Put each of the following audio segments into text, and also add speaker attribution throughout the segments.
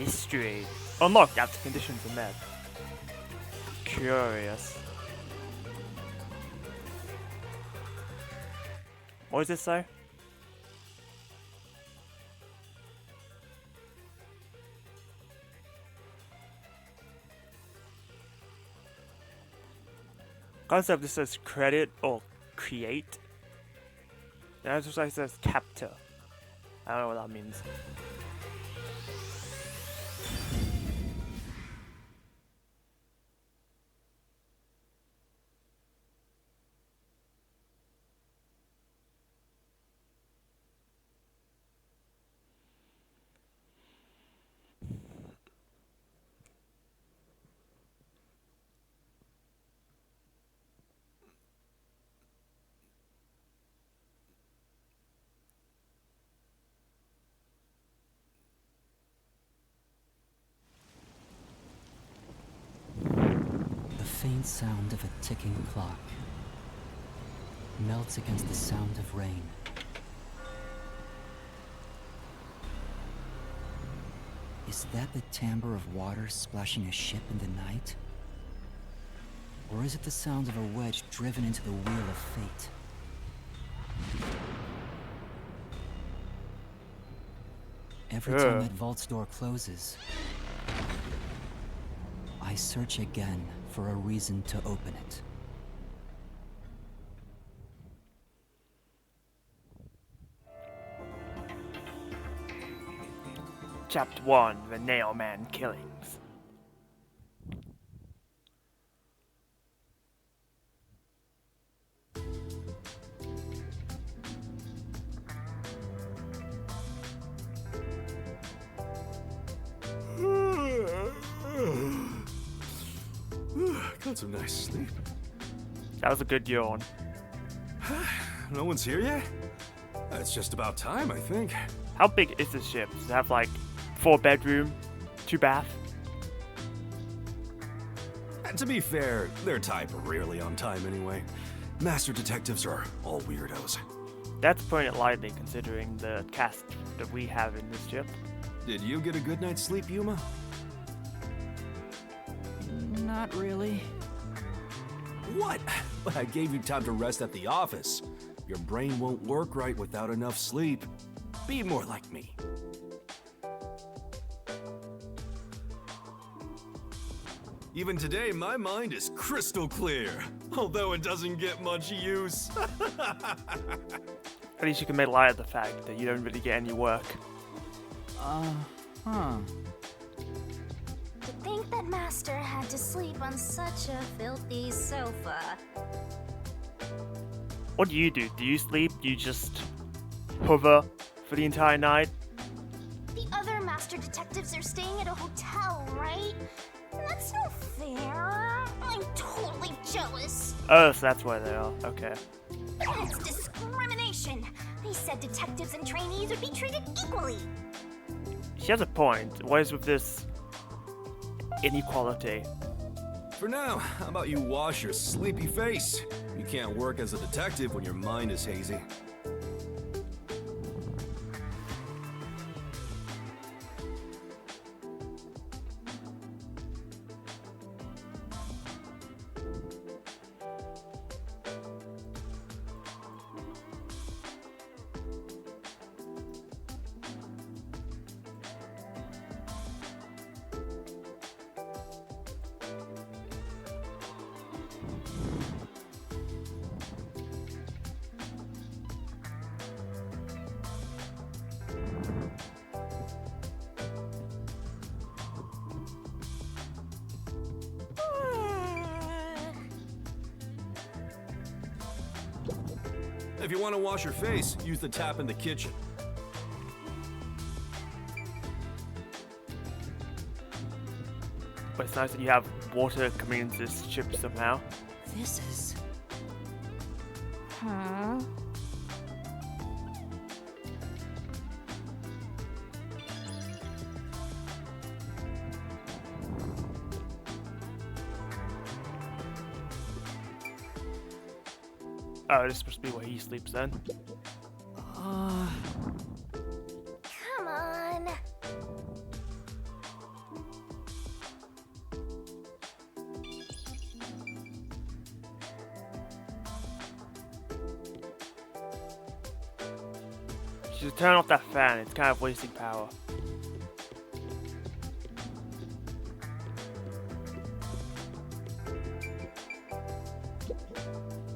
Speaker 1: Mystery. Unlocked after conditions are met. Curious. What does this say? Concept just says credit or create. And it just like says capture. I don't know what that means.
Speaker 2: The faint sound of a ticking clock melts against the sound of rain. Is that the timbre of water splashing a ship in the night? Or is it the sound of a wedge driven into the wheel of fate? Every time that vault's door closes, I search again for a reason to open it.
Speaker 1: Chapter 1, The Nailman Killings.
Speaker 3: Got some nice sleep.
Speaker 1: That was a good yawn.
Speaker 3: No one's here yet? It's just about time, I think.
Speaker 1: How big is this ship? Does it have like 4 bedroom, 2 bath?
Speaker 3: And to be fair, their type are rarely on time anyway. Master detectives are all weirdos.
Speaker 1: That's putting it lightly considering the cast that we have in this ship.
Speaker 3: Did you get a good night's sleep, Yuma?
Speaker 2: Not really.
Speaker 3: What? But I gave you time to rest at the office. Your brain won't work right without enough sleep. Be more like me. Even today, my mind is crystal clear, although it doesn't get much use.
Speaker 1: At least you can make light of the fact that you don't really get any work.
Speaker 4: To think that Master had to sleep on such a filthy sofa.
Speaker 1: What do you do? Do you sleep? Do you just hover for the entire night?
Speaker 4: The other Master detectives are staying at a hotel, right? That's no fair. I'm totally jealous.
Speaker 1: Oh, so that's why they are. Okay.
Speaker 4: That's discrimination. They said detectives and trainees would be treated equally.
Speaker 1: She has a point. What is with this inequality?
Speaker 3: For now, how about you wash your sleepy face? You can't work as a detective when your mind is hazy. If you want to wash your face, use the tap in the kitchen.
Speaker 1: But it's nice that you have water coming into this ship somehow.
Speaker 2: This is...
Speaker 4: Huh?
Speaker 1: Oh, this is supposed to be where he sleeps then.
Speaker 4: Come on.
Speaker 1: Just turn off that fan, it's kind of wasting power.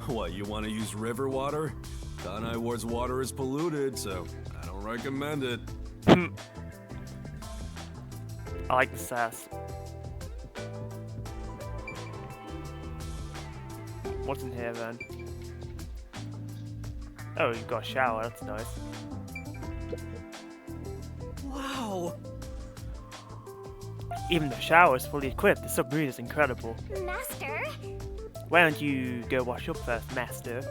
Speaker 3: What, you want to use river water? Kanai Ward's water is polluted, so I don't recommend it.
Speaker 1: I like the sass. What's in here then? Oh, you've got a shower, that's nice.
Speaker 2: Wow!
Speaker 1: Even the shower is fully equipped, the submarine is incredible.
Speaker 4: Master?
Speaker 1: Why don't you go wash up first, Master?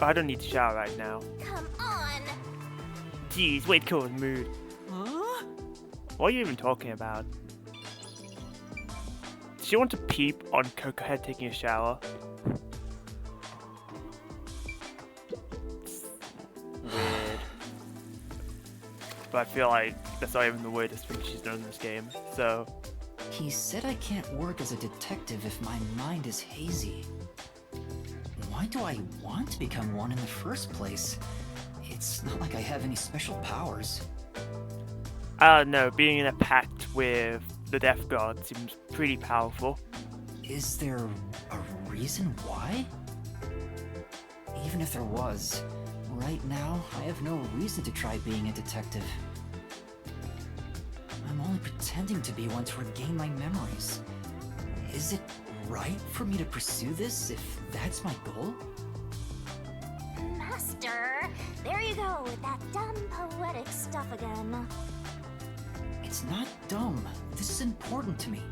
Speaker 1: Oh, I don't need to shower right now.
Speaker 4: Come on.
Speaker 1: Jeez, wait till the mood.
Speaker 2: Huh?
Speaker 1: What are you even talking about? Does she want to peep on Coco Head taking a shower? Weird. But I feel like that's not even the weirdest thing she's done in this game, so...
Speaker 2: He said I can't work as a detective if my mind is hazy. Why do I want to become one in the first place? It's not like I have any special powers.
Speaker 1: I don't know, being in a pact with the Death God seems pretty powerful.
Speaker 2: Is there a reason why? Even if there was, right now I have no reason to try being a detective. I'm only pretending to be one to regain my memories. Is it right for me to pursue this if that's my goal?
Speaker 4: Master, there you go with that dumb poetic stuff again.
Speaker 2: It's not dumb. This is important to me.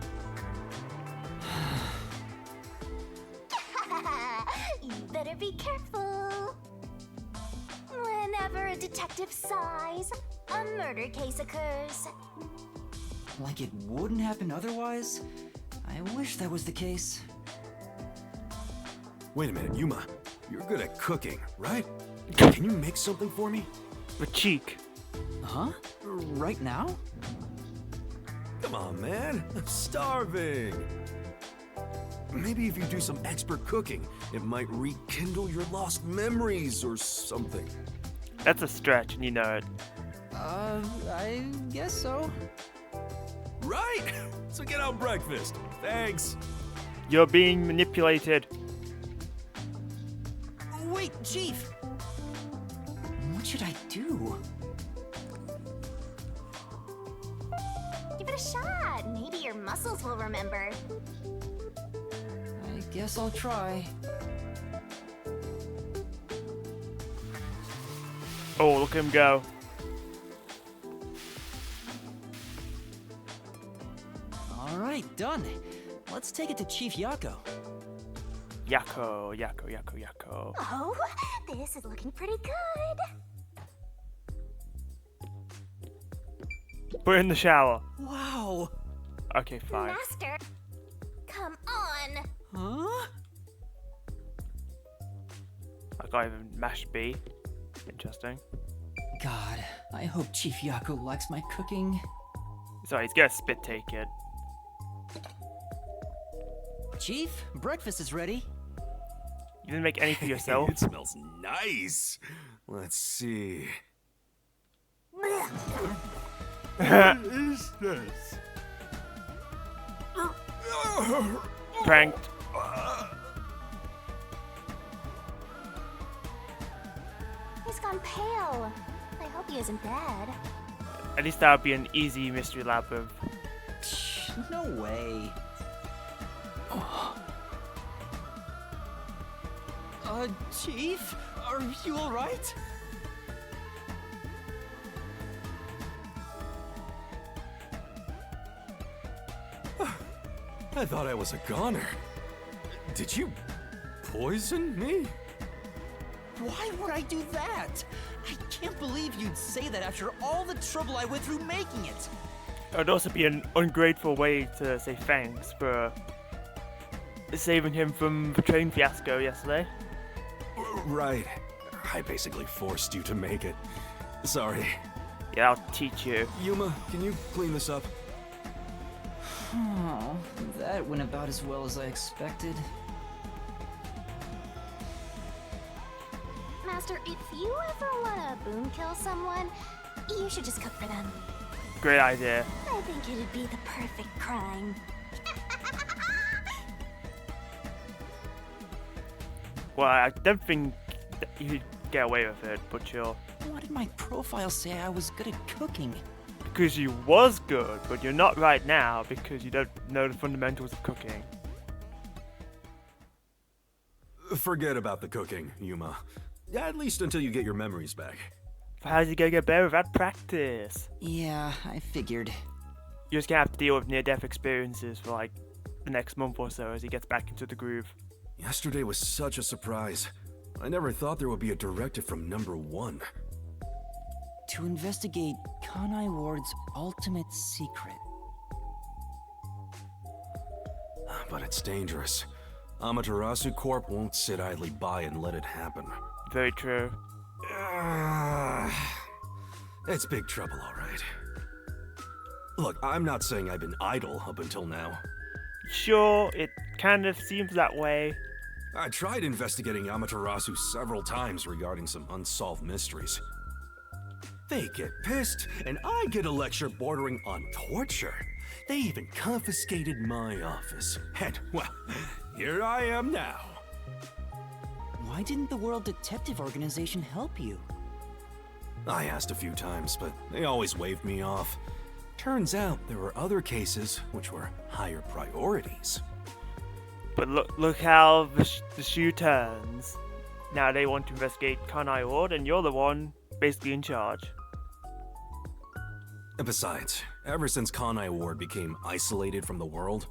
Speaker 4: You better be careful. Whenever a detective sighs, a murder case occurs.
Speaker 2: Like it wouldn't happen otherwise? I wish that was the case.
Speaker 3: Wait a minute, Yuma. You're good at cooking, right? Can you make something for me?
Speaker 1: With cheek.
Speaker 2: Huh? Right now?
Speaker 3: Come on, man. I'm starving. Maybe if you do some expert cooking, it might rekindle your lost memories or something.
Speaker 1: That's a stretch, and you know it.
Speaker 2: I guess so.
Speaker 3: Right! So get out breakfast. Thanks.
Speaker 1: You're being manipulated.
Speaker 2: Wait, Chief! What should I do?
Speaker 4: Give it a shot. Maybe your muscles will remember.
Speaker 2: I guess I'll try.
Speaker 1: Oh, look at him go.
Speaker 2: Alright, done. Let's take it to Chief Yako.
Speaker 1: Yako, Yako, Yako, Yako.
Speaker 4: Oh, this is looking pretty good.
Speaker 1: Put it in the shower.
Speaker 2: Wow!
Speaker 1: Okay, fine.
Speaker 4: Master, come on.
Speaker 2: Huh?
Speaker 1: I can't even mash B. Interesting.
Speaker 2: God, I hope Chief Yako likes my cooking.
Speaker 1: Sorry, he's gonna spit take it.
Speaker 2: Chief, breakfast is ready.
Speaker 1: You didn't make any for yourself?
Speaker 3: It smells nice. Let's see. What is this?
Speaker 1: Pranked.
Speaker 4: He's gone pale. I hope he isn't dead.
Speaker 1: At least that would be an easy mystery labyrinth.
Speaker 2: No way. Chief? Are you alright?
Speaker 3: I thought I was a goner. Did you poison me?
Speaker 2: Why would I do that? I can't believe you'd say that after all the trouble I went through making it.
Speaker 1: It would also be an ungrateful way to say thanks for saving him from the train fiasco yesterday.
Speaker 3: Right. I basically forced you to make it. Sorry.
Speaker 1: Yeah, I'll teach you.
Speaker 3: Yuma, can you clean this up?
Speaker 2: Oh, that went about as well as I expected.
Speaker 4: Master, if you ever wanna boom kill someone, you should just cook for them.
Speaker 1: Great idea.
Speaker 4: I think it'd be the perfect crime.
Speaker 1: Well, I don't think that you'd get away with it, but sure.
Speaker 2: Why did my profile say I was good at cooking?
Speaker 1: Because you was good, but you're not right now because you don't know the fundamentals of cooking.
Speaker 3: Forget about the cooking, Yuma. At least until you get your memories back.
Speaker 1: How's he gonna get better without practice?
Speaker 2: Yeah, I figured.
Speaker 1: You're just gonna have to deal with near-death experiences for like the next month or so as he gets back into the groove.
Speaker 3: Yesterday was such a surprise. I never thought there would be a directive from number 1.
Speaker 2: To investigate Kanai Ward's ultimate secret.
Speaker 3: But it's dangerous. Amaterasu Corp won't sit idly by and let it happen.
Speaker 1: Very true.
Speaker 3: It's big trouble, all right. Look, I'm not saying I've been idle up until now.
Speaker 1: Sure, it kind of seems that way.
Speaker 3: I tried investigating Amaterasu several times regarding some unsolved mysteries. They get pissed, and I get a lecture bordering on torture. They even confiscated my office. And, well, here I am now.
Speaker 2: Why didn't the World Detective Organization help you?
Speaker 3: I asked a few times, but they always waved me off. Turns out there were other cases which were higher priorities.
Speaker 1: But look how the shoe turns. Now they want to investigate Kanai Ward, and you're the one basically in charge.
Speaker 3: And besides, ever since Kanai Ward became isolated from the world,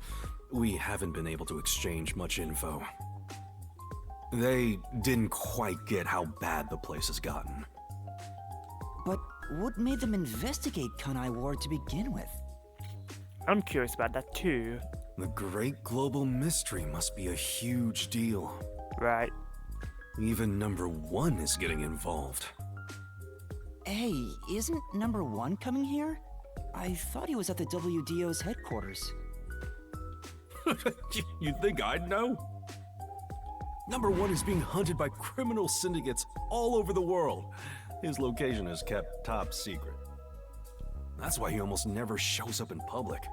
Speaker 3: we haven't been able to exchange much info. They didn't quite get how bad the place has gotten.
Speaker 2: But what made them investigate Kanai Ward to begin with?
Speaker 1: I'm curious about that too.
Speaker 3: The great global mystery must be a huge deal.
Speaker 1: Right.
Speaker 3: Even number 1 is getting involved.
Speaker 2: Hey, isn't number 1 coming here? I thought he was at the WDO's headquarters.
Speaker 3: You think I'd know? Number 1 is being hunted by criminal syndicates all over the world. His location is kept top secret. That's why he almost never shows up in public.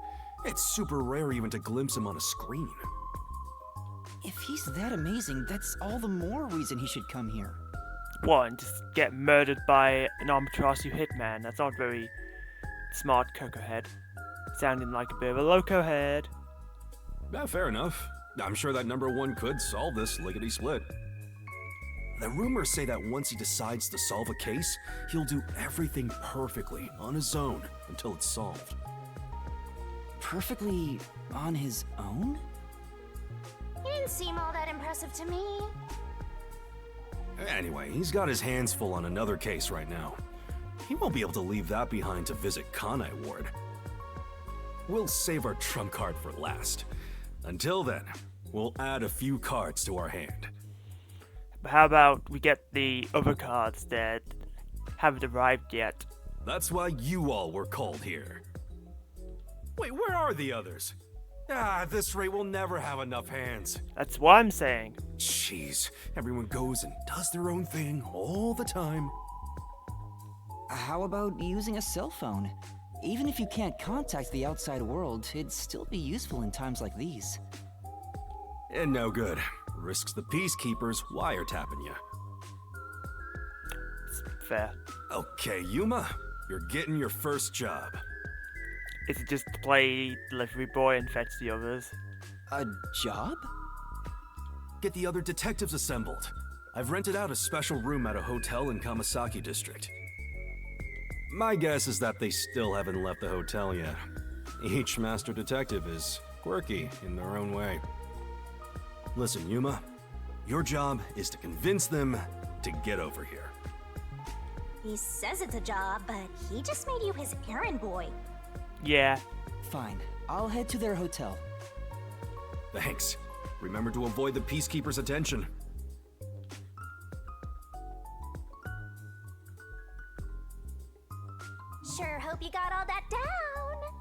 Speaker 3: It's super rare even to glimpse him on a screen.
Speaker 2: If he's that amazing, that's all the more reason he should come here.
Speaker 1: What, and just get murdered by an Amaterasu hitman? That's not very smart, Coco Head. Sounding like a bit of a loco head.
Speaker 3: Fair enough. I'm sure that number 1 could solve this lickety-split. The rumors say that once he decides to solve a case, he'll do everything perfectly on his own until it's solved.
Speaker 2: Perfectly on his own?
Speaker 4: He didn't seem all that impressive to me.
Speaker 3: Anyway, he's got his hands full on another case right now. He won't be able to leave that behind to visit Kanai Ward. We'll save our trump card for last. Until then, we'll add a few cards to our hand.
Speaker 1: But how about we get the other cards that haven't arrived yet?
Speaker 3: That's why you all were called here. Wait, where are the others? At this rate, we'll never have enough hands.
Speaker 1: That's what I'm saying.
Speaker 3: Jeez, everyone goes and does their own thing all the time.
Speaker 2: How about using a cell phone? Even if you can't contact the outside world, it'd still be useful in times like these.
Speaker 3: And no good. Risks the peacekeepers wiretapping you.
Speaker 1: It's fair.
Speaker 3: Okay, Yuma, you're getting your first job.
Speaker 1: Is it just to play delivery boy and fetch the others?
Speaker 2: A job?
Speaker 3: Get the other detectives assembled. I've rented out a special room at a hotel in Kamasaki District. My guess is that they still haven't left the hotel yet. Each master detective is quirky in their own way. Listen, Yuma, your job is to convince them to get over here.
Speaker 4: He says it's a job, but he just made you his errand boy.
Speaker 1: Yeah.
Speaker 2: Fine, I'll head to their hotel.
Speaker 3: Thanks. Remember to avoid the peacekeepers' attention.
Speaker 4: Sure hope you got all that down.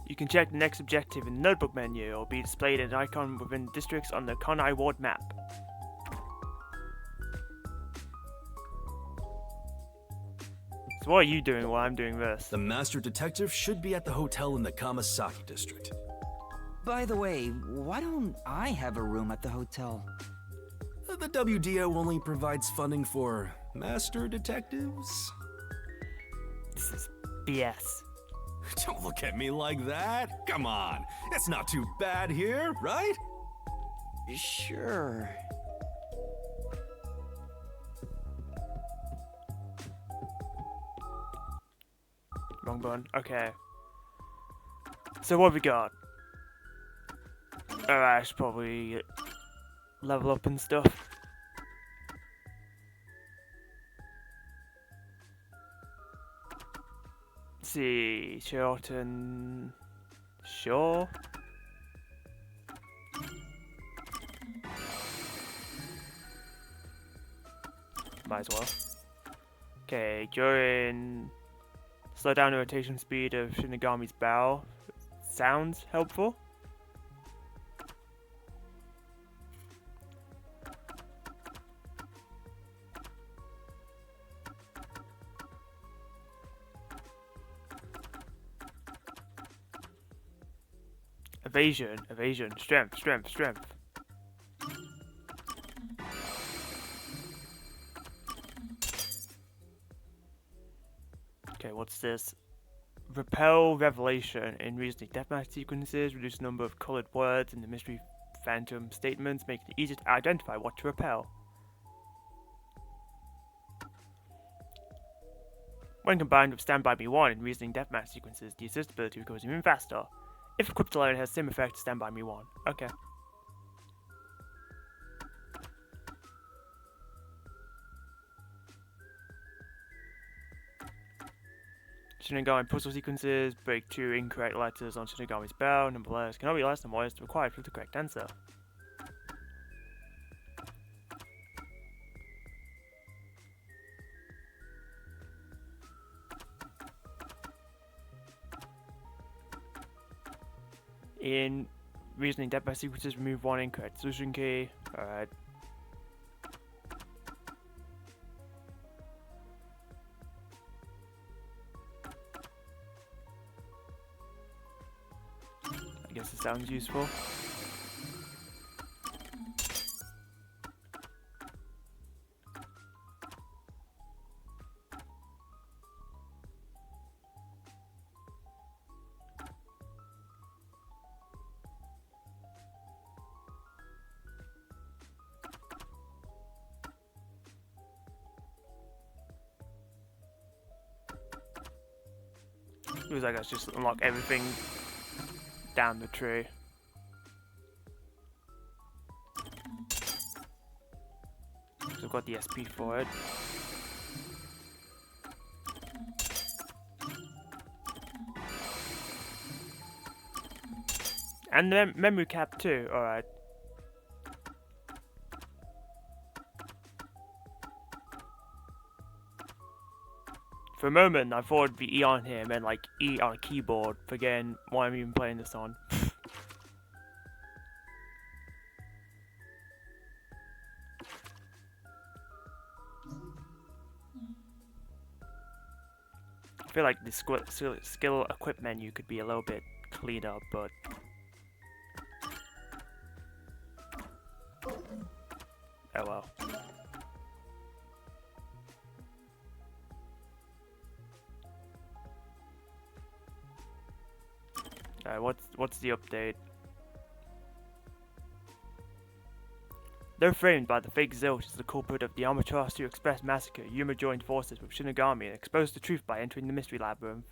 Speaker 1: You can check the next objective in the notebook menu or be displayed an icon within districts on the Kanai Ward map. So what are you doing while I'm doing this?
Speaker 3: The master detective should be at the hotel in the Kamasaki district.
Speaker 2: By the way, why don't I have a room at the hotel?
Speaker 3: The WDO only provides funding for master detectives?
Speaker 1: This is BS.
Speaker 3: Don't look at me like that. Come on. It's not too bad here, right?
Speaker 2: Sure.
Speaker 1: Wrong button. Okay. So what have we got? Alright, I should probably level up and stuff. Let's see, Shorten. Sure. Might as well. Okay, during slow down the rotation speed of Shinigami's bow. Sounds helpful. Evasion, evasion, strength, strength, strength. Okay, what's this? Repel revelation in reasoning deathmatch sequences, reduce the number of colored words in the mystery phantom statements, making it easier to identify what to repel. When combined with Stand By Me 1 in reasoning deathmatch sequences, the assist ability goes even faster. If equipped alone, it has the same effect as Stand By Me 1. Okay. Shinigami puzzle sequences, break 2 incorrect letters on Shinigami's bell, number of letters cannot be less than what is required for the correct answer. In reasoning deathmatch sequences, remove 1 incorrect solution key. Alright. I guess it sounds useful. Looks like I just unlock everything down the tree. So I've got the SP for it. And the memory cap too, alright. For a moment, I thought it'd be E on here, and then like E on a keyboard, forgetting why I'm even playing this on. I feel like the skill equip menu could be a little bit cleaner, but oh well. What's the update? Though framed by the fake Zilch as the culprit of the Amaterasu Express massacre, Yuma joined forces with Shinigami and exposed the truth by entering the mystery labyrinth.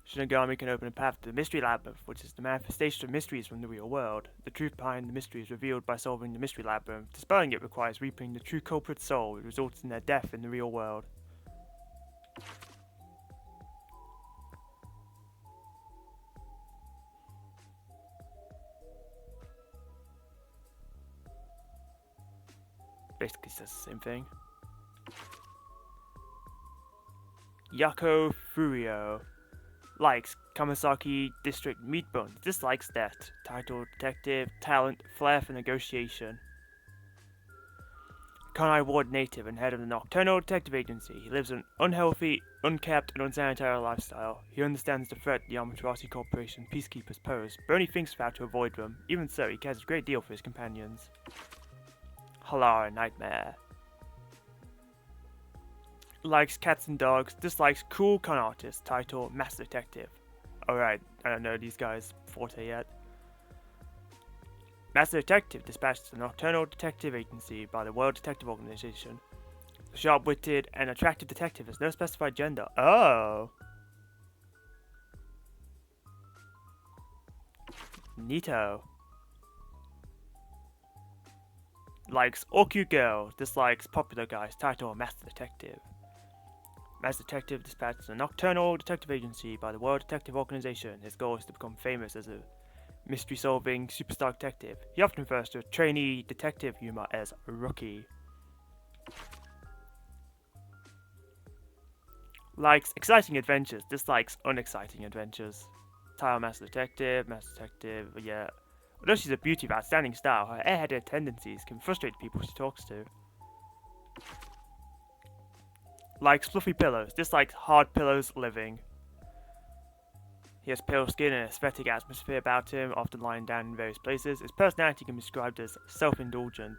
Speaker 1: Shinigami can open a path to the mystery labyrinth, which is the manifestation of mysteries from the real world. The truth behind the mystery is revealed by solving the mystery labyrinth. Dispelling it requires reaping the true culprit's soul, which results in their death in the real world. Basically says the same thing. Yako Furio likes Kamasaki District Meat Bones, dislikes that. Title: Detective, Talent, Flair for Negotiation. Kanai Ward native and head of the Nocturnal Detective Agency. He lives an unhealthy, unkept, and unsanitary lifestyle. He understands the threat the Amaterasu Corporation peacekeepers pose, but only thinks of how to avoid them. Even so, he cares a great deal for his companions. Halara Nightmare. Likes cats and dogs, dislikes cool con artist, title Master Detective. Alright, I don't know these guys' forte yet. Master Detective dispatched to the Nocturnal Detective Agency by the World Detective Organization. The sharp-witted and attractive detective has no specified gender. Oh! Neato. Likes all cute girls, dislikes popular guys, title Master Detective. Master Detective dispatched to the Nocturnal Detective Agency by the World Detective Organization. His goal is to become famous as a mystery-solving superstar detective. He often refers to a trainee detective humor as rookie. Likes exciting adventures, dislikes unexciting adventures. Title Master Detective, yeah. Although she's a beauty of outstanding style, her airheaded tendencies can frustrate people she talks to. Likes fluffy pillows, dislikes hard pillows living. He has pale skin and an aesthetic atmosphere about him, often lying down in various places. His personality can be described as self-indulgent.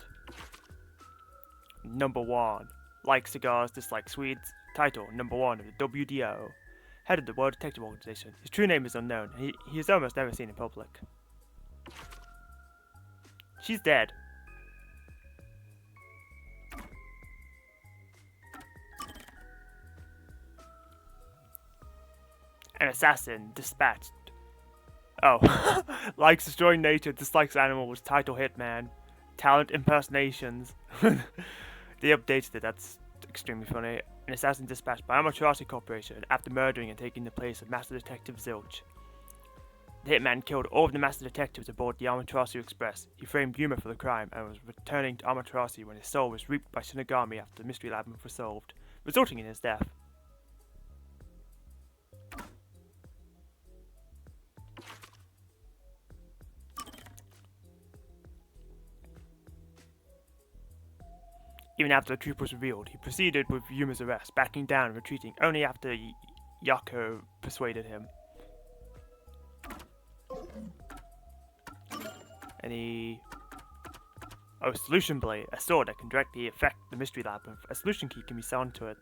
Speaker 1: Number 1. Likes cigars, dislikes sweets. Title, Number 1 of the WDO. Head of the World Detective Organization. His true name is unknown, and he is almost never seen in public. She's dead. An assassin, dispatched. Oh. Likes destroying nature, dislikes animals, title Hitman. Talent impersonations. They updated it, that's extremely funny. An assassin dispatched by Amaterasu Corporation after murdering and taking the place of Master Detective Zilch. The hitman killed all of the Master Detectives aboard the Amaterasu Express. He framed Yuma for the crime and was returning to Amaterasu when his soul was reaped by Shinigami after the mystery labyrinth was solved, resulting in his death. Even after the truth was revealed, he proceeded with Yuma's arrest, backing down and retreating only after Yako persuaded him. Solution Blade, a sword that can directly affect the mystery labyrinth. A solution key can be sewn to it.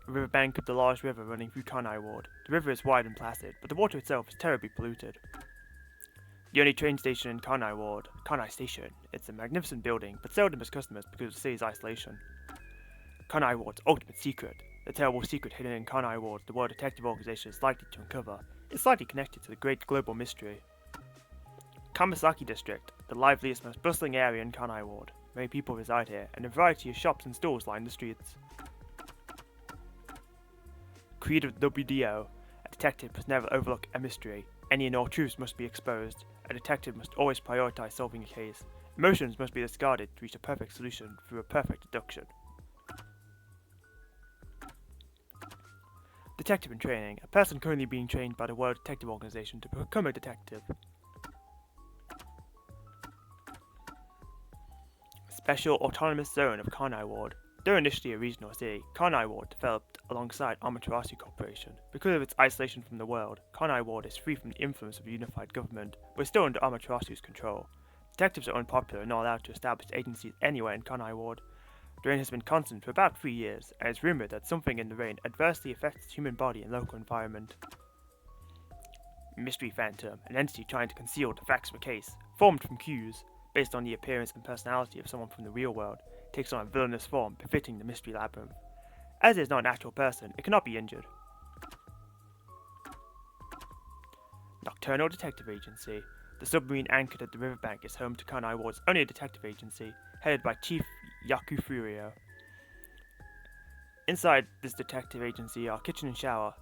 Speaker 1: A riverbank of the large river running through Kanai Ward. The river is wide and placid, but the water itself is terribly polluted. The only train station in Kanai Ward, Kanai Station. It's a magnificent building, but seldom has customers because of the city's isolation. Kanai Ward's ultimate secret, the terrible secret hidden in Kanai Ward the World Detective Organization is likely to uncover, is likely connected to the great global mystery. Kamasaki District, the liveliest, most bustling area in Kanai Ward. Many people reside here, and a variety of shops and stores line the streets. Creed of the WDO, a detective must never overlook a mystery. Any and all truths must be exposed. A detective must always prioritize solving a case. Emotions must be discarded to reach a perfect solution through a perfect deduction. Detective in training, a person currently being trained by the World Detective Organization to become a detective. Special Autonomous Zone of Kanai Ward. Though initially a regional city, Kanai Ward developed alongside Amaterasu Corporation. Because of its isolation from the world, Kanai Ward is free from the influence of a unified government, but is still under Amaterasu's control. Detectives are unpopular and not allowed to establish agencies anywhere in Kanai Ward. The rain has been constant for about 3 years, and it's rumored that something in the rain adversely affects the human body and local environment. Mystery Phantom, an entity trying to conceal the facts of a case, formed from cues, based on the appearance and personality of someone from the real world, takes on a villainous form befitting the mystery labyrinth. As it is not an actual person, it cannot be injured. Nocturnal Detective Agency. The submarine anchored at the riverbank is home to Kanai Ward's only detective agency, headed by Chief Yaku Furio. Inside this detective agency are kitchen and shower.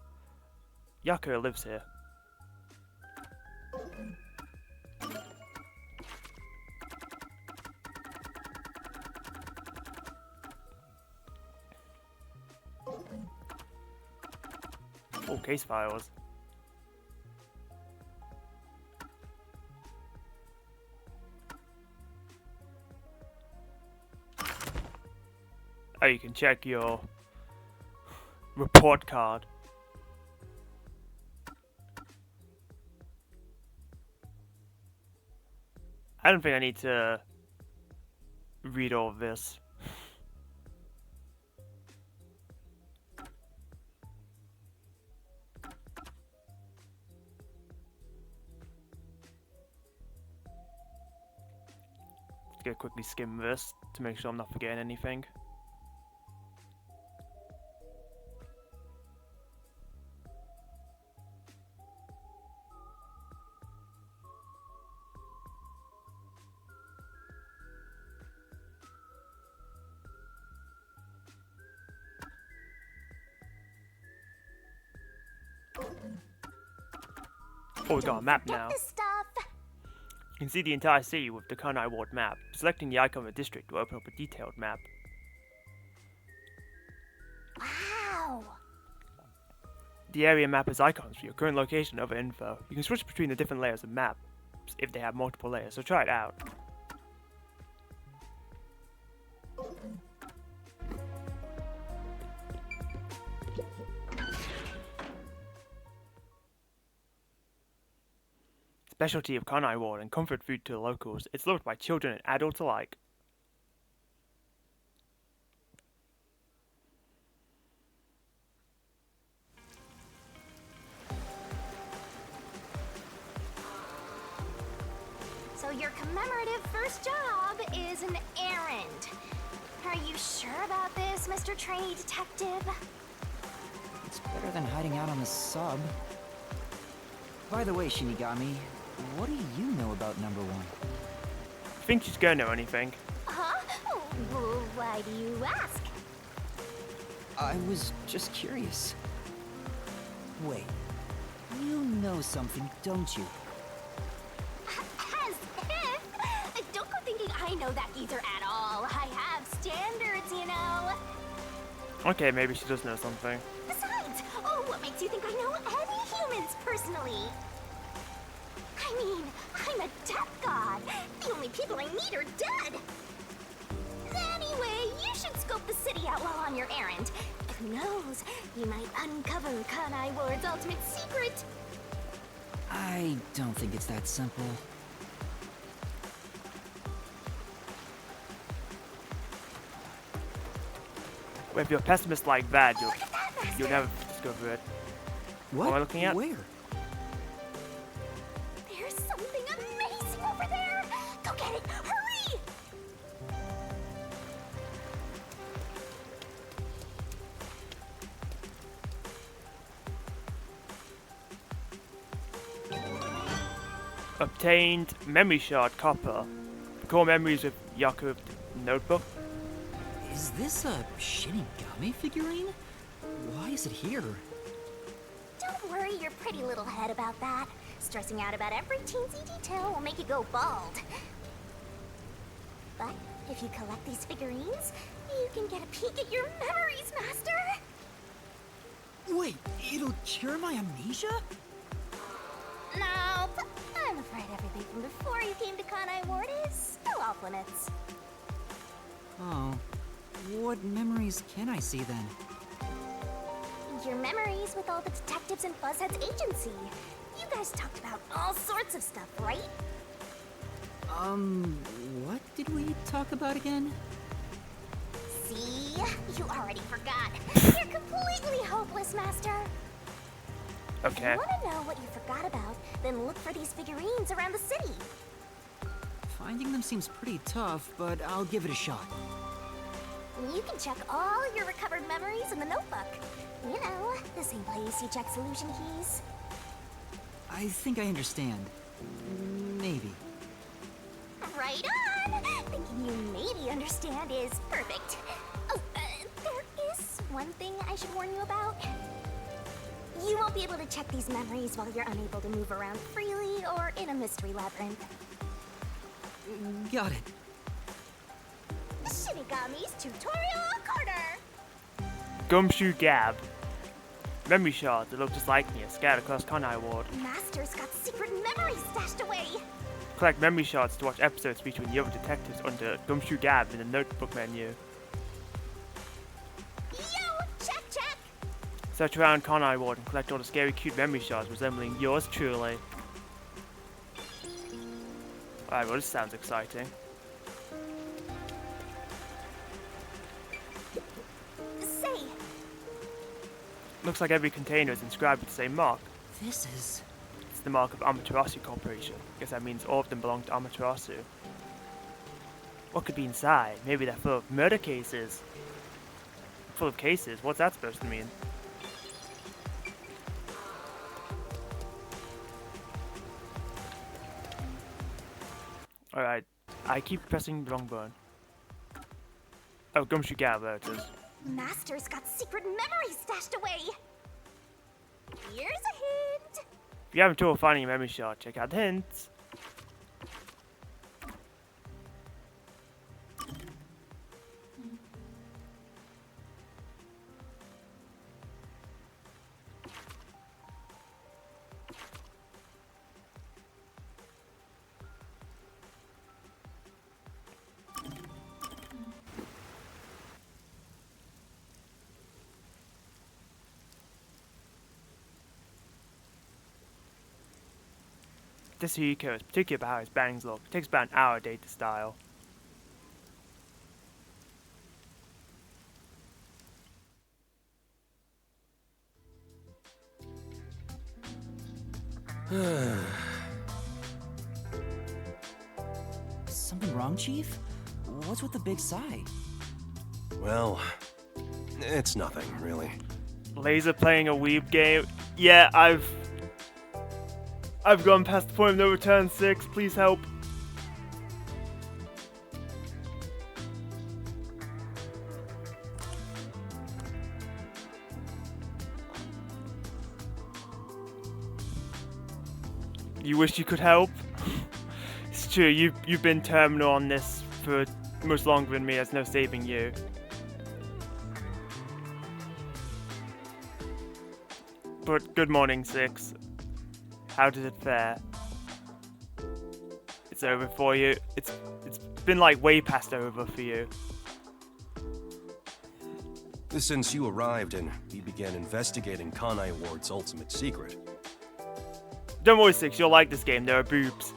Speaker 1: Yaku lives here. Oh, case files. Oh, you can check your report card. I don't think I need to read all of this. Let's go quickly skim this to make sure I'm not forgetting anything. Oh, we got a map now.
Speaker 4: This stuff.
Speaker 1: You can see the entire city with the Kanai Ward map. Selecting the icon of a district will open up a detailed map.
Speaker 4: Wow.
Speaker 1: The area map has icons for your current location and other info. You can switch between the different layers of maps if they have multiple layers, so try it out. Specialty of Kanai Ward and comfort food to the locals. It's loved by children and adults alike.
Speaker 4: So your commemorative first job is an errand. Are you sure about this, Mr. Trainee Detective?
Speaker 2: It's better than hiding out on the sub. By the way, Shinigami, what do you know about number 1?
Speaker 1: I think she's gonna know anything.
Speaker 4: Huh? Oh, why do you ask?
Speaker 2: I was just curious. Wait, you know something, don't you?
Speaker 4: As if! Don't go thinking I know that geezer at all. I have standards, you know.
Speaker 1: Okay, maybe she does know something.
Speaker 4: Besides, oh, what makes you think I know any humans personally? I mean, I'm a death god. The only people I need are dead. Anyway, you should scope the city out while on your errand. Who knows? You might uncover Kanai Ward's ultimate secret.
Speaker 2: I don't think it's that simple.
Speaker 1: Well, if you're a pessimist like that,
Speaker 4: Look at that, Master.
Speaker 1: you'll never discover it.
Speaker 2: What
Speaker 1: am I looking at?
Speaker 2: Where?
Speaker 4: There's something amazing over there. Go get it. Hurry!
Speaker 1: Obtained memory shard copper. Recall memories with Yakub notebook.
Speaker 2: Is this a Shinigami figurine? Why is it here?
Speaker 4: Don't worry your pretty little head about that. Stressing out about every teensy detail will make you go bald. But if you collect these figurines, you can get a peek at your memories, Master.
Speaker 2: Wait, it'll cure my amnesia?
Speaker 4: Nope. I'm afraid everything from before you came to Kanai Ward is still off limits.
Speaker 2: Oh. What memories can I see then?
Speaker 4: Your memories with all the detectives in Fuzzhead's agency. You guys talked about all sorts of stuff, right?
Speaker 2: What did we talk about again?
Speaker 4: See? You already forgot. You're completely hopeless, Master. If
Speaker 1: Okay.
Speaker 4: you want to know what you forgot about, then look for these figurines around the city.
Speaker 2: Finding them seems pretty tough, but I'll give it a shot.
Speaker 4: You can check all your recovered memories in the notebook. You know, the same place you check solution keys.
Speaker 2: I think I understand. Maybe.
Speaker 4: Right on! Thinking you maybe understand is perfect. Oh, there is one thing I should warn you about. You won't be able to check these memories while you're unable to move around freely or in a mystery labyrinth.
Speaker 2: Got it.
Speaker 4: Shinigami's Tutorial Corner!
Speaker 1: Gumshoe Gab. Memory shards that look just like me are scattered across Kanai Ward.
Speaker 4: Master's got secret memories stashed away!
Speaker 1: Collect memory shards to watch episodes featuring the other detectives under Gumshoe Gab in the notebook menu. Search around Conai Ward and collect all the scary cute memory shards resembling yours truly. Alright, well this sounds exciting.
Speaker 4: Say,
Speaker 1: Looks like every container is inscribed with the same mark.
Speaker 2: This is...
Speaker 1: It's the mark of Amaterasu Corporation. Guess that means all of them belong to Amaterasu. What could be inside? Maybe they're full of murder cases. Full of cases? What's that supposed to mean? Alright, I keep pressing the wrong button. Oh, Gumshoe Gal, there it is.
Speaker 4: Master's got secret memories stashed away. Here's a hint.
Speaker 1: If you're having trouble finding a memory shard, check out the hints. This Hiko is particular about how his bangs look. It takes about an hour a day to style.
Speaker 2: Something wrong, Chief? What's with the big sigh?
Speaker 3: Well, it's nothing, really.
Speaker 1: Laser playing a weeb game. Yeah, I've gone past the point of no return, 6. Please help. You wish you could help? It's true, you've been terminal on this for much longer than me. There's no saving you. But good morning, 6. How did it fare? It's over for you. It's been like way past over for you.
Speaker 3: Since you arrived and we began investigating Kanai Ward's ultimate secret.
Speaker 1: Don't worry, 6. You'll like this game. There are boobs.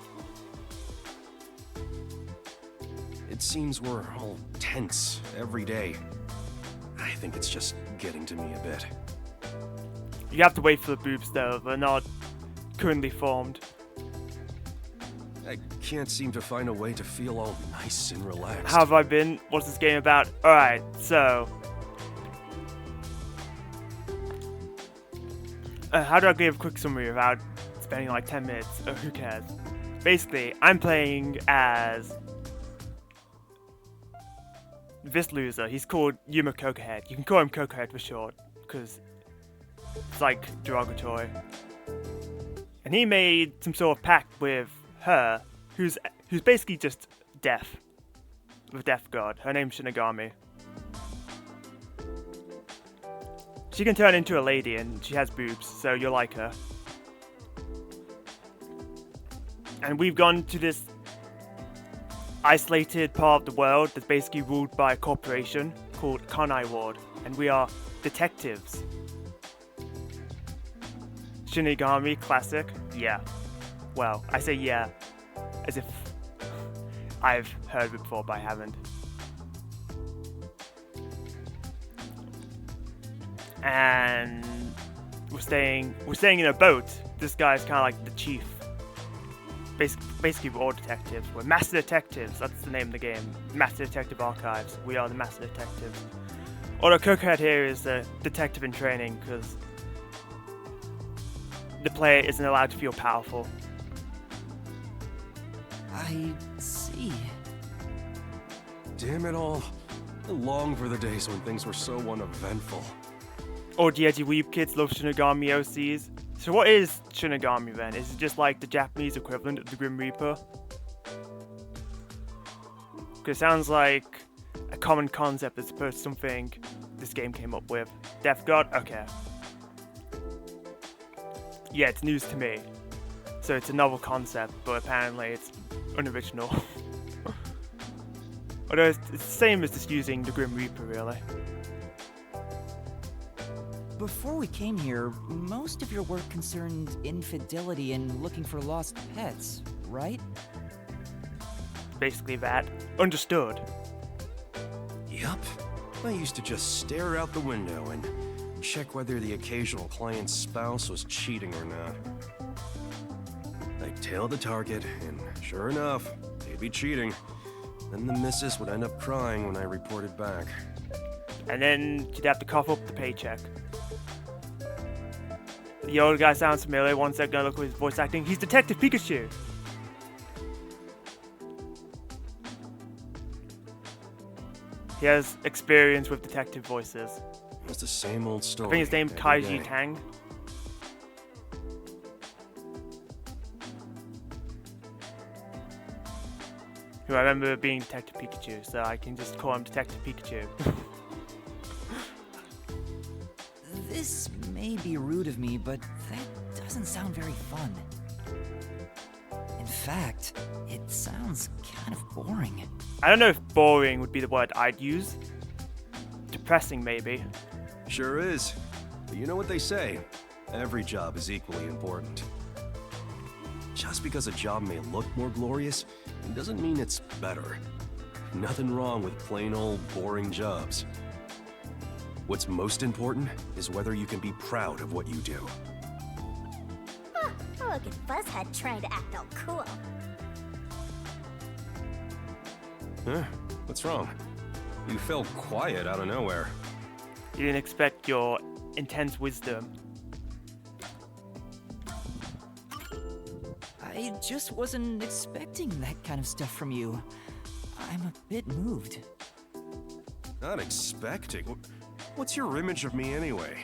Speaker 3: It seems we're all tense every day. I think it's just getting to me a bit.
Speaker 1: You have to wait for the boobs though. They're not currently formed.
Speaker 3: I can't seem to find a way to feel all nice and relaxed.
Speaker 1: How have I been? What's this game about? Alright, so... how do I give a quick summary without spending like 10 minutes? Who cares? Basically, I'm playing as... this loser. He's called Yuma Cocohead. You can call him Cocohead for short, because it's like derogatory. And he made some sort of pact with her, who's basically just deaf. The deaf god. Her name's Shinigami. She can turn into a lady and she has boobs, so you'll like her. And we've gone to this isolated part of the world that's basically ruled by a corporation called Kanai Ward, and we are detectives. Shinigami, classic? Yeah. Well, I say yeah, as if I've heard of it before, but I haven't. And we're staying in a boat. This guy's kind of like the chief. Basically, we're all detectives. We're Master Detectives. That's the name of the game. Master Detective Archives. We are the Master Detectives. Although Cocohead here is a detective in training because the player isn't allowed to feel powerful.
Speaker 2: I see.
Speaker 3: Damn it all. I long for the days when things were so uneventful.
Speaker 1: All the edgy weeb kids love Shinigami OCs. So what is Shinigami then? Is it just like the Japanese equivalent of the Grim Reaper? Because it sounds like a common concept as opposed to something this game came up with. Death God? Okay. Yeah, it's news to me. So it's a novel concept, but apparently it's unoriginal. Although it's the same as just using the Grim Reaper, really.
Speaker 2: Before we came here, most of your work concerned infidelity and looking for lost pets, right?
Speaker 1: Basically that. Understood.
Speaker 5: Yup. I used to just stare out the window and check whether the occasional client's spouse was cheating or not. I'd tail the target, and sure enough, they'd be cheating. Then the missus would end up crying when I reported back.
Speaker 1: And then you'd have to cough up the paycheck. The old guy sounds familiar. One second, I look at his voice acting. He's Detective Pikachu. He has experience with detective voices.
Speaker 5: It's the same old story.
Speaker 1: I think his name's
Speaker 5: every
Speaker 1: Kaiji
Speaker 5: day.
Speaker 1: Tang. Who I remember being Detective Pikachu, so I can just call him Detective Pikachu.
Speaker 2: This may be rude of me, but that doesn't sound very fun. In fact, it sounds kind of boring.
Speaker 1: I don't know if boring would be the word I'd use. Depressing, maybe.
Speaker 5: Sure is. But you know what they say? Every job is equally important. Just because a job may look more glorious, it doesn't mean it's better. Nothing wrong with plain old boring jobs. What's most important is whether you can be proud of what you do.
Speaker 4: Huh, look at Buzzhead trying to act all cool.
Speaker 5: Huh? What's wrong? You fell quiet out of nowhere.
Speaker 1: You didn't expect your intense wisdom.
Speaker 2: I just wasn't expecting that kind of stuff from you. I'm a bit moved.
Speaker 5: Not expecting? What's your image of me anyway?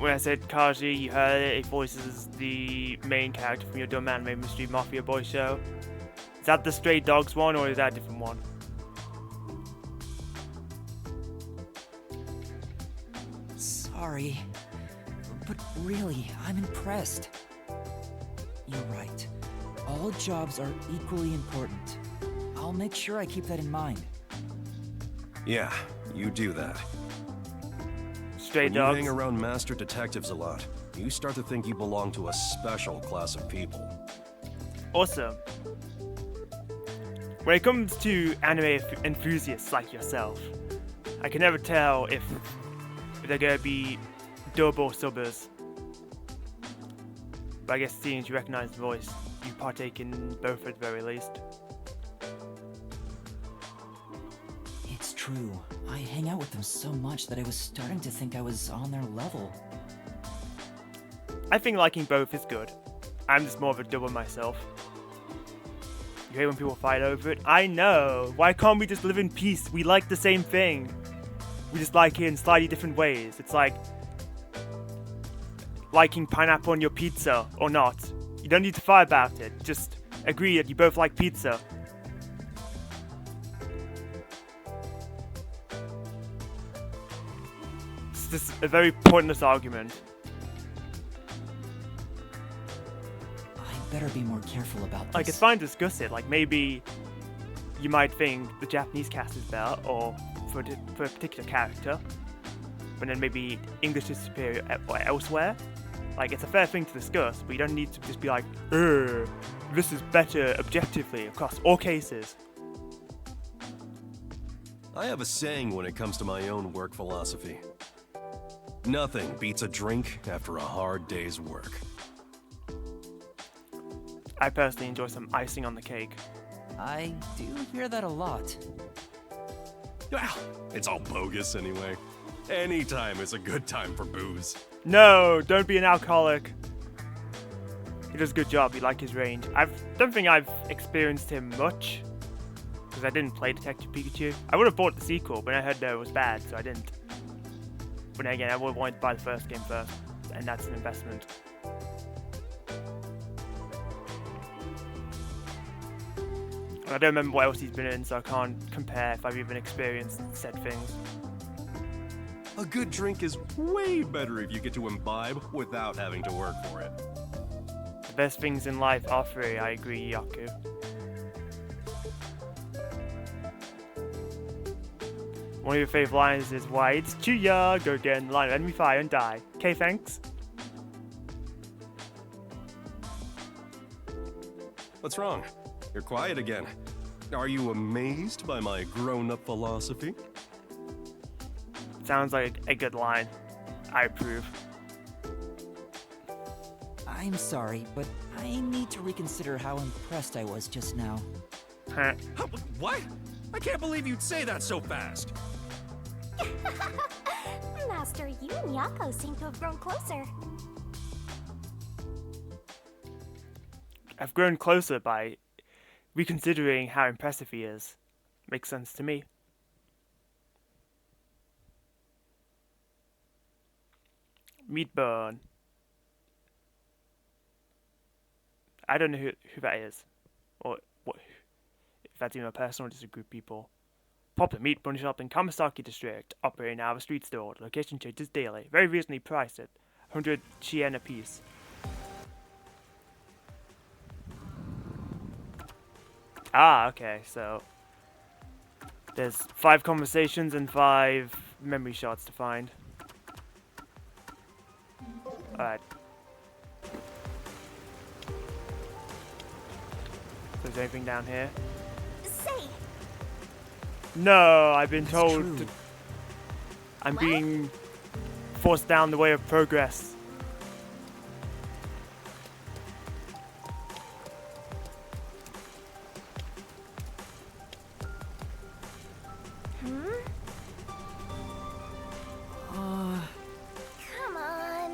Speaker 1: When I said Kaji, you heard it. He voices the main character from your dumb anime mystery Mafia Boy show. Is that the Stray Dogs one, or is that a different one?
Speaker 2: Sorry, but really, I'm impressed. You're right. All jobs are equally important. I'll make sure I keep that in mind.
Speaker 5: Yeah, you do that.
Speaker 1: Stray
Speaker 5: When you
Speaker 1: Dogs.
Speaker 5: hang around master detectives a lot, you start to think you belong to a special class of people.
Speaker 1: Awesome. When it comes to anime enthusiasts like yourself, I can never tell if they're gonna be dub or subbers. But I guess seeing as you recognize the voice, you partake in both at the very least.
Speaker 2: It's true. I hang out with them so much that I was starting to think I was on their level.
Speaker 1: I think liking both is good. I'm just more of a dubber myself. You hate when people fight over it? I know! Why can't we just live in peace? We like the same thing. We just like it in slightly different ways. It's like liking pineapple on your pizza or not. You don't need to fight about it. Just agree that you both like pizza. It's just a very pointless argument.
Speaker 2: I better be more careful about this.
Speaker 1: Like, it's fine to discuss it. Like, maybe you might think the Japanese cast is better, or for a particular character, but then maybe English is superior elsewhere. Like, it's a fair thing to discuss, but you don't need to just be like, this is better objectively across all cases.
Speaker 5: I have a saying when it comes to my own work philosophy. Nothing beats a drink after a hard day's work.
Speaker 1: I personally enjoy some icing on the cake.
Speaker 2: I do hear that a lot.
Speaker 5: Well, it's all bogus anyway. Any time is a good time for booze.
Speaker 1: No, don't be an alcoholic. He does a good job. You like his range. I don't think I've experienced him much, because I didn't play Detective Pikachu. I would have bought the sequel, but I heard that it was bad, so I didn't. But then again, I would have wanted to buy the first game first, and that's an investment. I don't remember what else he's been in, so I can't compare if I've even experienced said things.
Speaker 5: A good drink is way better if you get to imbibe without having to work for it.
Speaker 1: The best things in life are free, I agree, Yaku. One of your favorite lines is why it's Chuya, go get in the line of enemy fire and die. Okay, thanks.
Speaker 5: What's wrong? You're quiet again. Are you amazed by my grown-up philosophy?
Speaker 1: Sounds like a good line. I approve.
Speaker 2: I'm sorry, but I need to reconsider how impressed I was just now.
Speaker 1: Huh.
Speaker 5: What? I can't believe you'd say that so fast.
Speaker 4: Master, you and Yako seem to have grown closer.
Speaker 1: I've grown closer by reconsidering how impressive he is. Makes sense to me. Meatburn. I don't know who that is, or what, if that's even a person or just a group of people. Popular meat bun shop in Kamasaki District, operating out of a street store. The location changes daily. Very reasonably priced at 100 yen a piece. Ah, okay, so there's 5 conversations and 5 memory shots to find. Alright. So is there anything down here?
Speaker 4: Say,
Speaker 1: No, I've been
Speaker 2: That's
Speaker 1: told
Speaker 2: true.
Speaker 1: to, I'm
Speaker 4: What?
Speaker 1: being forced down the way of progress.
Speaker 4: come on.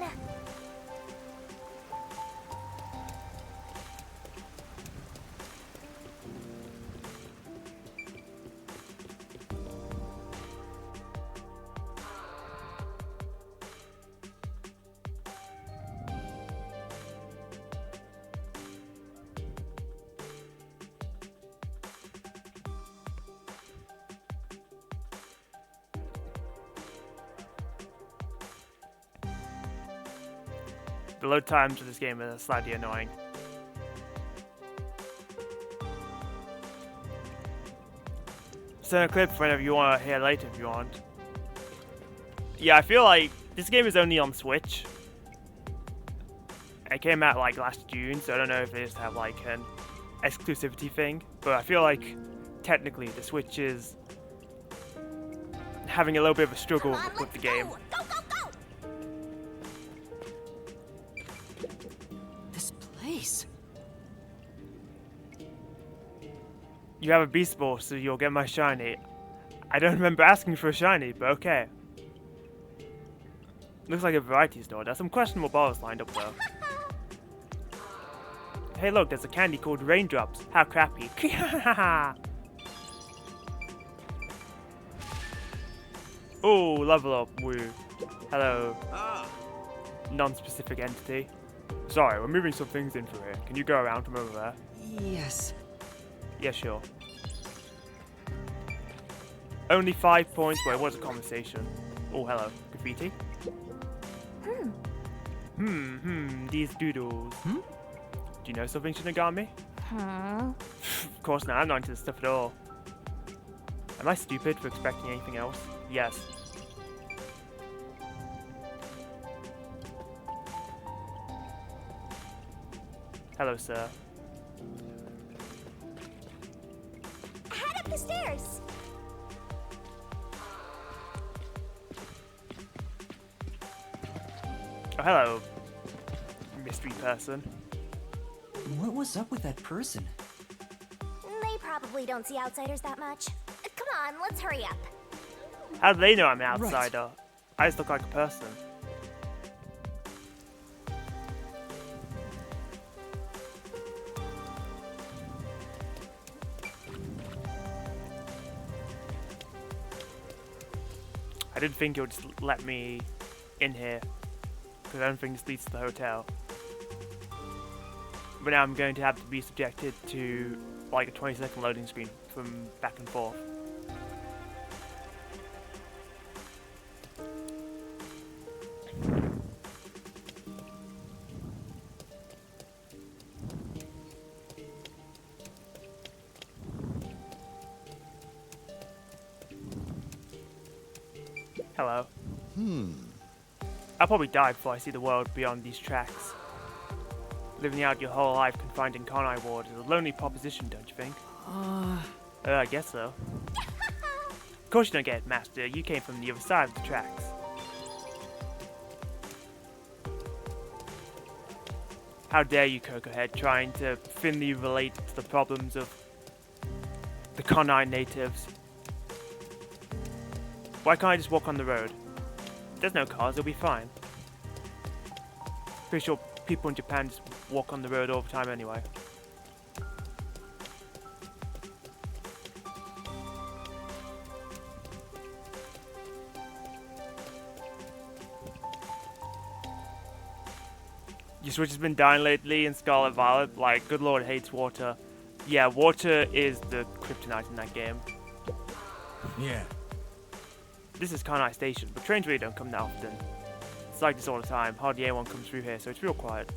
Speaker 1: The load times for this game are slightly annoying. Send a clip whenever you want to hear later if you want. Yeah, I feel like this game is only on Switch. It came out like last June, so I don't know if they just have like an exclusivity thing. But I feel like technically the Switch is having a little bit of a struggle
Speaker 4: Come on,
Speaker 1: with the
Speaker 4: let's
Speaker 1: game.
Speaker 4: Go, go, go, go.
Speaker 2: This place.
Speaker 1: You have a Beast Ball, so you'll get my shiny. I don't remember asking for a shiny, but okay. Looks like a variety store. There's some questionable bottles lined up though. Hey look, there's a candy called Raindrops. How crappy. Oh, level up, woo. Hello. Non-specific entity. Sorry, we're moving some things in for here. Can you go around from over there?
Speaker 2: Yes.
Speaker 1: Yeah, sure. Only 5 points, but it was a conversation. Oh, hello. Graffiti? These doodles.
Speaker 2: Hmm?
Speaker 1: Do you know something, Shinigami?
Speaker 4: Huh?
Speaker 1: Of course not, I'm not into this stuff at all. Am I stupid for expecting anything else? Yes. Hello, sir.
Speaker 4: Head up the stairs.
Speaker 1: Oh, hello, mystery person.
Speaker 2: What was up with that person?
Speaker 4: They probably don't see outsiders that much. Come on, let's hurry up.
Speaker 1: How do they know I'm an
Speaker 2: Right.
Speaker 1: outsider? I just look like a person. I didn't think it would just let me in here, because I don't think this leads to the hotel. But now I'm going to have to be subjected to like a 20-second loading screen from back and forth. Hello. I'll probably die before I see the world beyond these tracks. Living out your whole life confined in Conai Ward is a lonely proposition, don't you think? I guess so. Of course you don't get it, Master. You came from the other side of the tracks. How dare you, Cocohead, trying to thinly relate to the problems of the Conai natives. Why can't I just walk on the road? There's no cars, it'll be fine. Pretty sure people in Japan just walk on the road all the time anyway. Your Switch has been dying lately in Scarlet Violet. Like, good lord, hates water. Yeah, water is the kryptonite in that game.
Speaker 6: Yeah.
Speaker 1: This is Kanai Station, but trains really don't come that often. It's like this all the time. Hardly anyone comes through here, so it's real quiet.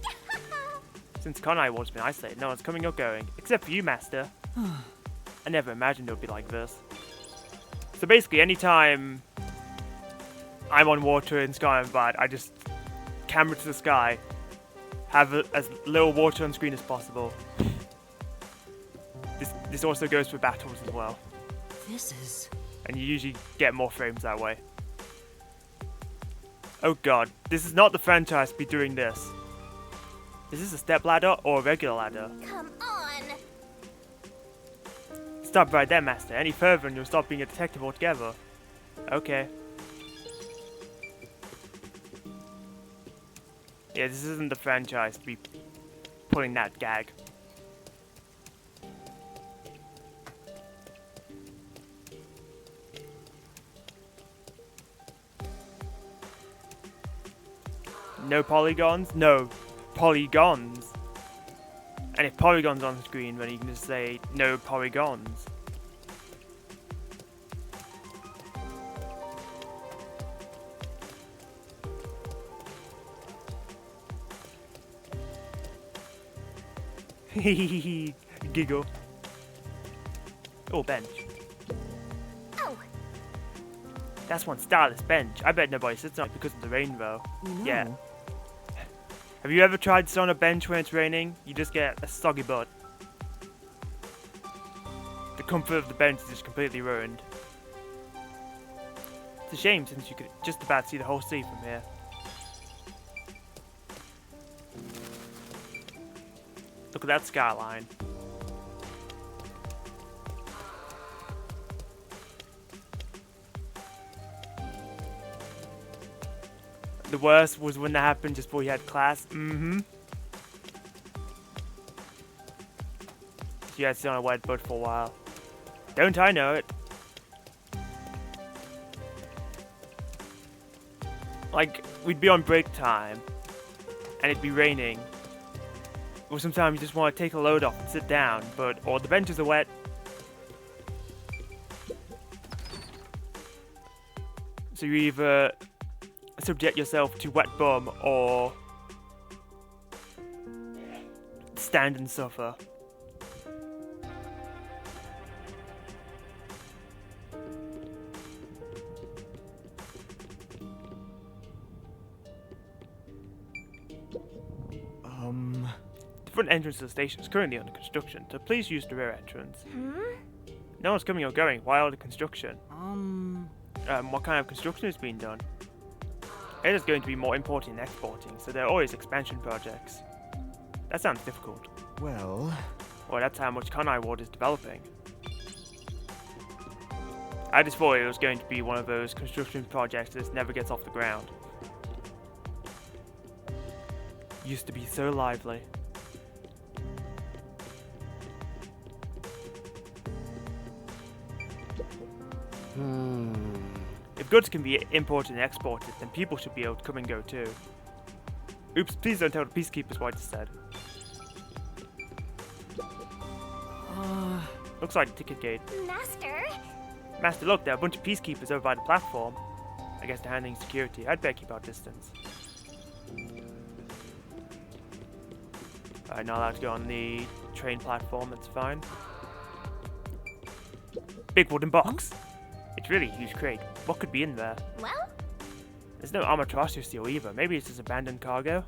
Speaker 1: Since Kanai Ward's been isolated, no one's coming or going. Except for you, Master. I never imagined it would be like this. So basically, anytime I'm on water in Sky and Bad, I just camera to the sky, have as little water on screen as possible. This also goes for battles as well.
Speaker 2: This is...
Speaker 1: And you usually get more frames that way. Oh god, this is not the franchise to be doing this. Is this a step ladder or a regular ladder?
Speaker 4: Come on!
Speaker 1: Stop right there, Master. Any further and you'll stop being a detective altogether. Okay. Yeah, this isn't the franchise to be pulling that gag. No polygons? No polygons. And if polygons on the screen, then you can just say no polygons. Giggle. Oh, bench.
Speaker 4: Oh,
Speaker 1: That's one stylish bench. I bet nobody sits on it because of the rainbow. Yeah. Have you ever tried to sit on a bench when it's raining? You just get a soggy butt. The comfort of the bench is just completely ruined. It's a shame since you could just about see the whole sea from here. Look at that skyline. The worst was when that happened just before you had class. Mm-hmm. You had to sit on a wet butt for a while. Don't I know it? Like, we'd be on break time, and it'd be raining. Or sometimes you just want to take a load off and sit down, or the benches are wet. So you either subject yourself to wet bum or stand and suffer. The front entrance to the station is currently under construction, so please use the rear entrance. No one's coming or going. Why all the construction? What kind of construction is being done? It is going to be more importing and exporting, so there are always expansion projects. That sounds difficult.
Speaker 6: Well,
Speaker 1: That's how much Kanai Ward is developing. I just thought it was going to be one of those construction projects that just never gets off the ground. Used to be so lively. If goods can be imported and exported, then people should be able to come and go too. Oops, please don't tell the peacekeepers what I just said. Looks like a ticket gate.
Speaker 4: Master?
Speaker 1: Master, look, there are a bunch of peacekeepers over by the platform. I guess they're handling security. I'd better keep our distance. Alright, not allowed to go on the train platform, that's fine. Big wooden box! It's really a huge crate. What could be in there?
Speaker 4: Well,
Speaker 1: There's no Amaterasu steel either. Maybe it's just abandoned cargo.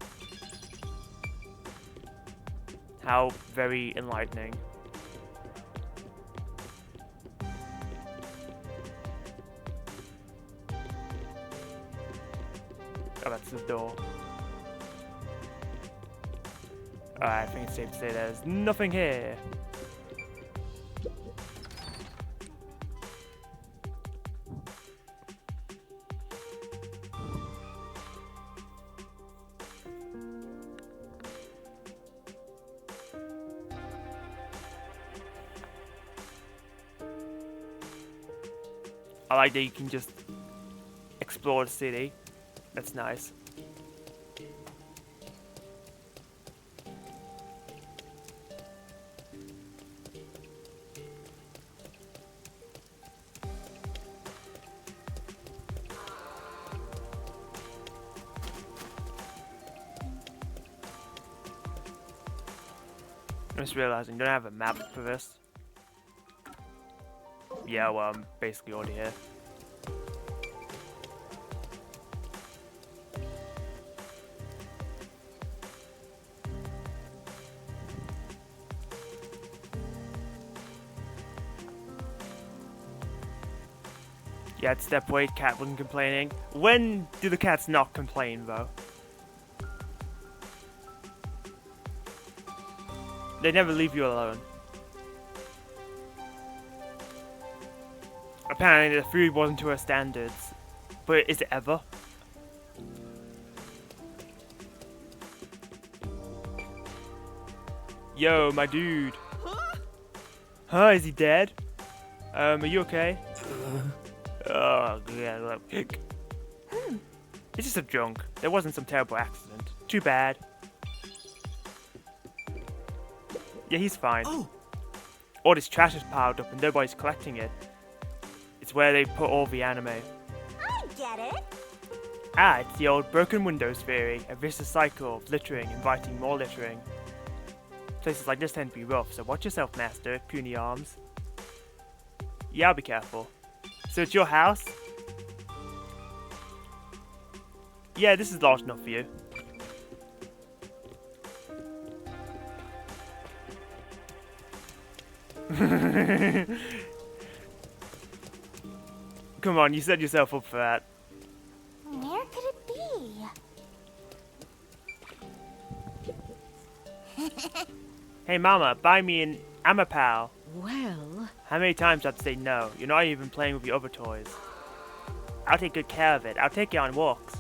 Speaker 1: How very enlightening. Oh, that's the door. Alright, I think it's safe to say there's nothing here. I like that you can just explore the city. That's nice. I'm just realizing I don't have a map for this. Yeah, well, I'm basically already here. Yeah, it's step weight, cat wasn't complaining. When do the cats not complain, though? They never leave you alone. Apparently the food wasn't to her standards. But is it ever? Yo, my dude. Huh? Is he dead? Are you okay? Oh, yeah, look. It's just a junk. There wasn't some terrible accident. Too bad. Yeah, he's fine.
Speaker 2: Oh,
Speaker 1: All this trash is piled up and nobody's collecting it. It's where they put all the anime.
Speaker 4: I get it.
Speaker 1: Ah, it's the old broken windows theory, a vicious cycle of littering inviting more littering. Places like this tend to be rough, so watch yourself, master, puny arms. Yeah, I'll be careful. So it's your house? Yeah, this is large enough for you. Come on, you set yourself up for that.
Speaker 4: Where could it be?
Speaker 1: Hey mama, buy me an Amapal.
Speaker 7: Well,
Speaker 1: How many times I'd say no? You're not even playing with your other toys. I'll take good care of it. I'll take it on walks.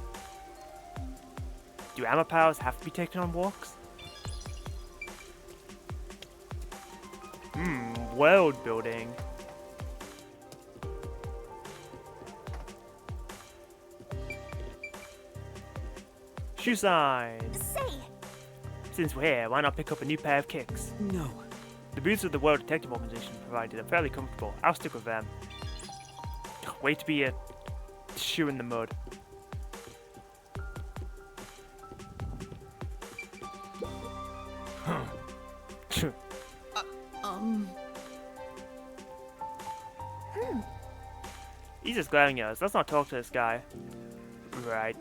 Speaker 1: Do Amapals have to be taken on walks? World building. Shoe signs.
Speaker 4: Say,
Speaker 1: Since we're here, why not pick up a new pair of kicks?
Speaker 2: no.
Speaker 1: The boots that the World Detective Organization provided are fairly comfortable. I'll stick with them. Way to be a shoe in the mud. He's just glaring at us. Let's not talk to this guy. Right.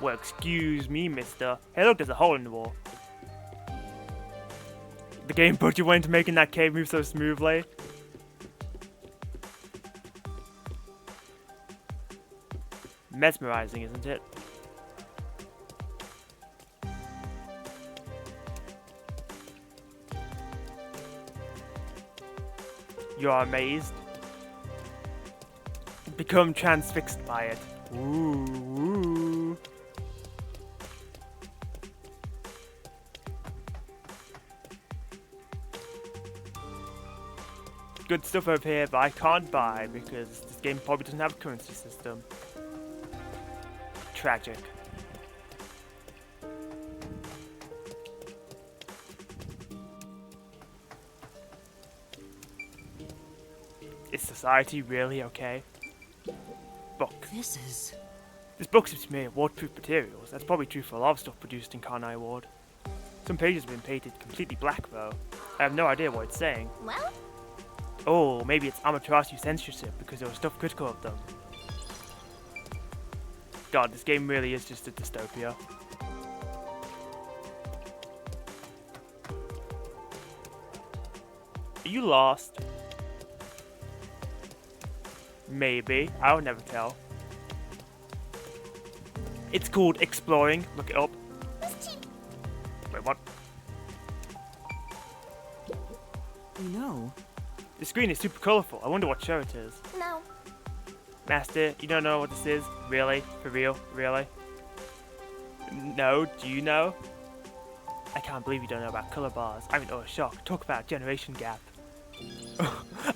Speaker 1: Well, excuse me, mister. Hey, look, there's a hole in the wall. The game put you into making that cave move so smoothly. Mesmerizing, isn't it? You're amazed. Become transfixed by it. Ooh. Good stuff over here, but I can't buy because this game probably doesn't have a currency system. Tragic. Is society really okay? Book.
Speaker 7: this
Speaker 1: Book seems to be made of waterproof materials. That's probably true for a lot of stuff produced in Karnai Ward. Some pages have been painted completely black though. I have no idea what it's saying.
Speaker 4: well,
Speaker 1: Oh, maybe it's Amaterasu censorship because there was stuff critical of them. God, this game really is just a dystopia. Are you lost? Maybe. I would never tell. It's called exploring. Look it up. Wait, what?
Speaker 6: You know,
Speaker 1: The screen is super colorful. I wonder what show it is.
Speaker 4: No.
Speaker 1: Master, you don't know what this is? Really? For real? Really? No? Do you know? I can't believe you don't know about color bars. I'm in utter shock. Talk about generation gap.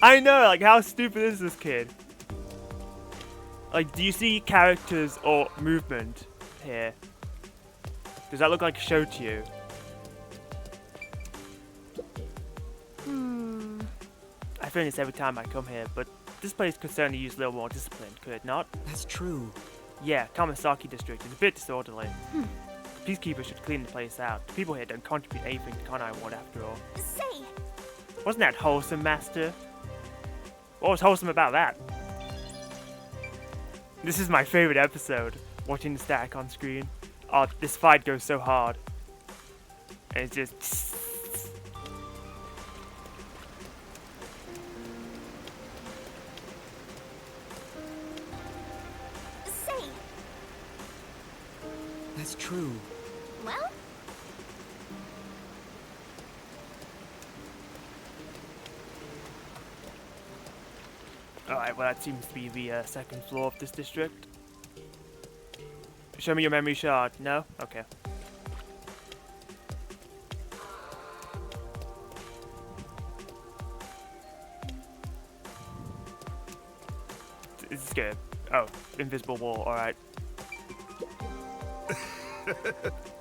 Speaker 1: I know, like, how stupid is this kid? Like, do you see characters or movement here? Does that look like a show to you? I feel this every time I come here, but this place could certainly use a little more discipline, could it not?
Speaker 6: that's true.
Speaker 1: Yeah, Kamasaki district is a bit disorderly. Peacekeepers should clean the place out. The people here don't contribute anything to Kanai Ward after all.
Speaker 4: Say,
Speaker 1: Wasn't that wholesome, Master? What was wholesome about that? This is my favorite episode, watching the stack on screen. Oh, this fight goes so hard. And it's just...
Speaker 4: say.
Speaker 6: That's true.
Speaker 4: Well,
Speaker 1: Alright, well that seems to be the second floor of this district. Show me your memory shard. No? Okay. This is good. Oh, invisible wall, alright.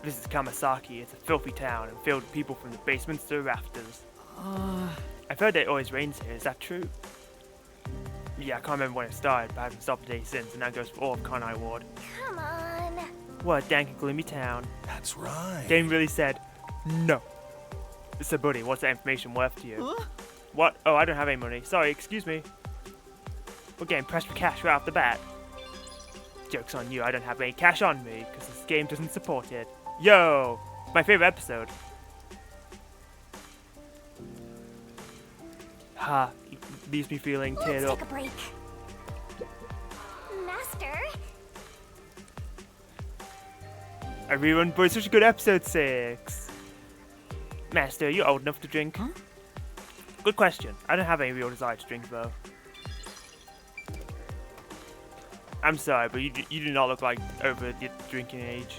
Speaker 1: This is Kamasaki. It's a filthy town and filled with people from the basements to the rafters. I've heard that it always rains here. Is that true? Yeah, I can't remember when it started, but I haven't stopped a day since, and that goes for all of Kanai Ward.
Speaker 4: come on.
Speaker 1: What a dank and gloomy town.
Speaker 6: That's right.
Speaker 1: Game really said, no. So, buddy, what's that information worth to you? What? Oh, I don't have any money. Sorry, excuse me. We're getting pressed for cash right off the bat. Joke's on you, I don't have any cash on me, because this game doesn't support it. Yo! My favorite episode. Ha, leaves me feeling teared
Speaker 4: Let's
Speaker 1: up.
Speaker 4: take a break. Master,
Speaker 1: A rerun, but it's such a good episode 6. Master, you're old enough to drink?
Speaker 2: Huh?
Speaker 1: Good question. I don't have any real desire to drink, though. I'm sorry, but you do not look like over the drinking age.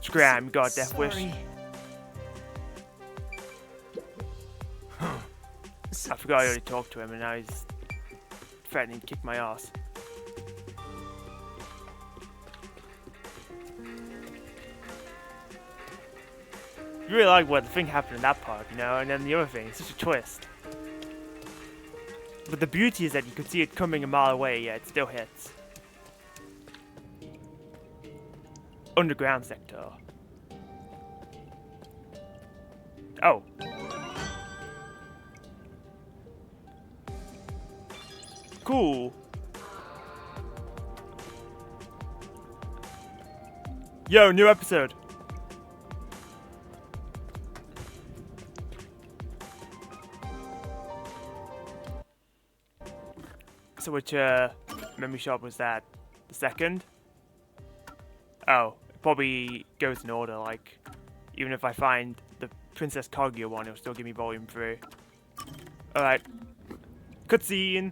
Speaker 1: Scram, you got a death wish.
Speaker 2: Sorry.
Speaker 1: I forgot I already talked to him, and now he's threatening to kick my ass. You really like what the thing happened in that part, you know, and then the other thing, it's such a twist. But the beauty is that you could see it coming a mile away, yet it still hits. Underground sector. Oh. Cool. Yo, new episode. So which memory shop was that? The second? Oh, it probably goes in order, like, even if I find the Princess Kaguya one, it'll still give me volume 3. Alright. Cutscene!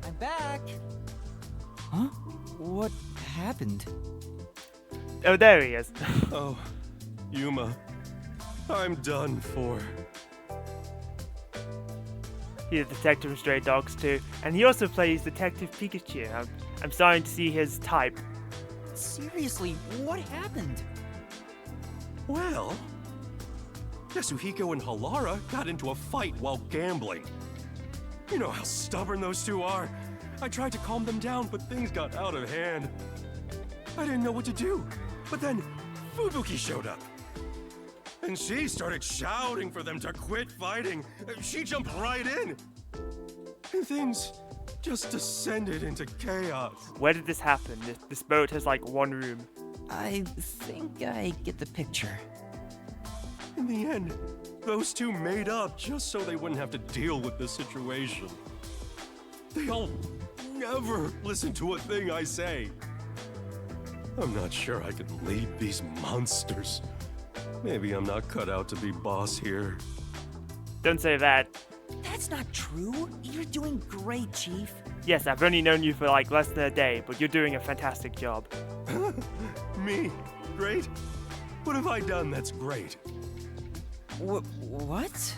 Speaker 6: I'm back.
Speaker 2: Huh? What happened?
Speaker 1: Oh, there he is.
Speaker 5: Oh, Yuma. I'm done for.
Speaker 1: He's a detective in Stray Dogs too, and he also plays Detective Pikachu. I'm starting to see his type.
Speaker 2: Seriously, what happened?
Speaker 5: Well, Yasuhiko and Halara got into a fight while gambling. You know how stubborn those two are. I tried to calm them down, but things got out of hand. I didn't know what to do. But then Fubuki showed up. And she started shouting for them to quit fighting. She jumped right in. And things just descended into chaos.
Speaker 1: Where did this happen? This boat has like one room.
Speaker 2: I think I get the picture.
Speaker 5: In the end, those two made up just so they wouldn't have to deal with this situation. They'll never listen to a thing I say. I'm not sure I can lead these monsters. Maybe I'm not cut out to be boss here.
Speaker 1: Don't say that.
Speaker 2: That's not true. You're doing great, Chief.
Speaker 1: Yes, I've only known you for like less than a day, but you're doing a fantastic job.
Speaker 5: Me? Great? What have I done that's great?
Speaker 2: What?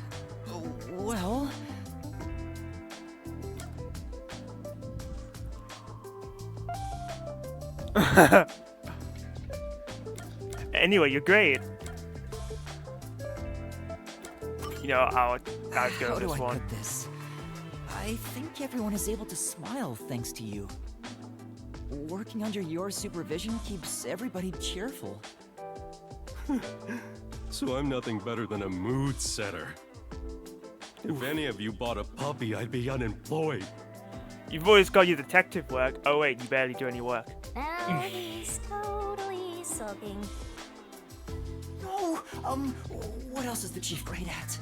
Speaker 2: Well...
Speaker 1: Anyway, you're great. You know, I'll go
Speaker 2: How
Speaker 1: with
Speaker 2: do
Speaker 1: this
Speaker 2: I
Speaker 1: one.
Speaker 2: put this? I think everyone is able to smile thanks to you. Working under your supervision keeps everybody cheerful.
Speaker 5: So I'm nothing better than a mood setter. If any of you bought a puppy, I'd be unemployed.
Speaker 1: You've always got your detective work. Oh wait, you barely do any work.
Speaker 4: Now he's totally sulking.
Speaker 2: No, what else is the Chief great at?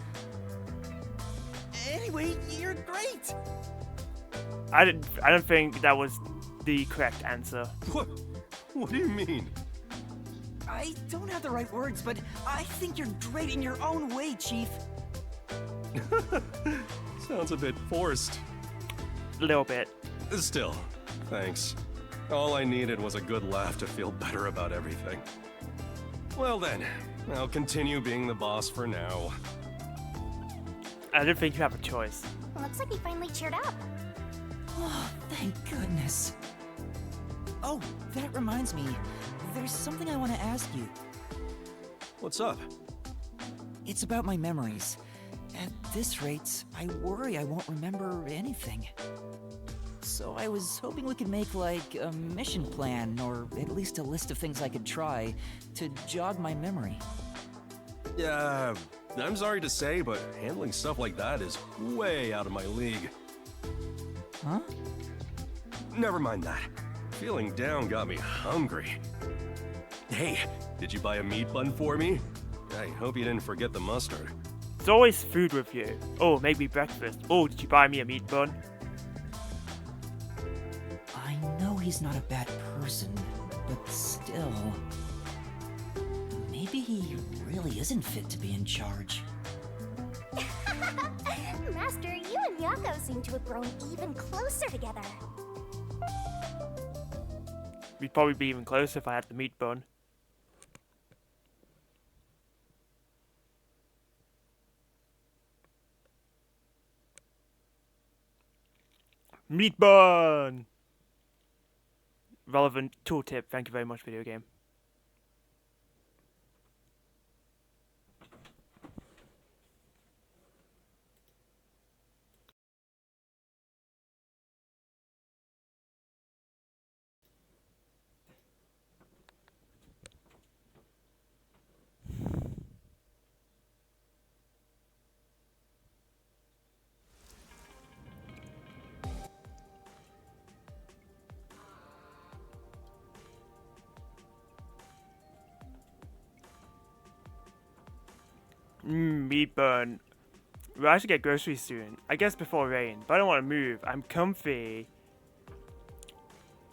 Speaker 2: Anyway, you're great!
Speaker 1: I don't think that was the correct answer.
Speaker 5: What do you mean?
Speaker 2: I don't have the right words, but I think you're great in your own way, Chief.
Speaker 5: Sounds a bit forced.
Speaker 1: A little bit.
Speaker 5: Still, thanks. All I needed was a good laugh to feel better about everything. Well then, I'll continue being the boss for now.
Speaker 1: I don't think you have a choice.
Speaker 4: Looks like he finally cheered up.
Speaker 2: Oh, thank goodness. Oh, that reminds me. There's something I want to ask you.
Speaker 5: What's up?
Speaker 2: It's about my memories. At this rate, I worry I won't remember anything. So I was hoping we could make, like, a mission plan, or at least a list of things I could try, to jog my memory.
Speaker 5: Yeah, I'm sorry to say, but handling stuff like that is way out of my league.
Speaker 2: Huh?
Speaker 5: Never mind that. Feeling down got me hungry. Hey, did you buy a meat bun for me? I hope you didn't forget the mustard.
Speaker 1: It's always food with you. Oh, make me breakfast. Oh, did you buy me a meat bun?
Speaker 2: I know he's not a bad person, but still... Maybe he really isn't fit to be in charge.
Speaker 4: Master, you and Yako seem to have grown even closer together.
Speaker 1: We'd probably be even closer if I had the meat bun. Meat bun! Relevant tooltip. Thank you very much, video game. Meat bun. Well, I should get groceries soon. I guess before rain, but I don't want to move. I'm comfy.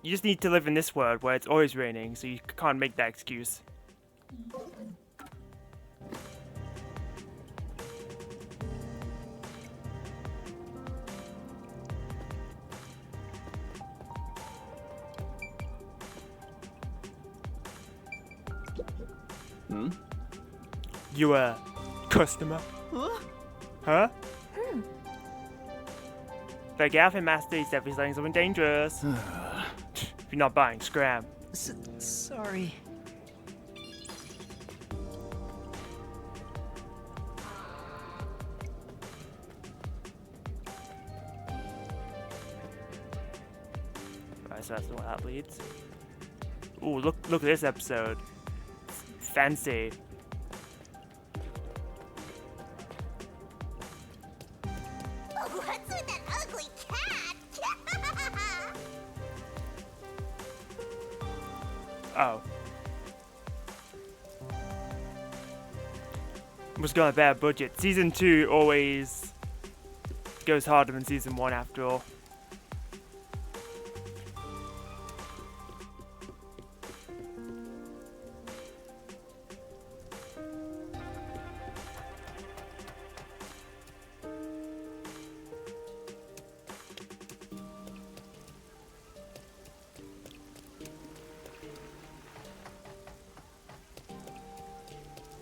Speaker 1: You just need to live in this world where it's always raining, so you can't make that excuse. You a customer?
Speaker 2: Huh?
Speaker 1: Huh? Better get off him, Master. He's definitely saying something dangerous. If you're not buying, scram.
Speaker 2: Sorry.
Speaker 1: Right, so that's where that leads. Ooh, look at this episode. Fancy.
Speaker 4: What's with that ugly cat?
Speaker 1: Oh. Was got a better budget. Season 2 always goes harder than Season 1 after all.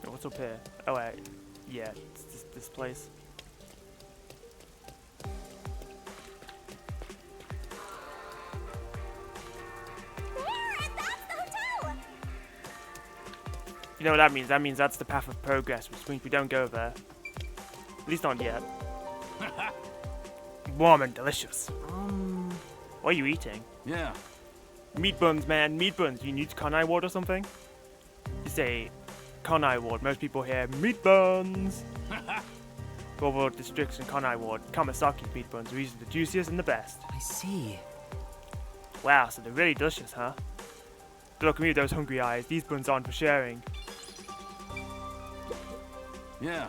Speaker 1: What's up here? Oh wait, yeah, it's this place.
Speaker 4: There, that's the hotel.
Speaker 1: You know what that means? That means that's the path of progress, which means we don't go there. At least not yet. Warm and delicious. What are you eating?
Speaker 3: Yeah.
Speaker 1: Meat buns, man, meat buns. You need Conai ward or something? You say Conai ward. Most people hear meat buns. Global districts in Conai ward. Kamasaki meat buns are usually the juiciest and the best.
Speaker 2: I see.
Speaker 1: Wow, so they're really delicious, huh? But look at me with those hungry eyes. These buns aren't for sharing.
Speaker 3: Yeah.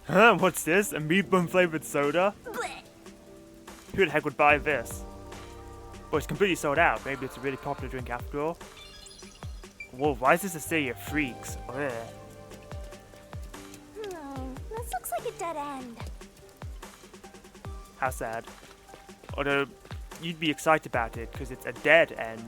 Speaker 1: Huh? What's this? A meat bun flavored soda?
Speaker 4: Blech.
Speaker 1: Who the heck would buy this? Well, it's completely sold out. Maybe it's a really popular drink after all. Whoa, why is this a city of freaks? Ugh.
Speaker 4: This looks like a dead end.
Speaker 1: How sad. Although, you'd be excited about it because it's a dead end.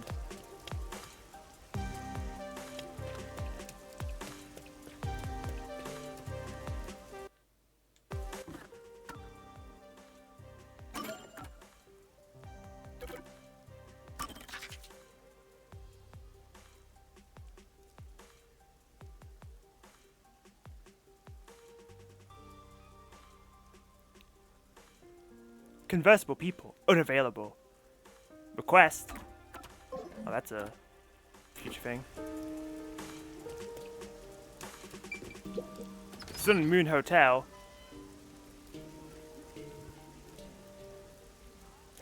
Speaker 1: Conversible people, unavailable. Request. Oh, that's a future thing. Sun and Moon Hotel.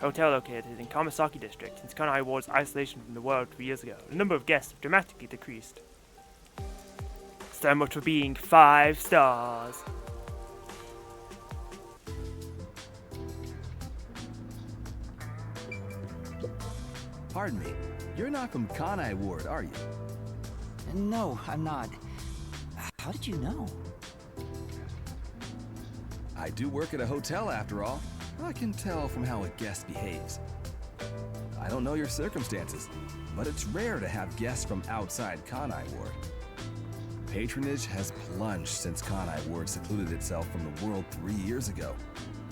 Speaker 1: Hotel located in Kamasaki District. Since Kanai Ward's isolation from the world 3 years ago, the number of guests have dramatically decreased. So much for being 5 stars.
Speaker 7: Pardon me, you're not from Kanai Ward, are you?
Speaker 2: No, I'm not. How did you know?
Speaker 7: I do work at a hotel after all. I can tell from how a guest behaves. I don't know your circumstances, but it's rare to have guests from outside Kanai Ward. Patronage has plunged since Kanai Ward secluded itself from the world 3 years ago.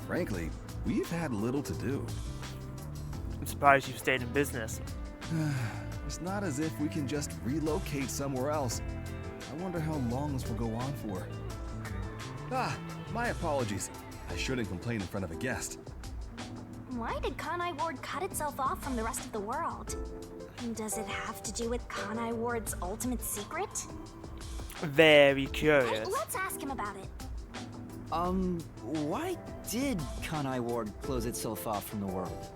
Speaker 7: Frankly, we've had little to do.
Speaker 1: I'm surprised you've stayed in business.
Speaker 7: It's not as if we can just relocate somewhere else. I wonder how long this will go on for. My apologies. I shouldn't complain in front of a guest.
Speaker 4: Why did Kanai Ward cut itself off from the rest of the world? Does it have to do with Kanai Ward's ultimate secret?
Speaker 1: Very
Speaker 4: Hey,
Speaker 1: curious.
Speaker 4: let's ask him about it.
Speaker 2: Why did Kanai Ward close itself off from the world?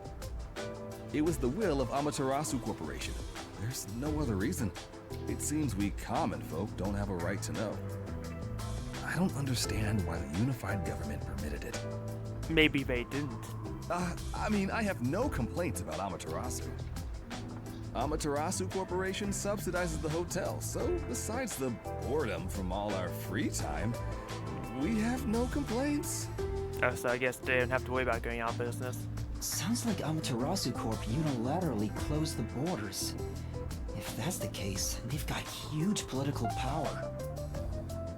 Speaker 7: It was the will of Amaterasu Corporation. There's no other reason. It seems we common folk don't have a right to know. I don't understand why the unified government permitted it.
Speaker 1: Maybe they didn't.
Speaker 7: I have no complaints about Amaterasu. Amaterasu Corporation subsidizes the hotel, so besides the boredom from all our free time, we have no complaints.
Speaker 1: Oh, so I guess they don't have to worry about going out of business.
Speaker 2: Sounds like Amaterasu Corp unilaterally closed the borders. If that's the case, they've got huge political power.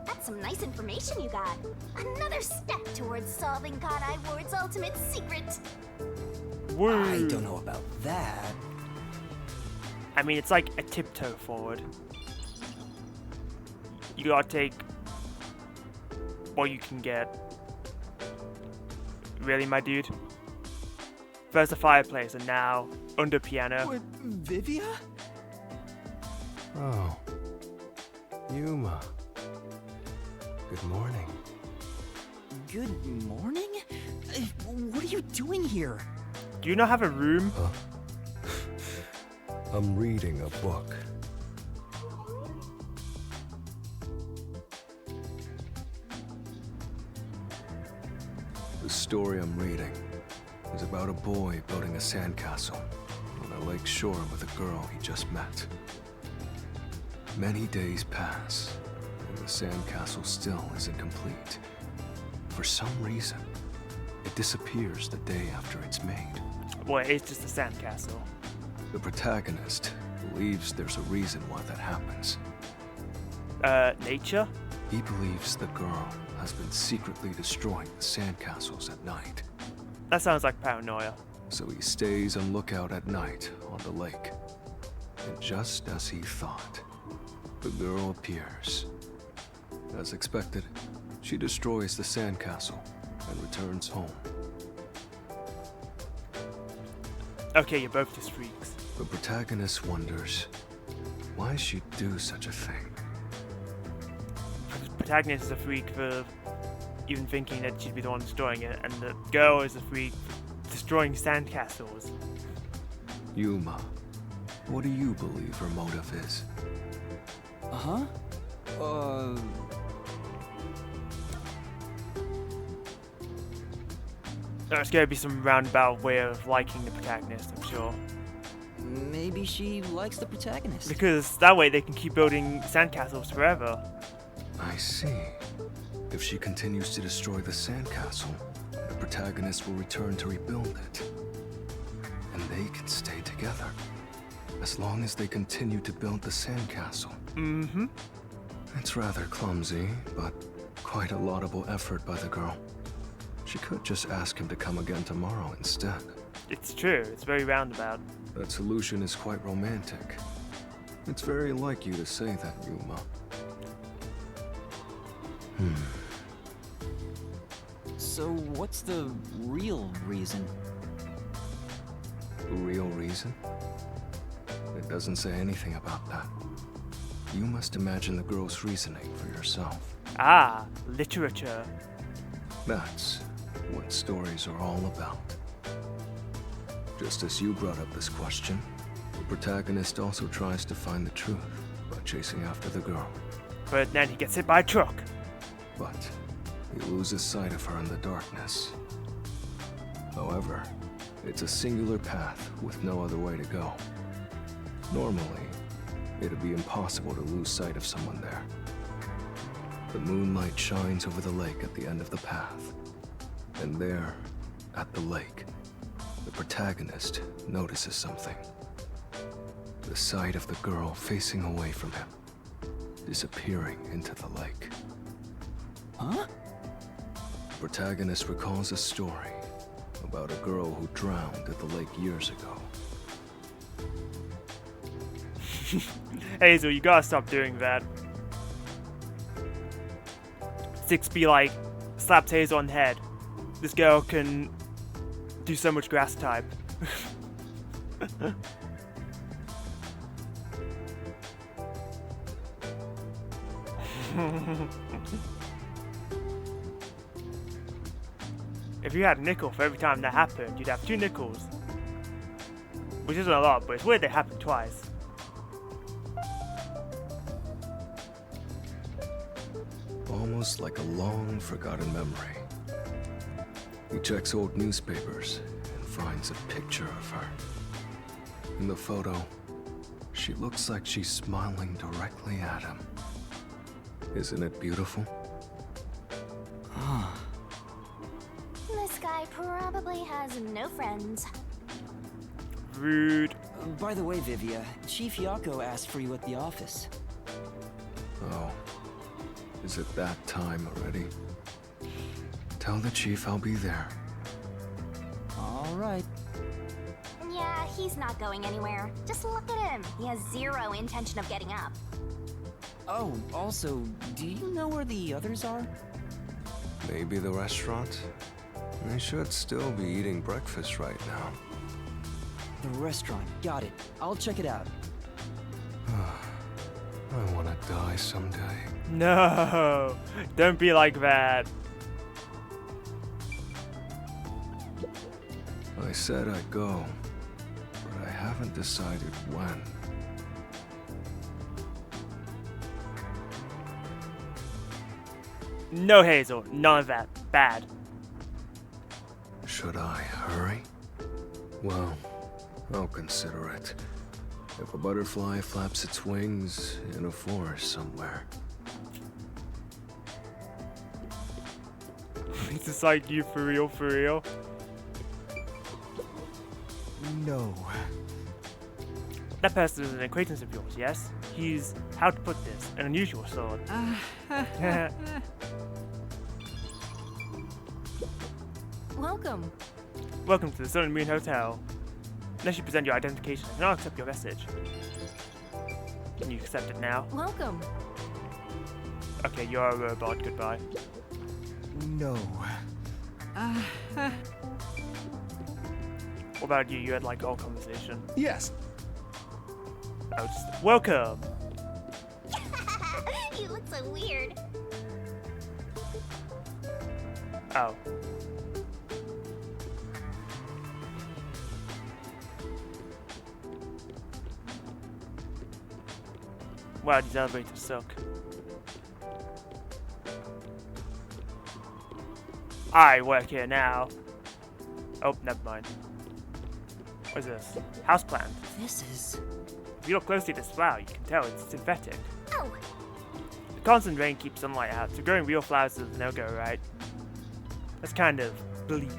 Speaker 4: That That's some nice information you got. Another step towards solving Kanai Ward's ultimate secret.
Speaker 1: Woo.
Speaker 2: I don't know about that.
Speaker 1: I mean, it's like a tiptoe forward. You gotta take what you can get. Really, my dude? First a fireplace, and now under piano.
Speaker 6: With Vivia?
Speaker 8: Oh. Yuma. Good morning.
Speaker 2: Good morning? What are you doing here?
Speaker 1: Do you not have a room?
Speaker 8: I'm reading a book. The story I'm reading is about a boy building a sandcastle on a lake shore with a girl he just met. Many days pass, and the sandcastle still isn't complete. For some reason, it disappears the day after it's made.
Speaker 1: Boy, it's just a sandcastle.
Speaker 8: The protagonist believes there's a reason why that happens.
Speaker 1: Nature?
Speaker 8: He believes the girl has been secretly destroying the sandcastles at night.
Speaker 1: That sounds like paranoia.
Speaker 8: So he stays on lookout at night on the lake. And just as he thought, the girl appears. As expected, she destroys the sandcastle and returns home.
Speaker 1: Okay, you're both just freaks.
Speaker 8: The protagonist wonders why she'd do such a thing.
Speaker 1: The protagonist is a freak for even thinking that she'd be the one destroying it, and the girl is a freak for destroying sandcastles.
Speaker 8: Yuma, what do you believe her motive is?
Speaker 2: Uh-huh.
Speaker 1: There's gonna be some roundabout way of liking the protagonist, I'm sure.
Speaker 2: Maybe she likes the protagonist.
Speaker 1: Because that way they can keep building sandcastles forever.
Speaker 8: I see. If she continues to destroy the sandcastle, the protagonist will return to rebuild it. And they can stay together, as long as they continue to build the sandcastle.
Speaker 1: Mm-hmm.
Speaker 8: It's rather clumsy, but quite a laudable effort by the girl. She could just ask him to come again tomorrow instead.
Speaker 1: It's true, it's very roundabout.
Speaker 8: That solution is quite romantic. It's very like you to say that, Yuma.
Speaker 2: So what's the real reason?
Speaker 8: The real reason? It doesn't say anything about that. You must imagine the girl's reasoning for yourself.
Speaker 1: Ah, literature.
Speaker 8: That's what stories are all about. Just as you brought up this question, the protagonist also tries to find the truth by chasing after the girl.
Speaker 1: But then he gets hit by a truck.
Speaker 8: But he loses sight of her in the darkness. However, it's a singular path with no other way to go. Normally, it'd be impossible to lose sight of someone there. The moonlight shines over the lake at the end of the path. And there, at the lake, the protagonist notices something. The sight of the girl facing away from him, disappearing into the lake.
Speaker 2: Huh?
Speaker 8: The protagonist recalls a story about a girl who drowned at the lake years ago.
Speaker 1: Hazel, you gotta stop doing that. 6B like slaps Hazel on the head. This girl can do so much grass type. If you had a nickel for every time that happened, you'd have 2 nickels. Which isn't a lot, but it's weird they happened twice.
Speaker 8: Almost like a long forgotten memory. He checks old newspapers and finds a picture of her. In the photo, she looks like she's smiling directly at him. Isn't it beautiful?
Speaker 4: This guy probably has no friends.
Speaker 1: Rude.
Speaker 2: By the way, Vivia, Chief Yako asked for you at the office.
Speaker 8: Oh. Is it that time already? Tell the chief I'll be there.
Speaker 2: All right.
Speaker 4: Yeah, he's not going anywhere. Just look at him. He has zero intention of getting up.
Speaker 2: Oh, also, do you know where the others are?
Speaker 8: Maybe the restaurant? They should still be eating breakfast right now.
Speaker 2: The restaurant. Got it. I'll check it out.
Speaker 8: I want to die someday.
Speaker 1: No, don't be like that.
Speaker 8: I said I'd go, but I haven't decided when.
Speaker 1: No, Hazel, none of that. Bad.
Speaker 8: Should I hurry? Well, I'll consider it. If a butterfly flaps its wings in a forest somewhere.
Speaker 1: It's just like you for real, for real.
Speaker 6: No.
Speaker 1: That person is an acquaintance of yours, yes? He's, how to put this, an unusual sort.
Speaker 9: Welcome.
Speaker 1: Welcome to the Sun and Moon Hotel. Unless you present your identification, I cannot accept your message. Can you accept it now?
Speaker 9: Welcome.
Speaker 1: Okay, you're a robot, goodbye.
Speaker 6: No.
Speaker 1: What about you? You had like all conversation.
Speaker 7: Yes.
Speaker 1: Oh, just welcome.
Speaker 4: You look so weird.
Speaker 1: Oh. Wow, these elevators suck. I work here now. Oh, never mind. What is this? Houseplant.
Speaker 2: This is...
Speaker 1: If you look closely at this flower, you can tell it's synthetic.
Speaker 4: Oh,
Speaker 1: The constant rain keeps sunlight out, so growing real flowers is a no-go, right? That's kind of bleak.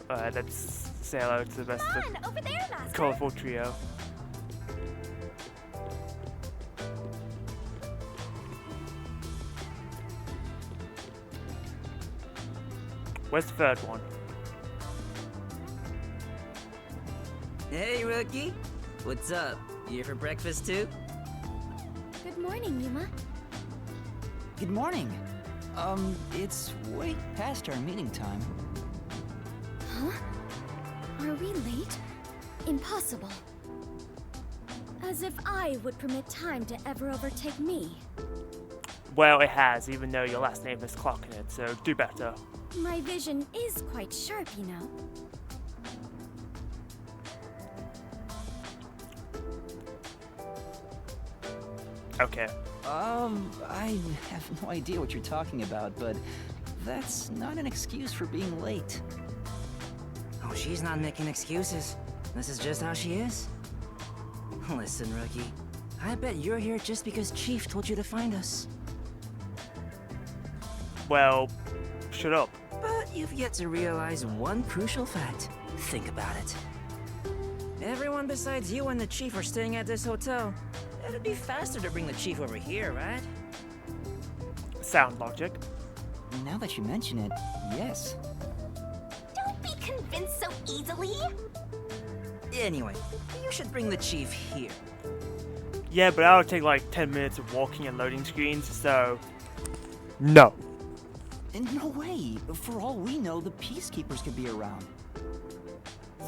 Speaker 1: Alright, let's say hello to the rest of
Speaker 4: fun! Over there,
Speaker 1: the
Speaker 4: Master!
Speaker 1: colorful trio. Where's the third one?
Speaker 10: Hey, rookie. What's up? You here for breakfast too?
Speaker 9: Good morning, Yuma.
Speaker 2: Good morning. It's way past our meeting time.
Speaker 9: Huh? Are we late? Impossible. As if I would permit time to ever overtake me.
Speaker 1: Well, it has, even though your last name has clock in it, so do better.
Speaker 9: My vision is quite sharp, you know.
Speaker 1: Okay.
Speaker 2: I have no idea what you're talking about, but that's not an excuse for being late.
Speaker 10: Oh, she's not making excuses. This is just how she is. Listen, rookie. I bet you're here just because Chief told you to find us.
Speaker 1: Well, shut up.
Speaker 10: But you've yet to realize one crucial fact. Think about it. Everyone besides you and the Chief are staying at this hotel. It'd be faster to bring the Chief over here, right?
Speaker 1: Sound logic.
Speaker 2: Now that you mention it, yes.
Speaker 4: Don't be convinced so easily!
Speaker 10: Anyway, you should bring the Chief here.
Speaker 1: Yeah, but that'll take like 10 minutes of walking and loading screens, so... No.
Speaker 2: And no way! For all we know, the Peacekeepers could be around.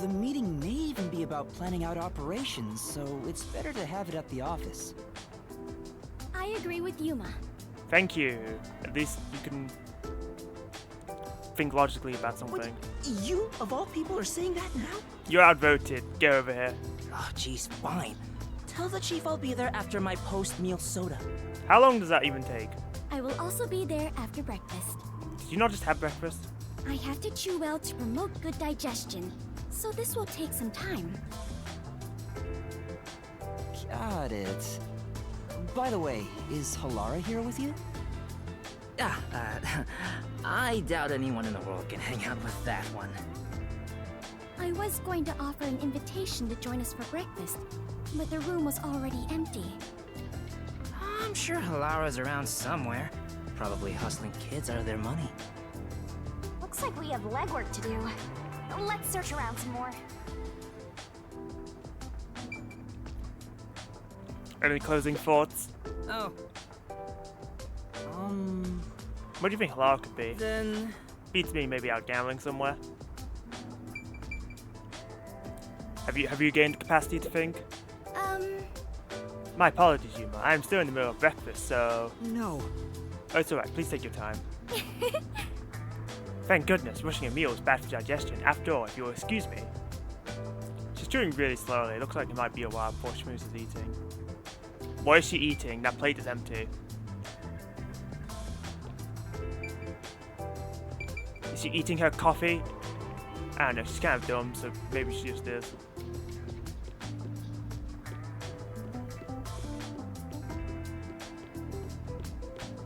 Speaker 2: The meeting may even be about planning out operations, so it's better to have it at the office.
Speaker 9: I agree with Yuma.
Speaker 1: Thank you. At least you can think logically about something.
Speaker 10: You, of all people, are saying that now?
Speaker 1: You're outvoted. Get over here.
Speaker 10: Oh, jeez, fine. Tell the Chief I'll be there after my post-meal soda.
Speaker 1: How long does that even take?
Speaker 9: I will also be there after breakfast.
Speaker 1: Did you not just have breakfast?
Speaker 9: I have to chew well to promote good digestion, so this will take some time.
Speaker 2: Got it. By the way, is Halara here with you?
Speaker 10: I doubt anyone in the world can hang out with that one.
Speaker 9: I I was going to offer an invitation to join us for breakfast, but the room was already empty.
Speaker 10: I'm sure Halara's around somewhere. Probably hustling kids out of their money.
Speaker 4: Looks like we have legwork to do. Let's search around some more.
Speaker 1: Any closing thoughts?
Speaker 10: Oh.
Speaker 1: What do you think Lara could be?
Speaker 10: Then...
Speaker 1: Beats me maybe out gambling somewhere. Have you gained the capacity to think? My apologies, Yuma. I'm still in the middle of breakfast, so...
Speaker 10: No.
Speaker 1: Oh, it's alright. Please take your time. Thank goodness, rushing a meal is bad for digestion. After all, if you'll excuse me. She's chewing really slowly. It looks like it might be a while before she finishes eating. What is she eating? That plate is empty. Is she eating her coffee? I don't know, she's kind of dumb, so maybe she just is.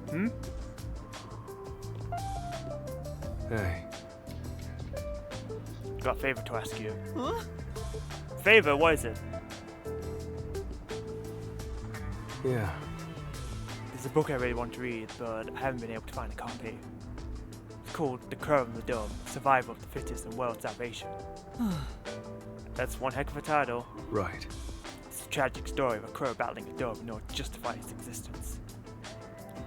Speaker 1: Hmm?
Speaker 8: Hey,
Speaker 1: Got a favor to ask you.
Speaker 10: Huh?
Speaker 1: Favor? What is it?
Speaker 8: yeah,
Speaker 1: There's a book I really want to read, but I haven't been able to find a copy. It's called The Crow and the Dumb, Survival of the Fittest and World Salvation. That's one heck of a title.
Speaker 8: right.
Speaker 1: It's a tragic story of a crow battling a dove in order to justify its existence.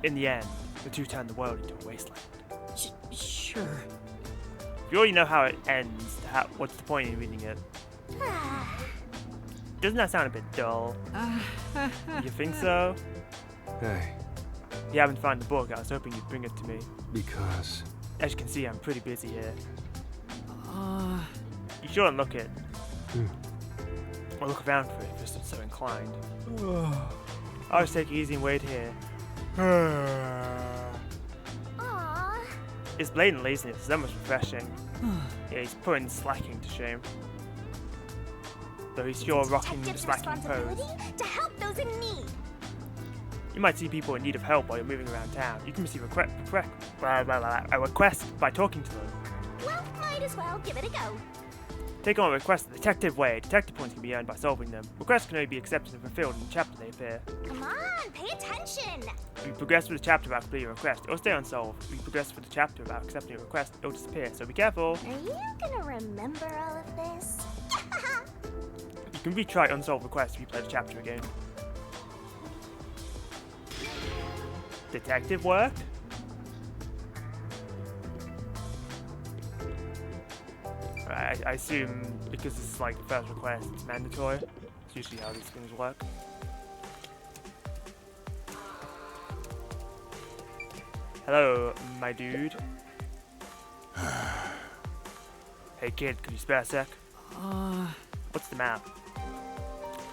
Speaker 1: In the end, the two turn the world into a wasteland.
Speaker 10: Sure.
Speaker 1: If you already know how it ends, what's the point in reading it? Doesn't that sound a bit dull? You think so?
Speaker 8: Hey,
Speaker 1: If you haven't found the book, I was hoping you'd bring it to me.
Speaker 8: because...
Speaker 1: As you can see, I'm pretty busy here.
Speaker 10: Uh...
Speaker 1: You shouldn't look it.
Speaker 8: Hmm.
Speaker 1: Or look around for it if you're so inclined. I'll just take it easy and wait here.
Speaker 4: Aww.
Speaker 1: It's blatant laziness, it's almost refreshing. Yeah, he's putting slacking to shame. Though he's sure rocking the
Speaker 4: Detective's
Speaker 1: slacking pose.
Speaker 4: responsibility to help those in need.
Speaker 1: You might see people in need of help while you're moving around town. You can receive a request by talking to them.
Speaker 4: Well, might as well give it a go.
Speaker 1: Take on a request the detective way. Detective points can be earned by solving them. Requests can only be accepted and fulfilled in the chapter they appear.
Speaker 4: Come on, pay attention.
Speaker 1: If you progress with the chapter without completing a request, it will stay unsolved. If you progress with the chapter without accepting a request, it will disappear, so be careful.
Speaker 4: Are you gonna remember all of this?
Speaker 1: You can retry unsolved requests if you play the chapter again. Detective work? I assume because this is like the first request, it's mandatory. It's usually how these things work. Hello, my dude. Hey kid, could you spare a sec? What's the matter?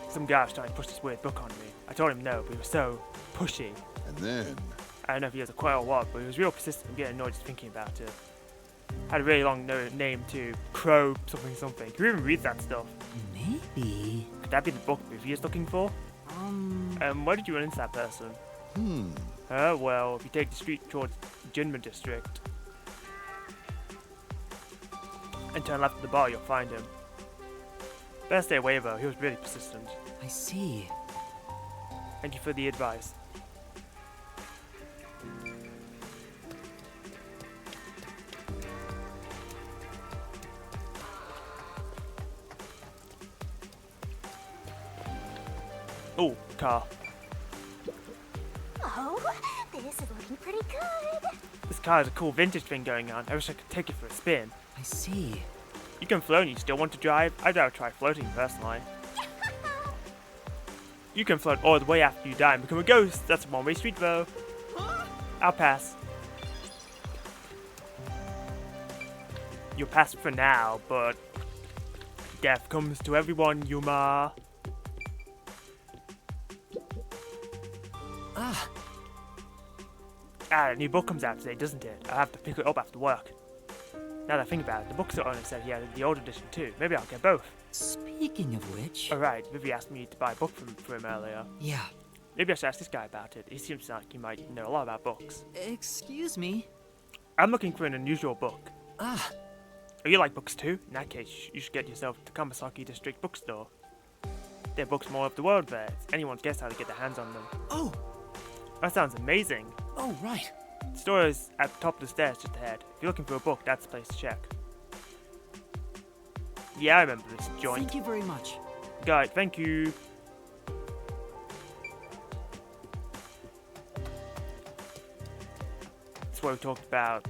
Speaker 1: Some guy was trying to push this weird book on me. I told him no, but he was so pushy.
Speaker 11: And then,
Speaker 1: I don't know if he has a quite or what, but he was real persistent and getting annoyed just thinking about it. Had a really long name too. Crow something something. Can you even read that stuff?
Speaker 2: Maybe.
Speaker 1: Could that be the book Vivi is looking for? Where did you run into that person? Well, if you take the street towards Jinma District and turn left at the bar, you'll find him. Better stay away though, he was really persistent.
Speaker 2: I see.
Speaker 1: Thank you for the advice. Oh, car.
Speaker 4: Oh, this is looking pretty good.
Speaker 1: This car has a cool vintage thing going on. I wish I could take it for a spin.
Speaker 2: I see.
Speaker 1: You can float and you still want to drive? I'd rather try floating personally. You can float all the way after you die and become a ghost. That's a one-way street though. I'll pass. You'll pass for now, but death comes to everyone, Yuma. A new book comes out today, doesn't it? I'll have to pick it up after work. Now that I think about it, the bookstore owner said he had the old edition too. Maybe I'll get both.
Speaker 2: Speaking of which...
Speaker 1: Alright, Vivi asked me to buy a book for him earlier.
Speaker 2: Yeah.
Speaker 1: Maybe I should ask this guy about it. He seems like he might know a lot about books.
Speaker 2: Excuse me?
Speaker 1: I'm looking for an unusual book. Oh, you like books too? In that case, you should get yourself the Kamasaki District Bookstore. There are books from all over the world there. It's anyone's guess how to get their hands on them.
Speaker 2: Oh!
Speaker 1: That sounds amazing.
Speaker 2: Oh, right.
Speaker 1: The store is at the top of the stairs just ahead. If you're looking for a book, that's the place to check. Yeah, I remember this joint.
Speaker 2: Thank you very much.
Speaker 1: Guys, thank you. That's where we talked about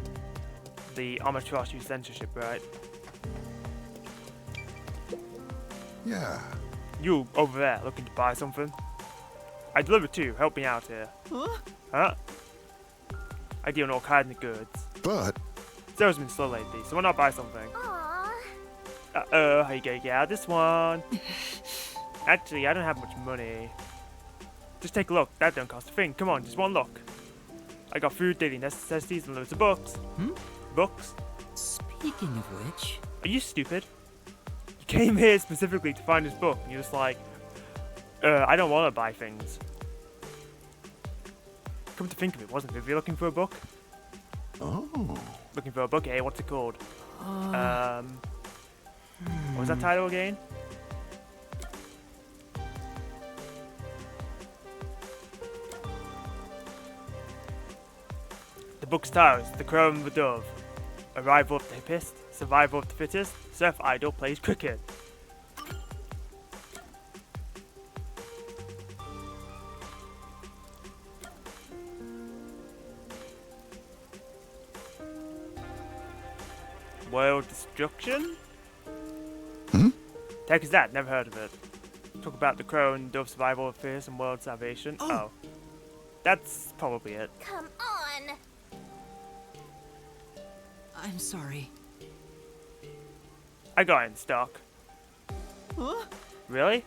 Speaker 1: the Amaterasu censorship, right?
Speaker 11: Yeah.
Speaker 1: You over there looking to buy something? I deliver too. Help me out here.
Speaker 2: Huh?
Speaker 1: Huh? I deal in all kinds of goods.
Speaker 11: But
Speaker 1: Sarah's been slow lately, so why not buy something?
Speaker 4: Aww.
Speaker 1: Uh-oh, how you gonna get out of this one? Actually, I don't have much money. Just take a look. That don't cost a thing. Come on, just one look. I got food, daily necessities, and loads of books. Books?
Speaker 2: Speaking of which...
Speaker 1: Are you stupid? You came here specifically to find this book, and you're just like, I don't want to buy things. Come to think of it, wasn't Vivi looking for a book?
Speaker 11: oh,
Speaker 1: Looking for a book, eh? What's it called? What was that title again? The book's title is The Crow and the Dove. Arrival of the Hippest, Survival of the Fittest, Surf Idol plays cricket. World Destruction? Heck is that? Never heard of it. Talk about the Crow and Dove survival of fears and world salvation. Oh. That's probably it.
Speaker 4: Come on.
Speaker 2: I'm sorry.
Speaker 1: I got it in stock.
Speaker 2: Huh?
Speaker 1: Really?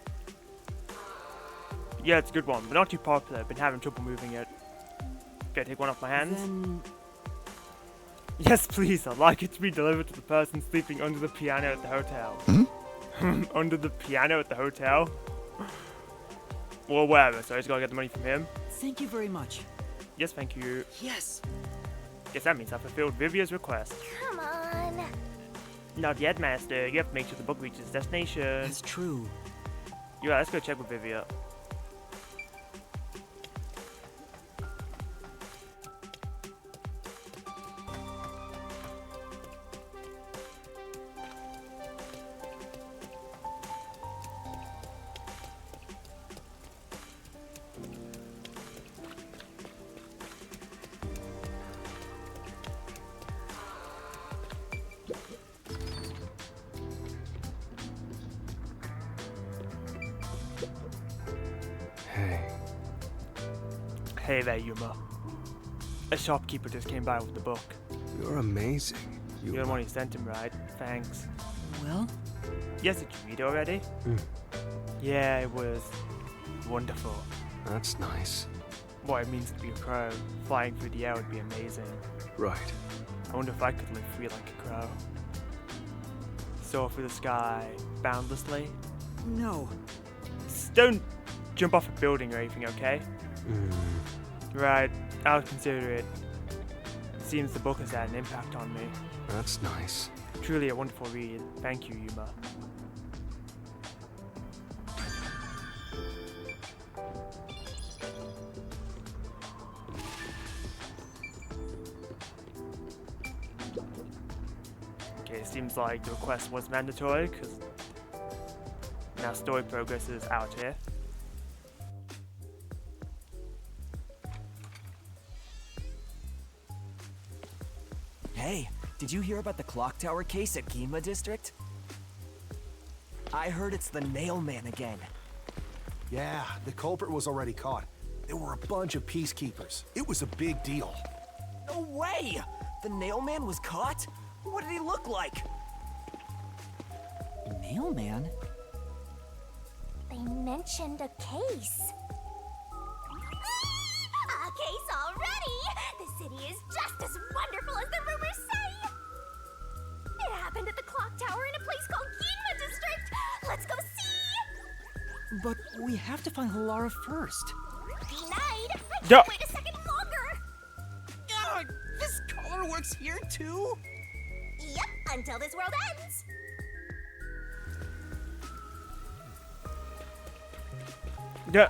Speaker 1: Yeah, it's a good one, but not too popular. Been having trouble moving it. Can I take one off my hands?
Speaker 2: Then...
Speaker 1: Yes, please. I'd like it to be delivered to the person sleeping under the piano at the hotel. Under the piano at the hotel? Well, whatever, so I just gotta get the money from him.
Speaker 2: Thank you very much.
Speaker 1: Yes, thank you.
Speaker 2: Yes.
Speaker 1: Guess that means I fulfilled Vivia's request.
Speaker 4: Come on.
Speaker 1: Not yet, Master. You have to make sure the book reaches its destination.
Speaker 2: That's true.
Speaker 1: Yeah, let's go check with Vivia.
Speaker 8: Hey,
Speaker 1: Hey there, Yuma. A shopkeeper just came by with the book.
Speaker 8: you're amazing.
Speaker 1: You're the one who sent him, right? Thanks.
Speaker 2: Well,
Speaker 1: Yes, did you read it already? Yeah, it was wonderful.
Speaker 8: That's nice.
Speaker 1: What it means to be a crow. Flying through the air would be amazing.
Speaker 8: Right.
Speaker 1: I wonder if I could live free like a crow. Soar through the sky, boundlessly.
Speaker 2: no.
Speaker 1: Don't jump off a building or anything, okay? Right, I'll consider it. It seems the book has had an impact on me.
Speaker 8: That's nice.
Speaker 1: Truly a wonderful read. Thank you, Yuma. Okay, it seems like the request was mandatory, because now story progress is out here.
Speaker 12: Hey, did you hear about the clock tower case at Gima District? I heard it's the nail man again.
Speaker 13: Yeah, the culprit was already caught. There were a bunch of peacekeepers. It was a big deal.
Speaker 12: No way! The nail man was caught? What did he look like?
Speaker 2: Mailman?
Speaker 4: They mentioned a case. A case already! The city is just as wonderful as the rumors say! It happened at the clock tower in a place called Ginma District! Let's go see!
Speaker 2: But we have to find Halara first.
Speaker 4: Denied! I can't
Speaker 1: Duh.
Speaker 4: wait a second longer!
Speaker 12: This color works here too?
Speaker 4: Yep, Until this world ends!
Speaker 1: Yeah.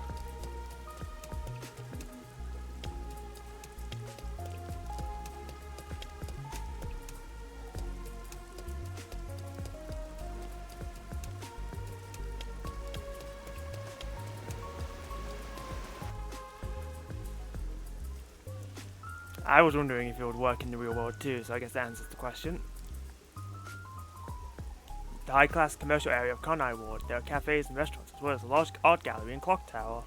Speaker 1: I was wondering if it would work in the real world too, so I guess that answers the question. The high-class commercial area of Conai Ward, there are cafes and restaurants, as well as a large art gallery and clock tower.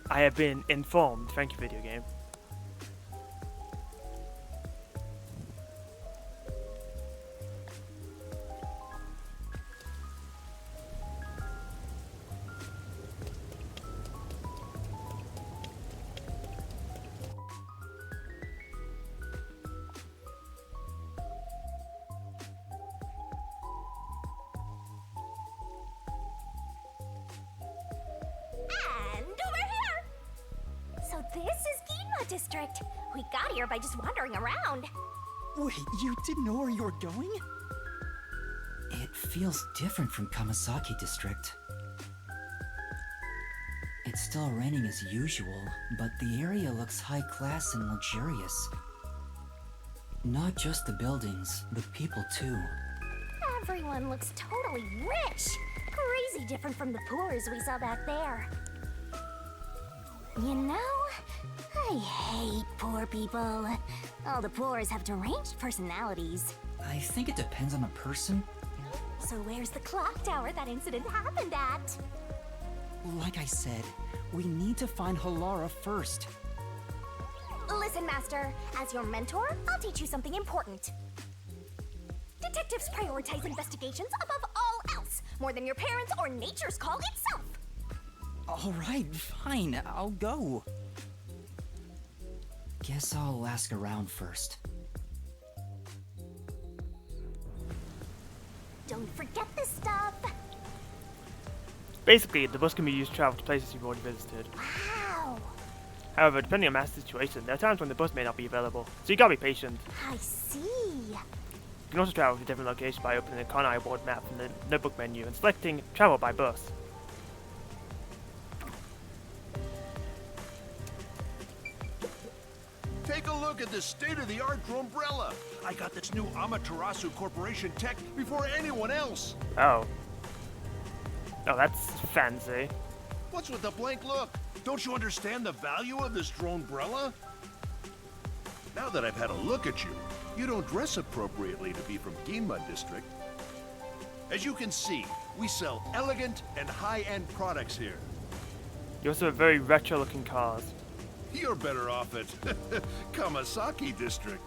Speaker 1: I have been informed. Thank you, video game.
Speaker 4: And over here! So this is Ginma District. We got here by just wandering around.
Speaker 2: Wait, you didn't know where you were going? It feels different from Kamasaki District. It's still raining as usual, but the area looks high class and luxurious. Not just the buildings, the people too.
Speaker 4: Everyone looks totally rich. Crazy different from the poors we saw back there. You know, I hate poor people. All the poors have deranged personalities.
Speaker 2: I think it depends on the person.
Speaker 4: So where's the clock tower that incident happened at?
Speaker 2: Like I said, we need to find Halara first.
Speaker 4: Listen, Master, as your mentor, I'll teach you something important. Detectives prioritize investigations above all else, more than your parents or nature's call itself.
Speaker 2: Alright, fine, I'll go. Guess I'll ask around first.
Speaker 4: Don't forget this stuff.
Speaker 1: Basically, the bus can be used to travel to places you've already visited.
Speaker 4: Wow.
Speaker 1: However, depending on Master's situation, there are times when the bus may not be available, so you gotta be patient.
Speaker 4: I see.
Speaker 1: You can also travel to different locations by opening the Conai Ward map from the notebook menu and selecting Travel by Bus.
Speaker 14: Take a look at this state-of-the-art drumbrella. I got this new Amaterasu Corporation tech before anyone else.
Speaker 1: Oh. Oh, that's fancy.
Speaker 14: What's with the blank look? Don't you understand the value of this dronebrella? Now that I've had a look at you, you don't dress appropriately to be from Ginma District. As you can see, we sell elegant and high-end products here.
Speaker 1: You also have very retro-looking cars.
Speaker 14: You're better off at Kamasaki District.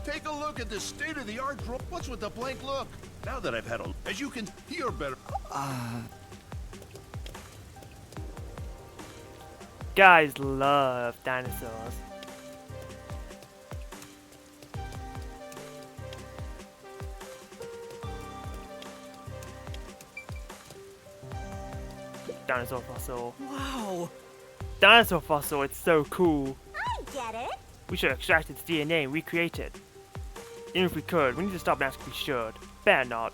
Speaker 14: Take a look at this state-of-the-art drone. What's with the blank look? Now that I've had a... As you can... You're better...
Speaker 1: Guys love dinosaurs. Dinosaur fossil.
Speaker 2: Wow!
Speaker 1: Dinosaur fossil, it's so cool.
Speaker 4: I get it.
Speaker 1: We should extract its DNA and recreate it. Even if we could, we need to stop and ask if we should. Better not.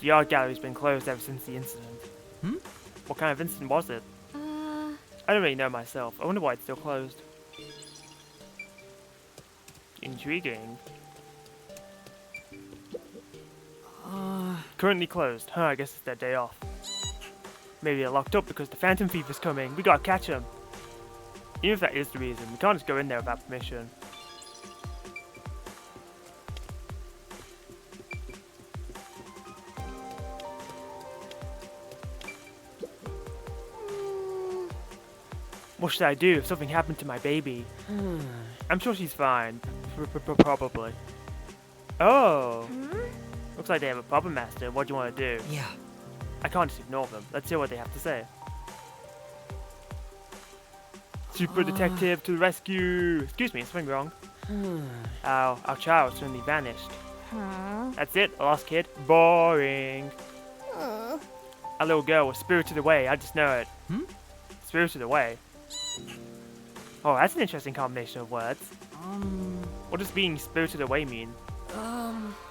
Speaker 1: The art gallery's been closed ever since the incident.
Speaker 2: Hmm?
Speaker 1: What kind of incident was it? I don't really know myself. I wonder why it's still closed. Intriguing. Currently closed. Huh, I guess it's their day off. Maybe they're locked up because the Phantom Thief is coming. We gotta catch him. Even if that is the reason, we can't just go in there without permission. What should I do if something happened to my baby? I'm sure she's fine. Probably. Oh! Looks like they have a problem, Master. What do you want to do?
Speaker 2: Yeah.
Speaker 1: I can't just ignore them. Let's hear what they have to say. Super detective to the rescue! Excuse me, is something wrong? Our child suddenly vanished.
Speaker 9: Huh?
Speaker 1: That's it, a lost kid. Boring. Our little girl was spirited away, I just know it. Spirited away? Oh, that's an interesting combination of words. What does being spirited away mean?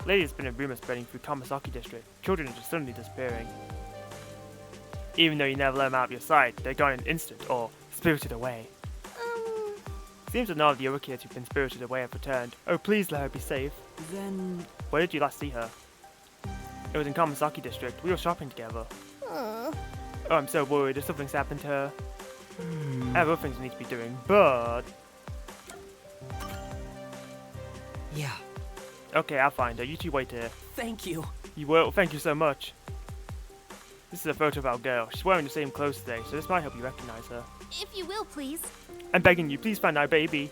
Speaker 1: Lately, there's been a rumor spreading through Kamasaki district. Children are just suddenly disappearing. Even though you never let them out of your sight, they're gone in an instant or spirited away. Seems that none of the other kids who've been spirited away have returned. Oh, please let her be safe.
Speaker 12: Then...
Speaker 1: Where did you last see her? It was in Kamasaki district. We were shopping together. Oh, I'm so worried if something's happened to her. I have other things we need to be doing, but...
Speaker 12: Yeah.
Speaker 1: Okay, I'll find her. You two wait here.
Speaker 12: Thank you.
Speaker 1: You will. Thank you so much. This is a photo of our girl. She's wearing the same clothes today, so this might help you recognize her.
Speaker 9: If you will, please.
Speaker 1: I'm begging you, please find our baby.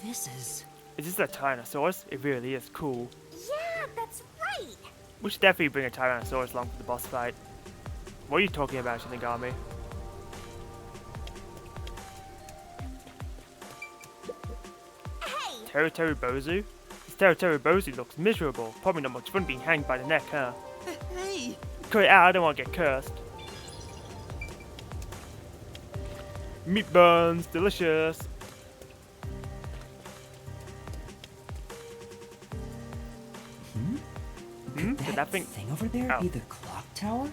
Speaker 12: This is...
Speaker 1: Is this a Tyrannosaurus? It really is cool.
Speaker 4: Yeah, that's right.
Speaker 1: We should definitely bring a Tyrannosaurus along for the boss fight. What are you talking about, Shinigami?
Speaker 4: Hey!
Speaker 1: Teru Bozu? This Teru Bozu looks miserable. Probably not much fun being hanged by the neck, huh?
Speaker 12: Hey!
Speaker 1: Cut it out, I don't want to get cursed. Meat buns, delicious.
Speaker 2: Could that thing over there be the clock tower?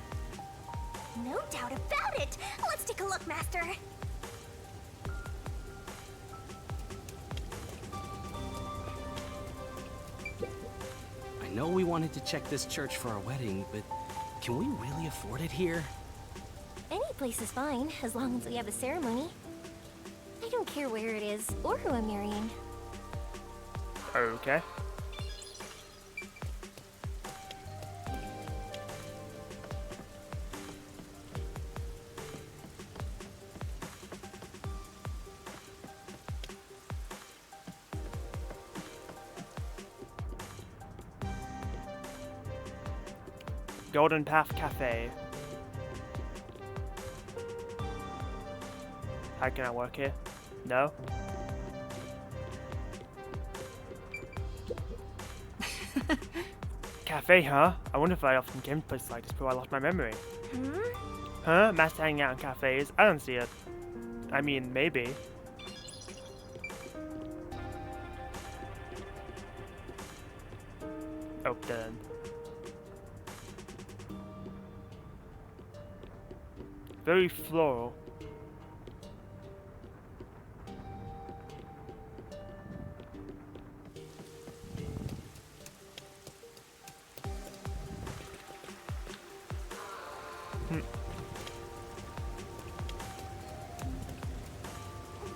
Speaker 4: No doubt about it. Let's take a look, Master.
Speaker 15: I know we wanted to check this church for our wedding, but can we really afford it here?
Speaker 9: Any place is fine, as long as we have a ceremony. I don't care where it is, or who I'm marrying.
Speaker 1: Okay. Golden Path Cafe. How can I work here? No? Cafe, huh? I wonder if I often came to places like this before I lost my memory. Huh? Master hanging out in cafes? I don't see it. I mean, maybe. Oh, done. Very floral.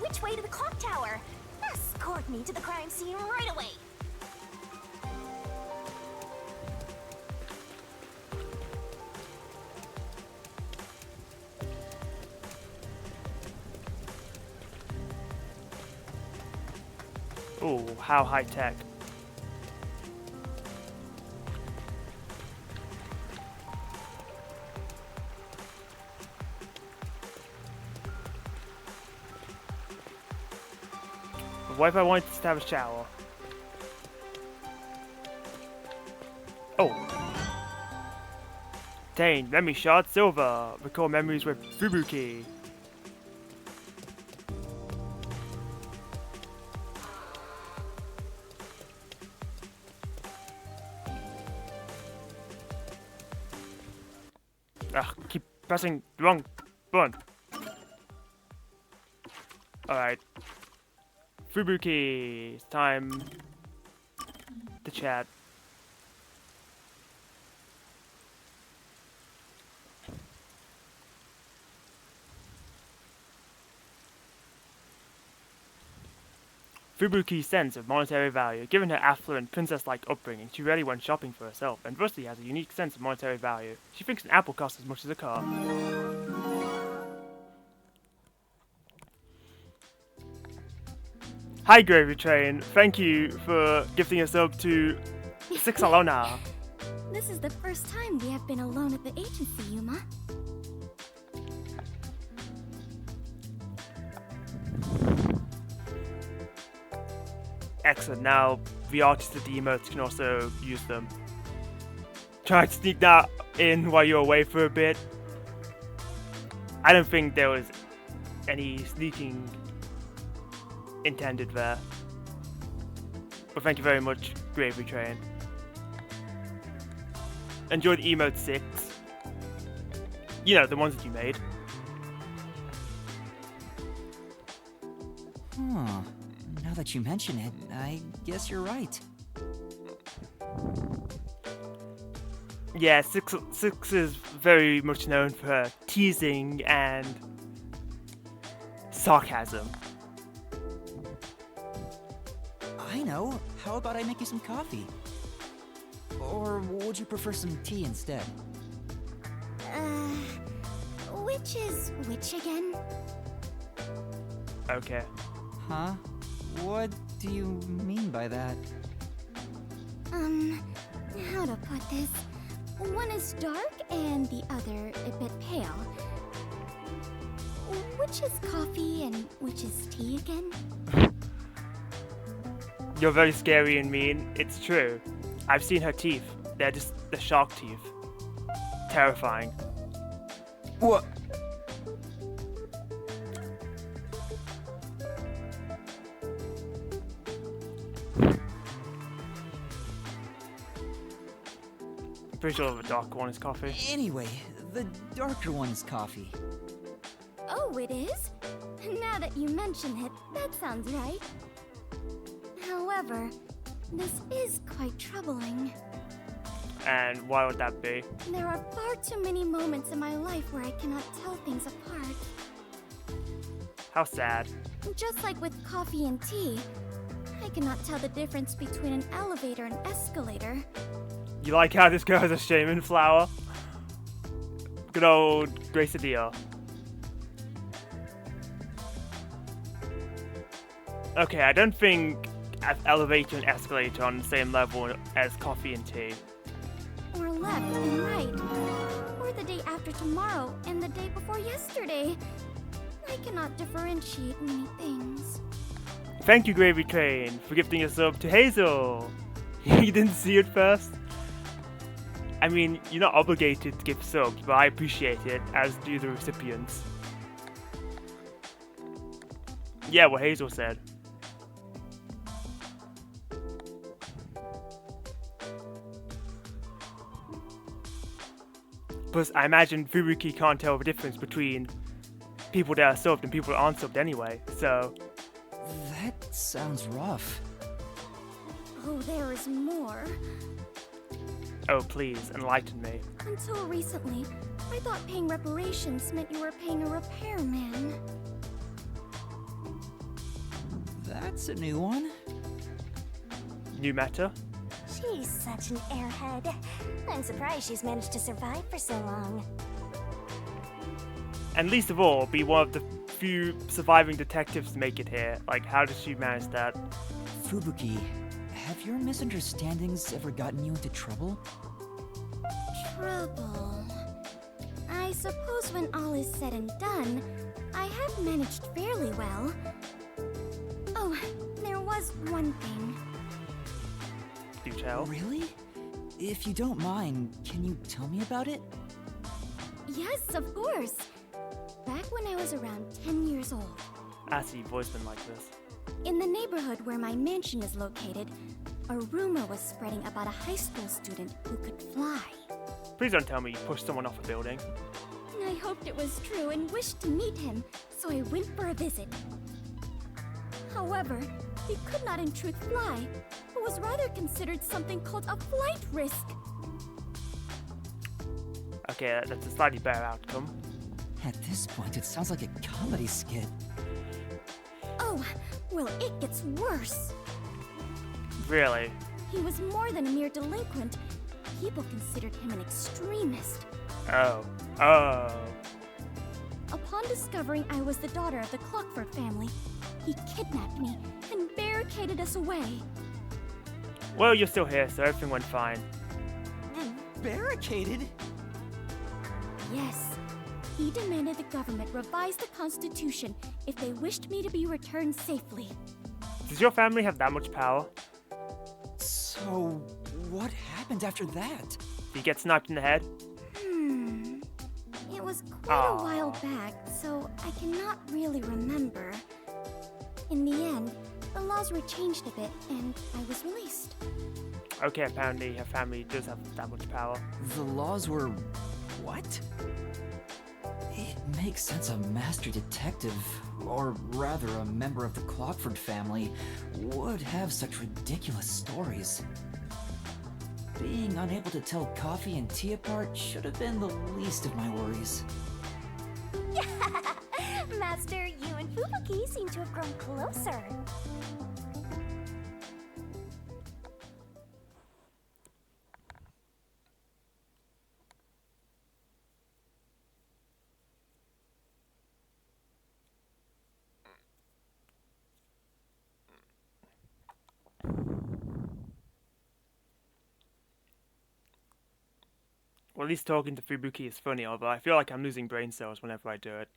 Speaker 4: Which way to the clock tower? Escort me to the crime scene right away.
Speaker 1: Ooh, how high tech. What if I wanted to have a shower? Oh. Obtain memory shard silver. Recall memories with Fubuki. Ugh, keep pressing the wrong button. Alright. Fubuki, it's time to chat. Fubuki's sense of monetary value. Given her affluent, princess-like upbringing, she rarely went shopping for herself, and thusly has a unique sense of monetary value. She thinks an apple costs as much as a car. Hi, Gravy Train. Thank you for gifting us up to 6 Alona.
Speaker 9: This is the first time we have been alone at the agency, Yuma.
Speaker 1: Excellent. Now, the artists of the emotes can also use them. Try to sneak that in while you're away for a bit. I don't think there was any sneaking intended there. But thank you very much, Gravy Train. Enjoy the emote 6. You know, the ones that you made.
Speaker 2: Huh. Now that you mention it, I guess you're right.
Speaker 1: Yeah, Six is very much known for her teasing and sarcasm.
Speaker 2: I know. How about I make you some coffee? Or would you prefer some tea instead?
Speaker 9: Which is which again?
Speaker 1: Okay.
Speaker 2: Huh? What do you mean by that?
Speaker 9: How to put this? One is dark and the other a bit pale. Which is coffee and which is tea again?
Speaker 1: You're very scary and mean. It's true. I've seen her teeth. They're just the shark teeth. Terrifying.
Speaker 2: What?
Speaker 1: Pretty sure the dark one is coffee.
Speaker 2: Anyway, the darker one is coffee.
Speaker 9: Oh, it is? Now that you mention it, that sounds right. However, this is quite troubling.
Speaker 1: And why would that be?
Speaker 9: There are far too many moments in my life where I cannot tell things apart.
Speaker 1: How sad.
Speaker 9: Just like with coffee and tea, I cannot tell the difference between an elevator and escalator.
Speaker 1: You like how this girl has a shaman flower? Good old Gracidia. Okay, I don't think elevator and escalator are on the same level as coffee and tea.
Speaker 9: Or left and right. Or the day after tomorrow and the day before yesterday. I cannot differentiate many things.
Speaker 1: Thank you, Gravy Train, for gifting us up to Hazel. You didn't see it first? I mean, you're not obligated to give subs, but I appreciate it, as do the recipients. Yeah, what Hazel said. Plus, I imagine Furuki can't tell the difference between people that are subbed and people that aren't subbed anyway, so...
Speaker 2: That sounds rough.
Speaker 9: Oh, there is more.
Speaker 1: Oh, please, enlighten me.
Speaker 9: Until recently, I thought paying reparations meant you were paying a repairman.
Speaker 2: That's a new one.
Speaker 1: New meta?
Speaker 4: She's such an airhead. I'm surprised she's managed to survive for so long.
Speaker 1: And least of all, be one of the few surviving detectives to make it here. Like, how does she manage that?
Speaker 2: Fubuki, have your misunderstandings ever gotten you into trouble?
Speaker 9: Trouble. I suppose when all is said and done, I have managed fairly well. Oh, there was one thing.
Speaker 1: Do tell.
Speaker 2: Really? If you don't mind, can you tell me about it?
Speaker 9: Yes, of course. Back when I was around 10 years old.
Speaker 1: I see, you've always been like this.
Speaker 9: In the neighborhood where my mansion is located, a rumor was spreading about a high school student who could fly.
Speaker 1: Please don't tell me you pushed someone off a building.
Speaker 9: I hoped it was true and wished to meet him, so I went for a visit. However, he could not in truth fly, but was rather considered something called a flight risk.
Speaker 1: Okay, that's a slightly better outcome.
Speaker 2: At this point, it sounds like a comedy skit.
Speaker 9: Oh, well, it gets worse.
Speaker 1: Really?
Speaker 9: He was more than a mere delinquent. People considered him an extremist.
Speaker 1: Oh.
Speaker 9: Upon discovering I was the daughter of the Clockford family, He kidnapped me and barricaded us away.
Speaker 1: Well, you're still here, so everything went fine.
Speaker 12: Barricaded?
Speaker 9: Yes. He demanded the government revise the Constitution if they wished me to be returned safely.
Speaker 1: Does your family have that much power?
Speaker 12: So, what happened after that?
Speaker 1: Do you get sniped in the head?
Speaker 9: It was quite a while back, so I cannot really remember. In the end, the laws were changed a bit, and I was released.
Speaker 1: Okay, apparently her family does have that much power.
Speaker 12: The laws were... what?
Speaker 2: It makes sense a master detective, or rather a member of the Clockford family, would have such ridiculous stories. Being unable to tell coffee and tea apart should have been the least of my worries.
Speaker 4: Master, you and Fubuki seem to have grown closer.
Speaker 1: Well, at least talking to Fubuki is funny, although I feel like I'm losing brain cells whenever I do it.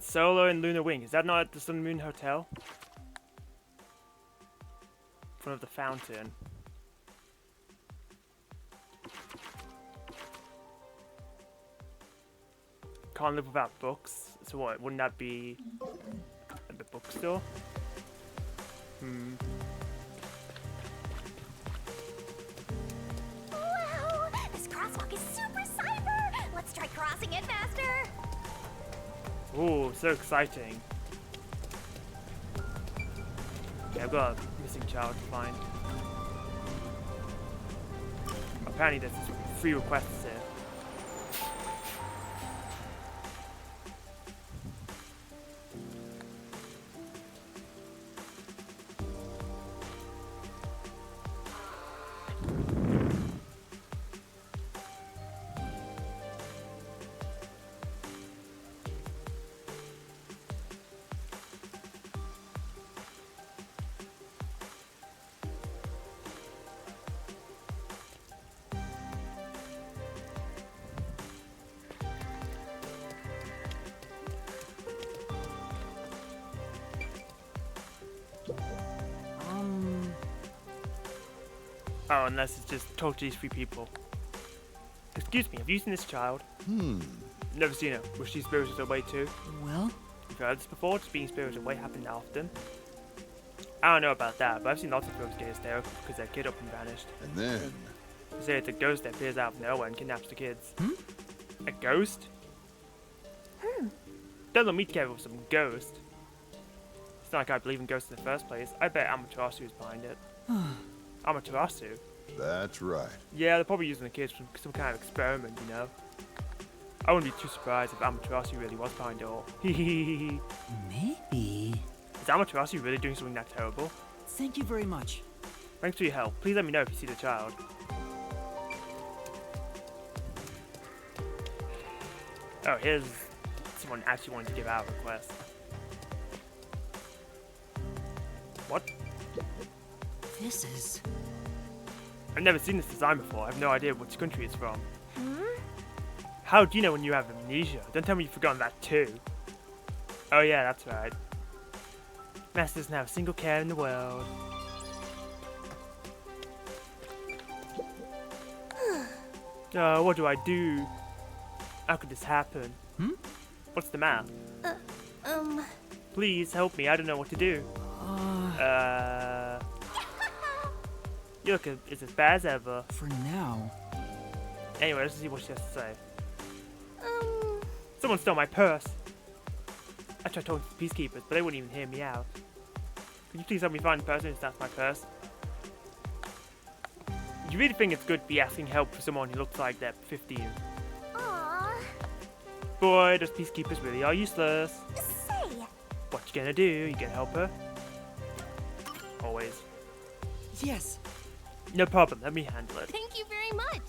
Speaker 1: Solo and Lunar Wing. Is that not at the Sun Moon Hotel? In front of the fountain. Can't live without books. So what? Wouldn't that be at the bookstore?
Speaker 4: Wow! This crosswalk is super cyber! Let's try crossing it, Master!
Speaker 1: Ooh, so exciting. Okay, I've got a missing child to find. Apparently there's 3 requests here. Oh, unless it's just talk to these 3 people. Excuse me, have you seen this child? Never seen her. Was she spirited away too?
Speaker 2: Well?
Speaker 1: You've heard this before? Just being spirited away happened often. I don't know about that, but I've seen lots of folks get hysterical because their kid up and vanished.
Speaker 11: And then?
Speaker 1: They say it's a ghost that appears out of nowhere and kidnaps the kids. A ghost? Don't let me together with some ghost. It's not like I believe in ghosts in the first place. I bet Amaterasu is behind it. Amaterasu?
Speaker 11: That's right.
Speaker 1: Yeah, they're probably using the kids for some kind of experiment, you know? I wouldn't be too surprised if Amaterasu really was behind it all.
Speaker 2: Maybe.
Speaker 1: Is Amaterasu really doing something that terrible?
Speaker 2: Thank you very much.
Speaker 1: Thanks for your help. Please let me know if you see the child. Oh, here's someone actually wanting to give out a request. What?
Speaker 2: This is...
Speaker 1: I've never seen this design before. I have no idea which country it's from. How do you know when you have amnesia? Don't tell me you've forgotten that too. Oh yeah, that's right. Master doesn't have a single care in the world. What do I do? How could this happen? What's the matter? Please help me, I don't know what to do. You look as bad as ever.
Speaker 2: For now.
Speaker 1: Anyway, let's see what she has to say. Someone stole my purse. I tried talking to the peacekeepers, but they wouldn't even hear me out. Could you please help me find the person who snatched my purse? You really think it's good to be asking help for someone who looks like they're 15?
Speaker 4: Aww.
Speaker 1: Boy, those peacekeepers really are useless.
Speaker 4: Say.
Speaker 1: What you gonna do? You gonna help her? Always.
Speaker 12: Yes.
Speaker 1: No problem, let me handle it.
Speaker 4: Thank you very much.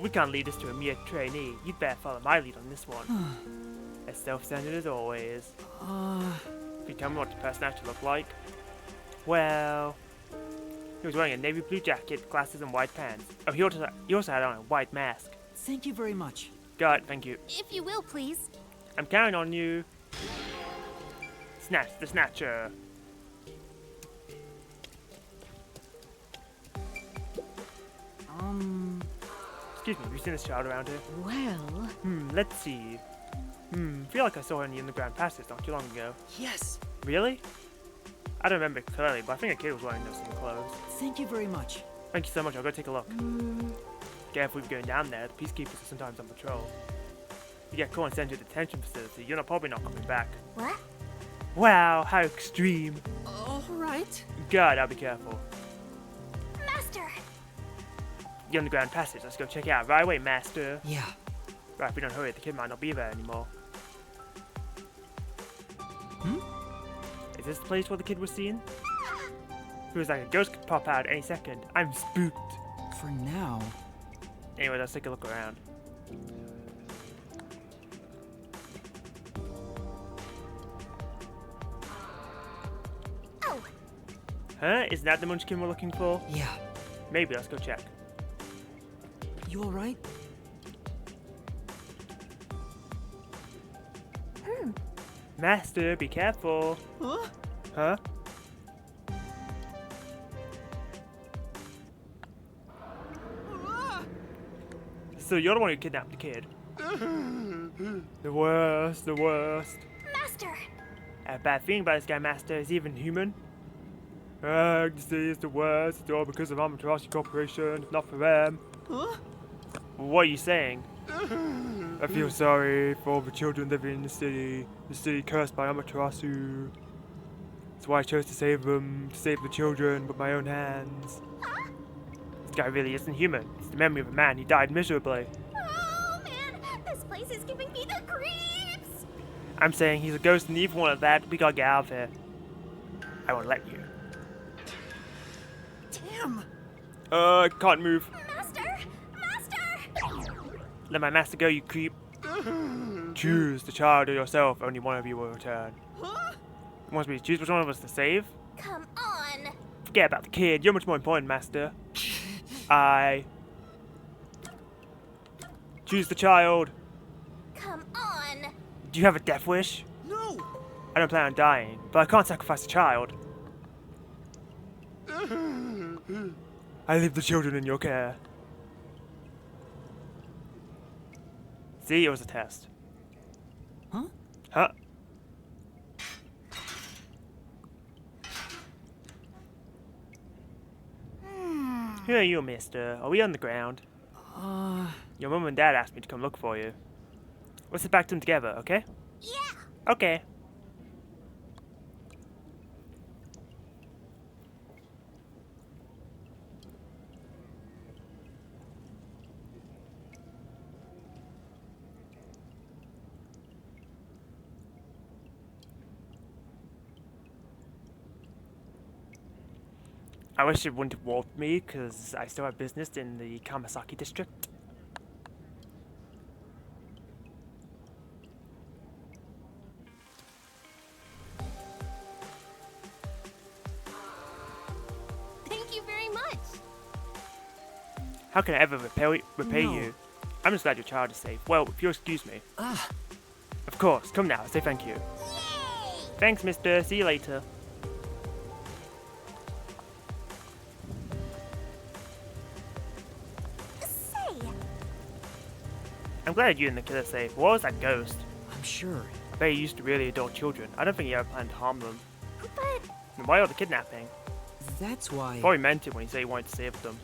Speaker 1: We can't lead this to a mere trainee. You'd better follow my lead on this one. As self-centered as always. Can you tell me what the person actually looked like? Well, he was wearing a navy blue jacket, glasses, and white pants. Oh, he also had on a white mask.
Speaker 12: Thank you very much.
Speaker 1: Got it, thank you.
Speaker 4: If you will, please.
Speaker 1: I'm counting on you. Snatch the snatcher. Excuse me, have you seen this child around here?
Speaker 10: Well...
Speaker 1: Let's see. Feel like I saw her in the underground passage not too long ago.
Speaker 12: Yes.
Speaker 1: Really? I don't remember clearly, but I think a kid was wearing those same clothes.
Speaker 12: Thank you very much.
Speaker 1: Thank you so much, I'll go take a look. Careful if you're going down there, the peacekeepers are sometimes on patrol. You get caught and sent to a detention facility, you're probably not coming back.
Speaker 4: What?
Speaker 1: Wow, how extreme.
Speaker 12: Alright.
Speaker 1: God, I'll be careful.
Speaker 4: Master!
Speaker 1: The underground passage, let's go check it out right away, Master.
Speaker 12: Yeah.
Speaker 1: Right, if we don't hurry, the kid might not be there anymore. Is this the place where the kid was seen? Feels like a ghost could pop out any second. I'm spooked.
Speaker 12: For now.
Speaker 1: Anyway, let's take a look around.
Speaker 4: Oh!
Speaker 1: Huh? Isn't that the munchkin we're looking for?
Speaker 12: Yeah.
Speaker 1: Maybe, let's go check.
Speaker 12: You alright?
Speaker 1: Master, be careful.
Speaker 12: Huh?
Speaker 1: Huh? So you're the one who kidnapped the kid. The worst, the worst.
Speaker 4: Master!
Speaker 1: A bad thing about this guy, Master, is he even human? You see, it's the worst. It's all because of Amaterasu Corporation. If not for them.
Speaker 12: Huh?
Speaker 1: What are you saying? I feel sorry for all the children living in the city cursed by Amaterasu. That's why I chose to save them, to save the children with my own hands. This guy really isn't human. It's the memory of a man who died miserably.
Speaker 4: Oh man, this place is giving me the creeps!
Speaker 1: I'm saying he's a ghost and even one of that. We gotta get out of here. I won't let you.
Speaker 12: Damn!
Speaker 1: I can't move.
Speaker 4: Master! Master!
Speaker 1: Let my master go, you creep. Choose the child or yourself. Only one of you will return.
Speaker 12: Huh?
Speaker 1: Wants me to choose which one of us to save?
Speaker 4: Come on!
Speaker 1: Forget about the kid. You're much more important, Master. I choose the child.
Speaker 4: Come on!
Speaker 1: Do you have a death wish?
Speaker 12: No!
Speaker 1: I don't plan on dying, but I can't sacrifice a child. I leave the children in your care. See, it was a test.
Speaker 12: Huh?
Speaker 1: Huh? Who are you, mister? Are we on the ground? Your mum and dad asked me to come look for you. Let's sit back to them together, okay?
Speaker 4: Yeah!
Speaker 1: Okay. I wish it wouldn't have warped me, because I still have business in the Kamasaki district.
Speaker 4: Thank you very much!
Speaker 1: How can I ever repay
Speaker 12: No.
Speaker 1: you? I'm just glad your child is safe. Well, if you'll excuse me.
Speaker 12: Ah.
Speaker 1: Of course, come now, say thank you.
Speaker 4: Yay!
Speaker 1: Thanks, mister. See you later.
Speaker 4: Say!
Speaker 1: I'm glad you and the kid are safe. What was that ghost?
Speaker 12: I'm sure.
Speaker 1: I bet he used to really adore children. I don't think he ever planned to harm them.
Speaker 4: But...
Speaker 1: And why all the kidnapping?
Speaker 12: That's why...
Speaker 1: Probably meant it when he said he wanted to save them.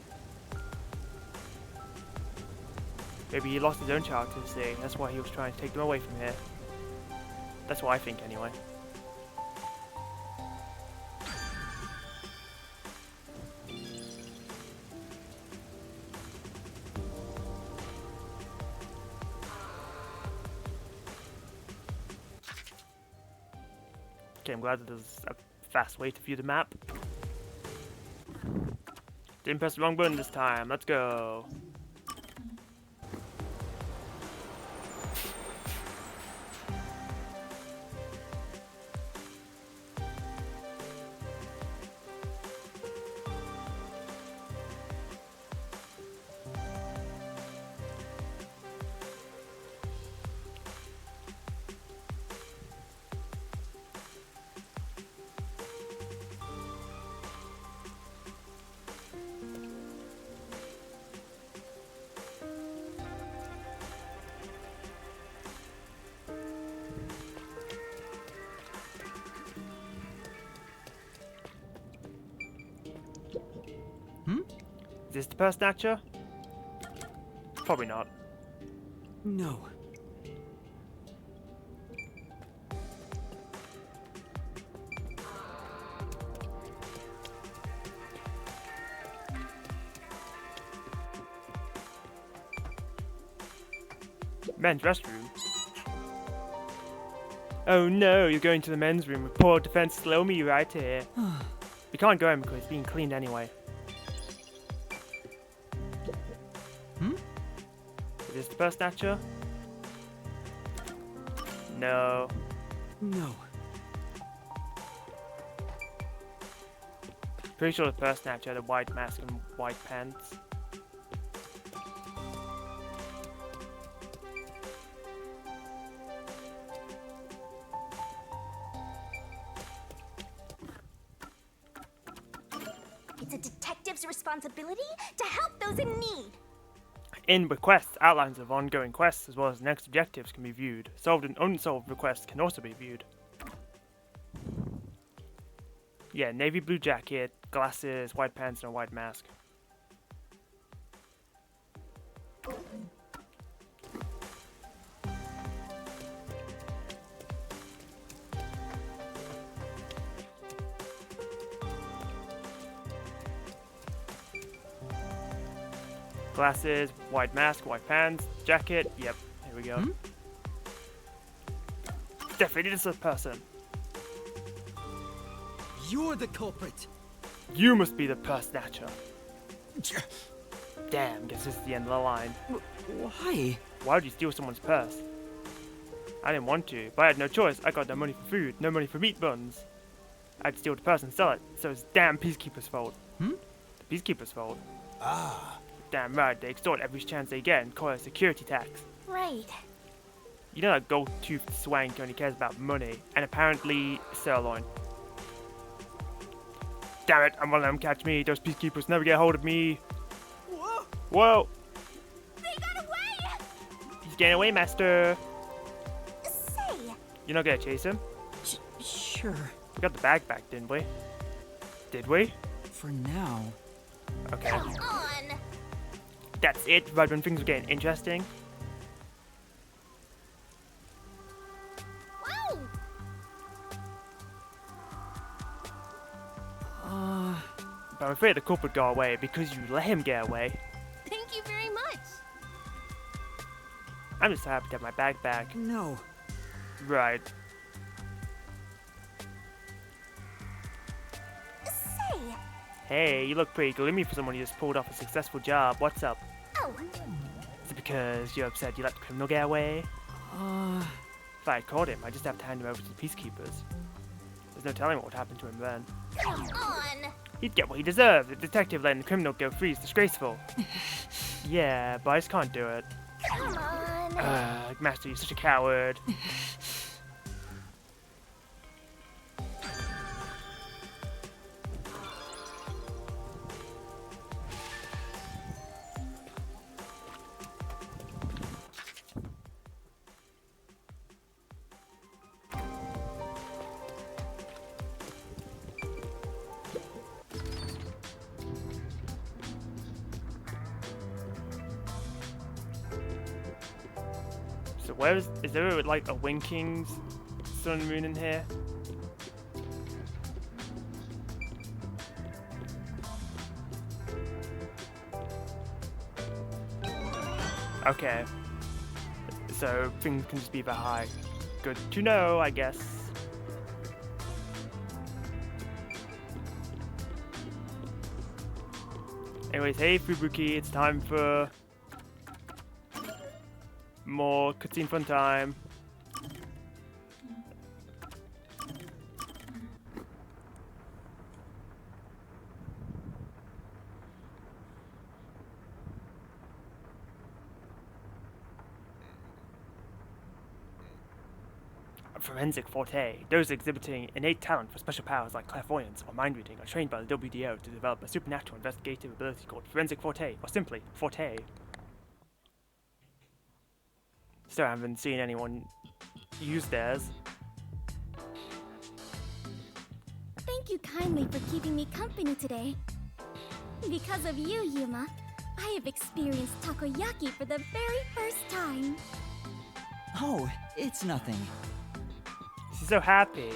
Speaker 1: Maybe he lost his own child to the sea. That's why he was trying to take them away from here. That's what I think, anyway. Okay, I'm glad that there's a fast way to view the map. Didn't press the wrong button this time. Let's go. Is this the purse snatcher? Probably not.
Speaker 12: No.
Speaker 1: Men's restroom? Oh no, you're going to the men's room with poor defense Slomy right here. We can't go in because it's being cleaned anyway. Is this the purse snatcher? No.
Speaker 12: No.
Speaker 1: Pretty sure the purse snatcher had a white mask and white pants.
Speaker 4: It's a detective's responsibility to help those in need.
Speaker 1: In requests, outlines of ongoing quests as well as next objectives can be viewed. Solved and unsolved requests can also be viewed. Yeah, navy blue jacket, glasses, white pants, and a white mask. Glasses, white mask, white pants, jacket. Yep, here we go. Definitely this person.
Speaker 12: You're the culprit.
Speaker 1: You must be the purse snatcher. Damn, guess this is the end of the line.
Speaker 12: Why?
Speaker 1: Why would you steal someone's purse? I didn't want to, but I had no choice. I got no money for food, no money for meat buns. I'd steal the purse and sell it, so it's damn Peacekeeper's fault. The Peacekeeper's fault.
Speaker 13: Ah.
Speaker 1: Damn right, they extort every chance they get and call it a security tax.
Speaker 4: Right.
Speaker 1: You know that gold-toothed swank only cares about money, and apparently sirloin. Damn it, I'm gonna let them catch me. Those peacekeepers never get a hold of me.
Speaker 12: Whoa!
Speaker 1: Whoa!
Speaker 4: They got away!
Speaker 1: He's getting away, master.
Speaker 4: Say.
Speaker 1: You're not gonna chase him?
Speaker 12: Sure.
Speaker 1: We got the bag back, didn't we? Did we?
Speaker 12: For now.
Speaker 1: Okay.
Speaker 4: Come on!
Speaker 1: That's it, right when things were getting interesting.
Speaker 4: Whoa!
Speaker 1: But I'm afraid the culprit got away because you let him get away.
Speaker 4: Thank you very much.
Speaker 1: I'm just happy to have my bag back.
Speaker 12: No.
Speaker 1: Right.
Speaker 4: Say.
Speaker 1: Hey, you look pretty gloomy for someone who just pulled off a successful job. What's up?
Speaker 4: Oh.
Speaker 1: Is it because you're upset you let the criminal get away? If I had caught him, I'd just have to hand him over to the peacekeepers. There's no telling what would happen to him then.
Speaker 4: Come on.
Speaker 1: He'd get what he deserved. The detective letting the criminal go free is disgraceful. Yeah, but I just can't do it.
Speaker 4: Come on.
Speaker 1: Master, you're such a coward. So where is there like a winking sun and moon in here? Okay. So things can just be that high. Good to know, I guess. Anyways, hey Fubuki, it's time for more cutscene fun time. Forensic forte. Those exhibiting innate talent for special powers like clairvoyance or mind reading are trained by the WDO to develop a supernatural investigative ability called forensic forte, or simply forte. Still haven't seen anyone use theirs.
Speaker 9: Thank you kindly for keeping me company today. Because of you, Yuma, I have experienced takoyaki for the very first time.
Speaker 2: Oh, it's nothing.
Speaker 1: She's so happy.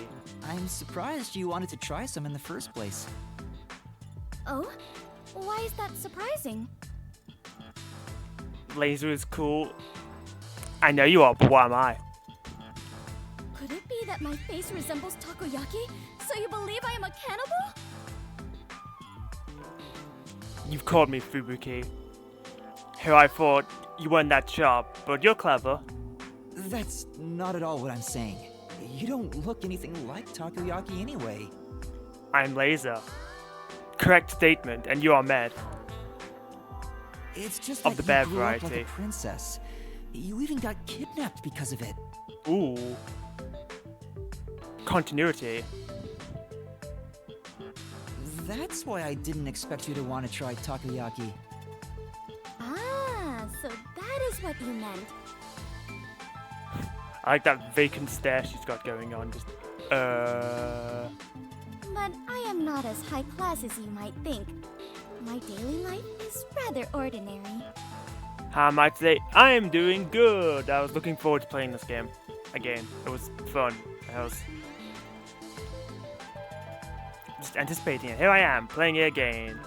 Speaker 2: I'm surprised you wanted to try some in the first place.
Speaker 9: Oh? Why is that surprising?
Speaker 1: Laser is cool. I know you are, but what am I?
Speaker 9: Could it be that my face resembles takoyaki, so you believe I am a cannibal?
Speaker 1: You've called me Fubuki. Here I thought you weren't that sharp, but you're clever.
Speaker 2: That's not at all what I'm saying. You don't look anything like takoyaki anyway.
Speaker 1: I'm Laser. Correct statement, and you are Med.
Speaker 2: It's just
Speaker 1: Of
Speaker 2: that
Speaker 1: the bad
Speaker 2: you grew up like
Speaker 1: variety.
Speaker 2: a princess. You even got kidnapped because of it.
Speaker 1: Ooh. Continuity.
Speaker 2: That's why I didn't expect you to want to try takoyaki.
Speaker 9: Ah, so that is what you meant.
Speaker 1: I like that vacant stare she's got going on. Just,
Speaker 9: But I am not as high class as you might think. My daily life is rather ordinary.
Speaker 1: How am I today? I am doing good. I was looking forward to playing this game again. It was fun. I was just anticipating it. Here I am, playing it again.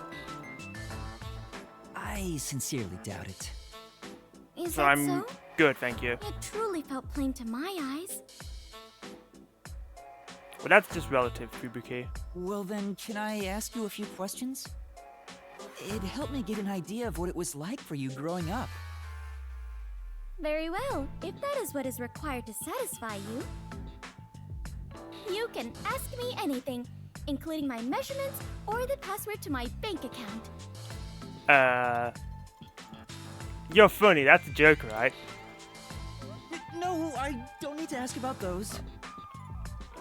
Speaker 2: I sincerely doubt it.
Speaker 9: Is
Speaker 1: So
Speaker 9: that
Speaker 1: I'm
Speaker 9: so?
Speaker 1: good, thank you.
Speaker 9: It truly felt plain to my eyes.
Speaker 1: Well, that's just relative, Fubuki.
Speaker 2: Well then, can I ask you a few questions? It helped me get an idea of what it was like for you growing up.
Speaker 9: Very well, if that is what is required to satisfy you. You can ask me anything, including my measurements or the password to my bank account.
Speaker 1: You're funny, that's a joke, right?
Speaker 2: No, I don't need to ask about those.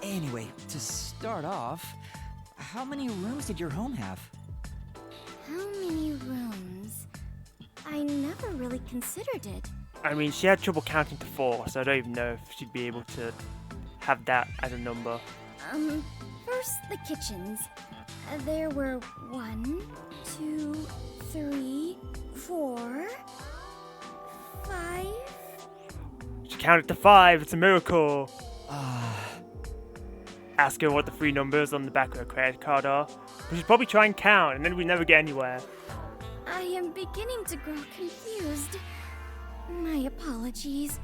Speaker 2: Anyway, to start off, how many rooms did your home have?
Speaker 9: How many rooms? I never really considered it.
Speaker 1: I mean, she had trouble counting to 4, so I don't even know if she'd be able to have that as a number.
Speaker 9: First the kitchens. There were 1, 2, 3, 4, 5.
Speaker 1: She counted to 5, it's a miracle! Ask her what the 3 numbers on the back of her credit card are. We should probably try and count, and then we never get anywhere.
Speaker 9: I am beginning to grow confused. My apologies.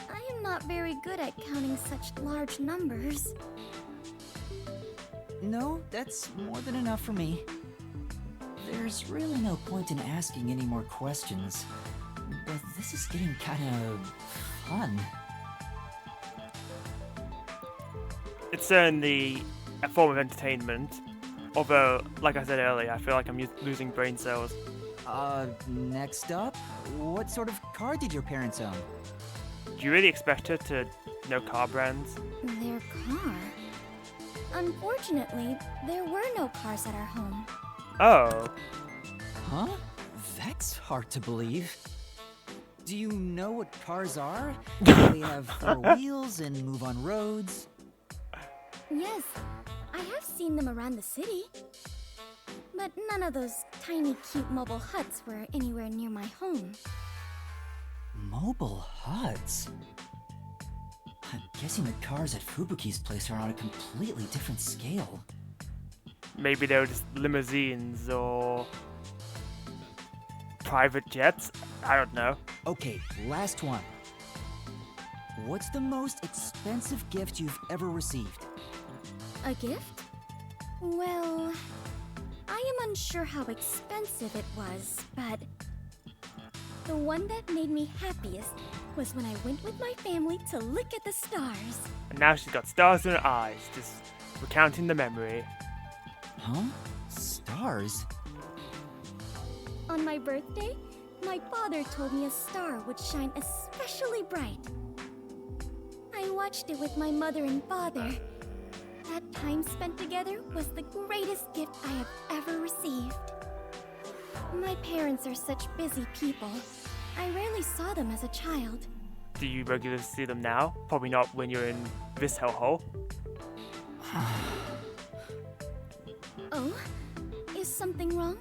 Speaker 9: I am not very good at counting such large numbers.
Speaker 2: No, that's more than enough for me. There's really no point in asking any more questions, but this is getting kind of fun.
Speaker 1: It's certainly a form of entertainment. Although, like I said earlier, I feel like I'm losing brain cells.
Speaker 2: Next up, what sort of car did your parents own?
Speaker 1: Do you really expect her to know car brands?
Speaker 9: Their car? Unfortunately, there were no cars at our home.
Speaker 1: Oh.
Speaker 2: Huh? That's hard to believe. Do you know what cars are? They have 4 wheels and move on roads.
Speaker 9: Yes, I have seen them around the city. But none of those tiny, cute mobile huts were anywhere near my home.
Speaker 2: Mobile huts? I'm guessing the cars at Fubuki's place are on a completely different scale.
Speaker 1: Maybe they were just limousines or private jets? I don't know.
Speaker 2: Okay, last one. What's the most expensive gift you've ever received?
Speaker 9: A gift? Well, I unsure how expensive it was, but the one that made me happiest was when I went with my family to look at the stars.
Speaker 1: And now she's got stars in her eyes, just recounting the memory.
Speaker 2: Huh? Stars?
Speaker 9: On my birthday, my father told me a star would shine especially bright. I watched it with my mother and father. That time spent together was the greatest gift I have ever received. My parents are such busy people. I rarely saw them as a child.
Speaker 1: Do you regularly see them now? Probably not when you're in this hellhole.
Speaker 9: Oh? Is something wrong?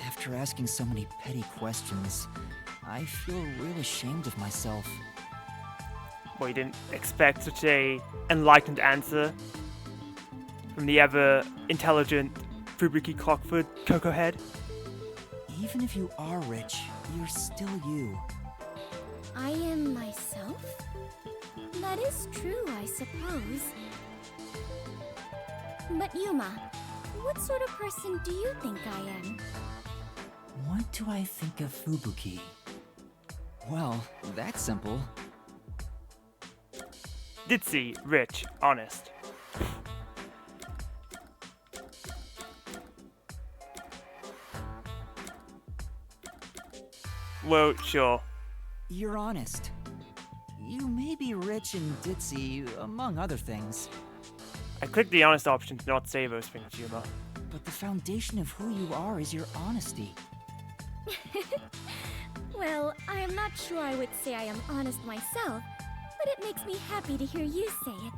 Speaker 2: After asking so many petty questions, I feel real ashamed of myself.
Speaker 1: Well, you didn't expect such a enlightened answer from the ever-intelligent Fubuki Clockford Coco Head.
Speaker 2: Even if you are rich, you're still you.
Speaker 9: I am myself? That is true, I suppose. But Yuma, what sort of person do you think I am?
Speaker 2: What do I think of Fubuki? Well, that's simple.
Speaker 1: Ditzy, rich, honest. Well, sure.
Speaker 2: You're honest. You may be rich and ditzy, among other things.
Speaker 1: I clicked the honest option to not say those things, Yuma.
Speaker 2: But the foundation of who you are is your honesty.
Speaker 9: Well, I am not sure I would say I am honest myself, but it makes me happy to hear you say it.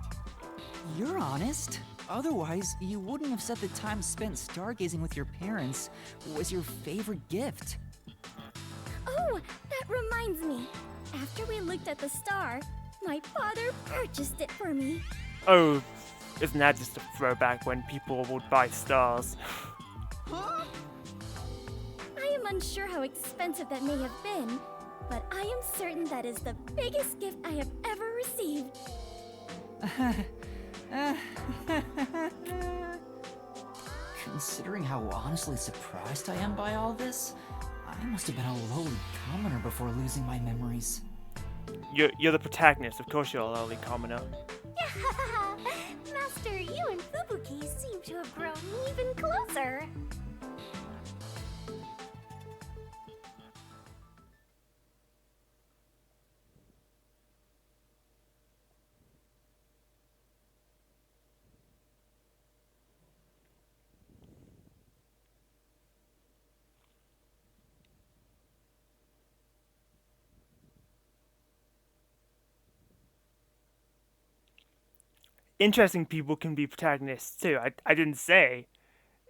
Speaker 2: You're honest. Otherwise, you wouldn't have said the time spent stargazing with your parents was your favorite gift.
Speaker 9: Oh, that reminds me. After we looked at the star, my father purchased it for me.
Speaker 1: Oh, isn't that just a throwback when people would buy stars?
Speaker 9: I am unsure how expensive that may have been, but I am certain that is the biggest gift I have ever received.
Speaker 2: Considering how honestly surprised I am by all this, I must have been a lowly commoner before losing my memories.
Speaker 1: You're the protagonist, of course you're a lowly commoner.
Speaker 4: Master, you and Fubuki seem to have grown even closer.
Speaker 1: Interesting people can be protagonists too. I didn't say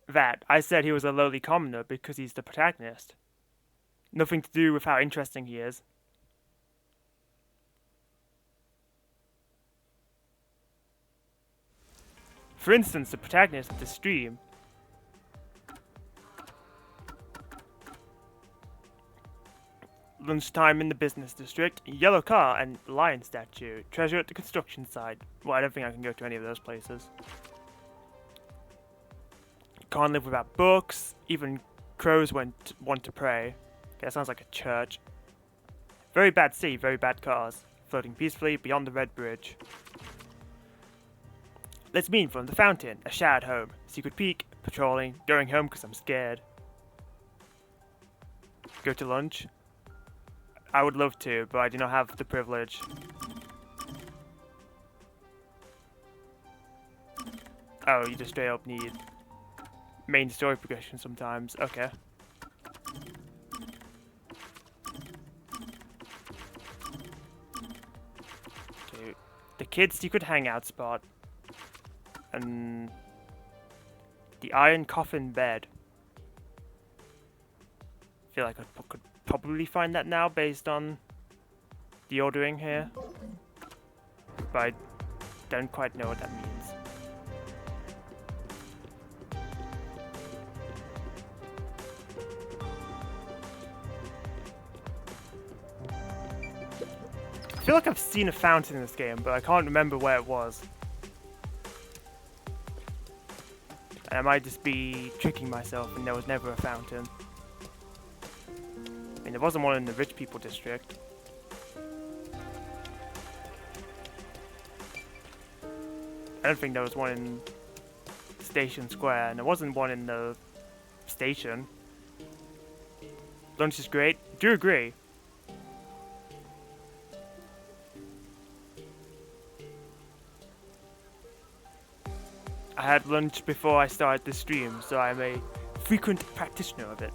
Speaker 1: that. I said he was a lowly commoner because he's the protagonist. Nothing to do with how interesting he is. For instance, the protagonist of the stream lunchtime in the business district, yellow car and lion statue, treasure at the construction site. Well, I don't think I can go to any of those places. Can't live without books, even crows want to pray. Okay, that sounds like a church. Very bad sea, very bad cars, floating peacefully beyond the red bridge. Let's meet from the fountain, a shared home, secret peek, patrolling, going home because I'm scared. Go to lunch. I would love to, but I do not have the privilege. Oh, you just straight up need main story progression sometimes. Okay. Okay. The kids' secret hangout spot. And the iron coffin bed. I feel like I could probably find that now based on the ordering here, but I don't quite know what that means. I feel like I've seen a fountain in this game, but I can't remember where it was. I might just be tricking myself and there was never a fountain. I mean, there wasn't one in the rich people district. I don't think there was one in Station Square, and there wasn't one in the station. Lunch is great. Do you agree? I had lunch before I started the stream, so I'm a frequent practitioner of it.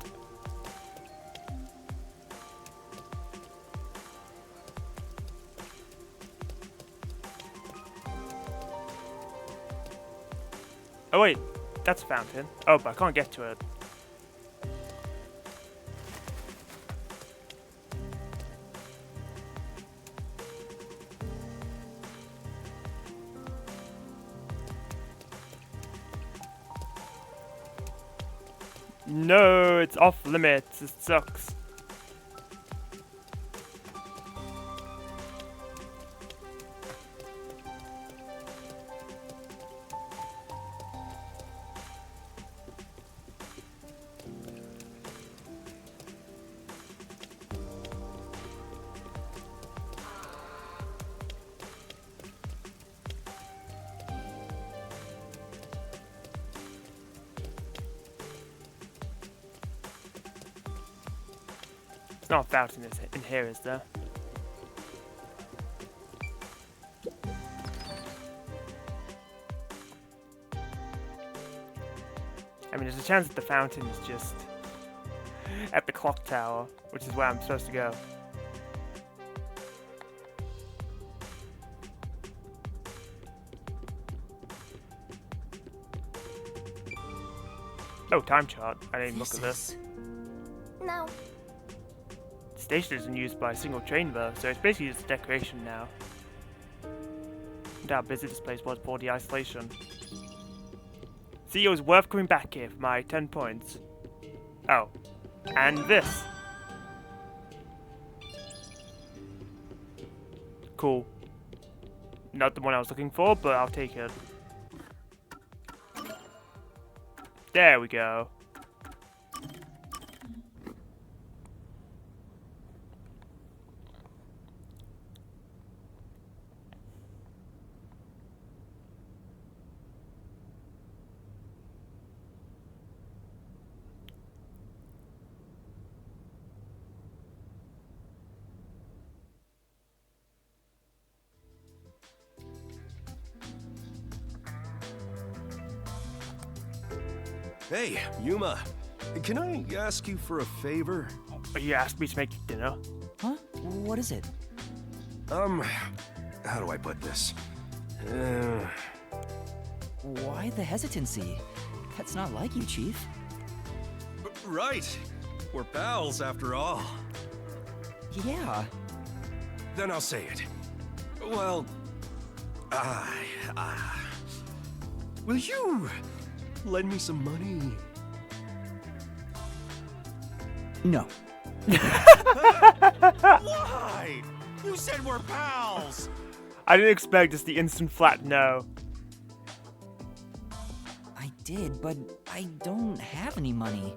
Speaker 1: Oh wait, that's a fountain. Oh, but I can't get to it. No, it's off limits. It sucks. It's not a fountain in here, is there? I mean, there's a chance that the fountain is just at the clock tower, which is where I'm supposed to go. Oh, time chart. I didn't even look at this.
Speaker 4: No.
Speaker 1: The station isn't used by a single train though, so it's basically just a decoration now. I wonder how busy this place was before the isolation. See, it was worth coming back here for my 10 points. Oh, and this. Cool. Not the one I was looking for, but I'll take it. There we go.
Speaker 5: Hey, Yuma. Can I ask you for a favor?
Speaker 1: You asked me to make dinner.
Speaker 2: Huh? What is it?
Speaker 5: How do I put this?
Speaker 2: Why the hesitancy? That's not like you, Chief.
Speaker 5: Right. We're pals after all.
Speaker 2: Yeah.
Speaker 5: Then I'll say it. Well, will you lend me some money?
Speaker 2: No.
Speaker 13: Why? You said we're pals!
Speaker 1: I didn't expect just the instant flat no.
Speaker 2: I did, but I don't have any money.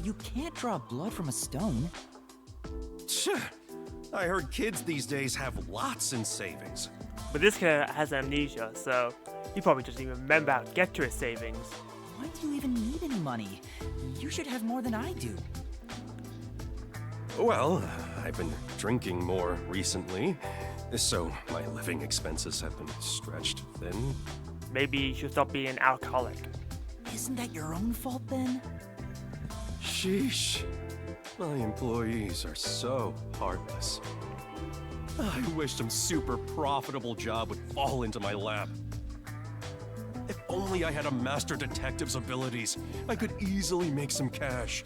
Speaker 2: You can't draw blood from a stone.
Speaker 5: I heard kids these days have lots in savings.
Speaker 1: But this kid has amnesia, so he probably doesn't even remember how to get to his savings.
Speaker 2: Why do you even need any money? You should have more than I do.
Speaker 5: Well, I've been drinking more recently, so my living expenses have been stretched thin.
Speaker 1: Maybe you should stop being an alcoholic.
Speaker 2: Isn't that your own fault then?
Speaker 5: Sheesh. My employees are so heartless. I wish some super profitable job would fall into my lap. If only I had a master detective's abilities, I could easily make some cash.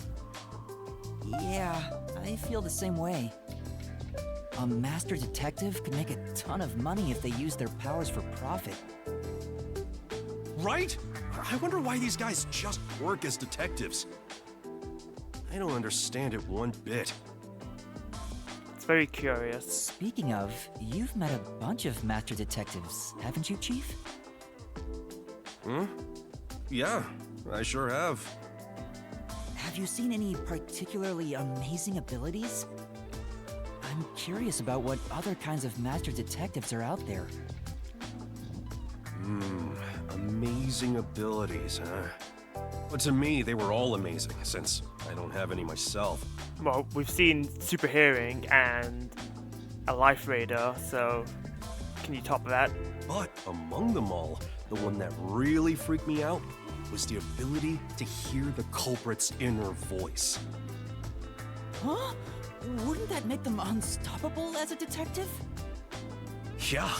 Speaker 2: Yeah, I feel the same way. A master detective could make a ton of money if they use their powers for profit.
Speaker 5: Right? I wonder why these guys just work as detectives. I don't understand it one bit.
Speaker 1: It's very curious.
Speaker 2: Speaking of, you've met a bunch of master detectives, haven't you, Chief?
Speaker 5: Hmm? Yeah, I sure have.
Speaker 2: Have you seen any particularly amazing abilities? I'm curious about what other kinds of master detectives are out there.
Speaker 5: Amazing abilities, huh? But to me, they were all amazing, since I don't have any myself.
Speaker 1: Well, we've seen super hearing and a life radar, so can you top that?
Speaker 5: But among them all, the one that really freaked me out was the ability to hear the culprit's inner voice.
Speaker 2: Huh? Wouldn't that make them unstoppable as a detective?
Speaker 5: Yeah,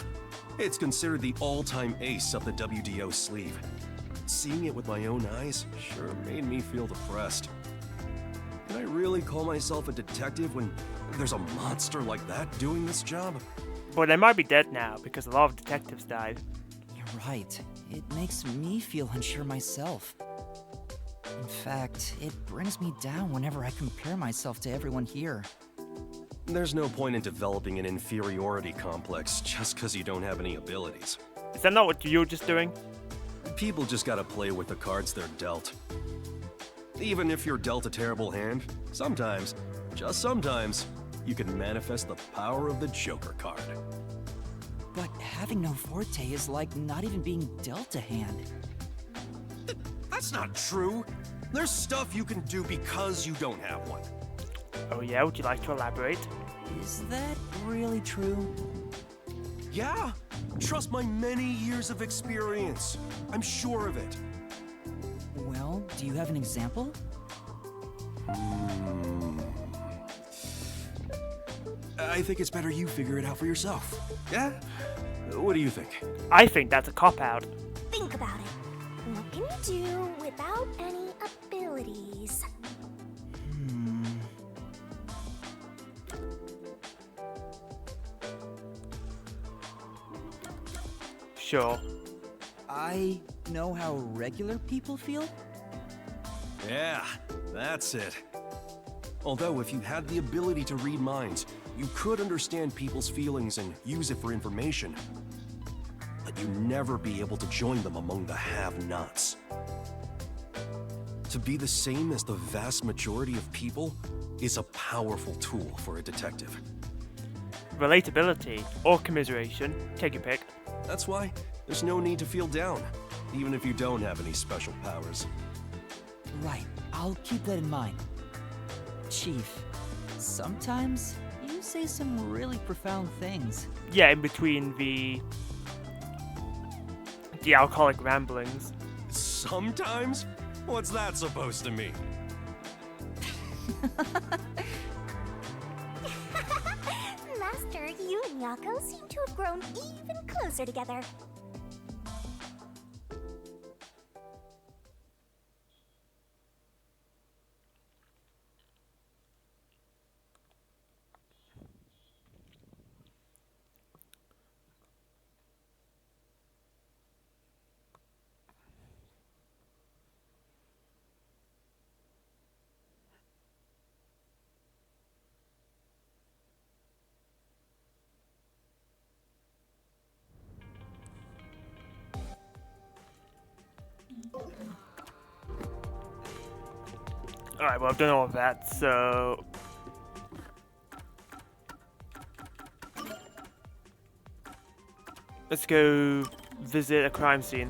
Speaker 5: it's considered the all-time ace up the WDO sleeve. Seeing it with my own eyes sure made me feel depressed. Can I really call myself a detective when there's a monster like that doing this job?
Speaker 1: But they might be dead now because a lot of detectives died.
Speaker 2: You're right. It makes me feel unsure myself. In fact, it brings me down whenever I compare myself to everyone here.
Speaker 5: There's no point in developing an inferiority complex just because you don't have any abilities.
Speaker 1: Is that not what you were just doing?
Speaker 5: People just gotta play with the cards they're dealt. Even if you're dealt a terrible hand, sometimes, just sometimes, you can manifest the power of the Joker card.
Speaker 2: But having no forte is like not even being dealt a hand.
Speaker 5: That's not true. There's stuff you can do because you don't have one.
Speaker 1: Oh yeah, would you like to elaborate?
Speaker 2: Is that really true?
Speaker 5: Yeah, trust my many years of experience. I'm sure of it.
Speaker 2: Well, do you have an example?
Speaker 5: I think it's better you figure it out for yourself. Yeah? What do you think?
Speaker 1: I think that's a cop-out.
Speaker 4: Think about it. What can you do without any abilities?
Speaker 1: Sure.
Speaker 2: I know how regular people feel?
Speaker 5: Yeah, that's it. Although if you had the ability to read minds, you could understand people's feelings and use it for information. But you'd never be able to join them among the have-nots. To be the same as the vast majority of people is a powerful tool for a detective.
Speaker 1: Relatability or commiseration, take your pick.
Speaker 5: That's why there's no need to feel down, even if you don't have any special powers.
Speaker 2: Right, I'll keep that in mind. Chief, sometimes you say some really profound things.
Speaker 1: Yeah, in between the alcoholic ramblings.
Speaker 5: Sometimes? What's that supposed to mean?
Speaker 4: Master, you and Yako seem to have grown even closer together.
Speaker 1: Alright, well I've done all of that, so... let's go visit a crime scene.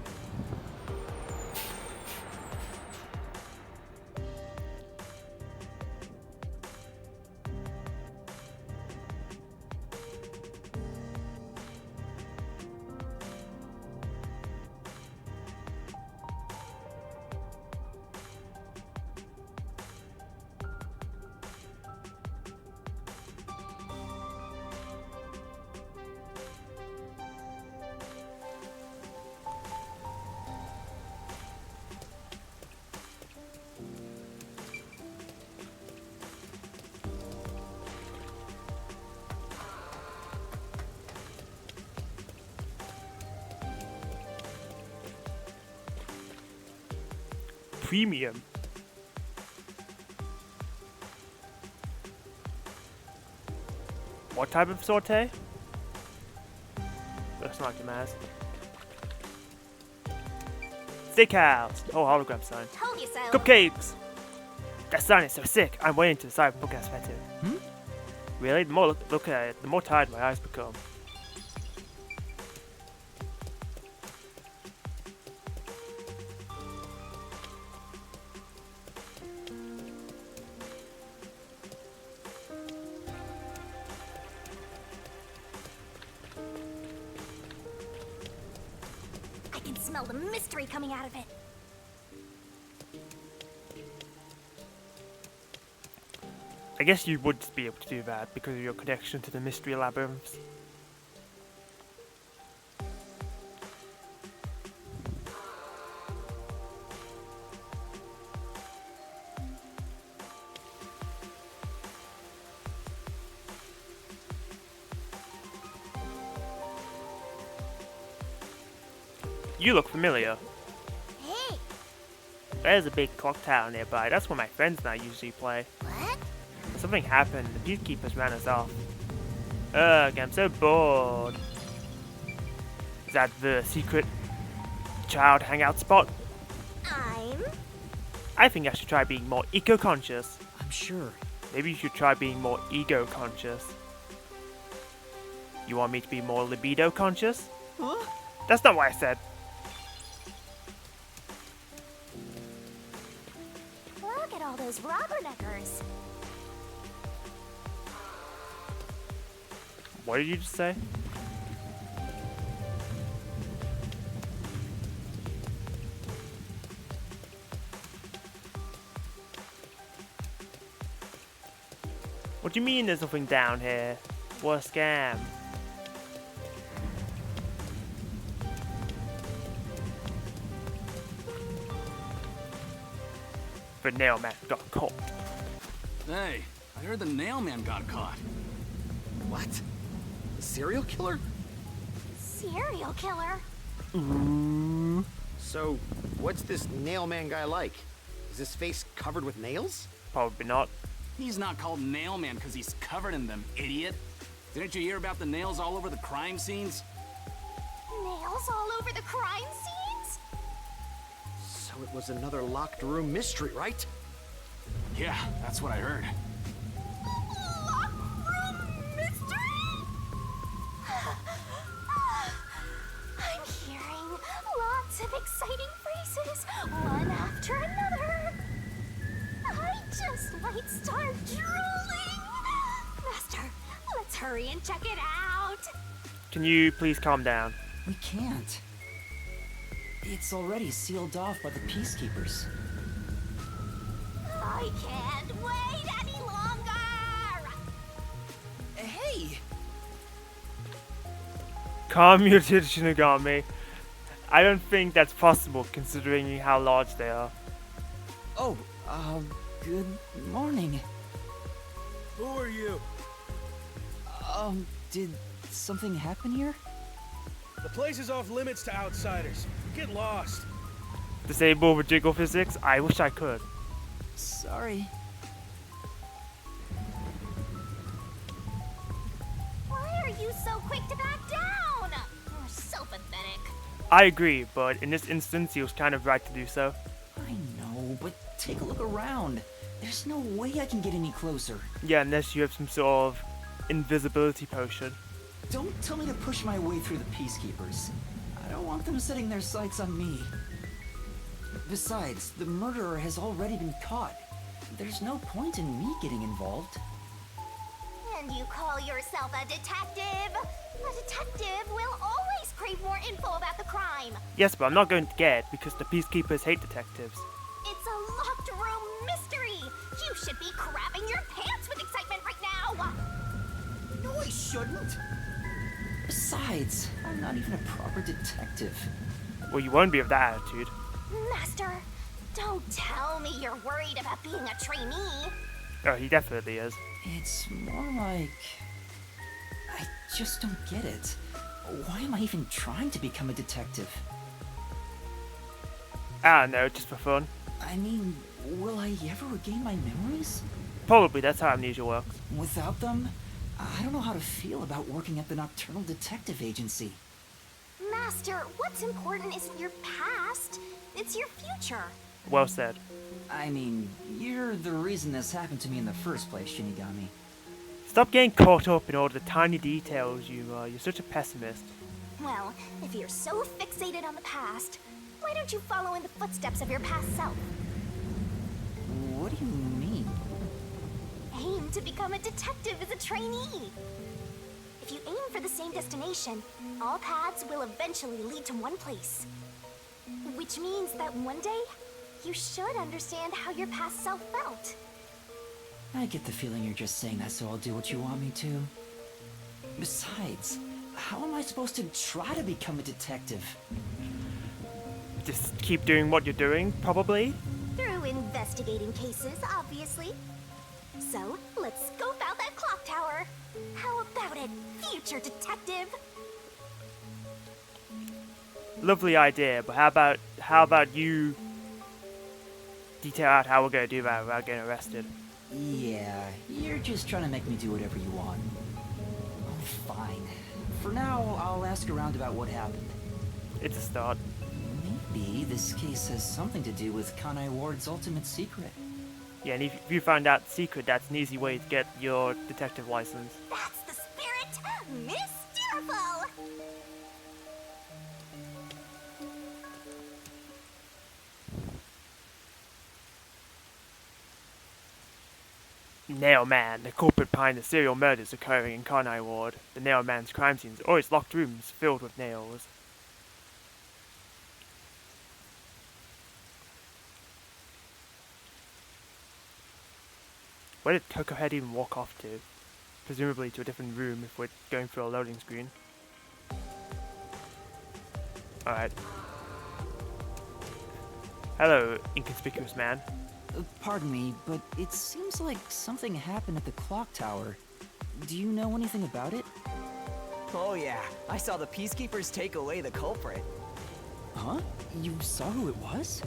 Speaker 1: Premium. What type of saute? That's not the mask. Steakhouse. Oh, hologram sign.
Speaker 4: Told you so.
Speaker 1: Cupcakes. That sign is so sick. I'm waiting to decide what book I sweat to.
Speaker 2: Hmm?
Speaker 1: Really? The more look at it, the more tired my eyes become.
Speaker 4: I can smell the mystery coming out of it.
Speaker 1: I guess you would be able to do that because of your connection to the mystery labyrinths. You look familiar.
Speaker 4: Hey,
Speaker 1: There's a big clock tower nearby. That's where my friends and I usually play.
Speaker 4: what?
Speaker 1: Something happened. The peacekeepers ran us off. Ugh, I'm so bored. Is that the secret child hangout spot? I think I should try being more eco-conscious.
Speaker 2: I'm sure.
Speaker 1: Maybe you should try being more ego-conscious. You want me to be more libido-conscious?
Speaker 2: Huh?
Speaker 1: That's not what I said.
Speaker 4: Look at all those rubberneckers.
Speaker 1: What did you just say? What do you mean there's nothing down here? What a scam. The nailman got caught.
Speaker 15: Hey, I heard the nailman got caught. What? The serial killer?
Speaker 4: Serial killer?
Speaker 1: Ooh.
Speaker 16: So, what's this nailman guy like? Is his face covered with nails?
Speaker 1: Probably not.
Speaker 15: He's not called nailman because he's covered in them, idiot. Didn't you hear about the nails all over the crime scenes?
Speaker 4: Nails all over the crime scenes?
Speaker 16: So it was another locked room mystery, right?
Speaker 15: Yeah, that's what I heard.
Speaker 4: Locked room mystery? I'm hearing lots of exciting phrases, one after another. I just might start drooling. Master, let's hurry and check it out.
Speaker 1: Can you please calm down?
Speaker 2: We can't. It's already sealed off by the peacekeepers.
Speaker 4: I can't wait any longer.
Speaker 2: Hey!
Speaker 1: Calm your tits, Shinigami. I don't think that's possible considering how large they are.
Speaker 2: Oh, good morning.
Speaker 13: Who are you?
Speaker 2: Did something happen here?
Speaker 13: The place is off limits to outsiders. Get lost.
Speaker 1: Disable with jiggle physics? I wish I could.
Speaker 2: Sorry.
Speaker 4: Why are you so quick to back down? You're so pathetic.
Speaker 1: I agree, but in this instance, he was kind of right to do so.
Speaker 2: I know, but take a look around. There's no way I can get any closer.
Speaker 1: Yeah, unless you have some sort of invisibility potion.
Speaker 2: Don't tell me to push my way through the peacekeepers. I don't want them setting their sights on me. Besides, the murderer has already been caught. There's no point in me getting involved.
Speaker 4: And you call yourself a detective? A detective will always crave more info about the crime.
Speaker 1: Yes, but I'm not going to get it because the peacekeepers hate detectives.
Speaker 4: It's a locked room mystery. You should be crapping your pants with excitement right now.
Speaker 2: No, I shouldn't. Besides, I'm not even a proper detective.
Speaker 1: Well, you won't be with that attitude.
Speaker 4: Master, don't tell me you're worried about being a trainee.
Speaker 1: Oh, he definitely is.
Speaker 2: It's more like... I just don't get it. Why am I even trying to become a detective?
Speaker 1: I don't know, just for fun.
Speaker 2: I mean, will I ever regain my memories?
Speaker 1: Probably, that's how amnesia works.
Speaker 2: Without them, I don't know how to feel about working at the Nocturnal Detective Agency.
Speaker 4: Master, what's important isn't your past, it's your future.
Speaker 1: Well said.
Speaker 2: I mean, you're the reason this happened to me in the first place, Shinigami.
Speaker 1: Stop getting caught up in all the tiny details, you're such a pessimist.
Speaker 4: Well, if you're so fixated on the past, why don't you follow in the footsteps of your past self?
Speaker 2: What do you mean?
Speaker 4: Aim to become a detective as a trainee. If you aim for the same destination, all paths will eventually lead to one place. Which means that one day, you should understand how your past self felt.
Speaker 2: I get the feeling you're just saying that so I'll do what you want me to. Besides, how am I supposed to try to become a detective?
Speaker 1: Just keep doing what you're doing, probably?
Speaker 4: Through investigating cases, obviously. So, let's scope out that clock tower. How about it, future detective?
Speaker 1: Lovely idea, but how about you detail out how we're gonna do that without getting arrested?
Speaker 2: Yeah, you're just trying to make me do whatever you want. Oh, fine. For now, I'll ask around about what happened.
Speaker 1: It's a start.
Speaker 2: Maybe this case has something to do with Kanai Ward's ultimate secret.
Speaker 1: Yeah, and if you find out the secret, that's an easy way to get your detective license.
Speaker 4: That's the spirit! Mysteriful!
Speaker 1: Nail Man, the culprit behind the serial murders occurring in Kanai Ward. The Nail Man's crime scenes are always locked rooms filled with nails. Where did Coco Head even walk off to? Presumably to a different room if we're going through a loading screen. Alright. Hello, inconspicuous man.
Speaker 2: Pardon me, but it seems like something happened at the clock tower. Do you know anything about it?
Speaker 12: Oh yeah, I saw the peacekeepers take away the culprit.
Speaker 2: Huh? You saw who it was?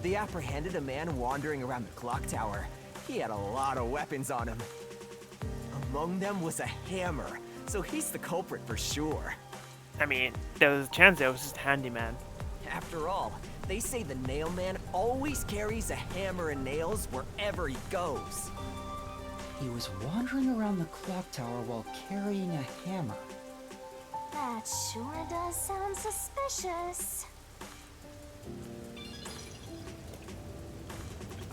Speaker 12: They apprehended a man wandering around the clock tower. He had a lot of weapons on him. Among them was a hammer, so he's the culprit for sure.
Speaker 1: I mean, there was a chance it was just a handyman.
Speaker 12: After all, they say the nail man always carries a hammer and nails wherever he goes.
Speaker 2: He was wandering around the clock tower while carrying a hammer.
Speaker 4: That sure does sound suspicious.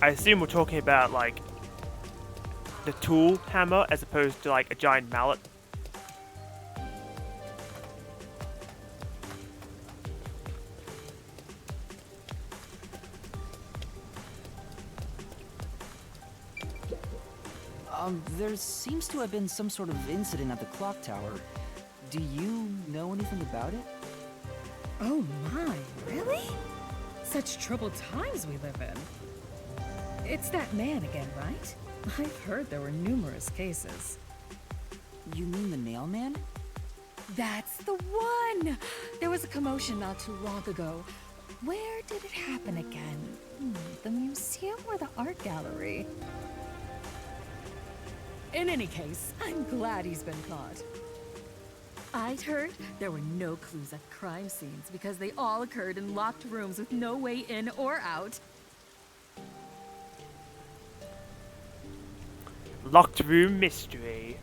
Speaker 1: I assume we're talking about, like, the tool hammer as opposed to, like, a giant mallet.
Speaker 2: There seems to have been some sort of incident at the clock tower. Do you know anything about it?
Speaker 17: Oh my, really? Such troubled times we live in. It's that man again, right? I've heard there were numerous cases.
Speaker 2: You mean the nail man?
Speaker 17: That's the one! There was a commotion not too long ago. Where did it happen again? The museum or the art gallery? In any case, I'm glad he's been caught. I'd heard there were no clues at crime scenes because they all occurred in locked rooms with no way in or out.
Speaker 1: Locked room mystery.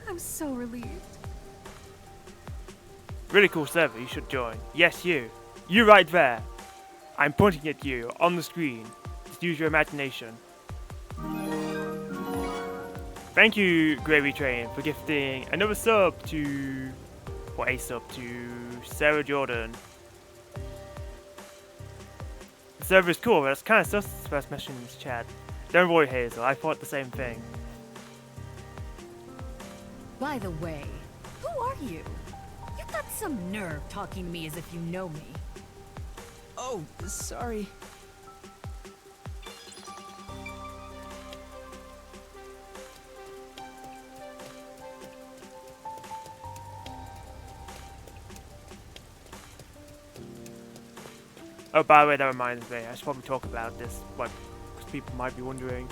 Speaker 17: I'm so relieved.
Speaker 1: Really cool server, you should join. Yes, you. You right there. I'm pointing at you on the screen. Just use your imagination. Thank you, Gravy Train, for gifting another sub to, or a sub to Sarah Jordan. The server is cool, but it's kind of sus first mentioned in this chat. Don't worry, Hazel, I thought the same thing.
Speaker 17: By the way, who are you? You've got some nerve talking to me as if you know me.
Speaker 2: Oh, sorry.
Speaker 1: Oh, by the way, that reminds me, I should probably talk about this, like, because people might be wondering.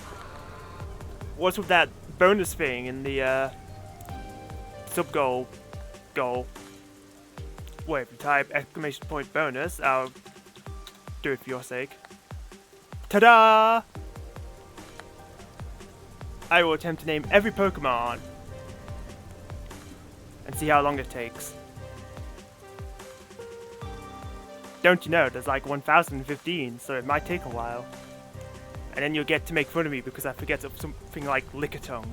Speaker 1: What's with that bonus thing in the, sub-goal goal? Well, if you type exclamation point bonus, I'll do it for your sake. Ta-da! I will attempt to name every Pokemon and see how long it takes. Don't you know, there's like 1015, so it might take a while. And then you'll get to make fun of me because I forget something like Lickitung.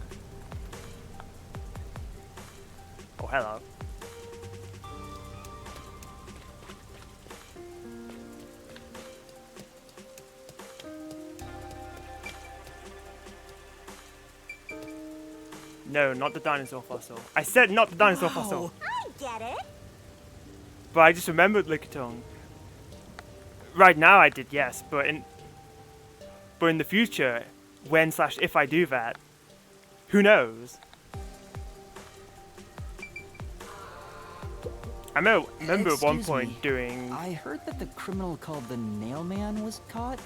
Speaker 1: Oh, hello. No, not the dinosaur fossil. I said not the dinosaur fossil.
Speaker 4: I get it.
Speaker 1: But I just remembered Lickitung. Right now I did, yes, but in the future, when/if I do that, who knows? I remember at one point doing...
Speaker 2: I heard that the criminal called the Nailman was caught.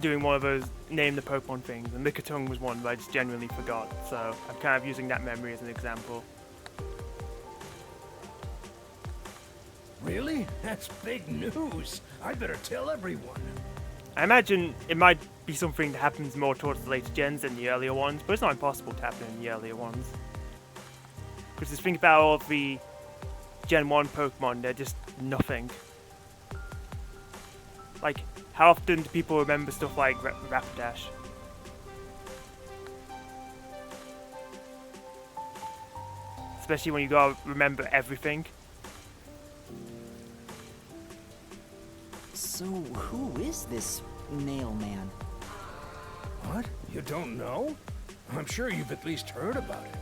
Speaker 1: Doing one of those name the Pokemon things, and Lickitung was one that I just genuinely forgot, so I'm kind of using that memory as an example.
Speaker 18: Really? That's big news. I better tell everyone.
Speaker 1: I imagine it might be something that happens more towards the later gens than the earlier ones, but it's not impossible to happen in the earlier ones. Because just think about all of the Gen 1 Pokemon, they're just nothing. Like, how often do people remember stuff like Rapidash? Especially when you gotta remember everything.
Speaker 2: So, who is this Nailman?
Speaker 18: What? You don't know? I'm sure you've at least heard about it.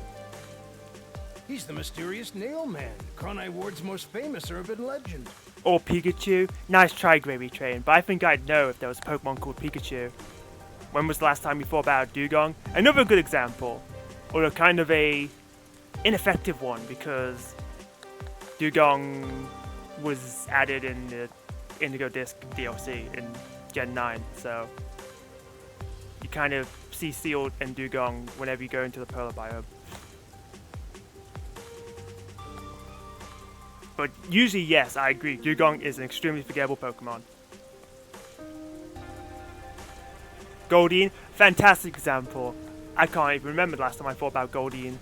Speaker 18: He's the mysterious Nailman, Conai Ward's most famous urban legend.
Speaker 1: Or Pikachu. Nice try, Gravy Train, but I think I'd know if there was a Pokemon called Pikachu. When was the last time you thought about Dugong? Another good example, or a kind of a ineffective one, because Dugong was added in the Indigo Disc DLC in Gen 9, so you kind of see Sealed and Dugong whenever you go into the Polar biome. But usually, yes, I agree, Dugong is an extremely forgettable Pokemon. Goldeen, fantastic example. I can't even remember the last time I thought about Goldeen.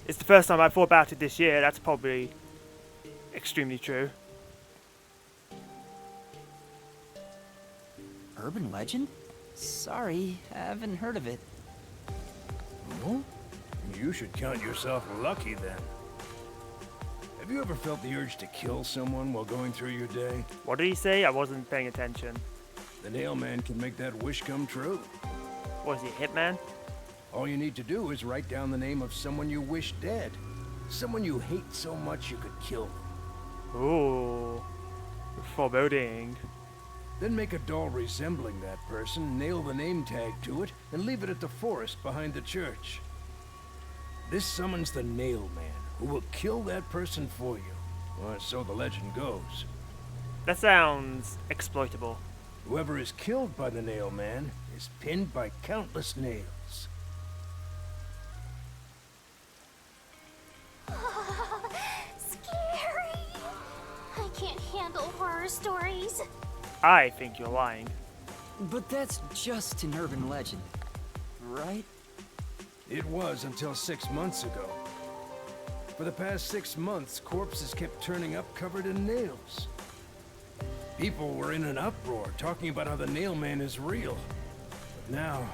Speaker 1: It's the first time I thought about it this year, that's probably extremely true.
Speaker 2: Urban legend? Sorry, I haven't heard of it.
Speaker 18: Oh? You should count yourself lucky then. Have you ever felt the urge to kill someone while going through your day?
Speaker 1: What did he say? I wasn't paying attention.
Speaker 18: The Nailman can make that wish come true.
Speaker 1: Was he a hitman?
Speaker 18: All you need to do is write down the name of someone you wish dead. Someone you hate so much you could kill them.
Speaker 1: Ooh. Foreboding.
Speaker 18: Then make a doll resembling that person, nail the name tag to it, and leave it at the forest behind the church. This summons the Nailman, who will kill that person for you. Or so the legend goes.
Speaker 1: That sounds exploitable.
Speaker 18: Whoever is killed by the Nailman is pinned by countless nails.
Speaker 4: Scary. I can't handle horror stories.
Speaker 1: I think you're lying.
Speaker 2: But that's just an urban legend, right?
Speaker 18: It was until 6 months ago. For the past 6 months, corpses kept turning up covered in nails. People were in an uproar, talking about how the Nailman is real. But now,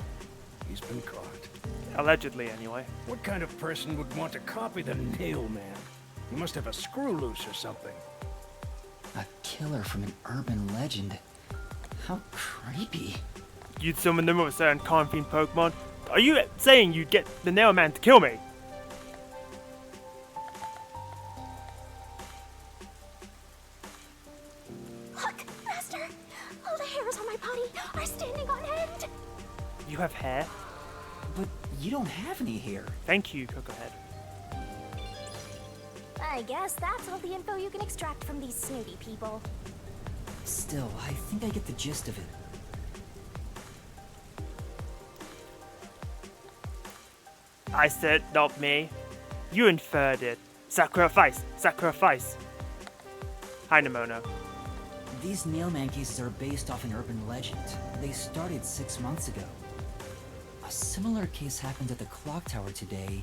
Speaker 18: he's been caught.
Speaker 1: Allegedly, anyway.
Speaker 18: What kind of person would want to copy the Nailman? He must have a screw loose or something.
Speaker 2: A killer from an urban legend. How creepy.
Speaker 1: You'd summon them with a certain confident Pokemon? Are you saying you'd get the Nailman to kill me?
Speaker 4: Look, Master! All the hairs on my body are standing on end!
Speaker 1: You have hair?
Speaker 2: But you don't have any hair.
Speaker 1: Thank you, Cocohead.
Speaker 4: I guess that's all the info you can extract from these snooty people.
Speaker 2: Still, I think I get the gist of it.
Speaker 1: I said, not me. You inferred it. Sacrifice, sacrifice. Hi, Nimona.
Speaker 2: These Nailman cases are based off an urban legend. They started 6 months ago. A similar case happened at the clock tower today,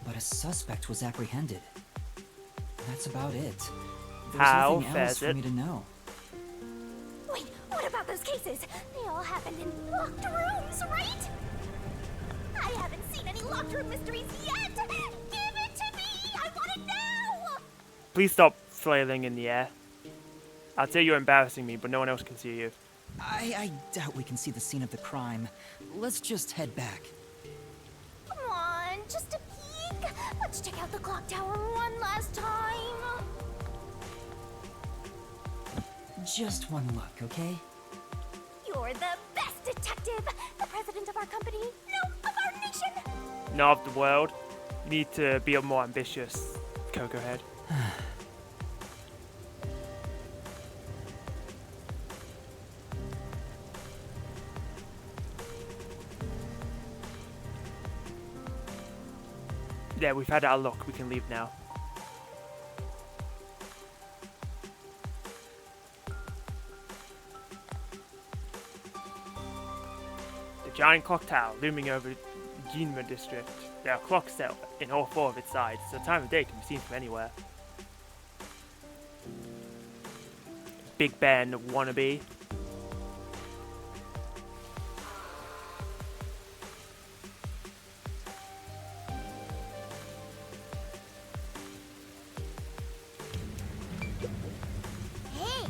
Speaker 2: but a suspect was apprehended. That's about it. There's
Speaker 1: How
Speaker 2: nothing else for
Speaker 1: fares
Speaker 2: me to know.
Speaker 4: Wait, what about those cases? They all happened in locked rooms, right? I haven't seen any locked room mysteries yet! Give it to me! I want it now!
Speaker 1: Please stop flailing in the air. I'd say you're embarrassing me, but no one else can see you.
Speaker 2: I doubt we can see the scene of the crime. Let's just head back.
Speaker 4: Come on, just a peek. Let's check out the clock tower one last time.
Speaker 2: Just one look, okay?
Speaker 4: You're the best detective! The president of our company, no, of our nation!
Speaker 1: Not of the world. You need to be more ambitious, Coco Head. Yeah, we've had our look. We can leave now. The giant clock tower looming over Ginma district. There are clocks set in all 4 of its sides, so the time of day can be seen from anywhere. Big Ben wannabe.
Speaker 4: Hey!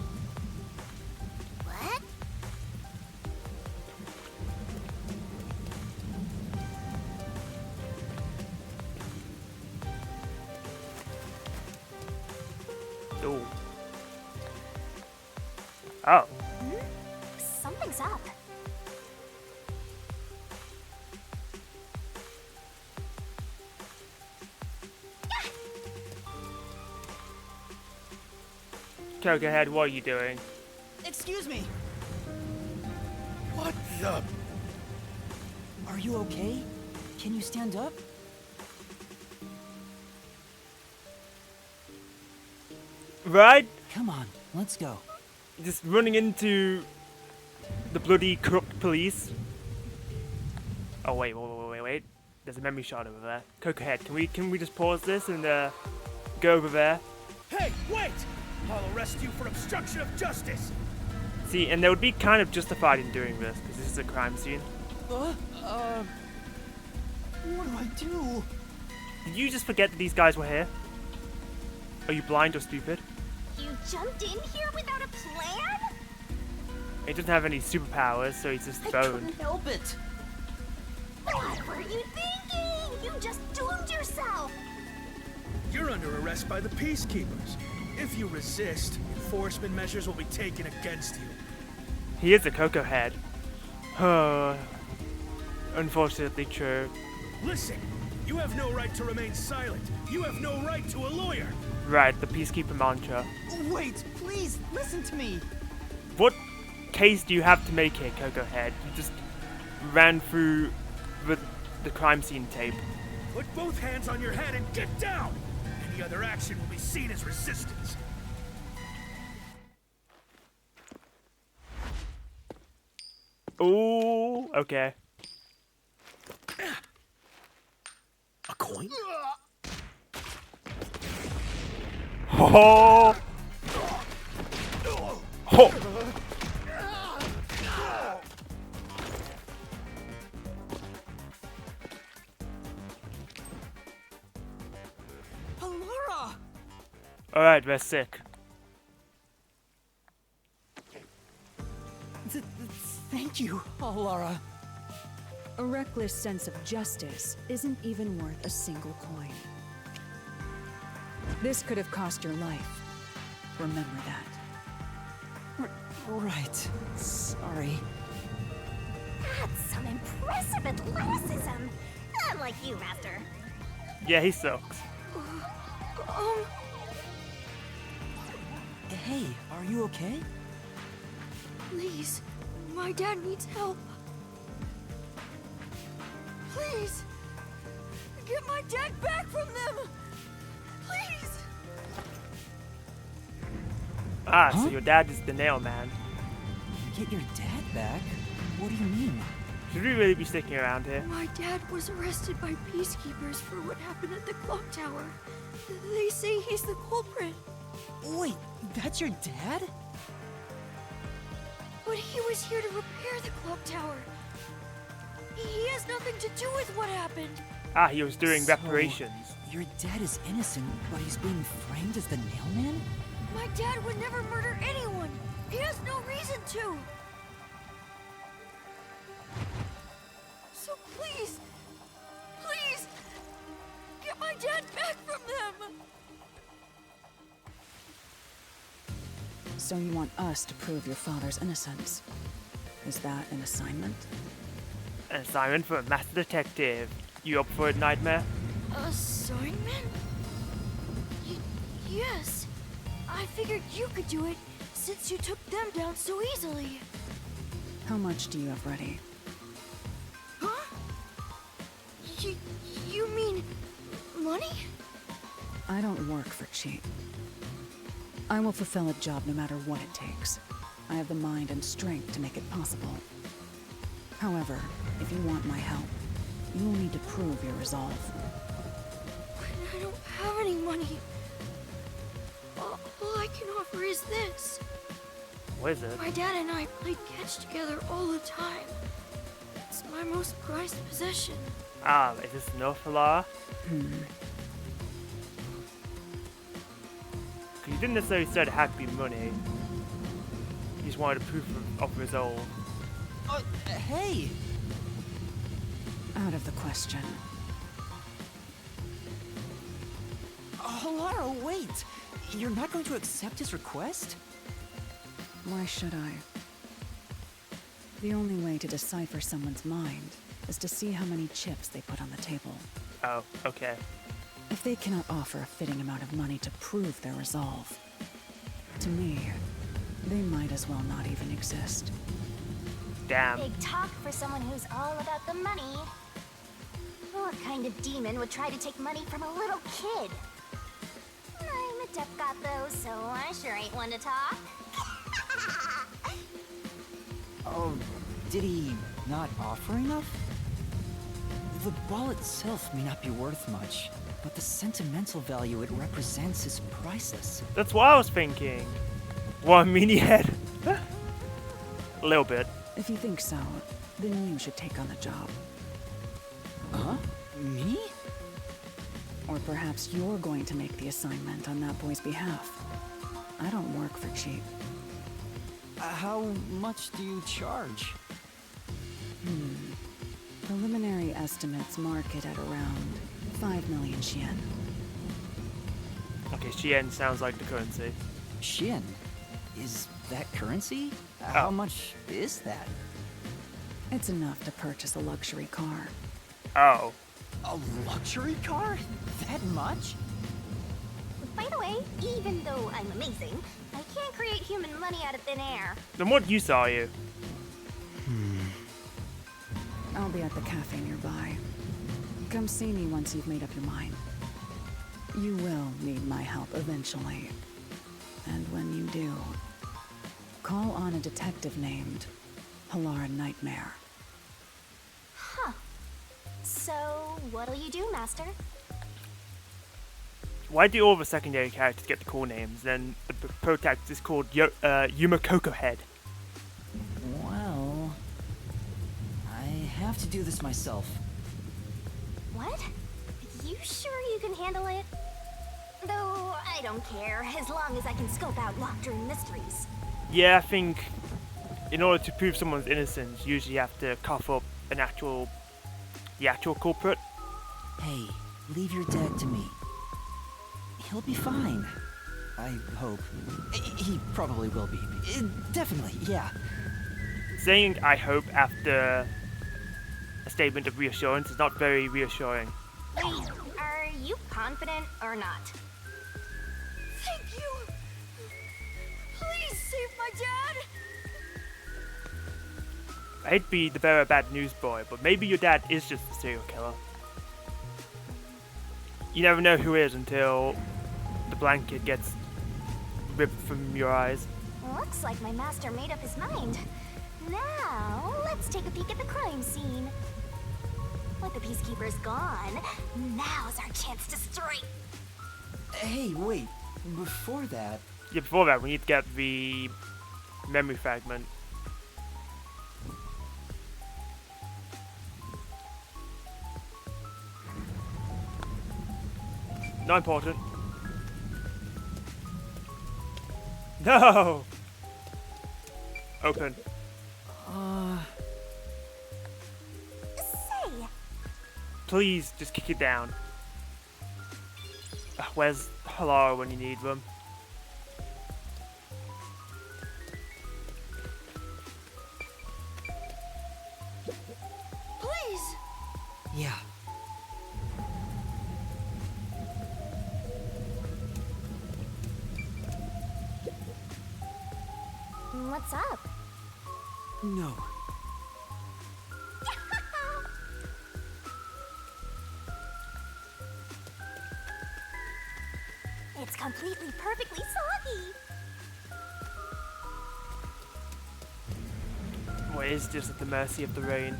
Speaker 4: What?
Speaker 1: Ooh. Oh.
Speaker 4: Something's up.
Speaker 1: Coco Head, what are you doing?
Speaker 2: Excuse me.
Speaker 18: What the?
Speaker 2: Are you okay? Can you stand up?
Speaker 1: Right?
Speaker 2: Come on, let's go.
Speaker 1: Just running into the bloody corrupt police. Oh wait. There's a memory shot over there. Coco Head, can we just pause this and go over there?
Speaker 18: Hey, wait! I'll arrest you for obstruction of justice.
Speaker 1: See, and they would be kind of justified in doing this because this is a crime scene.
Speaker 2: What do I do?
Speaker 1: Did you just forget that these guys were here? Are you blind or stupid?
Speaker 4: You jumped in here without a plan?
Speaker 1: He doesn't have any superpowers, so he's just
Speaker 2: I
Speaker 1: boned.
Speaker 2: couldn't help it.
Speaker 4: What were you thinking? You just doomed yourself!
Speaker 18: You're under arrest by the Peacekeepers. If you resist, enforcement measures will be taken against you.
Speaker 1: He is a Coco Head. Unfortunately true.
Speaker 18: Listen, you have no right to remain silent. You have no right to a lawyer.
Speaker 1: Right, the Peacekeeper mantra.
Speaker 2: Wait, please, listen to me.
Speaker 1: What case do you have to make here, Coco Head? You just ran through the crime scene tape.
Speaker 18: Put both hands on your head and get down! Any other action will be seen as resistance.
Speaker 1: Ooh, okay.
Speaker 18: A coin?
Speaker 1: Oh! Oh!
Speaker 2: Laura!
Speaker 1: Alright, we're sick.
Speaker 2: Thank you, Laura.
Speaker 17: A reckless sense of justice isn't even worth a single coin. This could have cost your life. Remember that.
Speaker 2: Right. Sorry.
Speaker 4: That's some impressive athleticism! Unlike you, Master.
Speaker 1: Yeah, he sucks.
Speaker 2: Hey, are you okay?
Speaker 9: Please, my dad needs help. Please, get my dad back from them. Please.
Speaker 1: Ah, so your dad is the nail man.
Speaker 2: Get your dad back? What do you mean?
Speaker 1: Should we really be sticking around here?
Speaker 19: My dad was arrested by peacekeepers for what happened at the clock tower. They say he's the culprit.
Speaker 2: Wait, that's your dad?
Speaker 19: But he was here to repair the clock tower. He has nothing to do with what happened.
Speaker 1: Ah, he was doing
Speaker 2: So,
Speaker 1: reparations.
Speaker 2: Your dad is innocent, but he's being framed as the nailman?
Speaker 19: My dad would never murder anyone. He has no reason to. So please, please, get my dad back from them.
Speaker 20: So you want us to prove your father's innocence? Is that an assignment?
Speaker 1: An assignment for a master detective. You up for it, Nightmare?
Speaker 19: Assignment? Yes. I figured you could do it since you took them down so easily.
Speaker 20: How much do you have ready?
Speaker 19: Huh? You mean money?
Speaker 20: I don't work for cheap. I will fulfill a job no matter what it takes. I have the mind and strength to make it possible. However, if you want my help, you will need to prove your resolve.
Speaker 19: I don't have any money. All I can offer is this.
Speaker 1: What is it?
Speaker 19: My dad and I played catch together all the time. It's my most prized possession.
Speaker 1: Ah, is this enough, Laura? You didn't necessarily say it had to be money. You just wanted a proof of resolve.
Speaker 2: Hey!
Speaker 20: Out of the question.
Speaker 2: Oh, Lara, wait! You're not going to accept his request?
Speaker 20: Why should I? The only way to decipher someone's mind is to see how many chips they put on the table.
Speaker 1: Oh, okay.
Speaker 20: If they cannot offer a fitting amount of money to prove their resolve, to me, they might as well not even exist.
Speaker 1: Damn.
Speaker 4: Big talk for someone who's all about the money. What kind of demon would try to take money from a little kid? I'm a deaf god though, so I sure ain't one to talk.
Speaker 2: Oh, did he not offer enough? The ball itself may not be worth much, but the sentimental value it represents is priceless.
Speaker 1: That's what I was thinking. 1 meanie head. A little bit.
Speaker 20: If you think so, then you should take on the job.
Speaker 2: Huh? Me?
Speaker 20: Or perhaps you're going to make the assignment on that boy's behalf. I don't work for cheap.
Speaker 2: How much do you charge?
Speaker 20: Preliminary estimates mark it at around 5 million yen.
Speaker 1: Okay, Yen sounds like the currency.
Speaker 2: Yen? Is that currency? How much is that?
Speaker 20: It's enough to purchase a luxury car.
Speaker 1: Oh.
Speaker 2: A luxury car? That much?
Speaker 4: By the way, even though I'm amazing, I can't create human money out of thin air.
Speaker 1: Then what use are you?
Speaker 20: I'll be at the cafe nearby. Come see me once you've made up your mind. You will need my help eventually. And when you do, call on a detective named Pilar Nightmare.
Speaker 4: Huh. So, what'll you do, Master?
Speaker 1: Why do all the secondary characters get the cool names? Then the protagonist is called Yuma Coco Head.
Speaker 2: Well, I have to do this myself.
Speaker 4: What? You sure you can handle it? Though, I don't care, as long as I can scope out locked room mysteries.
Speaker 1: Yeah, I think in order to prove someone's innocence, you usually have to cough up the actual culprit.
Speaker 2: Hey, leave your dad to me. He'll be fine. I hope. He probably will be. Definitely, yeah.
Speaker 1: Saying "I hope" after a statement of reassurance is not very reassuring.
Speaker 4: Wait, are you confident or not?
Speaker 19: Thank you! Please save my dad!
Speaker 1: I hate to be the bearer of bad news, boy, but maybe your dad is just a serial killer. You never know who is until the blanket gets ripped from your eyes.
Speaker 4: Looks like my master made up his mind. Now, let's take a peek at the crime scene. With the Peacekeepers gone, now's our chance to strike.
Speaker 2: Hey, wait. Before that...
Speaker 1: Yeah, before that, we need to get the memory fragment. Not important. No! Open.
Speaker 4: Say!
Speaker 1: Please, just kick it down. Where's Hello when you need them?
Speaker 19: Please!
Speaker 2: Yeah.
Speaker 4: What's up?
Speaker 2: No.
Speaker 4: It's completely, perfectly soggy.
Speaker 1: Well, it is just at the mercy of the rain.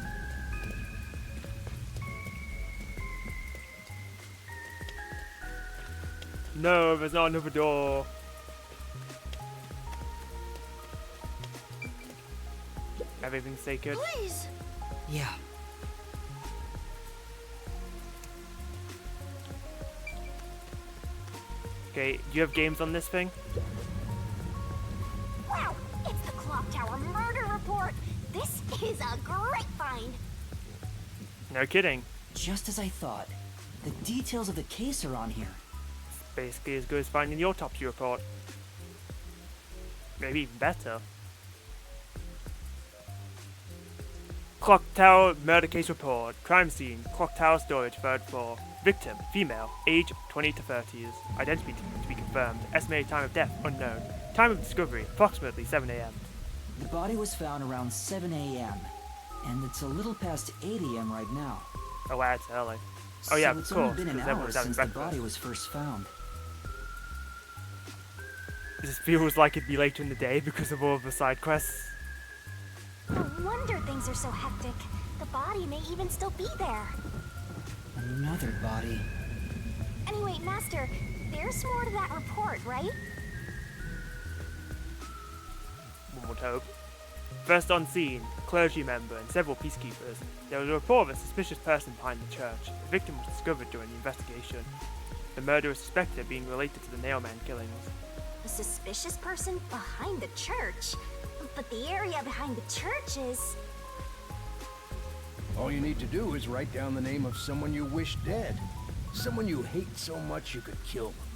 Speaker 1: No, there's not another door. Everything's sacred.
Speaker 19: Please!
Speaker 2: Yeah.
Speaker 1: Okay, do you have games on this thing?
Speaker 4: Wow, it's the Clock Tower murder report. This is a great find.
Speaker 1: No kidding.
Speaker 2: Just as I thought. The details of the case are on here.
Speaker 1: It's basically as good as finding the autopsy report. Maybe even better. Clock Tower murder case report. Crime scene. Clock Tower storage, 3rd floor. Victim, female, age 20 to 30s. Identity to be confirmed. Estimated time of death, unknown. Time of discovery, approximately 7 a.m.
Speaker 2: The body was found around 7 a.m. And it's a little past 8 a.m. right now.
Speaker 1: Oh wow, it's early. Oh yeah,
Speaker 2: so it's
Speaker 1: of course,
Speaker 2: only been an
Speaker 1: because
Speaker 2: hour
Speaker 1: everyone's having
Speaker 2: since the
Speaker 1: breakfast.
Speaker 2: body was first found.
Speaker 1: This feels like it'd be later in the day because of all of the side quests.
Speaker 4: No wonder things are so hectic. The body may even still be there.
Speaker 2: Another body.
Speaker 4: Anyway, Master, there's more to that report, right?
Speaker 1: One would hope. First on scene, a clergy member and several peacekeepers. There was a report of a suspicious person behind the church. The victim was discovered during the investigation. The murder is suspected of being related to the Nailman killings.
Speaker 4: A suspicious person behind the church? But the area behind the church is...
Speaker 18: All you need to do is write down the name of someone you wish dead. Someone you hate so much you could kill them.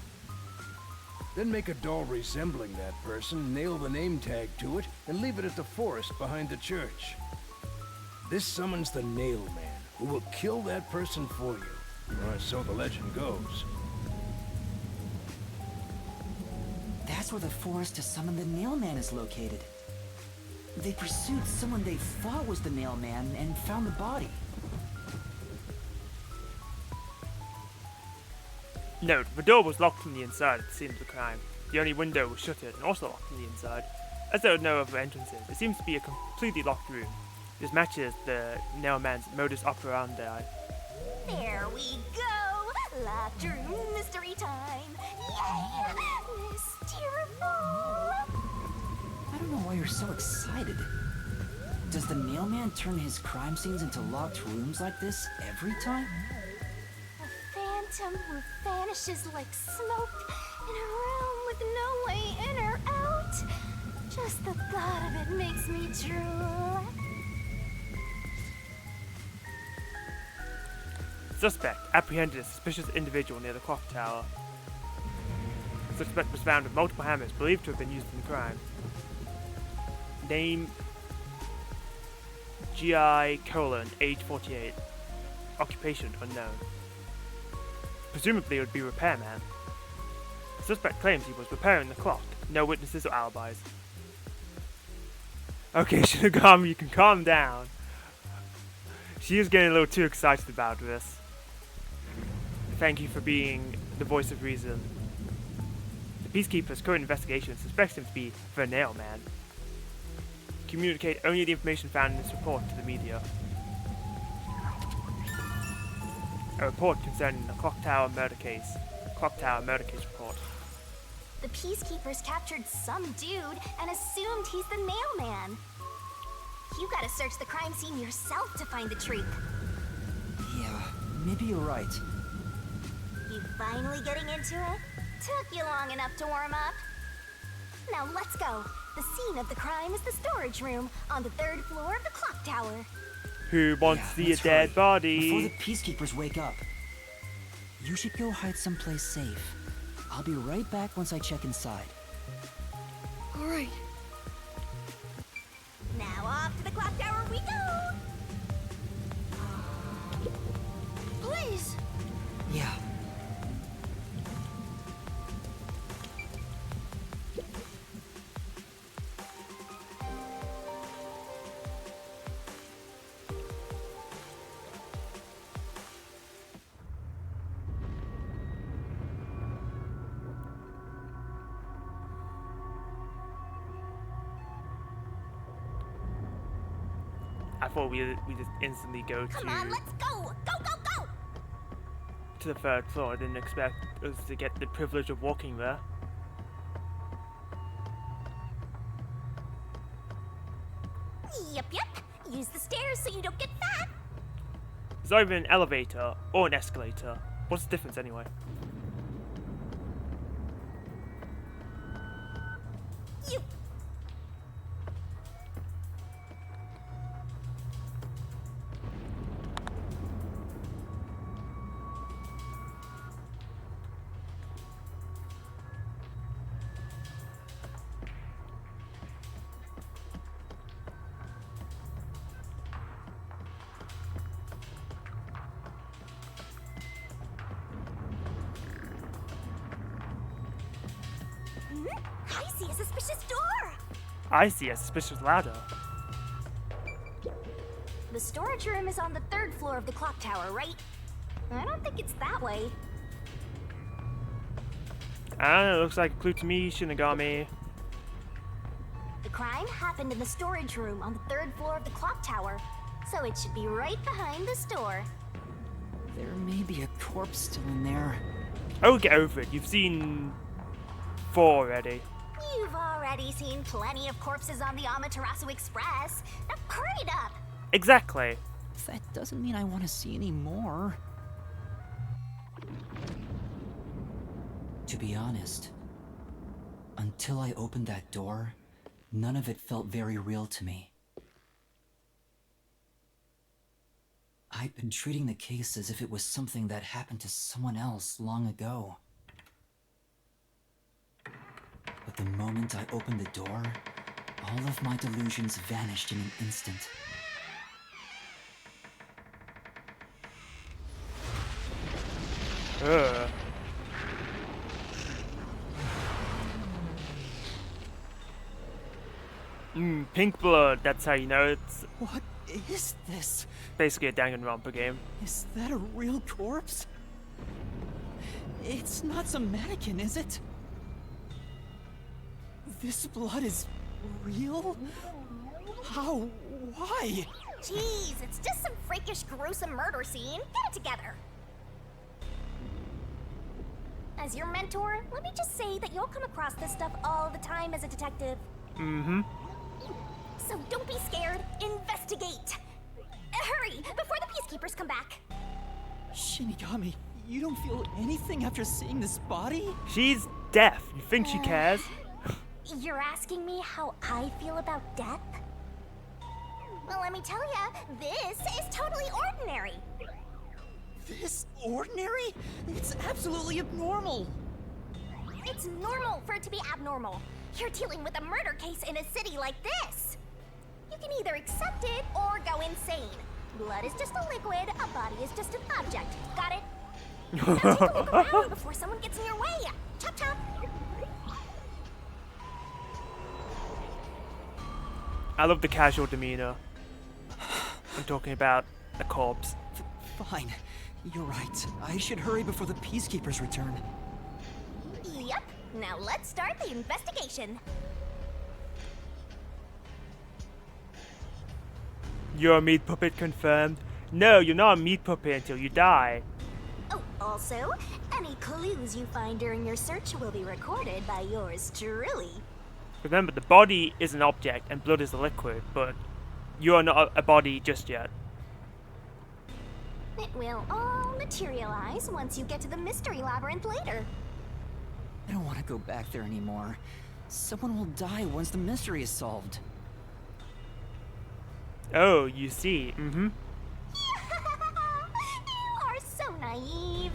Speaker 18: Then make a doll resembling that person, nail the name tag to it, and leave it at the forest behind the church. This summons the Nailman, who will kill that person for you. Or so the legend goes.
Speaker 2: That's where the forest to summon the Nailman is located. They pursued someone they thought was the Nailman and found the body.
Speaker 1: Note, the door was locked from the inside at the scene of the crime. The only window was shuttered and also locked from the inside. As there are no other entrances, it seems to be a completely locked room. This matches the Nailman's modus operandi.
Speaker 4: There we go! Locked room mystery time! Yay! Mysteriful!
Speaker 2: I don't know why you're so excited. Does the Nailman turn his crime scenes into locked rooms like this every time?
Speaker 4: A phantom who vanishes like smoke in a room with no way in or out. Just the thought of it makes me drool.
Speaker 1: Suspect apprehended a suspicious individual near the clock tower. The suspect was found with multiple hammers believed to have been used in the crime. Name GI : age 48. Occupation unknown. Presumably it would be repairman. The suspect claims he was repairing the clock. No witnesses or alibis. Okay, Shinigami, you can calm down. She is getting a little too excited about this. Thank you for being the voice of reason. Peacekeeper's current investigation suspects him to be the Nail Man. Communicate only the information found in this report to the media. A report concerning the Clock Tower murder case. Clock Tower murder case report.
Speaker 4: The Peacekeepers captured some dude and assumed he's the Nail Man. You gotta search the crime scene yourself to find the truth.
Speaker 2: Yeah, maybe you're right.
Speaker 4: You finally getting into it? Took you long enough to warm up. Now let's go. The scene of the crime is the storage room on the 3rd floor of the clock tower.
Speaker 1: Who wants to see a
Speaker 2: let's
Speaker 1: dead
Speaker 2: hurry,
Speaker 1: body?
Speaker 2: before the Peacekeepers wake up. You should go hide someplace safe. I'll be right back once I check inside.
Speaker 19: All right.
Speaker 4: Now off to the clock tower we go.
Speaker 19: Please.
Speaker 2: Yeah.
Speaker 1: I thought we just instantly go
Speaker 4: Come on, let's go! Go, go, go!
Speaker 1: to the 3rd floor. I didn't expect us to get the privilege of walking there.
Speaker 4: Yep, yep. Use the stairs so you don't get fat.
Speaker 1: There's not even an elevator or an escalator. What's the difference anyway?
Speaker 4: You. I see a suspicious door.
Speaker 1: I see a suspicious ladder.
Speaker 4: The storage room is on the 3rd floor of the clock tower, right? I don't think it's that way.
Speaker 1: I don't know, it looks like a clue to me, Shinigami.
Speaker 4: The crime happened in the storage room on the 3rd floor of the clock tower, so it should be right behind the store.
Speaker 2: There may be a corpse still in there.
Speaker 1: Oh, get over it. You've seen 4 already.
Speaker 4: You've already seen plenty of corpses on the Amaterasu Express. Now hurry it up.
Speaker 1: Exactly.
Speaker 2: That doesn't mean I want to see any more. To be honest, until I opened that door, none of it felt very real to me. I'd been treating the case as if it was something that happened to someone else long ago. But the moment I opened the door, all of my delusions vanished in an instant.
Speaker 1: Pink blood, that's how you know it's
Speaker 2: What is this?
Speaker 1: basically a Danganronpa game.
Speaker 2: Is that a real corpse? It's not some mannequin, is it? This blood is real? How? Why?
Speaker 4: Jeez, it's just some freakish, gruesome murder scene. Get it together. As your mentor, let me just say that you'll come across this stuff all the time as a detective.
Speaker 1: Mm-hmm.
Speaker 4: So don't be scared. Investigate. Hurry, before the peacekeepers come back.
Speaker 2: Shinigami, you don't feel anything after seeing this body?
Speaker 1: She's deaf. You think she cares?
Speaker 4: You're asking me how I feel about death? Well, let me tell ya, this is totally ordinary.
Speaker 2: This ordinary? It's absolutely abnormal.
Speaker 4: It's normal for it to be abnormal. You're dealing with a murder case in a city like this. You can either accept it or go insane. Blood is just a liquid, a body is just an object. Got it? Now take a look around before someone gets in your way. Chop chop.
Speaker 1: I love the casual demeanor. I'm talking about a corpse.
Speaker 2: Fine. You're right. I should hurry before the peacekeepers return.
Speaker 4: Yep. Now let's start the investigation.
Speaker 1: You're a meat puppet confirmed? No, you're not a meat puppet until you die.
Speaker 4: Oh, also, any clues you find during your search will be recorded by yours truly.
Speaker 1: Remember, the body is an object and blood is a liquid, but you're not a body just yet.
Speaker 4: It will all materialize once you get to the mystery labyrinth later.
Speaker 2: I don't want to go back there anymore. Someone will die once the mystery is solved.
Speaker 1: Oh, you see. Mm-hmm.
Speaker 4: You are so naive,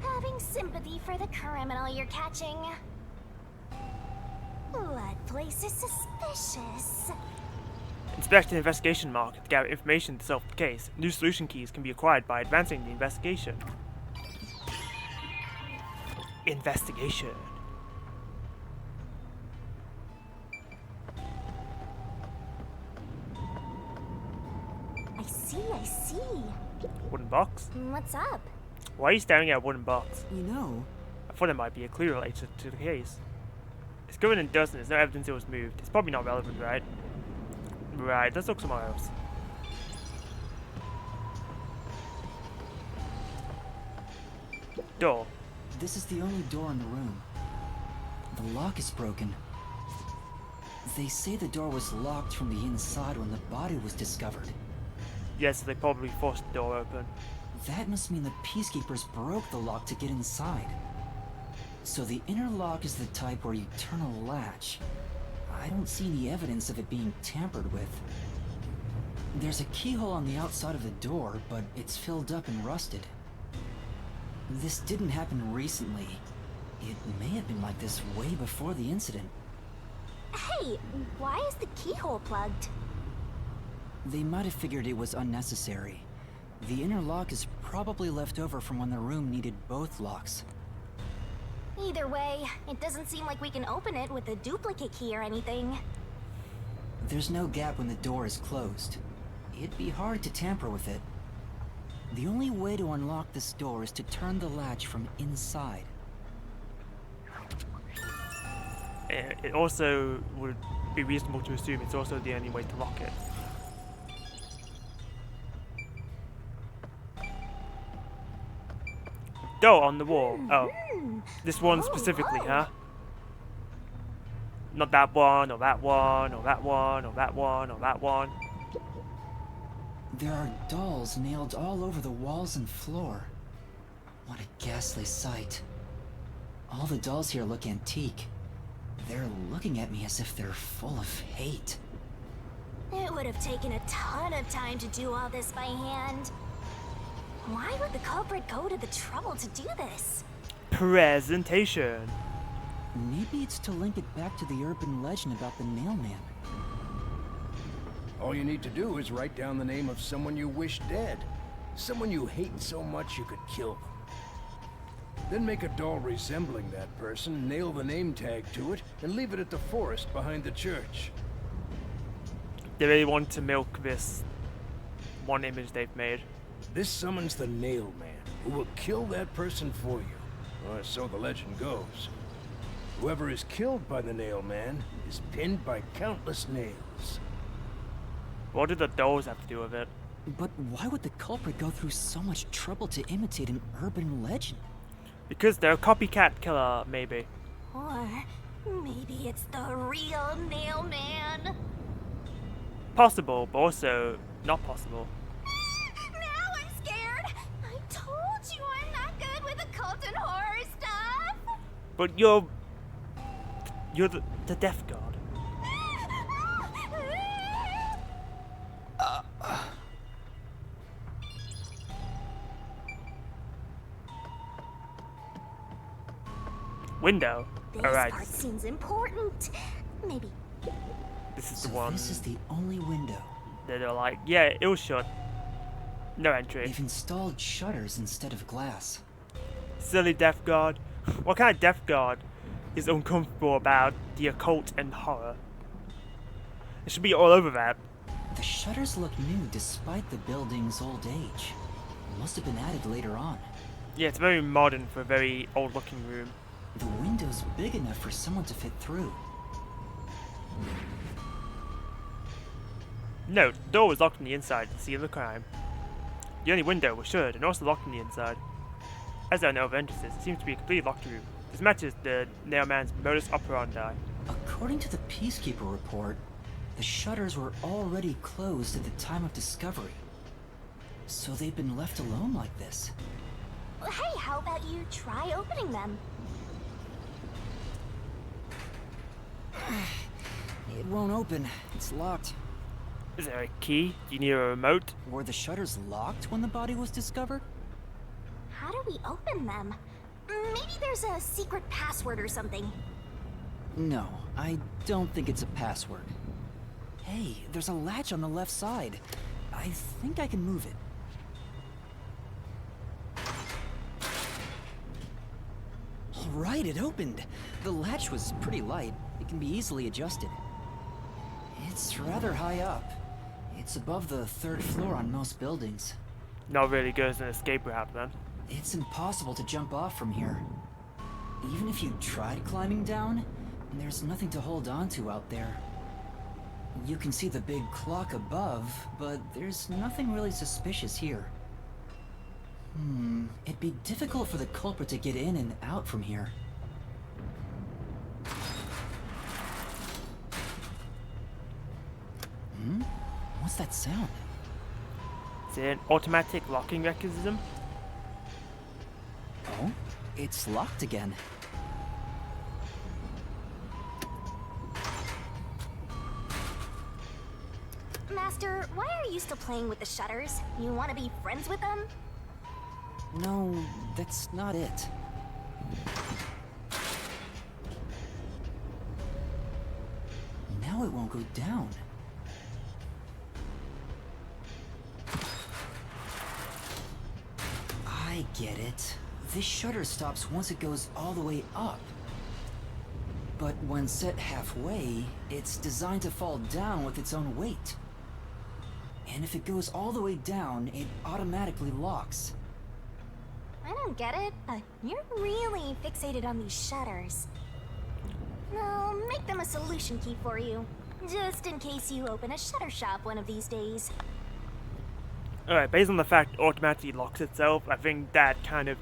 Speaker 4: having sympathy for the criminal you're catching. What place is suspicious?
Speaker 1: Inspect an investigation mark to gather information to solve the case. New solution keys can be acquired by advancing the investigation. Investigation.
Speaker 4: I see.
Speaker 1: Wooden box?
Speaker 4: What's up?
Speaker 1: Why are you staring at a wooden box?
Speaker 2: You know,
Speaker 1: I thought it might be a clue related to the case. It's covered in dust and there's no evidence it was moved. It's probably not relevant, right? Right, let's look somewhere else. Door.
Speaker 2: this is the only door in the room. The lock is broken. They say the door was locked from the inside when the body was discovered.
Speaker 1: Yes, they probably forced the door open.
Speaker 2: That must mean the peacekeepers broke the lock to get inside. So the inner lock is the type where you turn a latch. I don't see any evidence of it being tampered with. There's a keyhole on the outside of the door, but it's filled up and rusted. This didn't happen recently. It may have been like this way before the incident.
Speaker 4: Hey, why is the keyhole plugged?
Speaker 2: They might have figured it was unnecessary. The inner lock is probably left over from when the room needed both locks.
Speaker 4: Either way, it doesn't seem like we can open it with a duplicate key or anything.
Speaker 2: There's no gap when the door is closed. It'd be hard to tamper with it. The only way to unlock this door is to turn the latch from inside.
Speaker 1: It also would be reasonable to assume it's also the only way to lock it. Door on the wall. Oh. This one specifically, huh? Not that one, or that one, or that one, or that one, or that one.
Speaker 2: There are dolls nailed all over the walls and floor. What a ghastly sight. All the dolls here look antique. They're looking at me as if they're full of hate.
Speaker 4: It would have taken a ton of time to do all this by hand. Why would the culprit go to the trouble to do this?
Speaker 1: Presentation.
Speaker 2: Maybe it's to link it back to the urban legend about the Nailman.
Speaker 18: All you need to do is write down the name of someone you wish dead. Someone you hate so much you could kill them. Then make a doll resembling that person, nail the name tag to it, and leave it at the forest behind the church.
Speaker 1: They really want to milk this one image they've made.
Speaker 18: This summons the Nailman, who will kill that person for you. Or so the legend goes. Whoever is killed by the Nailman is pinned by countless nails.
Speaker 1: What do the dolls have to do with it?
Speaker 2: But why would the culprit go through so much trouble to imitate an urban legend?
Speaker 1: Because they're a copycat killer, maybe.
Speaker 4: Or maybe it's the real Nailman.
Speaker 1: Possible, but also not possible.
Speaker 4: Now I'm scared. I told you I'm not good with occult and horror stuff.
Speaker 1: But you're the death god. Window.
Speaker 4: This
Speaker 1: Alright.
Speaker 4: part seems important. Maybe.
Speaker 1: This is
Speaker 2: So
Speaker 1: the one.
Speaker 2: this is the only window.
Speaker 1: They're like, yeah, it was shut. No entry.
Speaker 2: They've installed shutters instead of glass.
Speaker 1: Silly death god. What kind of death god is uncomfortable about the occult and horror? It should be all over that.
Speaker 2: The shutters look new despite the building's old age. Must have been added later on.
Speaker 1: Yeah, it's very modern for a very old looking room.
Speaker 2: The window's big enough for someone to fit through.
Speaker 1: Note, the door was locked on the inside to see the crime. The only window was shut and also locked on the inside. As there are no other entrances, it seems to be a completely locked room. This matches the Nailman's modus operandi.
Speaker 2: According to the Peacekeeper report, the shutters were already closed at the time of discovery. So they've been left alone like this.
Speaker 4: Hey, how about you try opening them?
Speaker 2: It won't open. It's locked.
Speaker 1: Is there a key? Do you need a remote?
Speaker 2: Were the shutters locked when the body was discovered?
Speaker 4: How do we open them? Maybe there's a secret password or something.
Speaker 2: No, I don't think it's a password. Hey, there's a latch on the left side. I think I can move it. All right, it opened. The latch was pretty light. It can be easily adjusted. It's rather high up. It's above the 3rd floor on most buildings.
Speaker 1: Not really good as an escape route then.
Speaker 2: It's impossible to jump off from here. Even if you tried climbing down, there's nothing to hold on to out there. You can see the big clock above, but there's nothing really suspicious here. It'd be difficult for the culprit to get in and out from here. What's that sound?
Speaker 1: Is it an automatic locking mechanism?
Speaker 2: Oh, it's locked again.
Speaker 4: Master, why are you still playing with the shutters? You want to be friends with them?
Speaker 2: No, that's not it. Now it won't go down. I get it. This shutter stops once it goes all the way up. But when set halfway, it's designed to fall down with its own weight. And if it goes all the way down, it automatically locks.
Speaker 4: I don't get it, but you're really fixated on these shutters. I'll make them a solution key for you, just in case you open a shutter shop one of these days.
Speaker 1: Alright, based on the fact it automatically locks itself, I think that kind of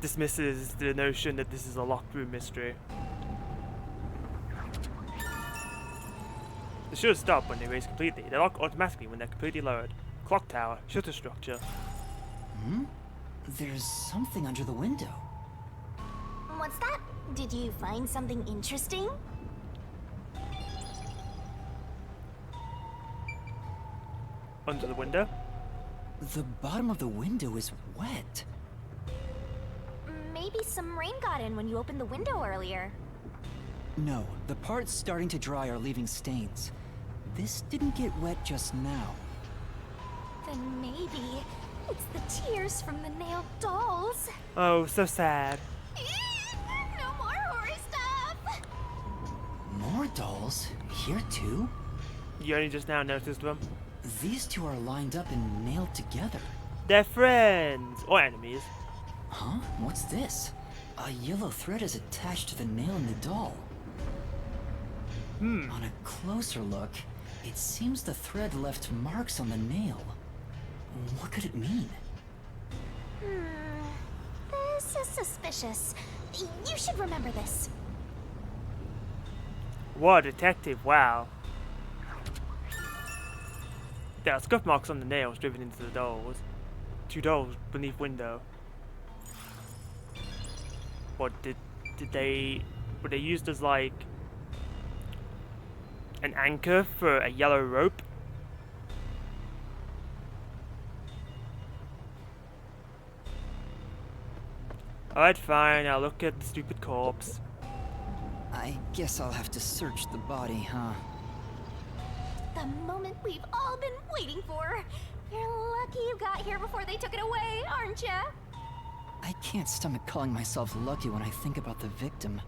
Speaker 1: dismisses the notion that this is a locked room mystery. They should stop when they raise completely. They lock automatically when they're completely lowered. Clock tower, shutter structure.
Speaker 2: There's something under the window.
Speaker 4: What's that? Did you find something interesting?
Speaker 1: Under the window?
Speaker 2: The bottom of the window is wet.
Speaker 4: Maybe some rain got in when you opened the window earlier.
Speaker 2: No, the parts starting to dry are leaving stains. This didn't get wet just now.
Speaker 4: Then maybe it's the tears from the nailed dolls.
Speaker 1: Oh, so sad.
Speaker 4: No more horror stuff!
Speaker 2: More dolls? Here too?
Speaker 1: You only just now noticed them?
Speaker 2: These two are lined up and nailed together.
Speaker 1: They're friends! Or enemies.
Speaker 2: Huh? What's this? A yellow thread is attached to the nail in the doll. On a closer look, it seems the thread left marks on the nail. What could it mean?
Speaker 4: This is suspicious. You should remember this.
Speaker 1: What a detective, wow. There are scuff marks on the nails driven into the dolls. 2 dolls beneath window. What were they used as like an anchor for a yellow rope? Alright, fine, I'll look at the stupid corpse.
Speaker 2: I guess I'll have to search the body, huh?
Speaker 4: The moment we've all been waiting for. You're lucky you got here before they took it away, aren't ya?
Speaker 2: I can't stomach calling myself lucky when I think about the victim.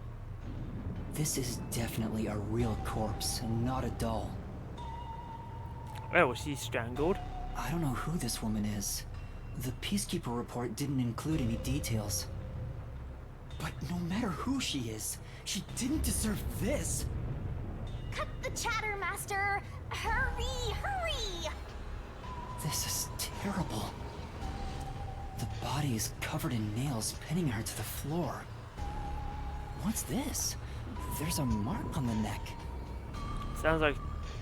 Speaker 2: This is definitely a real corpse, and not a doll.
Speaker 1: Oh, was she strangled?
Speaker 2: I don't know who this woman is. The Peacekeeper report didn't include any details. But no matter who she is, she didn't deserve this.
Speaker 4: Cut the chatter, Master! Hurry, hurry!
Speaker 2: This is terrible. The body is covered in nails pinning her to the floor. What's this? There's a mark on the neck.
Speaker 1: Sounds like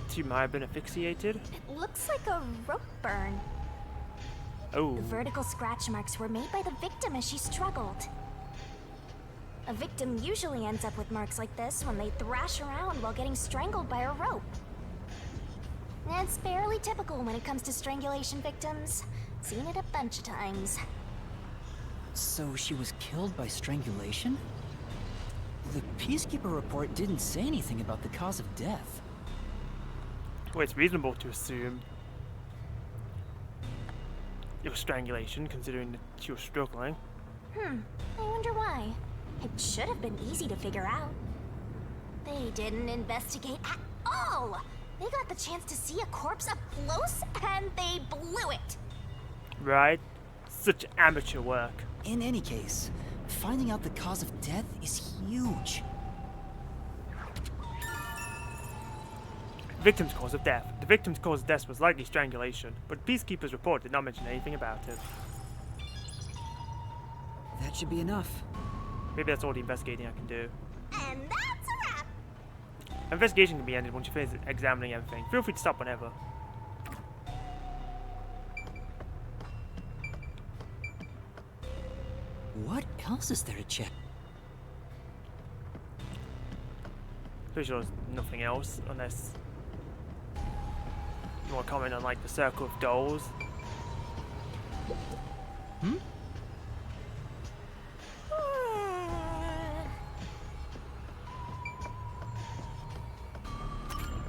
Speaker 1: she might have been asphyxiated.
Speaker 4: It looks like a rope burn.
Speaker 1: Oh.
Speaker 4: The vertical scratch marks were made by the victim as she struggled. A victim usually ends up with marks like this when they thrash around while getting strangled by a rope. It's fairly typical when it comes to strangulation victims. Seen it a bunch of times.
Speaker 2: So she was killed by strangulation? The Peacekeeper report didn't say anything about the cause of death.
Speaker 1: Well, it's reasonable to assume it was strangulation, considering that she was struggling.
Speaker 4: I wonder why. It should have been easy to figure out. They didn't investigate at all! They got the chance to see a corpse up close, and they blew it!
Speaker 1: Right? Such amateur work.
Speaker 2: In any case, finding out the cause of death is huge.
Speaker 1: Victim's cause of death. The victim's cause of death was likely strangulation, but Peacekeeper's report did not mention anything about it.
Speaker 2: That should be enough.
Speaker 1: Maybe that's all the investigating I can do.
Speaker 4: And that's a wrap!
Speaker 1: Investigation can be ended once you finish examining everything. Feel free to stop whenever.
Speaker 2: What else is there to check?
Speaker 1: Pretty sure there's nothing else, unless you want to comment on like the circle of dolls.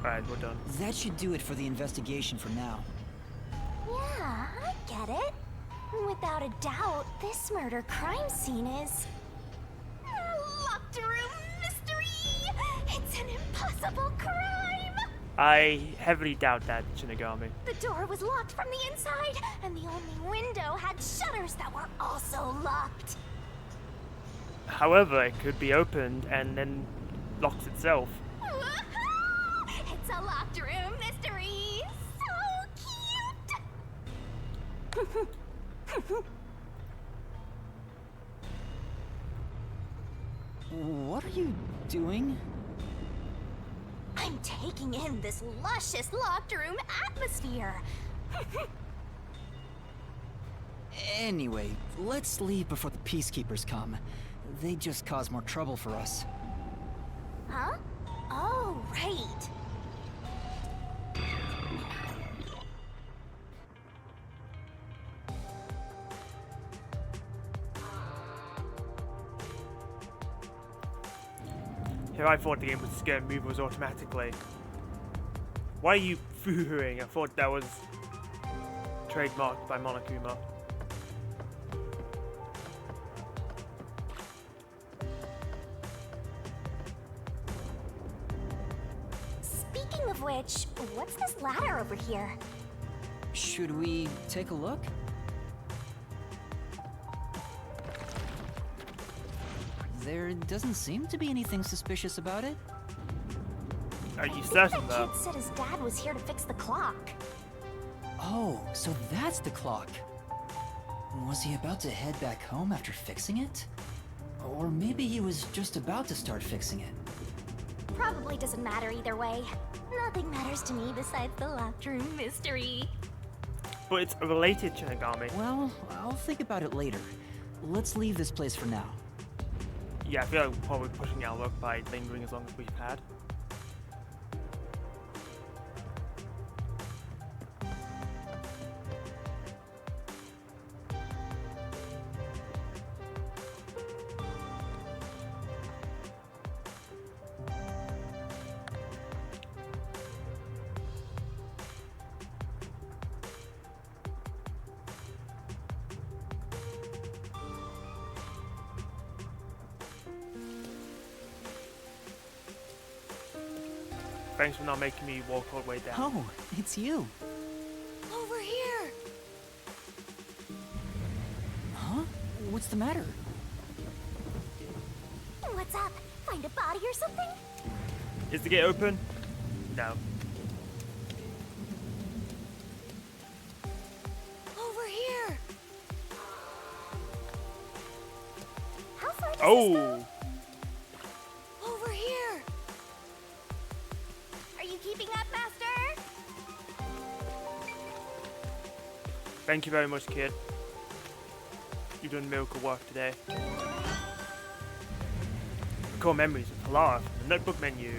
Speaker 1: Alright, we're done.
Speaker 2: That should do it for the investigation for now.
Speaker 4: Yeah, I get it. Without a doubt, this murder crime scene is... a locked room mystery! It's an impossible crime!
Speaker 1: I heavily doubt that, Shinigami.
Speaker 4: The door was locked from the inside, and the only window had shutters that were also locked.
Speaker 1: However, it could be opened and then locks itself.
Speaker 4: It's a locked room mystery! So cute!
Speaker 2: What are you doing?
Speaker 4: I'm taking in this luscious locked room atmosphere.
Speaker 2: Anyway, let's leave before the Peacekeepers come. They just cause more trouble for us.
Speaker 4: Huh? Oh, right.
Speaker 1: Here I thought the game would scare movers automatically. Why are you foohooing? I thought that was trademarked by Monokuma.
Speaker 4: Speaking of which, what's this ladder over here?
Speaker 2: Should we take a look? There doesn't seem to be anything suspicious about it.
Speaker 1: Are you
Speaker 4: I think
Speaker 1: certain
Speaker 4: that
Speaker 1: though?
Speaker 4: kid said his dad was here to fix the clock.
Speaker 2: Oh, so that's the clock. Was he about to head back home after fixing it? Or maybe he was just about to start fixing it.
Speaker 4: Probably doesn't matter either way. Nothing matters to me besides the locked room mystery.
Speaker 1: But it's related, Shinigami.
Speaker 2: Well, I'll think about it later. Let's leave this place for now.
Speaker 1: Yeah, I feel like we're probably pushing our luck by lingering as long as we've had. Thanks for not making me walk all the way down.
Speaker 2: Oh, it's you.
Speaker 19: Over here!
Speaker 2: Huh? What's the matter?
Speaker 4: What's up? Find a body or something?
Speaker 1: Is the gate open? No.
Speaker 19: Over here.
Speaker 4: How far does this
Speaker 1: Oh!
Speaker 4: go? Over here. Are you keeping up, Master?
Speaker 1: Thank you very much, kid. You've done miracle work today. Recall memories of Lara from the notebook menu.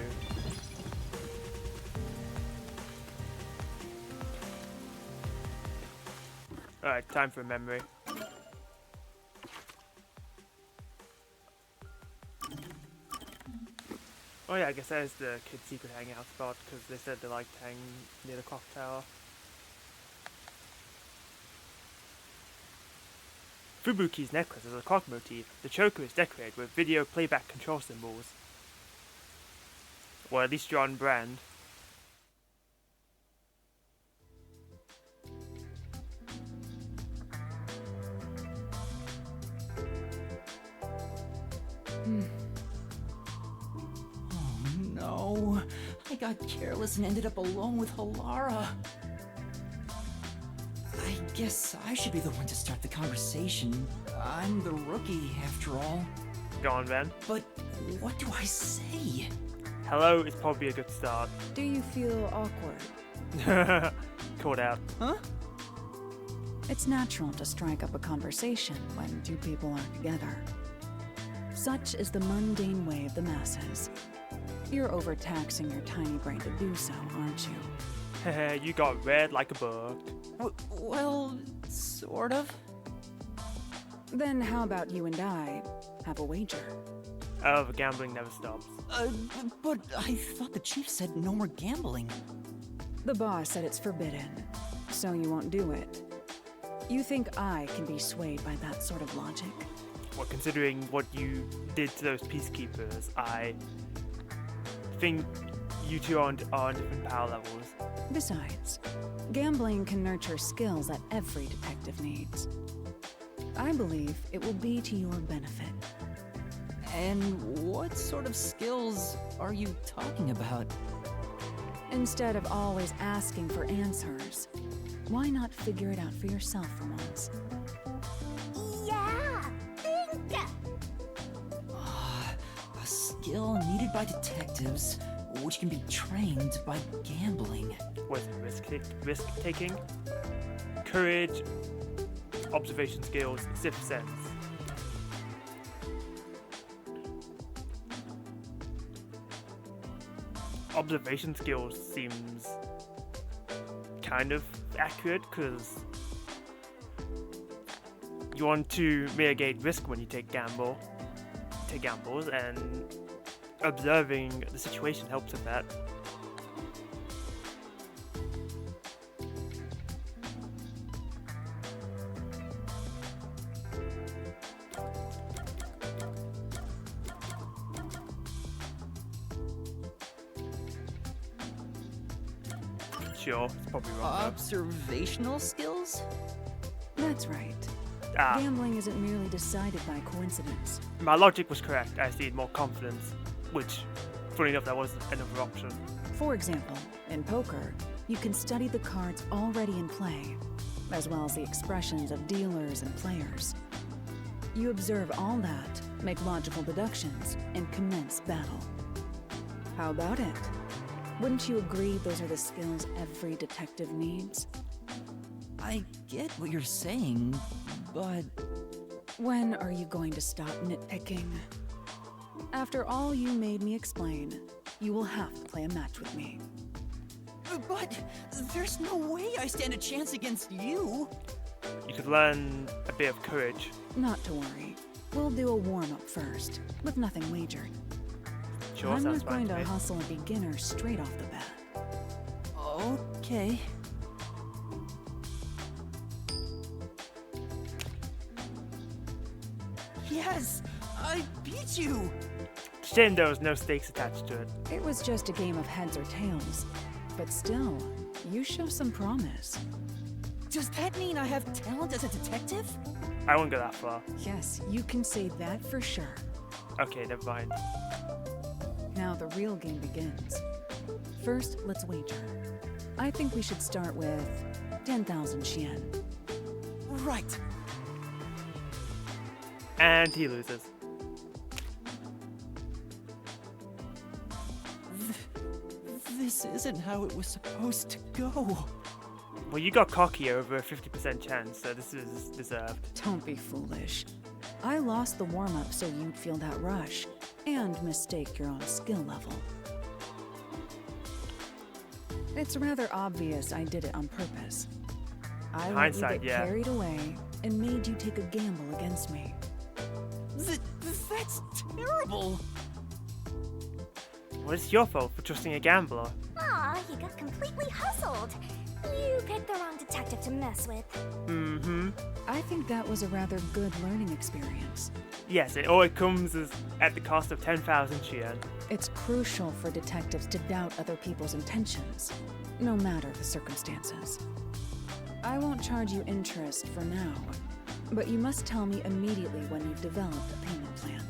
Speaker 1: Alright, time for a memory. Oh yeah, I guess that is the kid's secret hangout spot, because they said they liked hanging near the clock tower. Fubuki's necklace has a clock motif. The choker is decorated with video playback control symbols. Or at least you're on brand.
Speaker 2: Oh no, I got careless and ended up alone with Halara. I guess I should be the one to start the conversation. I'm the rookie, after all.
Speaker 1: Go on, Ben.
Speaker 2: But what do I say?
Speaker 1: Hello is probably a good start.
Speaker 20: Do you feel awkward?
Speaker 1: Called out.
Speaker 20: Huh? It's natural to strike up a conversation when two people are together. Such is the mundane way of the masses. You're overtaxing your tiny brain to do so, aren't you?
Speaker 1: You got red like a bug.
Speaker 2: Well, sort of.
Speaker 20: Then how about you and I have a wager?
Speaker 1: Oh, the gambling never stops.
Speaker 2: But I thought the chief said no more gambling.
Speaker 20: The boss said it's forbidden, so you won't do it. You think I can be swayed by that sort of logic?
Speaker 1: Well, considering what you did to those peacekeepers, I think you two are on different power levels.
Speaker 20: Besides, gambling can nurture skills that every detective needs. I believe it will be to your benefit.
Speaker 2: And what sort of skills are you talking about?
Speaker 20: Instead of always asking for answers, why not figure it out for yourself for once?
Speaker 4: Yeah, think!
Speaker 2: A skill needed by detectives, which can be trained by gambling.
Speaker 1: With risk taking, courage, observation skills, sixth sense. Observation skills seems kind of accurate because you want to mitigate risk when you take gambles, and observing the situation helps with that. Sure, it's probably wrong.
Speaker 2: Observational skills?
Speaker 20: That's right.
Speaker 1: Ah.
Speaker 20: Gambling isn't merely decided by coincidence.
Speaker 1: My logic was correct. I just need more confidence, which, funny enough, that was another option.
Speaker 20: For example, in poker, you can study the cards already in play, as well as the expressions of dealers and players. You observe all that, make logical deductions, and commence battle. How about it? Wouldn't you agree those are the skills every detective needs?
Speaker 2: I get what you're saying, but...
Speaker 20: When are you going to stop nitpicking? After all you made me explain, you will have to play a match with me.
Speaker 2: But there's no way I stand a chance against you.
Speaker 1: You could learn a bit of courage.
Speaker 20: Not to worry. We'll do a warm-up first, with nothing wagered.
Speaker 1: Sure,
Speaker 20: I'm
Speaker 1: sounds
Speaker 20: not
Speaker 1: fine
Speaker 20: going
Speaker 1: to
Speaker 20: to
Speaker 1: me.
Speaker 20: hustle a beginner straight off the bat.
Speaker 2: Okay. Yes! I beat you!
Speaker 1: Shame there was no stakes attached to it.
Speaker 20: It was just a game of heads or tails. But still, you show some promise.
Speaker 2: Does that mean I have talent as a detective?
Speaker 1: I won't go that far.
Speaker 20: Yes, you can say that for sure.
Speaker 1: Okay, never mind.
Speaker 20: Now the real game begins. First, let's wager. I think we should start with 10,000 Xian.
Speaker 12: Right.
Speaker 1: And he loses.
Speaker 12: This isn't how it was supposed to go.
Speaker 1: Well, you got cocky over a 50% chance, so this is deserved.
Speaker 20: Don't be foolish. I lost the warm-up so you'd feel that rush, and mistake your own skill level. It's rather obvious I did it on purpose. I let you get carried away and made you take a gamble against me.
Speaker 12: That's terrible!
Speaker 1: Well, it's your fault for trusting a gambler.
Speaker 4: Aw, you got completely hustled. You picked the wrong detective to mess with.
Speaker 1: Mm-hmm.
Speaker 20: I think that was a rather good learning experience.
Speaker 1: Yes, it always comes at the cost of 10,000 Xian.
Speaker 20: It's crucial for detectives to doubt other people's intentions, no matter the circumstances. I won't charge you interest for now, but you must tell me immediately when you've developed a payment plan.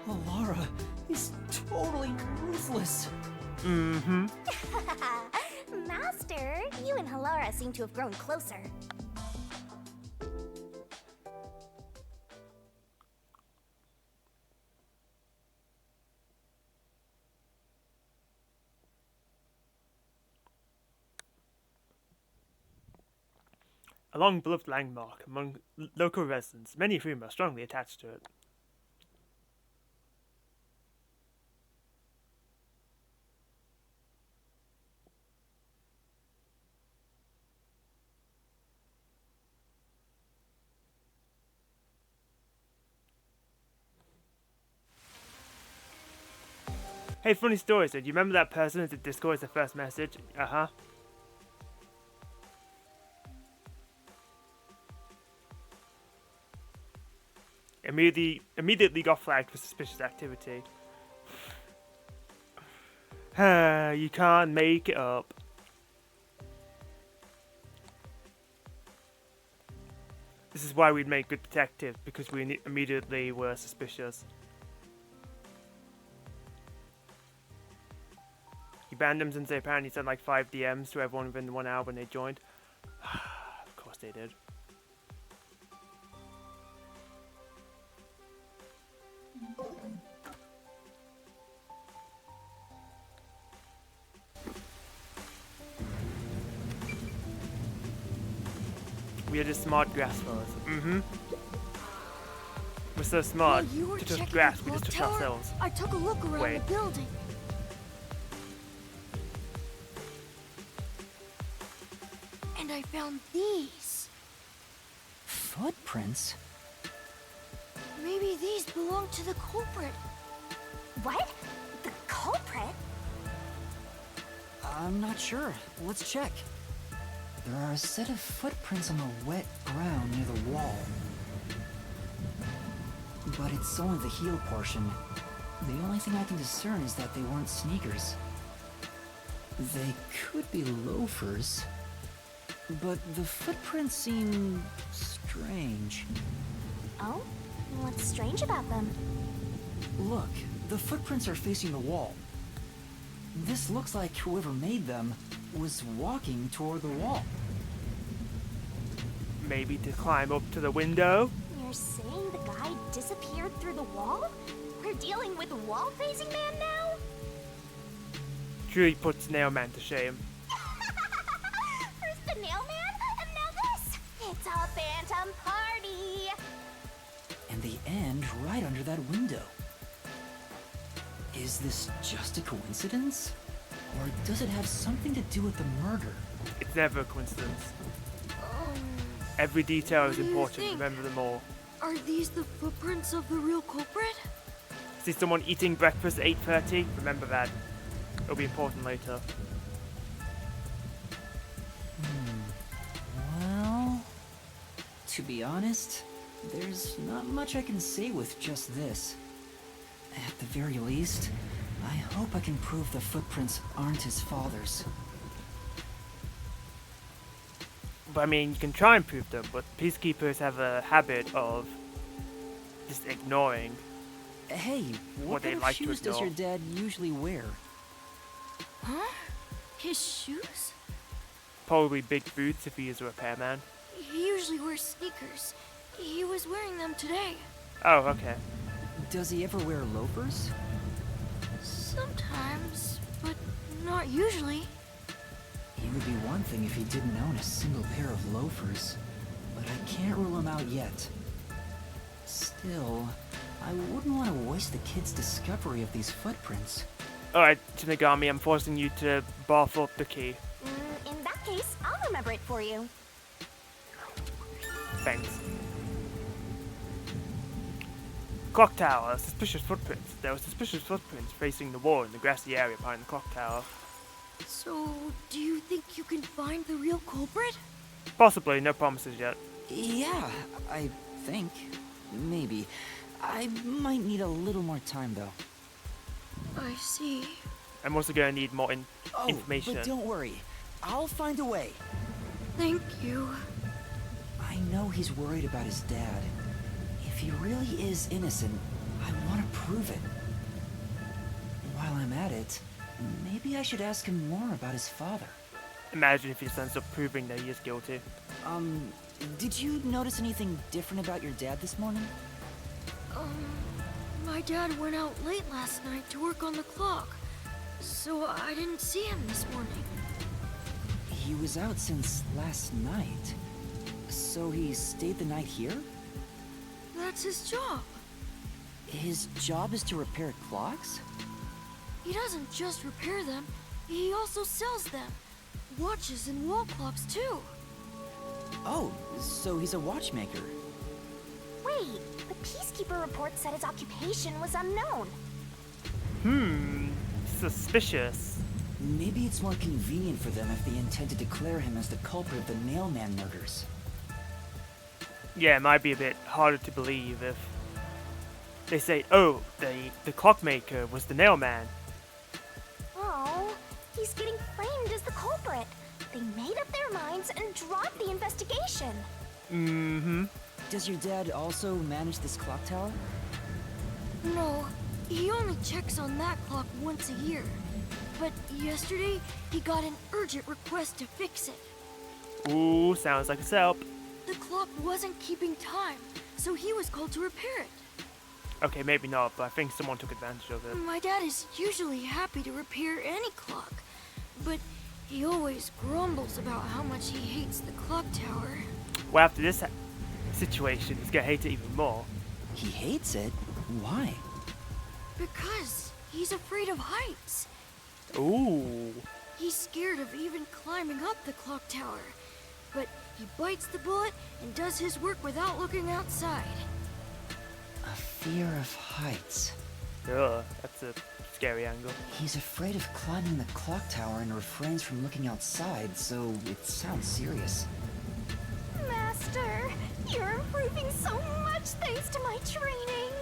Speaker 12: Alara is totally ruthless.
Speaker 1: Mm-hmm.
Speaker 4: Master, you and Halara seem to have grown closer.
Speaker 1: A long beloved landmark among local residents, many of whom are strongly attached to it. Hey, funny story, so do you remember that person that discouraged the first message? Uh-huh. Immediately got flagged for suspicious activity. You can't make it up. This is why we'd make good detectives, because we immediately were suspicious. He banned them since they apparently sent like 5 DMs to everyone within 1 hour when they joined. Of course they did. We are just smart grass fillers. Mm-hmm. We're so smart. To touch grass, we just touch ourselves.
Speaker 19: I took a look around the building. And I found these.
Speaker 2: Footprints?
Speaker 19: Maybe these belong to the culprit.
Speaker 4: What? The culprit?
Speaker 2: I'm not sure. Let's check. There are a set of footprints on the wet ground near the wall. But it's only the heel portion. The only thing I can discern is that they weren't sneakers. They could be loafers. But the footprints seem strange.
Speaker 4: Oh? What's strange about them?
Speaker 2: Look, the footprints are facing the wall. This looks like whoever made them was walking toward the wall.
Speaker 1: Maybe to climb up to the window?
Speaker 4: You're saying the guy disappeared through the wall? We're dealing with a wall-facing man now?
Speaker 1: Truly puts Nailman to shame.
Speaker 4: First the Nailman, and now this! It's a phantom party!
Speaker 2: And they end right under that window. Is this just a coincidence? Or does it have something to do with the murder?
Speaker 1: It's never a coincidence. Every detail is important, remember them all.
Speaker 19: Are these the footprints of the real culprit?
Speaker 1: See someone eating breakfast at 8:30? Remember that. It'll be important later.
Speaker 2: Well, to be honest, there's not much I can say with just this. At the very least, I hope I can prove the footprints aren't his father's.
Speaker 1: But I mean, you can try and prove them, but peacekeepers have a habit of just ignoring
Speaker 10: Hey, what
Speaker 1: they
Speaker 10: kind of
Speaker 1: like to
Speaker 10: shoes does
Speaker 1: ignore.
Speaker 10: your dad usually wear?
Speaker 19: Huh? His shoes?
Speaker 1: Probably big boots if he is a repairman.
Speaker 19: He usually wears sneakers. He was wearing them today.
Speaker 1: Oh, okay.
Speaker 10: Does he ever wear loafers?
Speaker 19: Sometimes, but not usually.
Speaker 2: It would be one thing if he didn't own a single pair of loafers, but I can't rule him out yet. Still, I wouldn't want to waste the kid's discovery of these footprints.
Speaker 1: Alright, Shinigami, I'm forcing you to barf up the key.
Speaker 4: In that case, I'll remember it for you.
Speaker 1: Thanks. Clock tower, suspicious footprints. There were suspicious footprints facing the wall in the grassy area behind the clock tower.
Speaker 19: So, do you think you can find the real culprit?
Speaker 1: Possibly, no promises yet.
Speaker 2: Yeah, I think. Maybe. I might need a little more time, though.
Speaker 19: I see.
Speaker 1: I'm also gonna need more
Speaker 2: Oh,
Speaker 1: information.
Speaker 2: but don't worry. I'll find a way.
Speaker 19: Thank you.
Speaker 2: I know he's worried about his dad. If he really is innocent, I want to prove it. While I'm at it, maybe I should ask him more about his father.
Speaker 1: Imagine if he ends up proving that he is guilty.
Speaker 2: Did you notice anything different about your dad this morning?
Speaker 19: My dad went out late last night to work on the clock, so I didn't see him this morning.
Speaker 2: He was out since last night. So he stayed the night here?
Speaker 19: That's his job.
Speaker 2: His job is to repair clocks?
Speaker 19: He doesn't just repair them, he also sells them. Watches and wall clocks, too.
Speaker 2: Oh, so he's a watchmaker.
Speaker 4: Wait, the Peacekeeper report said his occupation was unknown.
Speaker 1: Suspicious.
Speaker 2: Maybe it's more convenient for them if they intend to declare him as the culprit of the Nailman murders.
Speaker 1: Yeah, it might be a bit harder to believe if they say, oh, the clockmaker was the nailman.
Speaker 4: Oh, he's getting framed as the culprit. They made up their minds and dropped the investigation.
Speaker 1: Mm-hmm.
Speaker 2: Does your dad also manage this clock tower?
Speaker 19: No, he only checks on that clock once a year. But yesterday, he got an urgent request to fix it.
Speaker 1: Ooh, sounds like a setup.
Speaker 19: The clock wasn't keeping time, so he was called to repair it.
Speaker 1: Okay, maybe not, but I think someone took advantage of it.
Speaker 19: My dad is usually happy to repair any clock, but he always grumbles about how much he hates the clock tower.
Speaker 1: Well, after this situation, he's gonna hate it even more.
Speaker 2: He hates it? Why?
Speaker 19: Because he's afraid of heights.
Speaker 1: Ooh.
Speaker 19: He's scared of even climbing up the clock tower, but he bites the bullet and does his work without looking outside.
Speaker 2: A fear of heights.
Speaker 1: Ugh, that's a scary angle.
Speaker 2: He's afraid of climbing the clock tower and refrains from looking outside, so it sounds serious.
Speaker 4: Master, you're improving so much thanks to my training.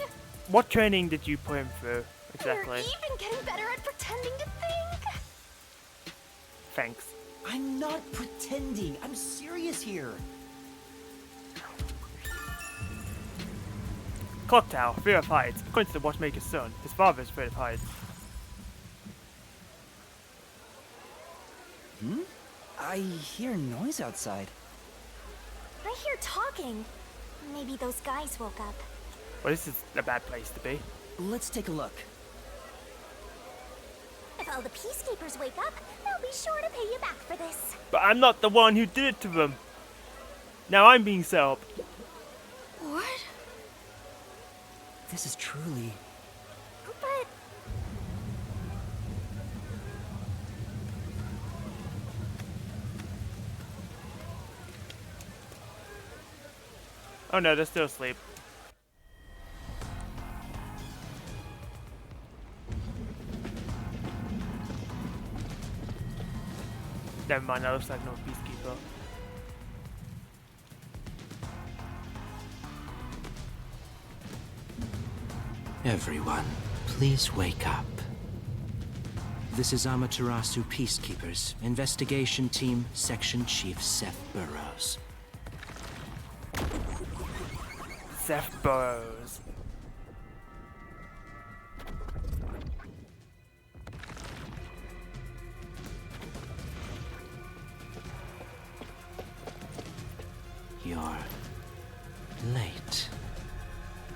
Speaker 1: What training did you put him through, exactly?
Speaker 4: You're even getting better at pretending to think.
Speaker 1: Thanks.
Speaker 2: I'm not pretending. I'm serious here.
Speaker 1: Clock tower, fear of heights. According to the watchmaker's son, his father is afraid of heights.
Speaker 2: I hear noise outside.
Speaker 4: I hear talking. Maybe those guys woke up.
Speaker 1: Well, this is a bad place to be.
Speaker 2: Let's take a look.
Speaker 4: If all the Peacekeepers wake up, they'll be sure to pay you back for this.
Speaker 1: But I'm not the one who did it to them. Now I'm being set up.
Speaker 19: What?
Speaker 2: This is truly...
Speaker 4: But...
Speaker 1: Oh no, they're still asleep. Never mind, that looks like no Peacekeeper.
Speaker 21: Everyone, please wake up. This is Amaterasu Peacekeepers, Investigation Team, Section Chief Seth Burrows.
Speaker 1: Seth Burrows.
Speaker 21: Late.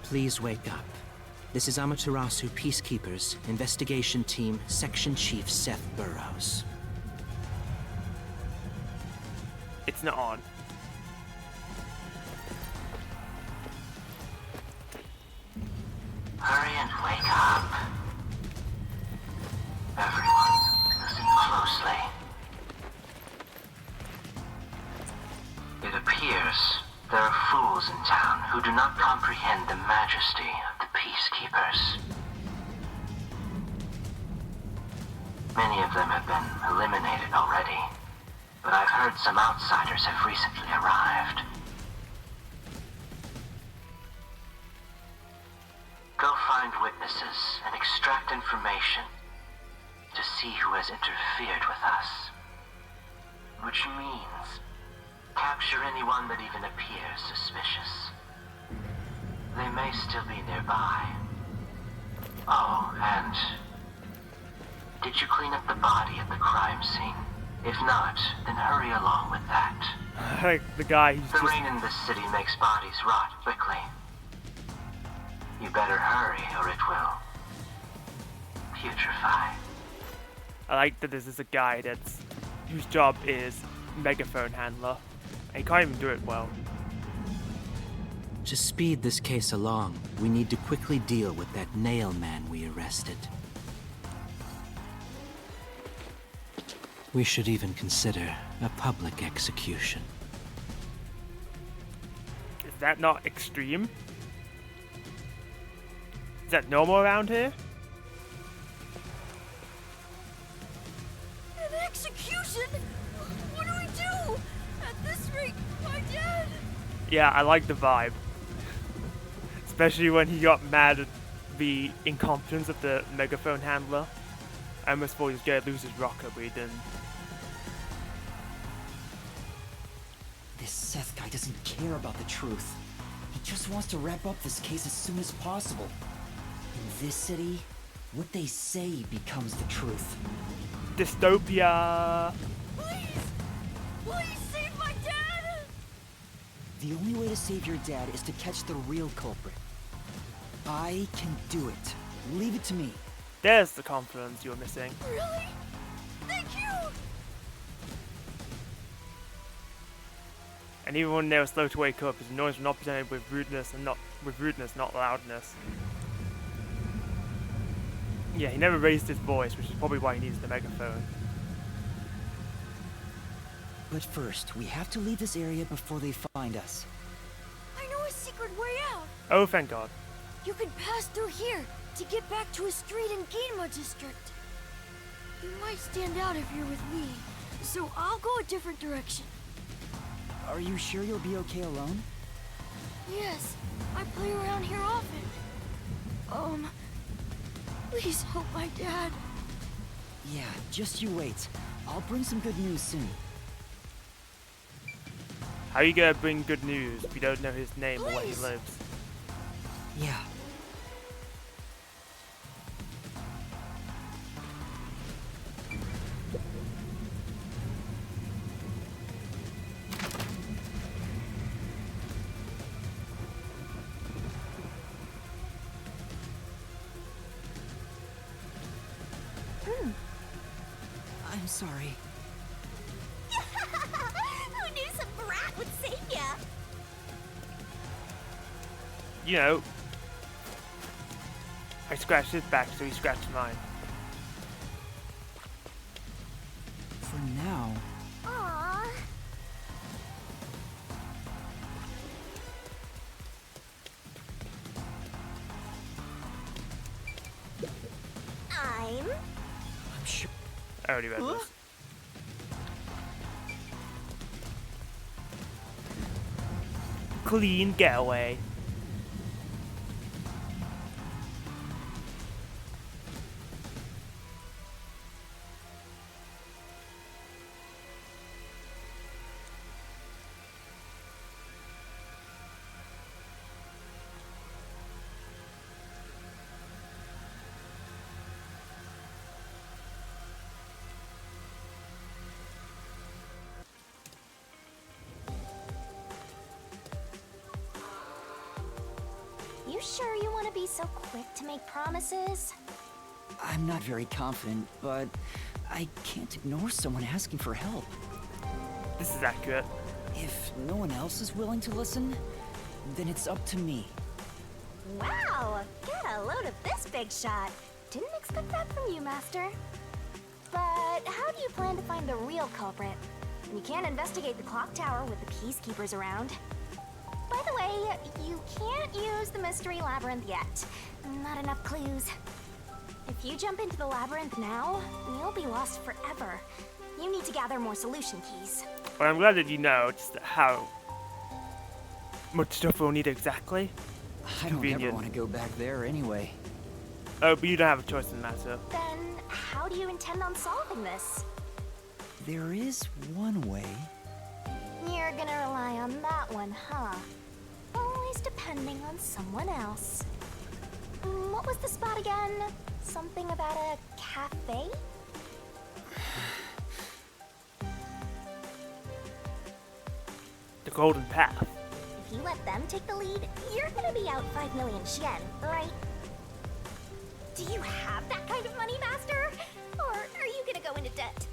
Speaker 21: Please wake up. This is Amaterasu Peacekeepers, Investigation Team, Section Chief Seth Burrows.
Speaker 1: It's not on.
Speaker 21: Hurry and wake up. Everyone, listen closely. It appears there are fools in town who do not comprehend the majesty of the Peacekeepers. Many of them have been eliminated already, but I've heard some outsiders have recently arrived. Go find witnesses and extract information to see who has interfered with us. Which means capture anyone that even appears suspicious. They may still be nearby. Oh, and did you clean up the body at the crime scene? If not, then hurry along with that.
Speaker 1: The guy who's
Speaker 21: The rain in this city makes bodies rot quickly. You better hurry or it will putrefy.
Speaker 1: I like that this is a guy whose job is megaphone handler. And he can't even do it well.
Speaker 21: To speed this case along, we need to quickly deal with that nail man we arrested. We should even consider a public execution.
Speaker 1: Is that not extreme? Is that normal around here?
Speaker 19: An execution? What do we do? At this rate, my dad...
Speaker 1: Yeah, I like the vibe. Especially when he got mad at the incompetence of the megaphone handler. I almost thought he was going to lose his rocker, but he didn't.
Speaker 2: This Seth guy doesn't care about the truth. He just wants to wrap up this case as soon as possible. In this city, what they say becomes the truth.
Speaker 1: Dystopia!
Speaker 19: Please! Please save my dad!
Speaker 2: The only way to save your dad is to catch the real culprit. I can do it. Leave it to me.
Speaker 1: There's the confidence you were missing.
Speaker 19: Really? Thank you!
Speaker 1: And even when they were slow to wake up, his noise was not presented with rudeness, not loudness. Yeah, he never raised his voice, which is probably why he needs the megaphone.
Speaker 2: But first, we have to leave this area before they find us.
Speaker 19: I know a secret way out.
Speaker 1: Oh, thank God.
Speaker 19: You can pass through here to get back to a street in Ginma district. You might stand out if you're with me, so I'll go a different direction.
Speaker 2: Are you sure you'll be okay alone?
Speaker 19: Yes, I play around here often. Please help my dad.
Speaker 2: Yeah, just you wait. I'll bring some good news soon.
Speaker 1: How are you gonna bring good news if you don't know his name or where he lives?
Speaker 2: Yeah. I'm sorry.
Speaker 4: Who knew some brat would save ya?
Speaker 1: You know, I scratched his back, so he scratched mine.
Speaker 2: For now.
Speaker 4: Aww.
Speaker 2: I'm sure.
Speaker 1: I already read this. Clean getaway.
Speaker 4: sure you want to be so quick to make promises?
Speaker 2: I'm not very confident, but I can't ignore someone asking for help.
Speaker 1: This is accurate.
Speaker 2: If no one else is willing to listen, then it's up to me.
Speaker 4: Wow! Get a load of this big shot. Didn't expect that from you, Master. But how do you plan to find the real culprit? You can't investigate the clock tower with the peacekeepers around. By the way, you can't use the mystery labyrinth yet. Not enough clues. If you jump into the labyrinth now, you'll be lost forever. You need to gather more solution keys.
Speaker 1: Well, I'm glad that you know just how much stuff we'll need exactly.
Speaker 2: I don't ever want to go back there anyway.
Speaker 1: Oh, but you don't have a choice in the matter.
Speaker 4: Then, how do you intend on solving this?
Speaker 2: There is one way.
Speaker 4: You're gonna rely on that one, huh? Always depending on someone else. What was the spot again? Something about a cafe?
Speaker 1: The Golden Path.
Speaker 4: If you let them take the lead, you're gonna be out 5 million yen, right? Do you have that kind of money, Master? Or are you gonna go into debt?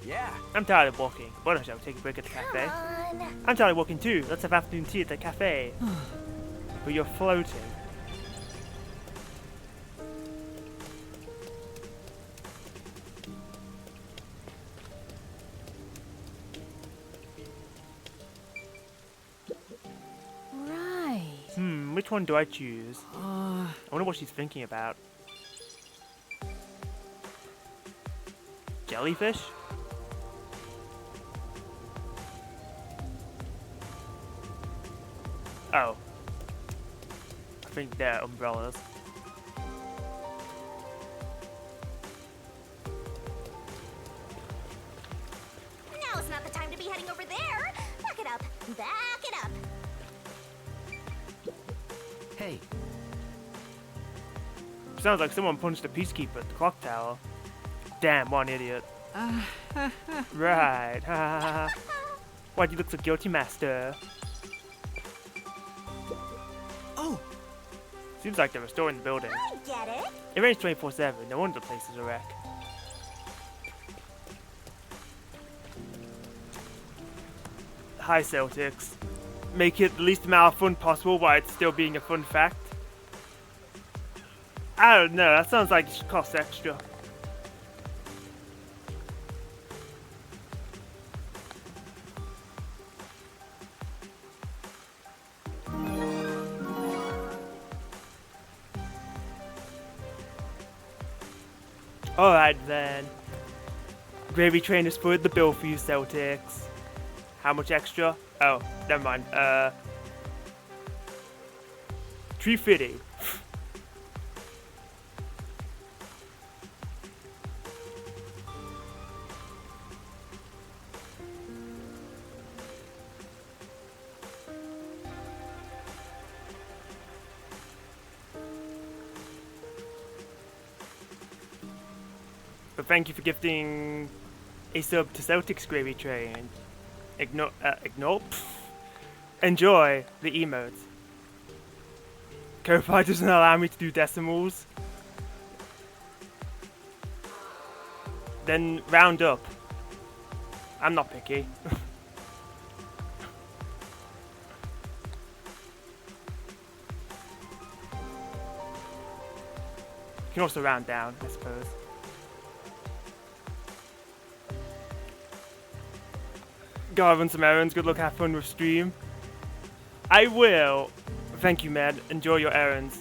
Speaker 12: Yeah.
Speaker 1: I'm tired of walking. Why don't I take a break at the cafe?
Speaker 4: Come on.
Speaker 1: I'm tired of walking too. Let's have afternoon tea at the cafe. But you're floating.
Speaker 17: Right.
Speaker 1: Which one do I choose? I wonder what she's thinking about. Jellyfish? Oh. I think they're umbrellas.
Speaker 4: Now's not the time to be heading over there. Back it up. Back it up.
Speaker 2: Hey.
Speaker 1: Sounds like someone punched a peacekeeper at the clock tower. Damn, what an idiot. Right. Why'd you look so guilty, Master?
Speaker 2: Oh!
Speaker 1: Seems like they're restoring the building.
Speaker 4: I get it.
Speaker 1: It rains 24/7. No wonder the place is a wreck. Hi, Celtics. Make it the least amount of fun possible while it's still being a fun fact. I don't know. That sounds like it should cost extra. Alright then. Gravy Train has footed the bill for you, Celtics. How much extra? Oh, never mind. 350. But thank you for gifting a sub to Celtics Gravy Train. Ignore. Enjoy the emotes. Ko-Fi doesn't allow me to do decimals. Then round up. I'm not picky. You can also round down, I suppose. Go run some errands. Good luck, have fun with stream. I will. Thank you, Med. Enjoy your errands.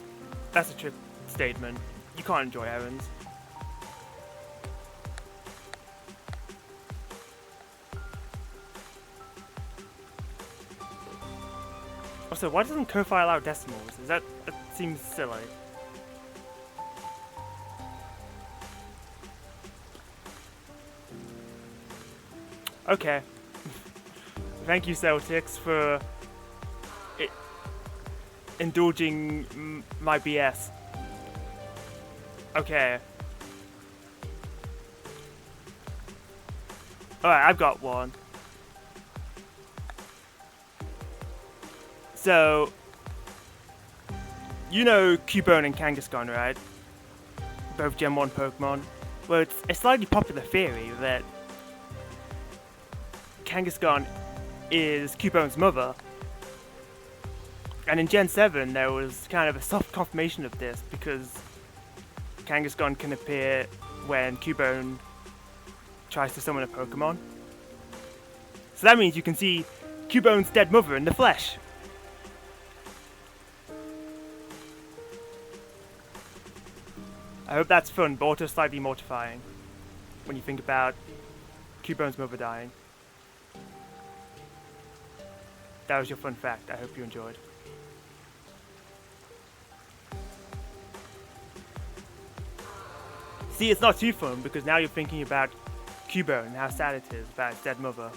Speaker 1: That's a trick statement. You can't enjoy errands. Also, why doesn't Ko-Fi allow decimals? That seems silly. Okay. Thank you, Celtics, for indulging my BS. Okay. Alright, I've got one. So, you know Cubone and Kangaskhan, right? Both Gen 1 Pokemon. Well, it's a slightly popular theory that Kangaskhan is Cubone's mother. And in Gen 7, there was kind of a soft confirmation of this because Kangaskhan can appear when Cubone tries to summon a Pokemon. So that means you can see Cubone's dead mother in the flesh. I hope that's fun, but also slightly mortifying when you think about Cubone's mother dying. That was your fun fact. I hope you enjoyed. See, it's not too fun because now you're thinking about Cubone and how sad it is about his dead mother.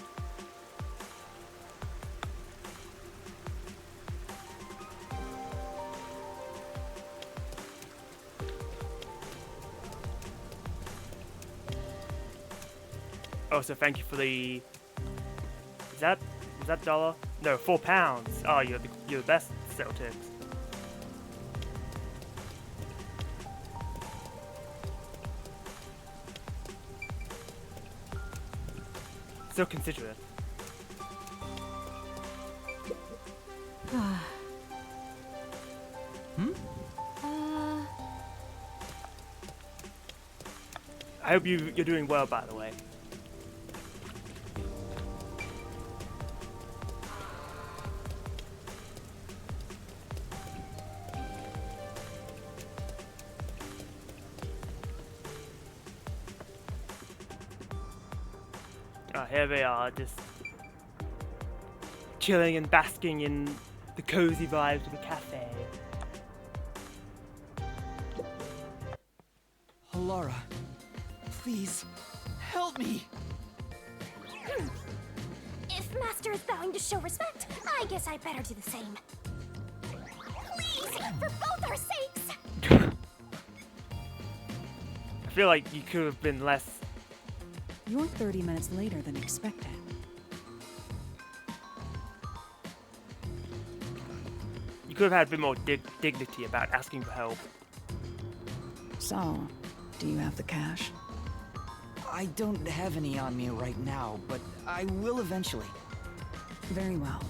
Speaker 1: Also, thank you for the... Was that $1? No, £4. Oh, you're the best, Celtics. So considerate. I hope you're doing well, by the way. Here they are, just chilling and basking in the cozy vibes of the cafe.
Speaker 12: Laura, please, help me!
Speaker 4: If Master is bowing to show respect, I guess I better do the same. Please, for both our sakes!
Speaker 1: I feel like you could have been less...
Speaker 20: You're 30 minutes later than expected.
Speaker 1: You could have had a bit more dignity about asking for help.
Speaker 20: So, do you have the cash?
Speaker 2: I don't have any on me right now, but I will eventually.
Speaker 20: Very well.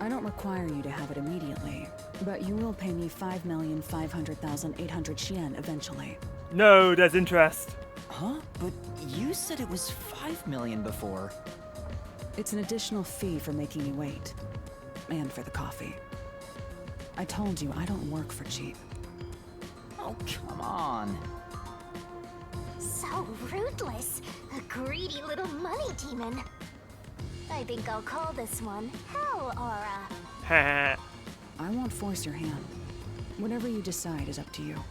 Speaker 20: I don't require you to have it immediately, but you will pay me 5,500,800 yen eventually.
Speaker 1: No, there's interest.
Speaker 2: Huh? But you said it was 5 million before.
Speaker 20: It's an additional fee for making me wait. And for the coffee. I told you I don't work for cheap.
Speaker 2: Oh, come on.
Speaker 4: So rootless. A greedy little money demon. I think I'll call this one Hell Aura.
Speaker 20: I won't force your hand. Whatever you decide is up to you.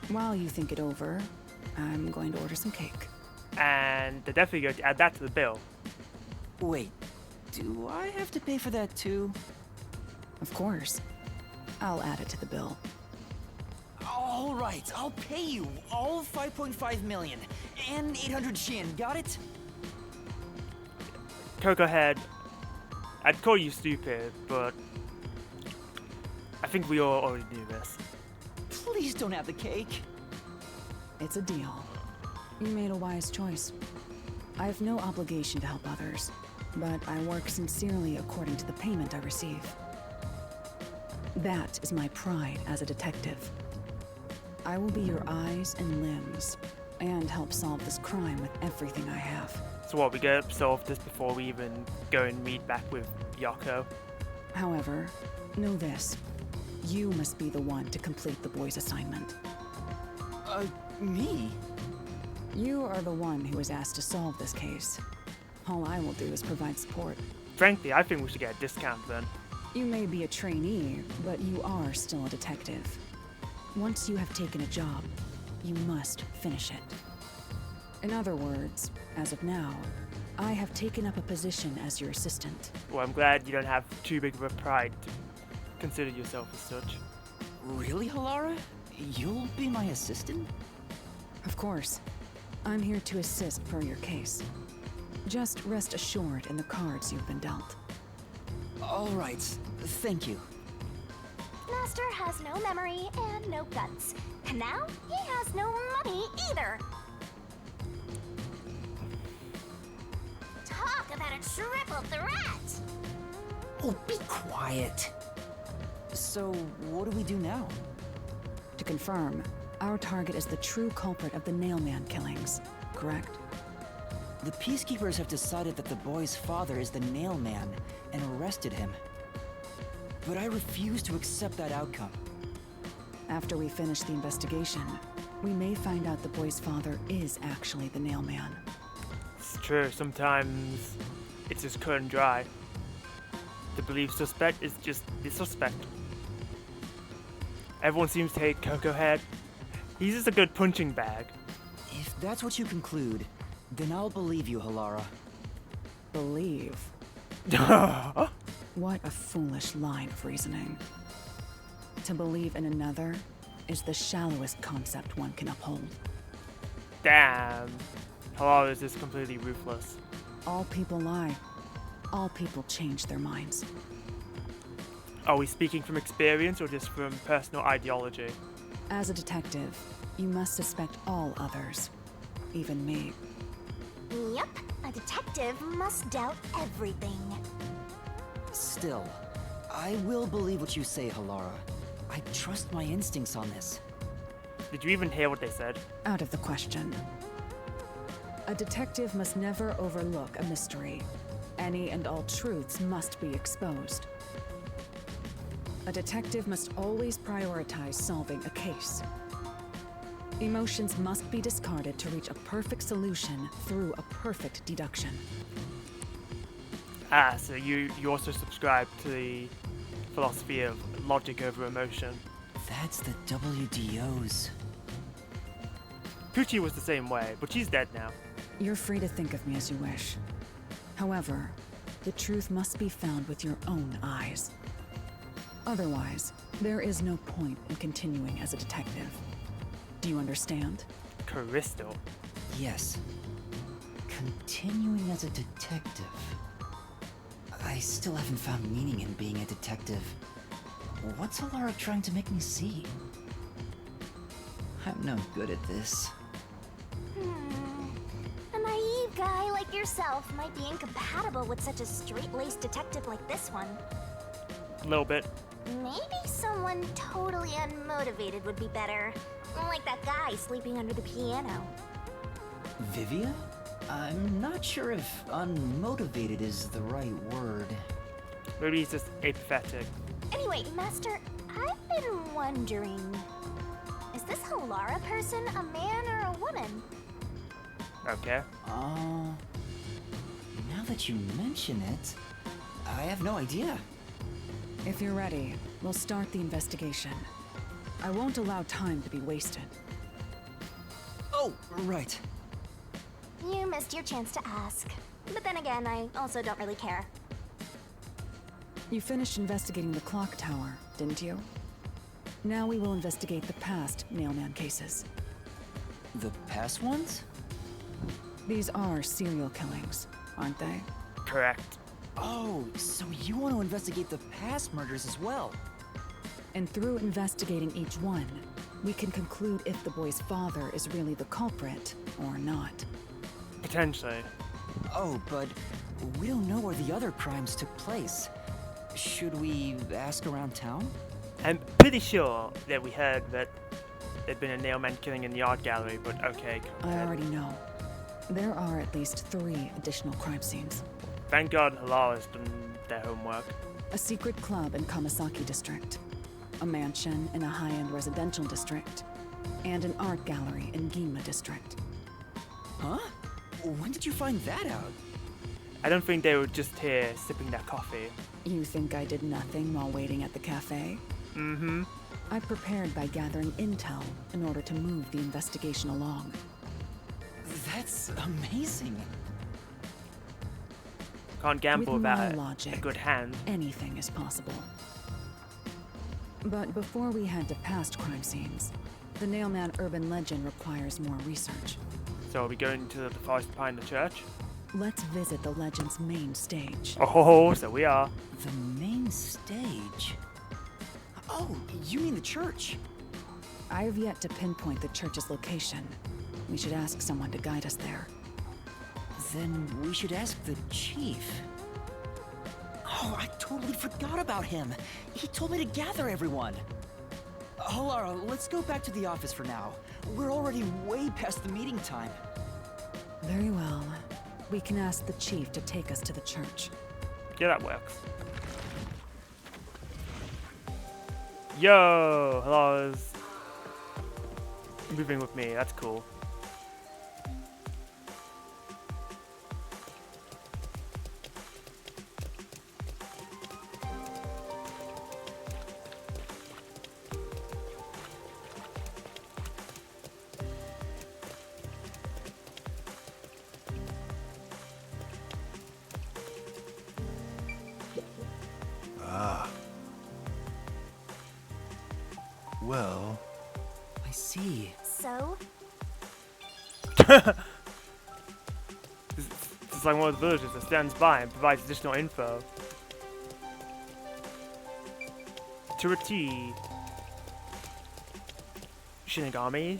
Speaker 20: While you think it over, I'm going to order some cake.
Speaker 1: And they're definitely going to add that to the bill.
Speaker 2: Wait, do I have to pay for that too?
Speaker 20: Of course. I'll add it to the bill.
Speaker 2: All right, I'll pay you all 5.5 million and 800 yen, got it?
Speaker 1: Coco Head, I'd call you stupid, but I think we all already knew this.
Speaker 2: Please don't have the cake.
Speaker 20: It's a deal. You made a wise choice. I have no obligation to help others, but I work sincerely according to the payment I receive. That is my pride as a detective. I will be your eyes and limbs, and help solve this crime with everything I have.
Speaker 1: So what, we gotta solve this before we even go and meet back with Yako?
Speaker 20: However, know this. You must be the one to complete the boy's assignment.
Speaker 2: Me?
Speaker 20: You are the one who was asked to solve this case. All I will do is provide support.
Speaker 1: Frankly, I think we should get a discount then.
Speaker 20: You may be a trainee, but you are still a detective. Once you have taken a job, you must finish it. In other words, as of now, I have taken up a position as your assistant.
Speaker 1: Well, I'm glad you don't have too big of a pride to consider yourself as such.
Speaker 2: Really, Halara? You'll be my assistant?
Speaker 20: Of course. I'm here to assist per your case. Just rest assured in the cards you've been dealt.
Speaker 2: All right, thank you.
Speaker 4: Master has no memory and no guts. And now he has no money either. Talk about a triple threat!
Speaker 2: Oh, be quiet. So, what do we do now?
Speaker 20: To confirm, our target is the true culprit of the Nailman killings, correct?
Speaker 2: The Peacekeepers have decided that the boy's father is the Nailman and arrested him. But I refuse to accept that outcome.
Speaker 20: After we finish the investigation, we may find out the boy's father is actually the Nailman.
Speaker 1: It's true, sometimes it's just cut and dry. The believed suspect is just the suspect. Everyone seems to hate Coco Head. He's just a good punching bag.
Speaker 2: If that's what you conclude, then I'll believe you, Halara.
Speaker 20: Believe? What a foolish line of reasoning. To believe in another is the shallowest concept one can uphold.
Speaker 1: Damn. Hello is just completely ruthless.
Speaker 20: All people lie. All people change their minds.
Speaker 1: Are we speaking from experience or just from personal ideology?
Speaker 20: As a detective, you must suspect all others, even me.
Speaker 4: Yep, a detective must doubt everything.
Speaker 2: Still, I will believe what you say, Halara. I trust my instincts on this.
Speaker 1: Did you even hear what they said?
Speaker 20: Out of the question. A detective must never overlook a mystery. Any and all truths must be exposed. A detective must always prioritize solving a case. Emotions must be discarded to reach a perfect solution through a perfect deduction.
Speaker 1: Ah, so you also subscribe to the philosophy of logic over emotion.
Speaker 2: That's the WDO's.
Speaker 1: Poochie was the same way, but she's dead now.
Speaker 20: You're free to think of me as you wish. However, the truth must be found with your own eyes. Otherwise, there is no point in continuing as a detective. Do you understand?
Speaker 1: Crystal.
Speaker 2: Yes. Continuing as a detective. I still haven't found meaning in being a detective. What's Halara trying to make me see? I'm no good at this.
Speaker 4: A naive guy like yourself might be incompatible with such a straight-laced detective like this one.
Speaker 1: A little bit.
Speaker 4: Maybe someone totally unmotivated would be better. Like that guy sleeping under the piano.
Speaker 2: Vivia? I'm not sure if unmotivated is the right word.
Speaker 1: Maybe he's just apathetic.
Speaker 4: Anyway, Master, I've been wondering... Is this Halara person a man or a woman?
Speaker 1: Okay.
Speaker 2: Now that you mention it, I have no idea.
Speaker 20: If you're ready, we'll start the investigation. I won't allow time to be wasted.
Speaker 2: Oh, right.
Speaker 4: You missed your chance to ask. But then again, I also don't really care.
Speaker 20: You finished investigating the clock tower, didn't you? Now we will investigate the past Nailman cases.
Speaker 2: The past ones?
Speaker 20: These are serial killings, aren't they?
Speaker 1: Correct.
Speaker 2: Oh, so you want to investigate the past murders as well?
Speaker 20: And through investigating each one, we can conclude if the boy's father is really the culprit or not.
Speaker 1: Potentially.
Speaker 2: Oh, but we don't know where the other crimes took place. Should we ask around town?
Speaker 1: I'm pretty sure that we heard that there'd been a Nailman killing in the art gallery, but okay.
Speaker 20: I already know. There are at least 3 additional crime scenes.
Speaker 1: Thank God Halara's done their homework.
Speaker 20: A secret club in Kamasaki district, a mansion in a high-end residential district, and an art gallery in Ginma district.
Speaker 2: Huh? When did you find that out?
Speaker 1: I don't think they were just here sipping their coffee.
Speaker 20: You think I did nothing while waiting at the cafe?
Speaker 1: Mm-hmm.
Speaker 20: I prepared by gathering intel in order to move the investigation along.
Speaker 2: That's amazing.
Speaker 1: Can't gamble
Speaker 20: With my
Speaker 1: without
Speaker 20: logic,
Speaker 1: a good hand.
Speaker 20: Anything is possible. But before we head to past crime scenes, the Nailman urban legend requires more research.
Speaker 1: So are we going to the forest behind the church?
Speaker 20: Let's visit the legend's main stage.
Speaker 1: Oh, so we are.
Speaker 2: The main stage? Oh, you mean the church?
Speaker 20: I have yet to pinpoint the church's location. We should ask someone to guide us there.
Speaker 2: Then we should ask the chief. Oh, I totally forgot about him. He told me to gather everyone. Lara, let's go back to the office for now. We're already way past the meeting time.
Speaker 20: Very well. We can ask the chief to take us to the church.
Speaker 1: Yeah, that works. Yo, hello's moving with me. That's cool.
Speaker 5: Well...
Speaker 2: I see.
Speaker 4: So?
Speaker 1: This is like one of the villagers that stands by and provides additional info. To a T. Shinigami?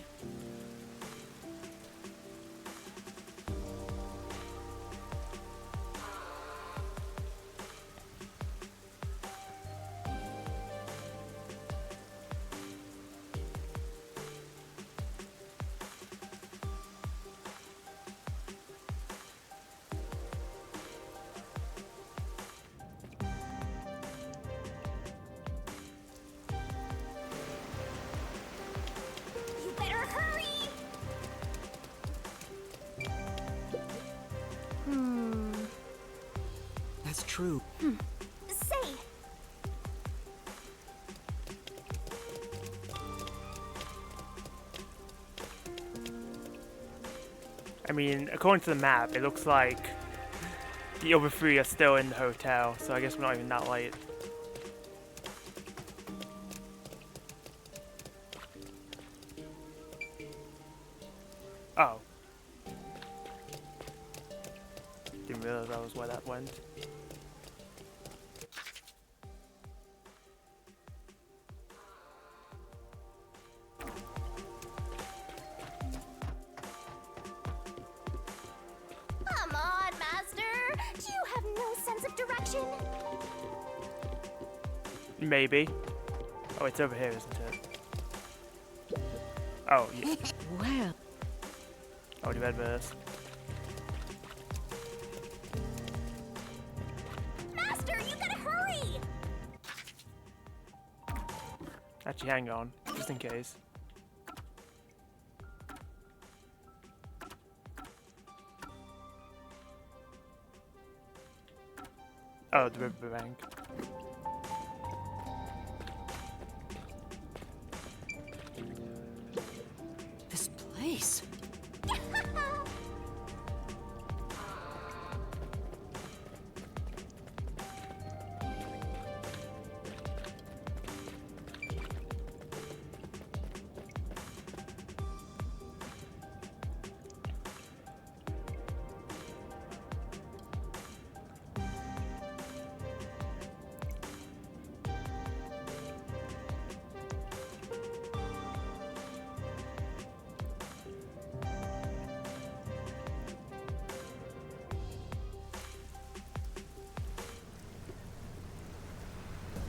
Speaker 4: You better hurry!
Speaker 2: That's true.
Speaker 4: Say,
Speaker 1: I mean, according to the map, it looks like the other three are still in the hotel, so I guess we're not even that late. Oh. Didn't realize that was where that went.
Speaker 4: come on, Master! Do you have no sense of direction?
Speaker 1: Maybe. Oh, it's over here, isn't it? Oh, yeah.
Speaker 17: Well,
Speaker 1: Oh, do read this.
Speaker 4: Master, you gotta hurry!
Speaker 1: Actually, hang on, just in case. Oh, the riverbank.
Speaker 2: This place.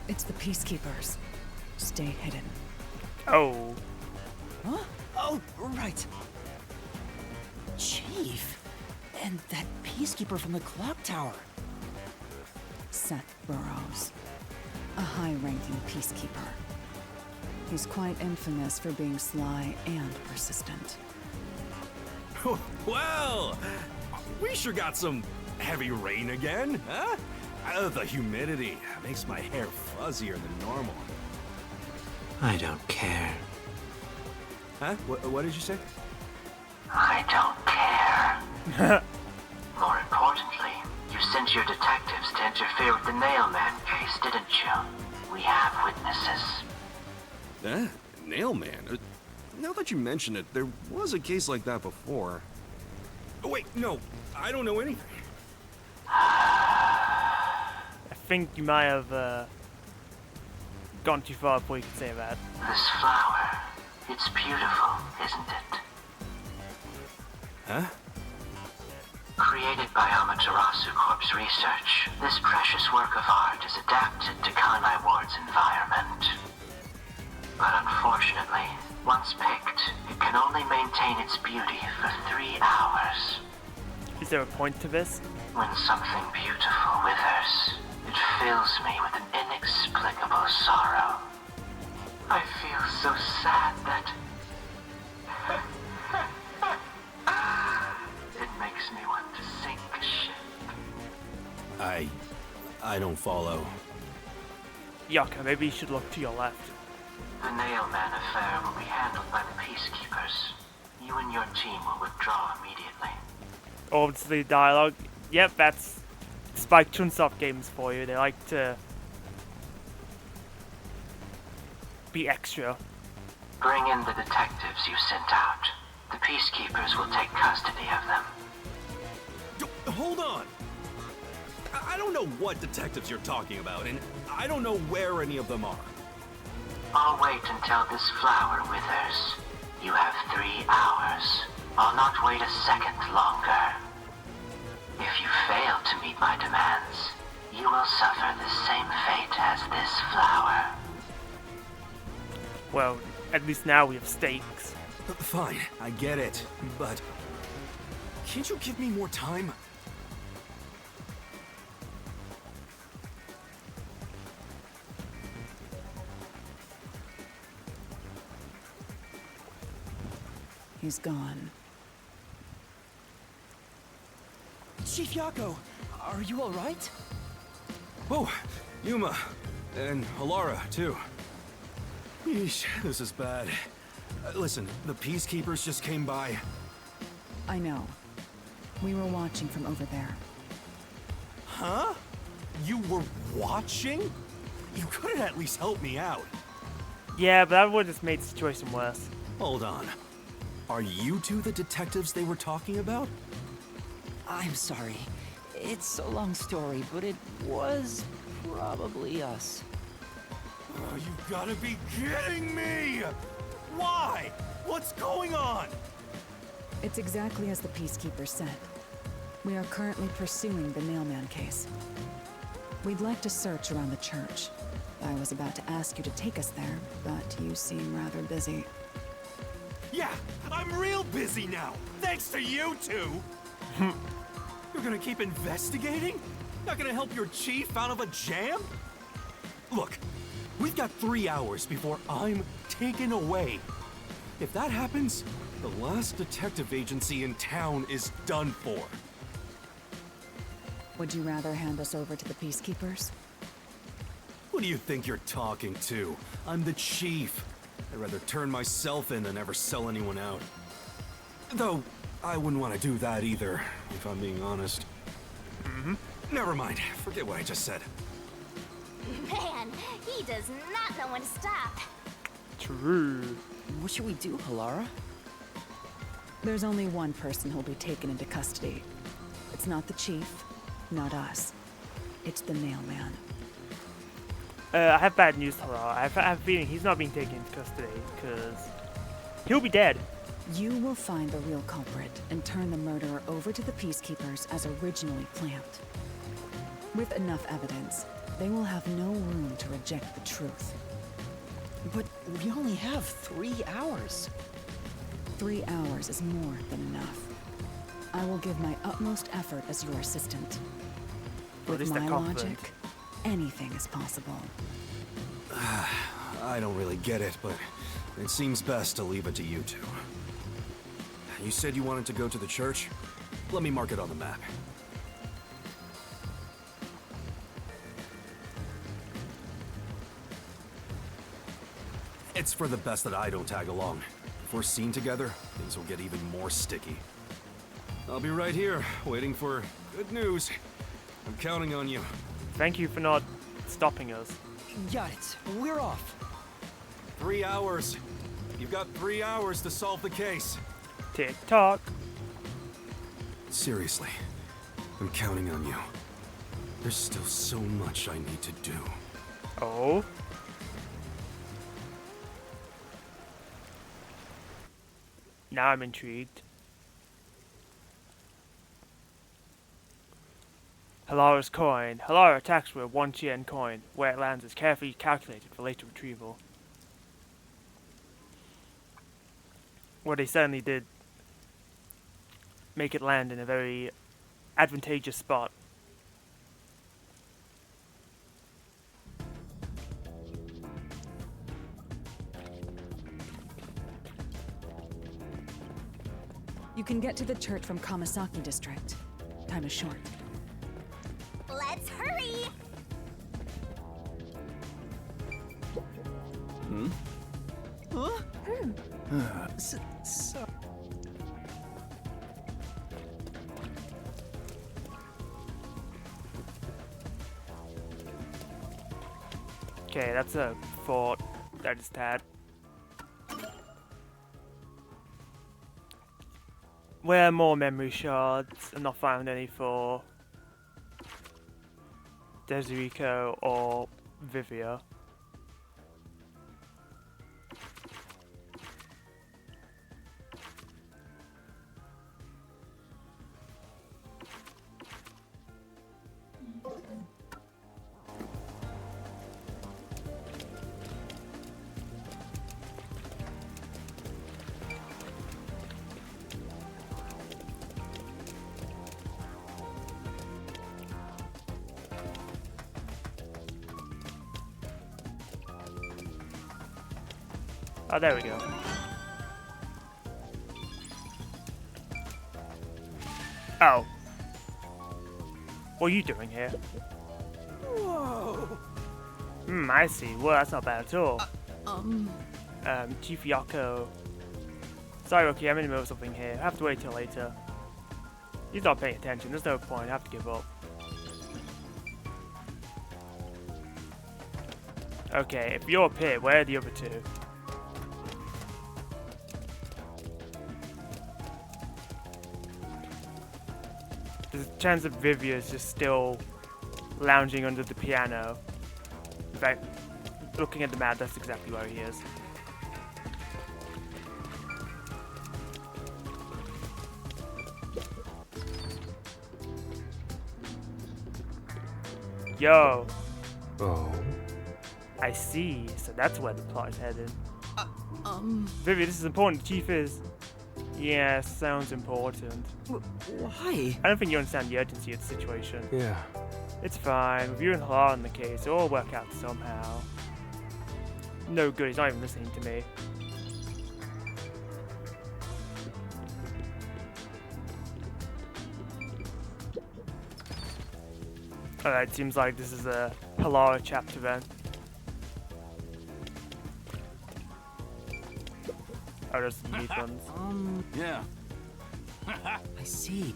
Speaker 20: It's the peacekeepers. Stay hidden.
Speaker 1: Oh.
Speaker 2: Huh? Oh, right. Chief. And that peacekeeper from the clock tower.
Speaker 20: Seth Burrows. A high-ranking peacekeeper. He's quite infamous for being sly and persistent.
Speaker 7: Well, we sure got some heavy rain again, huh? The humidity makes my hair fuzzier than normal.
Speaker 21: I don't care.
Speaker 5: Huh? What did you say?
Speaker 21: I don't care. More importantly, you sent your detectives to interfere with the Nailman case, didn't you? We have witnesses.
Speaker 5: Nailman? Now that you mention it, there was a case like that before.
Speaker 7: Oh, wait, no, I don't know anything.
Speaker 1: think you might have gone too far before you could say that.
Speaker 21: This flower, it's beautiful, isn't it?
Speaker 5: Huh?
Speaker 21: Created by Amaterasu Corp's research, this precious work of art is adapted to Kanai Ward's environment. But unfortunately, once picked, it can only maintain its beauty for 3 hours.
Speaker 1: Is there a point to this?
Speaker 21: When something beautiful withers, it fills me with an inexplicable sorrow. I feel so sad that it makes me want to sink a ship.
Speaker 5: I don't follow.
Speaker 1: Yucca, maybe you should look to your left.
Speaker 21: The Nailman affair will be handled by the Peacekeepers. You and your team will withdraw immediately.
Speaker 1: Obviously, dialogue. Yep, that's Spike Chunsoft games for you. They like to be extra.
Speaker 21: Bring in the detectives you sent out. The Peacekeepers will take custody of them.
Speaker 5: Hold on! I don't know what detectives you're talking about, and I don't know where any of them are.
Speaker 21: I'll wait until this flower withers. You have 3 hours. I'll not wait a second longer. If you fail to meet my demands, you will suffer the same fate as this flower.
Speaker 1: Well, at least now we have stakes.
Speaker 5: Fine, I get it, but can't you give me more time?
Speaker 20: He's gone.
Speaker 12: Chief Yako, are you all right?
Speaker 5: Oh, Yuma, and Alara, too. Yeesh, this is bad. Listen, the Peacekeepers just came by.
Speaker 20: I know. We were watching from over there.
Speaker 5: Huh? You were watching? You could have at least helped me out.
Speaker 1: Yeah, but that would have just made the situation worse.
Speaker 5: Hold on. Are you two the detectives they were talking about?
Speaker 10: I'm sorry. It's a long story, but it was probably us.
Speaker 5: Oh, you gotta be kidding me! Why? What's going on?
Speaker 20: It's exactly as the Peacekeeper said. We are currently pursuing the Nailman case. We'd like to search around the church. I was about to ask you to take us there, but you seem rather busy.
Speaker 5: Yeah, I'm real busy now, thanks to you two! You're gonna keep investigating? Not gonna help your chief out of a jam? Look, we've got 3 hours before I'm taken away. If that happens, the last detective agency in town is done for.
Speaker 20: Would you rather hand us over to the Peacekeepers?
Speaker 5: Who do you think you're talking to? I'm the chief. I'd rather turn myself in than ever sell anyone out. Though, I wouldn't want to do that either, if I'm being honest. Never mind, forget what I just said.
Speaker 4: Man, he does not know when to stop.
Speaker 1: True.
Speaker 10: What should we do, Alara?
Speaker 20: There's only one person who'll be taken into custody. It's not the chief, not us. It's the Nailman.
Speaker 1: I have bad news, Hurrah. I have a feeling he's not being taken into custody, because he'll be dead.
Speaker 20: You will find the real culprit and turn the murderer over to the Peacekeepers as originally planned. With enough evidence, they will have no room to reject the truth.
Speaker 10: But we only have 3 hours.
Speaker 20: 3 hours is more than enough. I will give my utmost effort as your assistant. With my logic, anything is possible.
Speaker 5: I don't really get it, but it seems best to leave it to you two. You said you wanted to go to the church? Let me mark it on the map. It's for the best that I don't tag along. If we're seen together, things will get even more sticky. I'll be right here, waiting for good news. I'm counting on you.
Speaker 1: Thank you for not stopping us.
Speaker 12: Got it. We're off.
Speaker 5: 3 hours. You've got 3 hours to solve the case.
Speaker 1: Tick-tock.
Speaker 5: Seriously, I'm counting on you.
Speaker 8: There's still so much I need to do.
Speaker 1: Oh? Now I'm intrigued. Halara's coin. Halara attacks with a 1 yen coin. Where it lands is carefully calculated for later retrieval. Well, they certainly did make it land in a very advantageous spot.
Speaker 20: You can get to the church from Kamasaki District. Time is short.
Speaker 4: Let's hurry!
Speaker 8: Hmm?
Speaker 12: Huh?
Speaker 1: Okay, that's a fort that is tad. Where are more memory shards? I've not found any for Desirico or Vivia. Oh, there we go. Oh. What are you doing here?
Speaker 12: Whoa.
Speaker 1: I see. Well, that's not bad at all. Chief Yako. Sorry, Rocky, I'm in the middle of something here. I have to wait till later. He's not paying attention. There's no point. I have to give up. Okay, if you're up here, where are the other two? There's a chance that Vivia's just still lounging under the piano. In fact, looking at the map, that's exactly where he is. Yo.
Speaker 8: Oh.
Speaker 1: I see. So that's where the plot is headed. Vivi, this is important. The chief is... Yeah, sounds important.
Speaker 10: Why?
Speaker 1: I don't think you understand the urgency of the situation.
Speaker 8: Yeah.
Speaker 1: It's fine. With you and Halar in the case, it'll all work out somehow. No good, he's not even listening to me. Alright, seems like this is a Halara chapter then. Oh, there's some youth ones.
Speaker 15: Yeah.
Speaker 10: I see.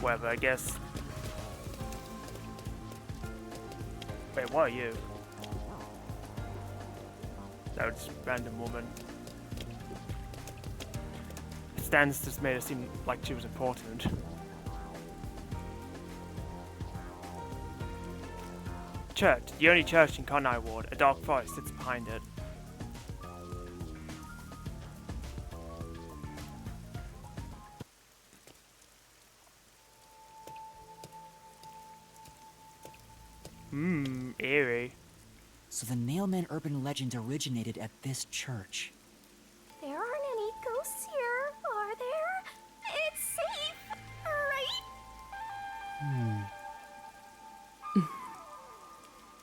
Speaker 1: Whatever, I guess. Wait, what are you? That was random woman. Stans just made her seem like she was important. Church, the only church in Konai Ward. A dark forest sits behind it. Eerie.
Speaker 10: So the Nailman urban legend originated at this church.
Speaker 4: There aren't any ghosts here, are there? It's safe, right?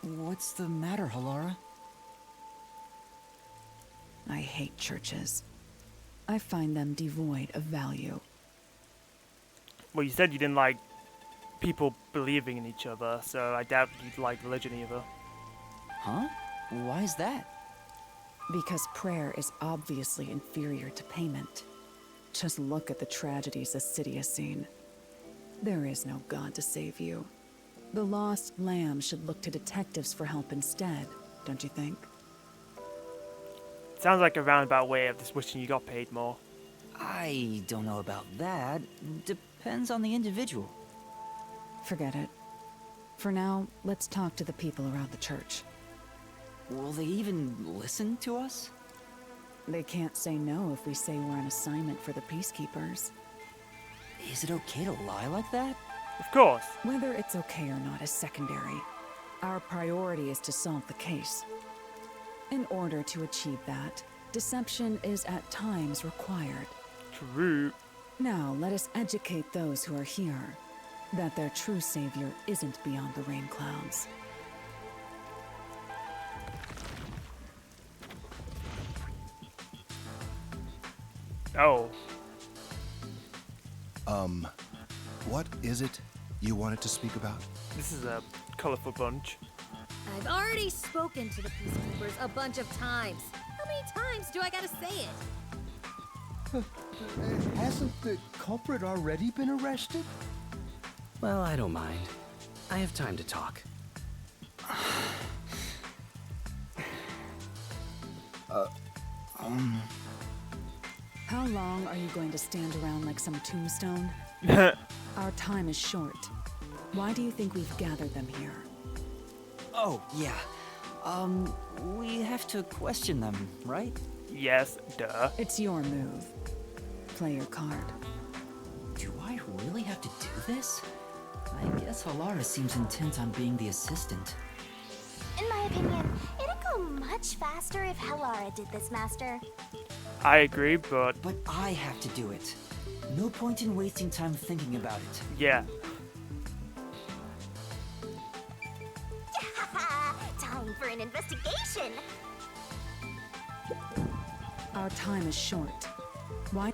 Speaker 10: What's the matter, Halara?
Speaker 20: I hate churches. I find them devoid of value.
Speaker 1: Well, you said you didn't like people believing in each other, so I doubt you'd like religion either.
Speaker 2: Huh? Why is that?
Speaker 20: Because prayer is obviously inferior to payment. Just look at the tragedies the city has seen. There is no God to save you. The lost lamb should look to detectives for help instead, don't you think?
Speaker 1: Sounds like a roundabout way of just wishing you got paid more.
Speaker 2: I don't know about that. Depends on the individual.
Speaker 20: Forget it. For now, let's talk to the people around the church.
Speaker 2: Will they even listen to us?
Speaker 20: They can't say no if we say we're on assignment for the Peacekeepers.
Speaker 2: Is it okay to lie like that?
Speaker 1: Of course.
Speaker 20: Whether it's okay or not is secondary. Our priority is to solve the case. In order to achieve that, deception is at times required.
Speaker 1: True.
Speaker 20: Now, let us educate those who are here that their true savior isn't beyond the rain clouds.
Speaker 1: Oh.
Speaker 11: What is it you wanted to speak about?
Speaker 1: This is a colorful bunch.
Speaker 3: I've already spoken to the Peacekeepers a bunch of times. How many times do I gotta say it?
Speaker 6: Hasn't the culprit already been arrested?
Speaker 15: Well, I don't mind. I have time to talk.
Speaker 20: How long are you going to stand around like some tombstone? Our time is short. Why do you think we've gathered them here?
Speaker 2: Oh, yeah. We have to question them, right?
Speaker 1: Yes, duh.
Speaker 20: It's your move. Play your card.
Speaker 2: Do I really have to do this? I guess Halara seems intent on being the assistant.
Speaker 4: In my opinion, it'd go much faster if Halara did this, Master.
Speaker 1: I agree, but
Speaker 2: I have to do it. No point in wasting time thinking about it.
Speaker 1: Yeah.
Speaker 4: Time for an investigation.
Speaker 20: Our time is short. Why?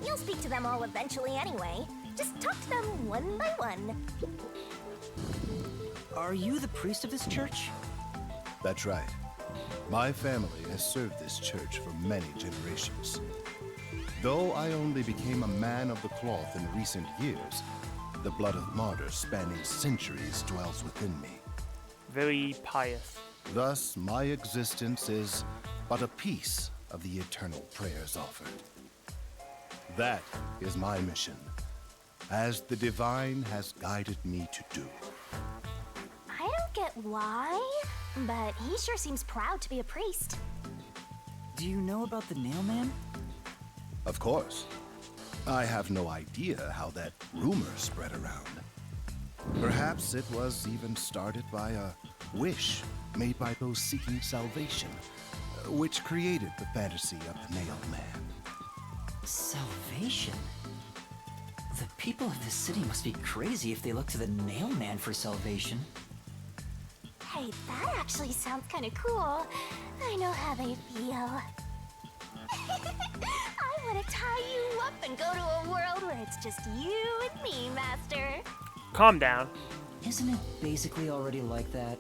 Speaker 4: You'll speak to them all eventually anyway. Just talk to them one by one.
Speaker 2: Are you the priest of this church?
Speaker 11: That's right. My family has served this church for many generations. Though I only became a man of the cloth in recent years, the blood of martyrs spanning centuries dwells within me.
Speaker 1: Very pious.
Speaker 11: Thus, my existence is but a piece of the eternal prayers offered. That is my mission, as the divine has guided me to do.
Speaker 4: I don't get why, but he sure seems proud to be a priest.
Speaker 2: Do you know about the Nailman?
Speaker 11: Of course. I have no idea how that rumor spread around. Perhaps it was even started by a wish made by those seeking salvation, which created the fantasy of the Nailman.
Speaker 2: Salvation? The people of this city must be crazy if they look to the Nailman for salvation.
Speaker 4: Hey, that actually sounds kind of cool. I know how they feel. I want to tie you up and go to a world where it's just you and me, Master.
Speaker 1: Calm down.
Speaker 2: Isn't it basically already like that?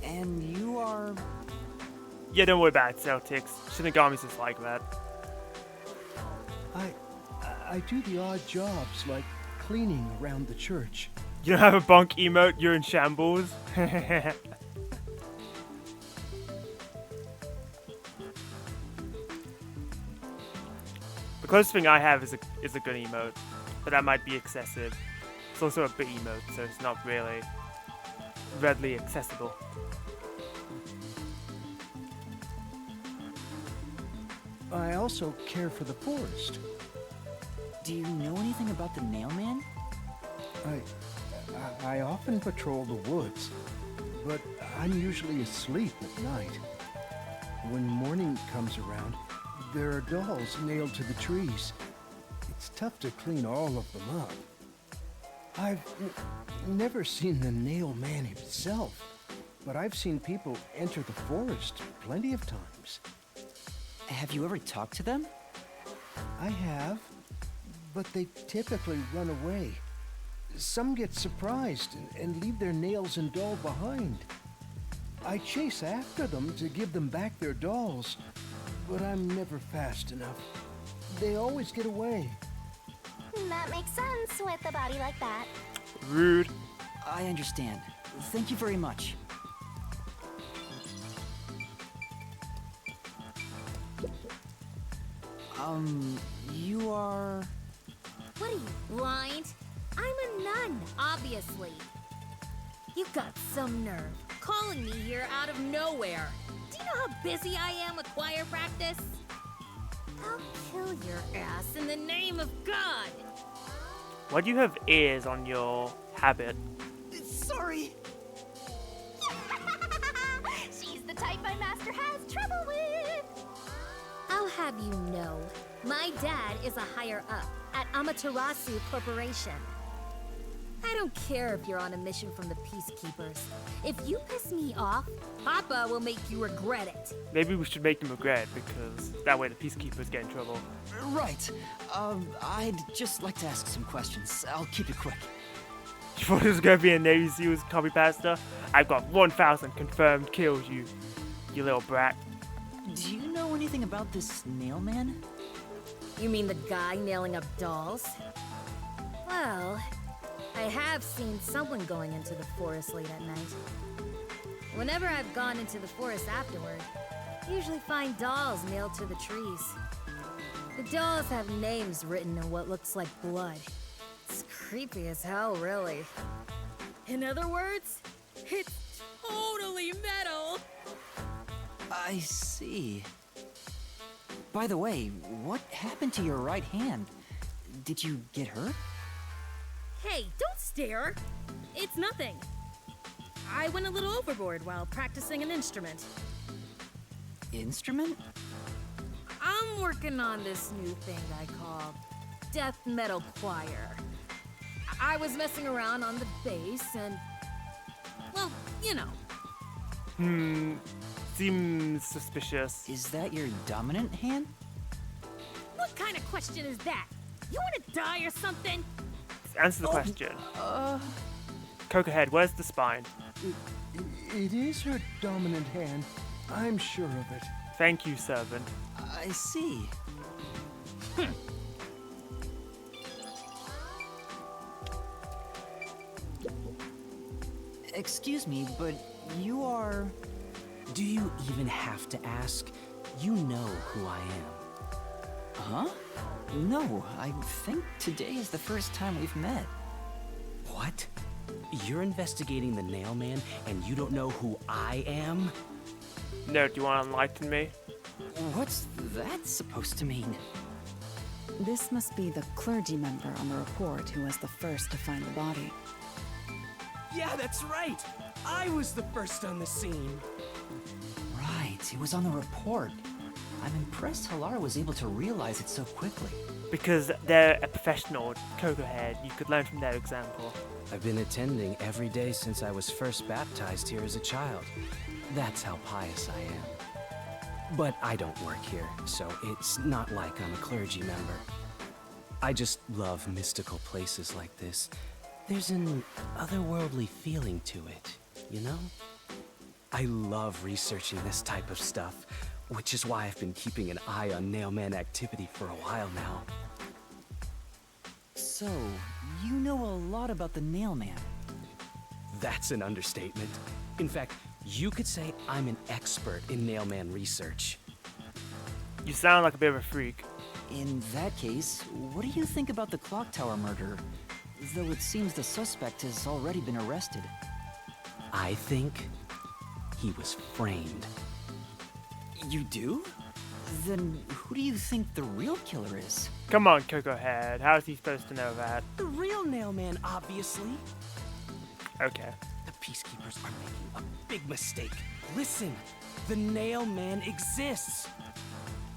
Speaker 2: And you are...
Speaker 1: Yeah, don't worry about it, Celtics. Shinigami's just like that.
Speaker 6: I do the odd jobs, like cleaning around the church.
Speaker 1: You don't have a bonk emote, you're in shambles. The closest thing I have is a good emote, but that might be excessive. It's also a bit emote, so it's not really readily accessible.
Speaker 6: I also care for the forest.
Speaker 2: Do you know anything about the Nailman?
Speaker 6: I often patrol the woods, but I'm usually asleep at night. When morning comes around, there are dolls nailed to the trees. It's tough to clean all of them up. I've never seen the Nail Man himself, but I've seen people enter the forest plenty of times.
Speaker 2: Have you ever talked to them?
Speaker 6: I have, but they typically run away. Some get surprised and leave their nails and doll behind. I chase after them to give them back their dolls, but I'm never fast enough. They always get away.
Speaker 4: That makes sense with a body like that.
Speaker 1: Rude.
Speaker 2: I understand. Thank you very much. You are...
Speaker 3: What are you, blind? I'm a nun, obviously. You got some nerve, calling me here out of nowhere. Do you know how busy I am with choir practice? I'll kill your ass in the name of God!
Speaker 1: Why do you have ears on your habit?
Speaker 2: Sorry.
Speaker 4: She's the type my master has trouble with.
Speaker 3: I'll have you know, my dad is a higher up at Amaterasu Corporation. I don't care if you're on a mission from the Peacekeepers. If you piss me off, Papa will make you regret it.
Speaker 1: Maybe we should make them regret it, because that way the Peacekeepers get in trouble.
Speaker 2: Right. I'd just like to ask some questions. I'll keep it quick.
Speaker 1: You thought it was going to be a Navy SEALs copy pasta? I've got 1,000 confirmed kills, you little brat.
Speaker 2: Do you know anything about this Nail Man?
Speaker 3: You mean the guy nailing up dolls? Well, I have seen someone going into the forest late at night. Whenever I've gone into the forest afterward, I usually find dolls nailed to the trees. The dolls have names written in what looks like blood. It's creepy as hell, really. In other words, it's totally metal!
Speaker 2: I see. By the way, what happened to your right hand? Did you get hurt?
Speaker 17: Hey, don't stare! It's nothing. I went a little overboard while practicing an instrument.
Speaker 2: Instrument?
Speaker 3: I'm working on this new thing I call death metal choir. I was messing around on the bass and, well, you know.
Speaker 1: Seems suspicious.
Speaker 2: Is that your dominant hand?
Speaker 17: What kind of question is that? You want to die or something?
Speaker 1: Answer the question. Cocohead, where's the spine?
Speaker 6: It is her dominant hand. I'm sure of it.
Speaker 1: Thank you, servant.
Speaker 2: I see. Excuse me, but you are...
Speaker 15: Do you even have to ask? You know who I am.
Speaker 2: Huh? No, I think today is the first time we've met.
Speaker 15: What? You're investigating the Nail Man and you don't know who I am?
Speaker 1: No, do you want to enlighten me?
Speaker 2: What's that supposed to mean?
Speaker 20: This must be the clergy member on the report who was the first to find the body.
Speaker 15: Yeah, that's right! I was the first on the scene!
Speaker 2: Right, it was on the report. I'm impressed Halar was able to realize it so quickly.
Speaker 1: Because they're a professional, Cocohead. You could learn from their example.
Speaker 15: I've been attending every day since I was first baptized here as a child. That's how pious I am. But I don't work here, so it's not like I'm a clergy member. I just love mystical places like this. There's an otherworldly feeling to it, you know? I love researching this type of stuff, which is why I've been keeping an eye on Nailman activity for a while now.
Speaker 2: So, you know a lot about the Nail Man.
Speaker 15: That's an understatement. In fact, you could say I'm an expert in Nailman research.
Speaker 1: You sound like a bit of a freak.
Speaker 2: In that case, what do you think about the clock tower murder? Though it seems the suspect has already been arrested.
Speaker 15: I think he was framed.
Speaker 2: You do? Then who do you think the real killer is?
Speaker 1: Come on, Cocohead. How is he supposed to know that?
Speaker 15: The real Nailman, obviously.
Speaker 1: Okay.
Speaker 15: The Peacekeepers are making a big mistake. Listen, the Nailman exists.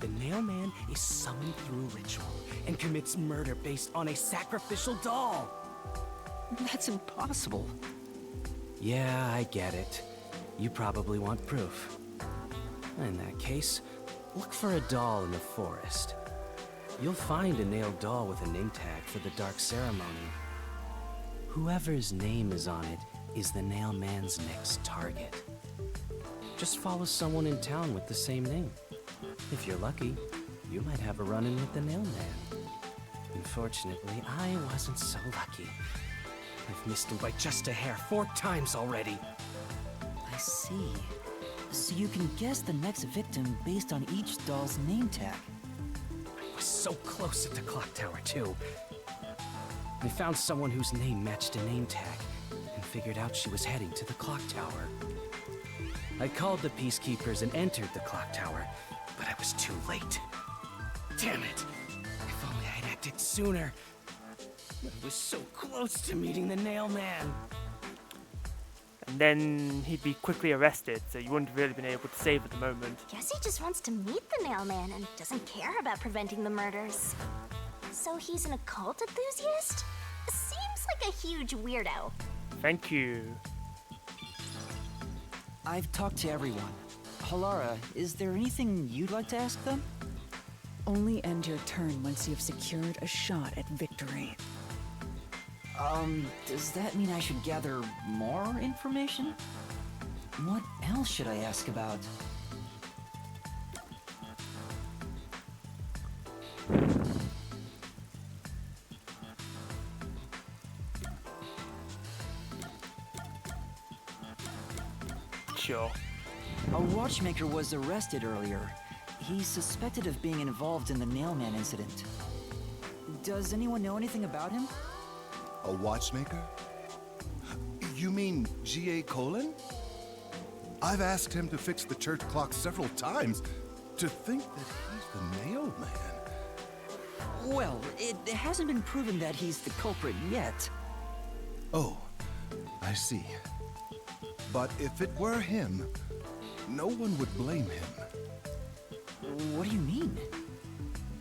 Speaker 15: The Nailman is summoned through ritual and commits murder based on a sacrificial doll.
Speaker 2: That's impossible.
Speaker 15: Yeah, I get it. You probably want proof. In that case, look for a doll in the forest. You'll find a nailed doll with a name tag for the Dark Ceremony. Whoever's name is on it is the Nail Man's next target. Just follow someone in town with the same name. If you're lucky, you might have a run-in with the Nail Man. Unfortunately, I wasn't so lucky. I've missed him by just a hair 4 times already.
Speaker 2: I see. So you can guess the next victim based on each doll's name tag.
Speaker 15: I was so close at the clock tower, too. I found someone whose name matched a name tag and figured out she was heading to the clock tower. I called the peacekeepers and entered the clock tower, but I was too late. Damn it! If only I'd acted sooner. I was so close to meeting the Nail Man.
Speaker 1: And then he'd be quickly arrested, so you wouldn't have really been able to save at the moment.
Speaker 4: Guess he just wants to meet the Nail Man and doesn't care about preventing the murders. So he's an occult enthusiast? Seems like a huge weirdo.
Speaker 1: Thank you.
Speaker 2: I've talked to everyone. Halara, is there anything you'd like to ask them?
Speaker 20: Only end your turn once you've secured a shot at victory.
Speaker 2: Does that mean I should gather more information? What else should I ask about?
Speaker 1: Sure.
Speaker 2: A watchmaker was arrested earlier. He's suspected of being involved in the Nailman incident. Does anyone know anything about him?
Speaker 11: A watchmaker? You mean G.A. Colin? I've asked him to fix the church clock several times. To think that he's the Nail Man.
Speaker 2: Well, it hasn't been proven that he's the culprit yet.
Speaker 11: Oh, I see. But if it were him, no one would blame him.
Speaker 2: What do you mean?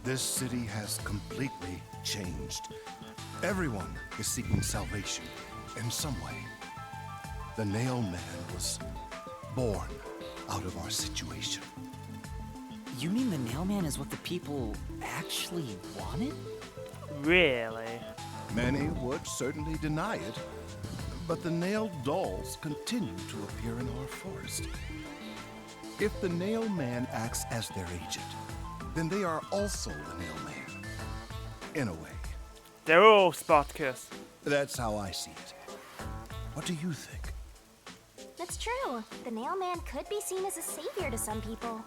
Speaker 11: This city has completely changed. Everyone is seeking salvation in some way. The Nail Man was born out of our situation.
Speaker 2: You mean the Nailman is what the people actually wanted?
Speaker 1: Really?
Speaker 11: Many would certainly deny it, but the nailed dolls continue to appear in our forest. If the Nail Man acts as their agent, then they are also the Nail Man. In a way.
Speaker 1: They're all Spartacus.
Speaker 11: That's how I see it. What do you think?
Speaker 4: That's true. The Nail Man could be seen as a savior to some people.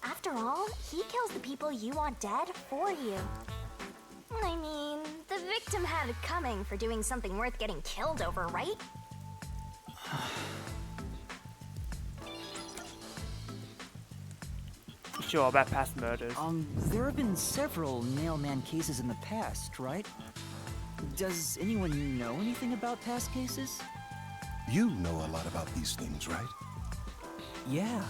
Speaker 4: After all, he kills the people you want dead for you. I mean, the victim had it coming for doing something worth getting killed over, right?
Speaker 1: Sure, about past murders.
Speaker 2: There have been several Nailman cases in the past, right? Does anyone know anything about past cases?
Speaker 11: You know a lot about these things, right?
Speaker 15: Yeah,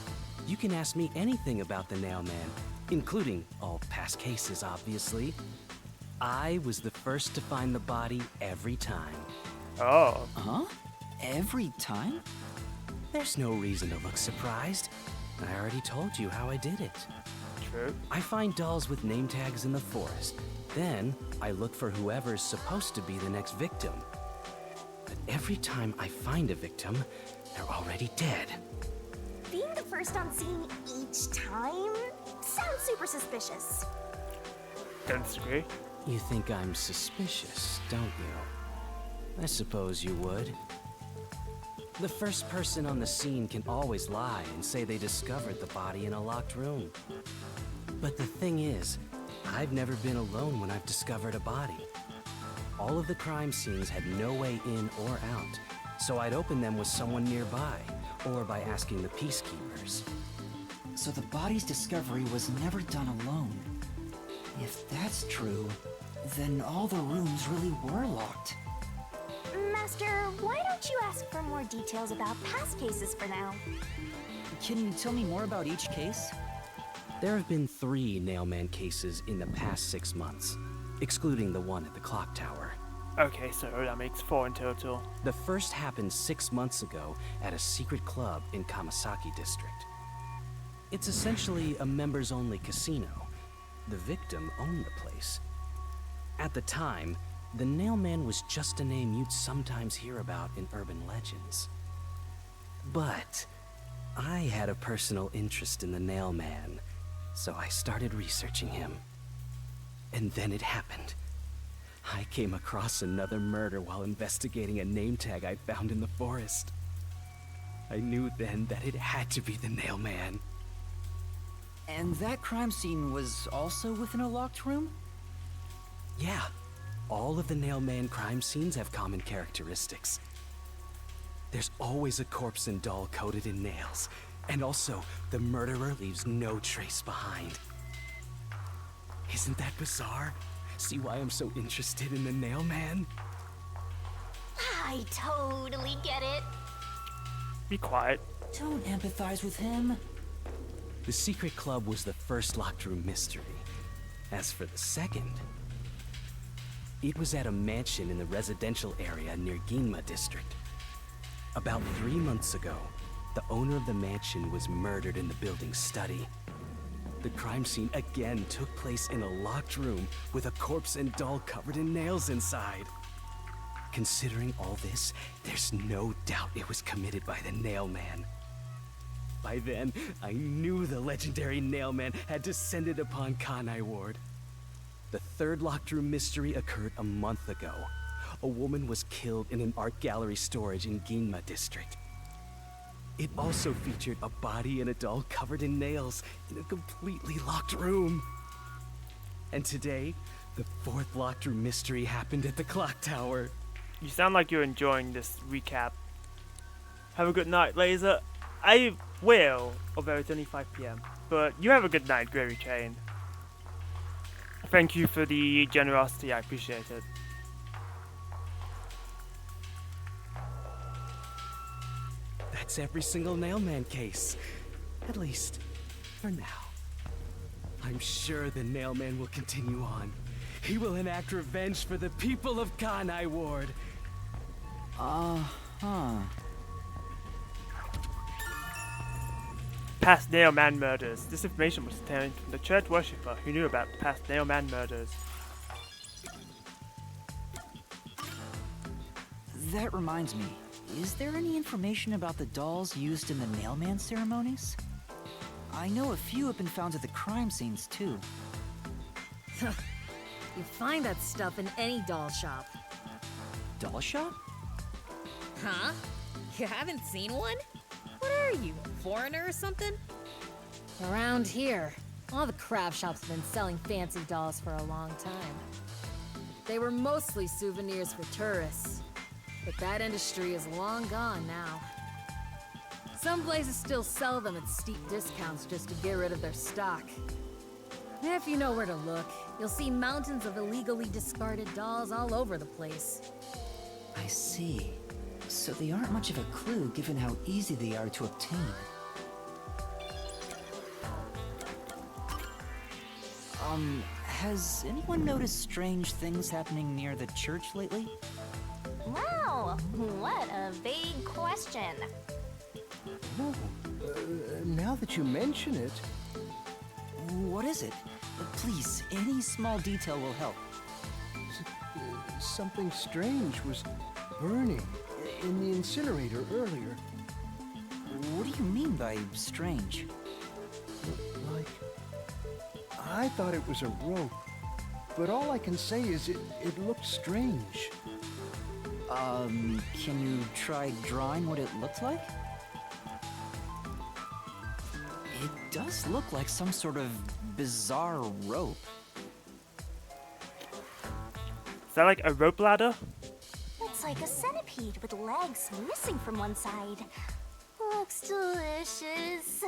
Speaker 15: you can ask me anything about the Nail Man, including all past cases, obviously. I was the first to find the body every time.
Speaker 1: Oh.
Speaker 2: Huh? Every time?
Speaker 15: There's no reason to look surprised. I already told you how I did it.
Speaker 1: True.
Speaker 15: I find dolls with name tags in the forest. Then, I look for whoever's supposed to be the next victim. But every time I find a victim, they're already dead.
Speaker 4: Being the first on scene each time sounds super suspicious.
Speaker 1: Don't disagree.
Speaker 15: You think I'm suspicious, don't you? I suppose you would. The first person on the scene can always lie and say they discovered the body in a locked room. But the thing is, I've never been alone when I've discovered a body. All of the crime scenes had no way in or out, so I'd open them with someone nearby, or by asking the peacekeepers.
Speaker 2: So the body's discovery was never done alone. If that's true, then all the rooms really were locked.
Speaker 4: Master, why don't you ask for more details about past cases for now?
Speaker 2: Can you tell me more about each case?
Speaker 15: There have been 3 Nailman cases in the past 6 months, excluding the one at the clock tower.
Speaker 1: Okay, so that makes 4 in total.
Speaker 15: The first happened 6 months ago at a secret club in Kamasaki district. It's essentially a members-only casino. The victim owned the place. At the time, the Nailman was just a name you'd sometimes hear about in urban legends. But I had a personal interest in the Nailman, so I started researching him. And then it happened. I came across another murder while investigating a name tag I found in the forest. I knew then that it had to be the Nailman.
Speaker 2: And that crime scene was also within a locked room?
Speaker 15: Yeah, all of the Nailman crime scenes have common characteristics. There's always a corpse and doll coated in nails, and also the murderer leaves no trace behind. Isn't that bizarre? See why I'm so interested in the Nailman?
Speaker 4: I totally get it.
Speaker 1: Be quiet.
Speaker 2: Don't empathize with him.
Speaker 15: The secret club was the first locked room mystery. As for the second, it was at a mansion in the residential area near Ginma district. About 3 months ago, the owner of the mansion was murdered in the building's study. The crime scene again took place in a locked room with a corpse and doll covered in nails inside. Considering all this, there's no doubt it was committed by the Nailman. By then, I knew the legendary Nailman had descended upon Kanai Ward. The third locked room mystery occurred a month ago. A woman was killed in an art gallery storage in Ginma district. It also featured a body and a doll covered in nails in a completely locked room. And today, the fourth locked room mystery happened at the clock tower.
Speaker 1: You sound like you're enjoying this recap. Have a good night, Laser. I will, although it's only 5 PM. But you have a good night, Gravy Chain. Thank you for the generosity, I appreciate it.
Speaker 15: That's every single Nailman case. At least, for now. I'm sure the Nailman will continue on. He will enact revenge for the people of Kanai Ward.
Speaker 1: Past Nailman murders. This information was obtained from the church worshipper who knew about the past Nailman murders.
Speaker 2: That reminds me, is there any information about the dolls used in the Nailman ceremonies? I know a few have been found at the crime scenes, too.
Speaker 3: You find that stuff in any doll shop.
Speaker 2: Doll shop?
Speaker 3: Huh? You haven't seen one? What are you, a foreigner or something? Around here, all the craft shops have been selling fancy dolls for a long time. They were mostly souvenirs for tourists, but that industry is long gone now. Some places still sell them at steep discounts just to get rid of their stock. If you know where to look, you'll see mountains of illegally discarded dolls all over the place.
Speaker 2: I see. So they aren't much of a clue given how easy they are to obtain. Has anyone noticed strange things happening near the church lately?
Speaker 4: Wow, what a vague question.
Speaker 6: Oh, now that you mention it...
Speaker 2: What is it? Please, any small detail will help.
Speaker 6: Something strange was burning in the incinerator earlier.
Speaker 2: What do you mean by strange?
Speaker 6: Like... I thought it was a rope, but all I can say is it looked strange.
Speaker 2: Can you try drawing what it looked like? It does look like some sort of bizarre rope.
Speaker 1: Is that like a rope ladder?
Speaker 4: It's like a centipede with legs missing from one side. Looks delicious.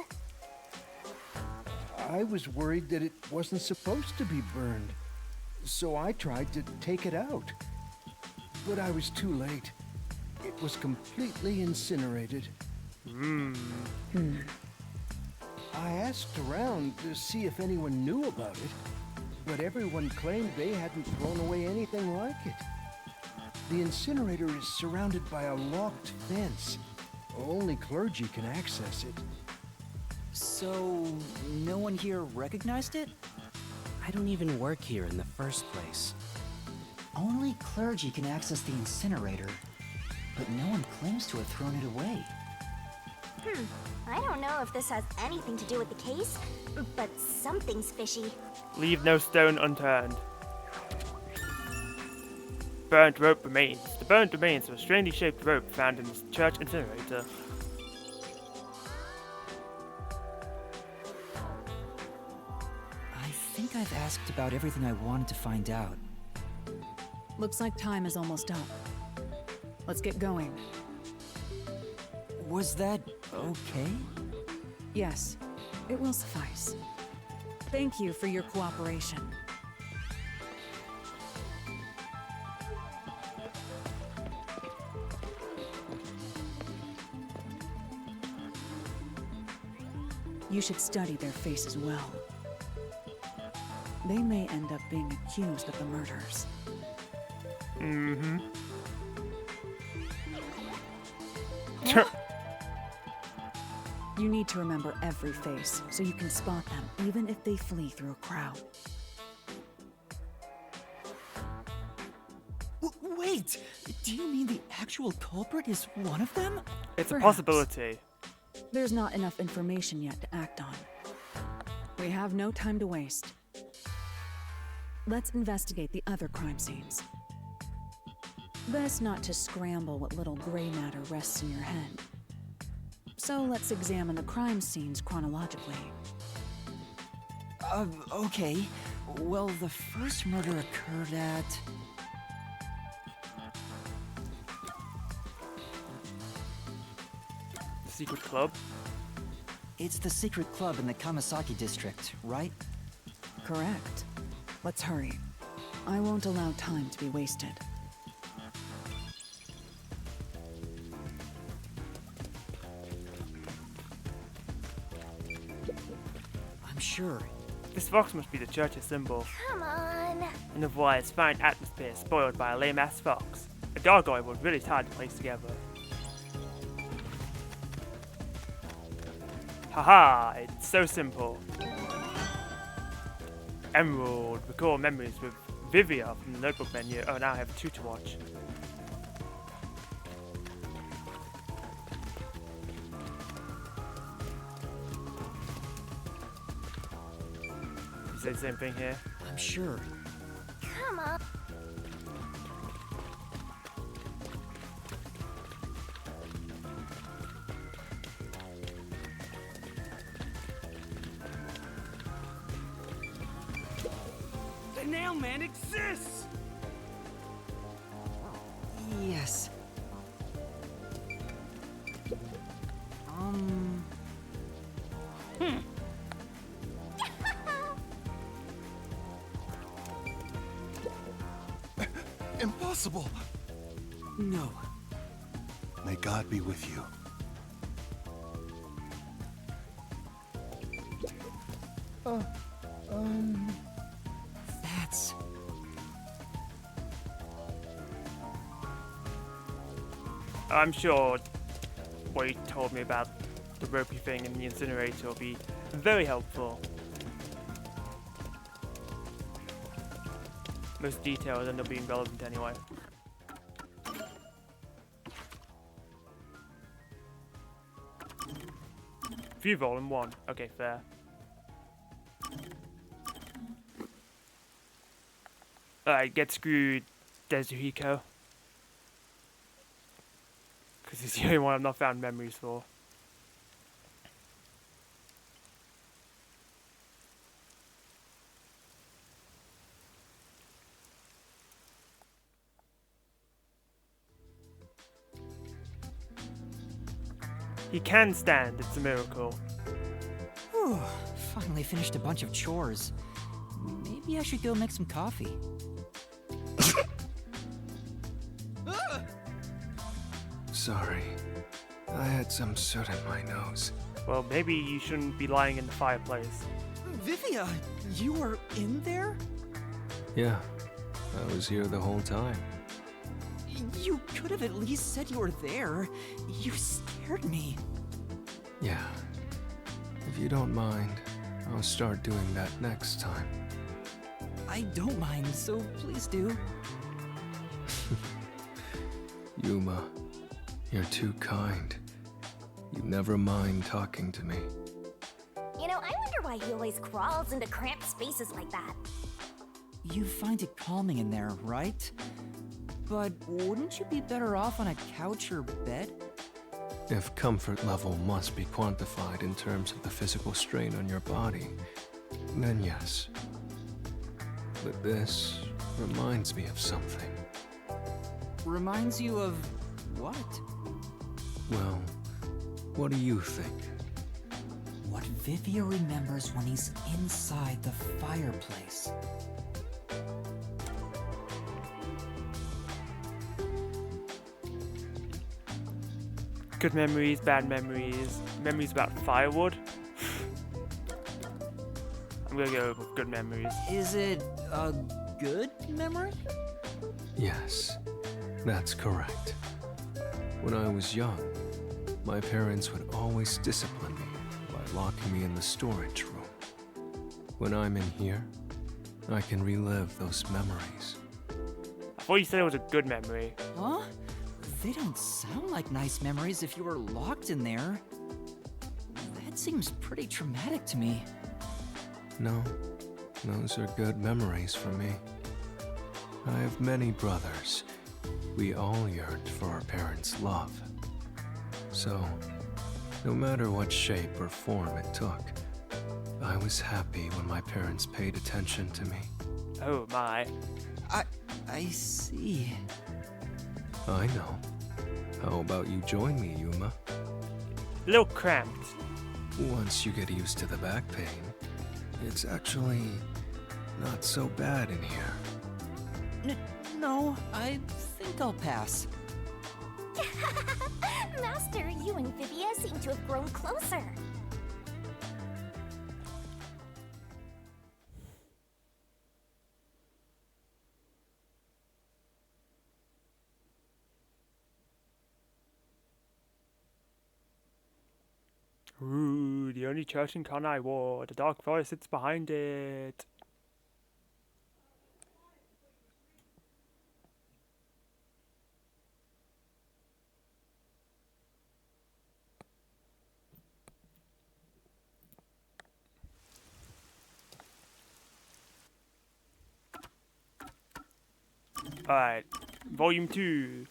Speaker 6: I was worried that it wasn't supposed to be burned, so I tried to take it out. But I was too late. It was completely incinerated. I asked around to see if anyone knew about it, but everyone claimed they hadn't thrown away anything like it. The incinerator is surrounded by a locked fence. Only clergy can access it.
Speaker 2: So, no one here recognized it?
Speaker 15: I don't even work here in the first place.
Speaker 2: Only clergy can access the incinerator, but no one claims to have thrown it away.
Speaker 4: I don't know if this has anything to do with the case, but something's fishy.
Speaker 1: Leave no stone unturned. Burnt rope remains. The burnt remains of a strangely shaped rope found in the church incinerator.
Speaker 2: I think I've asked about everything I wanted to find out.
Speaker 20: Looks like time is almost up. Let's get going.
Speaker 2: Was that okay?
Speaker 20: Yes, it will suffice. Thank you for your cooperation. You should study their faces well. They may end up being accused of the murders.
Speaker 1: Mm-hmm.
Speaker 20: You need to remember every face, so you can spot them, even if they flee through a crowd.
Speaker 2: Wait! Do you mean the actual culprit is one of them?
Speaker 1: It's
Speaker 20: Perhaps.
Speaker 1: a possibility.
Speaker 20: There's not enough information yet to act on. We have no time to waste. Let's investigate the other crime scenes. Best not to scramble what little gray matter rests in your head. So let's examine the crime scenes chronologically.
Speaker 2: Okay. Well, the first murder occurred at...
Speaker 1: The secret club?
Speaker 2: It's the secret club in the Kamasaki district, right?
Speaker 20: Correct. Let's hurry. I won't allow time to be wasted.
Speaker 2: I'm sure.
Speaker 1: This fox must be the church's symbol.
Speaker 4: Come on.
Speaker 1: And otherwise, fine atmosphere spoiled by a lame-ass fox. A gargoyle would really hard to place together. Haha, it's so simple. Emerald, recall memories with Vivia from the notebook menu. Oh, now I have two to watch. You say the same thing here?
Speaker 2: I'm sure.
Speaker 4: Come on.
Speaker 15: The nail man exists!
Speaker 2: Yes.
Speaker 11: Impossible!
Speaker 2: No.
Speaker 11: May God be with you.
Speaker 2: That's...
Speaker 1: I'm sure what you told me about the ropey thing in the incinerator will be very helpful. Most details end up being relevant anyway. Few roll in one. Okay, fair. Alright, get screwed, Desuhiko. Because he's the only one I've not found memories for. He can stand, it's a miracle.
Speaker 2: Whew, finally finished a bunch of chores. Maybe I should go make some coffee.
Speaker 8: Sorry. I had some soot in my nose.
Speaker 1: Well, maybe you shouldn't be lying in the fireplace.
Speaker 2: Vivia, you were in there?
Speaker 8: Yeah, I was here the whole time.
Speaker 2: You could have at least said you were there. You scared me.
Speaker 8: Yeah. If you don't mind, I'll start doing that next time.
Speaker 2: I don't mind, so please do.
Speaker 8: Yuma, you're too kind. You never mind talking to me.
Speaker 4: You know, I wonder why he always crawls into cramped spaces like that.
Speaker 2: You find it calming in there, right? But wouldn't you be better off on a couch or bed?
Speaker 8: If comfort level must be quantified in terms of the physical strain on your body, then yes. But this reminds me of something.
Speaker 2: Reminds you of what?
Speaker 8: Well, what do you think?
Speaker 2: What Vivia remembers when he's inside the fireplace.
Speaker 1: Good memories, bad memories, memories about firewood. I'm gonna go with good memories.
Speaker 2: Is it a good memory?
Speaker 8: Yes, that's correct. When I was young, my parents would always discipline me by locking me in the storage room. When I'm in here, I can relive those memories.
Speaker 1: I thought you said it was a good memory.
Speaker 2: Huh? They don't sound like nice memories if you were locked in there. That seems pretty traumatic to me.
Speaker 8: No, those are good memories for me. I have many brothers. We all yearned for our parents' love. So, no matter what shape or form it took, I was happy when my parents paid attention to me.
Speaker 1: Oh my.
Speaker 2: I see.
Speaker 8: I know. How about you join me, Yuma?
Speaker 1: A little cramped.
Speaker 8: Once you get used to the back pain, it's actually not so bad in here.
Speaker 2: No, I think I'll pass.
Speaker 4: Master, you and Vivia seem to have grown closer.
Speaker 1: Ooh, the only church in Kanai Ward. The dark forest sits behind it. Alright, Volume 2.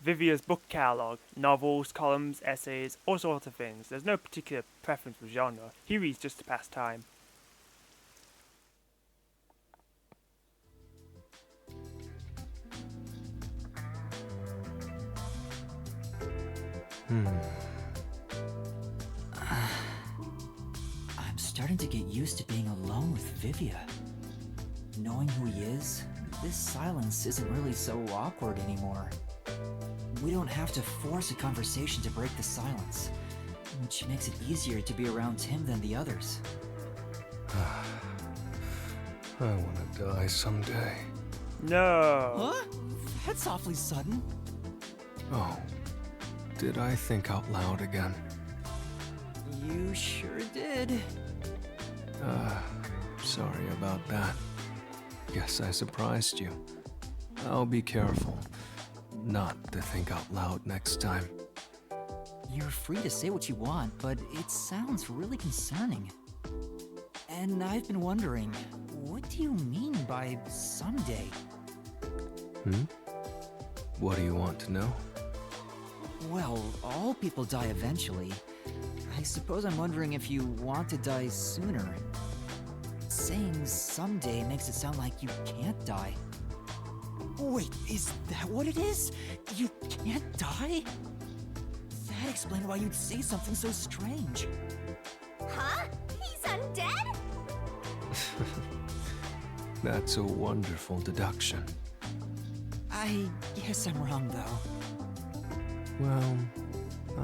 Speaker 1: Vivia's book catalog, novels, columns, essays, all sorts of things. There's no particular preference for genre. He reads just to pass time.
Speaker 2: I'm starting to get used to being alone with Vivia. Knowing who he is, this silence isn't really so awkward anymore. We don't have to force a conversation to break the silence, which makes it easier to be around him than the others.
Speaker 8: I want to die someday.
Speaker 1: No.
Speaker 2: Huh? That's awfully sudden.
Speaker 8: Oh, did I think out loud again?
Speaker 2: You sure did.
Speaker 8: Sorry about that. Guess I surprised you. I'll be careful not to think out loud next time.
Speaker 2: You're free to say what you want, but it sounds really concerning. And I've been wondering, what do you mean by someday?
Speaker 8: What do you want to know?
Speaker 2: Well, all people die eventually. I suppose I'm wondering if you want to die sooner. Saying someday makes it sound like you can't die. Wait, is that what it is? You can't die? That explains why you'd say something so strange.
Speaker 4: Huh? He's undead?
Speaker 8: That's a wonderful deduction.
Speaker 2: I guess I'm wrong, though.
Speaker 8: Well,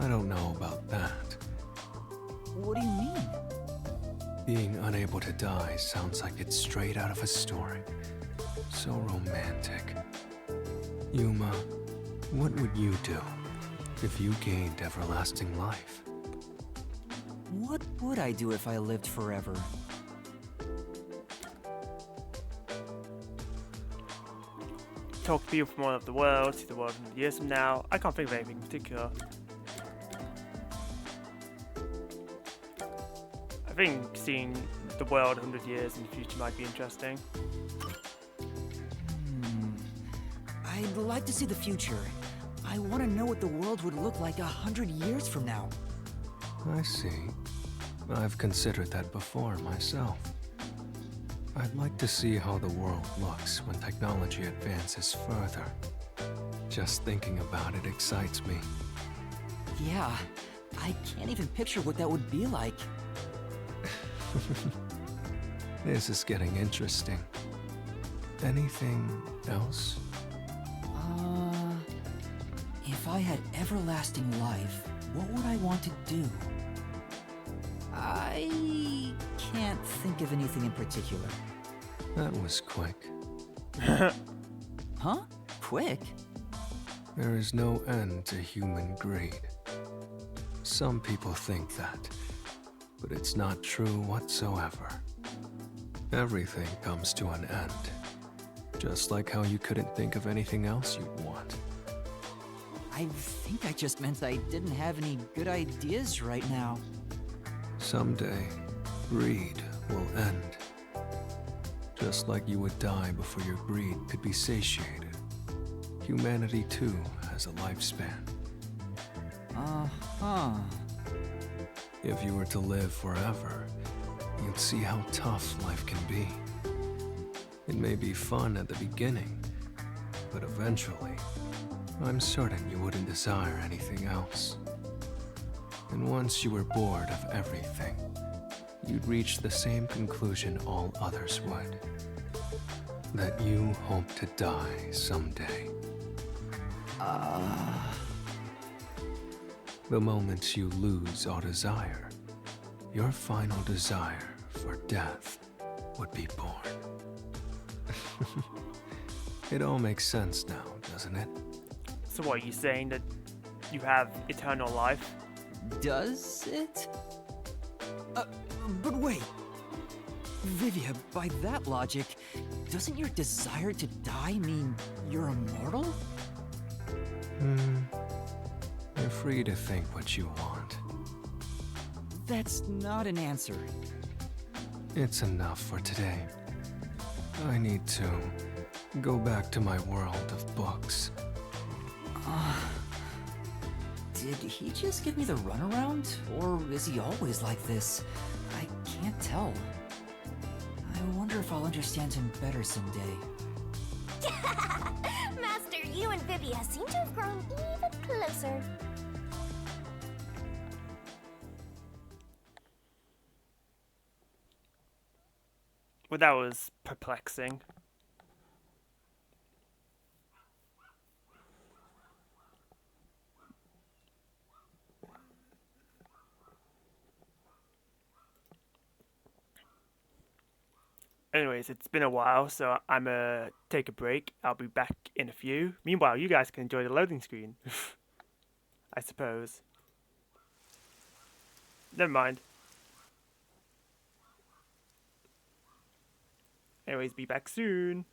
Speaker 8: I don't know about that.
Speaker 2: What do you mean?
Speaker 8: Being unable to die sounds like it's straight out of a story. So romantic. Yuma, what would you do if you gained everlasting life?
Speaker 2: What would I do if I lived forever?
Speaker 1: Talk to people from all over the world, see the world 100 years from now. I can't think of anything in particular. I think seeing the world 100 years in the future might be interesting.
Speaker 2: I'd like to see the future. I want to know what the world would look like 100 years from now.
Speaker 8: I see. I've considered that before myself. I'd like to see how the world looks when technology advances further. Just thinking about it excites me.
Speaker 2: Yeah, I can't even picture what that would be like.
Speaker 8: This is getting interesting. Anything else?
Speaker 2: If I had everlasting life, what would I want to do? I can't think of anything in particular.
Speaker 8: That was quick.
Speaker 2: Huh? Quick?
Speaker 8: There is no end to human greed. Some people think that, but it's not true whatsoever. Everything comes to an end. Just like how you couldn't think of anything else you'd want.
Speaker 2: I think I just meant I didn't have any good ideas right now.
Speaker 8: Someday, greed will end. Just like you would die before your greed could be satiated. Humanity too has a lifespan.
Speaker 2: Uh-huh.
Speaker 8: If you were to live forever, you'd see how tough life can be. It may be fun at the beginning, but eventually, I'm certain you wouldn't desire anything else. And once you were bored of everything, you'd reach the same conclusion all others would. That you hope to die someday. The moment you lose all desire, your final desire for death would be born. It all makes sense now, doesn't it?
Speaker 1: So what, are you saying that you have eternal life?
Speaker 2: Does it? But wait. Vivia, by that logic, doesn't your desire to die mean you're immortal?
Speaker 8: You're free to think what you want.
Speaker 2: That's not an answer.
Speaker 8: It's enough for today. I need to go back to my world of books.
Speaker 2: Did he just give me the runaround? Or is he always like this? I can't tell. I wonder if I'll understand him better someday.
Speaker 4: Master, you and Vivia seem to have grown even closer.
Speaker 1: Well, that was perplexing. Anyways, it's been a while, so I'm gonna take a break. I'll be back in a few. Meanwhile, you guys can enjoy the loading screen. I suppose. Never mind. Anyways, be back soon.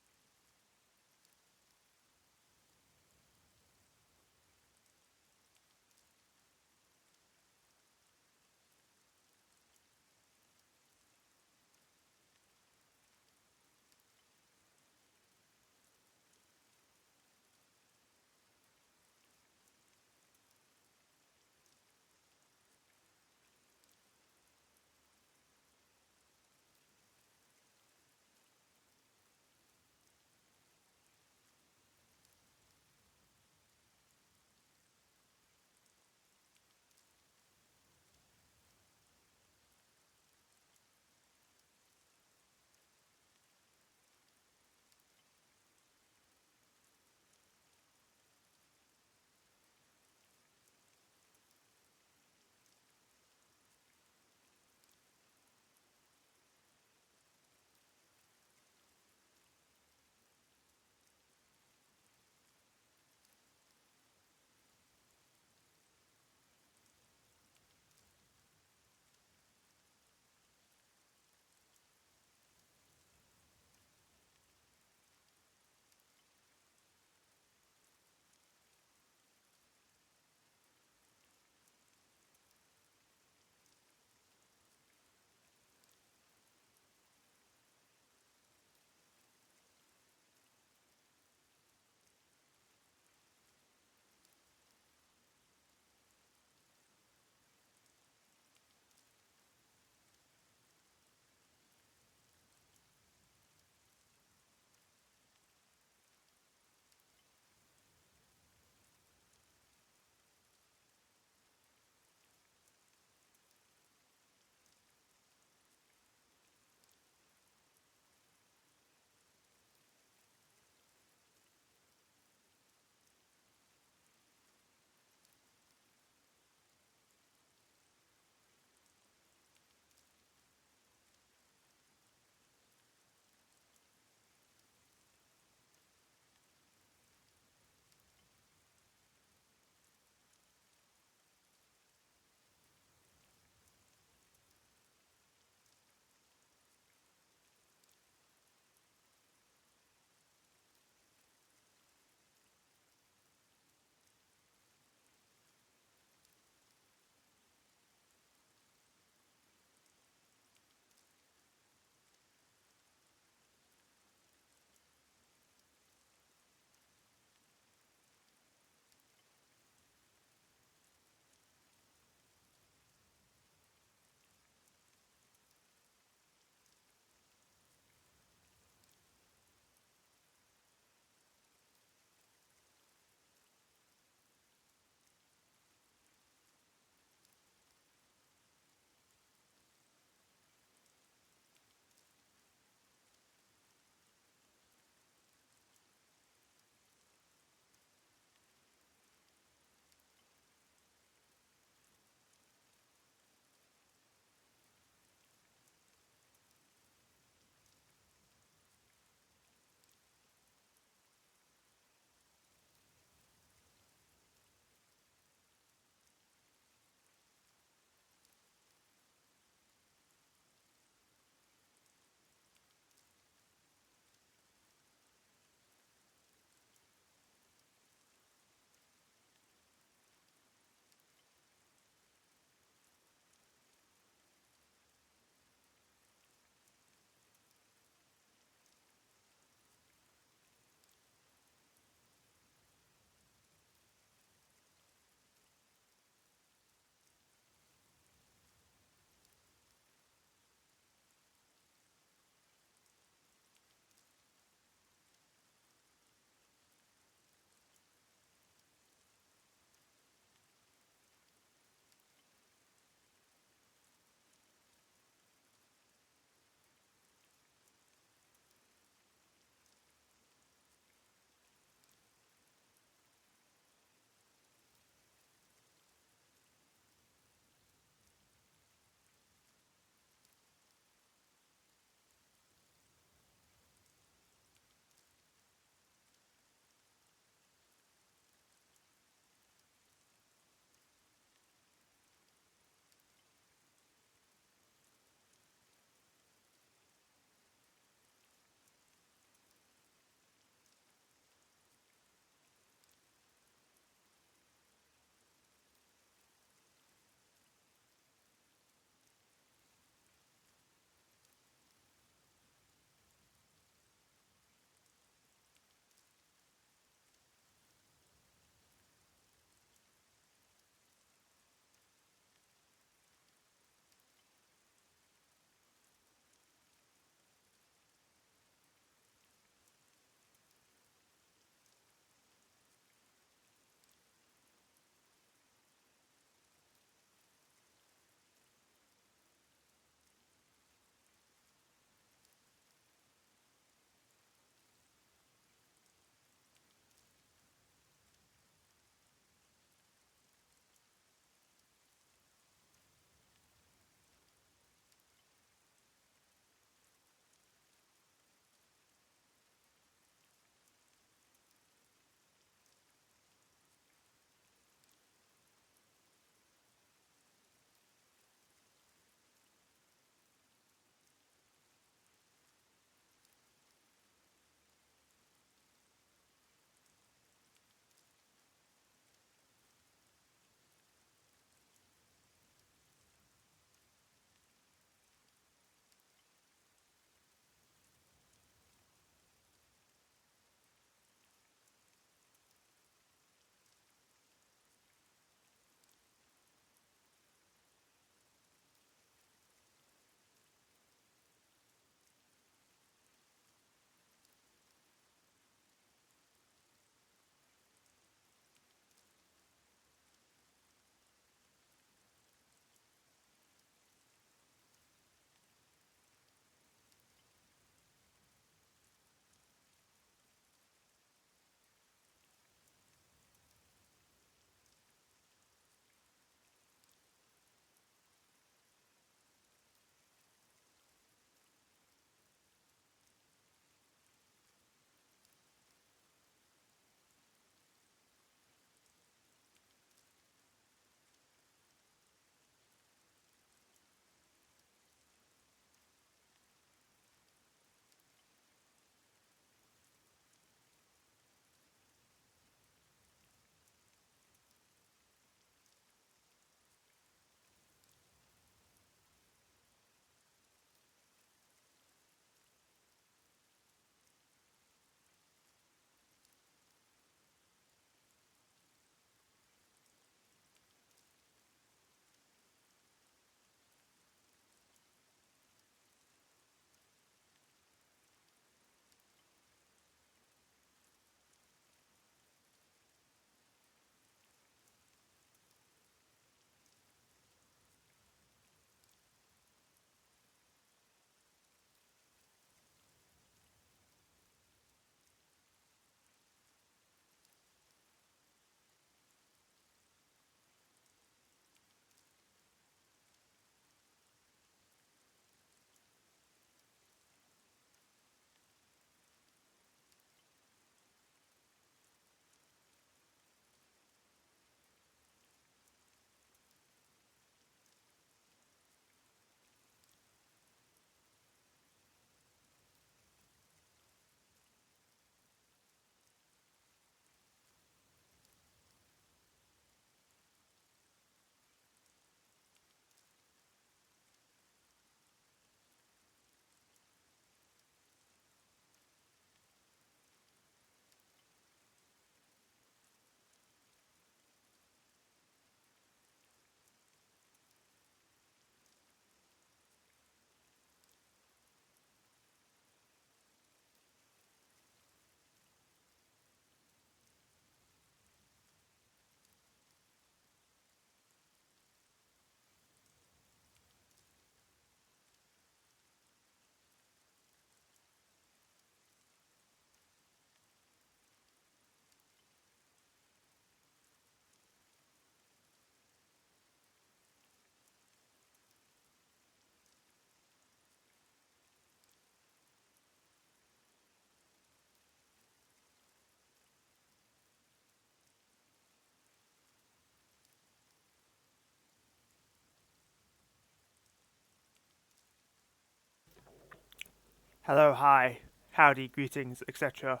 Speaker 1: Hello, hi, howdy, greetings, etc.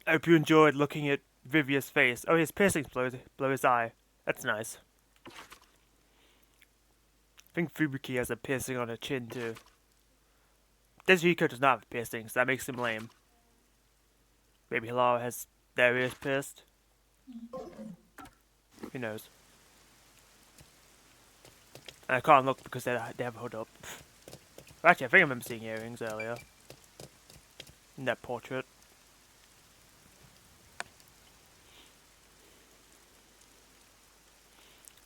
Speaker 1: I hope you enjoyed looking at Vivia's face. Oh, his piercings below his eye. That's nice. I think Fubuki has a piercing on her chin too. Desiriko does not have piercings, that makes him lame. Maybe Hilara has their ears pierced? Who knows? And I can't look because they have a hood up. Actually, I think I remember seeing earrings earlier. In that portrait.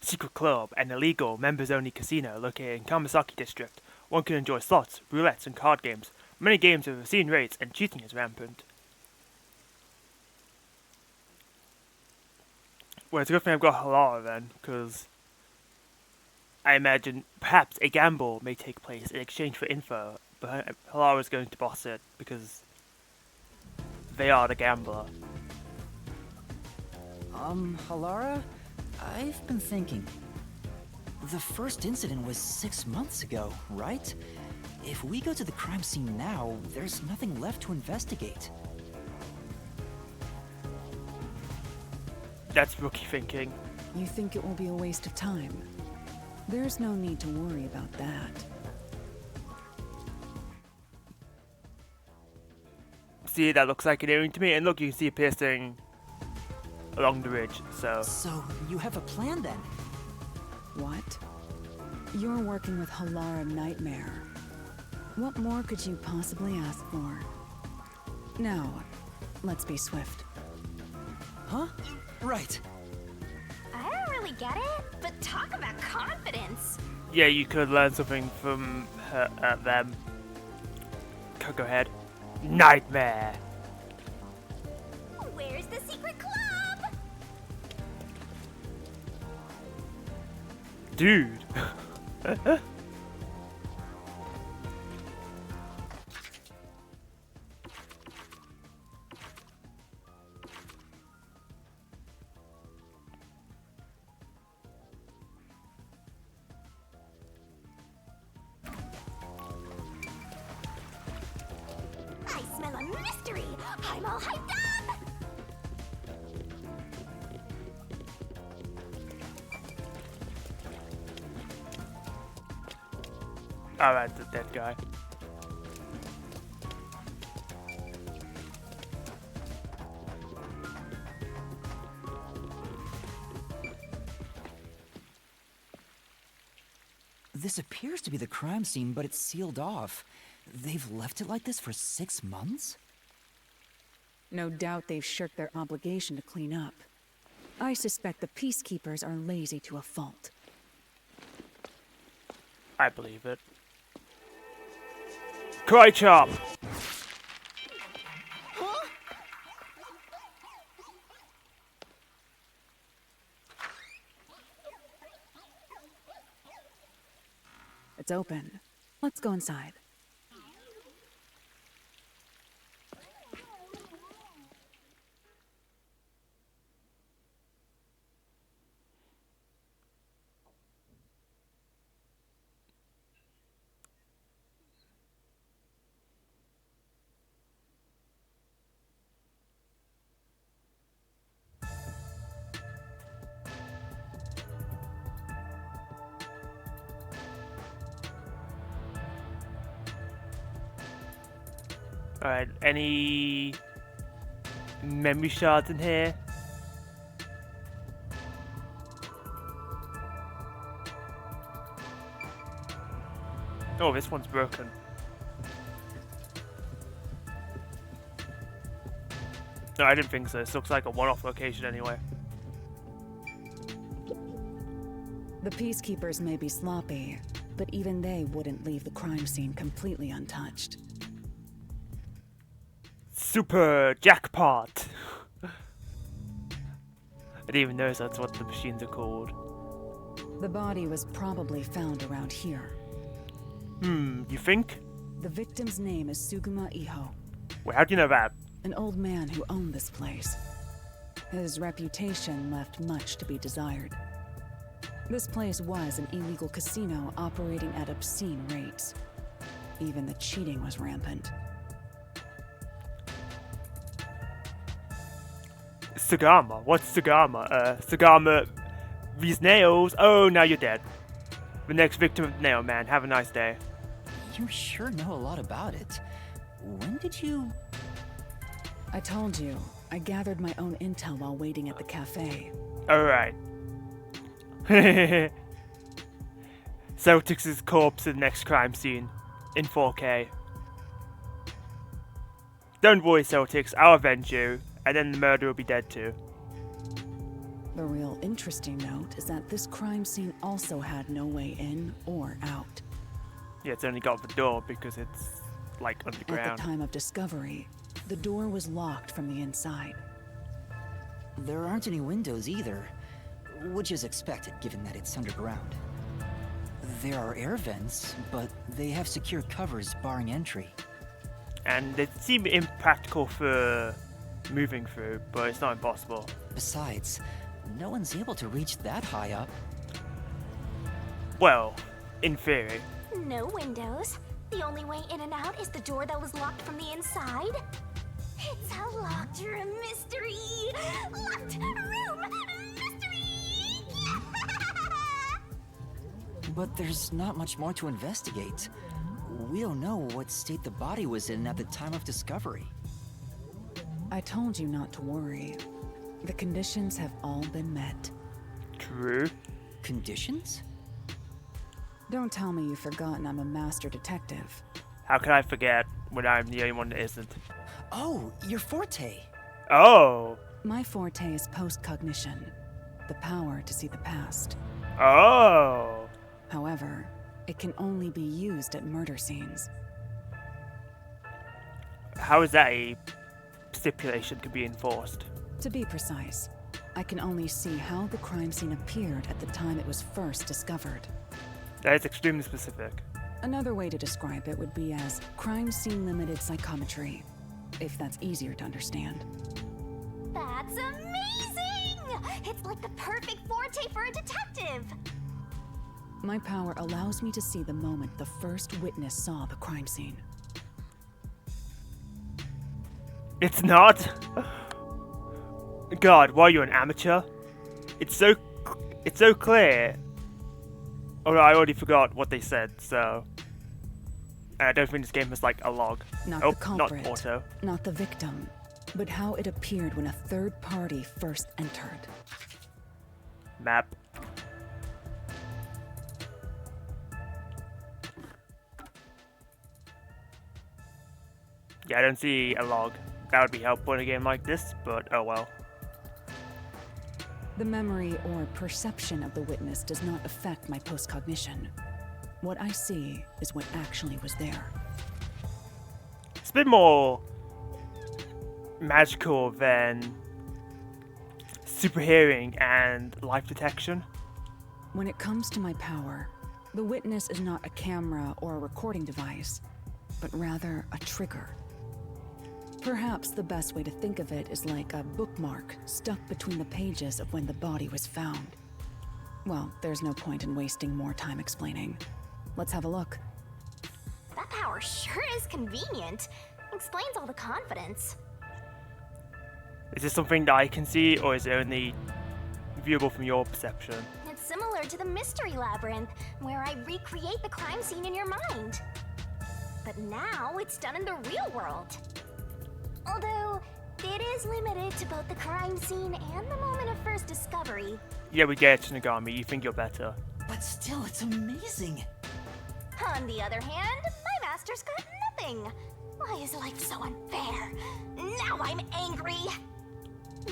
Speaker 1: Secret club, an illegal, members-only casino located in Kamasaki district. One can enjoy slots, roulettes, and card games. Many games with obscene rates and cheating is rampant. Well, it's a good thing I've got Hilara then, because I imagine perhaps a gamble may take place in exchange for info, but Hilara is going to boss it because they are the gambler.
Speaker 2: Hilara? I've been thinking. The first incident was 6 months ago, right? If we go to the crime scene now, there's nothing left to investigate.
Speaker 1: That's rookie thinking.
Speaker 20: You think it will be a waste of time? There's no need to worry about that.
Speaker 1: See, that looks like an earring to me, and look, you can see a piercing along the ridge, so...
Speaker 2: So, you have a plan then?
Speaker 20: What? You're working with Hilara Nightmare. What more could you possibly ask for? Now, let's be swift.
Speaker 2: Huh? Right.
Speaker 4: I don't really get it, but talk about confidence.
Speaker 1: Yeah, you could learn something from them. Go ahead. Nightmare!
Speaker 4: Where's the secret club?
Speaker 1: Dude!
Speaker 4: I smell a mystery. I'm all hyped up.
Speaker 1: Alright, the dead guy.
Speaker 2: This appears to be the crime scene, but it's sealed off. They've left it like this for 6 months?
Speaker 20: No doubt they've shirked their obligation to clean up. I suspect the peacekeepers are lazy to a fault.
Speaker 1: I believe it. Cry chop!
Speaker 20: It's open. Let's go inside.
Speaker 1: Alright, any memory shards in here? Oh, this one's broken. No, I didn't think so. This looks like a one-off location anyway.
Speaker 20: The peacekeepers may be sloppy, but even they wouldn't leave the crime scene completely untouched.
Speaker 1: Super jackpot! I didn't even notice that's what the machines are called.
Speaker 20: The body was probably found around here.
Speaker 1: You think?
Speaker 20: The victim's name is Suguma Iho.
Speaker 1: Well, how do you know that?
Speaker 20: An old man who owned this place. His reputation left much to be desired. This place was an illegal casino operating at obscene rates. Even the cheating was rampant.
Speaker 1: Sagama? What's Sagama? Sagama, these nails. Oh, now you're dead. The next victim of the nail man. Have a nice day.
Speaker 2: You sure know a lot about it. When did you...
Speaker 20: I told you, I gathered my own intel while waiting at the cafe.
Speaker 1: Alright. Celtics' corpse in the next crime scene. In 4K. Don't worry, Celtics. I'll avenge you. And then the murderer will be dead too.
Speaker 20: The real interesting note is that this crime scene also had no way in or out.
Speaker 1: Yeah, it's only got the door because it's, like, underground.
Speaker 20: At the time of discovery, the door was locked from the inside.
Speaker 2: There aren't any windows either, which is expected given that it's underground. There are air vents, but they have secure covers barring entry.
Speaker 1: And they seem impractical for moving through, but it's not impossible.
Speaker 2: Besides, no one's able to reach that high up.
Speaker 1: Well, in theory.
Speaker 4: No windows. The only way in and out is the door that was locked from the inside. It's a locked room mystery. Locked room mystery.
Speaker 2: But there's not much more to investigate. We don't know what state the body was in at the time of discovery.
Speaker 20: I told you not to worry. The conditions have all been met.
Speaker 1: True.
Speaker 2: Conditions?
Speaker 20: Don't tell me you've forgotten I'm a master detective.
Speaker 1: How can I forget when I'm the only one that isn't?
Speaker 2: Oh, your forte.
Speaker 1: Oh.
Speaker 20: My forte is post-cognition, the power to see the past.
Speaker 1: Oh.
Speaker 20: However, it can only be used at murder scenes.
Speaker 1: How is that a stipulation to be enforced?
Speaker 20: To be precise, I can only see how the crime scene appeared at the time it was first discovered.
Speaker 1: That is extremely specific.
Speaker 20: Another way to describe it would be as crime scene limited psychometry, if that's easier to understand.
Speaker 4: That's amazing! It's like the perfect forte for a detective.
Speaker 20: My power allows me to see the moment the first witness saw the crime scene.
Speaker 1: It's not. God, why are you an amateur? It's so clear. Oh, I already forgot what they said, so I don't think this game has like a log.
Speaker 20: Not
Speaker 1: oh,
Speaker 20: the culprit,
Speaker 1: not auto.
Speaker 20: not the victim, but how it appeared when a third party first entered.
Speaker 1: Map. Yeah, I don't see a log. That would be helpful in a game like this, but oh well.
Speaker 20: The memory or perception of the witness does not affect my postcognition. What I see is what actually was there.
Speaker 1: It's a bit more magical than super hearing and life detection.
Speaker 20: When it comes to my power, the witness is not a camera or a recording device, but rather a trigger. Perhaps the best way to think of it is like a bookmark stuck between the pages of when the body was found. Well, there's no point in wasting more time explaining. Let's have a look.
Speaker 4: That power sure is convenient. Explains all the confidence.
Speaker 1: Is this something that I can see, or is it only viewable from your perception?
Speaker 4: It's similar to the Mystery Labyrinth, where I recreate the crime scene in your mind. But now it's done in the real world. Although, it is limited to both the crime scene and the moment of first discovery.
Speaker 1: Yeah, we get it, Shinigami. You think you're better.
Speaker 2: But still, it's amazing.
Speaker 4: On the other hand, my master's got nothing. Why is life so unfair? Now I'm angry.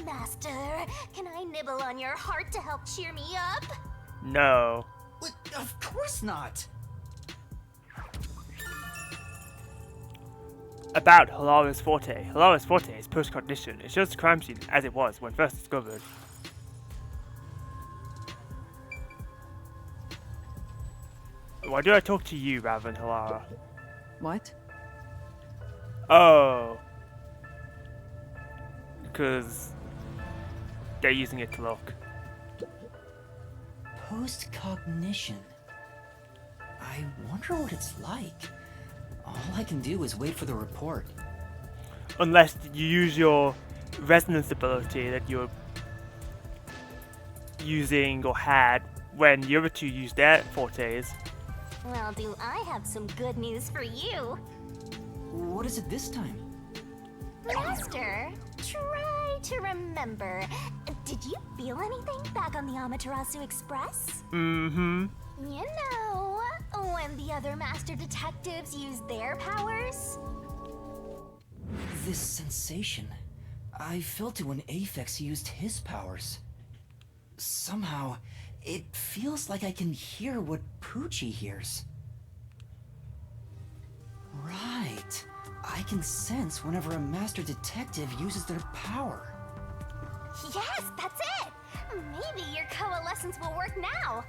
Speaker 4: Master, can I nibble on your heart to help cheer me up?
Speaker 1: No.
Speaker 2: Of course not.
Speaker 1: About Halara's forte. Halara's forte is post-cognition. It shows the crime scene as it was when first discovered. Why do I talk to you rather than Halara?
Speaker 20: What?
Speaker 1: Oh. Because they're using it to look.
Speaker 2: Post-cognition. I wonder what it's like. All I can do is wait for the report.
Speaker 1: Unless you use your resonance ability that you're using or had when the other two used their fortes.
Speaker 4: Well, do I have some good news for you?
Speaker 2: What is it this time?
Speaker 4: Master, try to remember. Did you feel anything back on the Amaterasu Express?
Speaker 1: Mm-hmm.
Speaker 4: You know, when the other master detectives used their powers?
Speaker 2: This sensation. I felt it when Aphex used his powers. Somehow, it feels like I can hear what Poochie hears. Right. I can sense whenever a master detective uses their power.
Speaker 4: Yes, that's it! Maybe your coalescence will work now.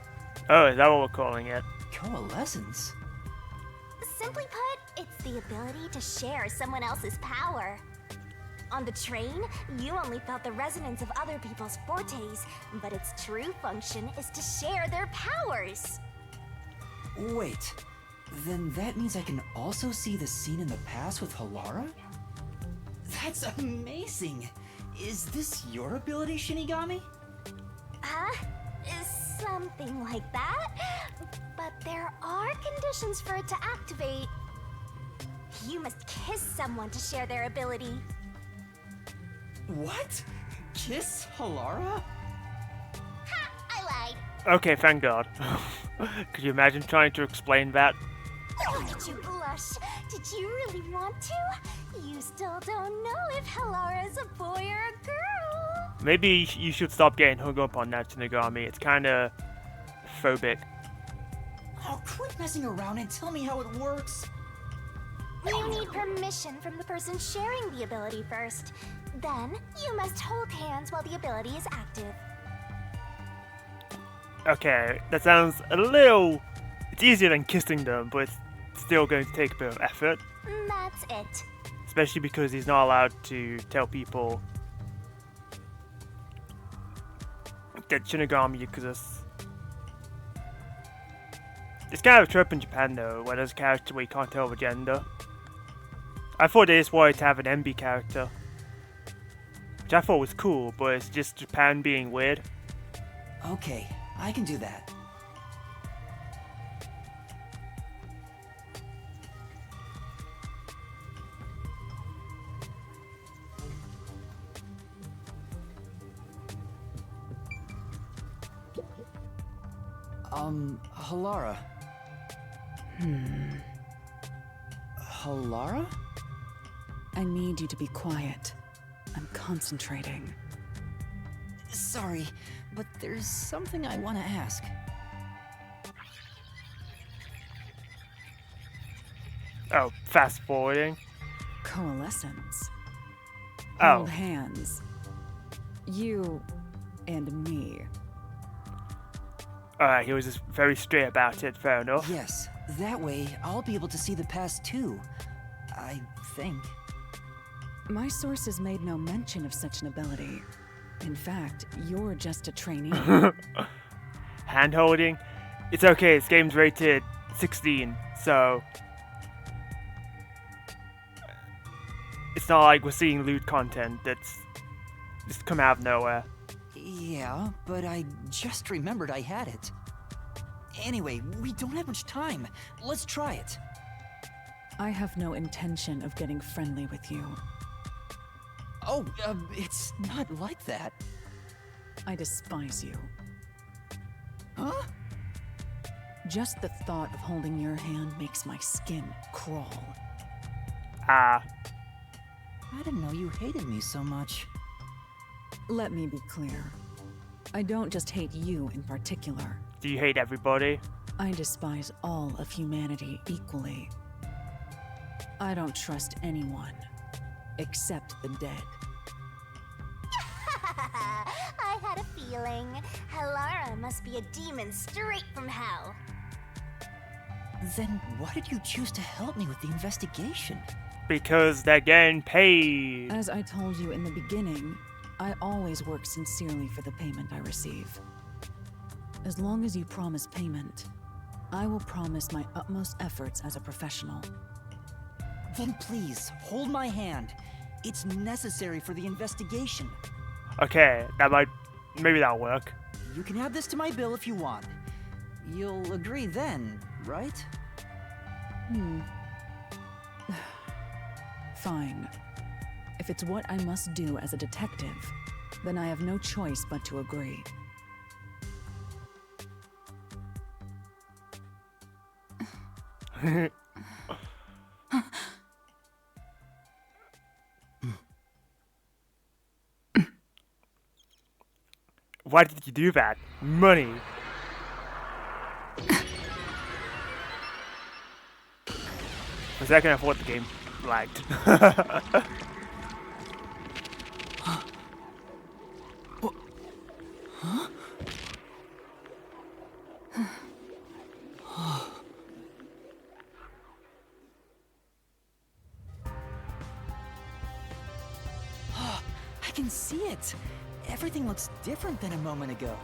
Speaker 1: Oh, is that what we're calling it?
Speaker 2: Coalescence?
Speaker 4: Simply put, it's the ability to share someone else's power. On the train, you only felt the resonance of other people's fortes, but its true function is to share their powers.
Speaker 2: Wait, then that means I can also see the scene in the past with Halara? That's amazing! Is this your ability, Shinigami?
Speaker 4: Something like that. But there are conditions for it to activate. You must kiss someone to share their ability.
Speaker 2: What? Kiss Halara?
Speaker 4: Ha! I lied.
Speaker 1: Okay, thank God. Could you imagine trying to explain that?
Speaker 4: Look at you blush. Did you really want to? You still don't know if Halara is a boy or a girl.
Speaker 1: Maybe you should stop getting hung up on that, Shinigami. It's kinda phobic.
Speaker 2: Oh, quit messing around and tell me how it works.
Speaker 4: You need permission from the person sharing the ability first. Then, you must hold hands while the ability is active.
Speaker 1: Okay, that sounds a little... It's easier than kissing them, but it's still going to take a bit of effort.
Speaker 4: That's it.
Speaker 1: Especially because he's not allowed to tell people that Shinigami exists. It's kind of a trope in Japan though, where there's a character where you can't tell the gender. I thought they just wanted to have an MB character, which I thought was cool, but it's just Japan being weird.
Speaker 2: Okay, I can do that. Halara. Halara?
Speaker 20: I need you to be quiet. I'm concentrating.
Speaker 2: Sorry, but there's something I want to ask.
Speaker 1: Oh, fast forwarding.
Speaker 20: Coalescence.
Speaker 1: Oh.
Speaker 20: Hold hands. You and me.
Speaker 1: Alright, he was just very straight about it, fair enough.
Speaker 2: Yes, that way I'll be able to see the past too. I think.
Speaker 20: My sources made no mention of such an ability. In fact, you're just a trainee.
Speaker 1: Hand holding? It's okay, this game's rated 16, so... It's not like we're seeing lewd content that's just come out of nowhere.
Speaker 2: Yeah, but I just remembered I had it. Anyway, we don't have much time. Let's try it.
Speaker 20: I have no intention of getting friendly with you.
Speaker 2: Oh, it's not like that.
Speaker 20: I despise you.
Speaker 2: Huh?
Speaker 20: Just the thought of holding your hand makes my skin crawl.
Speaker 1: Ah.
Speaker 2: I didn't know you hated me so much.
Speaker 20: Let me be clear. I don't just hate you in particular.
Speaker 1: Do you hate everybody?
Speaker 20: I despise all of humanity equally. I don't trust anyone, except the dead.
Speaker 4: I had a feeling. Halara must be a demon straight from hell.
Speaker 2: Then why did you choose to help me with the investigation?
Speaker 1: Because they're getting paid.
Speaker 20: As I told you in the beginning, I always work sincerely for the payment I receive. As long as you promise payment, I will promise my utmost efforts as a professional.
Speaker 2: Then please, hold my hand. It's necessary for the investigation.
Speaker 1: Okay, maybe that'll work.
Speaker 2: You can add this to my bill if you want. You'll agree then, right?
Speaker 20: Fine. If it's what I must do as a detective, then I have no choice but to agree.
Speaker 1: Why did you do that? Money. For a second I thought the game lagged.
Speaker 2: I can see it. Everything looks different than a moment ago.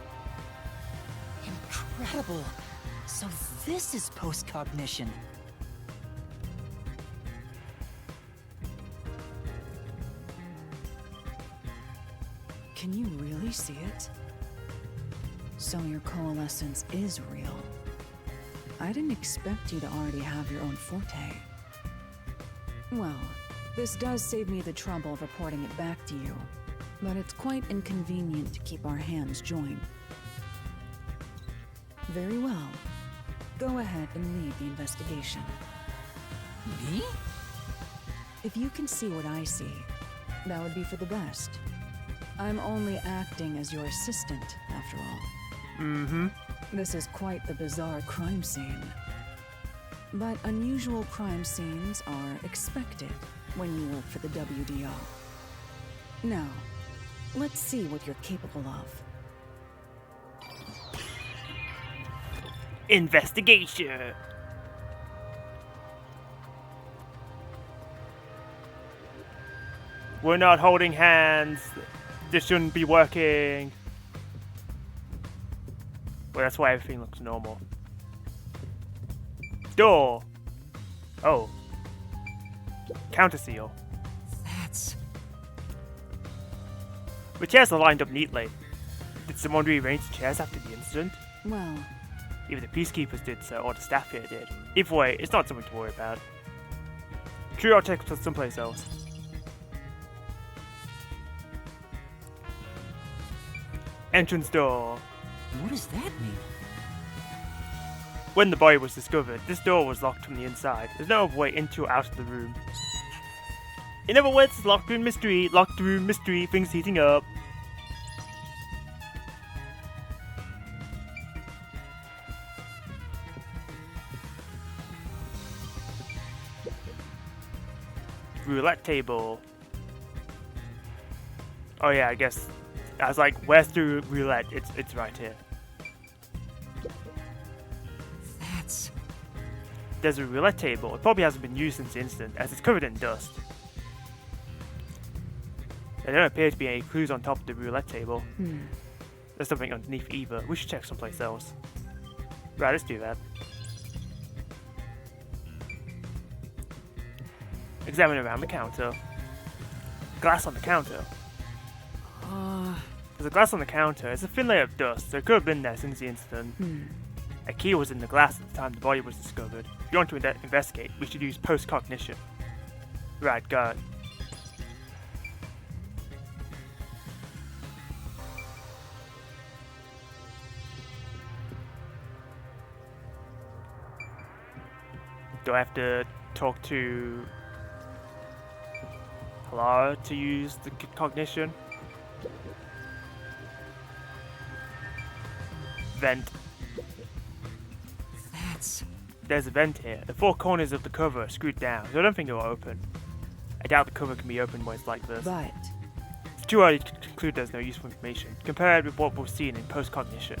Speaker 2: Incredible. So this is post-cognition.
Speaker 20: Can you really see it? So your coalescence is real. I didn't expect you to already have your own forte. Well, this does save me the trouble of reporting it back to you, but it's quite inconvenient to keep our hands joined. Very well. Go ahead and lead the investigation.
Speaker 2: Me?
Speaker 20: If you can see what I see, that would be for the best. I'm only acting as your assistant, after all.
Speaker 1: Mm-hmm.
Speaker 20: This is quite the bizarre crime scene. But unusual crime scenes are expected when you work for the WDO. Now, let's see what you're capable of.
Speaker 1: Investigation. We're not holding hands. This shouldn't be working. Well, that's why everything looks normal. Door. Oh. Counter seal.
Speaker 2: That's...
Speaker 1: The chairs are lined up neatly. Did someone rearrange the chairs after the incident?
Speaker 20: Well...
Speaker 1: Either the peacekeepers did so, or the staff here did. Either way, it's not something to worry about. True, I'll check someplace else. Entrance door.
Speaker 2: What does that mean?
Speaker 1: When the body was discovered, this door was locked from the inside. There's no other way into or out of the room. In other words, locked room mystery, things heating up. Roulette table. Oh yeah, I guess. I was like, where's the roulette? It's right here.
Speaker 2: That's...
Speaker 1: There's a roulette table. It probably hasn't been used since the incident, as it's covered in dust. There don't appear to be any clues on top of the roulette table. There's something underneath either. We should check someplace else. Right, let's do that. Examine around the counter. Glass on the counter. There's a glass on the counter. It's a thin layer of dust, so it could have been there since the incident. A key was in the glass at the time the body was discovered. If you want to investigate, we should use post-cognition. Right, got it. Do I have to talk to Lara to use the cognition? Vent. There's a vent here. The four corners of the cover are screwed down, so I don't think it will open. I doubt the cover can be opened when it's like this.
Speaker 20: But...
Speaker 1: It's too early to conclude there's no useful information, compared with what we've seen in post-cognition.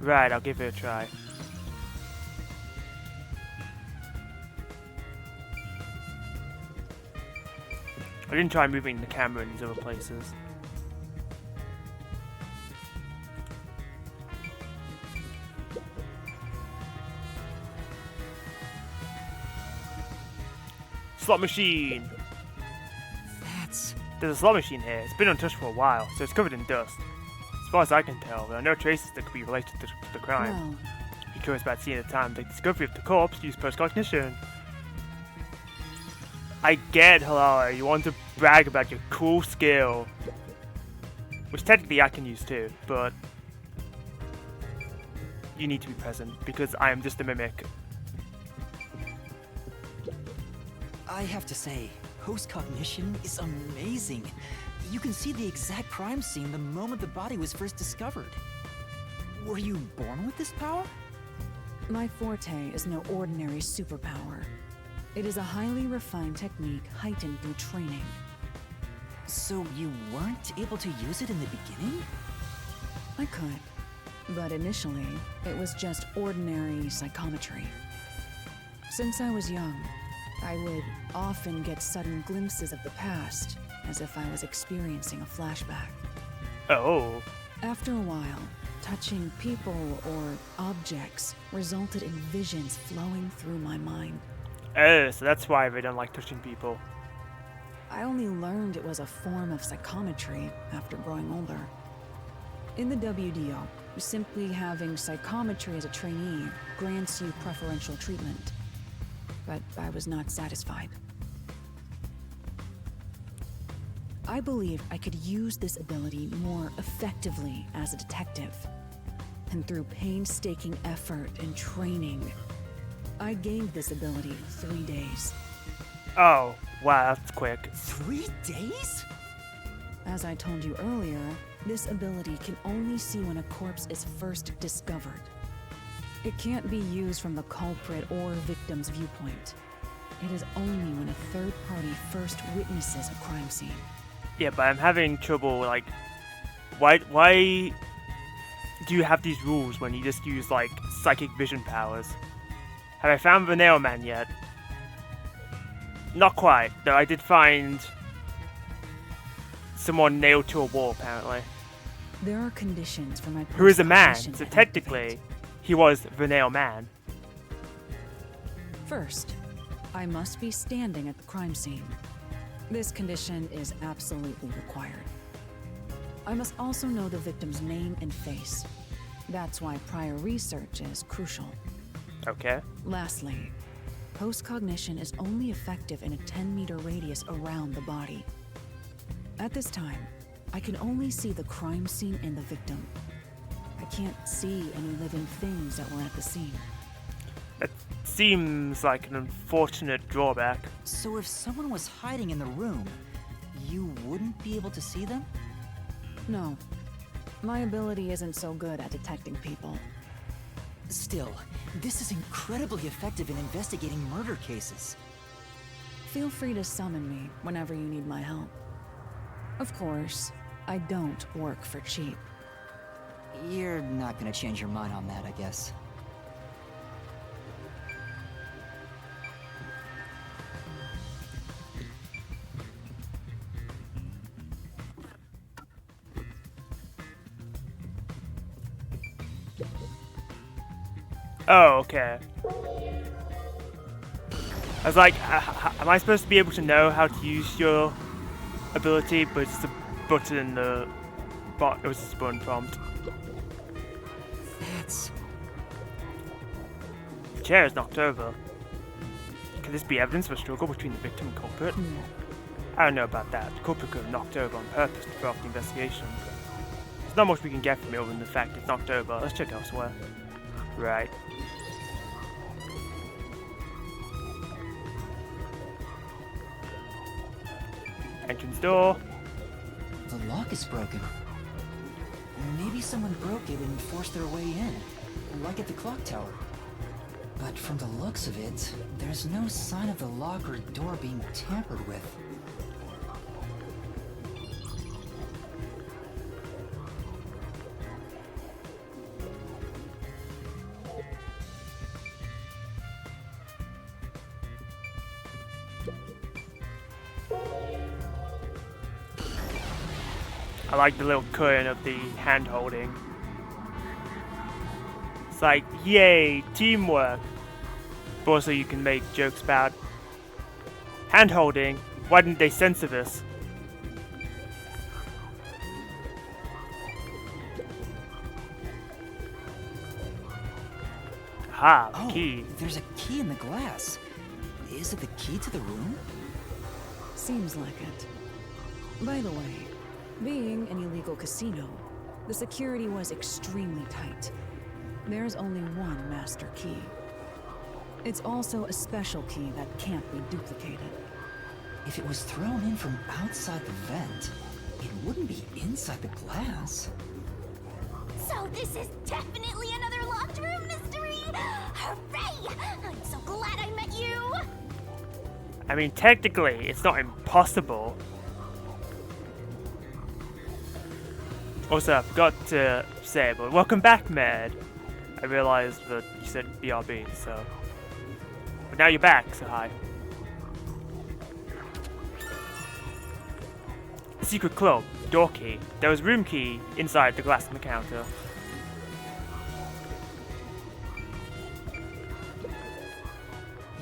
Speaker 1: Right, I'll give it a try. I didn't try moving the camera in these other places. Slot machine! There's a slot machine here. It's been untouched for a while, so it's covered in dust. As far as I can tell, there are no traces that could be related to the crime.
Speaker 20: Well,
Speaker 1: Be curious about seeing the time the discovery of the corpse used post-cognition. I get, Halala, you want to brag about your cool skill. Which technically I can use too, but you need to be present, because I am just a mimic.
Speaker 2: I have to say, post-cognition is amazing. You can see the exact crime scene the moment the body was first discovered. Were you born with this power?
Speaker 20: my forte is no ordinary superpower. It is a highly refined technique heightened through training.
Speaker 2: So you weren't able to use it in the beginning?
Speaker 20: I could, but initially, it was just ordinary psychometry. Since I was young, I would often get sudden glimpses of the past, as if I was experiencing a flashback.
Speaker 1: Oh.
Speaker 20: After a while, touching people or objects resulted in visions flowing through my mind.
Speaker 1: Oh, so that's why they don't like touching people.
Speaker 20: I only learned it was a form of psychometry after growing older. In the WDO, simply having psychometry as a trainee grants you preferential treatment. But I was not satisfied. I believed I could use this ability more effectively as a detective. And through painstaking effort and training, I gained this ability 3 days.
Speaker 1: Oh, wow, that's quick.
Speaker 2: 3 days?
Speaker 20: As I told you earlier, this ability can only see when a corpse is first discovered. It can't be used from the culprit or victim's viewpoint. It is only when a third party first witnesses a crime scene.
Speaker 1: Yeah, but I'm having trouble, like, why do you have these rules when you just use, like, psychic vision powers? Have I found the nail man yet? Not quite, though I did find someone nailed to a wall, apparently.
Speaker 20: There are conditions for my
Speaker 1: who is a man,
Speaker 20: post-cognition
Speaker 1: so
Speaker 20: to
Speaker 1: technically,
Speaker 20: activate.
Speaker 1: he was the nail man.
Speaker 20: First, I must be standing at the crime scene. This condition is absolutely required. I must also know the victim's name and face. That's why prior research is crucial.
Speaker 1: Okay.
Speaker 20: Lastly, post-cognition is only effective in a 10-meter radius around the body. At this time, I can only see the crime scene and the victim. I can't see any living things that were at the scene.
Speaker 1: That seems like an unfortunate drawback.
Speaker 2: So if someone was hiding in the room, you wouldn't be able to see them?
Speaker 20: No. My ability isn't so good at detecting people.
Speaker 2: Still, this is incredibly effective in investigating murder cases.
Speaker 20: Feel free to summon me whenever you need my help. Of course, I don't work for cheap.
Speaker 2: You're not gonna change your mind on that, I guess.
Speaker 1: Oh, okay. I was like, am I supposed to be able to know how to use your ability, but it's just a button in the bot. It was just a button prompt.
Speaker 2: That's...
Speaker 1: The chair is knocked over. Could this be evidence of a struggle between the victim and culprit? I don't know about that. The culprit could have knocked over on purpose to throw off the investigation. There's not much we can get from it other than the fact it's knocked over. Let's check elsewhere. Right. Entrance door.
Speaker 2: The lock is broken. Maybe someone broke it and forced their way in, like at the clock tower. But from the looks of it, there's no sign of the lock or door being tampered with.
Speaker 1: I like the little current of the hand holding. It's like, yay, teamwork. But also you can make jokes about Hand holding. Why didn't they censor this? Aha, the key.
Speaker 2: There's a key in the glass. Is it the key to the room?
Speaker 20: Seems like it. By the way, being an illegal casino, the security was extremely tight. There's only one master key. It's also a special key that can't be duplicated.
Speaker 2: If it was thrown in from outside the vent, it wouldn't be inside the glass.
Speaker 4: So this is definitely another locked room mystery! Hooray! I'm so glad I met you!
Speaker 1: I mean, technically, it's not impossible. Also, I forgot to say, but welcome back, Mad. I realized that you said BRB, so... But now you're back, so hi. The secret club, door key. There was room key inside the glass on the counter.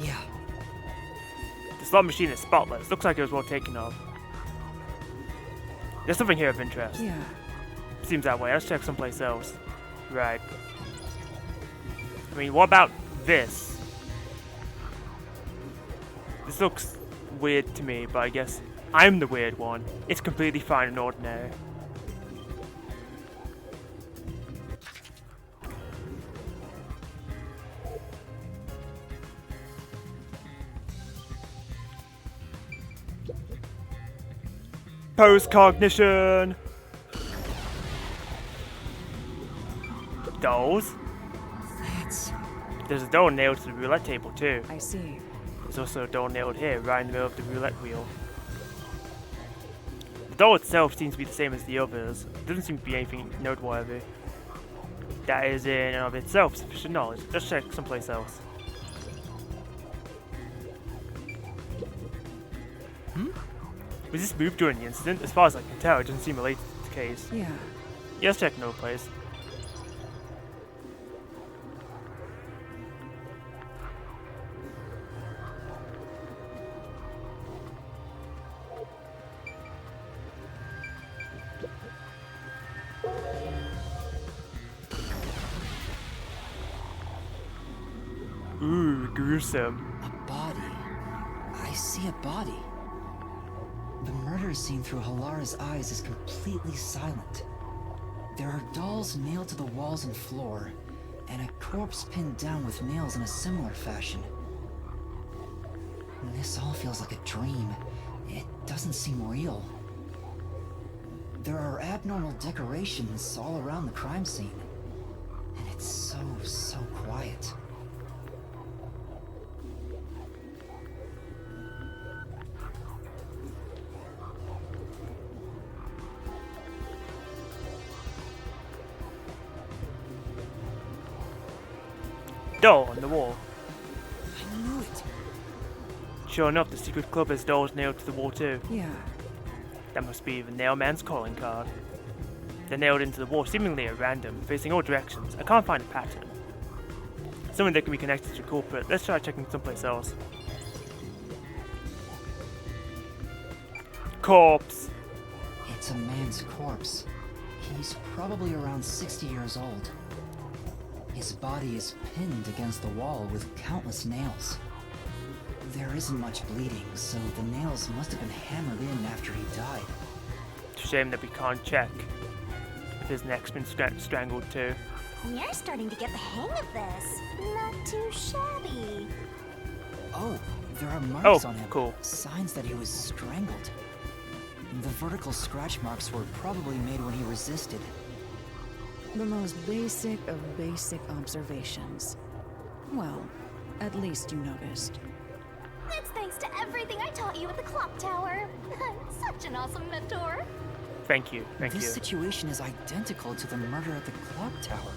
Speaker 2: Yeah.
Speaker 1: The slot machine is spotless. Looks like it was well taken of. There's something here of interest.
Speaker 20: Yeah.
Speaker 1: Seems that way. Let's check someplace else. Right. I mean, what about this? This looks weird to me, but I guess I'm the weird one. It's completely fine and ordinary. Post-cognition! Dolls? There's a doll nailed to the roulette table too.
Speaker 20: I see.
Speaker 1: There's also a doll nailed here, right in the middle of the roulette wheel. The doll itself seems to be the same as the others. It doesn't seem to be anything noteworthy. That is in and of itself sufficient knowledge. Let's check someplace else. Was this moved during the incident? As far as I can tell, it doesn't seem related to the case.
Speaker 20: Yeah.
Speaker 1: Yeah, let's check another place. Ooh, gruesome.
Speaker 2: A body. I see a body. The murder scene through Halara's eyes is completely silent. There are dolls nailed to the walls and floor, and a corpse pinned down with nails in a similar fashion. This all feels like a dream. It doesn't seem real. There are abnormal decorations all around the crime scene, and it's so quiet.
Speaker 1: Doll on the wall.
Speaker 2: I knew it.
Speaker 1: Sure enough, the secret club has dolls nailed to the wall too.
Speaker 20: Yeah.
Speaker 1: That must be the Nailman's calling card. They're nailed into the wall seemingly at random, facing all directions. I can't find a pattern. Something that can be connected to a culprit. Let's try checking someplace else. Corpse.
Speaker 2: It's a man's corpse. He's probably around 60 years old. His body is pinned against the wall with countless nails. There isn't much bleeding, so the nails must have been hammered in after he died.
Speaker 1: It's a shame that we can't check if his neck's been strangled too.
Speaker 4: You're starting to get the hang of this. Not too shabby.
Speaker 2: Oh, there are marks on him.
Speaker 1: Cool.
Speaker 2: Signs that he was strangled. The vertical scratch marks were probably made when he resisted.
Speaker 20: The most basic of basic observations. Well, at least you noticed.
Speaker 4: That's thanks to everything I taught you at the clock tower. I'm such an awesome mentor.
Speaker 1: Thank you, thank you.
Speaker 2: This situation is identical to the murder at the clock tower.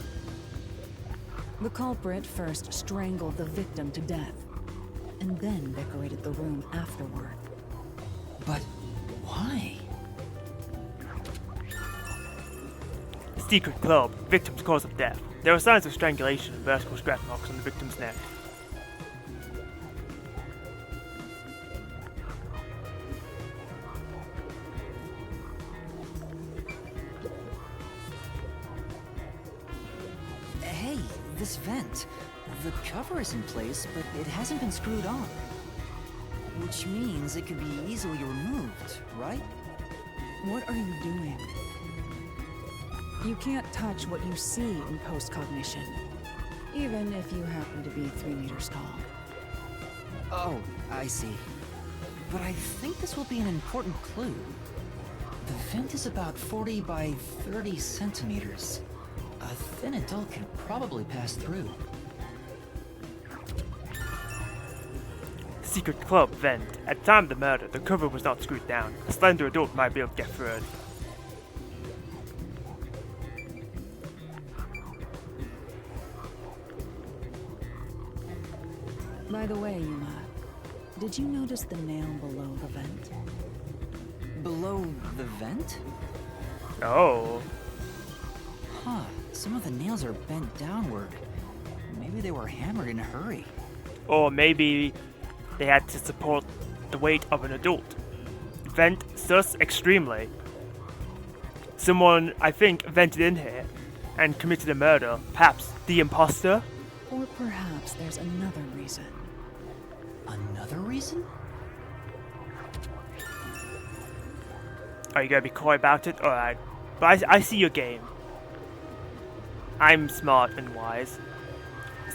Speaker 20: The culprit first strangled the victim to death, and then decorated the room afterward.
Speaker 2: But why?
Speaker 1: Secret club. Victim's cause of death. There are signs of strangulation and vertical scratch marks on the victim's neck.
Speaker 2: this vent. The cover is in place, but it hasn't been screwed on. Which means it could be easily removed, right?
Speaker 20: What are you doing? You can't touch what you see in post-cognition, even if you happen to be 3 meters tall.
Speaker 2: Oh, I see. But I think this will be an important clue. The vent is about 40 by 30 centimeters. A thin adult can probably pass through.
Speaker 1: Secret club vent. At the time of the murder, the cover was not screwed down. A slender adult might be able to get through it.
Speaker 20: By the way, Yuma, did you notice the nail below the vent?
Speaker 2: Below the vent?
Speaker 1: Oh.
Speaker 2: Huh, some of the nails are bent downward. Maybe they were hammered in a hurry.
Speaker 1: Or maybe they had to support the weight of an adult. Vent sus extremely. Someone, I think, vented in here and committed a murder. Perhaps the imposter?
Speaker 20: Or perhaps there's another reason.
Speaker 2: Another reason?
Speaker 1: Are you gonna be coy about it? Alright. But I see your game. I'm smart and wise.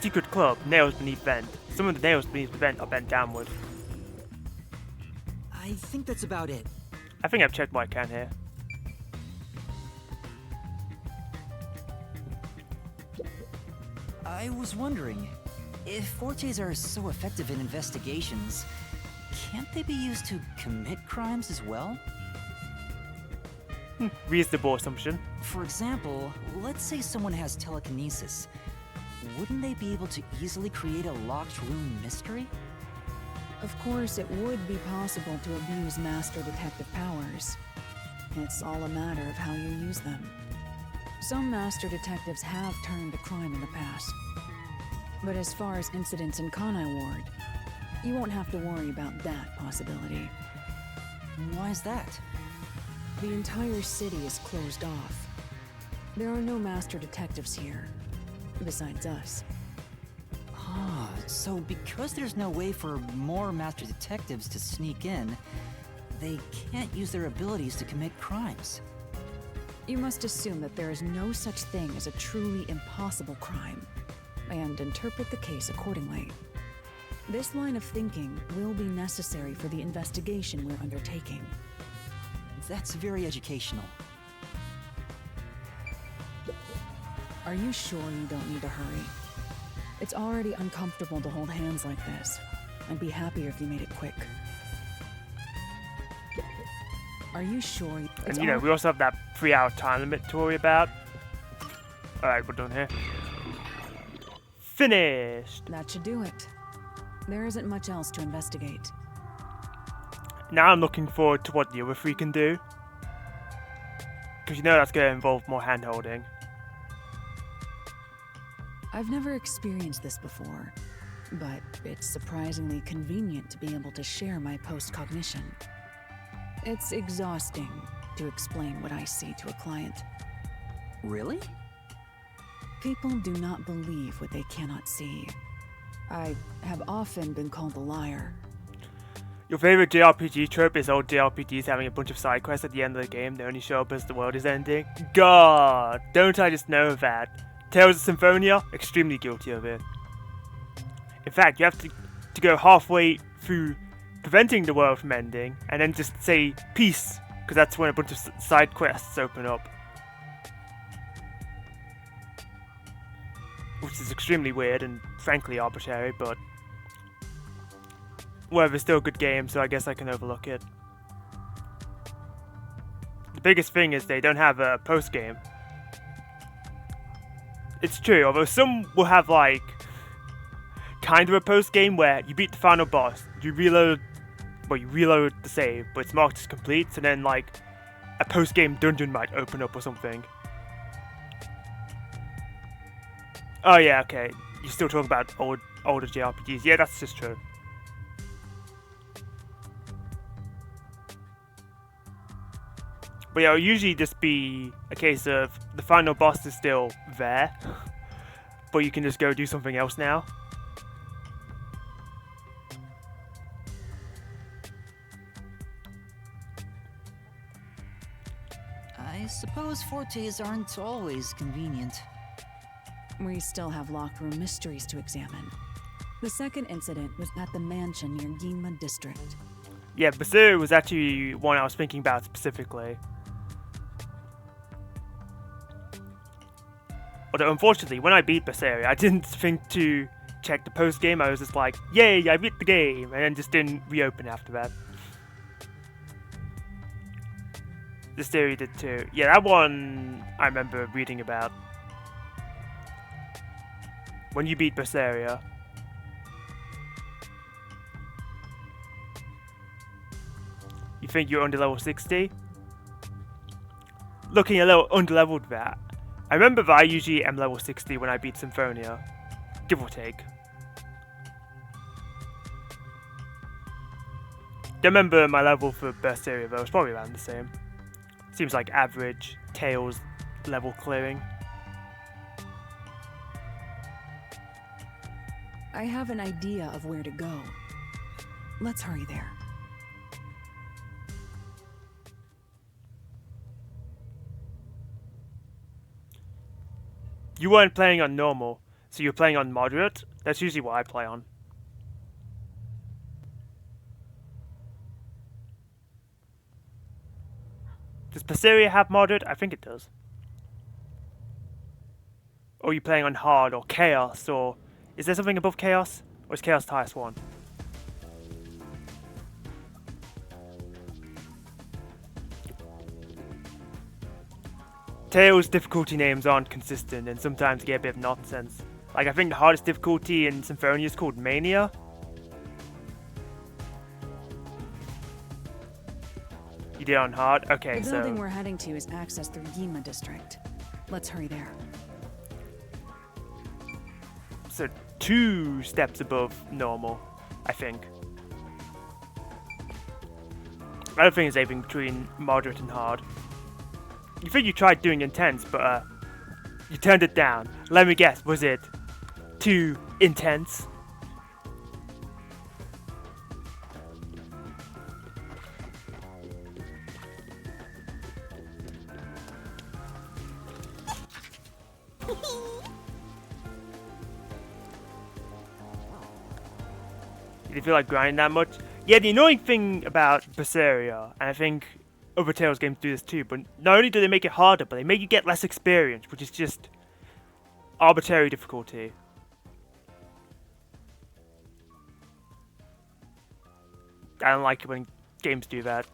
Speaker 1: Secret club, nails beneath vent. Some of the nails beneath the vent are bent downward.
Speaker 2: I think that's about it.
Speaker 1: I think I've checked what I can here.
Speaker 2: I was wondering, if fortes are so effective in investigations, can't they be used to commit crimes as well?
Speaker 1: Reasonable assumption.
Speaker 2: For example, let's say someone has telekinesis. Wouldn't they be able to easily create a locked room mystery?
Speaker 20: Of course, it would be possible to abuse master detective powers. It's all a matter of how you use them. Some master detectives have turned to crime in the past. But as far as incidents in Kanai Ward, you won't have to worry about that possibility.
Speaker 2: Why is that?
Speaker 20: The entire city is closed off. There are no master detectives here, besides us.
Speaker 2: Ah, so because there's no way for more master detectives to sneak in, they can't use their abilities to commit crimes.
Speaker 20: You must assume that there is no such thing as a truly impossible crime, and interpret the case accordingly. This line of thinking will be necessary for the investigation we're undertaking.
Speaker 2: That's very educational.
Speaker 20: Are you sure you don't need to hurry? It's already uncomfortable to hold hands like this. I'd be happier if you made it quick. Are you sure?
Speaker 1: And you know, we also have that 3-hour time limit to worry about. Alright, we're done here. Finished!
Speaker 20: That should do it. There isn't much else to investigate.
Speaker 1: Now I'm looking forward to what the other 3 can do. Because you know that's going to involve more hand-holding.
Speaker 20: I've never experienced this before, but it's surprisingly convenient to be able to share my post-cognition. It's exhausting to explain what I see to a client.
Speaker 2: Really?
Speaker 20: People do not believe what they cannot see. I have often been called a liar.
Speaker 1: Your favorite JRPG trope is old JRPGs having a bunch of side quests at the end of the game. They only show up as the world is ending. God, don't I just know that? Tales of Symphonia, extremely guilty of it. In fact, you have to go halfway through preventing the world from ending, and then just say peace, because that's when a bunch of side quests open up. Which is extremely weird and frankly arbitrary, but whatever, it's still a good game, so I guess I can overlook it. The biggest thing is they don't have a post-game. It's true, although some will have like kind of a post-game where you beat the final boss, you reload the save, but it's marked as complete, so then like a post-game dungeon might open up or something. Oh yeah, okay. You're still talking about older JRPGs. Yeah, that's just true. But yeah, it'll usually just be a case of the final boss is still there, but you can just go do something else now.
Speaker 2: I suppose fortes aren't always convenient.
Speaker 20: We still have locked room mysteries to examine. The second incident was at the mansion near Ginma District.
Speaker 1: Yeah, Basu was actually one I was thinking about specifically. Although unfortunately, when I beat Basaria, I didn't think to check the post-game. I was just like, yay, I beat the game, and then just didn't reopen after that. This theory did too. Yeah, that one I remember reading about. When you beat Basaria. You think you're under level 60? Looking a little underleveled that. I remember that I usually am level 60 when I beat Symphonia. Give or take. Don't remember my level for Berseria though, it's probably around the same. Seems like average Tails level clearing.
Speaker 20: I have an idea of where to go. Let's hurry there.
Speaker 1: You weren't playing on normal, so you're playing on moderate? That's usually what I play on. Does Berseria have moderate? I think it does. Or are you playing on hard or chaos, or is there something above chaos? Or is chaos the highest one? Tails difficulty names aren't consistent and sometimes get a bit of nonsense. Like I think the hardest difficulty in Symphonia is called Mania. You did it on hard? Okay,
Speaker 20: the
Speaker 1: so...
Speaker 20: building we're heading to is accessed through Ginma District. Let's hurry there.
Speaker 1: So 2 steps above normal, I think. I don't think it's anything between moderate and hard. You think you tried doing intense, but you turned it down. Let me guess, was it too intense? Did you feel like grinding that much? Yeah, the annoying thing about Berseria, and I think other Tales games do this too, but not only do they make it harder, but they make you get less experience, which is just arbitrary difficulty. I don't like it when games do that.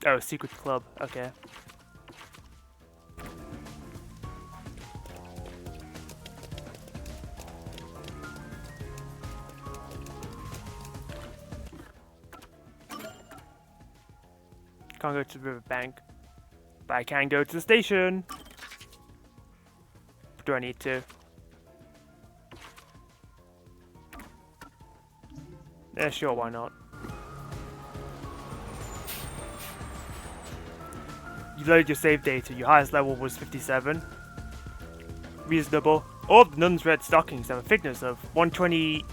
Speaker 1: Oh, secret club. Okay. Can't go to the riverbank, but I can go to the station. Do I need to? Yeah, sure, why not? You load your save data, your highest level was 57. Reasonable. All of the nun's red stockings have a thickness of 120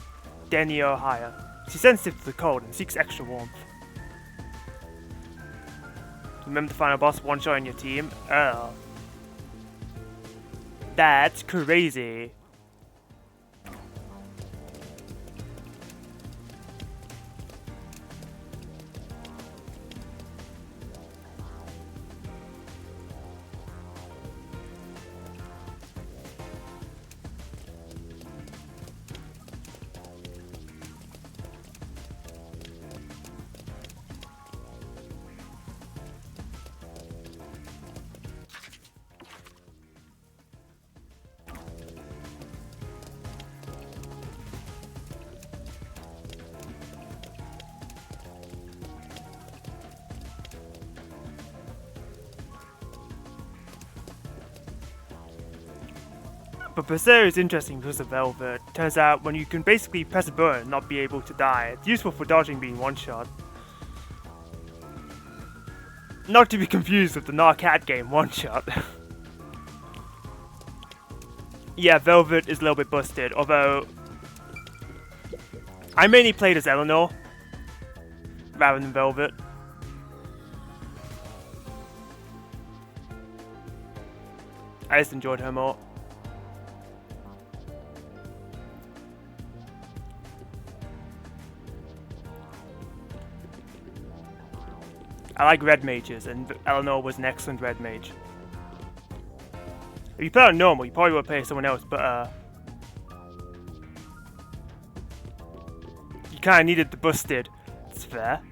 Speaker 1: denier or higher. She's sensitive to the cold and seeks extra warmth. Remember the final boss one-shot on your team? Oh. That's crazy. But Berserker is interesting because of Velvet. Turns out when you can basically press a button and not be able to die, it's useful for dodging being one-shot. Not to be confused with the Narcat game one-shot. Yeah, Velvet is a little bit busted, although I mainly played as Eleanor rather than Velvet. I just enjoyed her more. I like red mages, and Eleanor was an excellent red mage. If you play on normal, you probably would play someone else, but you kind of needed the busted. It's fair.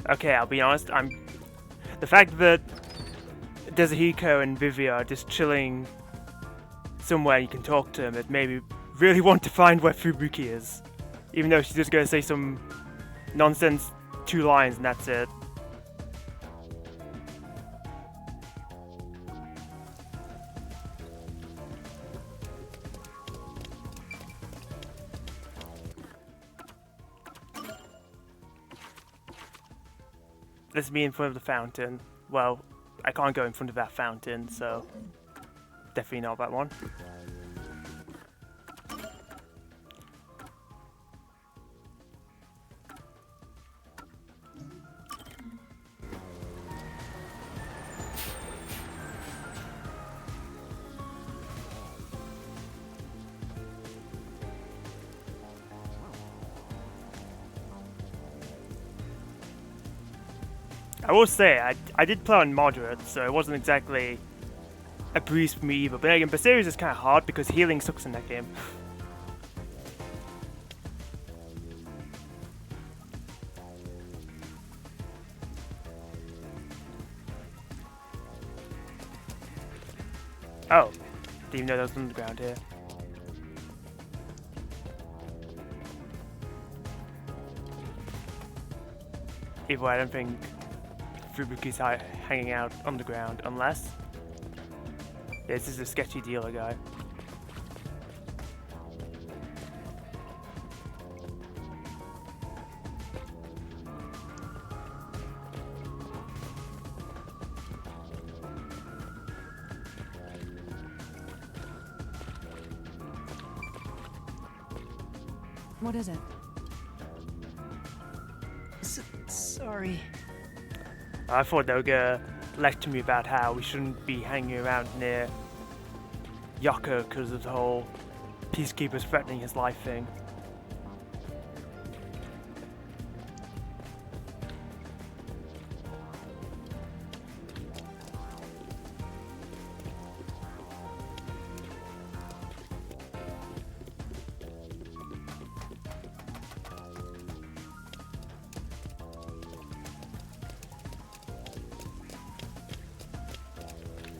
Speaker 1: Okay, I'll be honest. The fact that Desahiko and Vivia are just chilling somewhere you can talk to them, it made me really want to find where Fubuki is. Even though she's just going to say some nonsense 2 lines and that's it. Let's be in front of the fountain. Well, I can't go in front of that fountain, so definitely not that one. I will say, I did play on moderate, so it wasn't exactly a breeze for me either. But again, Berserker is kind of hard because healing sucks in that game. Oh, didn't even know there was underground here. Either way, I don't think Fubuki's hanging out underground, unless this is a sketchy dealer guy.
Speaker 20: What is it?
Speaker 10: Sorry.
Speaker 1: I thought they were gonna lecture me about how we shouldn't be hanging around near Yoko because of the whole peacekeepers threatening his life thing.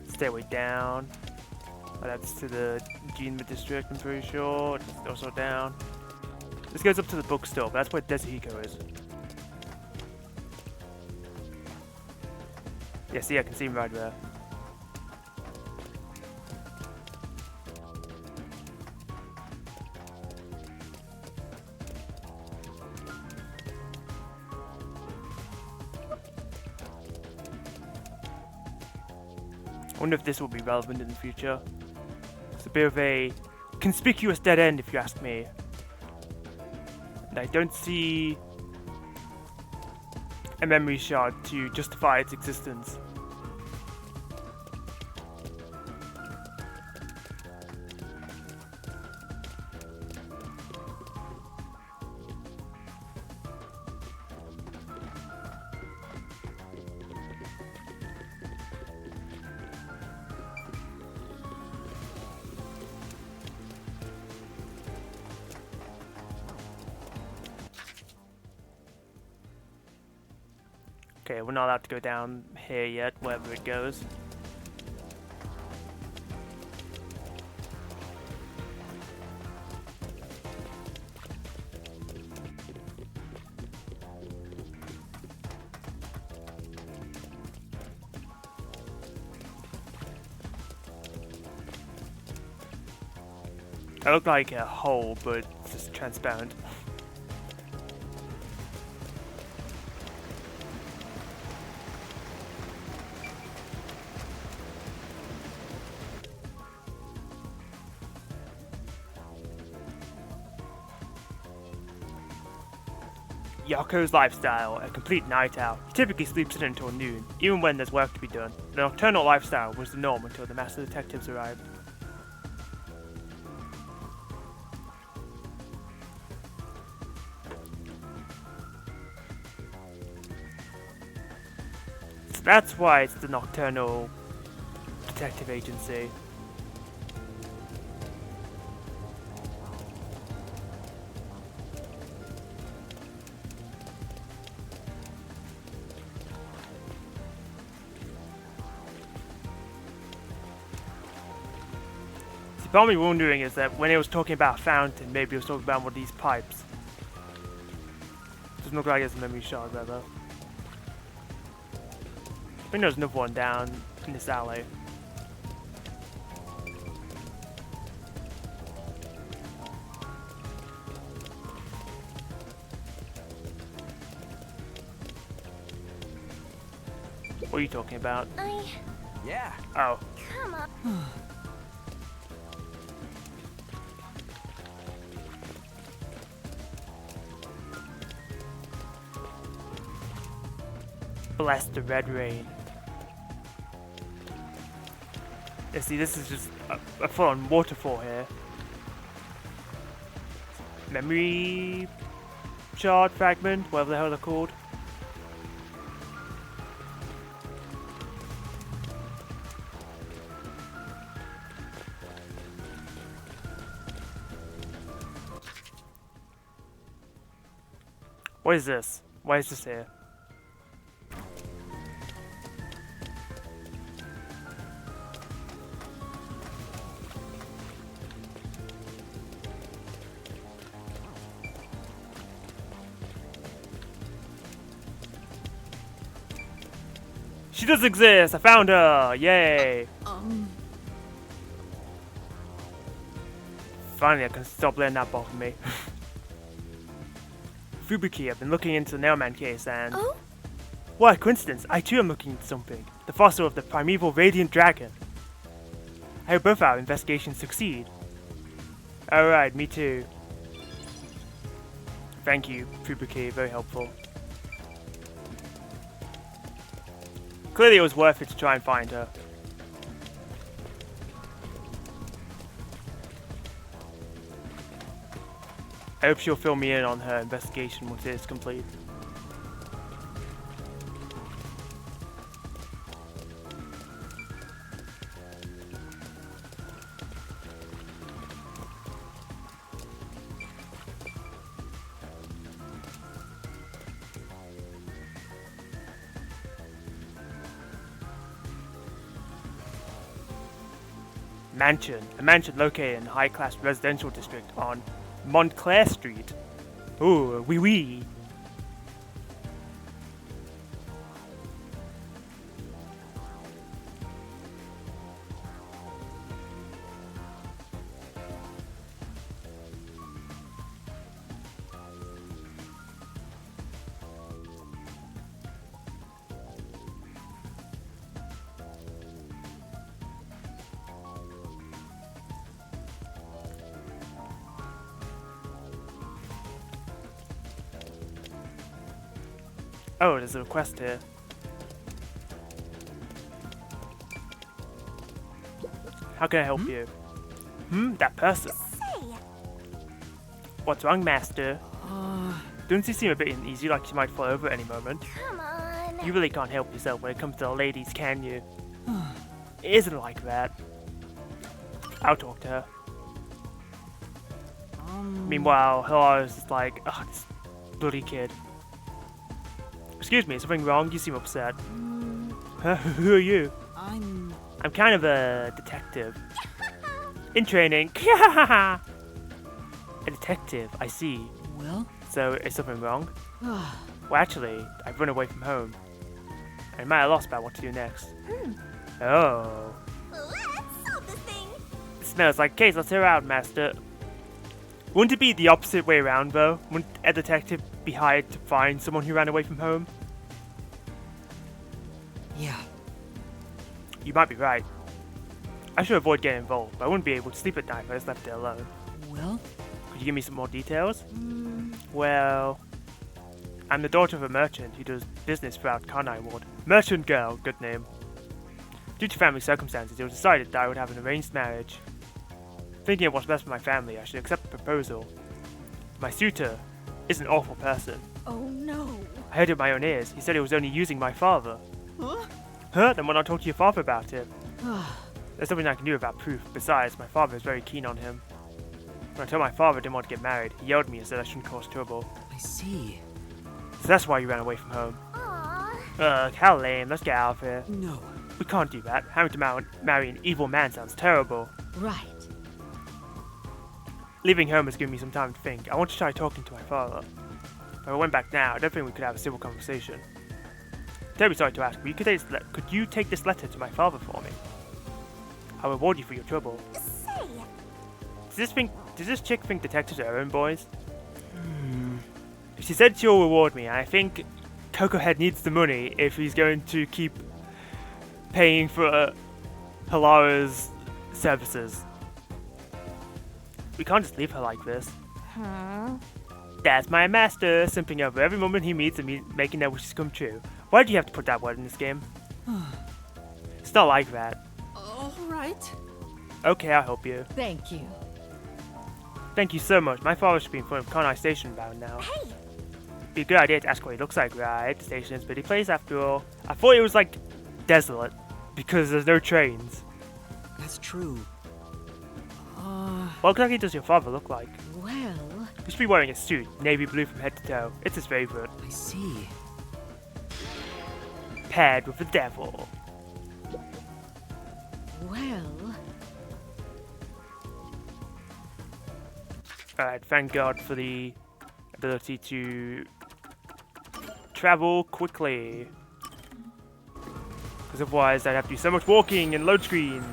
Speaker 1: Stairway down. Oh, that's to the Jinma district, I'm pretty sure. It's also down. This goes up to the bookstore, but that's where Desahiko is. Yeah, see, I can see him right there. I wonder if this will be relevant in the future. It's a bit of a conspicuous dead end, if you ask me. And I don't see a memory shard to justify its existence. Okay, we're not allowed to go down here yet, wherever it goes. It looked like a hole, but it's just transparent. Yako's lifestyle, a complete night owl. He typically sleeps in until noon, even when there's work to be done. The nocturnal lifestyle was the norm until the master detectives arrived. So that's why it's the Nocturnal Detective Agency. The only wondering is that when he was talking about a fountain, maybe he was talking about one of these pipes. Doesn't look like it's a memory shard, rather. I think there's another one down in this alley. What are you talking about?
Speaker 12: Yeah.
Speaker 1: Oh.
Speaker 4: Come on.
Speaker 1: Bless the red rain. Yeah, see, this is just a full-on waterfall here. Memory shard fragment, whatever the hell they're called. What is this? Why is this here? She does exist! I found her! Yay! Finally, I can stop letting that bother me. Fubuki, I've been looking into the Nailman case and...
Speaker 9: Oh?
Speaker 1: What a coincidence! I too am looking into something. The fossil of the primeval radiant dragon. I hope both our investigations succeed. Alright, me too. Thank you, Fubuki, very helpful. Clearly it was worth it to try and find her. I hope she'll fill me in on her investigation once it is complete. Mansion. A mansion located in a high-class residential district on Montclair Street. Ooh, wee wee. Oh, there's a request here. How can I help you? That person. What's wrong, Master? Don't you seem a bit uneasy, like you might fall over at any moment?
Speaker 4: Come on.
Speaker 1: You really can't help yourself when it comes to the ladies, can you? It isn't like that. I'll talk to her. Meanwhile, her eyes is like, ugh, this bloody kid. Excuse me, is something wrong? You seem upset. Who are you? I'm kind of a detective. In training. A detective, I see.
Speaker 2: Well?
Speaker 1: So, is something wrong? Well, actually, I've run away from home. I'm at a loss about what to do next. Oh.
Speaker 4: Let's solve this thing.
Speaker 1: It smells like case. Let's hear out, Master. Wouldn't it be the opposite way around, though? Wouldn't a detective be hired to find someone who ran away from home?
Speaker 10: Yeah.
Speaker 1: You might be right. I should avoid getting involved, but I wouldn't be able to sleep at night if I just left it alone.
Speaker 10: Well?
Speaker 1: Could you give me some more details? Well, I'm the daughter of a merchant who does business throughout Kanai Ward. Merchant girl, good name. Due to family circumstances, it was decided that I would have an arranged marriage. Thinking of what's best for my family, I should accept the proposal. My suitor is an awful person.
Speaker 17: Oh no.
Speaker 1: I heard it with my own ears. He said he was only using my father.
Speaker 17: Huh?
Speaker 1: Huh? Then why not talk to your father about it? There's something I can do without proof. Besides, my father is very keen on him. When I told my father I didn't want to get married, he yelled at me and said I shouldn't cause trouble.
Speaker 10: I see.
Speaker 1: So that's why you ran away from home.
Speaker 4: Aww.
Speaker 1: Ugh, how lame. Let's get out of here.
Speaker 10: No.
Speaker 1: We can't do that. Having to marry an evil man sounds terrible.
Speaker 17: Right.
Speaker 1: Leaving home has given me some time to think. I want to try talking to my father. If I went back now, I don't think we could have a civil conversation. Terribly sorry to ask, but could you take this letter to my father for me? I'll reward you for your trouble.
Speaker 4: Say.
Speaker 1: Does this chick think detectives are her own boys? She said she'll reward me, and I think Coco Head needs the money if he's going to keep paying for Halara's services. We can't just leave her like this.
Speaker 17: Huh?
Speaker 1: That's my master, simping over every woman he meets and making their wishes come true. Why did you have to put that word in this game? It's not like that.
Speaker 17: All right.
Speaker 1: Okay, I'll help you.
Speaker 17: Thank you.
Speaker 1: Thank you so much. My father should be in front of Kanai Station bound now.
Speaker 4: Hey.
Speaker 1: Be a good idea to ask what he looks like, right? The station is a pretty place after all. I thought it was like desolate because there's no trains.
Speaker 10: That's true.
Speaker 1: What exactly does your father look like?
Speaker 17: Well...
Speaker 1: He should be wearing a suit, navy blue from head to toe. It's his favorite.
Speaker 10: I see.
Speaker 1: Paired with the devil.
Speaker 17: Well...
Speaker 1: Alright, thank God for the ability to travel quickly. Because otherwise I'd have to do so much walking and load screens.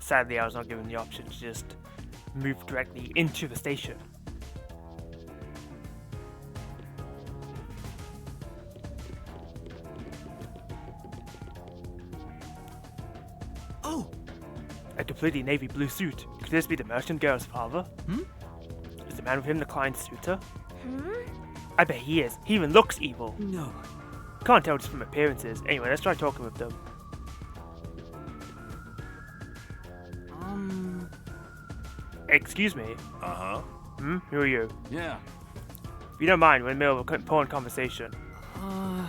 Speaker 1: Sadly, I was not given the option to just move directly into the station.
Speaker 10: Oh!
Speaker 1: A completely navy blue suit. Could this be the merchant girl's father? Is the man with him the client's suitor? I bet he is. He even looks evil.
Speaker 10: No.
Speaker 1: Can't tell just from appearances. Anyway, let's try talking with them. Excuse me?
Speaker 11: Uh-huh.
Speaker 1: Who are you?
Speaker 18: Yeah.
Speaker 1: If you don't mind, we're in the middle of a important conversation. I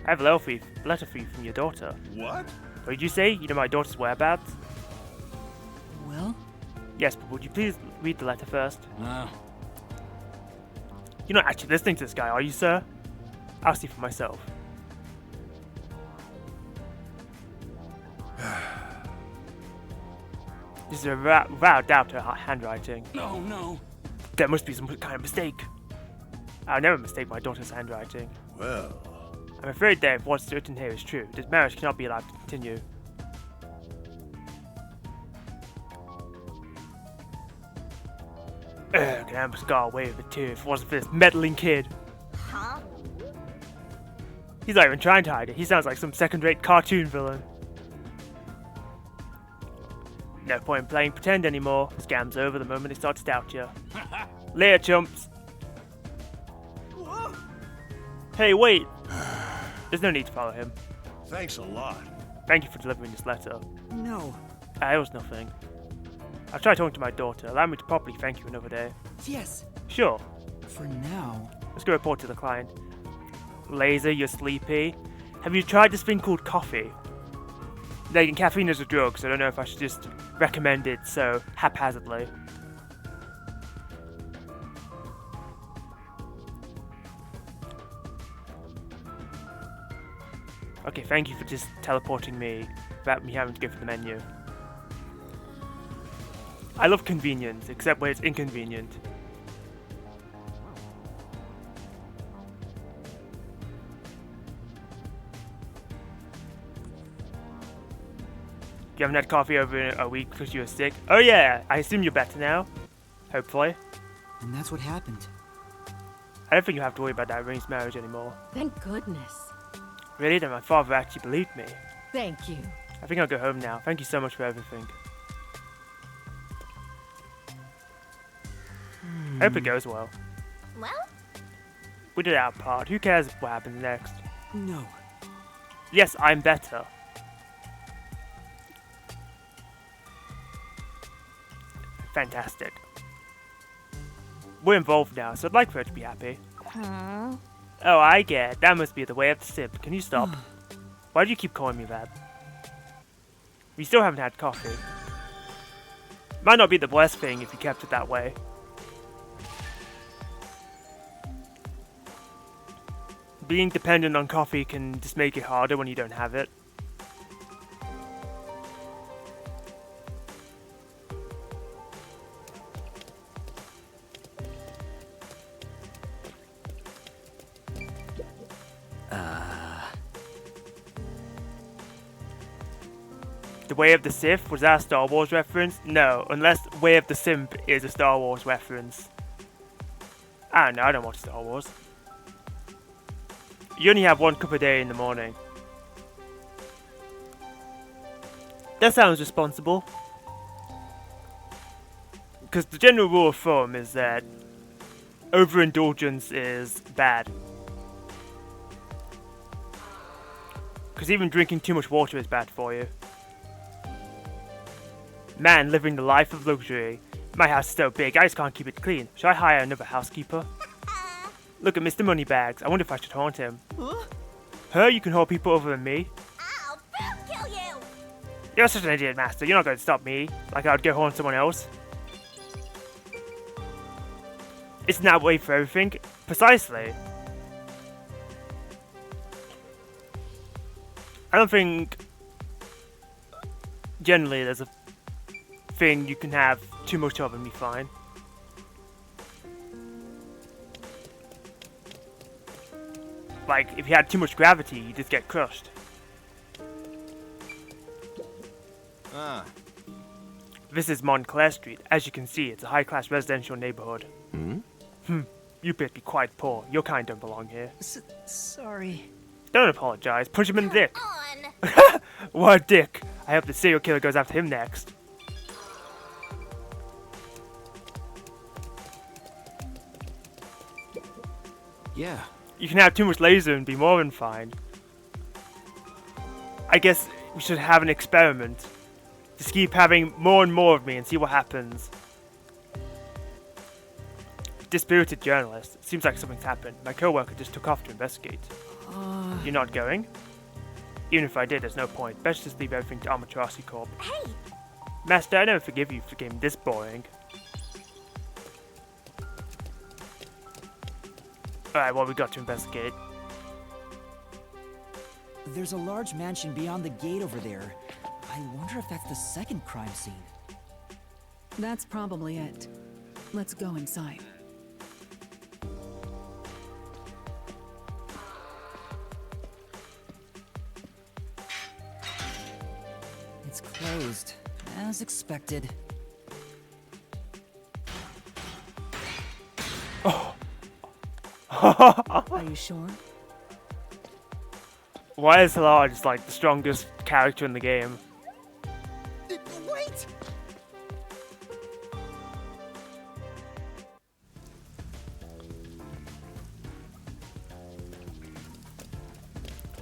Speaker 1: have a letter for you from your daughter.
Speaker 11: What?
Speaker 1: What did you say? You know my daughter's whereabouts?
Speaker 10: Well?
Speaker 1: Yes, but would you please read the letter first?
Speaker 18: No.
Speaker 1: You're not actually listening to this guy, are you, sir? I'll see for myself. This is without doubt her handwriting.
Speaker 18: No, no.
Speaker 1: There must be some kind of mistake. I'll never mistake my daughter's handwriting.
Speaker 11: Well...
Speaker 1: I'm afraid that if what's written here is true, this marriage cannot be allowed to continue. Ugh, I almost got away with it too if it wasn't for this meddling kid.
Speaker 4: Huh?
Speaker 1: He's not even trying to hide it. He sounds like some second-rate cartoon villain. No point in playing pretend anymore. Scam's over the moment they start to doubt you. Later, chumps. Hey, wait. There's no need to follow him.
Speaker 11: Thanks a lot.
Speaker 1: Thank you for delivering this letter.
Speaker 10: No.
Speaker 1: It was nothing. I'll try talking to my daughter. Allow me to properly thank you another day.
Speaker 10: Yes.
Speaker 1: Sure.
Speaker 2: For now.
Speaker 1: Let's go report to the client. Laser, you're sleepy. Have you tried this thing called coffee? Like, caffeine is a drug, so I don't know if I should just recommend it so haphazardly. Okay, thank you for just teleporting me without me having to go for the menu. I love convenience, except when it's inconvenient. You haven't had coffee over a week because you were sick? Oh yeah, I assume you're better now. Hopefully.
Speaker 2: And that's what happened.
Speaker 1: I don't think you have to worry about that arranged marriage anymore.
Speaker 17: Thank goodness.
Speaker 1: Really? Then my father actually believed me.
Speaker 17: Thank you.
Speaker 1: I think I'll go home now. Thank you so much for everything. I hope it goes well.
Speaker 4: Well?
Speaker 1: We did our part. Who cares what happens next?
Speaker 2: No.
Speaker 1: Yes, I'm better. Fantastic. We're involved now, so I'd like for her to be happy.
Speaker 3: Huh?
Speaker 1: Oh, I get it. That must be the way of the simp. Can you stop? Why do you keep calling me that? We still haven't had coffee. Might not be the best thing if you kept it that way. Being dependent on coffee can just make it harder when you don't have it. The Way of the Sith? Was that a Star Wars reference? No, unless Way of the Simp is a Star Wars reference. I don't know, I don't watch Star Wars. You only have 1 cup a day in the morning. That sounds responsible. Because the general rule of thumb is that overindulgence is bad. Because even drinking too much water is bad for you. Man, living the life of luxury. My house is so big, I just can't keep it clean. Should I hire another housekeeper? Look at Mr. Moneybags. I wonder if I should haunt him.
Speaker 4: Huh?
Speaker 1: Her? You can hold people other than me?
Speaker 4: I'll kill you!
Speaker 1: You're such an idiot, Master. You're not going to stop me. Like I would go haunt someone else. Isn't that way for everything? Precisely. I don't think... Generally, there's a thing you can have too much of and be fine. Like, if you had too much gravity, you just get crushed.
Speaker 11: Ah.
Speaker 1: This is Montclair Street. As you can see, it's a high-class residential neighborhood. You appear to be quite poor. Your kind don't belong here.
Speaker 2: Sorry.
Speaker 1: Don't apologize. Punch him in the dick. What a dick. I hope the serial killer goes after him next.
Speaker 2: Yeah.
Speaker 1: You can have too much laser and be more than fine. I guess we should have an experiment. Just keep having more and more of me and see what happens. Dispirited journalist. It seems like something's happened. My co-worker just took off to investigate. You're not going? Even if I did, there's no point. Best just leave everything to Amatrossi Corp.
Speaker 4: Hey!
Speaker 1: Master, I never forgive you for getting this boring. Alright, well, we got to investigate.
Speaker 2: There's a large mansion beyond the gate over there. I wonder if that's the second crime scene.
Speaker 20: That's probably it. Let's go inside.
Speaker 2: It's closed, as expected.
Speaker 20: Are you sure?
Speaker 1: Why is Lara just like the strongest character in the game?
Speaker 4: Wait!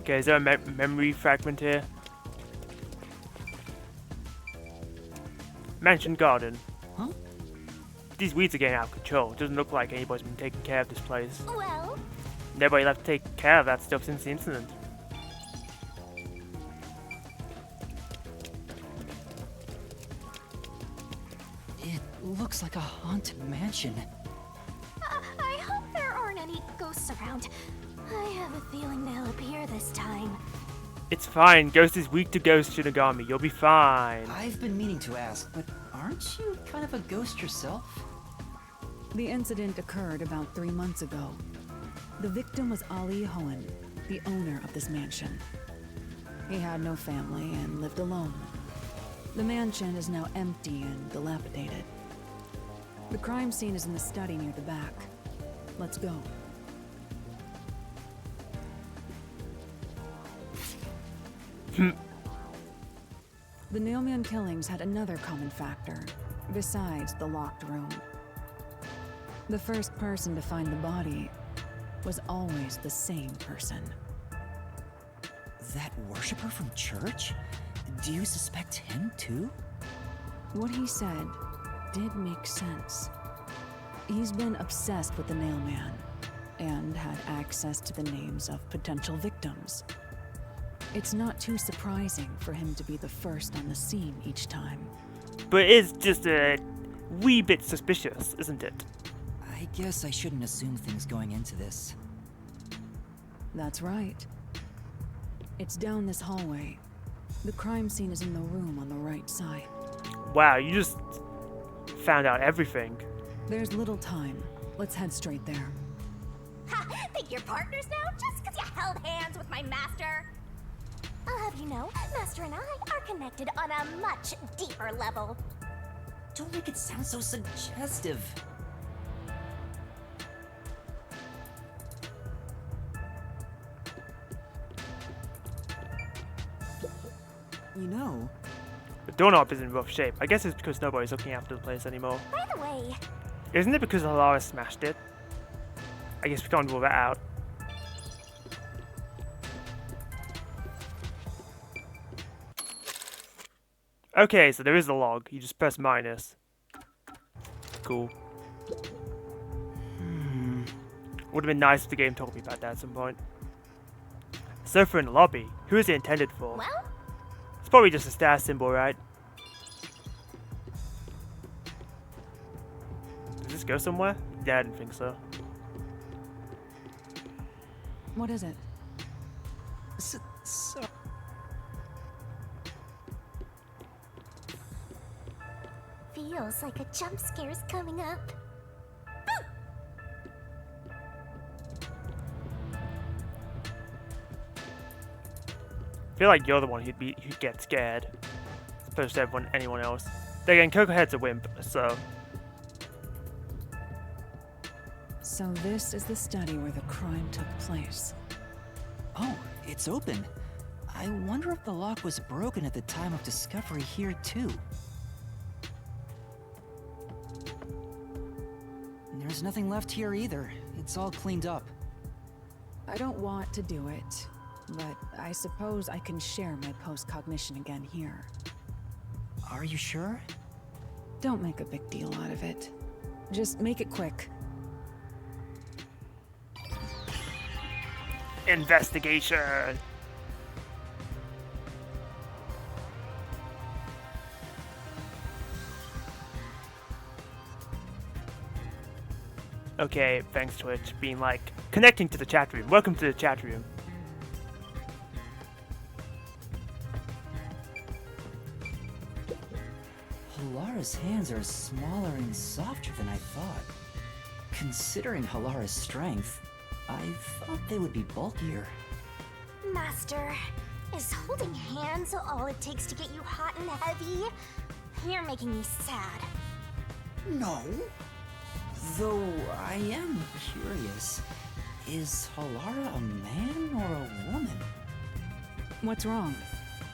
Speaker 1: Okay, is there a memory fragment here? Mansion garden.
Speaker 2: Huh?
Speaker 1: These weeds are getting out of control. It doesn't look like anybody's been taking care of this place.
Speaker 4: Well,
Speaker 1: Nobody left to take care of that stuff since the incident.
Speaker 2: It looks like a haunted mansion.
Speaker 4: I hope there aren't any ghosts around. I have a feeling they'll appear this time.
Speaker 1: It's fine. Ghost is weak to Ghost Shinigami. You'll be fine.
Speaker 2: I've been meaning to ask, but aren't you kind of a ghost yourself?
Speaker 20: The incident occurred about 3 months ago. The victim was Ali Hohen, the owner of this mansion. He had no family and lived alone. The mansion is now empty and dilapidated. The crime scene is in the study near the back. Let's go. The Nailman killings had another common factor, besides the locked room. The first person to find the body was always the same person.
Speaker 2: That worshiper from church? Do you suspect him too?
Speaker 20: What he said did make sense. He's been obsessed with the Nailman and had access to the names of potential victims. It's not too surprising for him to be the first on the scene each time.
Speaker 1: But it is just a wee bit suspicious, isn't it?
Speaker 2: I guess I shouldn't assume things going into this.
Speaker 20: That's right. It's down this hallway. The crime scene is in the room on the right side.
Speaker 1: Wow, you just found out everything.
Speaker 20: There's little time. Let's head straight there.
Speaker 4: Ha! Think you're partners now just because you held hands with my master? I'll have you know, Master and I are connected on a much deeper level.
Speaker 2: Don't make it sound so suggestive. You know,
Speaker 1: The doorknob is in rough shape. I guess it's because nobody's looking after the place anymore.
Speaker 4: By the way,
Speaker 1: Isn't it because Alara smashed it? I guess we can't rule that out. Okay, so there is a log. You just press minus. Cool. Would have been nice if the game told me about that at some point. Sofa in the lobby. Who is it intended for?
Speaker 4: well,
Speaker 1: It's probably just a stash symbol, right? Does this go somewhere? Yeah, I didn't think so.
Speaker 20: What is it?
Speaker 2: so
Speaker 4: feels like a jump scare's coming up.
Speaker 1: I feel like you're the one who'd get scared, as opposed to anyone else. Then again, Coco Head's a wimp, so.
Speaker 20: So this is the study where the crime took place.
Speaker 2: Oh, it's open. I wonder if the lock was broken at the time of discovery here too. There's nothing left here either. It's all cleaned up.
Speaker 20: I don't want to do it, but I suppose I can share my post-cognition again here.
Speaker 2: Are you sure?
Speaker 20: Don't make a big deal out of it. Just make it quick.
Speaker 1: Investigation! Okay, thanks Twitch, being like, connecting to the chat room. Welcome to the chat room.
Speaker 2: Halara's hands are smaller and softer than I thought. Considering Halara's strength, I thought they would be bulkier.
Speaker 4: Master, is holding hands all it takes to get you hot and heavy? You're making me sad.
Speaker 2: No. Though I am curious, is Halara a man or a woman?
Speaker 20: What's wrong?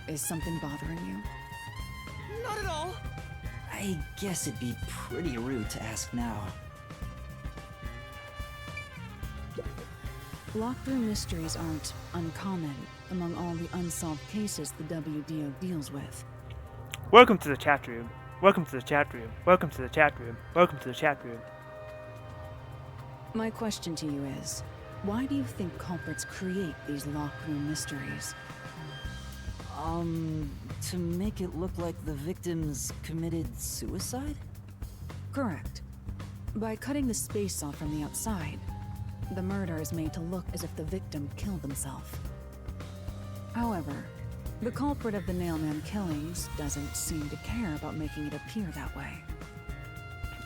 Speaker 20: Is something bothering you?
Speaker 2: Not at all. I guess it'd be pretty rude to ask now.
Speaker 20: Locked room mysteries aren't uncommon among all the unsolved cases the WDO deals with.
Speaker 1: Welcome to the chat room. Welcome to the chat room. Welcome to the chat room. Welcome to the chat room.
Speaker 20: My question to you is, why do you think culprits create these locked room mysteries?
Speaker 10: To make it look like the victims committed suicide?
Speaker 20: Correct. By cutting the space off from the outside, the murder is made to look as if the victim killed himself. However, the culprit of the Nailman killings doesn't seem to care about making it appear that way.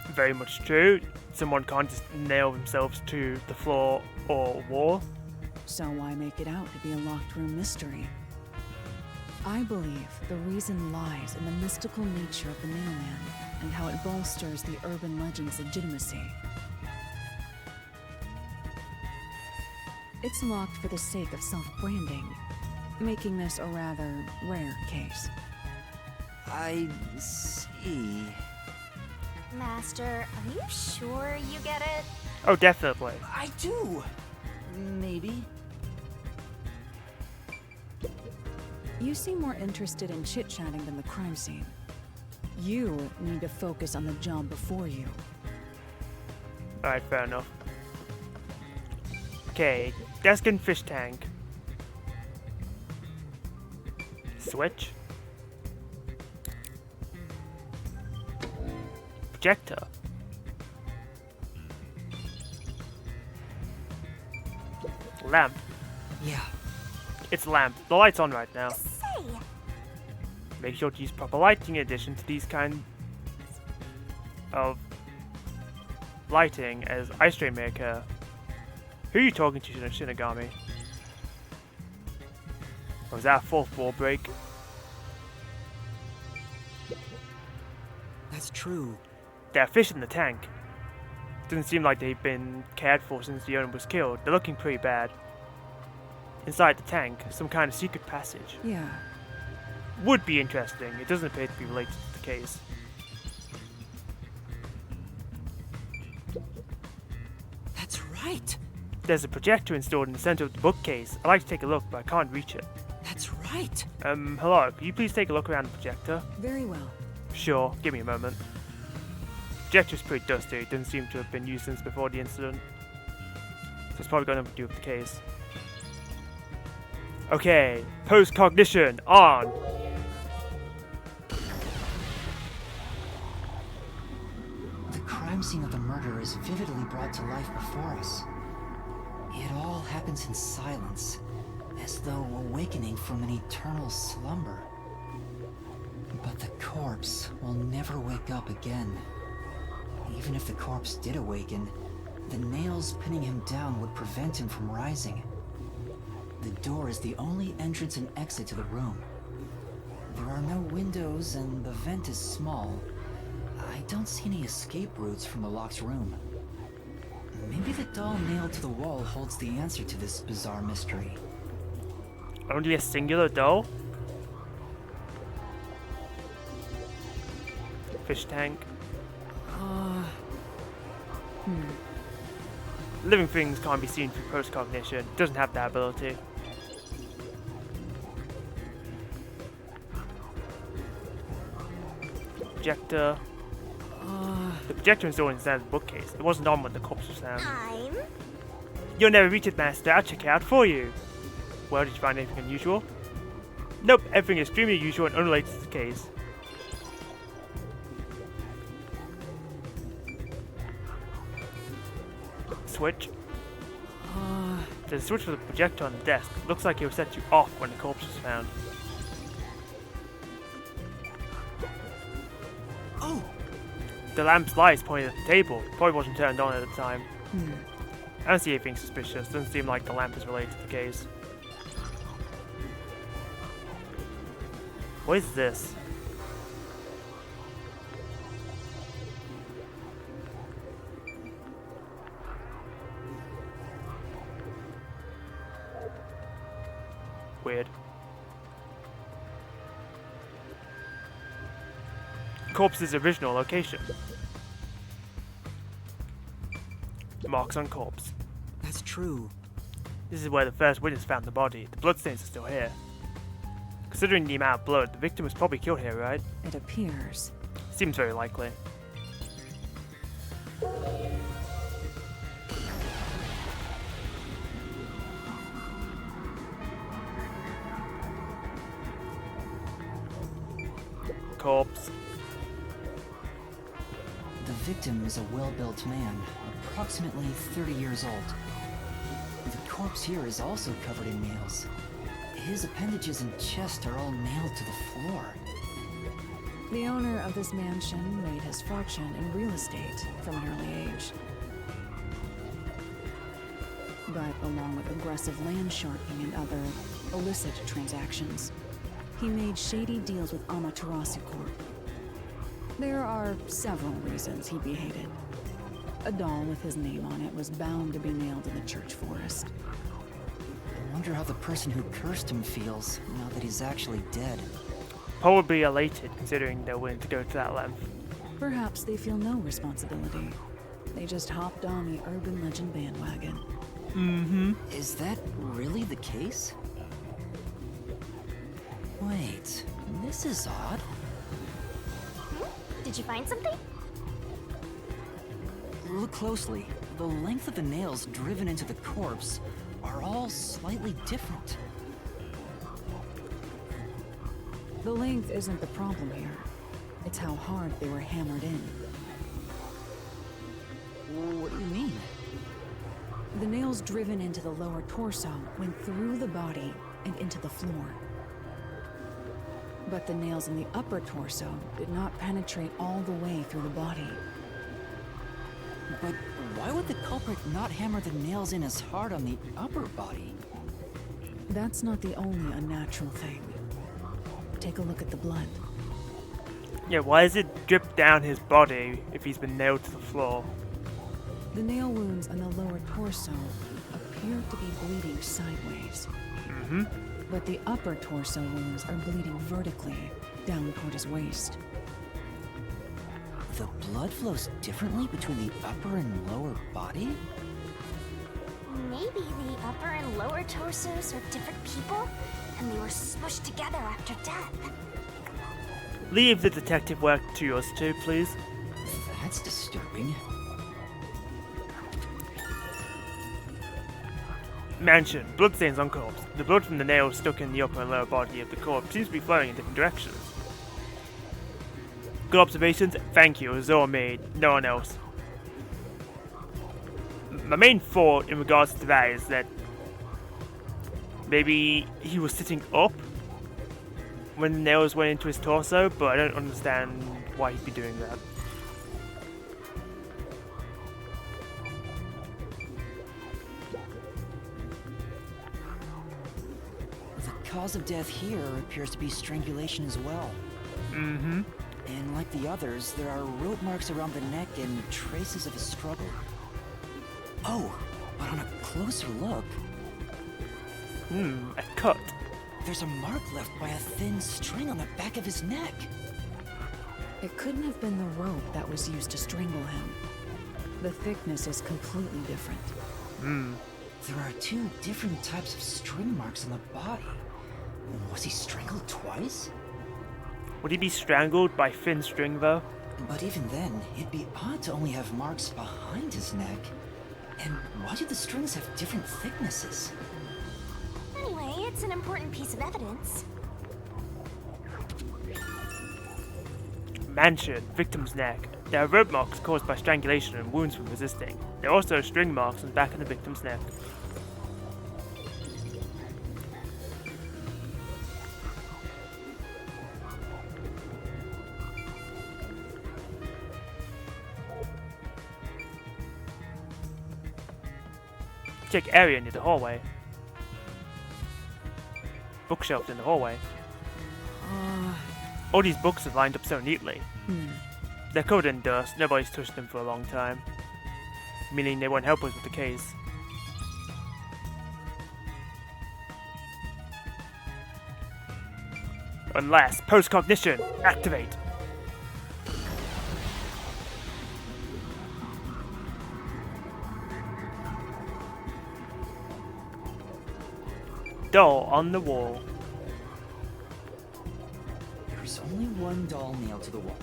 Speaker 1: Very much true. Someone can't just nail themselves to the floor or wall.
Speaker 20: So why make it out to be a locked room mystery? I believe the reason lies in the mystical nature of the Nailman and how it bolsters the urban legend's legitimacy. It's locked for the sake of self-branding, making this a rather rare case.
Speaker 10: I see.
Speaker 4: Master, are you sure you get it?
Speaker 1: Oh, definitely.
Speaker 10: I do. Maybe.
Speaker 20: You seem more interested in chit-chatting than the crime scene. You need to focus on the job before you.
Speaker 1: Alright, fair enough. Okay, desk and fish tank. Switch. Projector. Lamp.
Speaker 10: Yeah.
Speaker 1: It's a lamp. The light's on right now.
Speaker 4: Say,
Speaker 1: Make sure to use proper lighting in addition to these kinds of lighting as Ice Train Maker. Who are you talking to, Shinigami? Or was that a fourth wall break?
Speaker 10: That's true.
Speaker 1: There are fish in the tank. Doesn't seem like they've been cared for since the owner was killed. They're looking pretty bad. Inside the tank, some kind of secret passage.
Speaker 20: Yeah.
Speaker 1: Would be interesting. It doesn't appear to be related to the case.
Speaker 10: That's right.
Speaker 1: There's a projector installed in the center of the bookcase. I'd like to take a look, but I can't reach it.
Speaker 10: That's right.
Speaker 1: Hello. Could you please take a look around the projector?
Speaker 20: Very well.
Speaker 1: Sure. Give me a moment. Projector's pretty dusty. It doesn't seem to have been used since before the incident. So it's probably got nothing to do with the case. Okay. Post-cognition on.
Speaker 2: The crime scene of the murder is vividly brought to life before us. It all happens in silence, as though awakening from an eternal slumber. But the corpse will never wake up again. Even if the corpse did awaken, the nails pinning him down would prevent him from rising. The door is the only entrance and exit to the room. There are no windows and the vent is small. I don't see any escape routes from the locked room. Maybe the doll nailed to the wall holds the answer to this bizarre mystery.
Speaker 1: Only a singular doll? Fish tank. Living things can't be seen through post-cognition. It doesn't have that ability. Projector. The projector installed inside the bookcase. It wasn't on when the corpse was found. You'll never reach it, Master. I'll check it out for you. Well, did you find anything unusual? Nope, everything is extremely usual and unrelated to the case. Switch. There's a switch for the projector on the desk. Looks like it will set you off when the corpse was found.
Speaker 10: Oh!
Speaker 1: The lamp's light is pointed at the table. Probably wasn't turned on at the time. I don't see anything suspicious. Doesn't seem like the lamp is related to the case. What is this? Weird. Corpse's original location. Marks on corpse.
Speaker 10: That's true.
Speaker 1: This is where the first witness found the body. The bloodstains are still here. Considering the amount of blood, the victim was probably killed here, right?
Speaker 20: It appears.
Speaker 1: Seems very likely. Corpse.
Speaker 2: The victim is a well-built man, approximately 30 years old. The corpse here is also covered in nails. His appendages and chest are all nailed to the floor.
Speaker 20: The owner of this mansion made his fortune in real estate from an early age. But along with aggressive land sharking and other illicit transactions, he made shady deals with Amaterasu Corp. There are several reasons he behaved. A doll with his name on it was bound to be nailed in the church forest.
Speaker 2: I wonder how the person who cursed him feels now that he's actually dead.
Speaker 1: Probably elated, considering they're willing to go to that length.
Speaker 20: Perhaps they feel no responsibility. They just hopped on the urban legend bandwagon.
Speaker 1: Mm-hmm.
Speaker 2: Is that really the case? Wait, this is odd.
Speaker 4: Did you find something?
Speaker 2: Look closely. The length of the nails driven into the corpse are all slightly different.
Speaker 20: The length isn't the problem here. It's how hard they were hammered in.
Speaker 2: What do you mean?
Speaker 20: The nails driven into the lower torso went through the body and into the floor. But the nails in the upper torso did not penetrate all the way through the body.
Speaker 2: But why would the culprit not hammer the nails in as hard on the upper body?
Speaker 20: That's not the only unnatural thing. Take a look at the blood.
Speaker 1: Yeah, why is it dripped down his body if he's been nailed to the floor?
Speaker 20: The nail wounds on the lower torso appear to be bleeding sideways.
Speaker 1: Mm-hmm.
Speaker 20: But the upper torso wounds are bleeding vertically down toward his waist.
Speaker 2: The blood flows differently between the upper and lower body?
Speaker 4: Maybe the upper and lower torsos are different people, and they were smushed together after death.
Speaker 1: Leave the detective work to yours too, please.
Speaker 2: That's disturbing.
Speaker 1: Mansion. Bloodstains on corpse. The blood from the nails stuck in the upper and lower body of the corpse seems to be flowing in different directions. Good observations. Thank you. It was all me. No one else. My main thought in regards to that is that maybe he was sitting up when the nails went into his torso, but I don't understand why he'd be doing that.
Speaker 2: The cause of death here appears to be strangulation as well.
Speaker 1: Mm-hmm.
Speaker 2: And like the others, there are rope marks around the neck and traces of a struggle. Oh, but on a closer look...
Speaker 1: A cut.
Speaker 2: There's a mark left by a thin string on the back of his neck.
Speaker 20: It couldn't have been the rope that was used to strangle him. The thickness is completely different.
Speaker 2: There are two different types of string marks on the body. Was he strangled twice?
Speaker 1: Would he be strangled by thin string, though?
Speaker 2: But even then, it'd be odd to only have marks behind his neck. And why do the strings have different thicknesses?
Speaker 4: Anyway, it's an important piece of evidence.
Speaker 1: Mansion. Victim's neck. There are rope marks caused by strangulation and wounds from resisting. There are also string marks on the back of the victim's neck. Check area near the hallway. Bookshelves in the hallway. All these books are lined up so neatly. They're covered in dust, nobody's touched them for a long time. Meaning they won't help us with the case. Unless post-cognition, activate! Doll on the wall.
Speaker 2: There's only one doll nailed to the wall.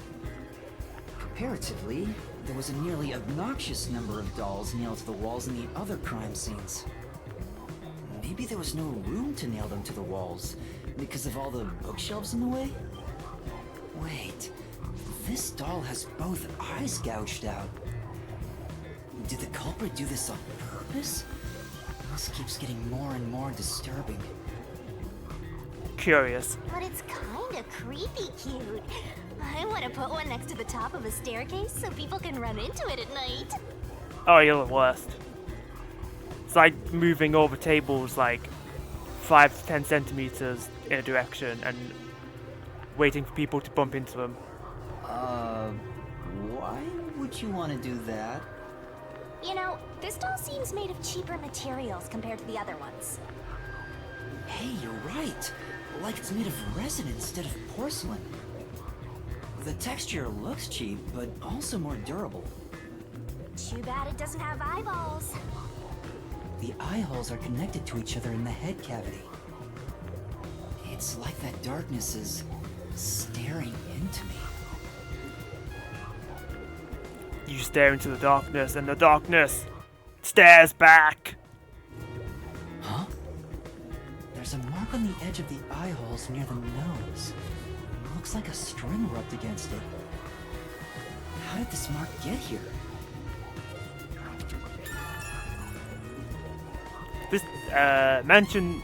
Speaker 2: Comparatively, there was a nearly obnoxious number of dolls nailed to the walls in the other crime scenes. Maybe there was no room to nail them to the walls because of all the bookshelves in the way? Wait, this doll has both eyes gouged out. Did the culprit do this on purpose? This keeps getting more and more disturbing.
Speaker 1: Curious.
Speaker 4: But it's kinda creepy cute. I want to put one next to the top of a staircase so people can run into it at night.
Speaker 1: Oh, you're the worst. It's like moving over tables like 5 to 10 centimeters in a direction and waiting for people to bump into them.
Speaker 2: Why would you want to do that?
Speaker 4: You know, this doll seems made of cheaper materials compared to the other ones.
Speaker 2: Hey, you're right. Like it's made of resin instead of porcelain. The texture looks cheap, but also more durable.
Speaker 4: Too bad it doesn't have eyeballs.
Speaker 2: The eye holes are connected to each other in the head cavity. It's like that darkness is staring into me.
Speaker 1: You stare into the darkness, and the darkness stares back.
Speaker 2: Huh? There's a mark on the edge of the eye holes near the nose. Looks like a string rubbed against it. How did this mark get here?
Speaker 1: This mansion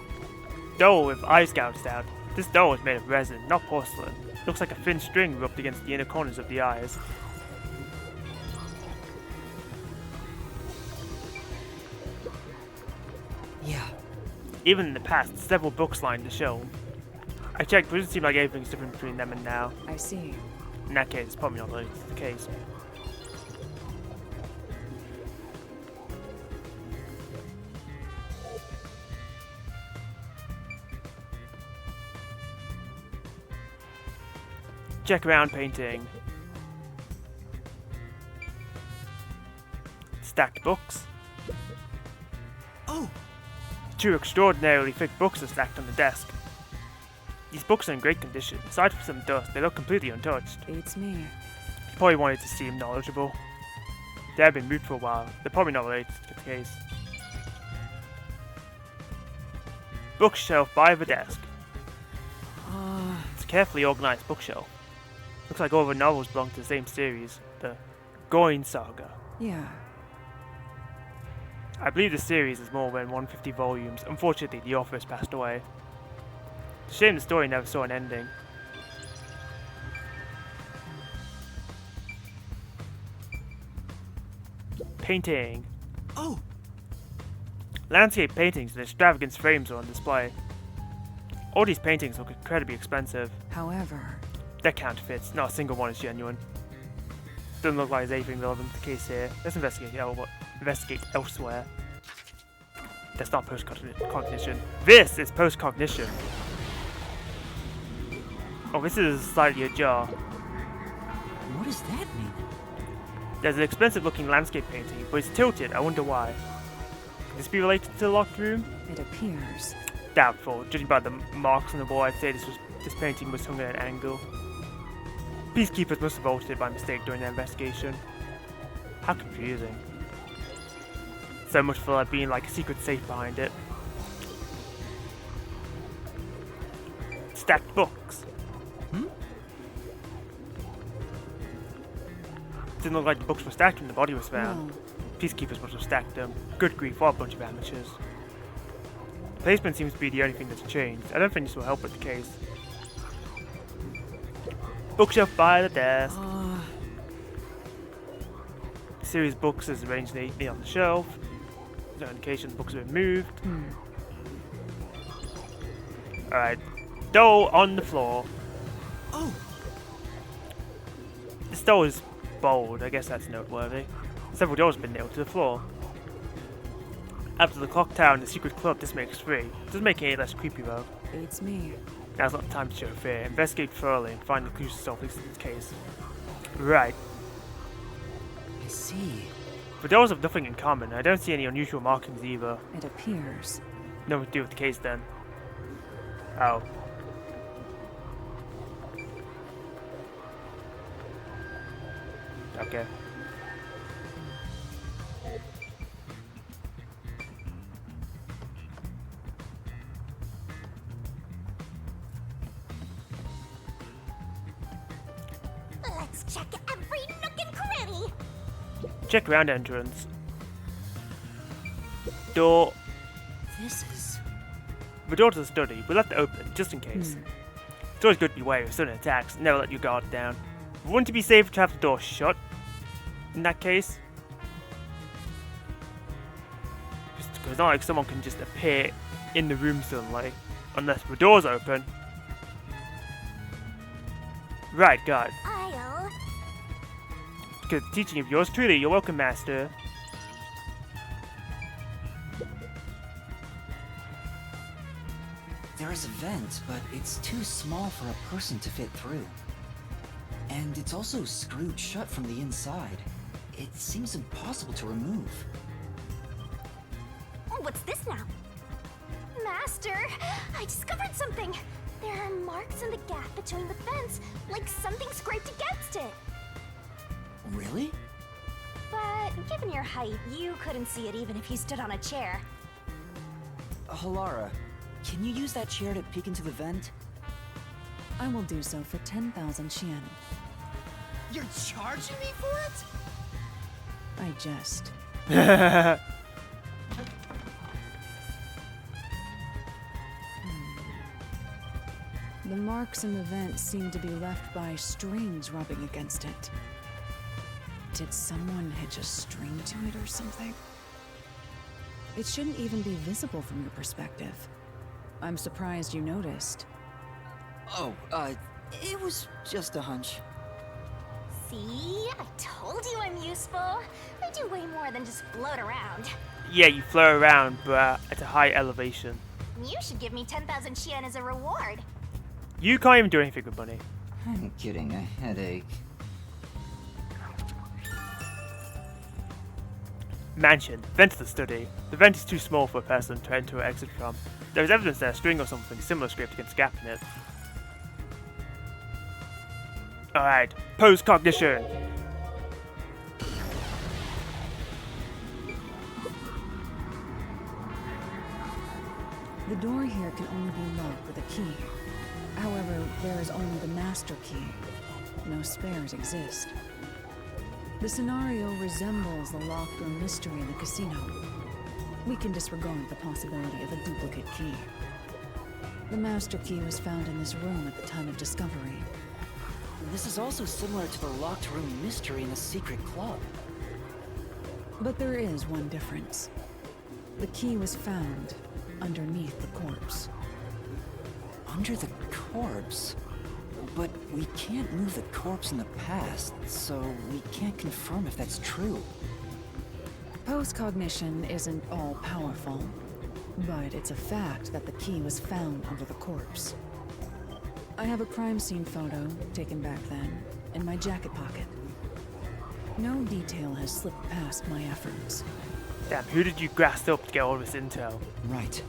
Speaker 1: doll with eyes gouged out. This doll is made of resin, not porcelain. Looks like a thin string rubbed against the inner corners of the eyes.
Speaker 2: Yeah.
Speaker 1: Even in the past, several books lined the shelf. I checked, but it doesn't seem like anything's different between them and now.
Speaker 20: I see.
Speaker 1: In that case, it's probably not really the case. Check around painting. Stacked books.
Speaker 12: Oh!
Speaker 1: 2 extraordinarily thick books are stacked on the desk. These books are in great condition. Aside from some dust, they look completely untouched.
Speaker 20: Beats me.
Speaker 1: You probably wanted to seem knowledgeable. They have been moved for a while. They're probably not related to the case. Bookshelf by the desk. It's a carefully organized bookshelf. Looks like all the novels belong to the same series, the Goin Saga.
Speaker 20: Yeah.
Speaker 1: I believe the series is more than 150 volumes. Unfortunately, the author has passed away. It's a shame the story never saw an ending. Painting.
Speaker 12: Oh!
Speaker 1: Landscape paintings in extravagant frames are on display. All these paintings look incredibly expensive.
Speaker 20: However,
Speaker 1: they're counterfeits. Not a single one is genuine. Doesn't look like there's anything relevant to the case here. Let's investigate elsewhere. That's not post-cognition. This is post-cognition. Oh, this is slightly ajar.
Speaker 2: What does that mean?
Speaker 1: There's an expensive-looking landscape painting, but it's tilted. I wonder why. Could this be related to the locked room?
Speaker 20: it appears.
Speaker 1: Doubtful. Judging by the marks on the wall, I'd say this painting was hung at an angle. Peacekeepers must have altered it by mistake during their investigation. How confusing. So much for there being like a secret safe behind it. Stacked books. Didn't look like the books were stacked when the body was found.
Speaker 20: No.
Speaker 1: Peacekeepers must have stacked them. Good grief, what a bunch of amateurs. The placement seems to be the only thing that's changed. I don't think this will help with the case. Bookshelf by the desk. The series of books is arranged neatly on the shelf. There's no indication the books have been moved. Alright. Doll on the floor.
Speaker 12: Oh!
Speaker 1: This doll is bold. I guess that's noteworthy. Several dolls have been nailed to the floor. After the clock tower and the secret club, this makes 3. Doesn't make it any less creepy though.
Speaker 20: Beats me.
Speaker 1: Now's not the time to show fear. Investigate thoroughly and find the clues to solve this case. Right.
Speaker 2: I see.
Speaker 1: The dolls have nothing in common. I don't see any unusual markings either.
Speaker 20: It appears.
Speaker 1: Nothing to do with the case then. Oh. Okay.
Speaker 4: Let's check every nook and cranny.
Speaker 1: Check around entrance. Door.
Speaker 2: This is...
Speaker 1: The door to the study. We left it open, just in case. It's always good to be wary of sudden attacks. Never let your guard down. Wouldn't it be safer to have the door shut? In that case? Because it's not like someone can just appear in the room suddenly. Unless the door's open. Right, God.
Speaker 4: I'll...
Speaker 1: Good teaching of yours truly. You're welcome, Master.
Speaker 2: There is a vent, but it's too small for a person to fit through. And it's also screwed shut from the inside. It seems impossible to remove.
Speaker 4: What's this now? Master, I discovered something. There are marks in the gap between the vents, like something scraped against it.
Speaker 2: Really?
Speaker 4: But given your height, you couldn't see it even if you stood on a chair.
Speaker 2: Halara, can you use that chair to peek into the vent?
Speaker 20: I will do so for 10,000 Xian.
Speaker 2: You're charging me for it?
Speaker 20: I jest. The marks in the vent seem to be left by strings rubbing against it. Did someone hitch a string to it or something? It shouldn't even be visible from your perspective. I'm surprised you noticed.
Speaker 2: Oh, it was just a hunch.
Speaker 4: See? I told you I'm useful. I do way more than just float around.
Speaker 1: Yeah, you float around, but at a high elevation.
Speaker 4: You should give me 10,000 Xian as a reward.
Speaker 1: You can't even do anything with money.
Speaker 2: I'm getting a headache.
Speaker 1: Mansion. Vent to the study. The vent is too small for a person to enter or exit from. There is evidence that a string or something similar scraped against a gap in it. Alright, post cognition.
Speaker 20: The door here can only be locked with a key. However, there is only the master key. No spares exist. The scenario resembles the locked room mystery in the casino. We can disregard the possibility of a duplicate key. The master key was found in this room at the time of discovery.
Speaker 2: This is also similar to the locked room mystery in the secret club.
Speaker 20: But there is one difference. The key was found underneath the corpse.
Speaker 2: Under the corpse? But we can't move the corpse in the past, so we can't confirm if that's true.
Speaker 20: Post-cognition isn't all-powerful, but it's a fact that the key was found under the corpse. I have a crime scene photo, taken back then, in my jacket pocket. No detail has slipped past my efforts.
Speaker 1: Damn, who did you grass up to get all this intel?
Speaker 2: Right.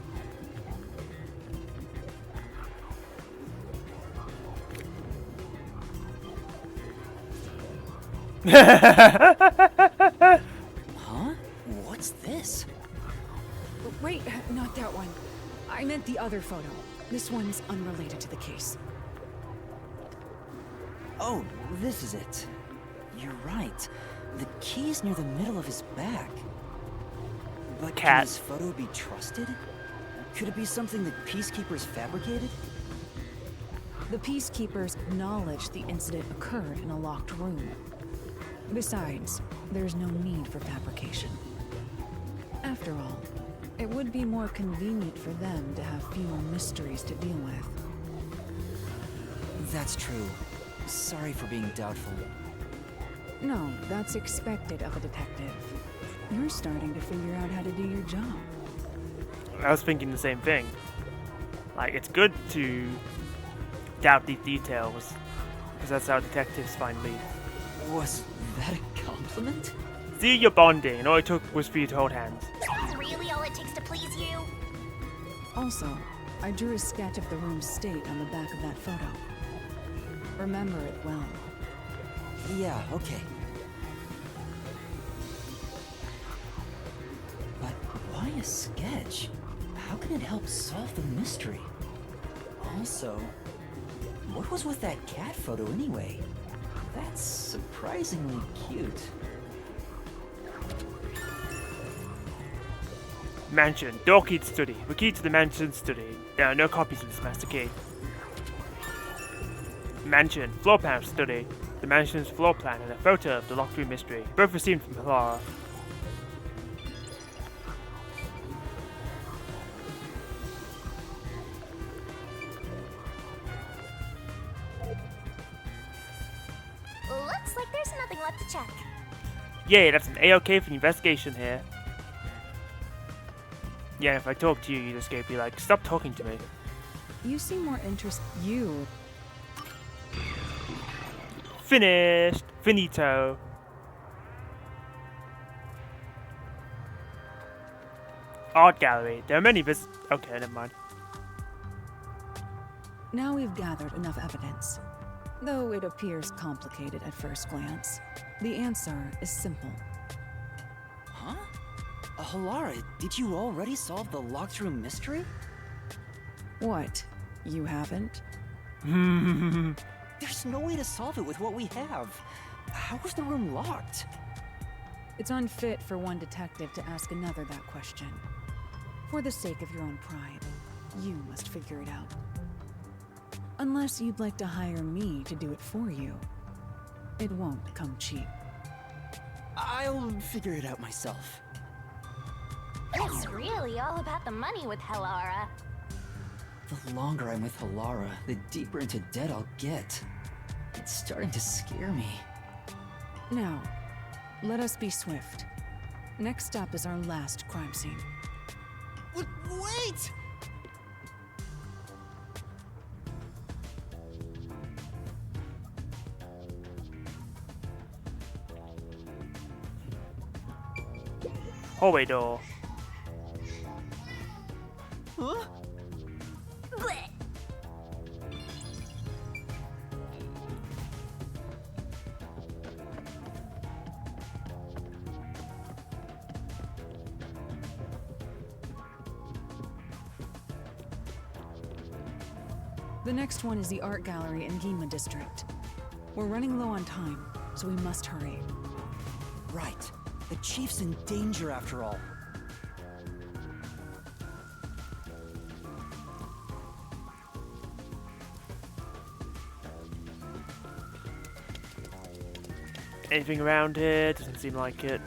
Speaker 2: Huh? What's this?
Speaker 20: Wait, not that one. I meant the other photo. This one's unrelated to the case.
Speaker 2: Oh, this is it. You're right. The key's near the middle of his back. But can this photo be trusted? Could it be something the Peacekeepers fabricated?
Speaker 20: The Peacekeepers acknowledged the incident occurred in a locked room. Besides, there's no need for fabrication. After all, it would be more convenient for them to have fewer mysteries to deal with.
Speaker 2: That's true. Sorry for being doubtful.
Speaker 20: No, that's expected of a detective. You're starting to figure out how to do your job.
Speaker 1: I was thinking the same thing. Like, it's good to doubt these details, because that's how detectives find leads.
Speaker 2: Was that a compliment?
Speaker 1: See, you're bonding, and all it took was for you to hold hands.
Speaker 4: Is that really all it takes to please you?
Speaker 20: Also, I drew a sketch of the room's state on the back of that photo. Remember it well.
Speaker 2: Yeah, okay. sketch. How can it help solve the mystery? Also, what was with that cat photo anyway? That's surprisingly cute.
Speaker 1: Mansion. Door key to study. The key to the mansion study. There are no copies of this master key. Mansion. Floor plan study. The mansion's floor plan and a photo of the locked room mystery. Both received from Halara.
Speaker 4: Looks like there's nothing left to check.
Speaker 1: Yay, that's an A-OK for the investigation here. Yeah, if I talk to you, you just gonna be like, stop talking to me.
Speaker 20: You seem more interested. You.
Speaker 1: Finished! Finito! Art gallery. There are many okay, never mind.
Speaker 20: Now we've gathered enough evidence. Though it appears complicated at first glance, the answer is simple.
Speaker 2: Huh? Halara, did you already solve the locked room mystery?
Speaker 20: What? You haven't?
Speaker 2: There's no way to solve it with what we have. How was the room locked?
Speaker 20: It's unfit for one detective to ask another that question. For the sake of your own pride, you must figure it out. Unless you'd like to hire me to do it for you. It won't come cheap.
Speaker 2: I'll figure it out myself.
Speaker 4: It's really all about the money with Halara.
Speaker 2: The longer I'm with Halara, the deeper into debt I'll get. It's starting to scare me.
Speaker 20: Now, let us be swift. Next stop is our last crime scene.
Speaker 2: Wait!
Speaker 1: Hallway door.
Speaker 2: Huh?
Speaker 4: Blech.
Speaker 20: The next one is the art gallery in Gima district. We're running low on time, so we must hurry.
Speaker 2: Right. The chief's in danger after all.
Speaker 1: Anything around here? Doesn't seem like it.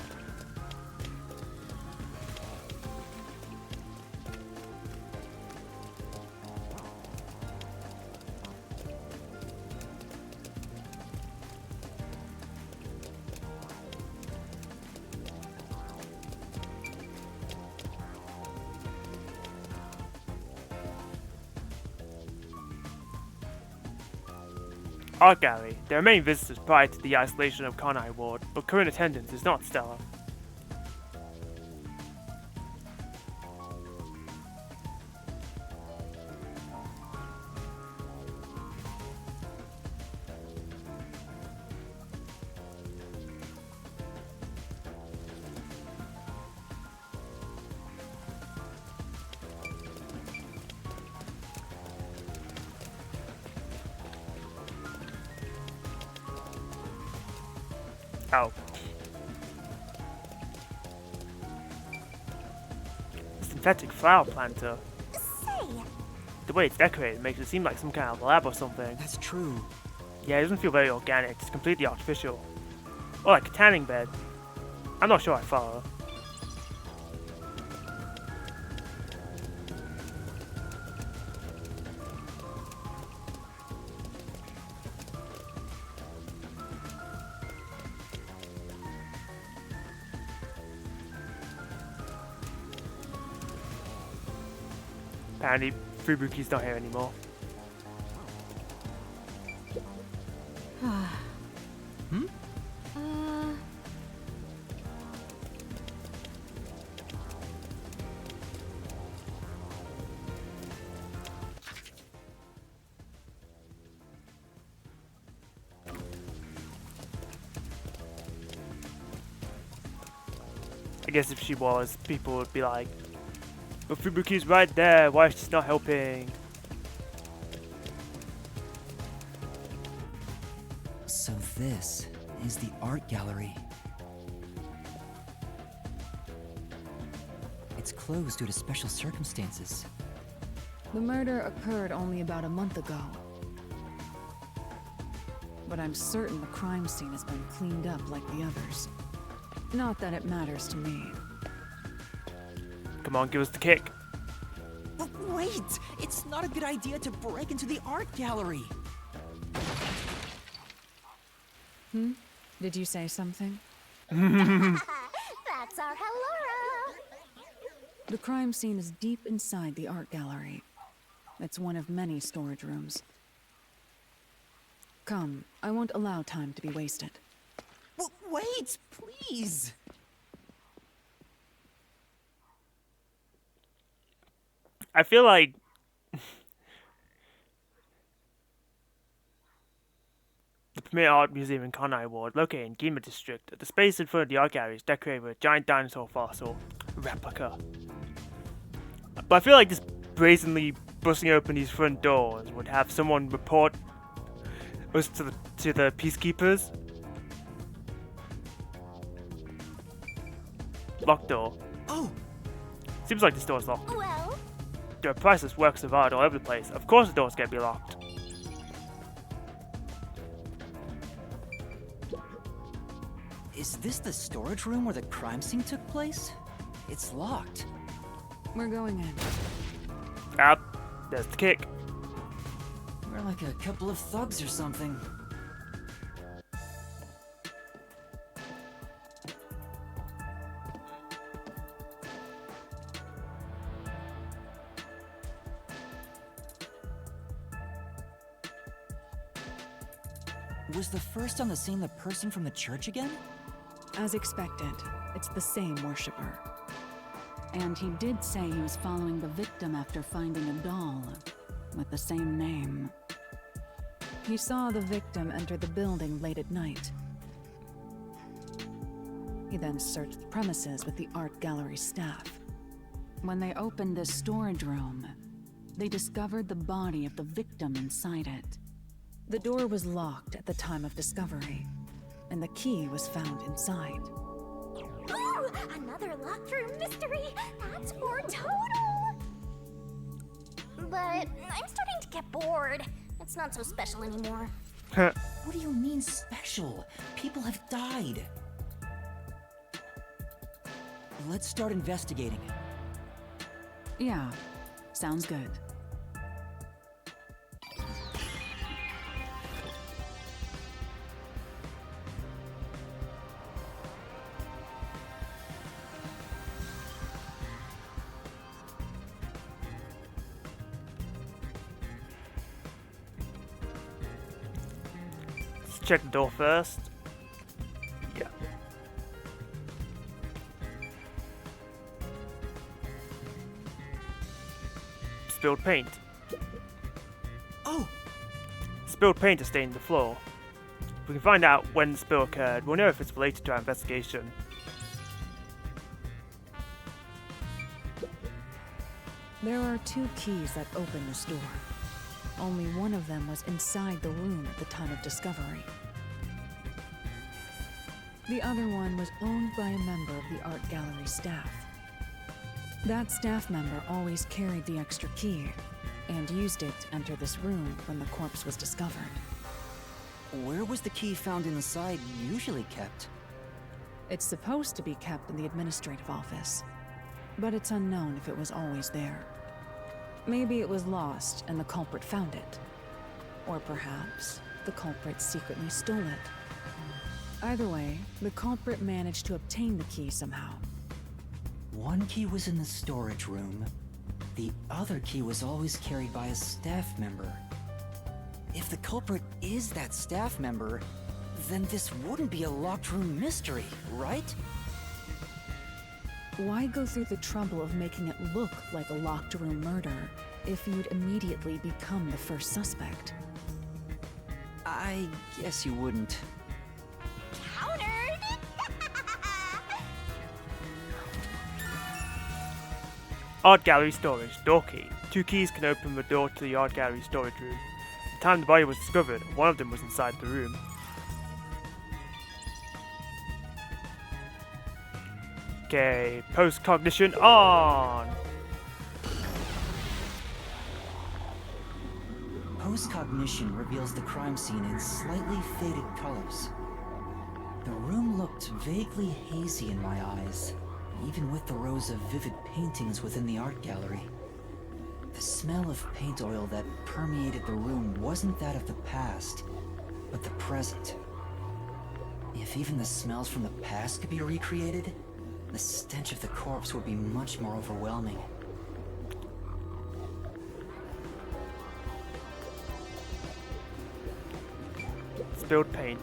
Speaker 1: Art gallery. There are many visitors prior to the isolation of Kanai Ward, but current attendance is not stellar. Oh. Synthetic flower planter.
Speaker 4: Say.
Speaker 1: The way it's decorated makes it seem like some kind of lab or something.
Speaker 2: That's true.
Speaker 1: Yeah, it doesn't feel very organic. It's completely artificial. Or like a tanning bed. I'm not sure I follow. Apparently, Fubuki's not here anymore.
Speaker 2: Hmm?
Speaker 1: I guess if she was, people would be like, But Fubuki's right there. Why is she not helping?
Speaker 2: So this is the art gallery. It's closed due to special circumstances.
Speaker 20: The murder occurred only about a month ago. But I'm certain the crime scene has been cleaned up like the others. Not that it matters to me.
Speaker 1: Come on, give us the kick.
Speaker 2: But wait! It's not a good idea to break into the art gallery!
Speaker 20: Did you say something?
Speaker 4: That's our Hellora.
Speaker 20: The crime scene is deep inside the art gallery. It's one of many storage rooms. Come, I won't allow time to be wasted.
Speaker 2: Wait, please!
Speaker 1: I feel like the premier art museum in Kanai Ward, located in Gima District. The space in front of the art gallery is decorated with a giant dinosaur fossil replica. But I feel like just brazenly busting open these front doors would have someone report us to the peacekeepers. Locked door.
Speaker 2: Oh!
Speaker 1: Seems like this door's locked.
Speaker 4: Well?
Speaker 1: There are priceless works of art all over the place. Of course the doors can't be locked.
Speaker 2: Is this the storage room where the crime scene took place? It's locked.
Speaker 20: We're going in.
Speaker 1: There's the kick.
Speaker 2: We're like a couple of thugs or something. Was the first on the scene the person from the church again?
Speaker 20: As expected, it's the same worshipper. And he did say he was following the victim after finding a doll with the same name. He saw the victim enter the building late at night. He then searched the premises with the art gallery staff. When they opened this storage room, they discovered the body of the victim inside it. The door was locked at the time of discovery, and the key was found inside.
Speaker 4: Ooh, another locked room mystery! That's for total! But I'm starting to get bored. It's not so special anymore.
Speaker 2: What do you mean special? People have died. Let's start investigating.
Speaker 20: Yeah, sounds good.
Speaker 1: Let's check the door first. Yeah. Spilled paint.
Speaker 2: Oh!
Speaker 1: Spilled paint is staining the floor. If we can find out when the spill occurred, we'll know if it's related to our investigation.
Speaker 20: There are 2 keys that open this door. Only one of them was inside the room at the time of discovery. The other one was owned by a member of the art gallery staff. That staff member always carried the extra key and used it to enter this room when the corpse was discovered.
Speaker 2: Where was the key found inside usually kept?
Speaker 20: It's supposed to be kept in the administrative office, but it's unknown if it was always there. Maybe it was lost and the culprit found it. Or perhaps the culprit secretly stole it. Either way, the culprit managed to obtain the key somehow.
Speaker 2: One key was in the storage room. The other key was always carried by a staff member. If the culprit is that staff member, then this wouldn't be a locked room mystery, right?
Speaker 20: Why go through the trouble of making it look like a locked room murder if you'd immediately become the first suspect?
Speaker 2: I guess you wouldn't.
Speaker 1: Art gallery storage. Door key. 2 keys can open the door to the art gallery storage room. At the time the body was discovered, one of them was inside the room. Okay, post-cognition on!
Speaker 2: Post-cognition reveals the crime scene in slightly faded colors. The room looked vaguely hazy in my eyes, even with the rows of vivid paintings within the art gallery. The smell of paint oil that permeated the room wasn't that of the past, but the present. If even the smells from the past could be recreated, the stench of the corpse would be much more overwhelming.
Speaker 1: Spilled paint.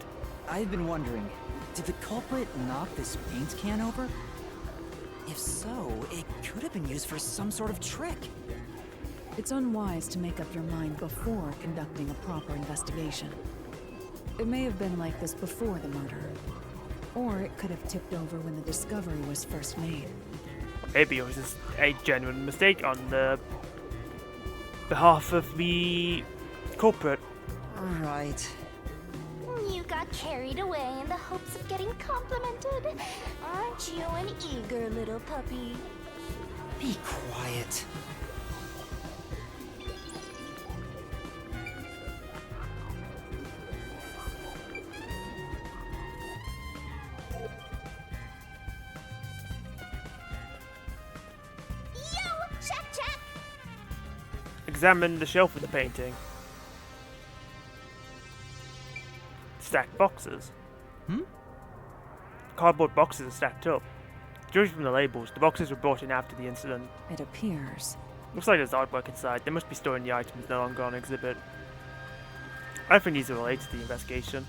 Speaker 2: I've been wondering, did the culprit knock this paint can over? If so, it could have been used for some sort of trick.
Speaker 20: It's unwise to make up your mind before conducting a proper investigation. It may have been like this before the murder, or it could have tipped over when the discovery was first made.
Speaker 1: Maybe it was just a genuine mistake on the behalf of the culprit.
Speaker 2: Right.
Speaker 4: You got carried away in the hopes of getting complimented. Aren't you an eager little puppy?
Speaker 2: Be quiet.
Speaker 4: Check!
Speaker 1: Examine the shelf of the painting. Stacked boxes. Cardboard boxes are stacked up. Judging from the labels, the boxes were brought in after the incident.
Speaker 20: It appears.
Speaker 1: Looks like there's artwork inside. They must be storing the items no longer on exhibit. I think these are related to the investigation.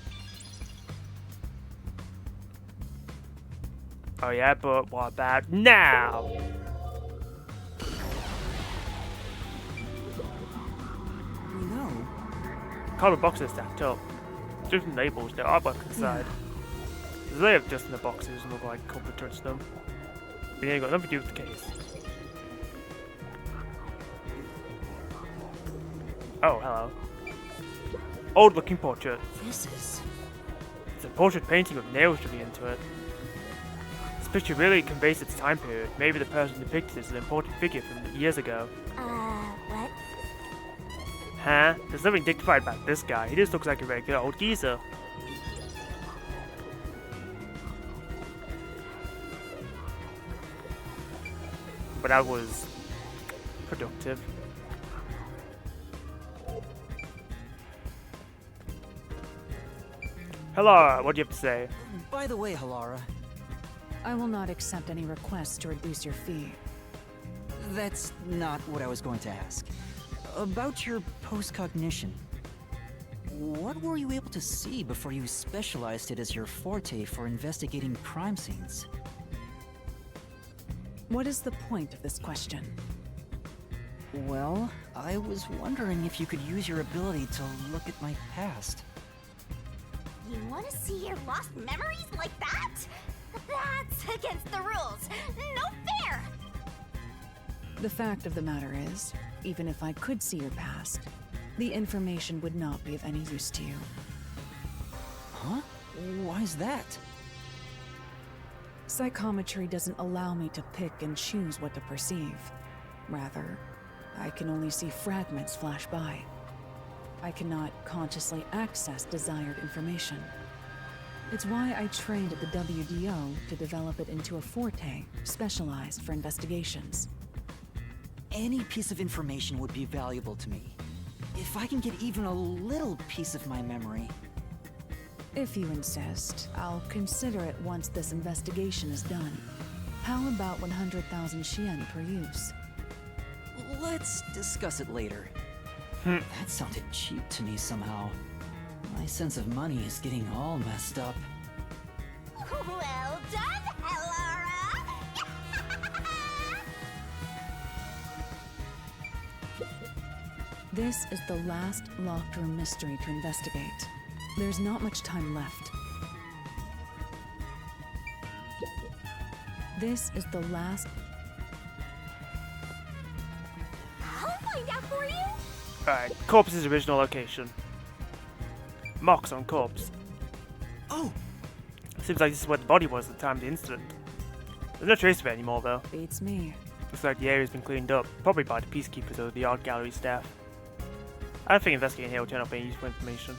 Speaker 1: Oh yeah, but what about now?
Speaker 2: No.
Speaker 1: Cardboard boxes are stacked up. Judging from the labels, there are artwork inside. There's a layer of dust in the boxes and look like a culprit touched them. But ain't got nothing to do with the case. Oh, hello. Old looking portrait.
Speaker 2: This is...
Speaker 1: It's a portrait painting with nails driven into it. This picture really conveys its time period. Maybe the person depicted is an important figure from years ago.
Speaker 4: What?
Speaker 1: Huh? There's nothing dignified about this guy. He just looks like a regular old geezer. But that was productive. Hello, what do you have to say?
Speaker 2: By the way, Halara.
Speaker 20: I will not accept any requests to reduce your fee.
Speaker 2: That's not what I was going to ask. About your post-cognition. What were you able to see before you specialized it as your forte for investigating crime scenes?
Speaker 20: What is the point of this question?
Speaker 2: Well, I was wondering if you could use your ability to look at my past.
Speaker 4: You want to see your lost memories like that? That's against the rules. No fair!
Speaker 20: The fact of the matter is, even if I could see your past, the information would not be of any use to you.
Speaker 2: Huh? Why's that?
Speaker 20: Psychometry doesn't allow me to pick and choose what to perceive. Rather, I can only see fragments flash by. I cannot consciously access desired information. It's why I trained at the WDO to develop it into a forte specialized for investigations.
Speaker 2: Any piece of information would be valuable to me. If I can get even a little piece of my memory...
Speaker 20: If you insist, I'll consider it once this investigation is done. How about 100,000 Xian per use?
Speaker 2: Let's discuss it later.
Speaker 1: That
Speaker 2: sounded cheap to me somehow. My sense of money is getting all messed up.
Speaker 4: Well done, Halara!
Speaker 20: This is the last locked room mystery to investigate. There's not much time left. This is the last...
Speaker 4: find out for you.
Speaker 1: Alright, corpse's original location. Marks on corpse.
Speaker 2: Oh!
Speaker 1: Seems like this is where the body was at the time of the incident. There's no trace of it anymore, though.
Speaker 20: Beats me.
Speaker 1: Looks like the area's been cleaned up, probably by the peacekeepers or the art gallery staff. I don't think investigating here will turn up any useful information.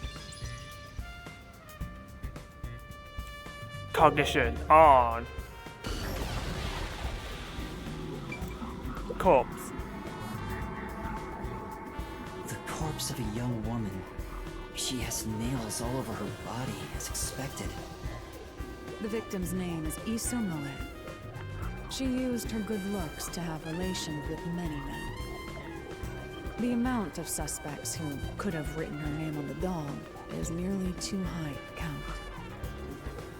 Speaker 1: Cognition on. Corpse.
Speaker 2: The corpse of a young woman. She has nails all over her body, as expected.
Speaker 20: The victim's name is Issa Millet. She used her good looks to have relations with many men. The amount of suspects who could have written her name on the doll is nearly too high to count.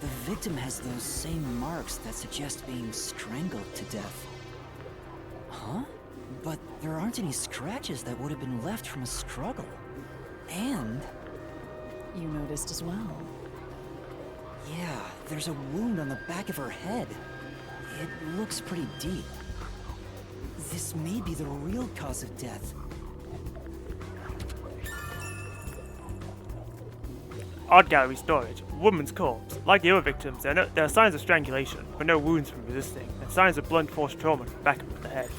Speaker 2: The victim has those same marks that suggest being strangled to death. Huh? But there aren't any scratches that would have been left from a struggle. And...
Speaker 20: You noticed as well.
Speaker 2: Yeah, there's a wound on the back of her head. It looks pretty deep. This may be the real cause of death.
Speaker 1: Art gallery storage. Woman's corpse. Like the other victims, there are signs of strangulation, but no wounds from resisting, and signs of blunt force trauma to the back of the head.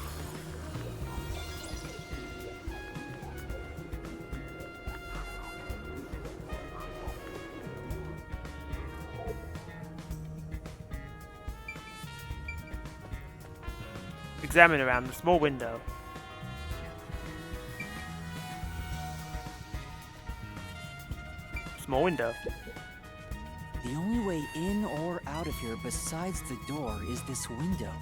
Speaker 1: Examine around the small window. Small window.
Speaker 2: The only way in or out of here besides the door is this window.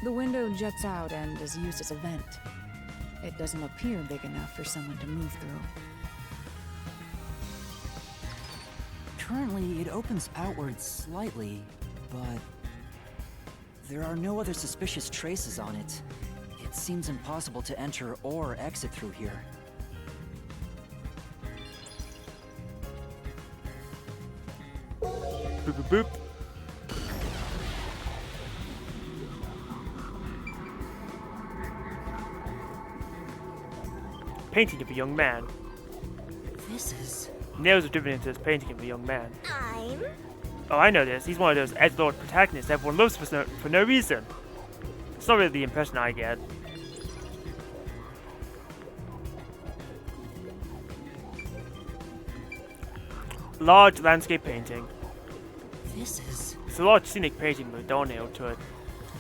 Speaker 20: The window juts out and is used as a vent. It doesn't appear big enough for someone to move through.
Speaker 2: Currently, it opens outward slightly, but there are no other suspicious traces on it. It seems impossible to enter or exit through here.
Speaker 1: Boop boop boop. Painting of a young man.
Speaker 2: This is...
Speaker 1: Nails are driven into this painting of a young man.
Speaker 4: I'm...
Speaker 1: Oh, I know this. He's one of those edgelord protagonists everyone loves for no reason. It's not really the impression I get. Large landscape painting.
Speaker 2: This is...
Speaker 1: It's a large scenic painting with a door nailed to it.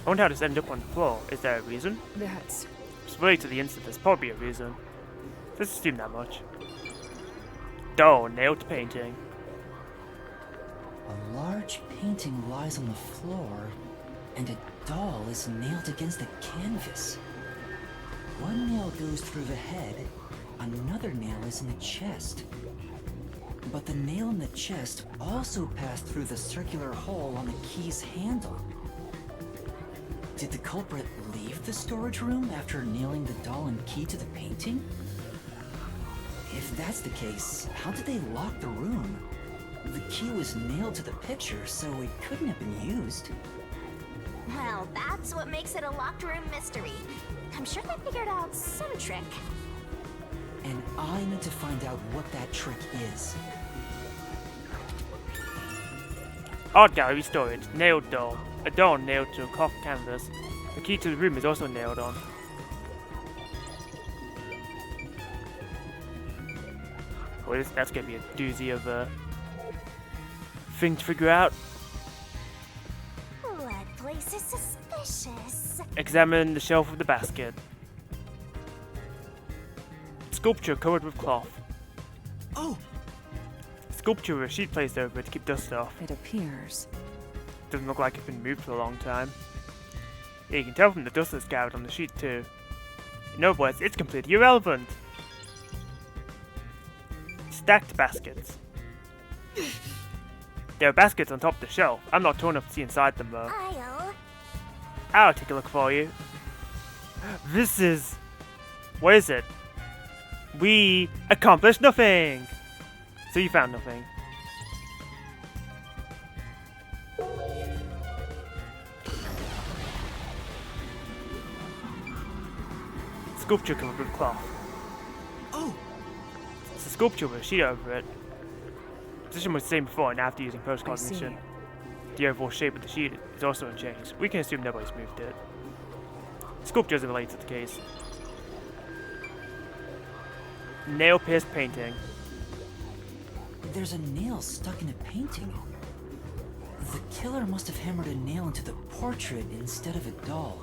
Speaker 1: I wonder how this ended up on the floor. Is there a reason?
Speaker 20: That's...
Speaker 1: It's related to the incident. There's probably a reason. Let's assume that much. Door nailed to painting.
Speaker 2: A large painting lies on the floor, and a doll is nailed against the canvas. One nail goes through the head, another nail is in the chest. But the nail in the chest also passed through the circular hole on the key's handle. Did the culprit leave the storage room after nailing the doll and key to the painting? If that's the case, how did they lock the room? The key was nailed to the picture, so it couldn't have been used.
Speaker 4: Well, that's what makes it a locked room mystery. I'm sure they figured out some trick.
Speaker 2: And I need to find out what that trick is.
Speaker 1: Art gallery storage. Nailed door. A door nailed to a cloth canvas. The key to the room is also nailed on. Oh, that's gonna be a doozy of a thing to figure out.
Speaker 4: What place is suspicious?
Speaker 1: Examine the shelf of the basket. Sculpture covered with cloth.
Speaker 2: Oh!
Speaker 1: Sculpture with a sheet placed over it to keep dust off.
Speaker 20: It appears.
Speaker 1: Doesn't look like it's been moved for a long time. Yeah, you can tell from the dust that's gathered on the sheet too. In other words, it's completely irrelevant. Stacked baskets. There are baskets on top of the shelf. I'm not tall enough to see inside them though. I'll take a look for you. This is... What is it? We accomplished nothing! So you found nothing. sculpture covered with cloth.
Speaker 12: Oh!
Speaker 1: It's a sculpture with a sheet over it. The position was the same before and after using
Speaker 20: I
Speaker 1: post-cognition.
Speaker 20: see.
Speaker 1: The overall shape of the sheet is also unchanged. We can assume nobody's moved it. The sculpture isn't related to the case. Nail-pierced painting.
Speaker 2: There's a nail stuck in a painting. The killer must have hammered a nail into the portrait instead of a doll.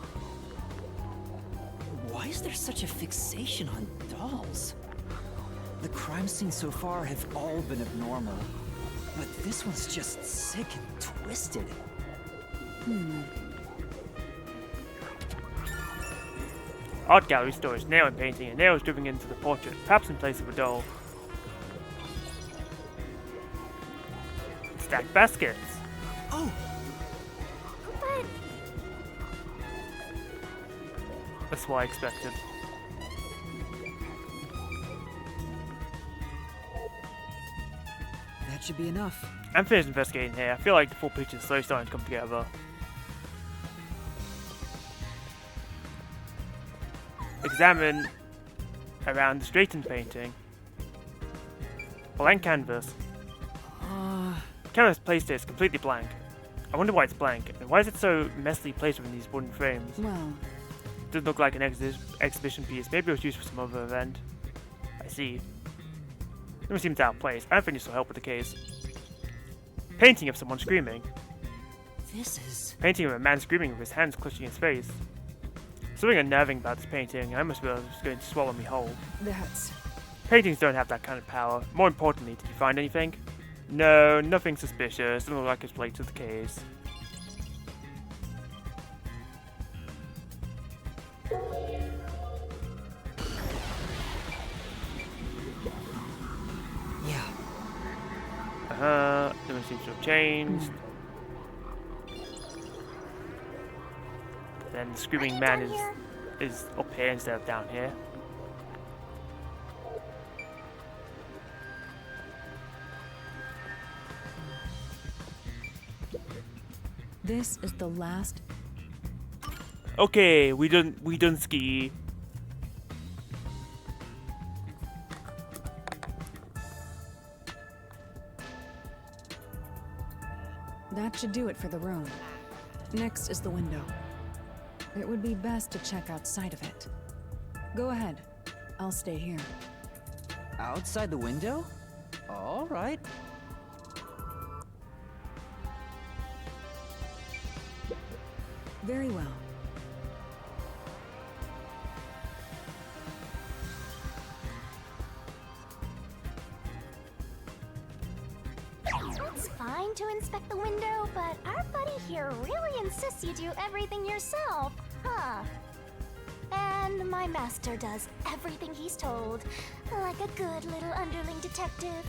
Speaker 2: Why is there such a fixation on dolls? The crime scenes so far have all been abnormal, but this one's just sick and twisted.
Speaker 1: Art gallery stores nail and painting, and nails driven into the portrait, perhaps in place of a doll. Stacked baskets.
Speaker 12: Oh!
Speaker 4: But
Speaker 1: That's what I expected.
Speaker 20: That should be enough.
Speaker 1: I'm finished investigating here. I feel like the full picture is slowly starting to come together. Examine around the straightened painting. Blank canvas. Canvas placed here is completely blank. I wonder why it's blank, and why is it so messily placed within these wooden frames?
Speaker 20: Well,
Speaker 1: Doesn't look like an exhibition piece. Maybe it was used for some other event. I see. It seems out of place. I don't think this will help with the case. Painting of someone screaming.
Speaker 2: This is...
Speaker 1: Painting of a man screaming with his hands clutching his face. Something unnerving about this painting. I almost feel it was going to swallow me whole.
Speaker 20: that's...
Speaker 1: Paintings don't have that kind of power. More importantly, did you find anything? No, nothing suspicious. Doesn't look like it's related to the case.
Speaker 2: Yeah.
Speaker 1: Nothing seems to have changed. Then the screaming man is up here instead of down here.
Speaker 20: This is the last...
Speaker 1: Okay, we done ski.
Speaker 20: That should do it for the room. Next is the window. It would be best to check outside of it. Go ahead. I'll stay here.
Speaker 2: Outside the window? All right.
Speaker 20: Very well.
Speaker 4: it's fine to inspect the window, but our buddy here really insists you do everything yourself, huh? And my master does everything he's told, like a good little underling detective.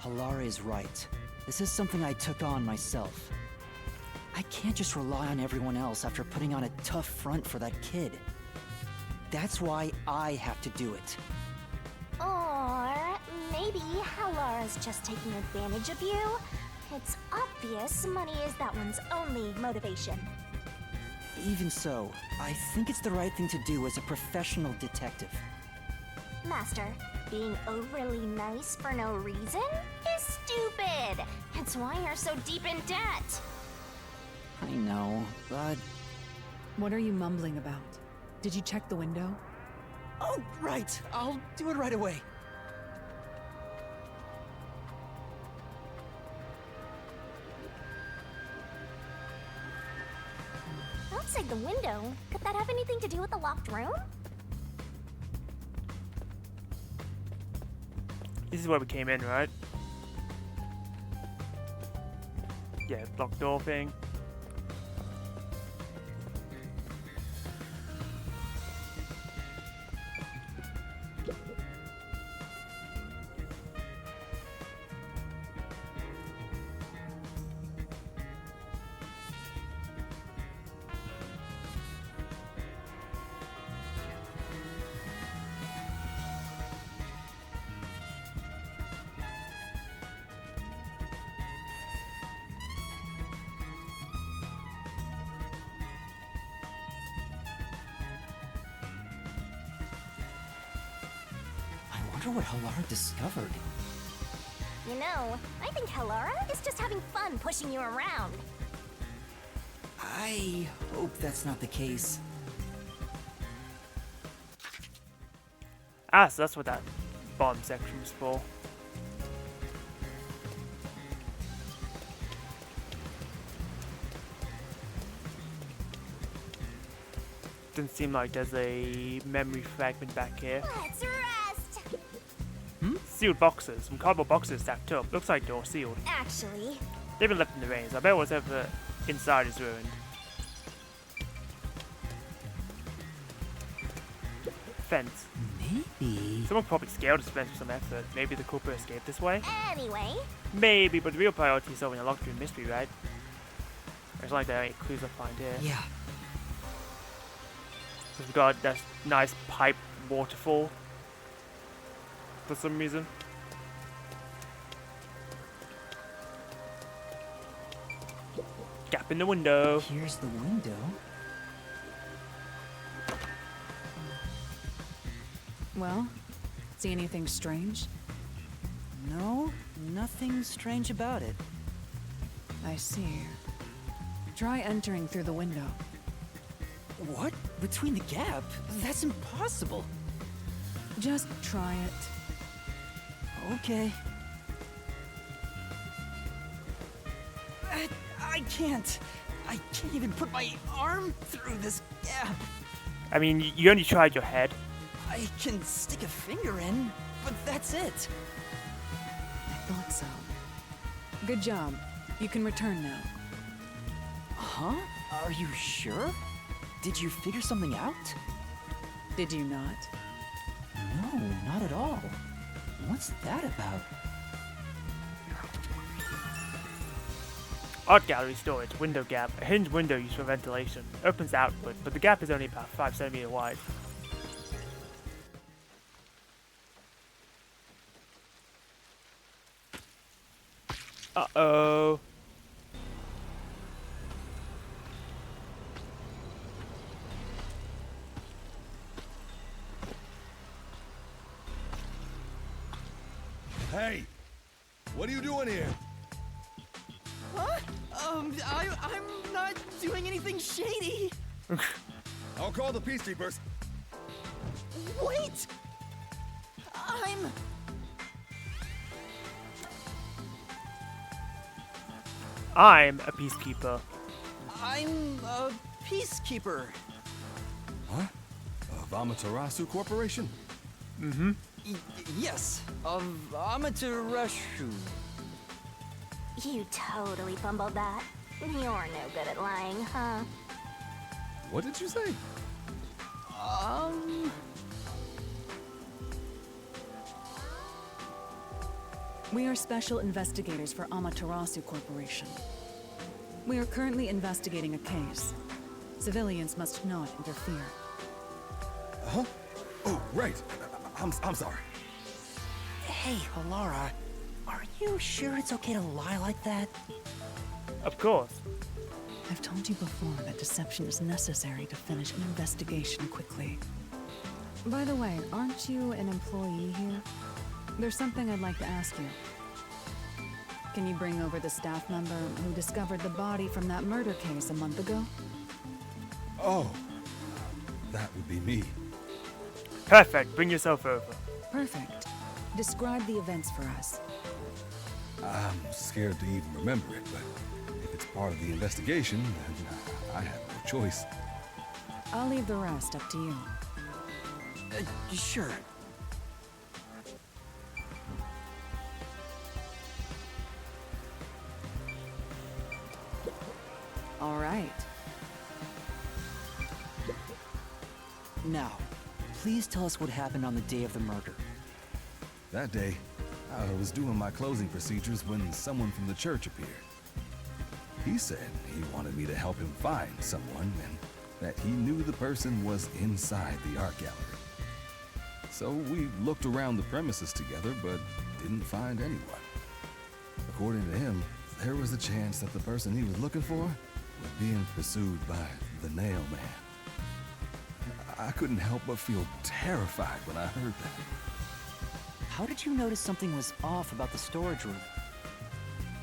Speaker 2: Halara is right. This is something I took on myself. I can't just rely on everyone else after putting on a tough front for that kid. That's why I have to do it.
Speaker 4: Or maybe Halara's just taking advantage of you. It's obvious money is that one's only motivation.
Speaker 2: Even so, I think it's the right thing to do as a professional detective.
Speaker 4: Master, being overly nice for no reason is stupid. It's why you're so deep in debt.
Speaker 2: I know, but...
Speaker 20: What are you mumbling about? Did you check the window?
Speaker 2: Oh, right! I'll do it right away.
Speaker 4: Outside the window? Could that have anything to do with the locked room?
Speaker 1: This is where we came in, right? Yeah, blocked door thing.
Speaker 2: wonder what Halara discovered.
Speaker 4: You know, I think Halara is just having fun pushing you around.
Speaker 2: I hope that's not the case.
Speaker 1: Ah, so that's what that bottom section was for. Doesn't seem like there's a memory fragment back here.
Speaker 4: Let's rest.
Speaker 1: Sealed boxes. Some cardboard boxes stacked up. Looks like they're all sealed.
Speaker 4: Actually,
Speaker 1: They've been left in the rain, so I bet whatever inside is ruined. Fence.
Speaker 2: Maybe.
Speaker 1: Someone probably scaled this fence with some effort. Maybe the culprit escaped this way?
Speaker 4: anyway,
Speaker 1: Maybe, but the real priority is solving a locked room mystery, right? It's like there ain't clues I find here.
Speaker 2: Yeah.
Speaker 1: We've got that nice pipe waterfall. For some reason. Gap in the window.
Speaker 2: Here's the window.
Speaker 20: Well, see anything strange?
Speaker 2: No, nothing strange about it.
Speaker 20: I see. Try entering through the window.
Speaker 2: What? Between the gap? That's impossible.
Speaker 20: Just try it.
Speaker 2: Okay. I can't. I can't even put my arm through this gap.
Speaker 1: I mean, you only tried your head.
Speaker 2: I can stick a finger in, but that's it.
Speaker 20: I thought so. Good job. You can return now.
Speaker 2: Huh? Are you sure? Did you figure something out?
Speaker 20: Did you not?
Speaker 2: No, not at all. What's that about?
Speaker 1: Art gallery storage, window gap, a hinged window used for ventilation. Opens outward, but the gap is only about 5 centimeters wide. Uh-oh.
Speaker 7: Hey! What are you doing here?
Speaker 2: Huh? I'm not doing anything shady.
Speaker 7: I'll call the peacekeepers.
Speaker 2: Wait!
Speaker 1: I'm a peacekeeper.
Speaker 2: I'm a peacekeeper.
Speaker 7: Huh? Of Amaterasu Corporation?
Speaker 1: Mm-hmm.
Speaker 2: Yes, of Amaterasu.
Speaker 4: you totally fumbled that. You're no good at lying, huh?
Speaker 7: What did you say?
Speaker 20: We are special investigators for Amaterasu Corporation. We are currently investigating a case. Civilians must not interfere.
Speaker 7: Huh? Oh, right. I'm sorry.
Speaker 2: Hey, Halara, are you sure it's okay to lie like that?
Speaker 1: Of course.
Speaker 20: I've told you before that deception is necessary to finish an investigation quickly. By the way, aren't you an employee here? There's something I'd like to ask you. Can you bring over the staff member who discovered the body from that murder case a month ago?
Speaker 7: Oh, that would be me.
Speaker 1: Perfect. Bring yourself over.
Speaker 20: Perfect. Describe the events for us.
Speaker 7: I'm scared to even remember it, but if it's part of the investigation, then I have no choice.
Speaker 20: I'll leave the rest up to you.
Speaker 2: Sure.
Speaker 20: All right.
Speaker 2: Now, please tell us what happened on the day of the murder.
Speaker 7: That day, I was doing my closing procedures when someone from the church appeared. He said he wanted me to help him find someone and that he knew the person was inside the art gallery. So we looked around the premises together, but didn't find anyone. According to him, there was a chance that the person he was looking for was being pursued by the Nail Man. I couldn't help but feel terrified when I heard that.
Speaker 2: how did you notice something was off about the storage room?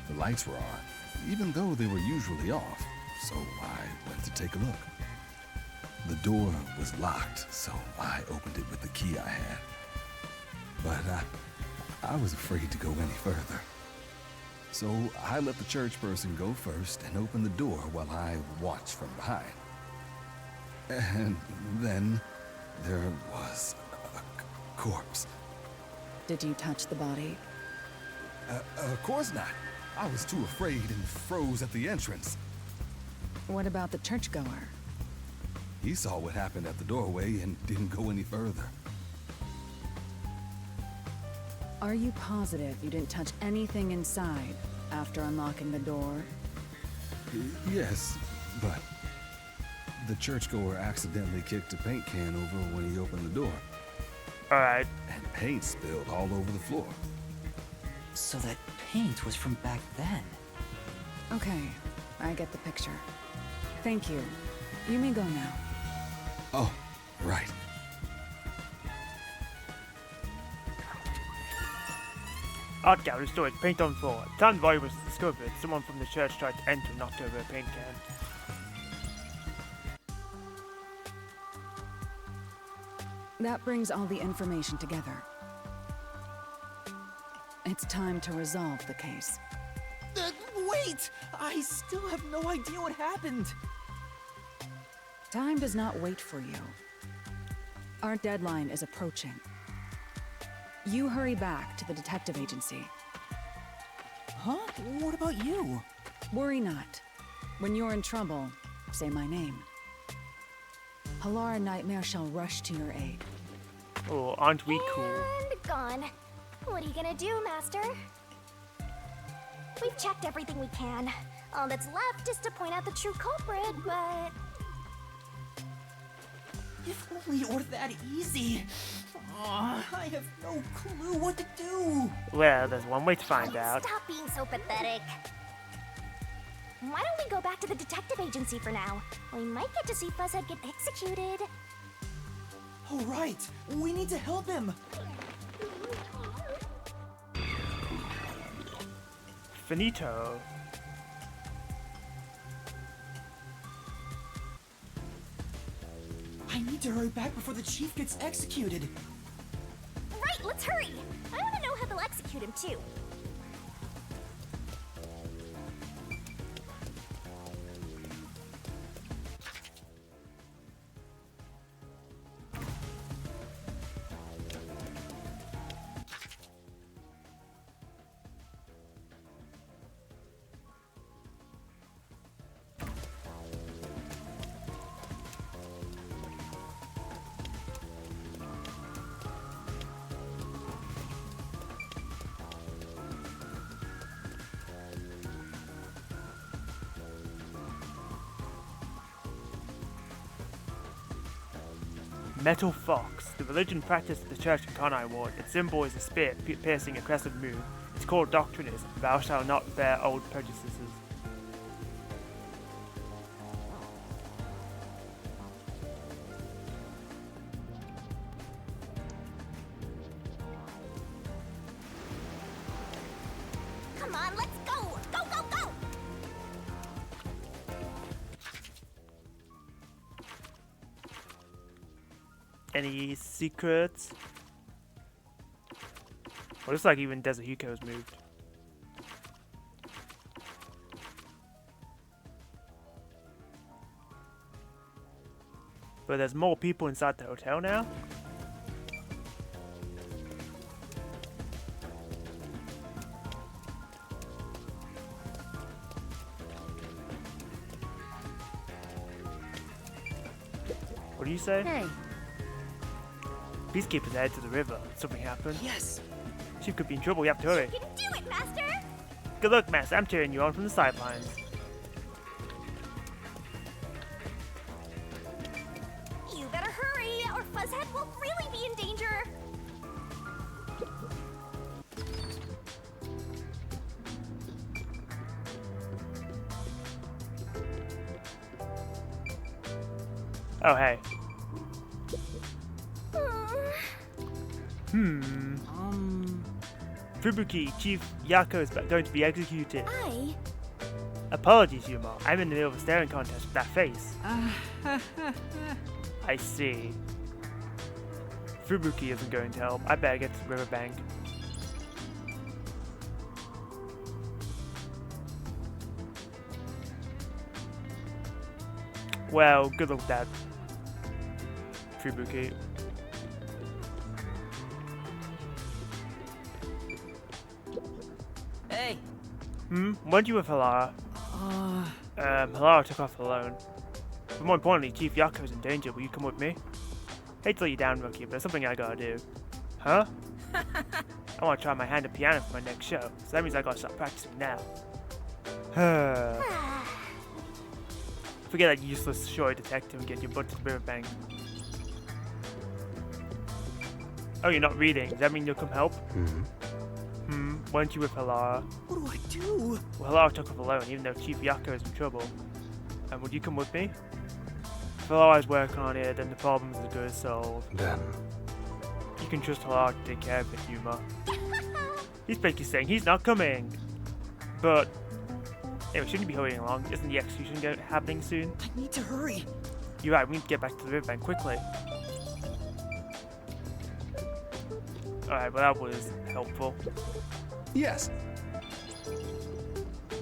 Speaker 7: The lights were on, even though they were usually off, so I went to take a look. The door was locked, so I opened it with the key I had. But I was afraid to go any further. So I let the church person go first and open the door while I watched from behind. And then there was a corpse.
Speaker 20: Did you touch the body?
Speaker 7: Of course not. I was too afraid and froze at the entrance.
Speaker 20: What about the churchgoer?
Speaker 7: He saw what happened at the doorway and didn't go any further.
Speaker 20: Are you positive you didn't touch anything inside after unlocking the door?
Speaker 7: Yes, but the churchgoer accidentally kicked a paint can over when he opened the door.
Speaker 1: Alright.
Speaker 7: And paint spilled all over the floor.
Speaker 2: So that paint was from back then.
Speaker 20: Okay, I get the picture. Thank you. You may go now.
Speaker 7: Oh, right.
Speaker 1: Art gallery storage, paint on floor. At the time the body was discovered, someone from the church tried to enter and knocked over a paint can.
Speaker 20: That brings all the information together. It's time to resolve the case.
Speaker 12: Wait! I still have no idea what happened.
Speaker 20: Time does not wait for you. Our deadline is approaching. You hurry back to the detective agency.
Speaker 12: Huh? What about you?
Speaker 20: Worry not. When you're in trouble, say my name. Halara Nightmare shall rush to your aid.
Speaker 1: Oh, aren't we cool?
Speaker 4: And gone. What are you gonna do, Master? We've checked everything we can. All that's left is to point out the true culprit, but...
Speaker 12: If only it were that easy. Aw, I have no clue what to do.
Speaker 1: Well, there's one way to find out.
Speaker 4: Stop being so pathetic. Why don't we go back to the detective agency for now? We might get to see Fuzzhead get executed.
Speaker 12: Oh, right. We need to help him.
Speaker 1: Finito.
Speaker 12: I need to hurry back before the chief gets executed.
Speaker 4: Right, let's hurry. I want to know how they'll execute him, too.
Speaker 1: Metal Fox, the religion practiced at the church in Conai Ward. Its symbol is a spear piercing a crescent moon. Its core doctrine is, thou shalt not bear old prejudices.
Speaker 4: Come on, let's go! Go, go, go!
Speaker 1: Any secrets? Well, looks like even Desert Huko's moved. But there's more people inside the hotel now? What do you say?
Speaker 3: Hey.
Speaker 1: Peacekeepers head to the river. Something happened.
Speaker 12: Yes.
Speaker 1: She could be in trouble. We have to hurry.
Speaker 4: You can do it, Master!
Speaker 1: Good luck, Master. I'm cheering you on from the sidelines.
Speaker 4: You better hurry, or Fuzzhead will really be in danger!
Speaker 1: Oh, hey.
Speaker 3: Hmm.
Speaker 1: Fubuki, Chief Yako is going to be executed.
Speaker 9: I?
Speaker 1: Apologies, Yuma. I'm in the middle of a staring contest with that face. I see. Fubuki isn't going to help. I better get to the riverbank. Well, good luck with that, Fubuki.
Speaker 10: Hey!
Speaker 1: Weren't you with Halara? Halara took off alone. But more importantly, Chief Yako's in danger. Will you come with me? Hate to let you down, Rookie, but there's something I gotta do. Huh? I wanna try my hand at piano for my next show, so that means I gotta start practicing now. Forget that useless short detective and get your butt to the riverbank. Oh, you're not reading. Does that mean you'll come help? Weren't you with Halara?
Speaker 12: What do I do?
Speaker 1: Well, Halara took off alone, even though Chief Yako is in trouble. And would you come with me? If Halara's working on it, then the problem's as good as solved.
Speaker 8: Then
Speaker 1: you can trust Halara to take care of it, Yuma. He's basically saying he's not coming. But anyway, shouldn't you be hurrying along? Isn't the execution happening soon?
Speaker 12: I need to hurry.
Speaker 1: You're right, we need to get back to the riverbank quickly. Alright, well that was helpful.
Speaker 7: Yes.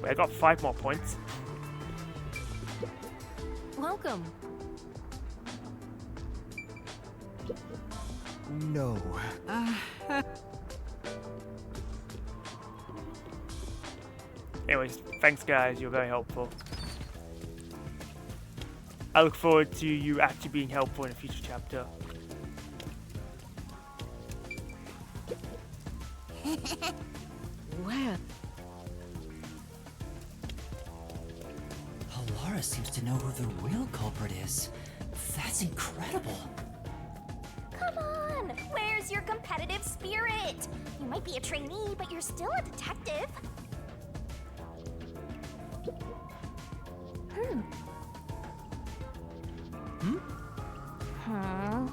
Speaker 1: Wait, I got 5 more points.
Speaker 17: Welcome.
Speaker 12: No.
Speaker 1: Anyways, thanks guys, you're very helpful. I look forward to you actually being helpful in a future chapter.
Speaker 17: Wow.
Speaker 2: Halara seems to know who the real culprit is. That's incredible.
Speaker 4: Come on, where's your competitive spirit? You might be a trainee, but you're still a detective. Huh?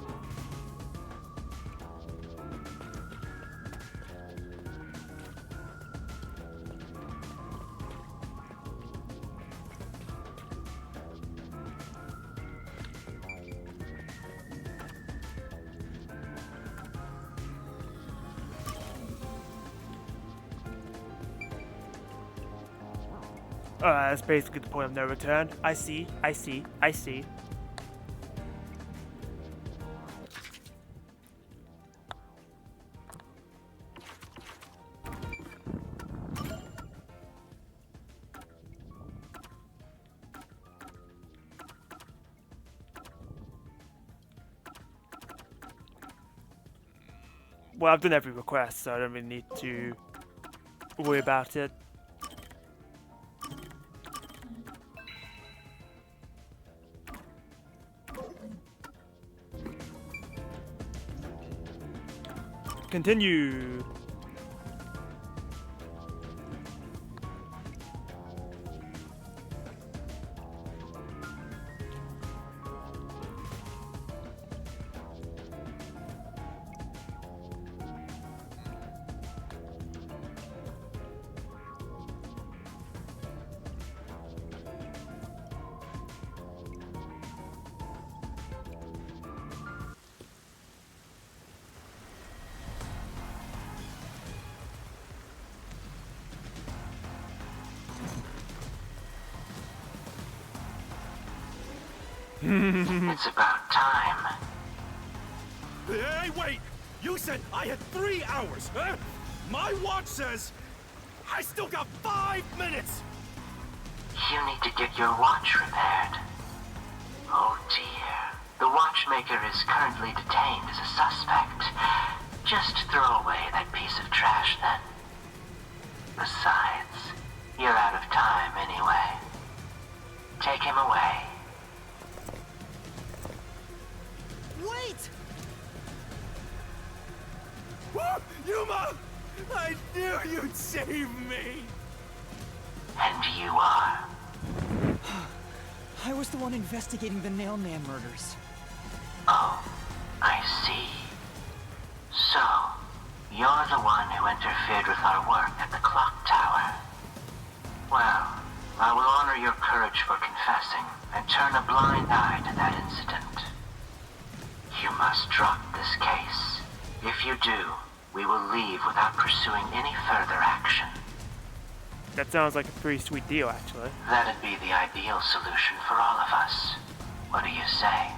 Speaker 1: That's basically the point of no return. I see. Well, I've done every request, so I don't really need to worry about it. Continue.
Speaker 21: It's about time.
Speaker 14: Hey, wait! You said I had 3 hours, huh? My watch says I still got 5 minutes!
Speaker 21: You need to get your watch repaired. Oh dear. The watchmaker is currently detained as a suspect. Just throw away that piece of trash then. Besides, you're out of time anyway. Take him away.
Speaker 12: Wait!
Speaker 14: Yuma! I knew you'd save me!
Speaker 21: And you are.
Speaker 12: I was the one investigating the Nailman murders.
Speaker 21: Oh, I see. So, You're the one who interfered with our work at the clock tower. Well, I will honor your courage for confessing and turn a blind eye to that incident. You must drop this case. If you do, we will leave without pursuing any further action.
Speaker 1: That sounds like a pretty sweet deal, actually.
Speaker 21: That'd be the ideal solution for all of us. What do you say?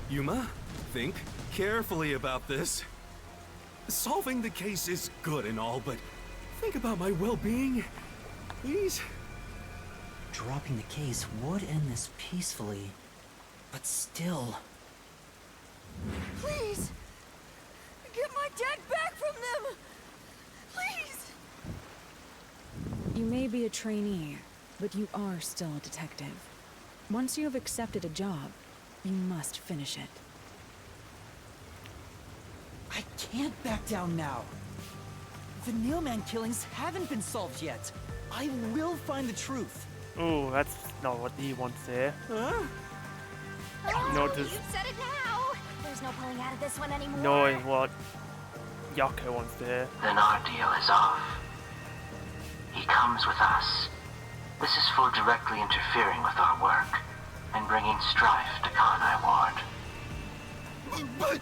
Speaker 14: Yuma, think carefully about this. Solving the case is good and all, but think about my well-being, please.
Speaker 2: Dropping the case would end this peacefully, but still...
Speaker 19: Please! Get my dad back from them! Please!
Speaker 20: You may be a trainee, but you are still a detective. Once you have accepted a job, you must finish it.
Speaker 12: I can't back down now. The Nailman killings haven't been solved yet. I will find the truth.
Speaker 1: Oh, that's not what he wants to hear.
Speaker 12: Huh?
Speaker 1: No,
Speaker 4: You said it now. There's no pulling out of this one anymore.
Speaker 1: No, is what Yako wants to hear.
Speaker 21: Then our deal is off. He comes with us. This is for directly interfering with our work and bringing strife to Kanai Ward.
Speaker 12: But...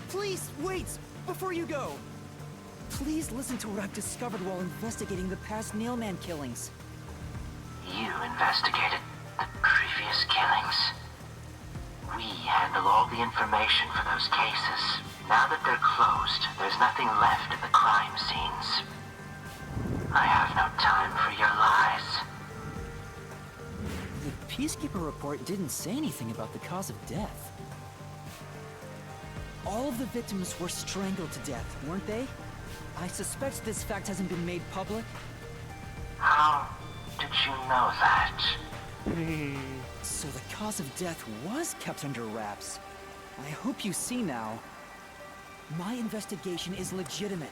Speaker 12: Please, wait! Before you go! Please listen to what I've discovered while investigating the past Nailman killings.
Speaker 21: You investigated the previous killings. We handle all the information for those cases. Now that they're closed, there's nothing left at the crime scenes. I have no time for your lies.
Speaker 2: The Peacekeeper report didn't say anything about the cause of death.
Speaker 12: All of the victims were strangled to death, weren't they? I suspect this fact hasn't been made public.
Speaker 21: How did you know that?
Speaker 12: So the cause of death was kept under wraps. I hope you see now. My investigation is legitimate.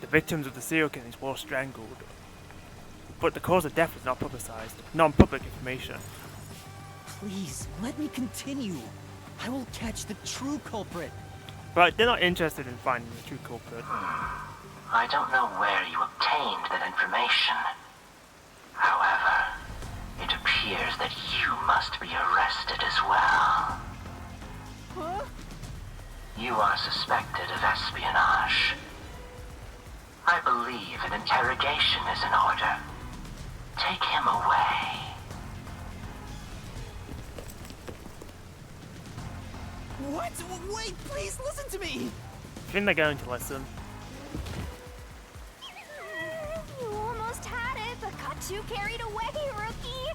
Speaker 1: The victims of the serial killings were strangled, but the cause of death was not publicized. Non-public information.
Speaker 12: Please, let me continue. I will catch the true culprit.
Speaker 1: But they're not interested in finding the true culprit.
Speaker 21: I don't know where you obtained that information. However, it appears that you must be arrested as well.
Speaker 12: Huh?
Speaker 21: You are suspected of espionage. I believe an interrogation is in order. Take him away.
Speaker 12: What? Wait, please listen to me!
Speaker 1: I think they're going to listen.
Speaker 4: You almost had it, but got too carried away, rookie.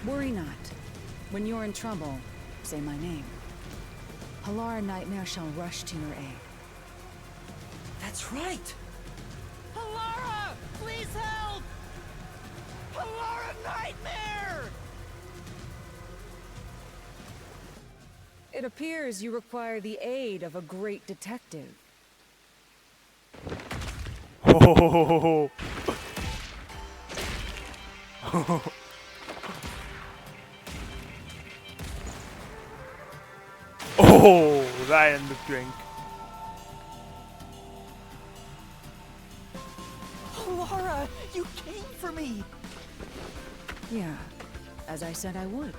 Speaker 20: Worry not. When you're in trouble, say my name. Halara Nightmare shall rush to your aid.
Speaker 12: That's right! Halara! Please help! Halara Nightmare!
Speaker 20: It appears you require the aid of a great detective.
Speaker 1: Oh, oh, that end of drink.
Speaker 12: Halara, you came for me!
Speaker 20: Yeah, as I said I would.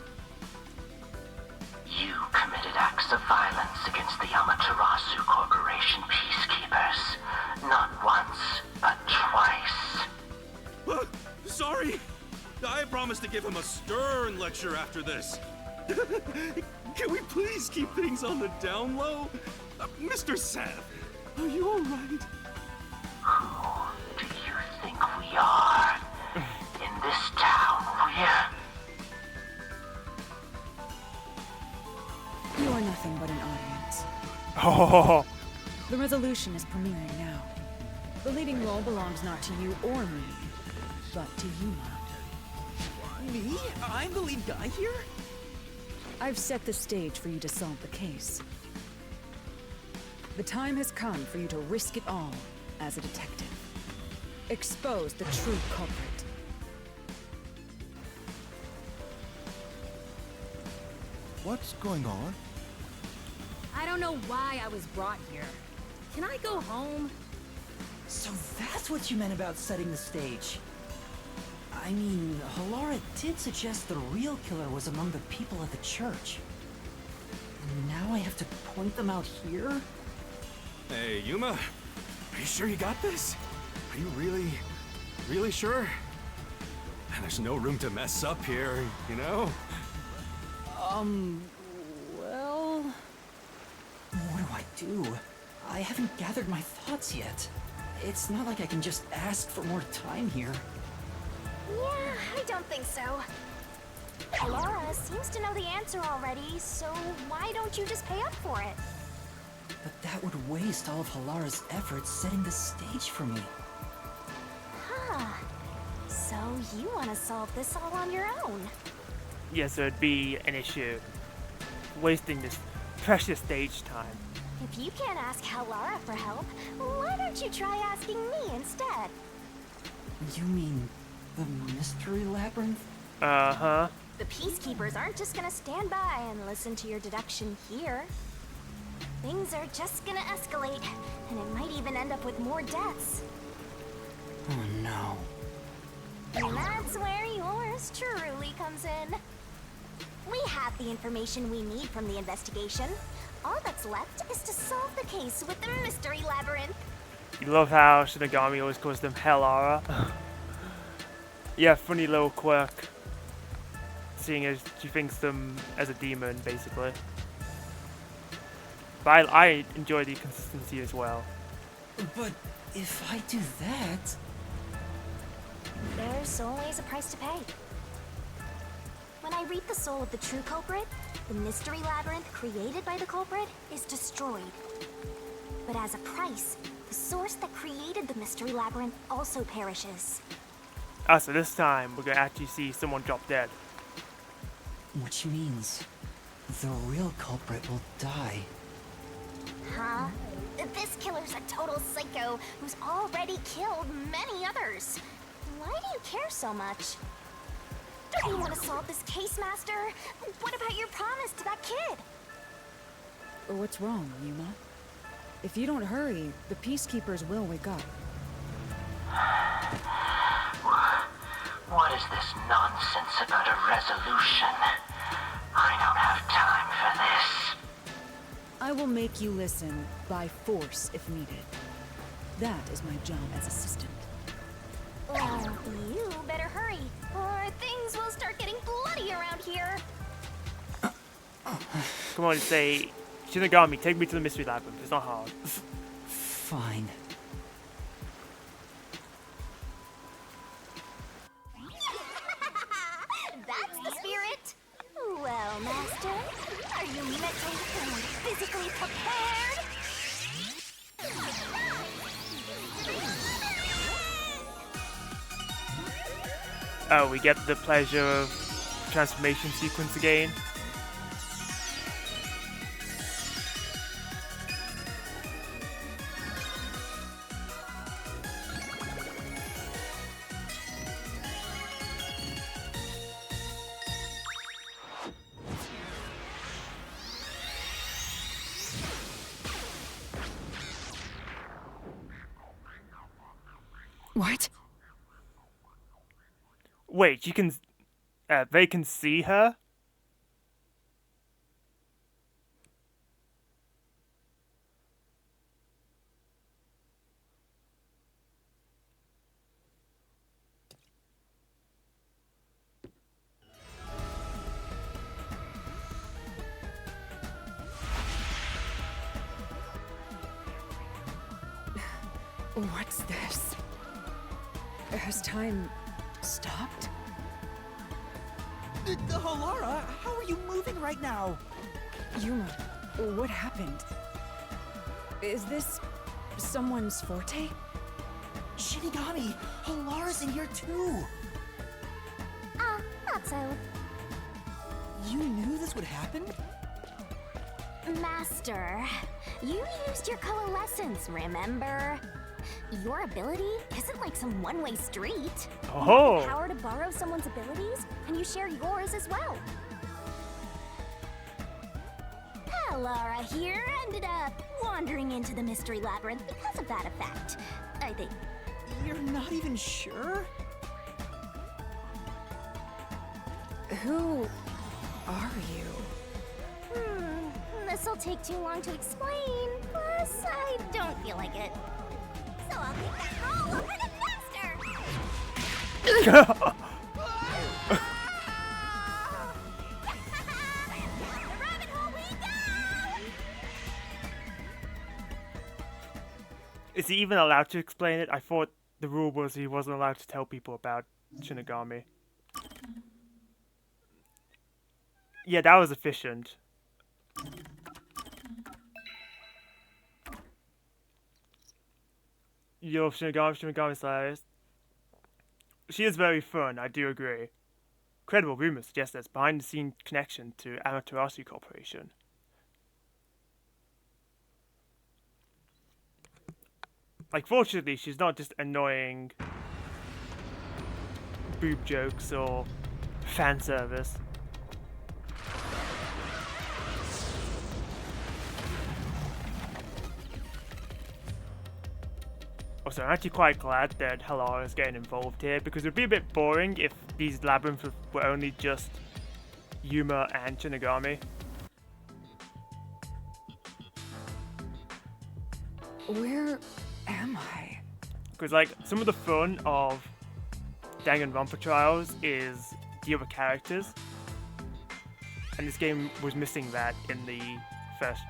Speaker 21: You committed acts of violence against the Amaterasu Corporation peacekeepers. Not once, but twice.
Speaker 14: Sorry! I promised to give him a stern lecture after this. Can we please keep things on the down low? Mr. Sav, are you alright?
Speaker 21: Who do you think we are? In this town,
Speaker 20: You are nothing but an audience.
Speaker 1: Oh.
Speaker 20: The resolution is premiering now. The leading role belongs not to you or me, but to Yuma.
Speaker 12: Me? I'm the lead guy here?
Speaker 20: I've set the stage for you to solve the case. The time has come for you to risk it all as a detective. Expose the true culprit.
Speaker 11: What's going on?
Speaker 3: I don't know why I was brought here. Can I go home?
Speaker 2: So that's what you meant about setting the stage. I mean, Halara did suggest the real killer was among the people of the church. And now I have to point them out here?
Speaker 14: Hey, Yuma, are you sure you got this? Are you really sure? There's no room to mess up here, you know?
Speaker 2: Well... What do? I haven't gathered my thoughts yet. It's not like I can just ask for more time here.
Speaker 4: Yeah, I don't think so. Laura seems to know the answer already, so why don't you just pay up for it?
Speaker 2: But that would waste all of Halara's efforts setting the stage for me.
Speaker 4: Huh. So you want to solve this all on your own?
Speaker 1: Yes, it'd be an issue. Wasting this precious stage time.
Speaker 4: If you can't ask Halara for help, why don't you try asking me instead?
Speaker 2: You mean the mystery labyrinth?
Speaker 1: Uh-huh.
Speaker 4: The Peacekeepers aren't just gonna stand by and listen to your deduction here. Things are just gonna escalate, and it might even end up with more deaths.
Speaker 2: Oh no.
Speaker 4: And that's where yours truly comes in. We have the information we need from the investigation. All that's left is to solve the case with the mystery labyrinth.
Speaker 1: You love how Shinigami always calls them Halara. Yeah, funny little quirk. Seeing as she thinks them as a demon, basically. But I enjoy the consistency as well.
Speaker 2: But if I do that...
Speaker 4: There's always a price to pay. When I reap the soul of the true culprit, the mystery labyrinth created by the culprit is destroyed. But as a price, the source that created the mystery labyrinth also perishes.
Speaker 1: Ah, so this time we're gonna actually see someone drop dead.
Speaker 2: Which means the real culprit will die.
Speaker 4: Huh? This killer's a total psycho who's already killed many others. Why do you care so much? Don't you want to solve this case, Master? What about your promise to that kid?
Speaker 20: What's wrong, Yuma? If you don't hurry, the Peacekeepers will wake up.
Speaker 21: What is this nonsense about a resolution? I don't have time for this.
Speaker 20: I will make you listen by force if needed. That is my job as assistant.
Speaker 4: Well, you better hurry, or things will start getting bloody around here.
Speaker 1: Come on, say, Shinigami, take me to the mystery labyrinth. It's not hard.
Speaker 2: Fine.
Speaker 4: That's the spirit. Well, Master, are you mentally and physically prepared?
Speaker 1: Oh, we get the pleasure of transformation sequence again.
Speaker 20: What?
Speaker 1: Wait, you can... they can see her?
Speaker 20: What's this? Has time stopped?
Speaker 12: Halara, how are you moving right now?
Speaker 20: Yuma, what happened? Is this someone's forte?
Speaker 12: Shinigami, Halara's in here too.
Speaker 4: Not so.
Speaker 12: You knew this would happen?
Speaker 4: Master, you used your coalescence, remember? Your ability isn't like some one-way street.
Speaker 1: Oh.
Speaker 4: You have the power to borrow someone's abilities, and you share yours as well. Halara here ended up wandering into the mystery labyrinth because of that effect, I think.
Speaker 12: You're not even sure?
Speaker 20: Who are you?
Speaker 4: This'll take too long to explain, plus I don't feel like it. So I'll take that role over the master!
Speaker 1: Is he even allowed to explain it? I thought the rule was he wasn't allowed to tell people about Shinigami. Yeah, that was efficient. Yo, Shinigami's hilarious. She is very fun, I do agree. Credible rumors suggest there's behind-the-scenes connection to Amaterasu Corporation. Like, fortunately, she's not just annoying boob jokes or fan service. Also, I'm actually quite glad that Halara is getting involved here, because it would be a bit boring if these labyrinths were only just Yuma and Shinigami.
Speaker 20: Where am I?
Speaker 1: Because, like, some of the fun of Danganronpa Trials is the other characters, and this game was missing that in the first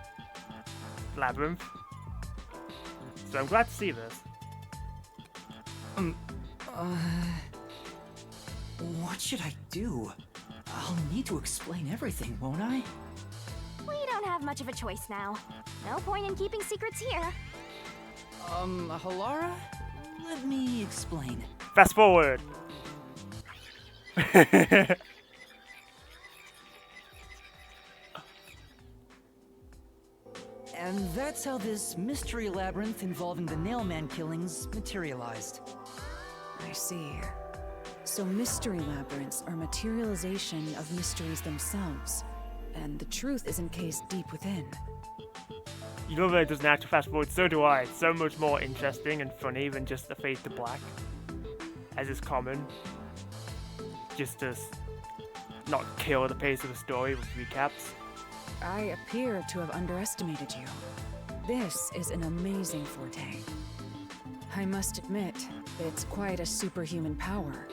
Speaker 1: labyrinth. So I'm glad to see this.
Speaker 2: What should I do? I'll need to explain everything, won't I?
Speaker 4: We don't have much of a choice now. No point in keeping secrets here.
Speaker 2: Halara? Let me explain.
Speaker 1: Fast forward!
Speaker 2: And that's how this mystery labyrinth involving the Nailman killings materialized.
Speaker 20: I see. So mystery labyrinths are materialization of mysteries themselves, and the truth is encased deep within.
Speaker 1: You love that it doesn't have to fast forward, so do I. It's so much more interesting and funny than just a fade to black, as is common. Just to not kill the pace of the story with recaps.
Speaker 20: I appear to have underestimated you. This is an amazing forte. I must admit, it's quite a superhuman power.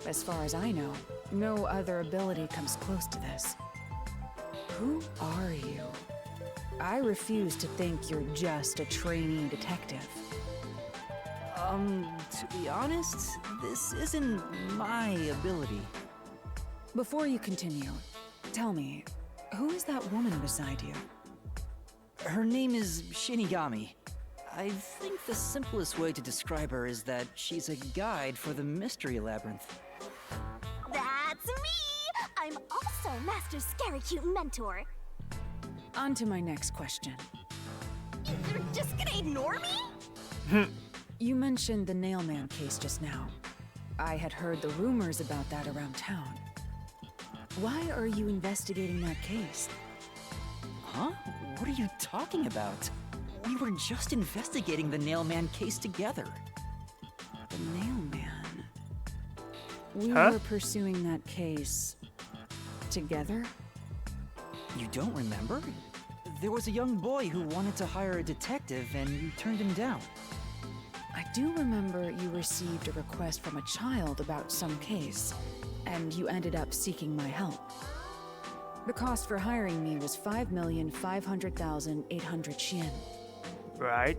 Speaker 20: As far as I know, no other ability comes close to this. Who are you? I refuse to think you're just a trainee detective.
Speaker 2: To be honest, this isn't my ability.
Speaker 20: Before you continue, tell me, who is that woman beside you?
Speaker 2: Her name is Shinigami. I think the simplest way to describe her is that she's a guide for the Mystery Labyrinth.
Speaker 4: That's me! I'm also Master Scary Cute Mentor.
Speaker 20: On to my next question.
Speaker 4: You're just gonna ignore me?
Speaker 20: You mentioned the Nailman case just now. I had heard the rumors about that around town. Why are you investigating that case?
Speaker 2: Huh? What are you talking about? We were just investigating the Nailman case together.
Speaker 20: The Nailman? We
Speaker 2: Huh?
Speaker 20: were pursuing that case together?
Speaker 2: You don't remember? There was a young boy who wanted to hire a detective and you turned him down.
Speaker 20: I do remember you received a request from a child about some case, and you ended up seeking my help. The cost for hiring me was 5,500,800 yen.
Speaker 1: Right.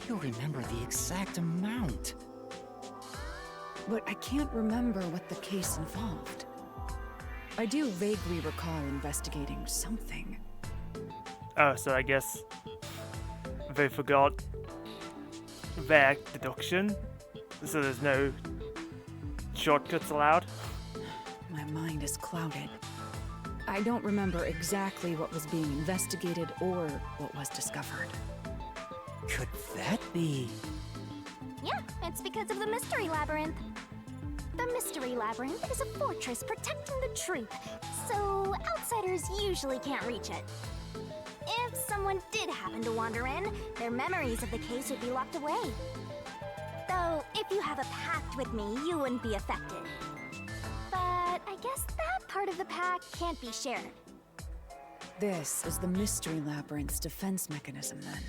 Speaker 2: You remember the exact amount.
Speaker 20: But I can't remember what the case involved. I do vaguely recall investigating something.
Speaker 1: Oh, so I guess they forgot their deduction, so there's no shortcuts allowed.
Speaker 20: My mind is clouded. I don't remember exactly what was being investigated or what was discovered.
Speaker 2: Could that be?
Speaker 4: Yeah, it's because of the Mystery Labyrinth. The Mystery Labyrinth is a fortress protecting the truth, so outsiders usually can't reach it. If someone did happen to wander in, their memories of the case would be locked away. Though, if you have a pact with me, you wouldn't be affected. But I guess that part of the pact can't be shared.
Speaker 20: This is the Mystery Labyrinth's defense mechanism, then.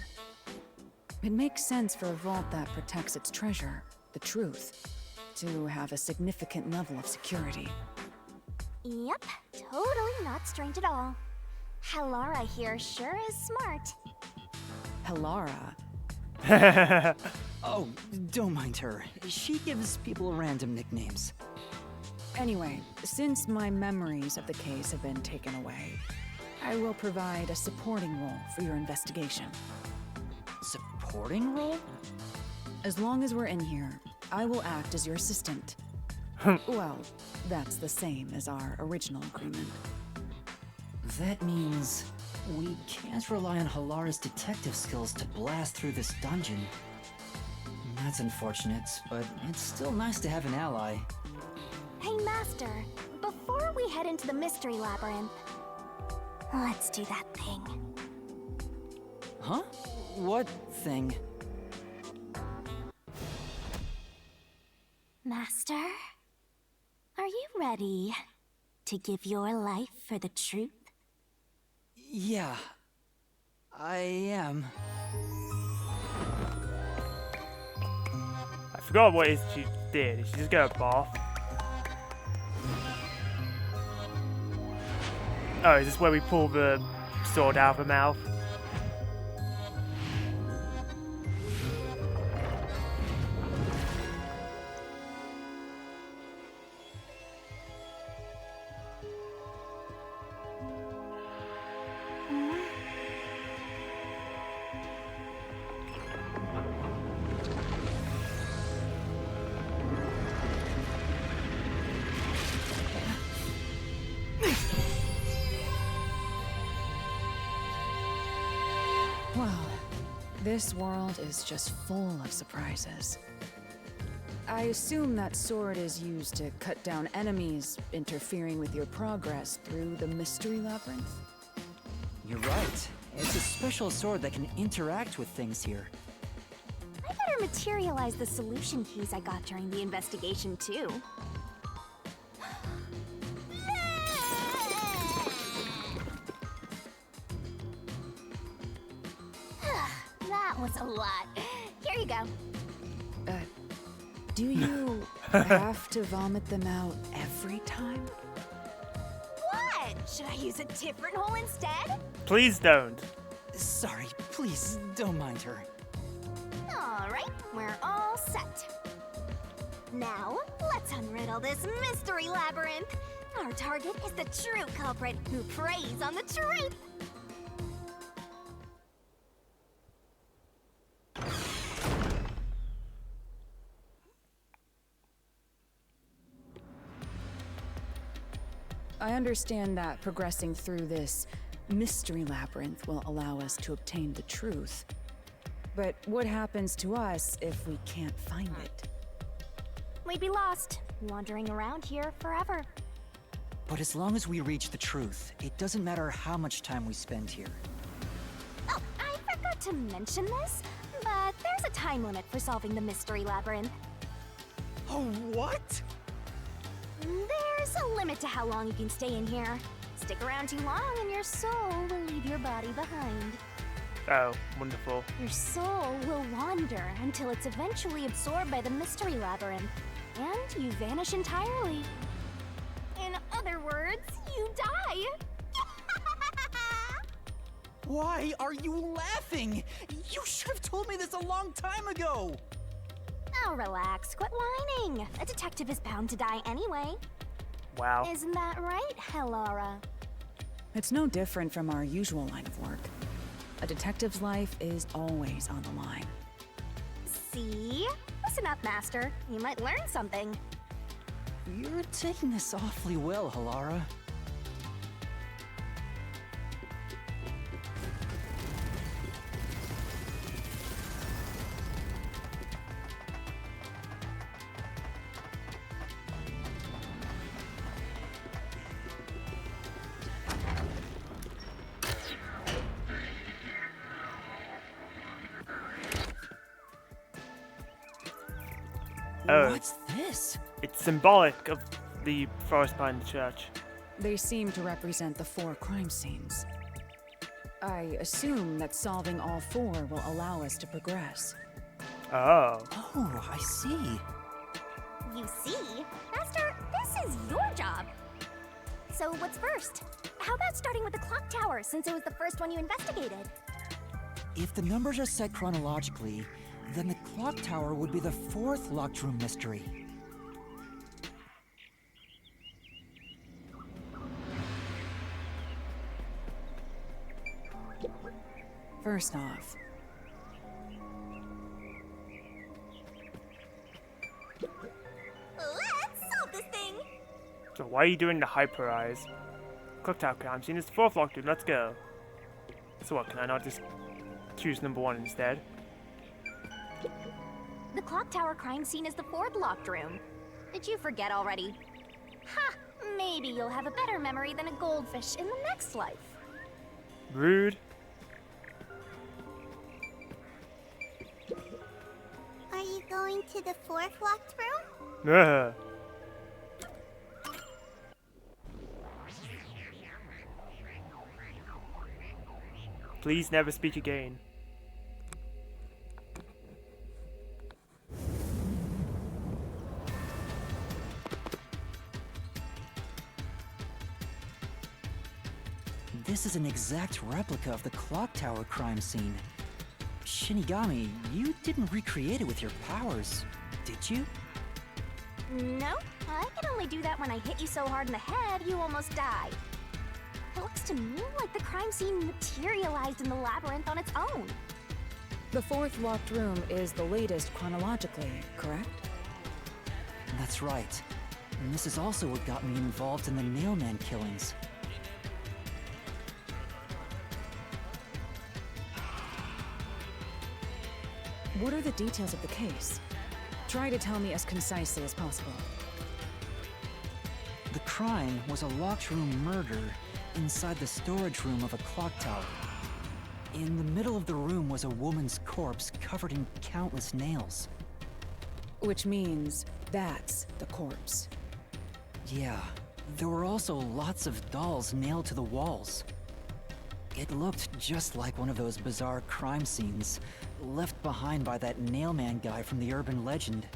Speaker 20: It makes sense for a vault that protects its treasure, the truth, to have a significant level of security.
Speaker 4: Yep, totally not strange at all. Halara here sure is smart.
Speaker 2: Halara? Oh, don't mind her. She gives people random nicknames.
Speaker 20: Anyway, since my memories of the case have been taken away, I will provide a supporting role for your investigation.
Speaker 2: Supporting role?
Speaker 20: As long as we're in here, I will act as your assistant. Well, that's the same as our original agreement.
Speaker 2: That means we can't rely on Halara's detective skills to blast through this dungeon. That's unfortunate, but it's still nice to have an ally.
Speaker 4: Hey, Master, before we head into the Mystery Labyrinth, let's do that thing.
Speaker 2: Huh? What thing?
Speaker 4: Master, are you ready to give your life for the truth?
Speaker 2: Yeah, I am.
Speaker 1: I forgot what it is she did. Did she just get a bath? Oh, is this where we pull the sword out of her mouth?
Speaker 20: Wow, this world is just full of surprises. I assume that sword is used to cut down enemies interfering with your progress through the Mystery Labyrinth?
Speaker 2: You're right. It's a special sword that can interact with things here.
Speaker 4: I better materialize the solution keys I got during the investigation, too. That was a lot. Here you go.
Speaker 20: Do you have to vomit them out every time?
Speaker 4: What? Should I use a different hole instead?
Speaker 1: Please don't.
Speaker 2: Sorry, please don't mind her.
Speaker 4: Alright, we're all set. Now, let's unriddle this mystery labyrinth. Our target is the true culprit who preys on the truth.
Speaker 20: I understand that progressing through this Mystery Labyrinth will allow us to obtain the truth. But what happens to us if we can't find it?
Speaker 4: We'd be lost, wandering around here forever.
Speaker 2: But as long as we reach the truth, it doesn't matter how much time we spend here.
Speaker 4: Oh, I forgot to mention this, but there's a time limit for solving the Mystery Labyrinth.
Speaker 2: Oh, what?
Speaker 4: There's a limit to how long you can stay in here. Stick around too long and your soul will leave your body behind.
Speaker 1: Oh, wonderful.
Speaker 4: Your soul will wander until it's eventually absorbed by the Mystery Labyrinth, and you vanish entirely. In other words, you die.
Speaker 2: Why are you laughing? You should have told me this a long time ago!
Speaker 4: Oh, relax. Quit whining. A detective is bound to die anyway.
Speaker 1: Wow.
Speaker 4: Isn't that right, Halara?
Speaker 20: It's no different from our usual line of work. A detective's life is always on the line.
Speaker 4: See? Listen up, Master. You might learn something.
Speaker 2: You're taking this awfully well, Halara.
Speaker 1: Oh.
Speaker 2: What's this?
Speaker 1: It's symbolic of the forest behind the church.
Speaker 20: They seem to represent the 4 crime scenes. I assume that solving all 4 will allow us to progress.
Speaker 1: Oh.
Speaker 2: Oh, I see.
Speaker 4: You see? Master, this is your job. So what's first? How about starting with the clock tower, since it was the first one you investigated?
Speaker 2: If the numbers are set chronologically, then the clock tower would be the 4th locked room mystery.
Speaker 20: First off,
Speaker 4: let's solve this thing!
Speaker 1: So why are you doing the hyper eyes? Clock tower crime scene is the 4th locked room. Let's go. So what? Can I not just choose number 1 instead?
Speaker 4: The clock tower crime scene is the 4th locked room. Did you forget already? Ha! Maybe you'll have a better memory than a goldfish in the next life.
Speaker 1: Rude.
Speaker 4: Are you going to the 4th locked room?
Speaker 1: Ugh. Please never speak again.
Speaker 2: This is an exact replica of the clock tower crime scene. Shinigami, you didn't recreate it with your powers, did you?
Speaker 4: No, I can only do that when I hit you so hard in the head you almost die. It looks to me like the crime scene materialized in the labyrinth on its own.
Speaker 20: the 4th locked room is the latest chronologically, correct?
Speaker 2: That's right. And this is also what got me involved in the Nailman killings.
Speaker 20: What are the details of the case? Try to tell me as concisely as possible.
Speaker 2: The crime was a locked room murder inside the storage room of a clock tower. In the middle of the room was a woman's corpse covered in countless nails.
Speaker 20: Which means that's the corpse.
Speaker 2: Yeah, there were also lots of dolls nailed to the walls. It looked just like one of those bizarre crime scenes left behind by that Nailman guy from the urban legend.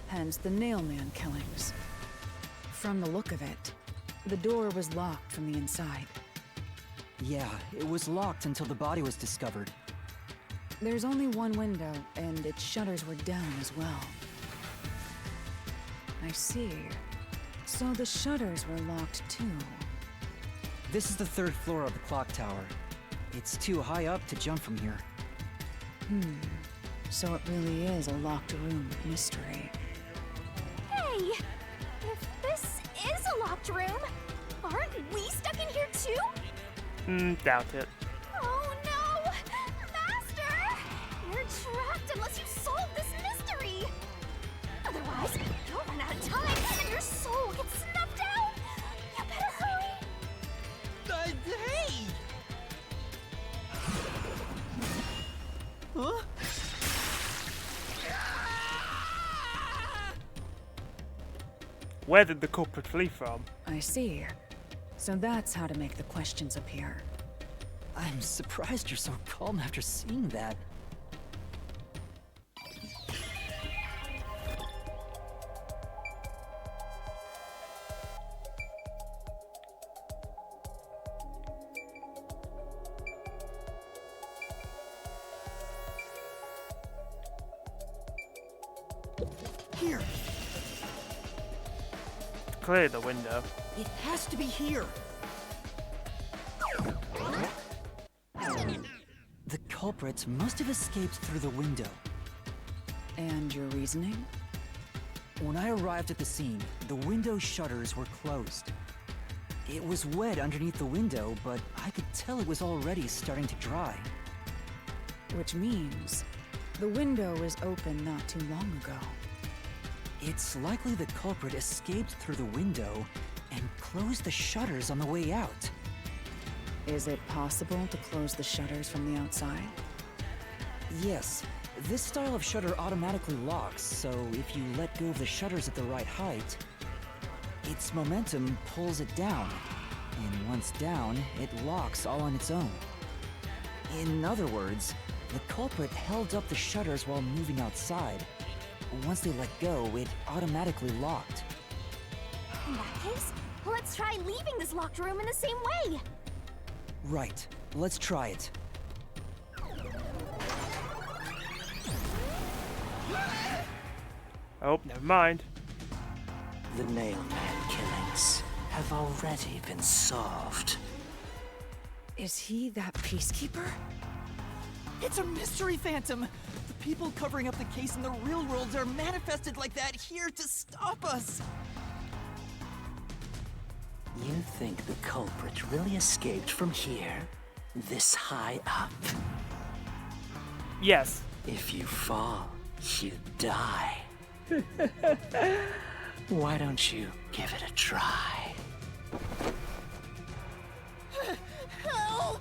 Speaker 20: Hence the Nailman killings. From the look of it, the door was locked from the inside.
Speaker 2: Yeah, it was locked until the body was discovered.
Speaker 20: There's only one window, and its shutters were down as well. I see. So the shutters were locked too.
Speaker 2: This is the 3rd floor of the clock tower. It's too high up to jump from here.
Speaker 20: So it really is a locked room mystery.
Speaker 4: Hey! If this is a locked room, aren't we stuck in here too?
Speaker 1: Doubt it.
Speaker 4: Oh no! Master! You're trapped unless you solve this mystery! Otherwise, you'll run out of time and your soul gets snuffed out! You better hurry!
Speaker 12: Hey! Huh?
Speaker 1: Where did the culprit flee from?
Speaker 20: I see. So that's how to make the questions appear.
Speaker 2: I'm surprised you're so calm after seeing that.
Speaker 6: Here.
Speaker 1: Clear the window.
Speaker 6: It has to be here.
Speaker 2: The culprit must have escaped through the window.
Speaker 20: And your reasoning?
Speaker 2: When I arrived at the scene, the window shutters were closed. It was wet underneath the window, but I could tell it was already starting to dry.
Speaker 20: Which means the window was open not too long ago.
Speaker 2: It's likely the culprit escaped through the window and closed the shutters on the way out.
Speaker 20: Is it possible to close the shutters from the outside?
Speaker 2: Yes, This style of shutter automatically locks, so if you let go of the shutters at the right height, its momentum pulls it down. And once down, it locks all on its own. In other words, the culprit held up the shutters while moving outside. Once they let go, it automatically locked.
Speaker 4: In that case, let's try leaving this locked room in the same way.
Speaker 2: Right. Let's try it.
Speaker 1: Oh, never mind.
Speaker 21: The Nailman killings have already been solved.
Speaker 17: Is he that peacekeeper?
Speaker 12: It's a mystery phantom! The people covering up the case in the real world are manifested like that here to stop us!
Speaker 21: You think the culprit really escaped from here? This high up?
Speaker 1: Yes.
Speaker 21: If you fall, you die. Why don't you give it a try?
Speaker 12: Help!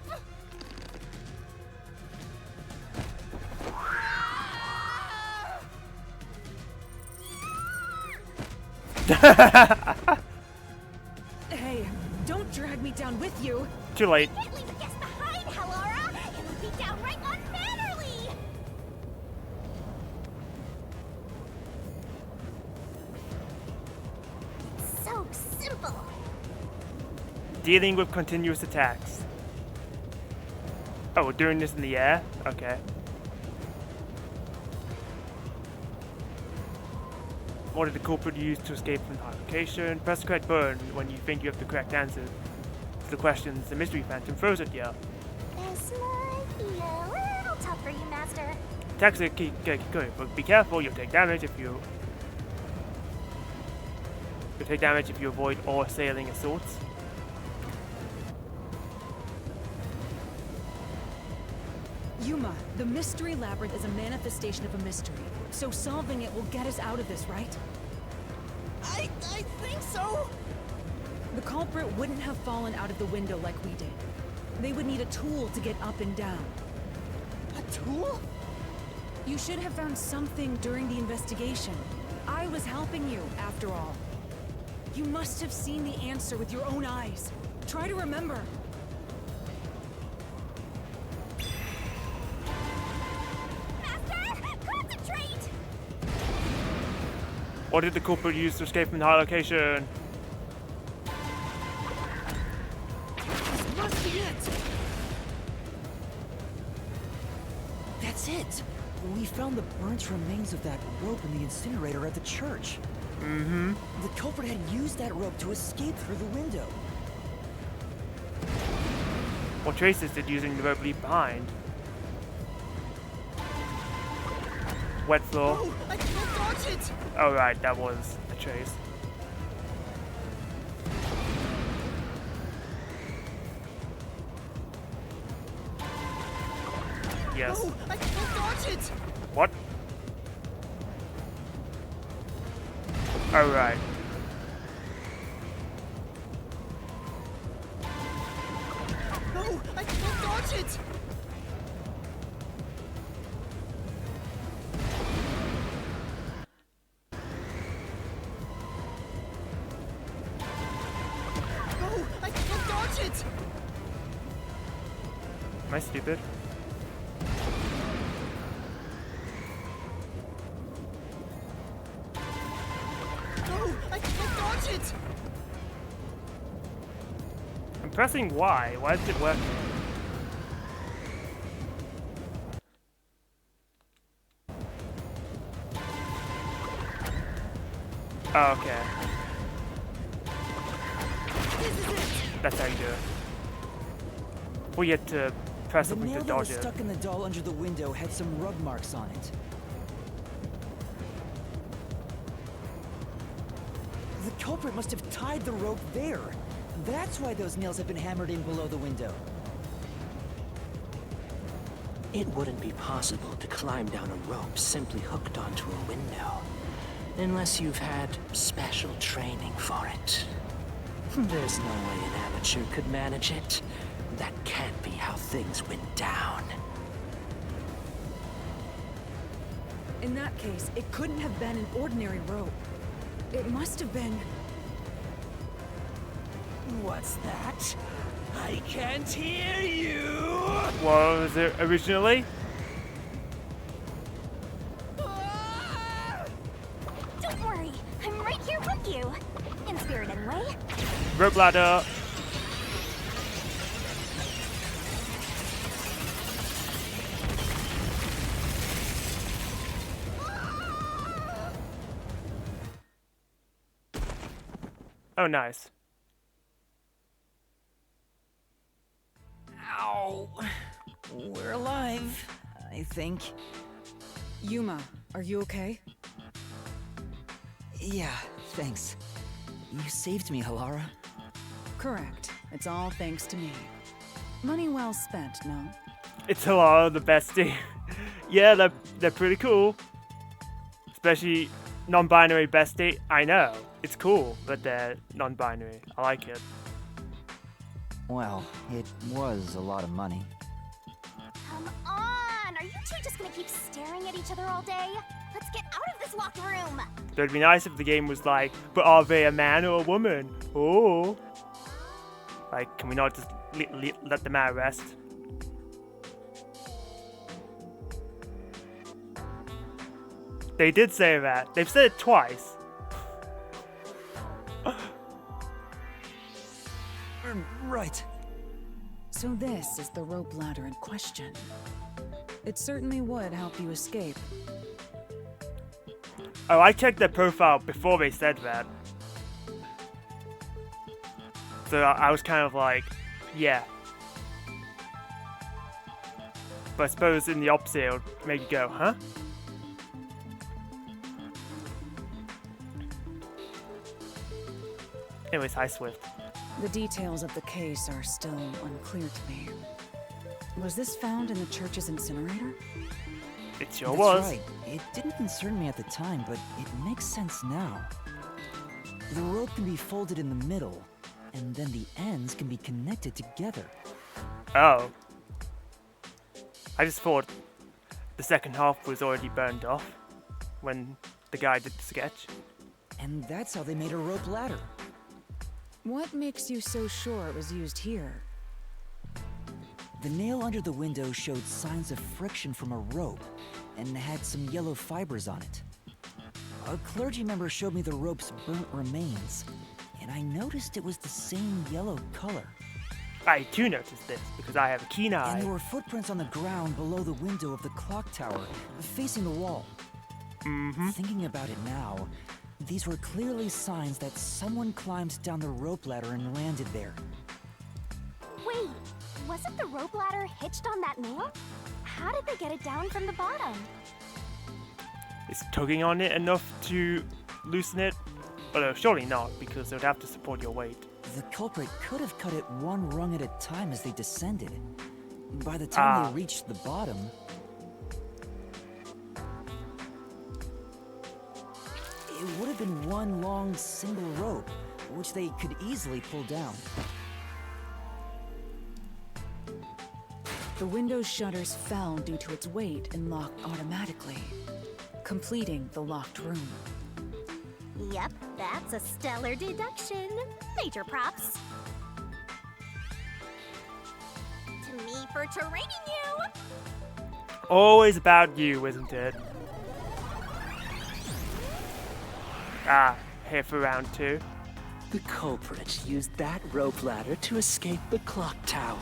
Speaker 17: Hey, don't drag me down with you.
Speaker 1: Too late.
Speaker 4: You can't leave the guests behind, Halora! It would be downright unmannerly! It's so simple.
Speaker 1: Dealing with continuous attacks. Oh, we're doing this in the air? Okay. What did the culprit use to escape from the location? Press the correct button when you think you have the correct answer to the questions the mystery phantom throws at you.
Speaker 4: This might be a little tough for you, Master.
Speaker 1: Attacks are good, but be careful, you'll take damage if you... You'll take damage if you avoid all assailing assaults.
Speaker 17: Yuma, the mystery labyrinth is a manifestation of a mystery. So solving it will get us out of this, right?
Speaker 12: I think so!
Speaker 17: The culprit wouldn't have fallen out of the window like we did. They would need a tool to get up and down.
Speaker 12: A tool?
Speaker 17: You should have found something during the investigation. I was helping you, after all. You must have seen the answer with your own eyes. Try to remember.
Speaker 4: Concentrate!
Speaker 1: What did the culprit use to escape from the high location?
Speaker 12: This must be it!
Speaker 2: That's it! We found the burnt remains of that rope in the incinerator at the church.
Speaker 1: Mm-hmm.
Speaker 2: The culprit had used that rope to escape through the window.
Speaker 1: What traces did using the rope leave behind? Wet floor.
Speaker 12: Oh, I can't dodge it!
Speaker 1: Oh right, that was a trace. Yes.
Speaker 12: Oh, I can't dodge it!
Speaker 1: What? Oh right.
Speaker 12: No, I can't dodge it! No, I can't dodge it!
Speaker 1: Am I stupid?
Speaker 12: No, I can't dodge it!
Speaker 1: I'm pressing Y. Why is it working? Oh, okay. That's how you do it. We had to press
Speaker 2: The
Speaker 1: something
Speaker 2: nail
Speaker 1: to
Speaker 2: that was
Speaker 1: dodge it.
Speaker 2: stuck in the doll under the window had some rub marks on it. The culprit must have tied the rope there. That's why those nails have been hammered in below the window.
Speaker 21: It wouldn't be possible to climb down a rope simply hooked onto a window, unless you've had special training for it. There's no way an amateur could manage it. That can't be how things went down.
Speaker 20: In that case, it couldn't have been an ordinary rope. It must have been...
Speaker 10: What's that? I can't hear you!
Speaker 1: What was it originally?
Speaker 4: Don't worry, I'm right here with you. In spirit, anyway.
Speaker 1: Rope ladder. Oh, nice.
Speaker 10: Ow! We're alive, I think.
Speaker 20: Yuma, are you okay?
Speaker 2: Yeah, thanks. You saved me, Halara.
Speaker 20: Correct. It's all thanks to me. Money well spent, no?
Speaker 1: It's Hello, the bestie. Yeah, they're pretty cool. Especially non-binary bestie. I know, it's cool, but they're non-binary. I like it.
Speaker 2: Well, it was a lot of money.
Speaker 4: Come on! Are you two just gonna keep staring at each other all day? Let's get out of this locked room!
Speaker 1: But it'd be nice if the game was like, but are they a man or a woman? Oh. Like, can we not just let the man rest? They did say that. They've said it twice.
Speaker 2: Right.
Speaker 20: So this is the rope ladder in question. It certainly would help you escape.
Speaker 1: Oh, I checked their profile before they said that. So I was kind of like, yeah. But I suppose in the opposite it would make you go, huh? Anyways, hi Swift.
Speaker 20: The details of the case are still unclear to me. Was this found in the church's incinerator?
Speaker 1: It sure
Speaker 2: That's
Speaker 1: was.
Speaker 2: Right. It didn't concern me at the time, but it makes sense now. The rope can be folded in the middle, and then the ends can be connected together.
Speaker 1: Oh. I just thought the second half was already burned off when the guy did the sketch.
Speaker 2: And that's how they made a rope ladder.
Speaker 20: What makes you so sure it was used here?
Speaker 2: The nail under the window showed signs of friction from a rope and had some yellow fibers on it. A clergy member showed me the rope's burnt remains, and I noticed it was the same yellow color.
Speaker 1: I too noticed this because I have a keen eye.
Speaker 2: And there were footprints on the ground below the window of the clock tower, facing the wall. Thinking about it now, these were clearly signs that someone climbed down the rope ladder and landed there.
Speaker 4: Wait, wasn't the rope ladder hitched on that nail? How did they get it down from the bottom?
Speaker 1: Is tugging on it enough to loosen it? Well, surely not, because it would have to support your weight.
Speaker 2: The culprit could have cut it one rung at a time as they descended. By the time they reached the bottom... it would have been one long single rope, which they could easily pull down.
Speaker 20: The window's shutters fell due to its weight and locked automatically, completing the locked room.
Speaker 4: Yep, that's a stellar deduction. Major props. To me for training you!
Speaker 1: Always about you, isn't it? Here for round 2.
Speaker 10: The culprit used that rope ladder to escape the clock tower.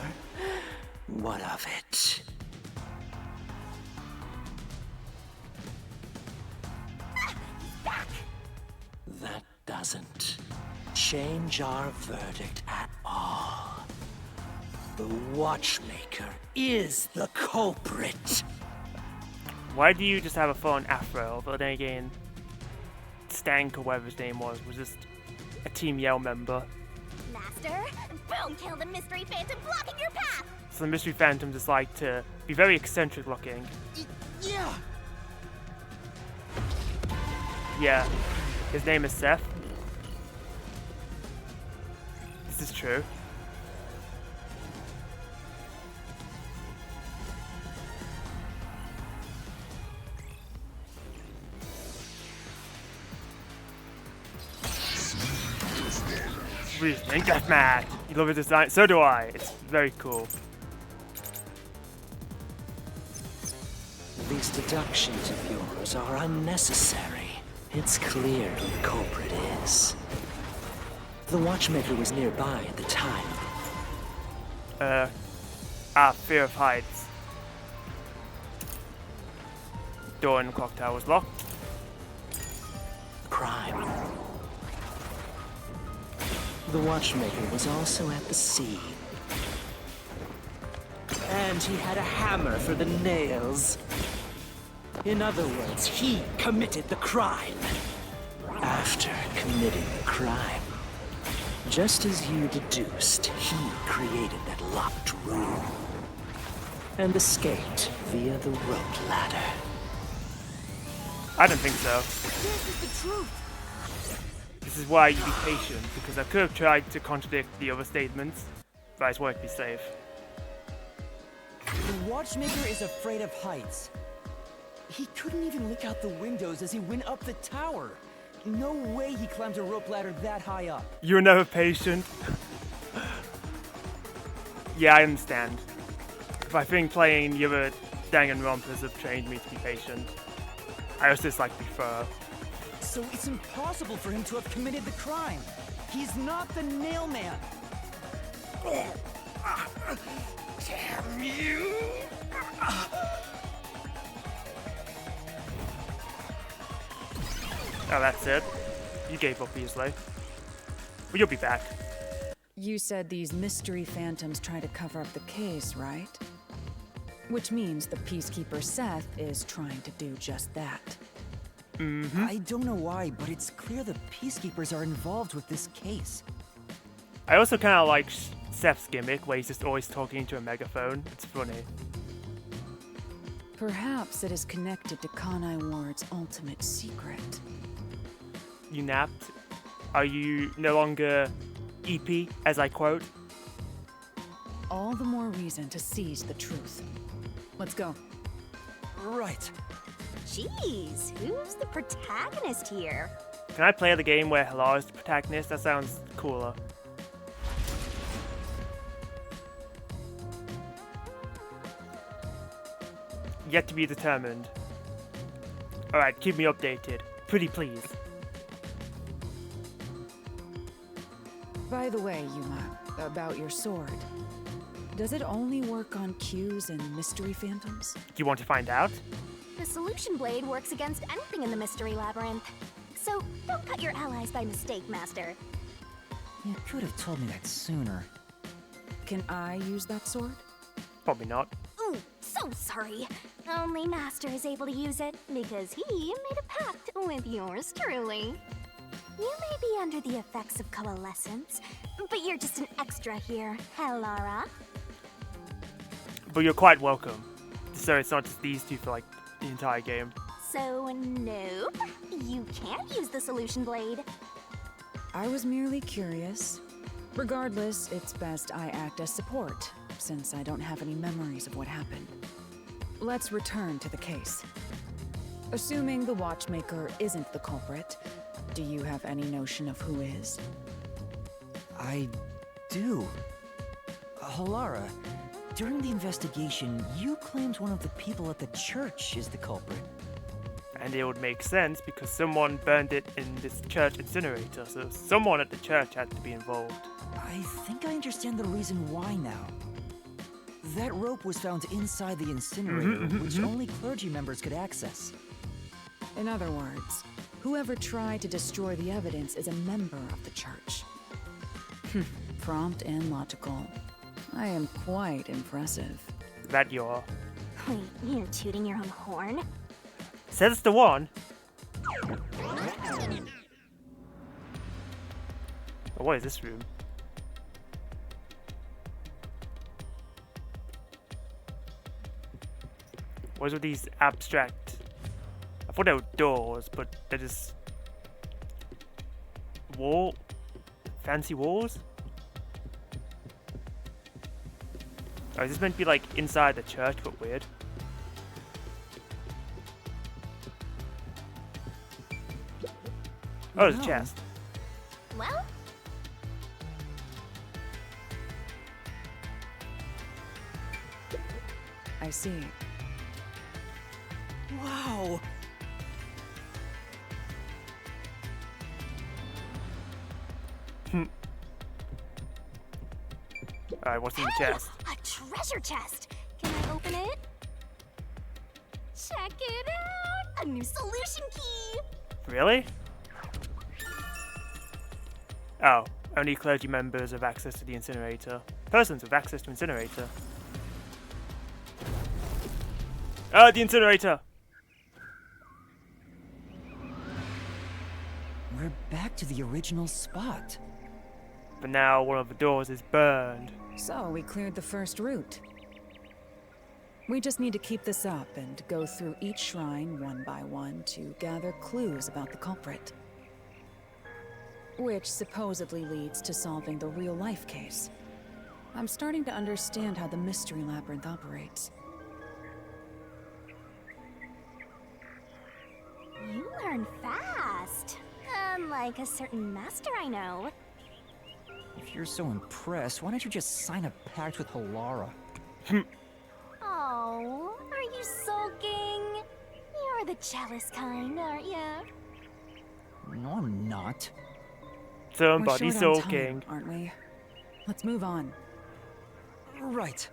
Speaker 10: What of it? That doesn't change our verdict at all. The watchmaker is the culprit.
Speaker 1: Why do you just have a full-on afro? But then again, Stank or whatever his name was just a Team Yell member.
Speaker 4: Master, boom, kill the mystery phantom blocking your path!
Speaker 1: So the mystery phantom just like to be very eccentric looking.
Speaker 2: Yeah!
Speaker 1: Yeah. His name is Seth. This is true. Reasoning deathmatch. You love the design? So do I. It's very cool.
Speaker 10: These deductions of yours are unnecessary. It's clear who the culprit is. The watchmaker was nearby at the time.
Speaker 1: Fear of heights. Door in the clock tower was locked.
Speaker 10: Crime. The watchmaker was also at the scene. And he had a hammer for the nails. In other words, he committed the crime. After committing the crime, just as you deduced, he created that locked room and escaped via the rope ladder.
Speaker 1: I don't think so.
Speaker 19: This is the truth.
Speaker 1: This is why you be patient, because I could have tried to contradict the other statements, but I just wanted to be safe.
Speaker 12: The watchmaker is afraid of heights. He couldn't even look out the windows as he went up the tower. No way he climbed a rope ladder that high up.
Speaker 1: You're never patient. Yeah, I understand. But I think playing the other Danganronpas have trained me to be patient. I also just like to be thorough.
Speaker 12: So it's impossible for him to have committed the crime. He's not the nail man.
Speaker 14: Damn you!
Speaker 1: Oh, that's it. You gave up easily. But you'll be back.
Speaker 20: You said these mystery phantoms try to cover up the case, right? Which means the Peacekeeper Seth is trying to do just that.
Speaker 1: Mm-hmm.
Speaker 12: I don't know why, but it's clear the Peacekeepers are involved with this case.
Speaker 1: I also kind of like Seth's gimmick, where he's just always talking into a megaphone. It's funny.
Speaker 20: Perhaps it is connected to Kanai Ward's ultimate secret.
Speaker 1: You napped? Are you no longer EP, as I quote?
Speaker 20: All the more reason to seize the truth. Let's go.
Speaker 12: Right.
Speaker 4: Jeez, who's the protagonist here?
Speaker 1: Can I play the game where Halar is the protagonist? That sounds cooler. Yet to be determined. Alright, keep me updated. Pretty please.
Speaker 20: By the way, Yuma, about your sword. Does it only work on cues and mystery phantoms?
Speaker 1: Do you want to find out?
Speaker 4: The solution blade works against anything in the mystery labyrinth. So don't cut your allies by mistake, Master.
Speaker 12: You could have told me that sooner.
Speaker 20: Can I use that sword?
Speaker 1: Probably not.
Speaker 4: Ooh, so sorry. Only Master is able to use it because he made a pact with yours truly. You may be under the effects of coalescence, but you're just an extra here, Halara.
Speaker 1: But you're quite welcome. So it's not just these two for like the entire game.
Speaker 4: So nope, you can't use the solution blade.
Speaker 20: I was merely curious. Regardless, it's best I act as support, since I don't have any memories of what happened. Let's return to the case. Assuming the watchmaker isn't the culprit, do you have any notion of who is?
Speaker 12: I do. Halara, during the investigation, you claimed one of the people at the church is the culprit.
Speaker 1: And it would make sense because someone burned it in this church incinerator, so someone at the church had to be involved.
Speaker 12: I think I understand the reason why now. That rope was found inside the incinerator, which only clergy members could access.
Speaker 20: In other words, whoever tried to destroy the evidence is a member of the church. Prompt and logical. I am quite impressive.
Speaker 1: That you are.
Speaker 4: Wait, you're tooting your own horn?
Speaker 1: Says the one. Oh, what is this room? What is with these abstract? I thought they were doors, but they're just fancy walls. Oh, is this meant to be like inside the church, but weird? Oh, there's a chest.
Speaker 4: Well,
Speaker 20: I see.
Speaker 12: Wow!
Speaker 1: Alright, what's in the chest?
Speaker 4: A treasure chest! Can I open it? Check it out! A new solution key!
Speaker 1: Really? Oh, only clergy members have access to the incinerator. Persons with access to incinerator. Oh, the incinerator!
Speaker 2: We're back to the original spot.
Speaker 1: But now one of the doors is burned.
Speaker 20: So, we cleared the first route. We just need to keep this up and go through each shrine one by one to gather clues about the culprit. Which supposedly leads to solving the real-life case. I'm starting to understand how the Mystery Labyrinth operates.
Speaker 4: You learn fast. Unlike a certain master I know.
Speaker 2: If you're so impressed, why don't you just sign a pact with Halara?
Speaker 4: Oh, are you sulking? You're the jealous kind, aren't you?
Speaker 2: No, I'm not.
Speaker 1: Somebody
Speaker 20: We're short on
Speaker 1: sulking.
Speaker 20: time, aren't we? Let's move on.
Speaker 2: Right.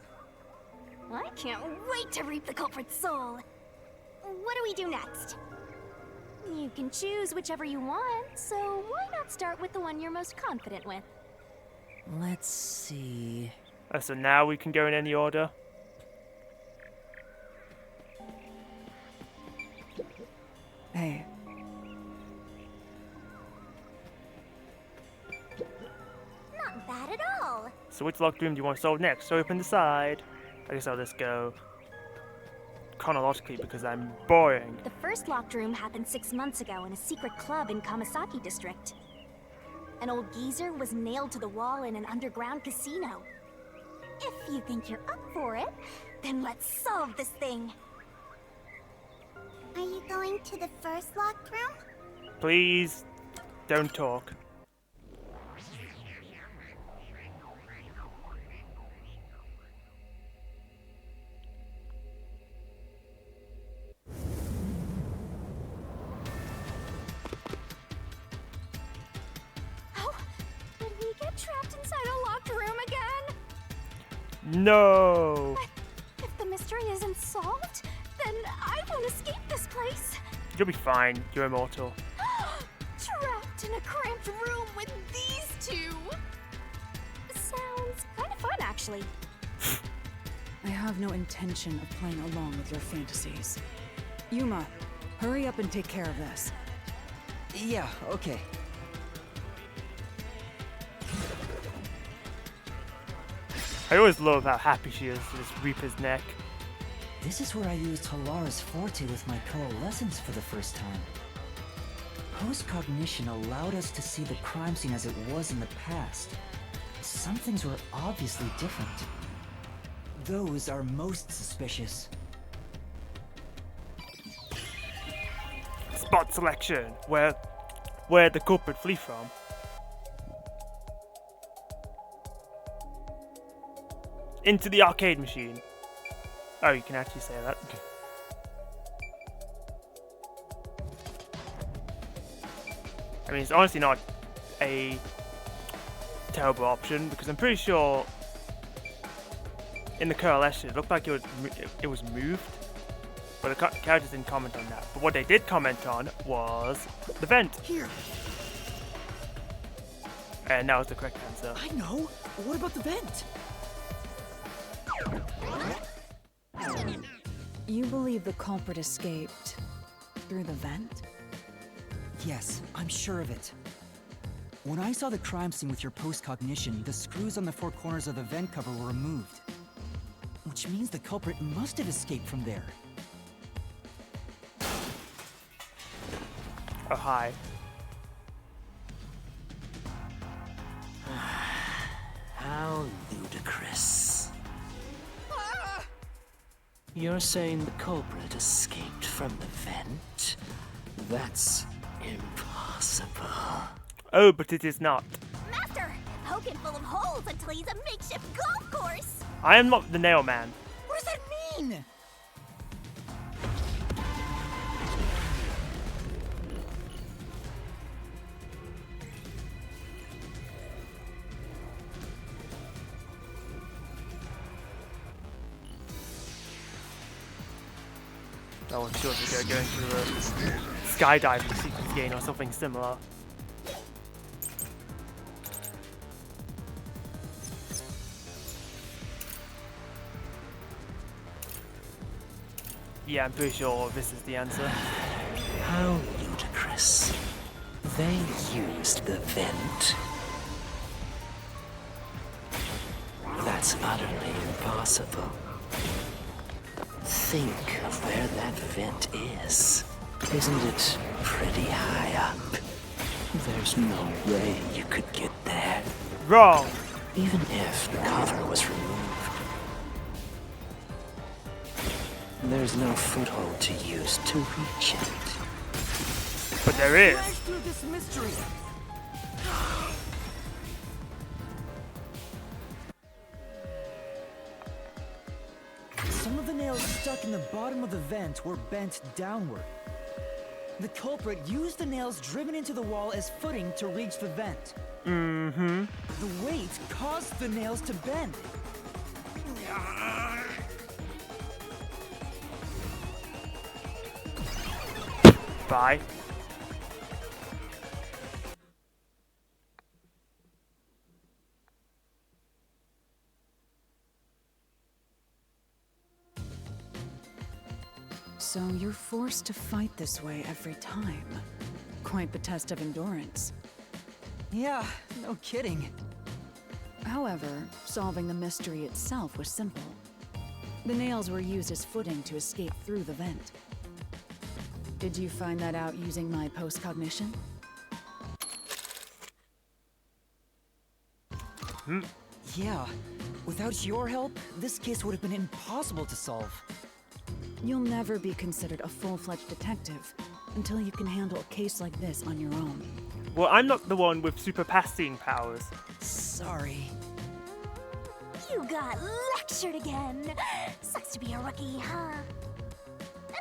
Speaker 4: I can't wait to reap the culprit's soul. What do we do next? You can choose whichever you want, so why not start with the one you're most confident with?
Speaker 2: Let's see.
Speaker 1: So now we can go in any order.
Speaker 20: Hey.
Speaker 4: Not bad at all.
Speaker 1: So which locked room do you want to solve next? So open the side. I guess I'll just go chronologically because I'm boring.
Speaker 4: The first locked room happened 6 months ago in a secret club in Kamasaki district. An old geezer was nailed to the wall in an underground casino. If you think you're up for it, then let's solve this thing.
Speaker 9: Are you going to the first locked room?
Speaker 1: Please, don't talk.
Speaker 4: Did we get trapped inside a locked room again?
Speaker 1: No!
Speaker 4: If the mystery isn't solved, then I won't escape this place.
Speaker 1: You'll be fine. You're immortal.
Speaker 4: Trapped in a cramped room with these two. Sounds kind of fun, actually.
Speaker 20: I have no intention of playing along with your fantasies. Yuma, hurry up and take care of this.
Speaker 2: Yeah, okay.
Speaker 1: I always love how happy she is to just reap his neck.
Speaker 2: This is where I used Halara's forte with my coalescence for the first time. Post-cognition allowed us to see the crime scene as it was in the past. Some things were obviously different. Those are most suspicious.
Speaker 1: Spot selection. Where the culprit flee from. Into the arcade machine. Oh, you can actually say that. I mean, it's honestly not a terrible option because I'm pretty sure in the coalescence it looked like it was moved, but the characters didn't comment on that. But what they did comment on was the vent.
Speaker 12: Here.
Speaker 1: And that was the correct answer.
Speaker 12: I know. What about the vent?
Speaker 20: You believe the culprit escaped through the vent?
Speaker 2: Yes, I'm sure of it. When I saw the crime scene with your post-cognition, the screws on the four corners of the vent cover were removed. Which means the culprit must have escaped from there.
Speaker 1: Oh, hi.
Speaker 10: How ludicrous. You're saying the culprit escaped from the vent? That's impossible.
Speaker 1: Oh, but it is not.
Speaker 4: Master, poke him full of holes until he's a makeshift golf course.
Speaker 1: I am not the nail man.
Speaker 4: What does that
Speaker 2: mean?
Speaker 1: I wasn't sure if we were going through a skydiving sequence game or something similar. Yeah, I'm pretty sure this is the answer.
Speaker 10: How ludicrous. They used the vent. That's utterly impossible. Think of where that vent is. Isn't it pretty high up? There's no way you could get there.
Speaker 1: Wrong!
Speaker 10: Even if the cover was removed. There's no foothold to use to reach it.
Speaker 1: But there is.
Speaker 12: Smash through this mystery. Some of the nails stuck in the bottom of the vent were bent downward. The culprit used the nails driven into the wall as footing to reach the vent.
Speaker 1: Mm-hmm.
Speaker 12: The weight caused the nails to bend.
Speaker 1: Bye.
Speaker 20: So you're forced to fight this way every time. Quite the test of endurance.
Speaker 2: Yeah, no kidding.
Speaker 20: However, solving the mystery itself was simple. The nails were used as footing to escape through the vent. Did you find that out using my post-cognition?
Speaker 2: Yeah, without your help, this case would have been impossible to solve.
Speaker 20: You'll never be considered a full-fledged detective until you can handle a case like this on your own.
Speaker 1: Well, I'm not the one with super passing powers.
Speaker 2: Sorry.
Speaker 4: You got lectured again. Sucks to be a rookie, huh?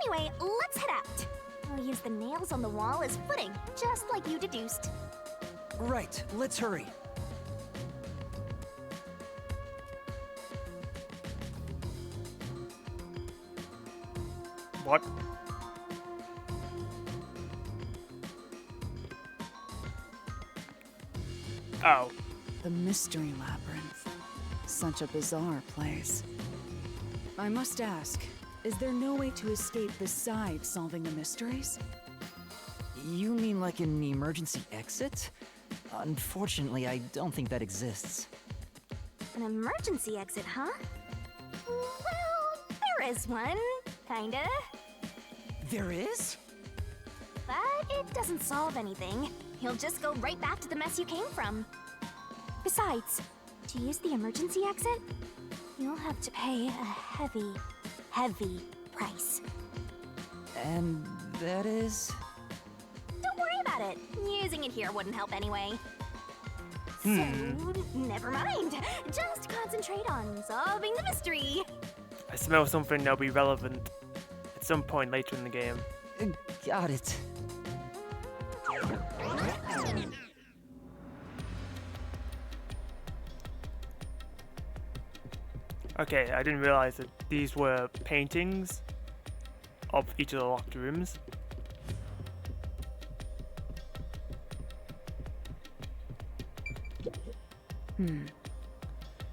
Speaker 4: Anyway, let's head out. We'll use the nails on the wall as footing, just like you deduced.
Speaker 2: Right, let's hurry.
Speaker 1: What? Oh.
Speaker 20: The Mystery Labyrinth. Such a bizarre place. I must ask, is there no way to escape besides solving the mysteries?
Speaker 2: You mean like an emergency exit? Unfortunately, I don't think that exists.
Speaker 4: An emergency exit, huh? Well, there is one, kinda.
Speaker 2: There is?
Speaker 4: But it doesn't solve anything. You'll just go right back to the mess you came from. Besides, to use the emergency exit, you'll have to pay a heavy, heavy price.
Speaker 2: And that is?
Speaker 4: Don't worry about it. Using it here wouldn't help anyway. So, never mind. Just concentrate on solving the mystery.
Speaker 1: I smell something that'll be relevant at some point later in the game.
Speaker 2: Got it.
Speaker 1: Okay, I didn't realize that these were paintings of each of the locked rooms.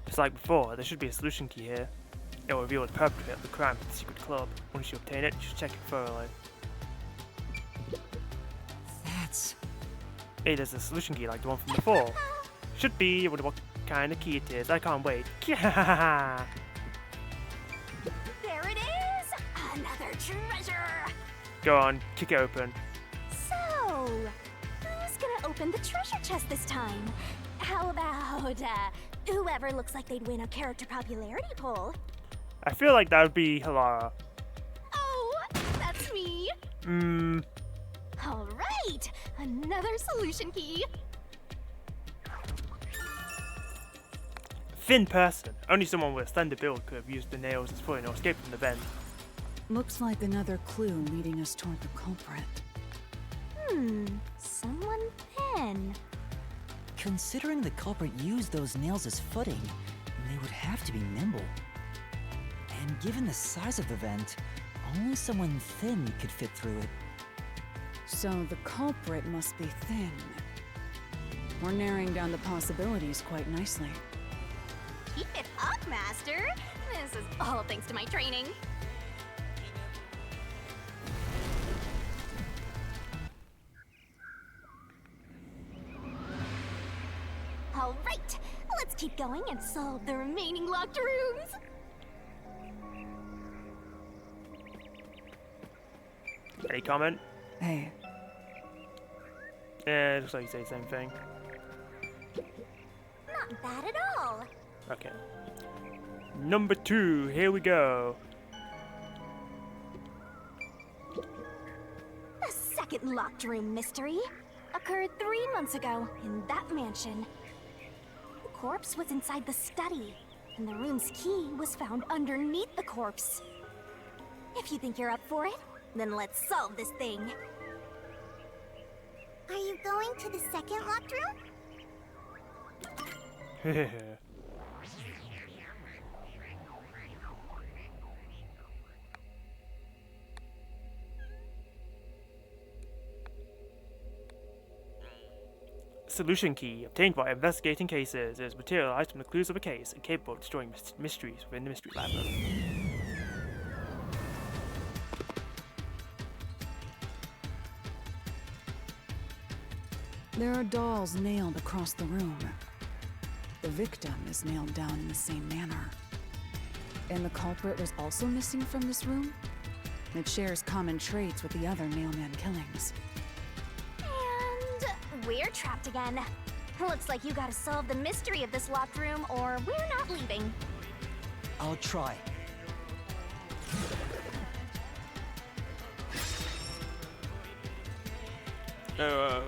Speaker 1: Just like before, there should be a solution key here. It will reveal the perpetrator of the crime for the secret club. Once you obtain it, you should check it thoroughly.
Speaker 2: That's...
Speaker 1: Hey, there's a solution key like the one from before. Should be, I wonder what kind of key it is. I can't wait.
Speaker 4: There it is! Another treasure!
Speaker 1: Go on, kick it open.
Speaker 4: So, who's gonna open the treasure chest this time? How about, whoever looks like they'd win a character popularity poll?
Speaker 1: I feel like that would be Halara.
Speaker 4: Oh, that's me! Alright, another solution key.
Speaker 1: thin person. Only someone with a slender build could have used the nails as footing or escaped from the vent.
Speaker 20: Looks like another clue leading us toward the culprit.
Speaker 4: Someone thin.
Speaker 2: Considering the culprit used those nails as footing, they would have to be nimble. And given the size of the vent, only someone thin could fit through it.
Speaker 20: So the culprit must be thin. We're narrowing down the possibilities quite nicely.
Speaker 4: Keep it up, Master. This is all thanks to my training. All right, let's keep going and solve the remaining locked rooms.
Speaker 1: Any comment?
Speaker 20: Hey.
Speaker 1: Yeah, it looks like you say the same thing.
Speaker 4: Not bad at all.
Speaker 1: Okay. Number 2, here we go.
Speaker 4: The second locked room mystery occurred 3 months ago in that mansion. The corpse was inside the study, and the room's key was found underneath the corpse. If you think you're up for it, then let's solve this thing. Are you going to the second locked room?
Speaker 1: Solution key obtained by investigating cases is materialized from the clues of a case and capable of destroying mysteries within the mystery lab.
Speaker 20: There are dolls nailed across the room. The victim is nailed down in the same manner. And the culprit was also missing from this room? It shares common traits with the other nailman killings.
Speaker 4: And we're trapped again. Looks like you gotta solve the mystery of this locked room or we're not leaving.
Speaker 2: I'll try. The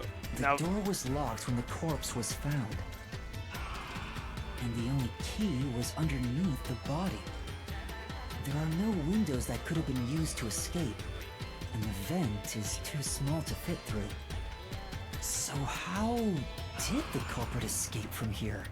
Speaker 2: door was locked when the corpse was found. And the only key was underneath the body. There are no windows that could have been used to escape, and the vent is too small to fit through. So how did the culprit escape from here?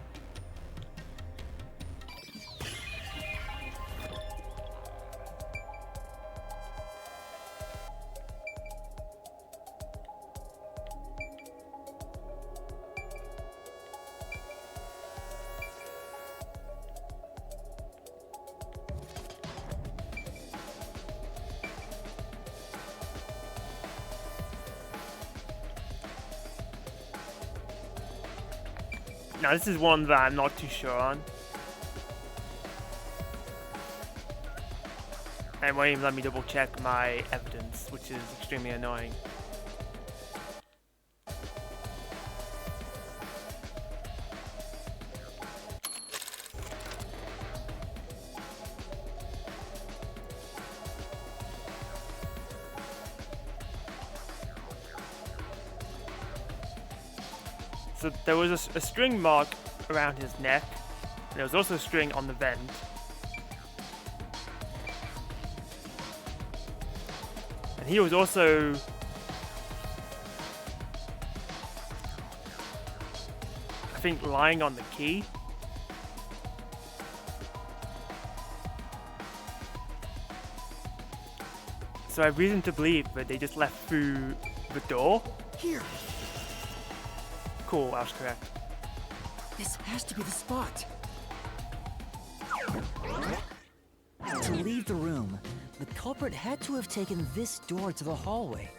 Speaker 1: Now this is one that I'm not too sure on. And won't even let me double check my evidence, which is extremely annoying. So there was a string mark around his neck, and there was also a string on the vent. And he was also I think lying on the key. So I have reason to believe that they just left through the door.
Speaker 2: Here.
Speaker 1: Cool, I was correct.
Speaker 2: This has to be the spot. To leave the room, the culprit had to have taken this door to the hallway.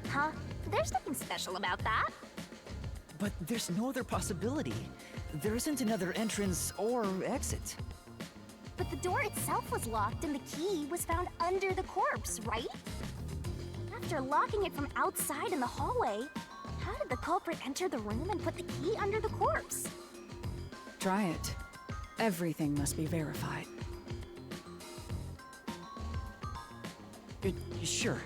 Speaker 4: Huh? There's nothing special about that.
Speaker 2: But there's no other possibility. There isn't another entrance or exit.
Speaker 4: But the door itself was locked and the key was found under the corpse, right? After locking it from outside in the hallway, how did the culprit enter the room and put the key under the corpse?
Speaker 20: Try it. Everything must be verified.
Speaker 2: Sure.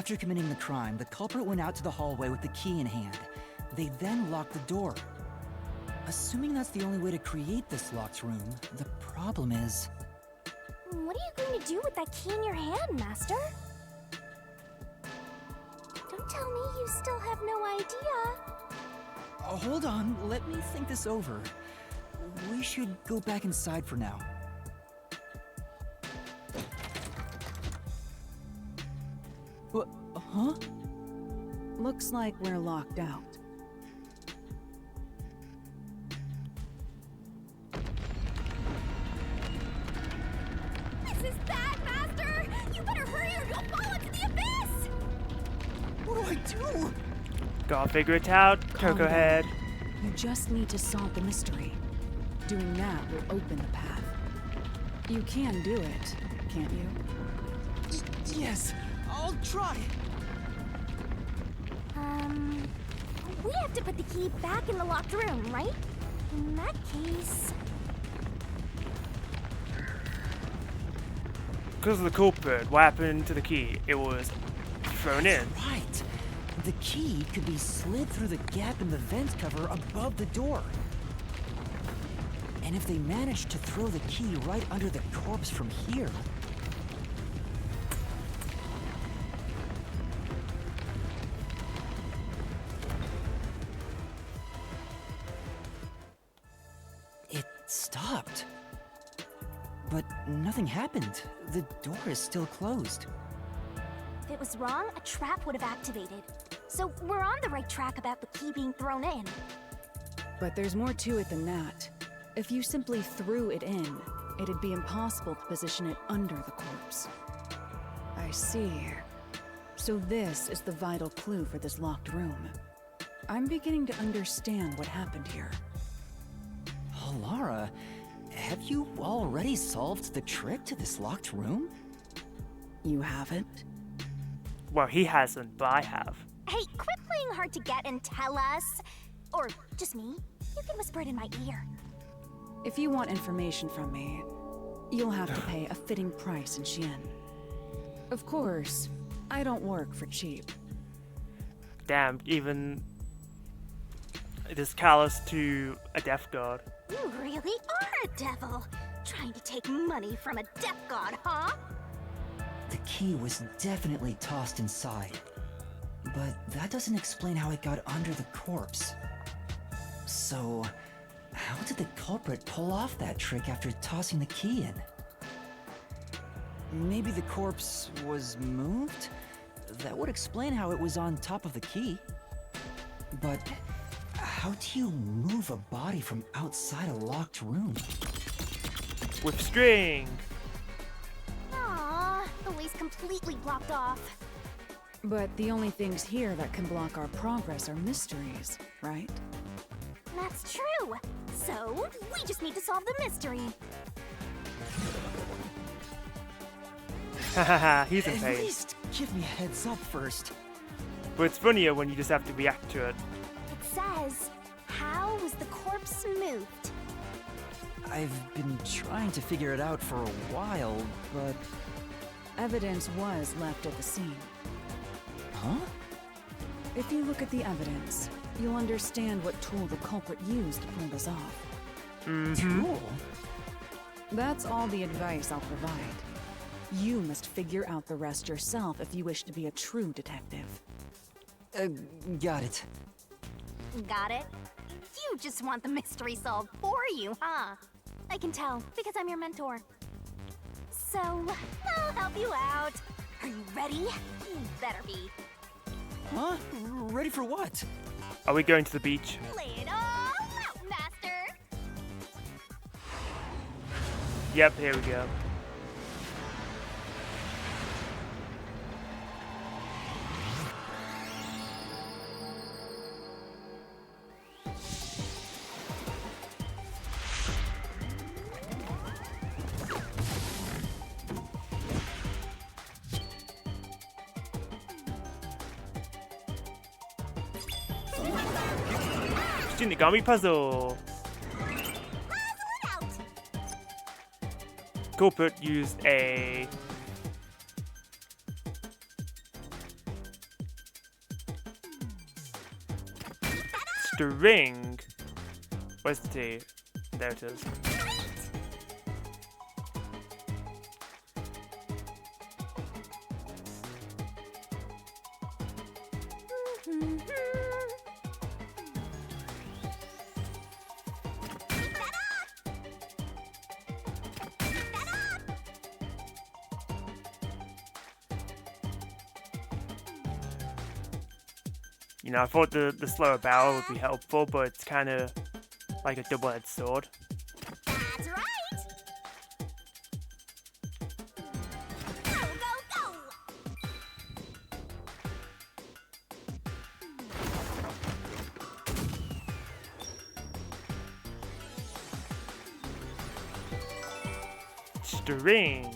Speaker 2: After committing the crime, the culprit went out to the hallway with the key in hand. They then locked the door. Assuming that's the only way to create this locked room, the problem is...
Speaker 4: What are you going to do with that key in your hand, Master? Don't tell me you still have no idea.
Speaker 2: Hold on, let me think this over. We should go back inside for now. What? Huh?
Speaker 20: Looks like we're locked out.
Speaker 4: This is bad, Master! You better hurry or you'll fall into the abyss!
Speaker 2: What do I do?
Speaker 1: Gotta figure it out,
Speaker 20: Calm
Speaker 1: Coco
Speaker 20: down.
Speaker 1: Head.
Speaker 20: You just need to solve the mystery. Doing that will open the path. You can do it, can't you?
Speaker 2: Yes, I'll try.
Speaker 4: We have to put the key back in the locked room, right? In that case...
Speaker 1: Because of the culprit, what happened to the key? It was thrown in.
Speaker 2: Right. The key could be slid through the gap in the vent cover above the door. And if they managed to throw the key right under the corpse from here... It stopped. But nothing happened. The door is still closed.
Speaker 4: If it was wrong, a trap would have activated. So we're on the right track about the key being thrown in.
Speaker 20: But there's more to it than that. If you simply threw it in, it'd be impossible to position it under the corpse. I see. So this is the vital clue for this locked room. I'm beginning to understand what happened here.
Speaker 2: Oh, Lara, have you already solved the trick to this locked room?
Speaker 20: You haven't?
Speaker 1: Well, he hasn't, but I have.
Speaker 4: Hey, quit playing hard to get and tell us. Or just me. You can whisper it in my ear.
Speaker 20: If you want information from me, you'll have to pay a fitting price in Xian. Of course, I don't work for cheap.
Speaker 1: Damn, even this callous to a death god.
Speaker 4: You really are a devil. Trying to take money from a death god, huh?
Speaker 2: The key was definitely tossed inside. But that doesn't explain how it got under the corpse. So, how did the culprit pull off that trick after tossing the key in? Maybe the corpse was moved? That would explain how it was on top of the key. But how do you move a body from outside a locked room?
Speaker 1: With string!
Speaker 4: Aww, the way's completely blocked off.
Speaker 20: But the only things here that can block our progress are mysteries, right?
Speaker 4: That's true. So, we just need to solve the mystery.
Speaker 1: Hahaha, he's in
Speaker 2: At
Speaker 1: pain.
Speaker 2: least give me a heads up first.
Speaker 1: But it's funnier when you just have to react to it.
Speaker 4: It says, how was the corpse moved?
Speaker 2: I've been trying to figure it out for a while, but...
Speaker 20: Evidence was left at the scene.
Speaker 2: Huh?
Speaker 20: If you look at the evidence, you'll understand what tool the culprit used to pull this off.
Speaker 2: Tool?
Speaker 20: That's all the advice I'll provide. You must figure out the rest yourself if you wish to be a true detective.
Speaker 2: Got it.
Speaker 4: Got it? You just want the mystery solved for you, huh? I can tell, because I'm your mentor. So, I'll help you out. Are you ready? You better be.
Speaker 2: Huh? Ready for what?
Speaker 1: Are we going to the beach?
Speaker 4: Lay it all out, Master!
Speaker 1: Yep, here we go. Shinigami puzzle. Culprit used a String. Where's the T? There it is. You know, I thought the slower barrel would be helpful, but it's kind of like a double-edged sword.
Speaker 4: That's right! Go, go, go!
Speaker 1: String.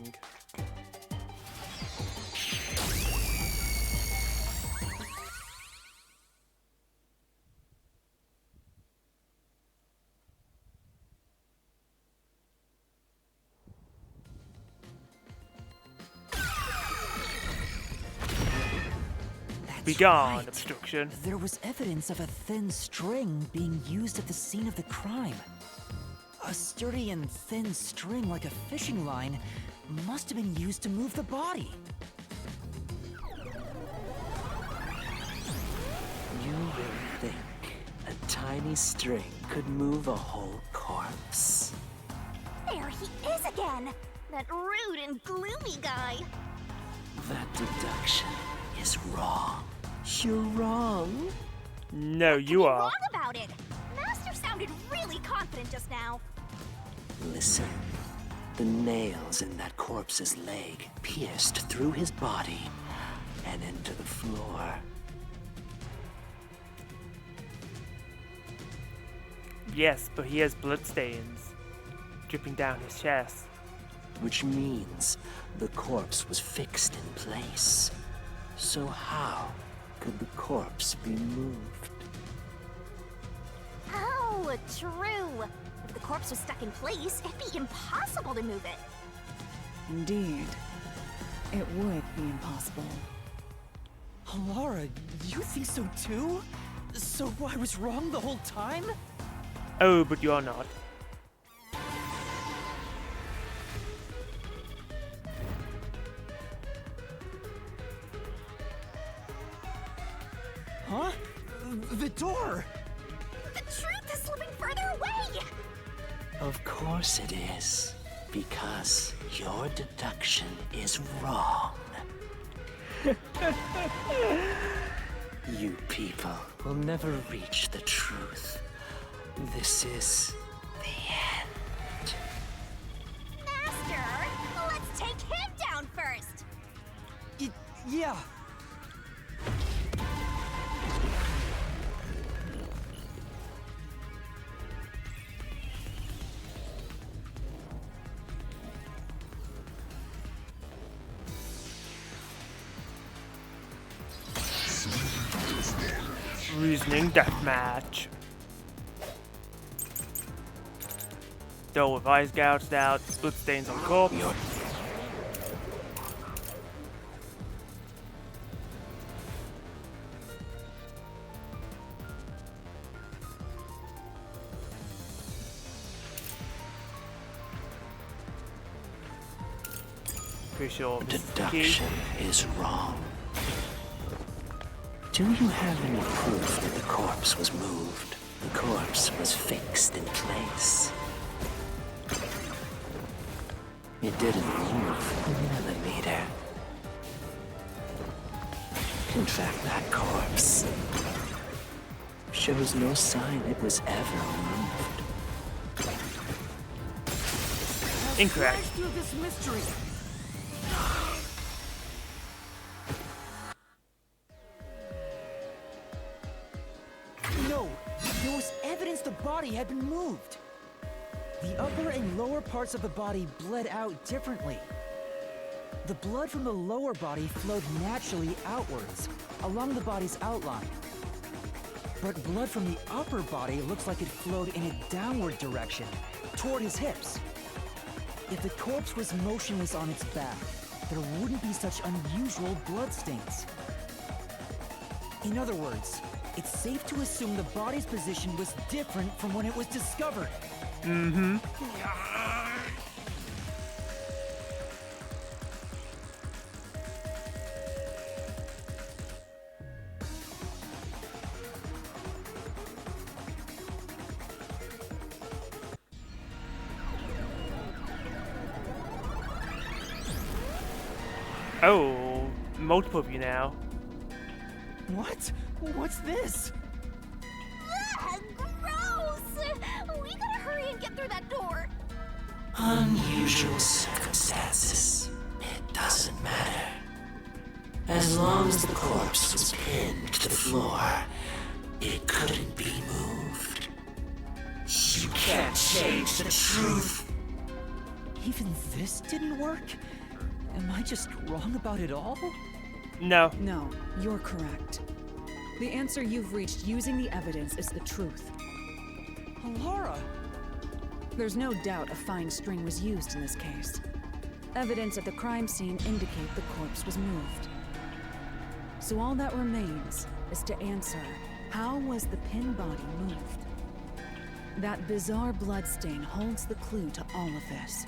Speaker 1: Begone,
Speaker 2: right.
Speaker 1: obstruction.
Speaker 2: There was evidence of a thin string being used at the scene of the crime. A sturdy and thin string like a fishing line must have been used to move the body.
Speaker 10: You really think a tiny string could move a whole corpse?
Speaker 4: There he is again! That rude and gloomy guy!
Speaker 10: That deduction is wrong. You're wrong.
Speaker 1: No, you are.
Speaker 4: Wrong about it! Master sounded really confident just now.
Speaker 10: Listen. The nails in that corpse's leg pierced through his body and into the floor.
Speaker 1: Yes, but he has bloodstains dripping down his chest.
Speaker 10: Which means the corpse was fixed in place. So how could the corpse be moved?
Speaker 4: Oh, true. If the corpse was stuck in place, it'd be impossible to move it.
Speaker 20: Indeed. It would be impossible.
Speaker 2: Laura, you think so too? So I was wrong the whole time?
Speaker 1: Oh, but you're not.
Speaker 2: Huh? The door!
Speaker 4: The truth is slipping further away!
Speaker 10: Of course it is. Because your deduction is wrong. You people will never reach the truth. This is the end.
Speaker 4: Master, let's take him down first!
Speaker 2: Yeah.
Speaker 1: Reasoning deathmatch. Dull with eyes gouged out, bloodstains on corpse. Pretty sure this is the key.
Speaker 10: Deduction is wrong. Do you have any proof that the corpse was moved? The corpse was fixed in place. It didn't move a millimeter. In fact, that corpse shows no sign it was ever moved.
Speaker 1: Incorrect.
Speaker 2: Through this mystery. No, there was evidence the body had been moved. The upper and lower parts of the body bled out differently. The blood from the lower body flowed naturally outwards, along the body's outline. But blood from the upper body looks like it flowed in a downward direction, toward his hips. If the corpse was motionless on its back, there wouldn't be such unusual blood stains. In other words, It's safe to assume the body's position was different from when it was discovered.
Speaker 1: Mm-hmm. Oh, multiple of you now.
Speaker 2: What? What's this?
Speaker 4: Ugh, gross! We gotta hurry and get through that door.
Speaker 10: Unusual circumstances. It doesn't matter. As long as the corpse was pinned to the floor, it couldn't be moved. You can't change the truth.
Speaker 2: Even this didn't work? Am I just wrong about it all?
Speaker 1: No.
Speaker 20: No, you're correct. The answer you've reached using the evidence is the truth.
Speaker 2: Laura!
Speaker 20: There's no doubt a fine string was used in this case. Evidence at the crime scene indicate the corpse was moved. So all that remains is to answer, how was the pin body moved? That bizarre bloodstain holds the clue to all of this.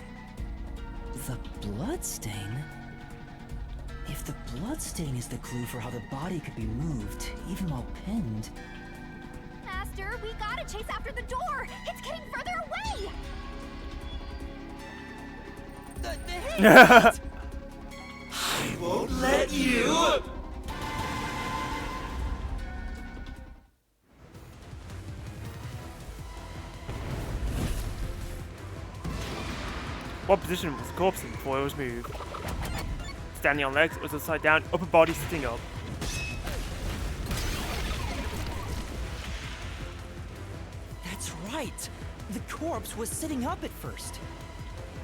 Speaker 2: The bloodstain? If the bloodstain is the clue for how the body could be moved, even while pinned...
Speaker 4: Master, we gotta chase after the door! It's getting further away!
Speaker 10: I won't let you!
Speaker 1: What position was the corpse in before it was moved? Standing on legs, it was upside down, upper body sitting up.
Speaker 2: That's right! The corpse was sitting up at first.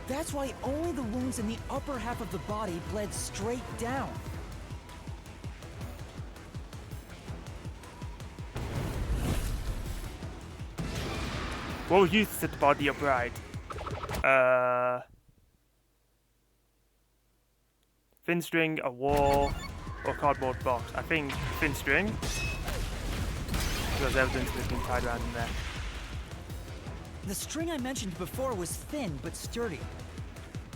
Speaker 2: That's why only the wounds in the upper half of the body bled straight down.
Speaker 1: What was used to set the body upright? Thin string, a wall, or a cardboard box. I think thin string. Because evidence was being tied around in there.
Speaker 2: The string I mentioned before was thin but sturdy.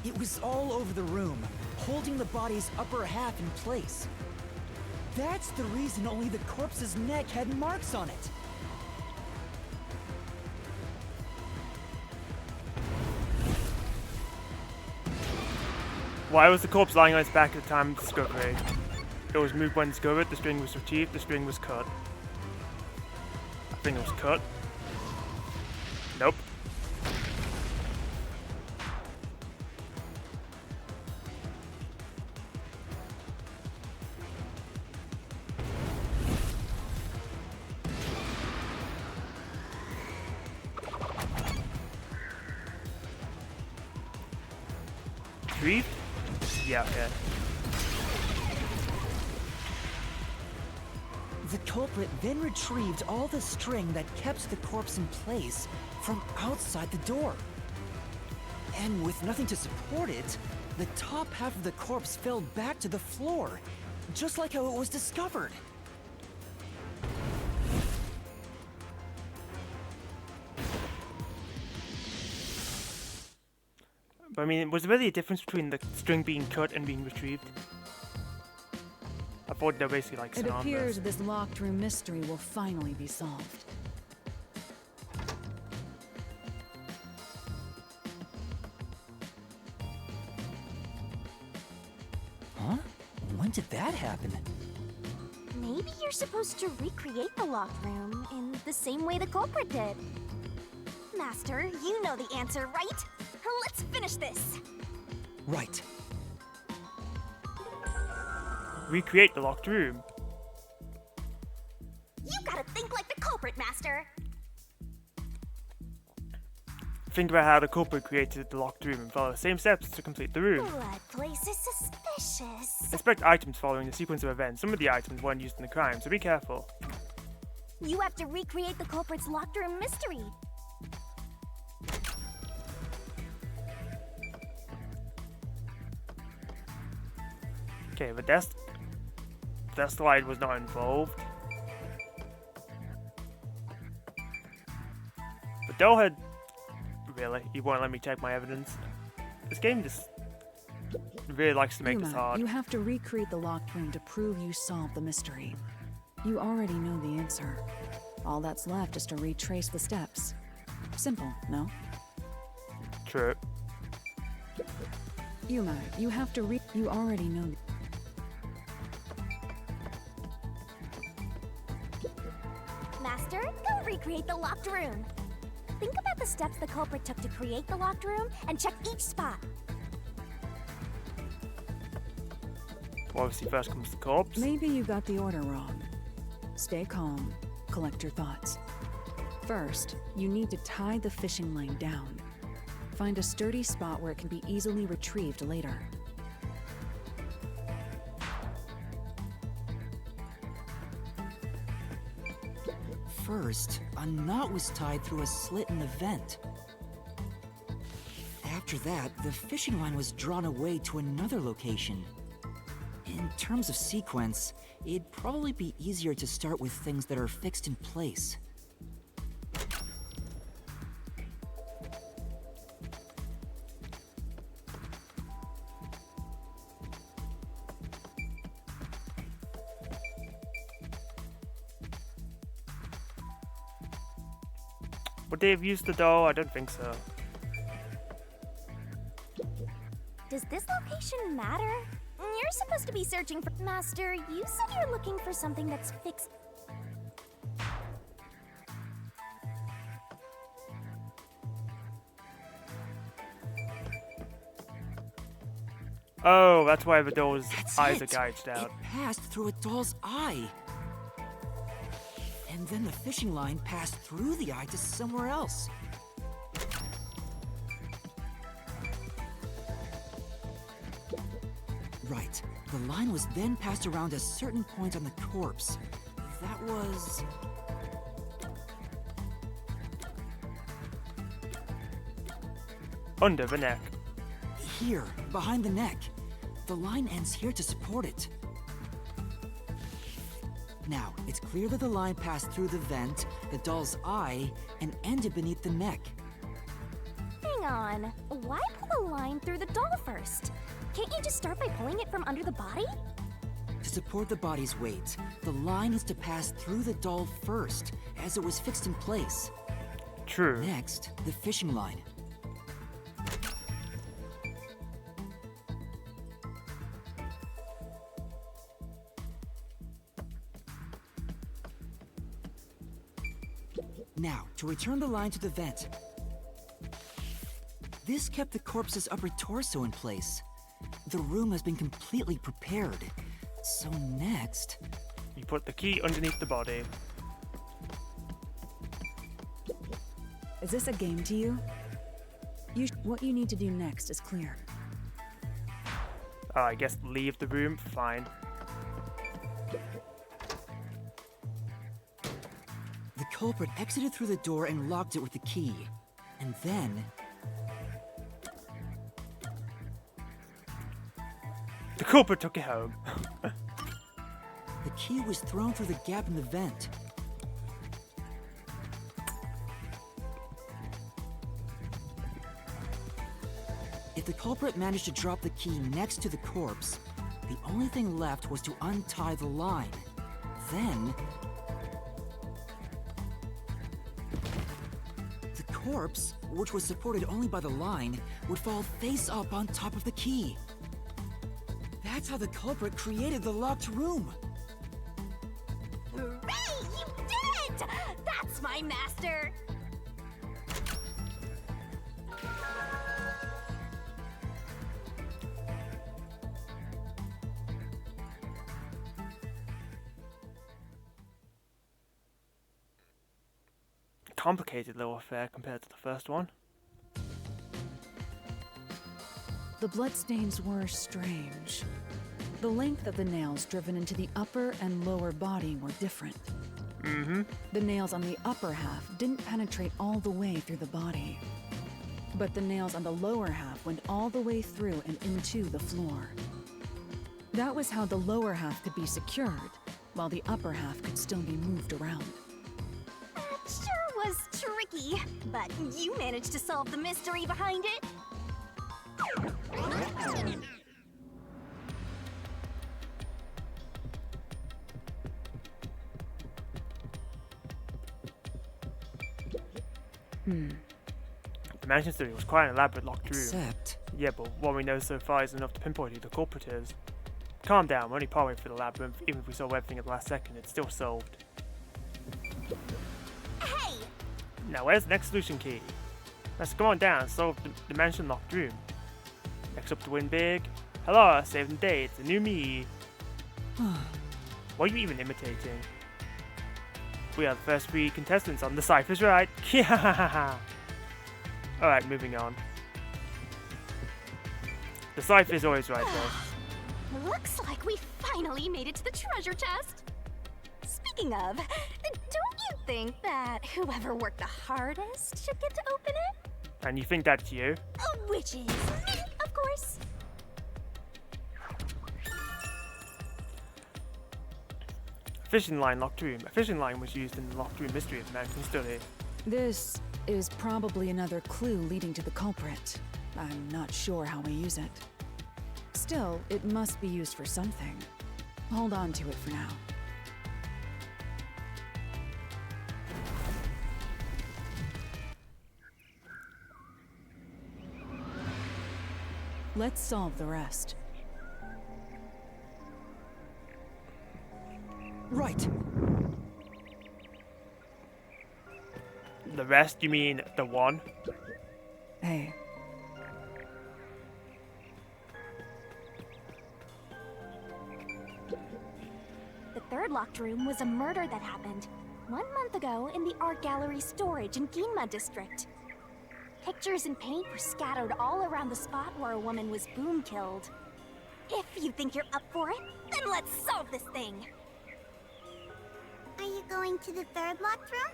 Speaker 2: It was all over the room, holding the body's upper half in place. That's the reason only the corpse's neck had marks on it.
Speaker 1: Why was the corpse lying on its back at the time of discovery? It was moved when discovered, the string was retrieved, the string was cut. I think it was cut. Nope. Retrieved? Yeah, okay.
Speaker 2: The culprit then retrieved all the string that kept the corpse in place from outside the door. And with nothing to support it, the top half of the corpse fell back to the floor, just like how it was discovered.
Speaker 1: But I mean, was there really a difference between the string being cut and being retrieved? I thought they're basically like
Speaker 20: It
Speaker 1: synonymous.
Speaker 20: appears this locked room mystery will finally be solved.
Speaker 2: Huh? When did that happen?
Speaker 4: Maybe you're supposed to recreate the locked room in the same way the culprit did. Master, you know the answer, right? Let's finish this.
Speaker 2: Right.
Speaker 1: Recreate the locked room.
Speaker 4: You gotta think like the culprit, Master.
Speaker 1: Think about how the culprit created the locked room and follow the same steps to complete the room.
Speaker 4: That place is suspicious.
Speaker 1: Expect items following the sequence of events. Some of the items weren't used in the crime, so be careful.
Speaker 4: You have to recreate the culprit's locked room mystery.
Speaker 1: Okay, but that slide was not involved. doll had... Really? You won't let me check my evidence? This game just really likes to make this
Speaker 20: Yuma,
Speaker 1: hard.
Speaker 20: you have to recreate the locked room to prove you solved the mystery. You already know the answer. All that's left is to retrace the steps. Simple, no?
Speaker 1: True.
Speaker 20: Yuma, you have to you already know.
Speaker 4: Master, go recreate the locked room. Think about the steps the culprit took to create the locked room and check each spot.
Speaker 1: Well, obviously first comes the corpse.
Speaker 20: Maybe you got the order wrong. Stay calm, collect your thoughts. First, you need to tie the fishing line down. Find a sturdy spot where it can be easily retrieved later.
Speaker 2: First, a knot was tied through a slit in the vent. After that, the fishing line was drawn away to another location. In terms of sequence, it'd probably be easier to start with things that are fixed in place.
Speaker 1: Would they have used the doll? I don't think so.
Speaker 4: Does this location matter? You're supposed to be searching for... Master, you said you're looking for something that's fixed...
Speaker 1: Oh, that's why the doll's eyes are
Speaker 2: it.
Speaker 1: gouged out.
Speaker 2: It passed through a doll's eye. And then the fishing line passed through the eye to somewhere else. Right. The line was then passed around a certain point on the corpse. That was...
Speaker 1: Under the neck.
Speaker 2: Here, behind the neck. The line ends here to support it. Now, it's clear that the line passed through the vent, the doll's eye, and ended beneath the neck.
Speaker 4: Hang on. Why pull the line through the doll first? Can't you just start by pulling it from under the body?
Speaker 2: To support the body's weight, the line is to pass through the doll first, as it was fixed in place.
Speaker 1: True.
Speaker 2: Next, the fishing line. Now, to return the line to the vent. This kept the corpse's upper torso in place. The room has been completely prepared. So next...
Speaker 1: You put the key underneath the body.
Speaker 20: Is this a game to you? What you need to do next is clear.
Speaker 1: I guess leave the room. Fine.
Speaker 2: The culprit exited through the door and locked it with the key. And then...
Speaker 1: The culprit took it home.
Speaker 2: The key was thrown through the gap in the vent. If the culprit managed to drop the key next to the corpse, the only thing left was to untie the line. Then... the corpse, which was supported only by the line, would fall face up on top of the key. That's how the culprit created the locked room.
Speaker 4: Hooray! You did it! That's my master!
Speaker 1: Complicated little affair compared to the first one.
Speaker 20: The bloodstains were strange. The length of the nails driven into the upper and lower body were different.
Speaker 1: Mm-hmm.
Speaker 20: The nails on the upper half didn't penetrate all the way through the body. But the nails on the lower half went all the way through and into the floor. That was how the lower half could be secured, while the upper half could still be moved around.
Speaker 4: That sure was tricky lucky, but you managed to solve the mystery behind it.
Speaker 1: The mansion study was quite an elaborate locked room.
Speaker 2: Except...
Speaker 1: Yeah, but what we know so far is enough to pinpoint who the culprit is. Calm down, we're only partway through the labyrinth. Even if we solve everything at the last second, it's still solved.
Speaker 4: Hey!
Speaker 1: Now where's the next solution key? Let's go on down and solve the mansion locked room. Next up to win big. Hello, save the day, it's a new me. What are you even imitating? We are the first 3 contestants on The Cypher's Right. Alright, moving on. The Cypher is always right though.
Speaker 4: Looks like we finally made it to the treasure chest. Speaking of, don't you think that whoever worked the hardest should get to open it?
Speaker 1: And you think that's you?
Speaker 4: Which is me, of course.
Speaker 1: Fishing line locked room. A fishing line was used in the locked room mystery of the mansion study.
Speaker 20: This is probably another clue leading to the culprit. I'm not sure how we use it. Still, it must be used for something. Hold on to it for now. Let's solve the rest.
Speaker 2: Right.
Speaker 1: The rest? You mean the one?
Speaker 20: Hey.
Speaker 4: The third locked room was a murder that happened 1 month ago in the art gallery storage in Ginma district. Pictures and paint were scattered all around the spot where a woman was boom killed. If you think you're up for it, then let's solve this thing.
Speaker 16: Are you going to the third locked room?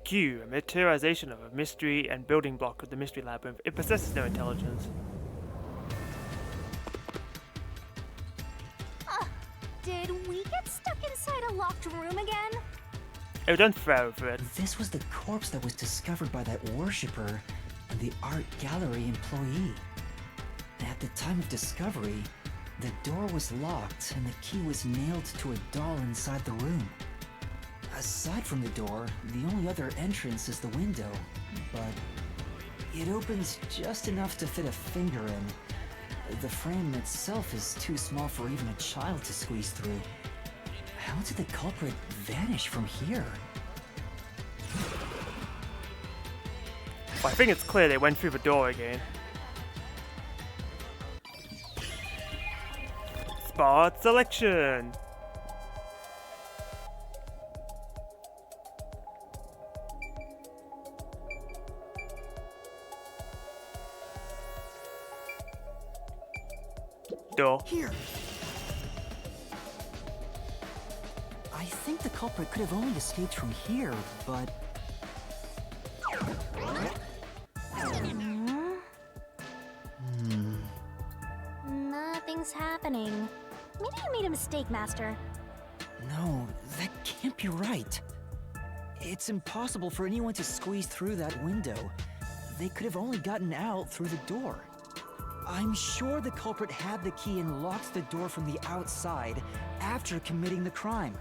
Speaker 1: Q, a materialization of a mystery and building block of the mystery labyrinth. It possesses no intelligence.
Speaker 4: Did we get stuck inside a locked room again?
Speaker 1: Oh, don't throw over it.
Speaker 2: This was the corpse that was discovered by that worshipper and the art gallery employee. At the time of discovery, the door was locked and the key was nailed to a doll inside the room. Aside from the door, the only other entrance is the window, but it opens just enough to fit a finger in. The frame itself is too small for even a child to squeeze through. How did the culprit vanish from here?
Speaker 1: Well, I think it's clear they went through the door again. Spot selection! Door.
Speaker 2: Here! I think the culprit could have only escaped from here, but...
Speaker 4: Nothing's happening. Maybe you made a mistake, Master.
Speaker 2: No, that can't be right. It's impossible for anyone to squeeze through that window. They could have only gotten out through the door. I'm sure the culprit had the key and locked the door from the outside after committing the crime.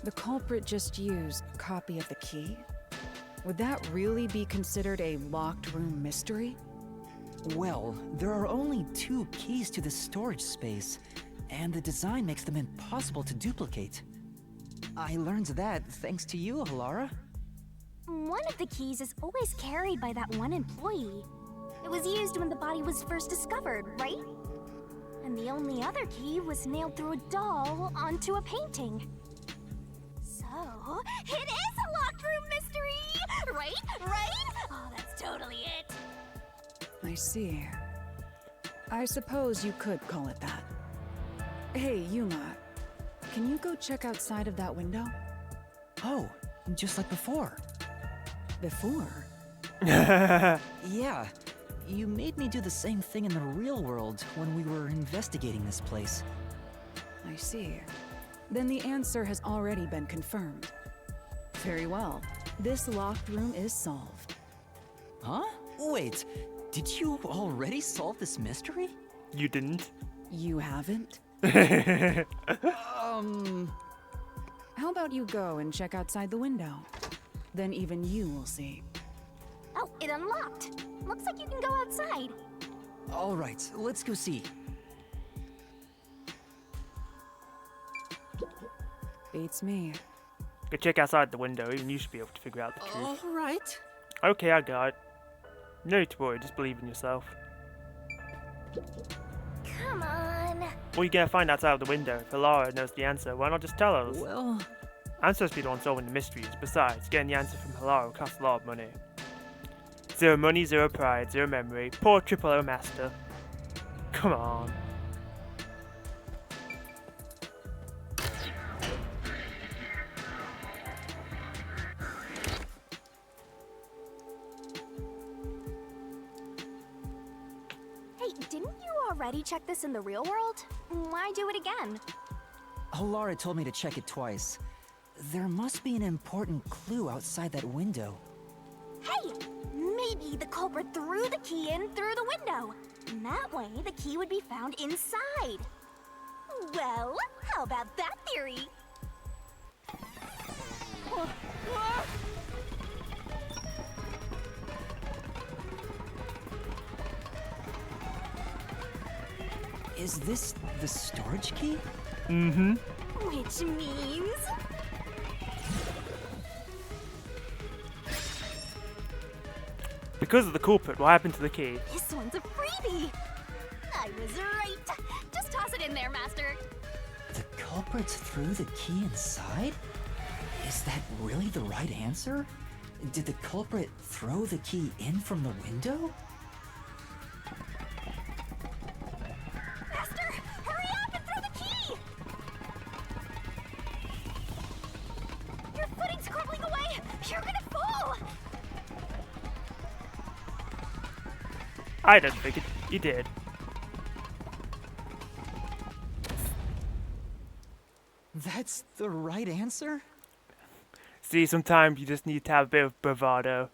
Speaker 20: The culprit just used a copy of the key? Would that really be considered a locked room mystery?
Speaker 2: Well, there are only 2 keys to the storage space, and the design makes them impossible to duplicate. I learned that thanks to you, Alara.
Speaker 4: One of the keys is always carried by that one employee. It was used when the body was first discovered, right? And the only other key was nailed through a doll onto a painting. So, it is a locked room mystery! Right? Right? Oh, that's totally it.
Speaker 20: I see. I suppose you could call it that. Hey, Yuma. Can you go check outside of that window?
Speaker 2: Oh, just like before.
Speaker 20: Before?
Speaker 2: Yeah, you made me do the same thing in the real world when we were investigating this place.
Speaker 20: I see. Then the answer has already been confirmed. Very well. This locked room is solved.
Speaker 2: Huh? Wait, did you already solve this mystery?
Speaker 1: You didn't.
Speaker 20: You haven't? How about you go and check outside the window? Then even you will see.
Speaker 4: Oh, it unlocked. Looks like you can go outside.
Speaker 2: All right, let's go see.
Speaker 20: Beats me.
Speaker 1: Go check outside the window. Even you should be able to figure out the truth.
Speaker 2: All right.
Speaker 1: Okay, I got it. No need to worry. Just believe in yourself.
Speaker 4: Come on.
Speaker 1: What are you gonna find outside of the window? If Alara knows the answer, why not just tell us?
Speaker 2: Well,
Speaker 1: I'm supposed to be the one solving the mysteries. Besides, getting the answer from Alara will cost a lot of money. Zero money, zero pride, zero memory. Poor Triple O Master. Come on.
Speaker 4: Hey, didn't you already check this in the real world? Why do it again?
Speaker 2: Alara told me to check it twice. There must be an important clue outside that window.
Speaker 4: Hey! Maybe the culprit threw the key in through the window. And that way, the key would be found inside. Well, how about that theory?
Speaker 2: Is this the storage key?
Speaker 1: Mm-hmm.
Speaker 4: Which means...
Speaker 1: Because of the culprit, what happened to the key?
Speaker 4: This one's a freebie! I was right! Just toss it in there, Master!
Speaker 2: The culprit threw the key inside? Is that really the right answer? Did the culprit throw the key in from the window?
Speaker 4: Master! Hurry up and throw the key! Your footing's crumbling away! You're gonna fall!
Speaker 1: I don't think you did.
Speaker 2: That's the right answer?
Speaker 1: See, sometimes you just need to have a bit of bravado.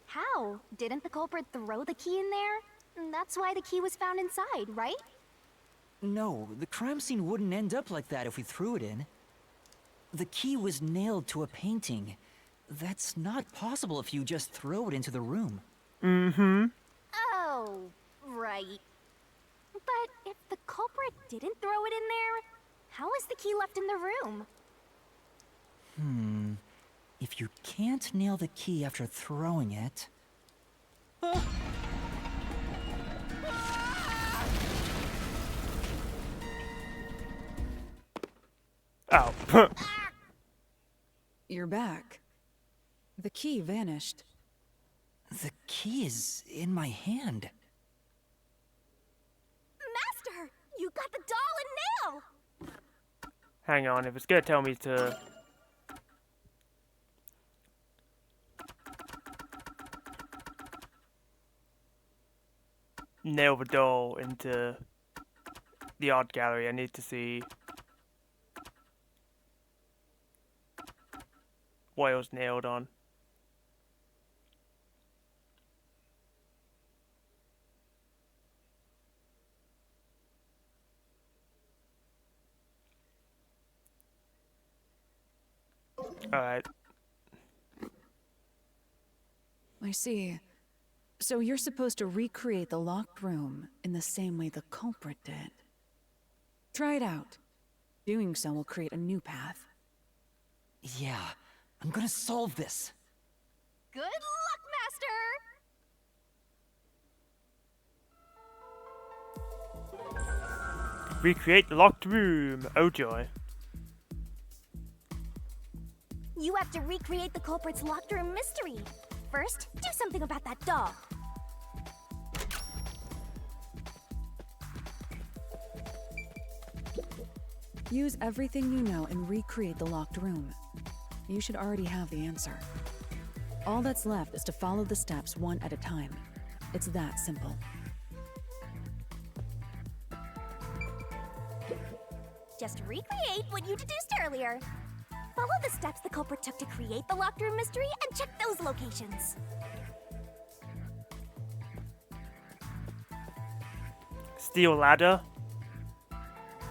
Speaker 4: How? Didn't the culprit throw the key in there? That's why the key was found inside, right?
Speaker 2: No, the crime scene wouldn't end up like that if we threw it in. The key was nailed to a painting. That's not possible if you just throw it into the room.
Speaker 1: Mm-hmm.
Speaker 4: Oh, right. But if the culprit didn't throw it in there, how is the key left in the room?
Speaker 2: If you can't nail the key after throwing it...
Speaker 1: Oh.
Speaker 20: You're back. The key vanished.
Speaker 2: The key is in my hand.
Speaker 4: Master! You got the doll and nail!
Speaker 1: Hang on, if it's gonna tell me to... nail the doll into the art gallery, I need to see what it was nailed on. Alright.
Speaker 20: I see. So you're supposed to recreate the locked room in the same way the culprit did. Try it out. Doing so will create a new path.
Speaker 2: Yeah, I'm gonna solve this.
Speaker 4: Good luck, Master!
Speaker 1: Recreate the locked room. Oh joy.
Speaker 4: You have to recreate the culprit's locked room mystery. First, do something about that doll.
Speaker 20: Use everything you know and recreate the locked room. You should already have the answer. All that's left is to follow the steps one at a time. It's that simple.
Speaker 4: Just recreate what you deduced earlier. Follow the steps the culprit took to create the locked room mystery and check those locations.
Speaker 1: Steel ladder?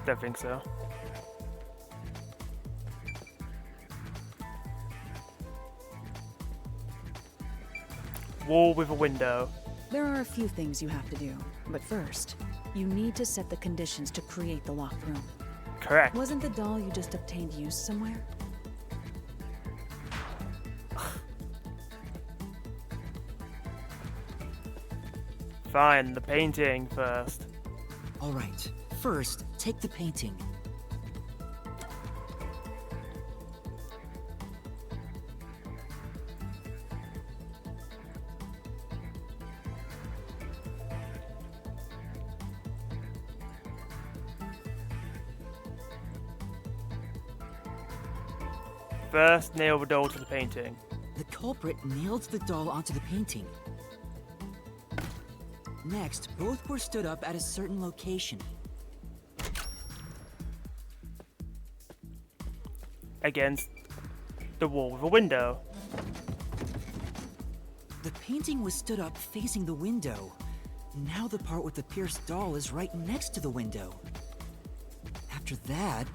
Speaker 1: Don't think so. Wall with a window.
Speaker 20: There are a few things you have to do, but first, you need to set the conditions to create the locked room.
Speaker 1: Correct.
Speaker 20: Wasn't the doll you just obtained used somewhere?
Speaker 1: Fine, the painting first.
Speaker 2: Alright, first, take the painting.
Speaker 1: First, nail the doll to the painting.
Speaker 2: The culprit nailed the doll onto the painting. Next, both were stood up at a certain location.
Speaker 1: Against the wall with a window.
Speaker 2: The painting was stood up facing the window. Now the part with the pierced doll is right next to the window. After that...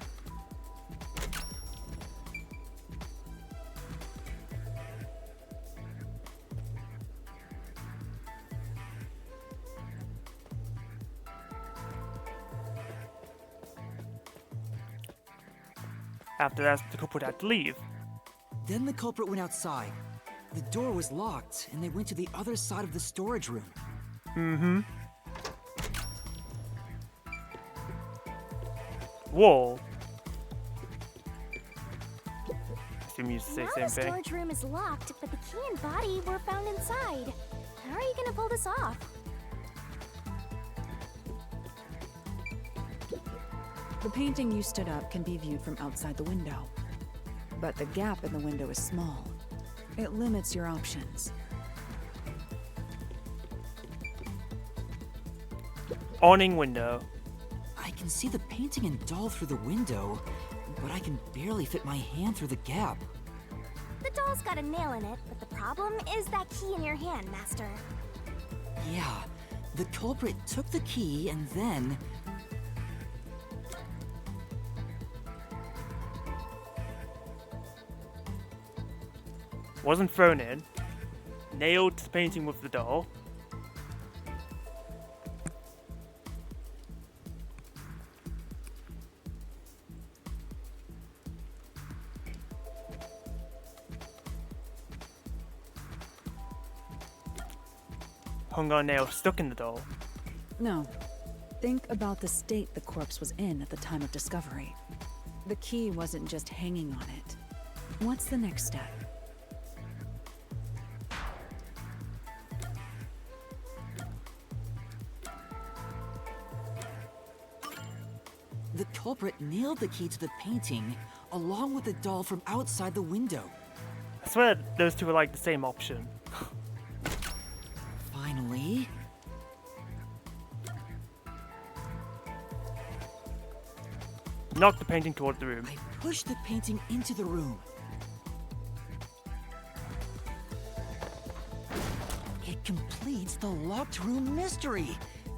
Speaker 1: After that, the culprit had to leave.
Speaker 2: Then the culprit went outside. The door was locked, and they went to the other side of the storage room.
Speaker 1: Mm-hmm. Wall. I assume you say
Speaker 4: Now
Speaker 1: the
Speaker 4: the
Speaker 1: same thing.
Speaker 4: storage room is locked, but the key and body were found inside. How are you gonna pull this off?
Speaker 20: The painting you stood up can be viewed from outside the window. But the gap in the window is small. It limits your options.
Speaker 1: Awning window.
Speaker 2: I can see the painting and doll through the window, but I can barely fit my hand through the gap.
Speaker 4: The doll's got a nail in it, but the problem is that key in your hand, Master.
Speaker 2: Yeah, the culprit took the key and then...
Speaker 1: Wasn't thrown in. Nailed to the painting with the doll. Hung on a nail stuck in the doll.
Speaker 20: No. Think about the state the corpse was in at the time of discovery. The key wasn't just hanging on it. What's the next step?
Speaker 2: The culprit nailed the key to the painting, along with the doll from outside the window.
Speaker 1: I swear those two are like the same option.
Speaker 2: Finally...
Speaker 1: Knocked the painting toward the room.
Speaker 2: I pushed the painting into the room. It completes the locked room mystery.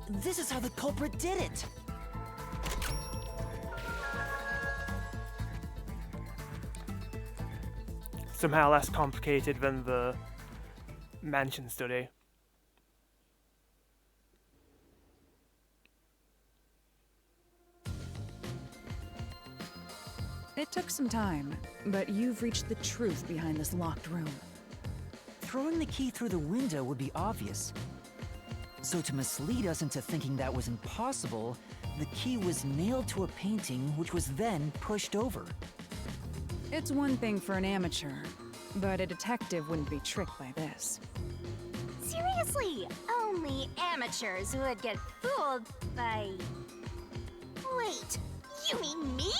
Speaker 2: This is how the culprit did it.
Speaker 1: Somehow less complicated than the mansion study.
Speaker 20: It took some time, but you've reached the truth behind this locked room.
Speaker 2: Throwing the key through the window would be obvious. So to mislead us into thinking that was impossible, the key was nailed to a painting which was then pushed over.
Speaker 20: It's one thing for an amateur, but a detective wouldn't be tricked by this.
Speaker 4: Seriously, only amateurs would get fooled by... Wait, you mean me?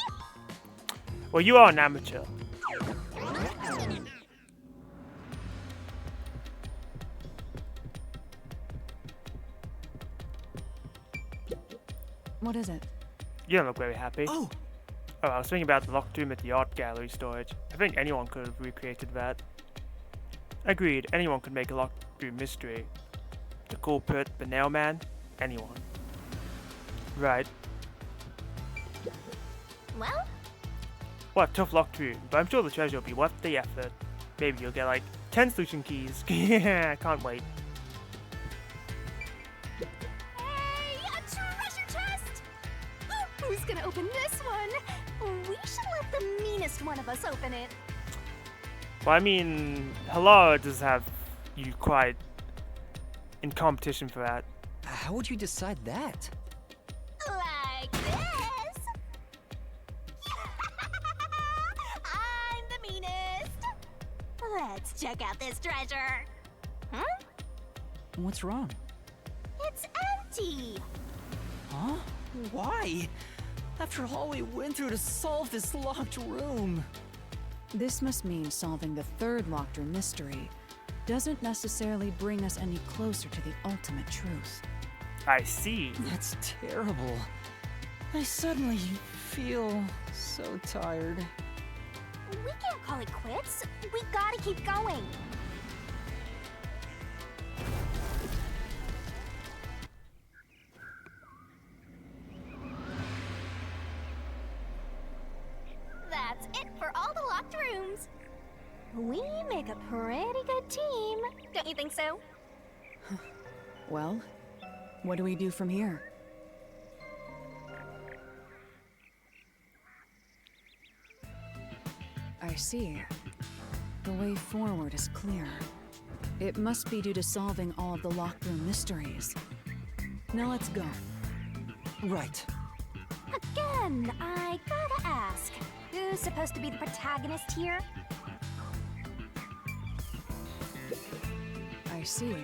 Speaker 1: Well, you are an amateur.
Speaker 20: What is it?
Speaker 1: You don't look very happy. Oh, I was thinking about the locked room at the art gallery storage. I think anyone could have recreated that. Agreed, anyone could make a locked room mystery. The culprit, the nail man, anyone. Right. Well, a tough locked room, but I'm sure the treasure will be worth the effort. Maybe you'll get like 10 solution keys. Yeah, I can't wait.
Speaker 4: Hey, a treasure chest! Who's gonna open this one? We should let the meanest one of us open it.
Speaker 1: Well, I mean, hello does have you quite in competition for that.
Speaker 2: How would you decide that?
Speaker 4: Like this. I'm the meanest. Let's check out this treasure. Huh?
Speaker 2: What's wrong?
Speaker 4: It's empty.
Speaker 2: Huh? Why? After all we went through to solve this locked room.
Speaker 20: This must mean solving the third locked room mystery doesn't necessarily bring us any closer to the ultimate truth.
Speaker 1: I see.
Speaker 2: That's terrible. I suddenly feel so tired.
Speaker 4: We can't call it quits. We gotta keep going. That's it for all the locked rooms. We make a pretty good team, don't you think so?
Speaker 20: Well, what do we do from here? I see. The way forward is clear. It must be due to solving all of the locked room mysteries. Now let's go.
Speaker 2: Right.
Speaker 4: Again, I gotta ask, who's supposed to be the protagonist here?
Speaker 20: I see.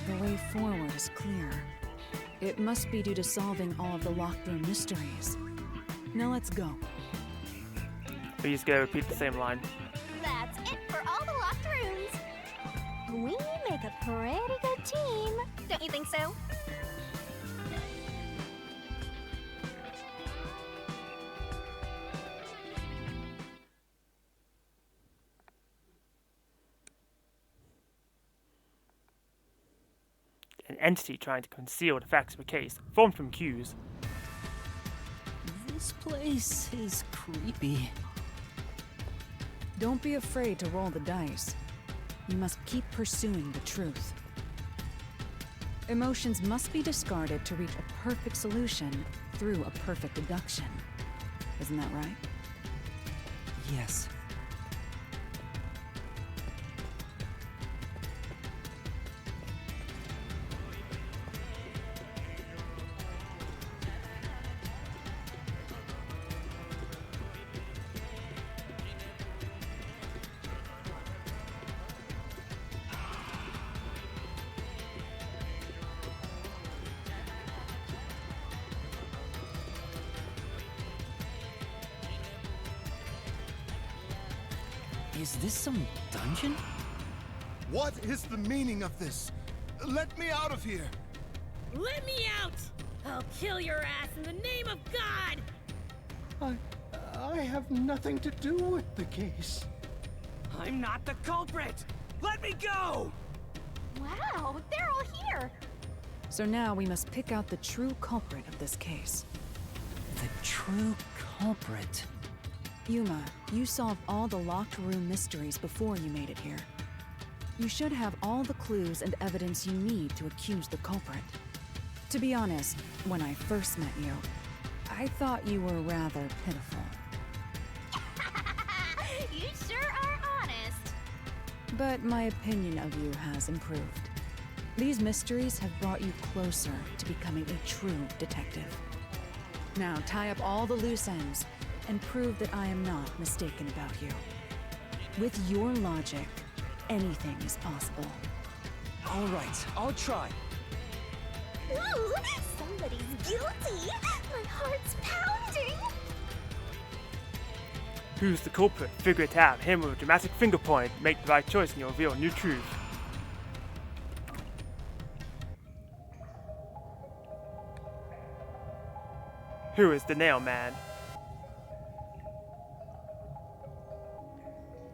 Speaker 20: The way forward is clear. It must be due to solving all of the locked room mysteries. Now let's go.
Speaker 1: Are you just gonna repeat the same line?
Speaker 4: That's it for all the locked rooms. We make a pretty good team, don't you think so?
Speaker 1: An entity trying to conceal the facts of a case, formed from cues.
Speaker 2: This place is creepy.
Speaker 20: Don't be afraid to roll the dice. You must keep pursuing the truth. Emotions must be discarded to reach a perfect solution through a perfect deduction. Isn't that right?
Speaker 2: Yes. Is this some dungeon?
Speaker 11: What is the meaning of this? Let me out of here!
Speaker 3: Let me out! I'll kill your ass in the name of God!
Speaker 6: I have nothing to do with the case.
Speaker 12: I'm not the culprit! Let me go!
Speaker 4: Wow, they're all here!
Speaker 20: So now we must pick out the true culprit of this case.
Speaker 2: The true culprit.
Speaker 20: Yuma, you solved all the locked room mysteries before you made it here. You should have all the clues and evidence you need to accuse the culprit. To be honest, when I first met you, I thought you were rather pitiful.
Speaker 4: You sure are honest.
Speaker 20: But my opinion of you has improved. These mysteries have brought you closer to becoming a true detective. Now tie up all the loose ends and prove that I am not mistaken about you. With your logic, anything is possible.
Speaker 2: All right, I'll try.
Speaker 4: Ooh, somebody's guilty! My heart's pounding!
Speaker 1: Who's the culprit? Figure it out. Him with a dramatic finger point. Make the right choice and you'll reveal a new truth. Who is the nail man?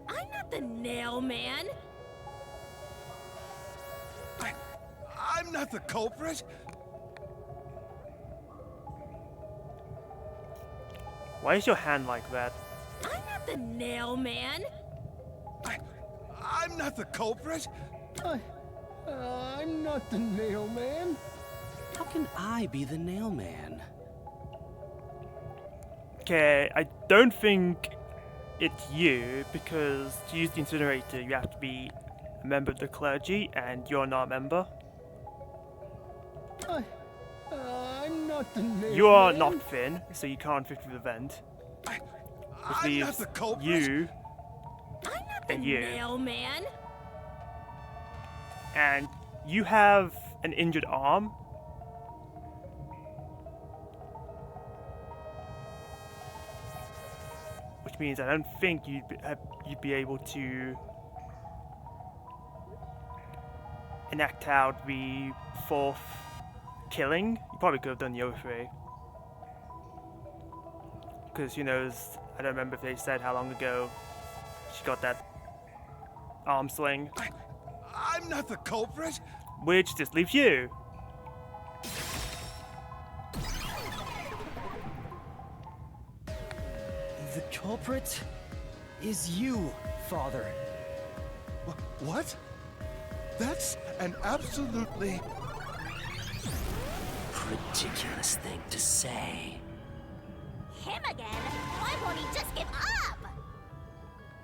Speaker 3: I'm not the nail man.
Speaker 11: I'm not the culprit.
Speaker 1: Why is your hand like that?
Speaker 3: I'm not the nail man.
Speaker 11: I'm not the culprit.
Speaker 6: I'm not the nail man.
Speaker 15: How can I be the nail man?
Speaker 1: Okay, I don't think it's you, because to use the incinerator you have to be a member of the clergy, and you're not a member.
Speaker 6: I'm not the nail
Speaker 1: You are
Speaker 6: man.
Speaker 1: not Finn, so you can't fit through the vent. Which
Speaker 11: I'm
Speaker 1: leaves
Speaker 11: not the culprit.
Speaker 1: you
Speaker 3: I'm not the
Speaker 1: and you.
Speaker 3: nail man.
Speaker 1: And you have an injured arm. Which means I don't think you'd be able to enact out the fourth killing. You probably could have done the other three. Because who knows, I don't remember if they said how long ago she got that arm sling.
Speaker 11: I'm not the culprit.
Speaker 1: Which just leaves you.
Speaker 12: The culprit is you, Father.
Speaker 11: What? That's an absolutely
Speaker 10: ridiculous thing to say.
Speaker 4: Him again? Why won't he just give up?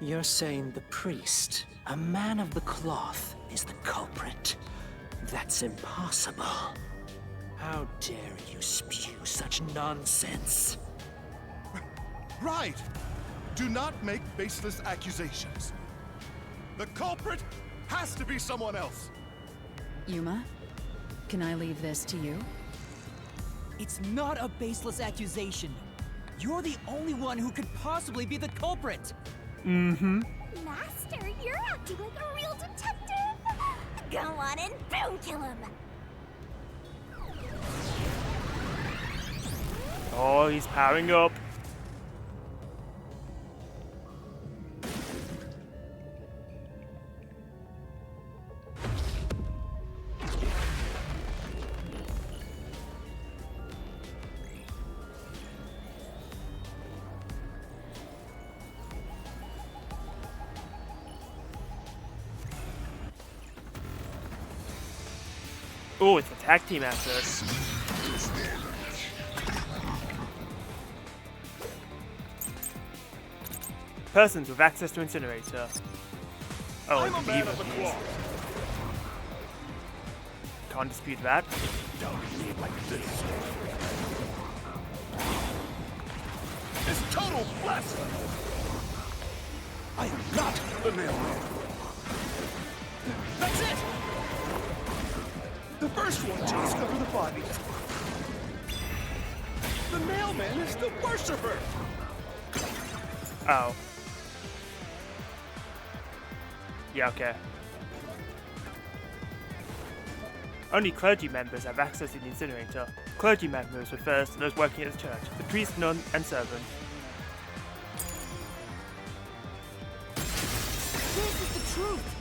Speaker 10: You're saying the priest, a man of the cloth, is the culprit? That's impossible. How dare you spew such nonsense?
Speaker 11: right. Do not make baseless accusations. The culprit has to be someone else.
Speaker 20: Yuma, can I leave this to you?
Speaker 12: It's not a baseless accusation. You're the only one who could possibly be the culprit.
Speaker 1: Mm-hmm.
Speaker 4: Master, you're acting like a real detective. Go on and boom kill him.
Speaker 1: Oh, he's powering up. Oh, it's a tag team after us. Persons with access to incinerator. Oh,
Speaker 11: I'm a man of the
Speaker 1: these.
Speaker 11: cloth.
Speaker 1: Can't dispute that.
Speaker 11: Like this. It's total blasphemy. I am not the nail man. That's it. The first one to discover the body. The mailman is the worshiper.
Speaker 1: Oh. Yeah, okay. Only clergy members have access to the incinerator. Clergy members refers to those working at the church, the priest, nun, and servant.
Speaker 12: This is the truth.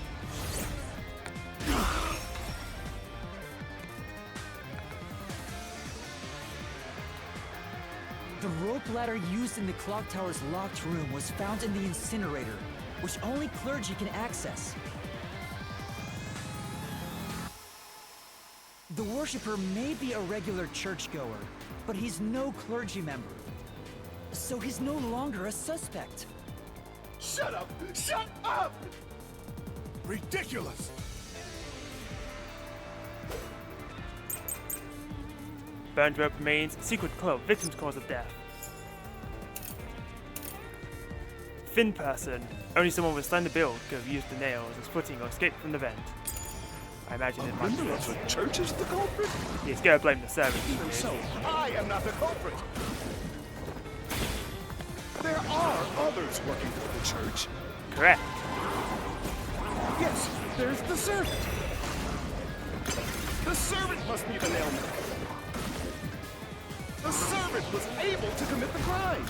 Speaker 12: The rope ladder used in the clock tower's locked room was found in the incinerator, which only clergy can access. The worshipper may be a regular churchgoer, but he's no clergy member. So he's no longer a suspect.
Speaker 11: Shut up! Shut up! Ridiculous!
Speaker 1: Burned rope remains, secret club, victim's cause of death. Thin person. Only someone with slender build could have used the nails as footing or escaped from the vent. I imagine it might be
Speaker 11: Remember,
Speaker 1: this.
Speaker 11: the church is the culprit?
Speaker 1: He's gonna blame the servant.
Speaker 11: Even so, I am not the culprit. There are others working for the church.
Speaker 1: Correct.
Speaker 11: Yes, there's the servant. The servant must be the nailman. The servant culprit was able to commit the crime.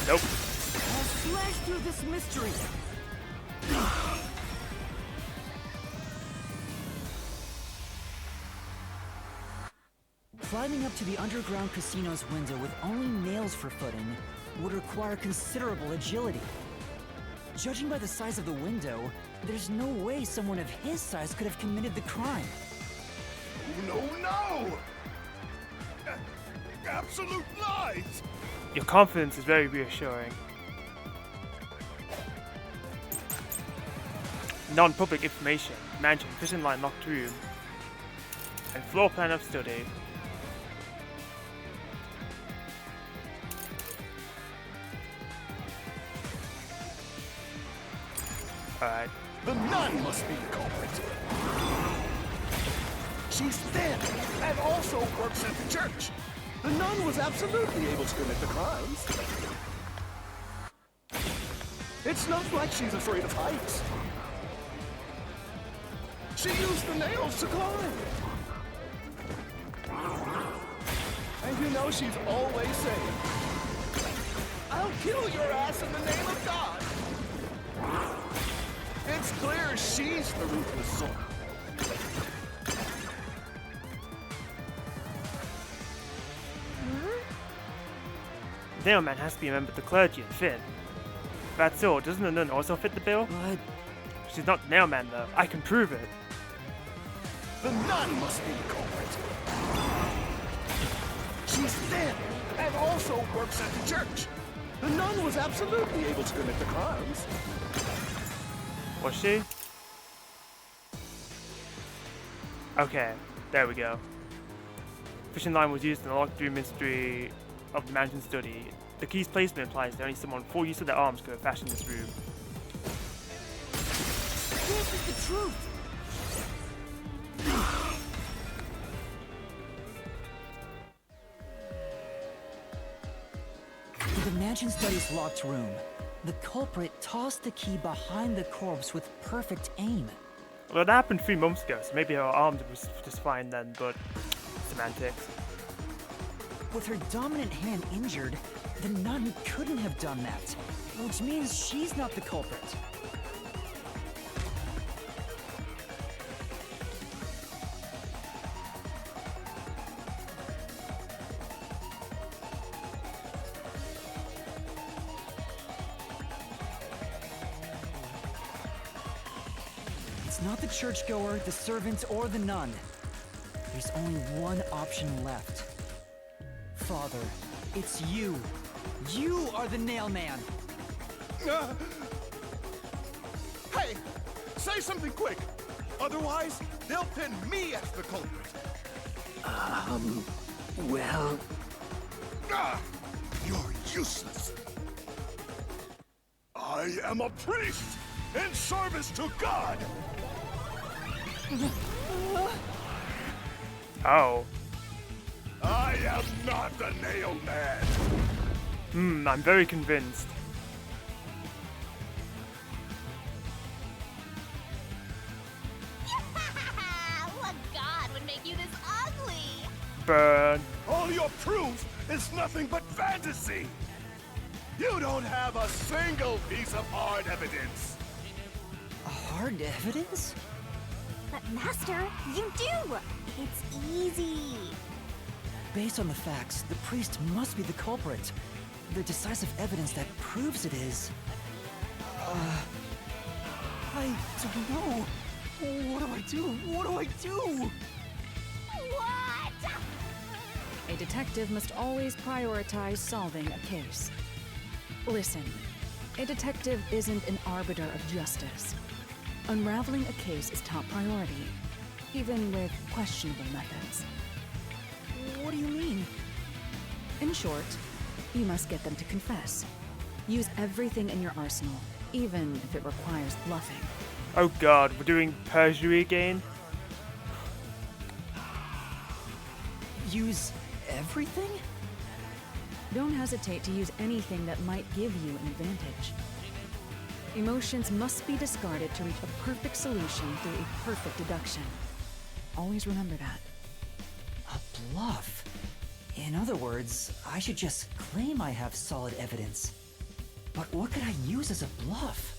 Speaker 1: Nope.
Speaker 12: I'll slash through this mystery.
Speaker 2: Climbing up to the underground casino's window with only nails for footing would require considerable agility. Judging by the size of the window, there's no way someone of his size could have committed the crime.
Speaker 11: No! Absolute lies!
Speaker 1: Your confidence is very reassuring. Non-public information, mansion, fishing line locked room, and floor plan of study. Alright.
Speaker 11: The nun must be the culprit. She's thin and also works at the church. The nun was absolutely able to commit the crimes. It's not like she's afraid of heights. She used the nails to climb. And you know she's always saying, "I'll kill your ass in the name of God." It's clear she's the ruthless sort.
Speaker 1: Nailman has to be a member of the clergy and fit. That's all. Doesn't the nun also fit the bill?
Speaker 2: What?
Speaker 1: She's not the Nailman though. I can prove it.
Speaker 11: The nun must be the culprit. She's thin and also works at the church. The nun was absolutely able to commit the crimes.
Speaker 1: Was she? Okay, there we go. Fishing line was used in the locked room mystery of the mansion study. The key's placement implies that only someone full use of their arms could have fashioned this room.
Speaker 12: This is the truth.
Speaker 2: In the mansion study's locked room, the culprit tossed the key behind the corpse with perfect aim.
Speaker 1: Well, that happened 3 months ago, so maybe her arms was just fine then, but semantics.
Speaker 2: With her dominant hand injured, the nun couldn't have done that, which means she's not the culprit. It's not the churchgoer, the servant, or the nun. There's only one option left. Father, it's you. You are the Nailman.
Speaker 11: Hey, say something quick. Otherwise, they'll pin me as the culprit.
Speaker 10: Well...
Speaker 11: You're useless. I am a priest in service to God.
Speaker 1: Oh.
Speaker 11: I am not the Nailman.
Speaker 1: I'm very convinced.
Speaker 4: What god would make you this ugly?
Speaker 1: Burn.
Speaker 11: All your proof is nothing but fantasy. You don't have a single piece of hard evidence.
Speaker 2: Hard evidence?
Speaker 4: But Master, you do. It's easy.
Speaker 2: Based on the facts, the priest must be the culprit. The decisive evidence that proves it is... I don't know. What do I do? What do I do?
Speaker 4: What?
Speaker 20: A detective must always prioritize solving a case. Listen, a detective isn't an arbiter of justice. Unraveling a case is top priority, even with questionable methods.
Speaker 2: What do you mean?
Speaker 20: In short, you must get them to confess. Use everything in your arsenal, even if it requires bluffing.
Speaker 1: Oh god, we're doing perjury again?
Speaker 2: Use everything?
Speaker 20: Don't hesitate to use anything that might give you an advantage. Emotions must be discarded to reach a perfect solution through a perfect deduction. Always remember that.
Speaker 2: A bluff? In other words, I should just claim I have solid evidence. But what could I use as a bluff?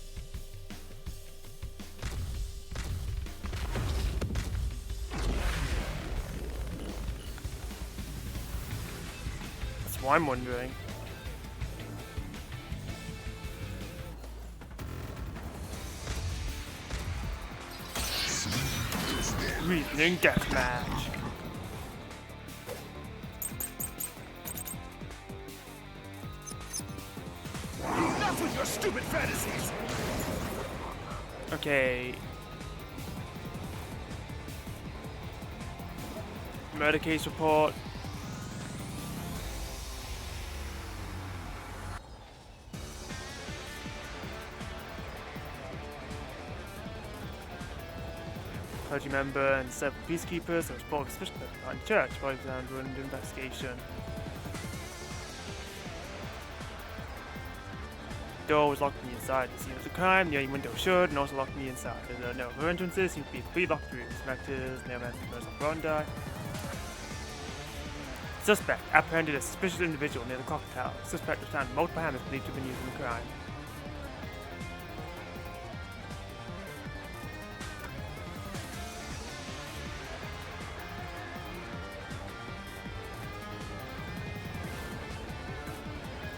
Speaker 1: That's what I'm wondering. Reasoning deathmatch.
Speaker 11: Enough with your stupid fantasies!
Speaker 1: Okay. Murder case report. Clergy member and several peacekeepers as part of a special behind the church by examiner under investigation. The door was locked from the inside. The scene of the crime, the only window shut, and also locked me inside. There are no other entrances, seem to be 3 locked rooms. Spectres, neomantic person Bondi. Suspect apprehended a suspicious individual near the clock tower. Suspect was found multiple hammers believed to have been used in the crime.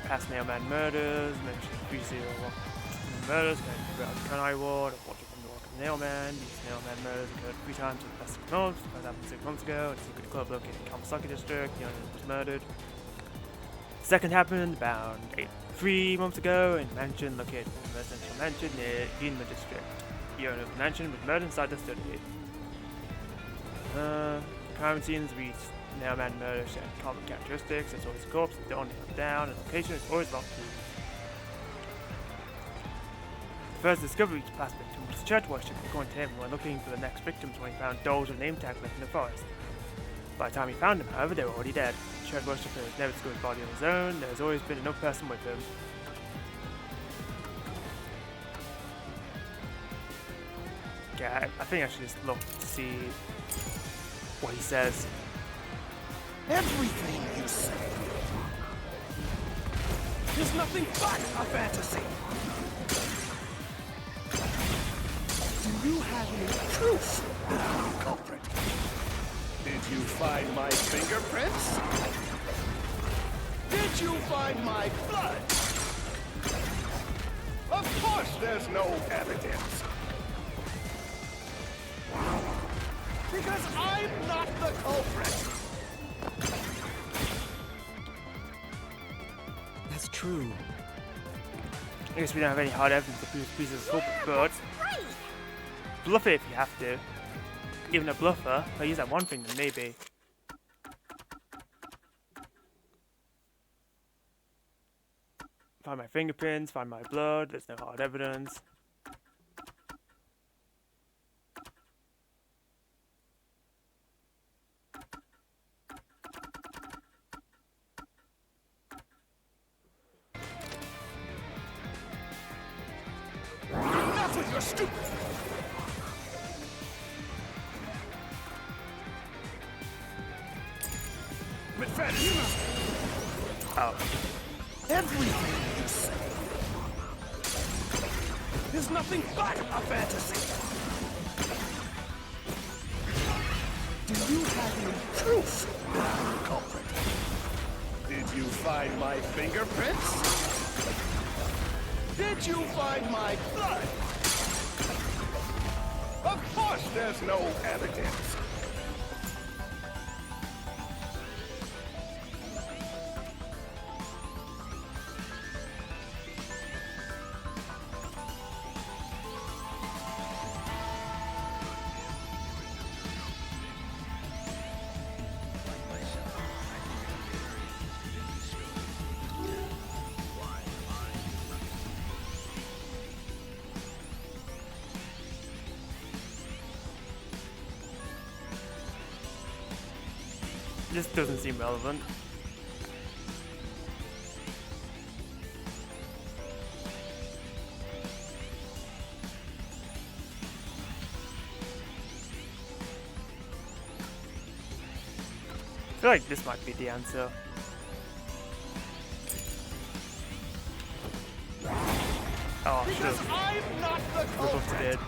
Speaker 1: Past Nailman murders, mentioned 3-0 murders, going throughout the Conai Ward, of Watcher from the Walk of the Nailman. These Nailman murders occurred 3 times in the past 6 months. First happened 6 months ago at a secret club located in Kamasaki district. The owner was murdered. Second happened about 3 months ago in a mansion located in a residential mansion near Ginma district. The owner of the mansion was murdered inside the study. Crime scenes reached Nailman murder shared common characteristics. There's always a corpse, the door nailed down, and the location is always locked to. The first discovery of the last victim was church worship according to him when looking for the next victims when he found dolls with name tags left in the forest. By the time he found them, however, they were already dead. The church worshipper has never discovered his body on his own. There's always been another person with him. Yeah, I think I should just look to see what he says.
Speaker 11: Everything you say is nothing but a fantasy. Do you have any proof that I'm the culprit? Did you find my fingerprints? Did you find my blood? Of course there's no evidence. Because I'm not the culprit.
Speaker 2: That's true.
Speaker 1: I guess we don't have any hard evidence to prove pieces of culprit, but bluff it if you have to. Even a bluffer, I'll use that one thing then maybe. Find my fingerprints, find my blood, there's no hard evidence.
Speaker 11: Enough with your stupid... With fantasy.
Speaker 1: Oh.
Speaker 11: Everything you say is nothing but a fantasy. Do you have any proof that I'm the culprit? Did you find my fingerprints? Did you find my blood? Of course there's no evidence.
Speaker 1: This doesn't seem relevant. I feel like this might be the answer. Oh,
Speaker 11: Because I'm not the culprit.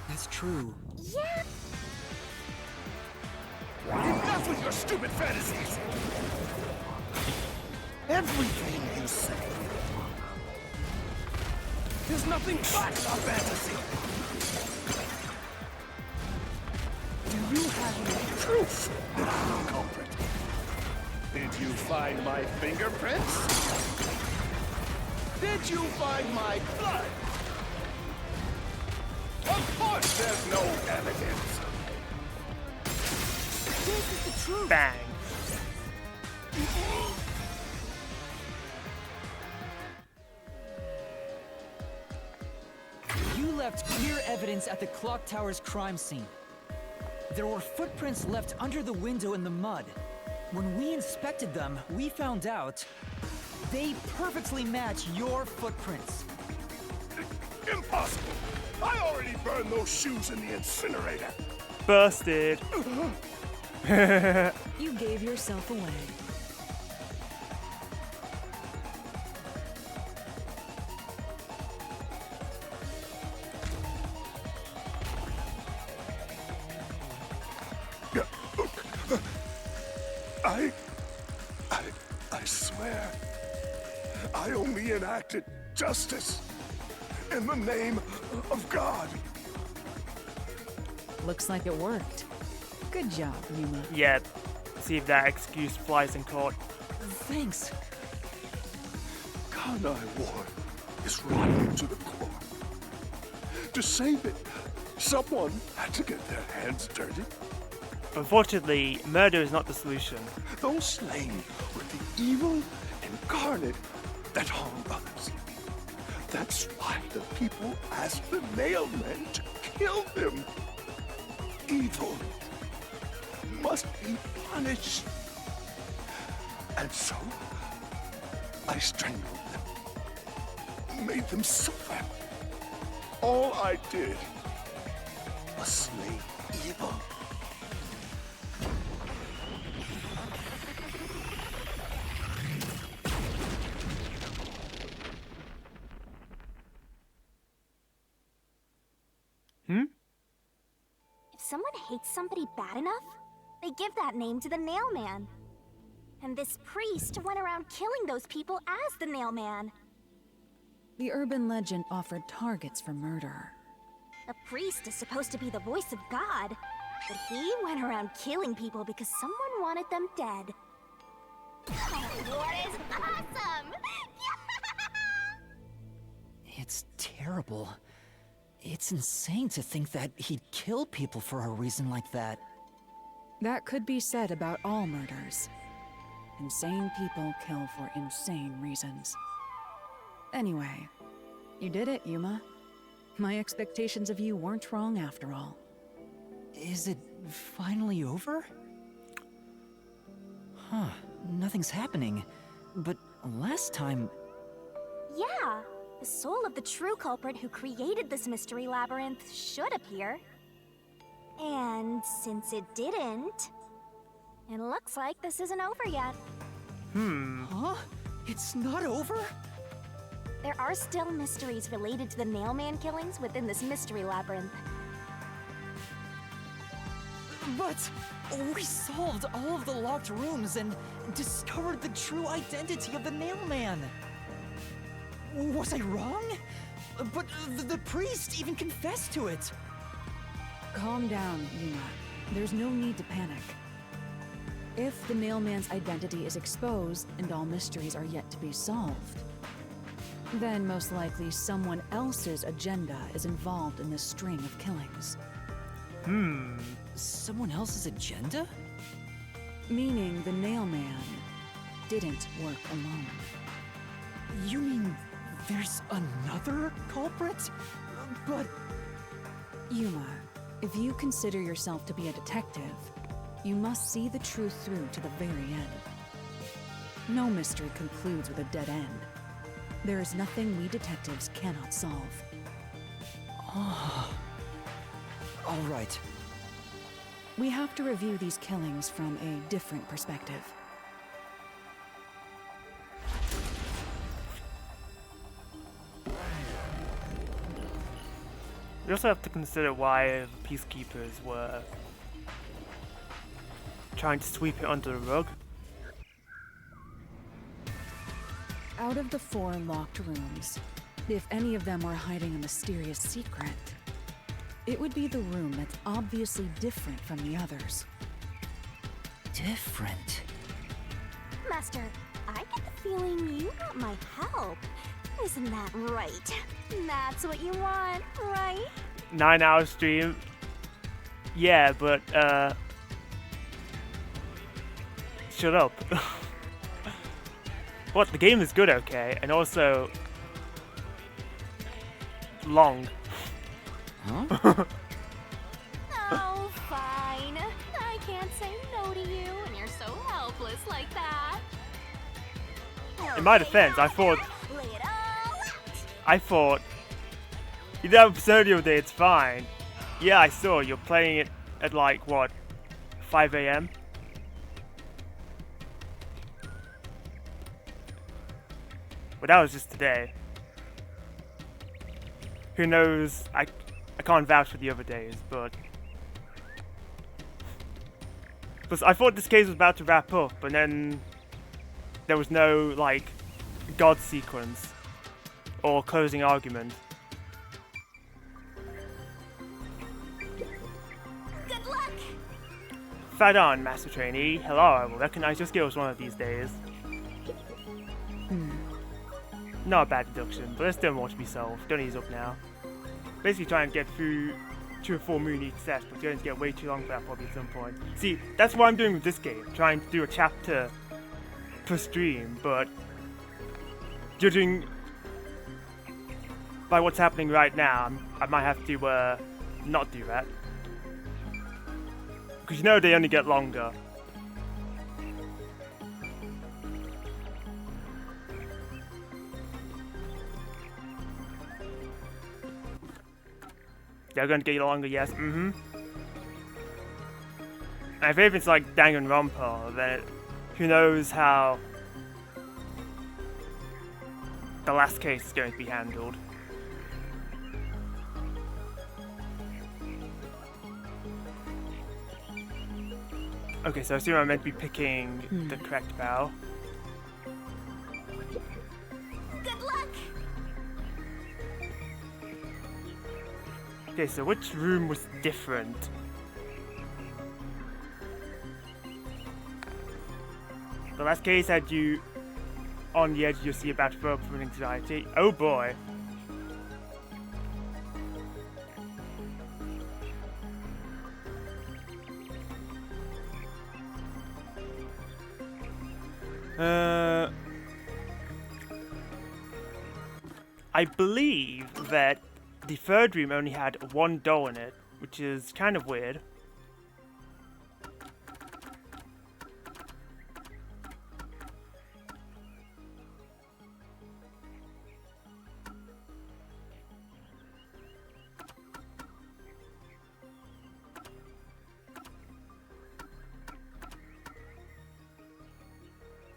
Speaker 2: That's true.
Speaker 4: Yeah.
Speaker 11: Enough with your stupid fantasies! Everything you say is nothing but a fantasy! Do you have any proof that I'm the culprit? Did you find my fingerprints? Did you find my blood? Of course there's no evidence!
Speaker 4: This is the truth.
Speaker 1: Bang.
Speaker 2: You left clear evidence at the clock tower's crime scene. There were footprints left under the window in the mud. When we inspected them, we found out they perfectly match your footprints.
Speaker 11: Impossible! I already burned those shoes in the incinerator!
Speaker 1: Busted.
Speaker 20: You gave yourself away.
Speaker 11: I swear, I only enacted justice in the name of God.
Speaker 20: Looks like it worked. Good job, Yuma.
Speaker 1: Yeah, see if that excuse flies in court.
Speaker 2: Thanks.
Speaker 11: Kanai Ward is rotten to the core. To save it, someone had to get their hands dirty.
Speaker 1: Unfortunately, murder is not the solution.
Speaker 11: Those slain were the evil incarnate that harm others. That's why the people asked the nailmen to kill them. Evil must be punished. And so, I strangled them, made them suffer. All I did was slay evil.
Speaker 4: If someone hates somebody bad enough, they give that name to the Nailman. And this priest went around killing those people as the Nailman.
Speaker 20: The urban legend offered targets for murder.
Speaker 4: A priest is supposed to be the voice of God, but he went around killing people because someone wanted them dead. What is awesome!
Speaker 2: It's terrible. It's insane to think that he'd kill people for a reason like that.
Speaker 20: That could be said about all murders. Insane people kill for insane reasons. Anyway, you did it, Yuma. My expectations of you weren't wrong after all.
Speaker 2: Is it finally over? Huh, nothing's happening. But last time...
Speaker 4: Yeah, the soul of the true culprit who created this mystery labyrinth should appear. And since it didn't, it looks like this isn't over yet.
Speaker 2: Huh? It's not over?
Speaker 4: There are still mysteries related to the Nailman killings within this mystery labyrinth.
Speaker 2: But we solved all of the locked rooms and discovered the true identity of the Nailman. Was I wrong? But the priest even confessed to it.
Speaker 20: Calm down, Yuma. There's no need to panic. If the Nailman's identity is exposed and all mysteries are yet to be solved, then most likely someone else's agenda is involved in this string of killings.
Speaker 2: Someone else's agenda?
Speaker 20: Meaning the Nailman didn't work alone.
Speaker 2: You mean there's another culprit? But...
Speaker 20: Yuma, if you consider yourself to be a detective, you must see the truth through to the very end. No mystery concludes with a dead end. There is nothing we detectives cannot solve.
Speaker 2: All right.
Speaker 20: We have to review these killings from a different perspective.
Speaker 1: We also have to consider why the peacekeepers were trying to sweep it under the rug.
Speaker 20: Out of the 4 locked rooms, if any of them were hiding a mysterious secret, it would be the room that's obviously different from the others.
Speaker 2: Different?
Speaker 4: Master, I get the feeling you want my help. Isn't that right? That's what you want, right?
Speaker 1: 9-hour stream. Yeah, but shut up. What, the game is good, okay, and also long.
Speaker 2: Huh?
Speaker 4: Oh, fine. I can't say no to you when you're so helpless like that.
Speaker 1: In my defense, I thought
Speaker 4: Lay it all
Speaker 1: you have episode day, it's fine. Yeah, I saw you're playing it at like what, 5 AM? But that was just today. Who knows? I can't vouch for the other days, but I thought this case was about to wrap up, and then there was no like god sequence or closing argument.
Speaker 4: Good luck.
Speaker 1: Fight on, Master Trainee. Hello, I will recognize your skills one of these days. Not a bad deduction, but there's still more to be solved. Don't ease up now. Basically try and get through 2 or 4 moon each set, but it's going to get way too long for that probably at some point. See, that's what I'm doing with this game, trying to do a chapter per stream, but judging by what's happening right now, I might have to not do that. Because you know they only get longer. They're going to get longer, yes. And if it's like Danganronpa, then who knows how the last case is going to be handled. Okay, so I assume I'm meant to be picking the correct bow.
Speaker 4: Good luck.
Speaker 1: Okay, so which room was different? The last case had you on the edge of your seat about to throw up from anxiety. Oh boy. I believe that the 3rd room only had 1 door in it, which is kind of weird.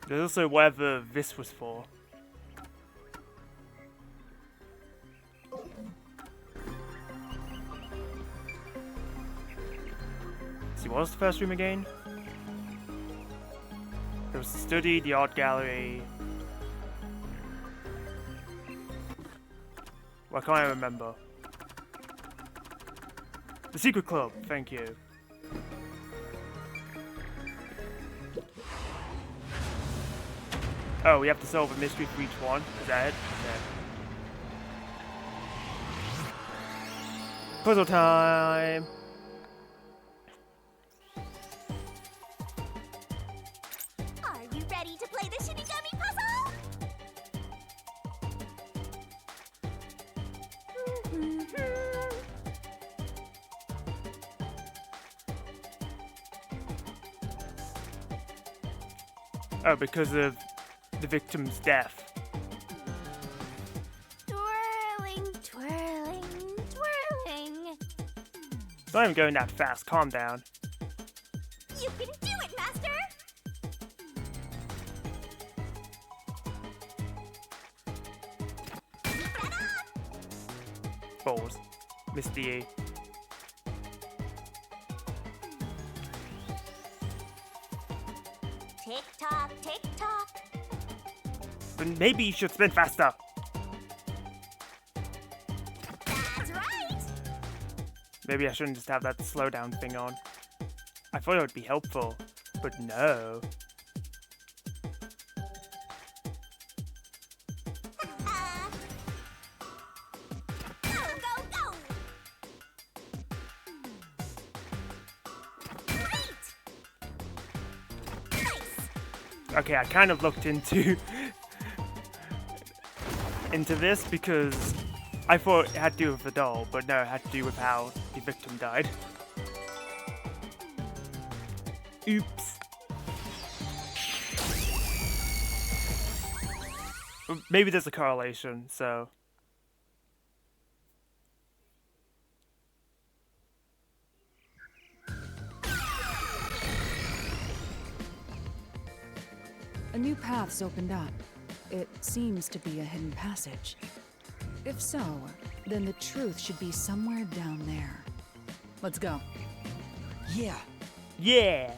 Speaker 1: There's also whatever this was for. See, what was the first room again? There was the study, the art gallery. Why can't I remember? The secret club, thank you. Oh, we have to solve a mystery for each one? Is that it? Okay. Puzzle time!
Speaker 4: Are you ready to play the Shinigami puzzle?
Speaker 1: Oh, because of the victim's death.
Speaker 4: Twirling, twirling, twirling.
Speaker 1: It's not even going that fast, calm down.
Speaker 4: You can do it, Master!
Speaker 1: Balls. Missed the E.
Speaker 4: Tick-tock, tick-tock.
Speaker 1: But maybe you should spin faster.
Speaker 4: That's right!
Speaker 1: Maybe I shouldn't just have that slowdown thing on. I thought it would be helpful, but no. Okay, I kind of looked into this because I thought it had to do with the doll, but no, it had to do with how the victim died. Oops. Maybe there's a correlation, so...
Speaker 20: A new path's opened up. It seems to be a hidden passage. If so, then the truth should be somewhere down there. Let's go.
Speaker 2: Yeah.
Speaker 1: Yeah!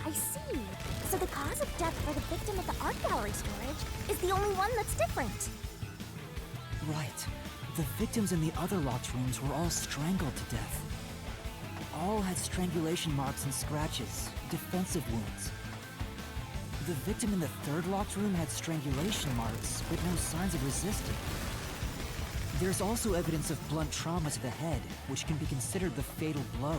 Speaker 4: I see. So the cause of death for the victim at the art gallery storage is the only one that's different.
Speaker 2: Right. The victims in the other locked rooms were all strangled to death. All had strangulation marks and scratches, defensive wounds. The victim in the third locked room had strangulation marks, but no signs of resisting. There's also evidence of blunt trauma to the head, which can be considered the fatal blow.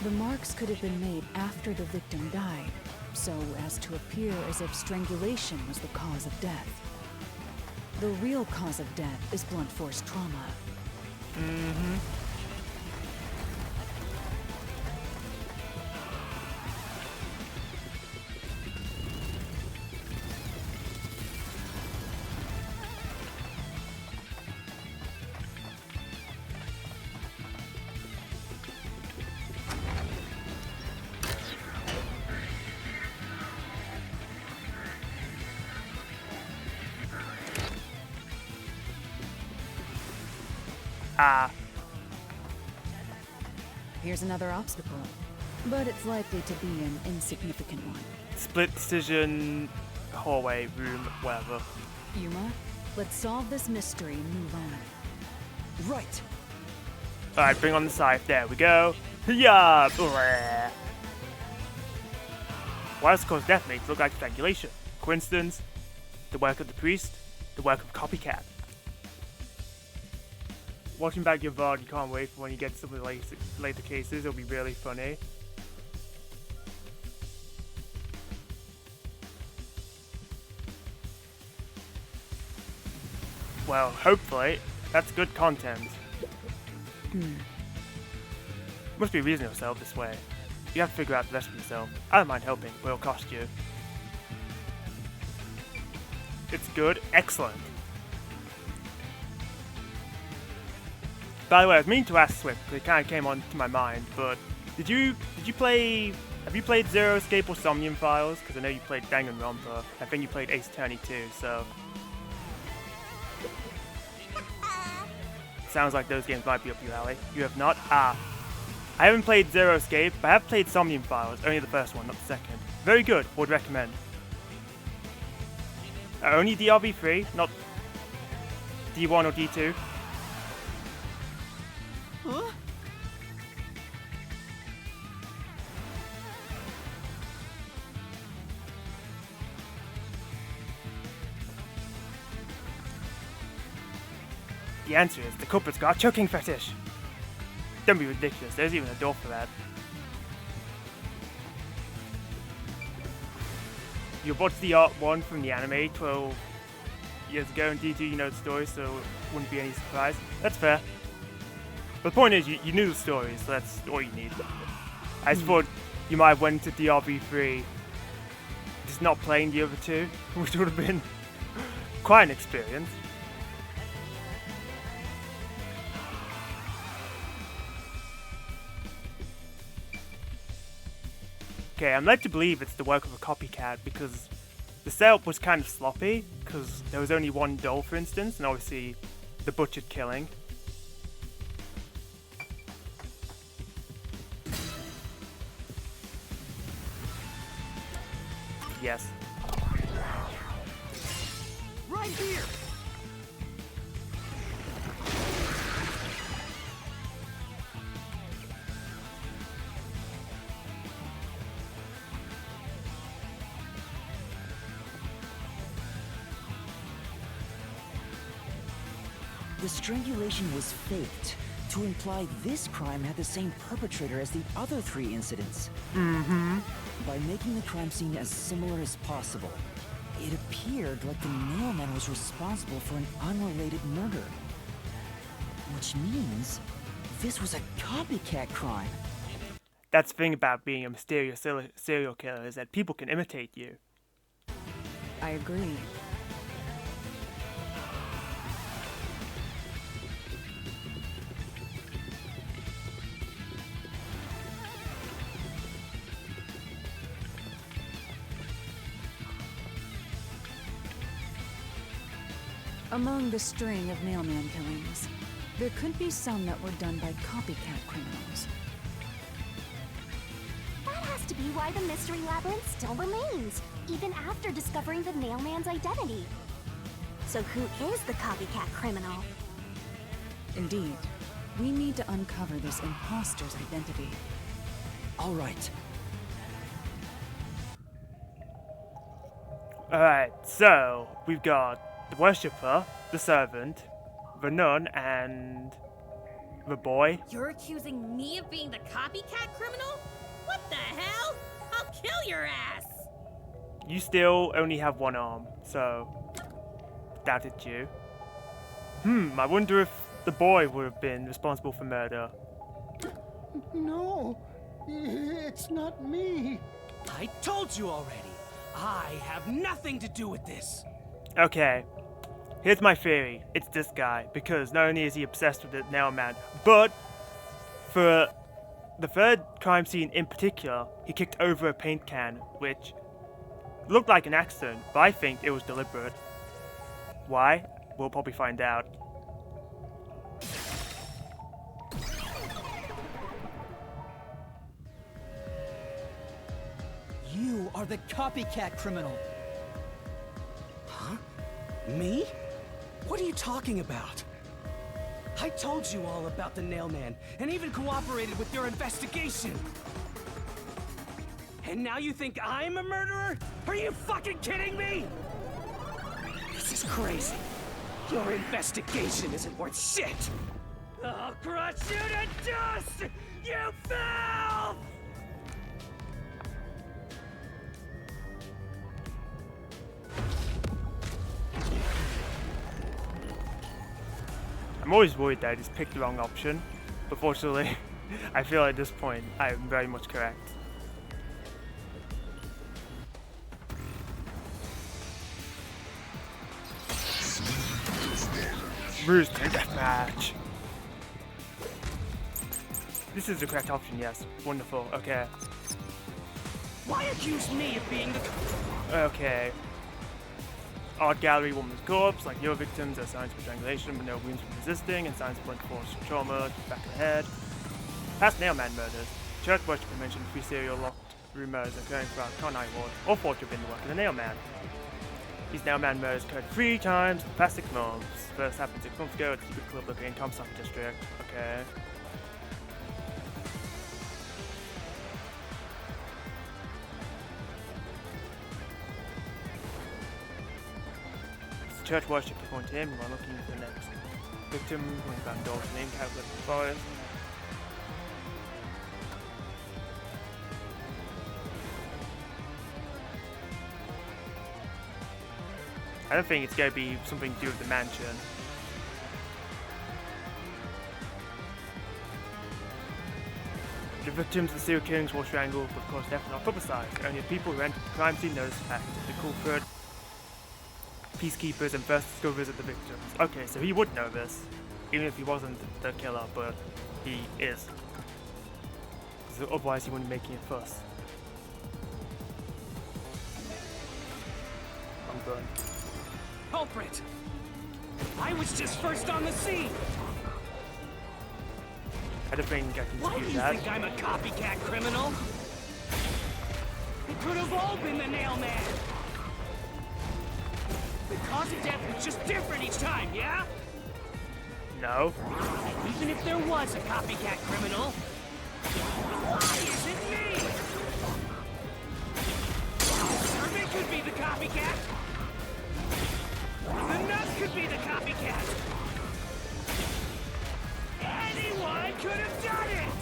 Speaker 20: The marks could have been made after the victim died, so as to appear as if strangulation was the cause of death. The real cause of death is blunt force trauma.
Speaker 1: Mm-hmm.
Speaker 20: Here's another obstacle, but it's likely to be an insignificant one.
Speaker 1: Split decision, hallway, room, whatever.
Speaker 20: Yuma, let's solve this mystery and move on.
Speaker 2: Right.
Speaker 1: Alright, bring on the scythe. There we go. Yeah. Why does cause death make it look like strangulation? Coincidence? The work of the priest? The work of copycat? Watching back your VOD, you can't wait for when you get to some of the later cases. It'll be really funny. Well, hopefully, that's good content. Must be reasoning yourself this way. You have to figure out the rest of yourself. I don't mind helping, but it'll cost you. It's good. Excellent. By the way, I was meaning to ask Swift, because it kind of came onto my mind, but have you played Zero Escape or Somnium Files? Because I know you played Danganronpa. I think you played Ace Attorney too, so... Sounds like those games might be up your alley. You have not? I haven't played Zero Escape, but I have played Somnium Files, only the first one, not the second. Very good, would recommend. Only DRV3, not D1 or D2.
Speaker 12: Huh?
Speaker 1: The answer is the culprit's got a choking fetish. Don't be ridiculous, there's even a door for that. You watched the art one from the anime 12 years ago, and D2, you know the story, so it wouldn't be any surprise. That's fair. But the point is, you knew the story, so that's all you need. I just thought you might have went to DRV3, just not playing the other two, which would have been quite an experience. Okay, I'm led to believe it's the work of a copycat because the setup was kind of sloppy because there was only one doll, for instance, and obviously the butchered killing. Yes.
Speaker 12: Right here!
Speaker 2: The strangulation was faked to imply this crime had the same perpetrator as the other 3 incidents.
Speaker 1: Mm-hmm.
Speaker 2: By making the crime scene as similar as possible, it appeared like the mailman was responsible for an unrelated murder. Which means this was a copycat crime.
Speaker 1: That's the thing about being a mysterious serial killer, is that people can imitate you.
Speaker 20: I agree. Among the string of mailman killings, there could be some that were done by copycat criminals.
Speaker 4: That has to be why the Mystery Labyrinth still remains, even after discovering the mailman's identity. So who is the copycat criminal?
Speaker 20: Indeed, we need to uncover this imposter's identity.
Speaker 2: All right.
Speaker 1: Alright, so we've got the worshipper, the servant, the nun, and the boy.
Speaker 3: You're accusing me of being the copycat criminal? What the hell? I'll kill your ass!
Speaker 1: You still only have one arm, so that it's you. I wonder if the boy would have been responsible for murder.
Speaker 6: No, it's not me.
Speaker 10: I told you already. I have nothing to do with this.
Speaker 1: Okay, here's my theory. It's this guy, because not only is he obsessed with the nailman, but for the third crime scene in particular, he kicked over a paint can, which looked like an accident, but I think it was deliberate. Why? We'll probably find out.
Speaker 2: You are the copycat criminal.
Speaker 10: Huh? Me? What are you talking about? I told you all about the nailman, and even cooperated with your investigation. And now you think I'm a murderer? Are you fucking kidding me? This is crazy. Your investigation isn't worth shit. I'll crush you to dust, you filth!
Speaker 1: I'm always worried that I just picked the wrong option, but fortunately, I feel at this point I am very much correct. Bruce to deathmatch. This is the correct option, yes. Wonderful, okay.
Speaker 10: Why accuse me of being the...
Speaker 1: Okay. Art gallery, woman's corpse, like your victims, are signs of strangulation but no wounds from resisting, and signs of blunt force trauma to the back of the head. Past nailman murders. Church worshiper mentioned 3 serial locked room murders occurring throughout Conai Ward, all thought to have been the work of the nailman. These nailman murders occurred 3 times in the past 6 months. First happened 6 months ago at the secret club located in Comstock District. Okay. Church worship performed him while looking for the next victim when he found Dolphin name calculated in the forest. I don't think it's going to be something to do with the mansion. The victims of serial killings were strangled, but of course death not publicized. Only the people who entered the crime scene noticed the fact. The culprit, peacekeepers, and first discoverers of the victims. Okay, so he would know this, even if he wasn't the killer, but he is. So otherwise he wouldn't be making a fuss. I'm done.
Speaker 10: Culprit! I was just first on the scene!
Speaker 1: I don't think I can
Speaker 10: Why do
Speaker 1: dispute
Speaker 10: you
Speaker 1: that.
Speaker 10: think I'm a copycat criminal? It could have all been the nail man! The cause of death was just different each time, yeah?
Speaker 1: No.
Speaker 10: Even if there was a copycat criminal, why is it me? Servant could be the copycat. The nut could be the copycat. Anyone could have done it!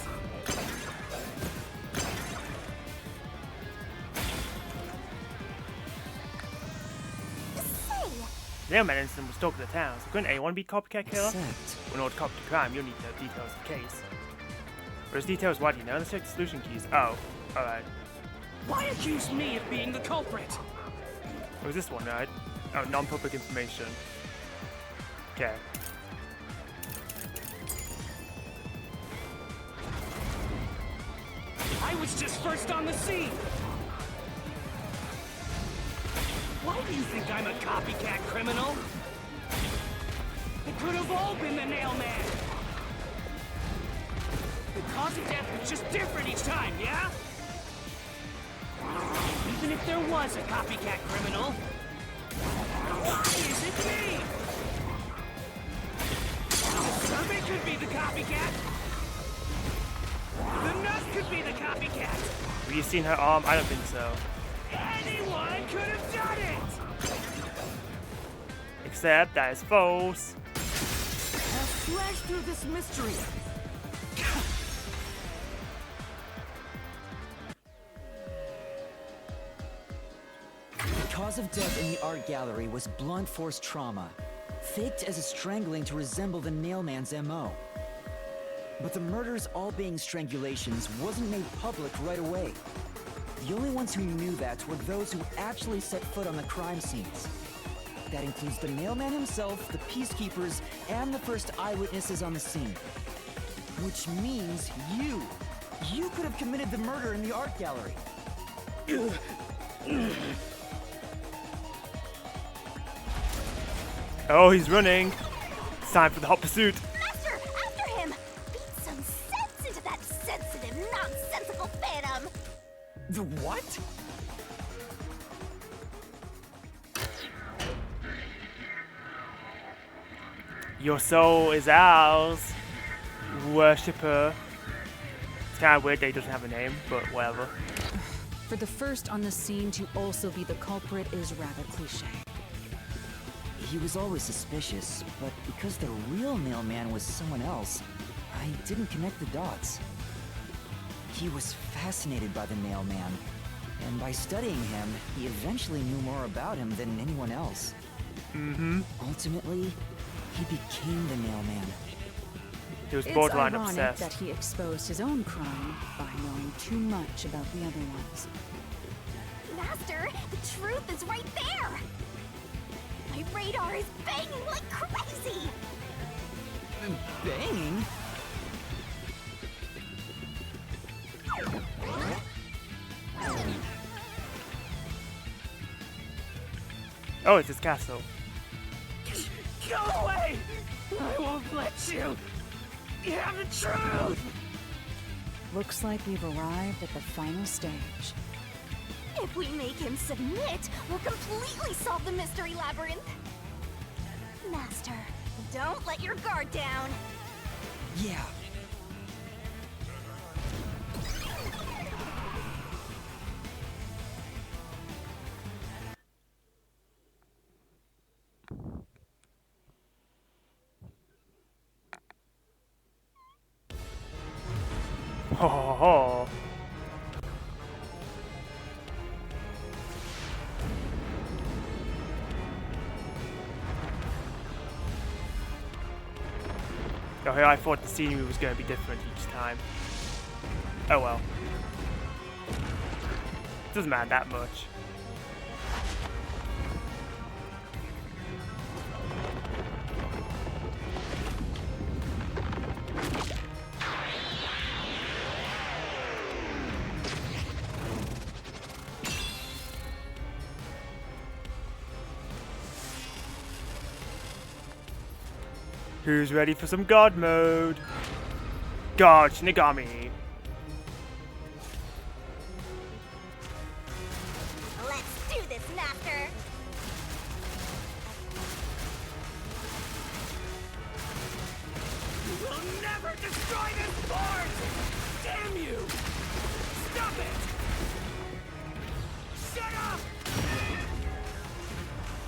Speaker 1: Nailman incident was talking to the town, so couldn't anyone be copycat killer?
Speaker 2: Except...
Speaker 1: In order to copy the crime, you'll need to know details of the case. Whereas details, why do you know? Let's check the solution keys. Oh, alright.
Speaker 10: Why accuse me of being the culprit?
Speaker 1: It was this one, right? Oh, non-public information. Okay.
Speaker 10: I was just first on the scene! Why do you think I'm a copycat criminal? It could have all been the nail man! The cause of death was just different each time, yeah? Even if there was a copycat criminal, why is it me? The servant could be the copycat. The nut could be the copycat.
Speaker 1: Have you seen her arm? I don't think so.
Speaker 10: Anyone could have done it!
Speaker 1: Except that is false.
Speaker 10: I'll slash through this mystery.
Speaker 2: The cause of death in the art gallery was blunt force trauma, faked as a strangling to resemble the nailman's MO. But the murders all being strangulations wasn't made public right away. The only ones who knew that were those who actually set foot on the crime scenes. That includes the nailman himself, the peacekeepers, and the first eyewitnesses on the scene. Which means you could have committed the murder in the art gallery.
Speaker 1: Oh, he's running. It's time for the hot pursuit.
Speaker 4: Master, after him! Beat some sense into that sensitive, nonsensical phantom!
Speaker 2: The what?
Speaker 1: Your soul is ours. Worship her. It's kind of weird that he doesn't have a name, but whatever.
Speaker 20: For the first on the scene to also be the culprit is rather cliche.
Speaker 2: He was always suspicious, but because the real nailman was someone else, I didn't connect the dots. He was fascinated by the nailman, and by studying him, he eventually knew more about him than anyone else.
Speaker 1: Mm-hmm.
Speaker 2: Ultimately, he became the nailman.
Speaker 1: He was borderline
Speaker 20: It's ironic
Speaker 1: obsessed.
Speaker 20: that he exposed his own crime by knowing too much about the other ones.
Speaker 4: Master, the truth is right there! My radar is banging like crazy!
Speaker 2: Banging?
Speaker 1: Oh, it's his castle.
Speaker 10: Go away! I won't let you! You have the truth!
Speaker 20: Looks like we've arrived at the final stage.
Speaker 4: If we make him submit, we'll completely solve the mystery labyrinth! Master, don't let your guard down!
Speaker 2: Yeah.
Speaker 1: Ho ho ho. Oh, I thought the scenery was going to be different each time. Oh well. Doesn't matter that much. Who's ready for some God mode? God Shinigami.
Speaker 4: Let's do this, Master.
Speaker 10: You will never destroy this fort! Damn you! Stop it! Shut up!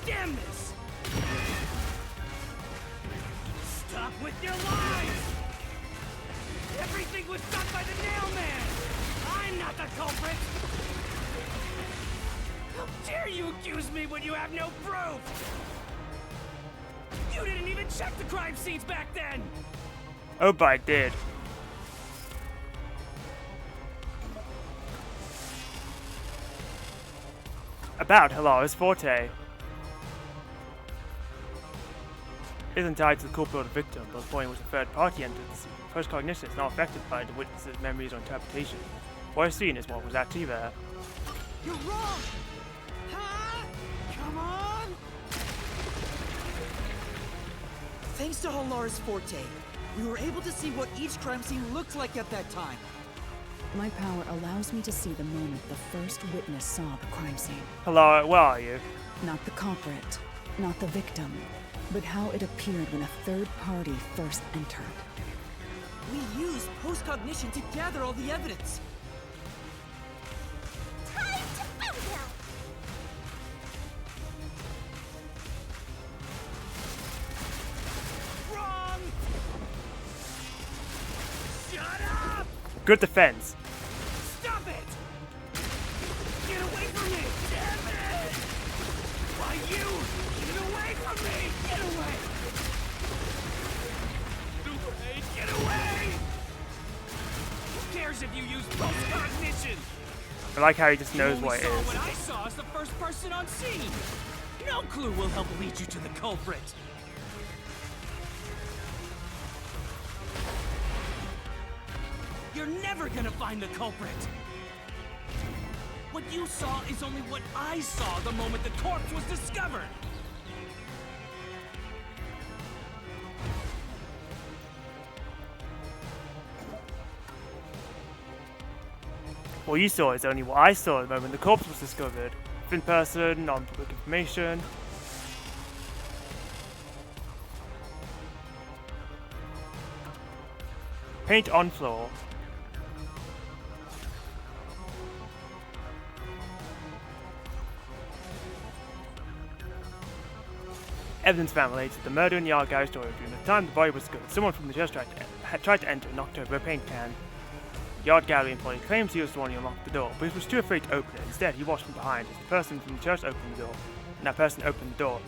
Speaker 10: Damn this! Stop with your lies! Everything was done by the Nail Man! I'm not the culprit! How dare you accuse me when you have no proof? You didn't even check the crime scenes back then!
Speaker 1: Oh, but I did. About Hilarious Forte. Isn't tied to the culprit or the victim, but the point was a third party entered the scene. First cognition is not affected by the witness's memories or interpretation. What I've seen is what was actually there.
Speaker 10: You're wrong! Huh? Come on!
Speaker 13: Thanks to Hilarious Forte, we were able to see what each crime scene looked like at that time.
Speaker 20: My power allows me to see the moment the first witness saw the crime scene.
Speaker 1: Hello, where are you?
Speaker 20: Not the culprit, not the victim, but how it appeared when a third party first entered.
Speaker 13: We used post-cognition to gather all the evidence.
Speaker 4: Time to boom him!
Speaker 10: Wrong! Shut up!
Speaker 1: Good defense.
Speaker 10: Stop it! Get away from me! Damn it! Why you? Get away from me! Get away! Get away! Who cares if you use post-cognition?
Speaker 1: I like how he just knows what it
Speaker 10: You only
Speaker 1: is.
Speaker 10: saw what I saw as the first person on scene. No clue will help lead you to the culprit. You're never gonna find the culprit. What you saw is only what I saw the moment the corpse was discovered.
Speaker 1: What you saw is only what I saw the moment the corpse was discovered. In person, non-public information. Paint on floor. Evidence found related to the murder in the art gallery storage room. At the time the body was discovered, someone from the church tried to enter and knocked over a paint can. The art gallery employee claims he was the one who unlocked the door, but he was too afraid to open it. Instead, he watched from behind as the person from the church opened the door, and that person opened the door.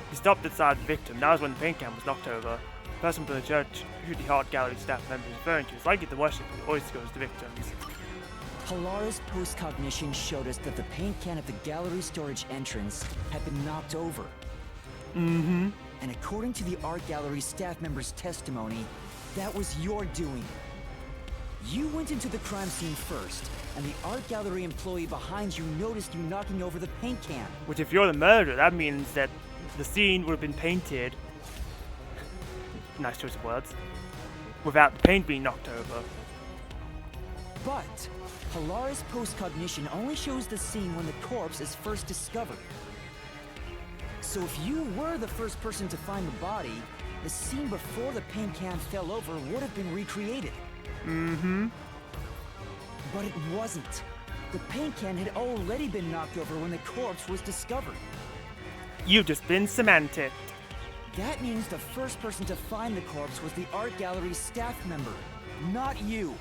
Speaker 1: He stopped outside the victim. That was when the paint can was knocked over. The person from the church who the art gallery staff member is referring to is likely the worship who always goes to victims.
Speaker 12: Hilarious post-cognition showed us that the paint can at the gallery storage entrance had been knocked over.
Speaker 1: Mm-hmm.
Speaker 12: And according to the art gallery staff member's testimony, that was your doing. You went into the crime scene first, and the art gallery employee behind you noticed you knocking over the paint can.
Speaker 1: Which, if you're the murderer, that means that the scene would have been painted. Nice choice of words. Without the paint being knocked over.
Speaker 12: But Hilarious post-cognition only shows the scene when the corpse is first discovered. So if you were the first person to find the body, the scene before the paint can fell over would have been recreated.
Speaker 1: Mm-hmm.
Speaker 12: But it wasn't. The paint can had already been knocked over when the corpse was discovered.
Speaker 1: You've just been semantic.
Speaker 12: That means the first person to find the corpse was the art gallery's staff member, not you.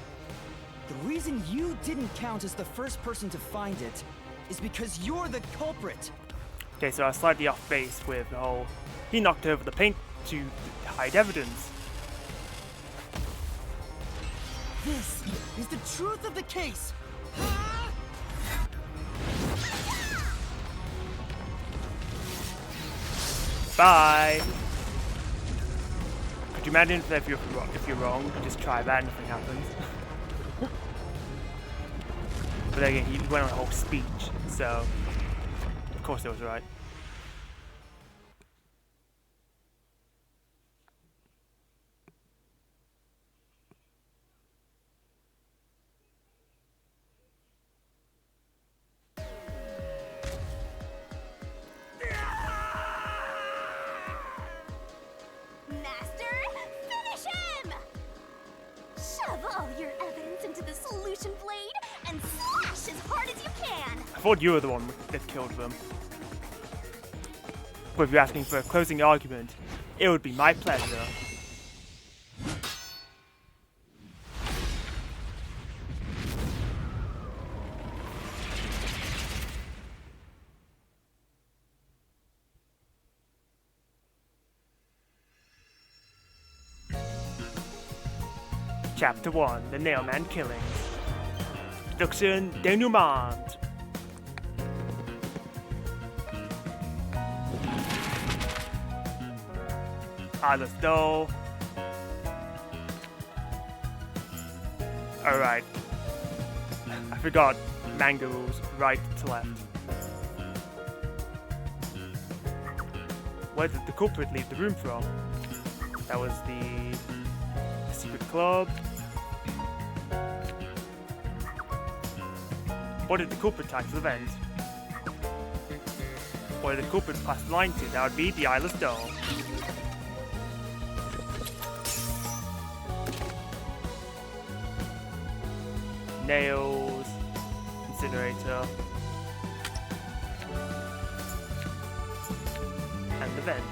Speaker 12: The reason you didn't count as the first person to find it is because you're the culprit.
Speaker 1: Okay, so I was slightly off base with the whole... He knocked over the paint to hide evidence.
Speaker 13: This is the truth of the case.
Speaker 1: Bye. Could you imagine if you're wrong, just try that and nothing happens? But then again, he went on a whole speech, so of course it was right.
Speaker 4: Master, finish him! Shove all your evidence into the solution blade and slash as hard as you can!
Speaker 1: I thought you were the one that killed them. But if you're asking for a closing argument, it would be my pleasure. Chapter 1, The Nailman Killings. Production denouement. Let's go. Alright. I forgot manga rules right to left. Where did the culprit leave the room from? That was the secret club. What did the culprit tie to the vent? What did the culprit pass the line to? That would be the eyeless doll. Nails, incinerator, and the vent.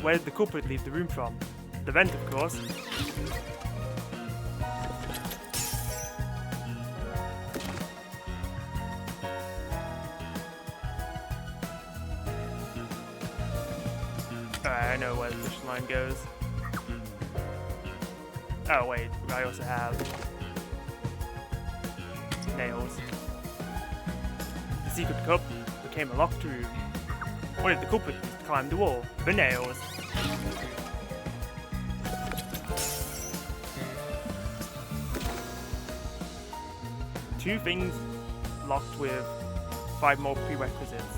Speaker 1: Where did the culprit leave the room from? The vent, of course. Alright, I know where the mission line goes. Oh wait, I also have nails. The secret cup became a locked room. What did the culprit use to climb the wall? The nails. Two things locked with 5 more prerequisites.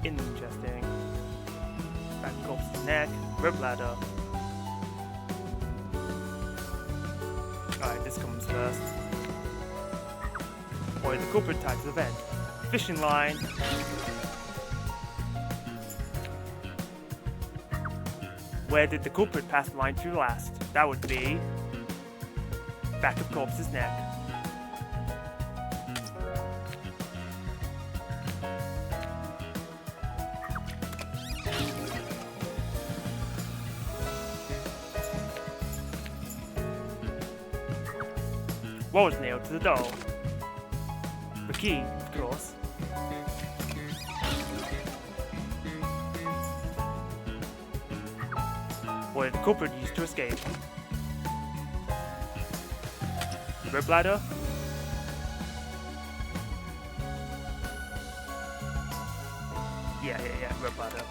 Speaker 1: Interesting. Back corpse's neck, rope ladder. Alright, this comes first. Or the culprit tied to the vent. Fishing line. Where did the culprit pass the line to last? That would be back of corpse's neck. What was nailed to the doll? The key, of course. What did the culprit use to escape? The rope ladder? Yeah, rope ladder.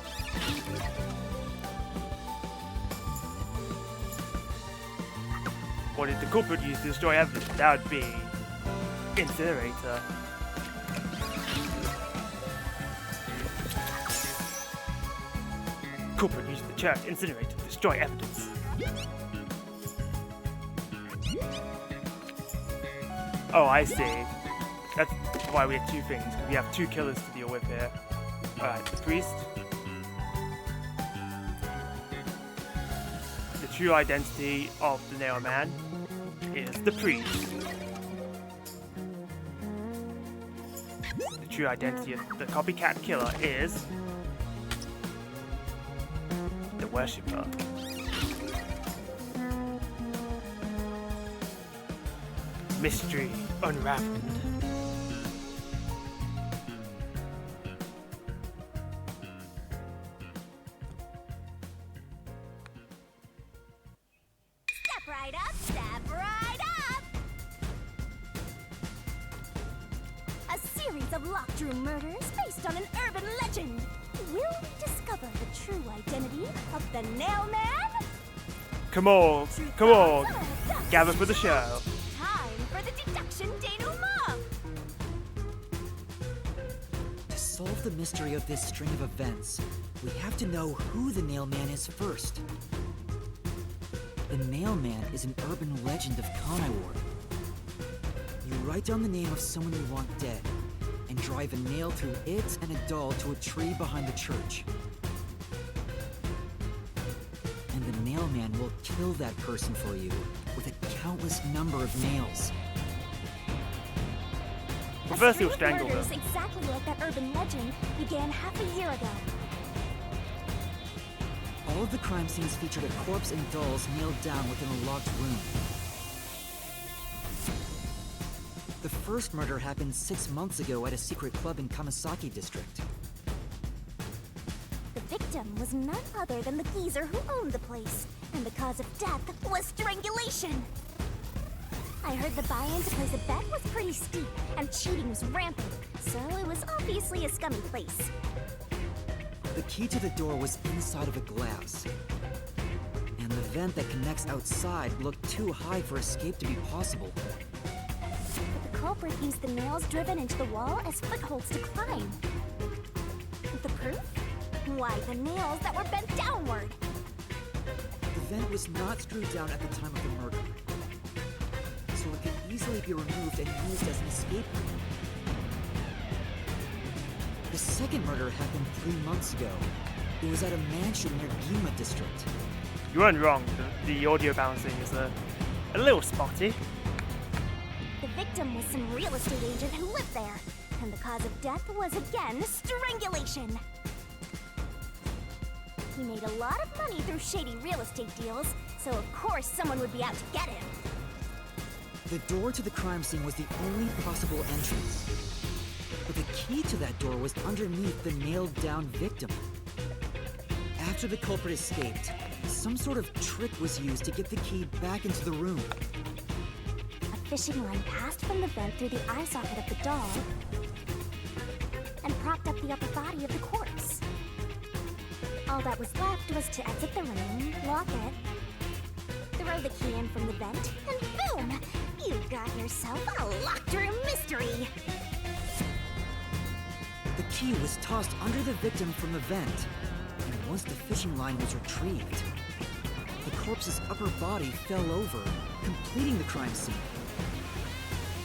Speaker 1: What did the culprit use to destroy evidence? That would be incinerator. Culprit used the church incinerator to destroy evidence. Oh, I see. That's why we have 2 things, because we have 2 killers to deal with here. Alright, the priest. The true identity of the Nailman is the priest. The true identity of the copycat killer is the worshipper. Mystery unraveled.
Speaker 4: Step right up, step right up! A series of locked room murders based on an urban legend. Will we discover the true identity of the Nail Man?
Speaker 1: Come on, gather for the show.
Speaker 4: Time for the deduction denouement!
Speaker 12: To solve the mystery of this string of events, we have to know who the Nail Man is first. The Nail Man is an urban legend of Conaiwar. You write down the name of someone you want dead, and drive a nail through it and a doll to a tree behind the church. And the Nail Man will kill that person for you with a countless number of nails.
Speaker 1: First he'll
Speaker 4: A string
Speaker 1: strangle
Speaker 4: of murders
Speaker 1: them.
Speaker 4: exactly like that urban legend began half a year ago.
Speaker 12: All of the crime scenes featured a corpse and dolls nailed down within a locked room. The first murder happened 6 months ago at a secret club in Kamasaki district.
Speaker 4: The victim was none other than the geezer who owned the place, and the cause of death was strangulation. I heard the buy-in to place a bet was pretty steep, and cheating was rampant, so it was obviously a scummy place.
Speaker 12: The key to the door was inside of a glass. And the vent that connects outside looked too high for escape to be possible.
Speaker 4: But the culprit used the nails driven into the wall as footholds to climb. The proof? Why, the nails that were bent downward.
Speaker 12: The vent was not screwed down at the time of the murder, so it could easily be removed and used as an escape route. The second murder happened 3 months ago. It was at a mansion near Gima district.
Speaker 1: You weren't wrong. The audio balancing is a little spotty.
Speaker 4: The victim was some real estate agent who lived there, and the cause of death was again strangulation. He made a lot of money through shady real estate deals, so of course someone would be out to get him.
Speaker 12: The door to the crime scene was the only possible entrance. But the key to that door was underneath the nailed-down victim. After the culprit escaped, some sort of trick was used to get the key back into the room.
Speaker 4: A fishing line passed from the vent through the eye socket of the doll and propped up the upper body of the corpse. All that was left was to exit the room, lock it, throw the key in from the vent, and boom! You've got yourself a locked room mystery!
Speaker 12: The key was tossed under the victim from the vent, and once the fishing line was retrieved, the corpse's upper body fell over, completing the crime scene.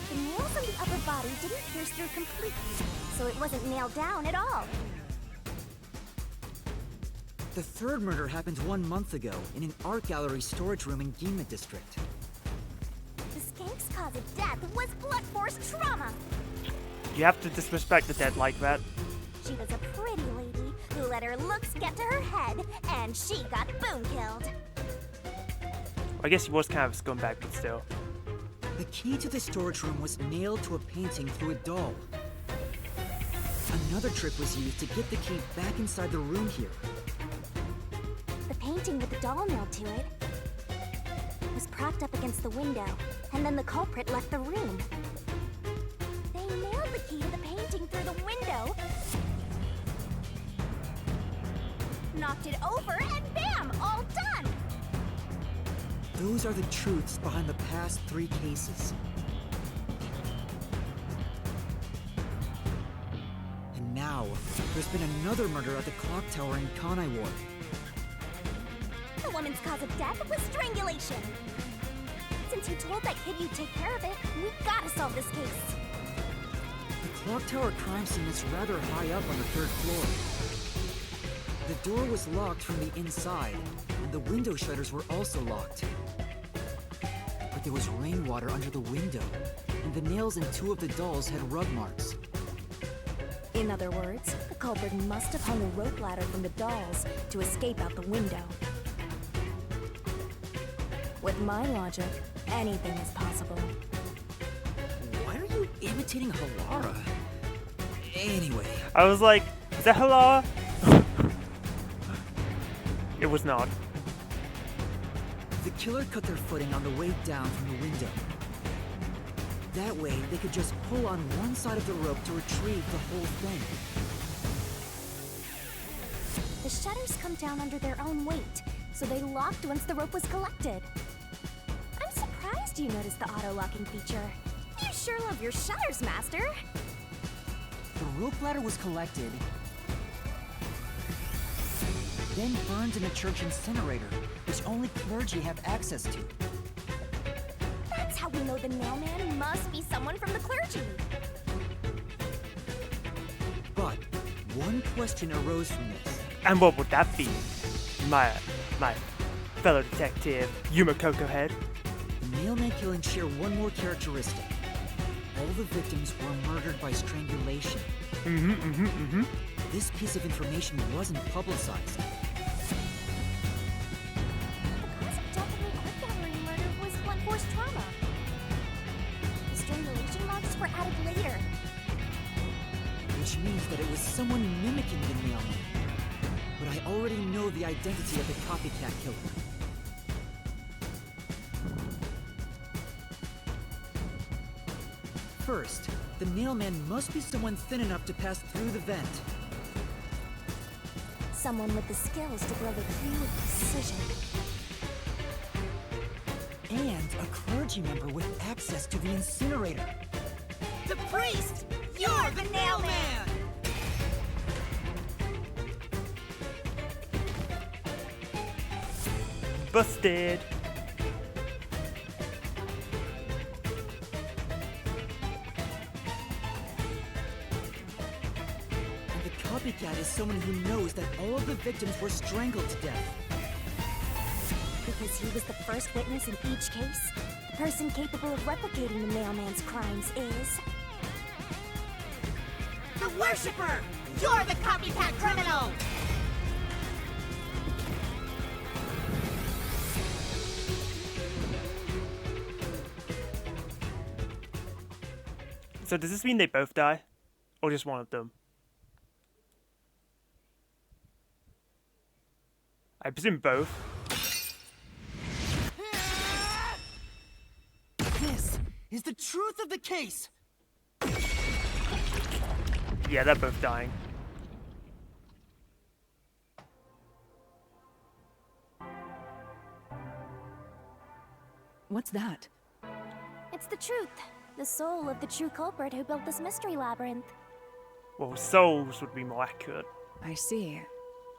Speaker 4: The nails on the upper body didn't pierce through completely, so it wasn't nailed down at all.
Speaker 12: The third murder happened 1 month ago in an art gallery storage room in Gima district.
Speaker 4: The skank's cause of death was blunt force trauma.
Speaker 1: You have to disrespect the dead like that.
Speaker 4: She was a pretty lady who let her looks get to her head, and she got boom killed.
Speaker 1: I guess he was kind of a scumbag, but still.
Speaker 12: The key to the storage room was nailed to a painting through a doll. Another trick was used to get the key back inside the room here.
Speaker 4: The painting with the doll nailed to it was propped up against the window, and then the culprit left the room. They nailed the key to the painting through the window, knocked it over, and bam! All done!
Speaker 12: Those are the truths behind the past 3 cases. And now, there's been another murder at the clock tower in Conaiwar.
Speaker 4: The woman's cause of death was strangulation. Since you told that kid you'd take care of it, we gotta solve this case.
Speaker 12: The clock tower crime scene is rather high up on the 3rd floor. The door was locked from the inside, and the window shutters were also locked. But there was rainwater under the window, and the nails in 2 of the dolls had rug marks.
Speaker 4: In other words, the culprit must have hung a rope ladder from the dolls to escape out the window. With my logic, anything is possible.
Speaker 12: Imitating Halara? Anyway.
Speaker 1: I was like, is that Halara? It was not.
Speaker 12: The killer cut their footing on the way down from the window. That way, they could just pull on one side of the rope to retrieve the whole thing.
Speaker 16: The shutters come down under their own weight, so they locked once the rope was collected. I'm surprised you noticed the auto-locking feature. You sure love your shutters, Master.
Speaker 12: The rope ladder was collected, then burned in the church incinerator, which only clergy have access to.
Speaker 16: That's how we know the mailman must be someone from the clergy.
Speaker 12: But one question arose from this.
Speaker 1: And what would that be? My fellow detective, Yuma Coco Head.
Speaker 12: The mailman killings share one more characteristic. All the victims were murdered by strangulation. This piece of information wasn't publicized.
Speaker 16: The cause of death in the quick gathering murder was blunt force trauma. The strangulation marks were added later.
Speaker 12: Which means that it was someone mimicking the mailman. But I already know the identity of the copycat killer. First, the mailman must be someone thin enough to pass through the vent.
Speaker 16: Someone with the skills to blow the key with precision.
Speaker 12: And a clergy member with access to the incinerator.
Speaker 5: The priest! You're the nailman!
Speaker 1: Busted!
Speaker 12: And the copycat is someone who knows that all of the victims were strangled to death.
Speaker 16: Because he was the first witness in each case, the person capable of replicating the mailman's crimes is...
Speaker 5: The worshipper! You're the copycat criminal!
Speaker 1: So does this mean they both die? Or just one of them? I presume both.
Speaker 12: This is the truth of the case!
Speaker 1: Yeah, they're both dying.
Speaker 20: What's that?
Speaker 16: It's the truth. The soul of the true culprit who built this mystery labyrinth.
Speaker 1: Well, souls would be more accurate.
Speaker 20: I see.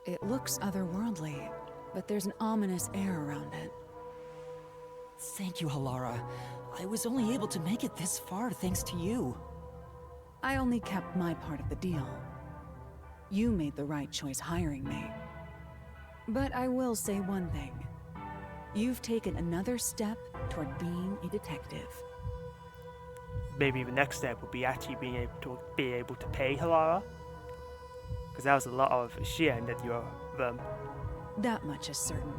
Speaker 20: It looks otherworldly, but there's an ominous air around it.
Speaker 12: Thank you, Halara. I was only able to make it this far thanks to you.
Speaker 20: I only kept my part of the deal. You made the right choice hiring me. But I will say one thing. You've taken another step toward being a detective.
Speaker 1: Maybe the next step would be actually being able to pay Halara, because that was a lot of she ended your
Speaker 20: That much is certain.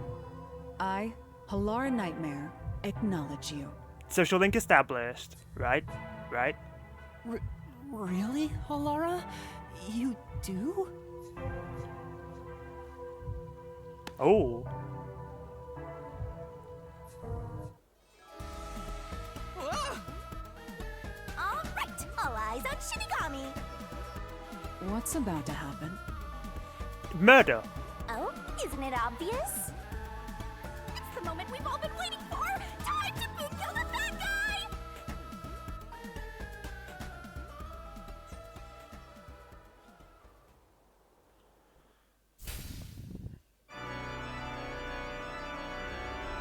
Speaker 20: I, Halara Nightmare, acknowledge you.
Speaker 1: Social link established, right? Right?
Speaker 12: Really, Halara? You do?
Speaker 1: Oh.
Speaker 16: Alright, all eyes on Shinigami!
Speaker 20: What's about to happen?
Speaker 1: Murder.
Speaker 16: Oh, isn't it obvious? It's the moment we've all been waiting for! Time to boot kill the bad guy!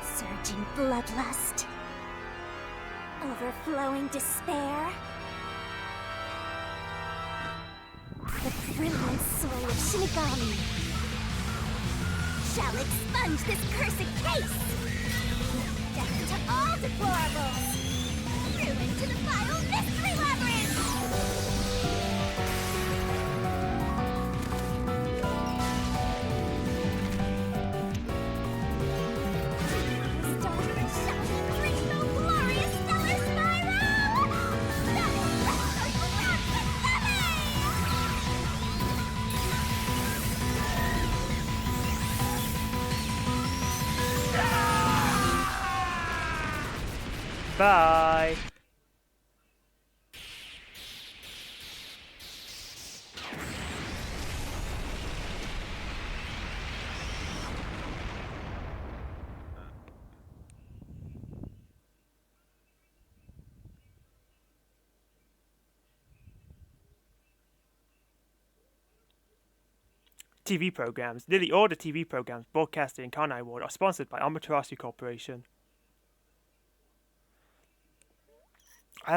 Speaker 16: Surging bloodlust. Overflowing despair. The brilliant soul of Shinigami shall expunge this cursed case. Death to all deplorables. Ruin to the vile mystery labyrinth. Start the shouting, rainbow, glorious stellar spiral.
Speaker 1: Bye! TV programs. Nearly all the TV programs broadcasted in Kanai Ward are sponsored by Amaterasu Corporation.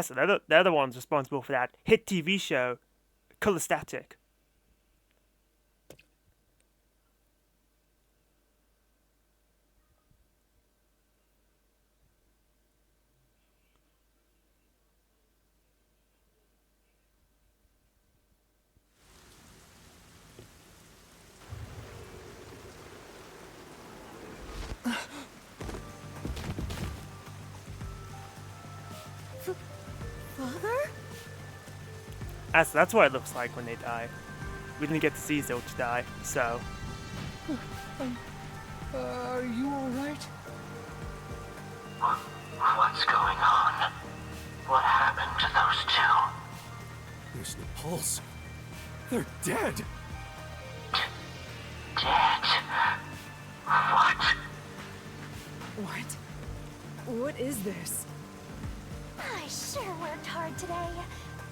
Speaker 1: So they're the ones responsible for that hit TV show, Color Static.
Speaker 16: Father?
Speaker 1: That's what it looks like when they die. We didn't get to see Zilch die, so...
Speaker 6: Are you alright?
Speaker 21: What's going on? What happened to those two?
Speaker 14: There's no pulse. They're dead.
Speaker 21: Dead? What?
Speaker 17: What is this?
Speaker 4: I sure worked hard today.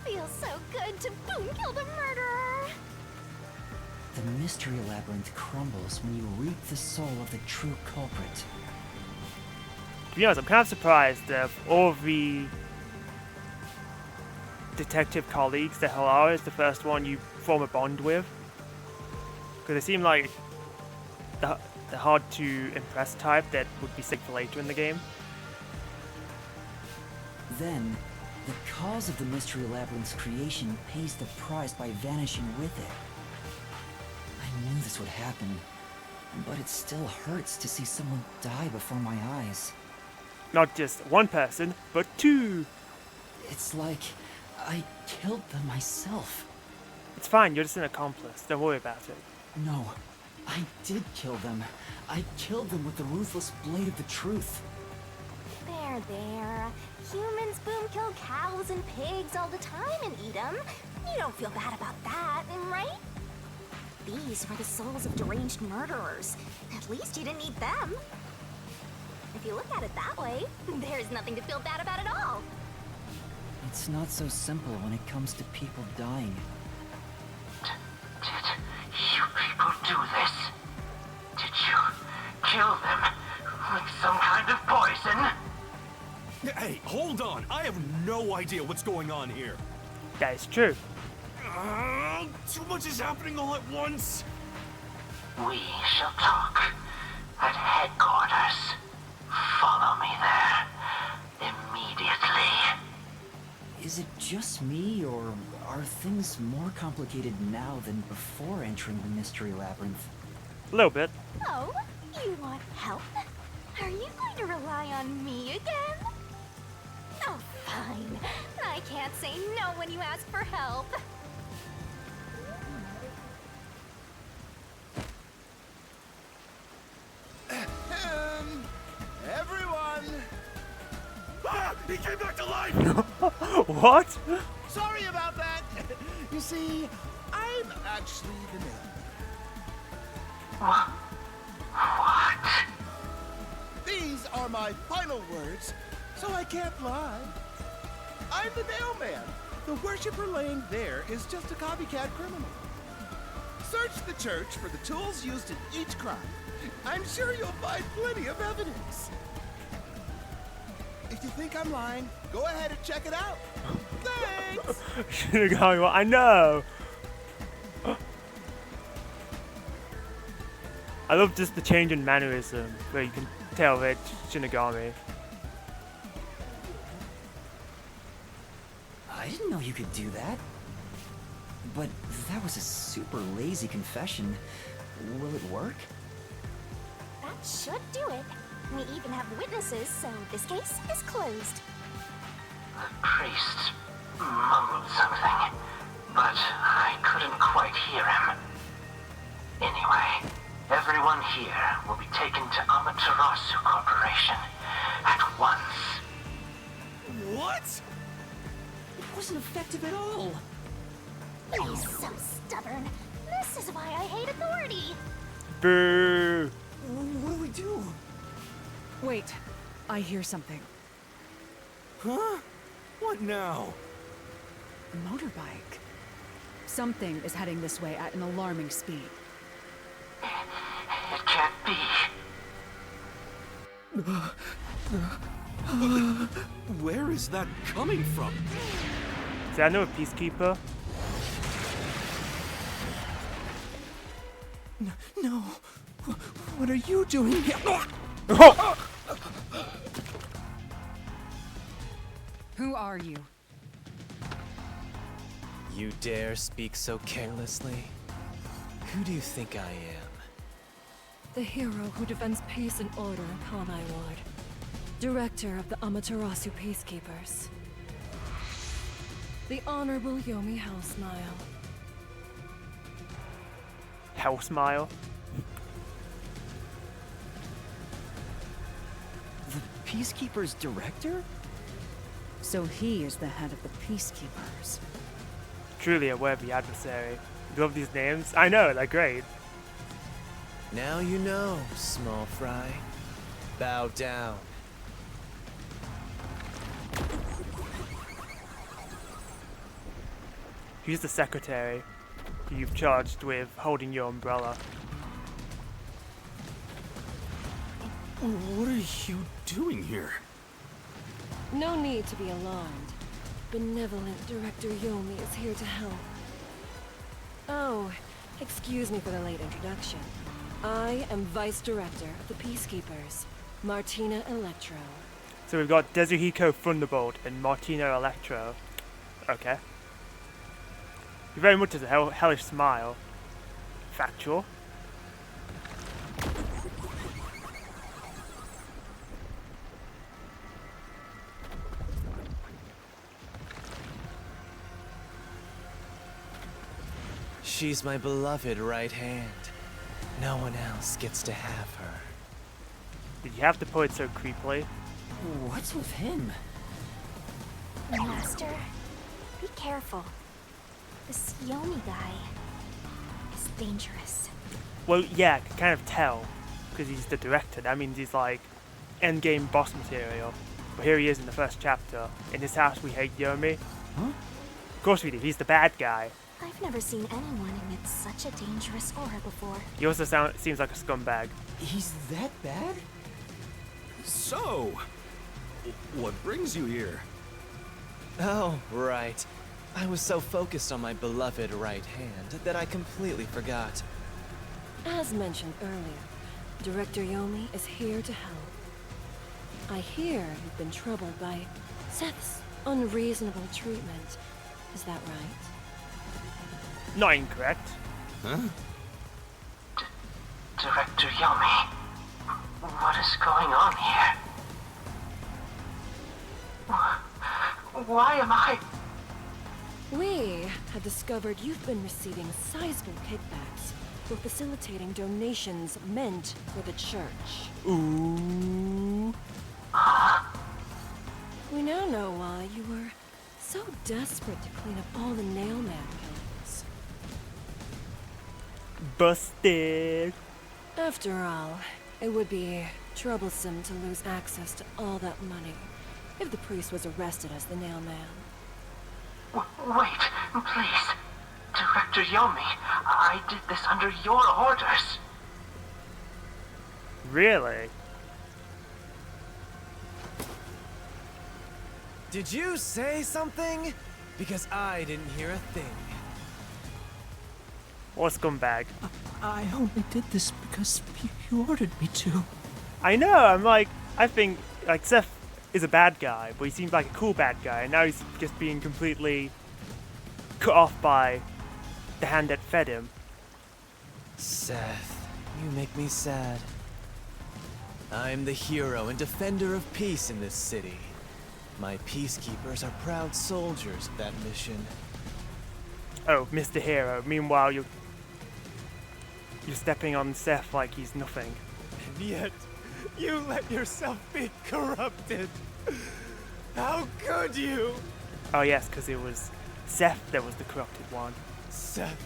Speaker 4: Feels so good to boom kill the murderer.
Speaker 2: The mystery labyrinth crumbles when you reap the soul of the true culprit.
Speaker 1: To be honest, I'm kind of surprised that all of the detective colleagues that Halara is the first one you form a bond with. Because they seem like the hard to impress type that would be sick for later in the game.
Speaker 2: Then, the cause of the mystery labyrinth's creation pays the price by vanishing with it. I knew this would happen, but it still hurts to see someone die before my eyes.
Speaker 1: Not just one person, but two!
Speaker 2: It's like I killed them myself.
Speaker 1: It's fine, you're just an accomplice. Don't worry about it.
Speaker 2: No, I did kill them. I killed them with the ruthless blade of the truth.
Speaker 4: There. Humans boom kill cows and pigs all the time and eat them. You don't feel bad about that, right? These were the souls of deranged murderers. At least you didn't eat them. If you look at it that way, there's nothing to feel bad about at all.
Speaker 2: It's not so simple when it comes to people dying.
Speaker 21: Did you people do this? Did you kill them with some kind of poison?
Speaker 14: Hey, hold on! I have no idea what's going on here.
Speaker 1: That is true.
Speaker 14: Too much is happening all at once.
Speaker 21: We shall talk at headquarters. Follow me there immediately.
Speaker 2: Is it just me, or are things more complicated now than before entering the mystery labyrinth?
Speaker 1: A little bit.
Speaker 4: Oh, you want help? Are you going to rely on me again? Oh, fine. I can't say no when you ask for help.
Speaker 18: Everyone!
Speaker 14: Ah! He came back to life!
Speaker 1: What?
Speaker 18: Sorry about that. You see, I'm actually the mailman.
Speaker 21: What?
Speaker 18: These are my final words, so I can't lie. I'm the mailman. The worshiper laying there is just a copycat criminal. Search the church for the tools used in each crime. I'm sure you'll find plenty of evidence. If you think I'm lying, go ahead and check it out. Thanks!
Speaker 1: Shinigami, I know! I love just the change in mannerism, where you can tell that it's Shinigami.
Speaker 2: I didn't know you could do that. But that was a super lazy confession. Will it work?
Speaker 4: That should do it. We even have witnesses, so this case is closed.
Speaker 21: The priest mumbled something, but I couldn't quite hear him. Anyway, everyone here will be taken to Amaterasu Corporation at once.
Speaker 14: What?
Speaker 12: It wasn't effective at all.
Speaker 4: He's so stubborn. This is why I hate authority.
Speaker 1: Boo!
Speaker 12: What do we do?
Speaker 20: Wait, I hear something.
Speaker 14: Huh? What now?
Speaker 20: A motorbike. Something is heading this way at an alarming speed.
Speaker 21: It can't be.
Speaker 14: Where is that coming from?
Speaker 1: Is that another peacekeeper?
Speaker 12: No. What are you doing here?
Speaker 20: Who are you?
Speaker 15: You dare speak so carelessly? Who do you think I am?
Speaker 8: The hero who defends peace and order in Kanai Ward. Director of the Amaterasu Peacekeepers. The Honorable Yomi Hellsmile.
Speaker 1: Hell smile.
Speaker 12: The Peacekeepers director?
Speaker 20: So he is the head of the Peacekeepers.
Speaker 1: Truly a worthy adversary. You love these names? I know, they're great.
Speaker 15: Now you know, small fry. Bow down.
Speaker 1: Who's the secretary who you've charged with holding your umbrella?
Speaker 14: What are you doing here?
Speaker 8: No need to be alarmed. Benevolent Director Yomi is here to help. Oh, excuse me for the late introduction. I am Vice Director of the Peacekeepers, Martina Electro.
Speaker 1: So we've got Desuhiko Thunderbolt and Martino Electro. Okay. He very much has a hellish smile. Factual.
Speaker 15: She's my beloved right hand. No one else gets to have her.
Speaker 1: Did you have to put it so creepily?
Speaker 12: What's with him?
Speaker 4: Master, be careful. This Yomi guy is dangerous.
Speaker 1: Well, yeah, I can kind of tell. Because he's the director. That means he's like endgame boss material. But here he is in the first chapter. In this house we hate Yomi.
Speaker 12: Huh?
Speaker 1: Of course we do. He's the bad guy.
Speaker 4: I've never seen anyone emit such a dangerous aura before.
Speaker 1: He also seems like a scumbag.
Speaker 12: He's that bad?
Speaker 14: So, what brings you here?
Speaker 15: Oh, right. I was so focused on my beloved right hand that I completely forgot.
Speaker 8: As mentioned earlier, Director Yomi is here to help. I hear you've been troubled by Seth's unreasonable treatment. Is that right?
Speaker 1: Not incorrect.
Speaker 14: Huh?
Speaker 21: Director Yomi, what is going on here? Why am I...
Speaker 8: We have discovered you've been receiving sizable kickbacks for facilitating donations meant for the church.
Speaker 1: Ooh.
Speaker 8: We now know why you were so desperate to clean up all the Nailman killings.
Speaker 1: Busted.
Speaker 8: After all, it would be troublesome to lose access to all that money if the priest was arrested as the Nailman.
Speaker 21: Wait, please. Director Yomi, I did this under your orders.
Speaker 1: Really?
Speaker 15: Did you say something? Because I didn't hear a thing.
Speaker 1: What a scumbag.
Speaker 12: I only did this because you ordered me to.
Speaker 1: I know, I think, Seth is a bad guy, but he seems like a cool bad guy, and now he's just being completely cut off by the hand that fed him.
Speaker 15: Seth, you make me sad. I'm the hero and defender of peace in this city. My peacekeepers are proud soldiers of that mission.
Speaker 1: Oh, Mr. Hero. Meanwhile, you're stepping on Seth like he's nothing.
Speaker 15: And yet, you let yourself be corrupted.
Speaker 7: How could you?
Speaker 1: Oh yes, because it was Seth that was the corrupted one.
Speaker 7: Seth,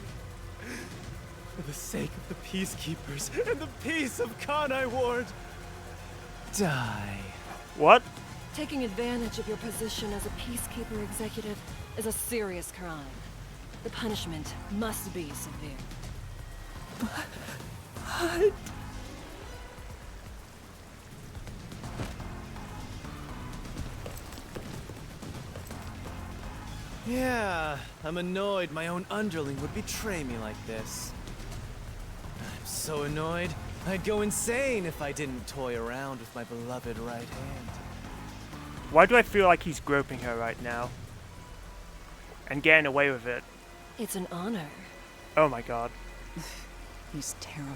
Speaker 7: for the sake of the Peacekeepers and the peace of Kanai Ward, die.
Speaker 1: What?
Speaker 8: Taking advantage of your position as a Peacekeeper executive is a serious crime. The punishment must be severe.
Speaker 7: But... Yeah, I'm annoyed my own underling would betray me like this. I'm so annoyed, I'd go insane if I didn't toy around with my beloved right hand.
Speaker 1: Why do I feel like he's groping her right now? And getting away with it.
Speaker 8: It's an honor.
Speaker 1: Oh my god.
Speaker 20: He's terrible.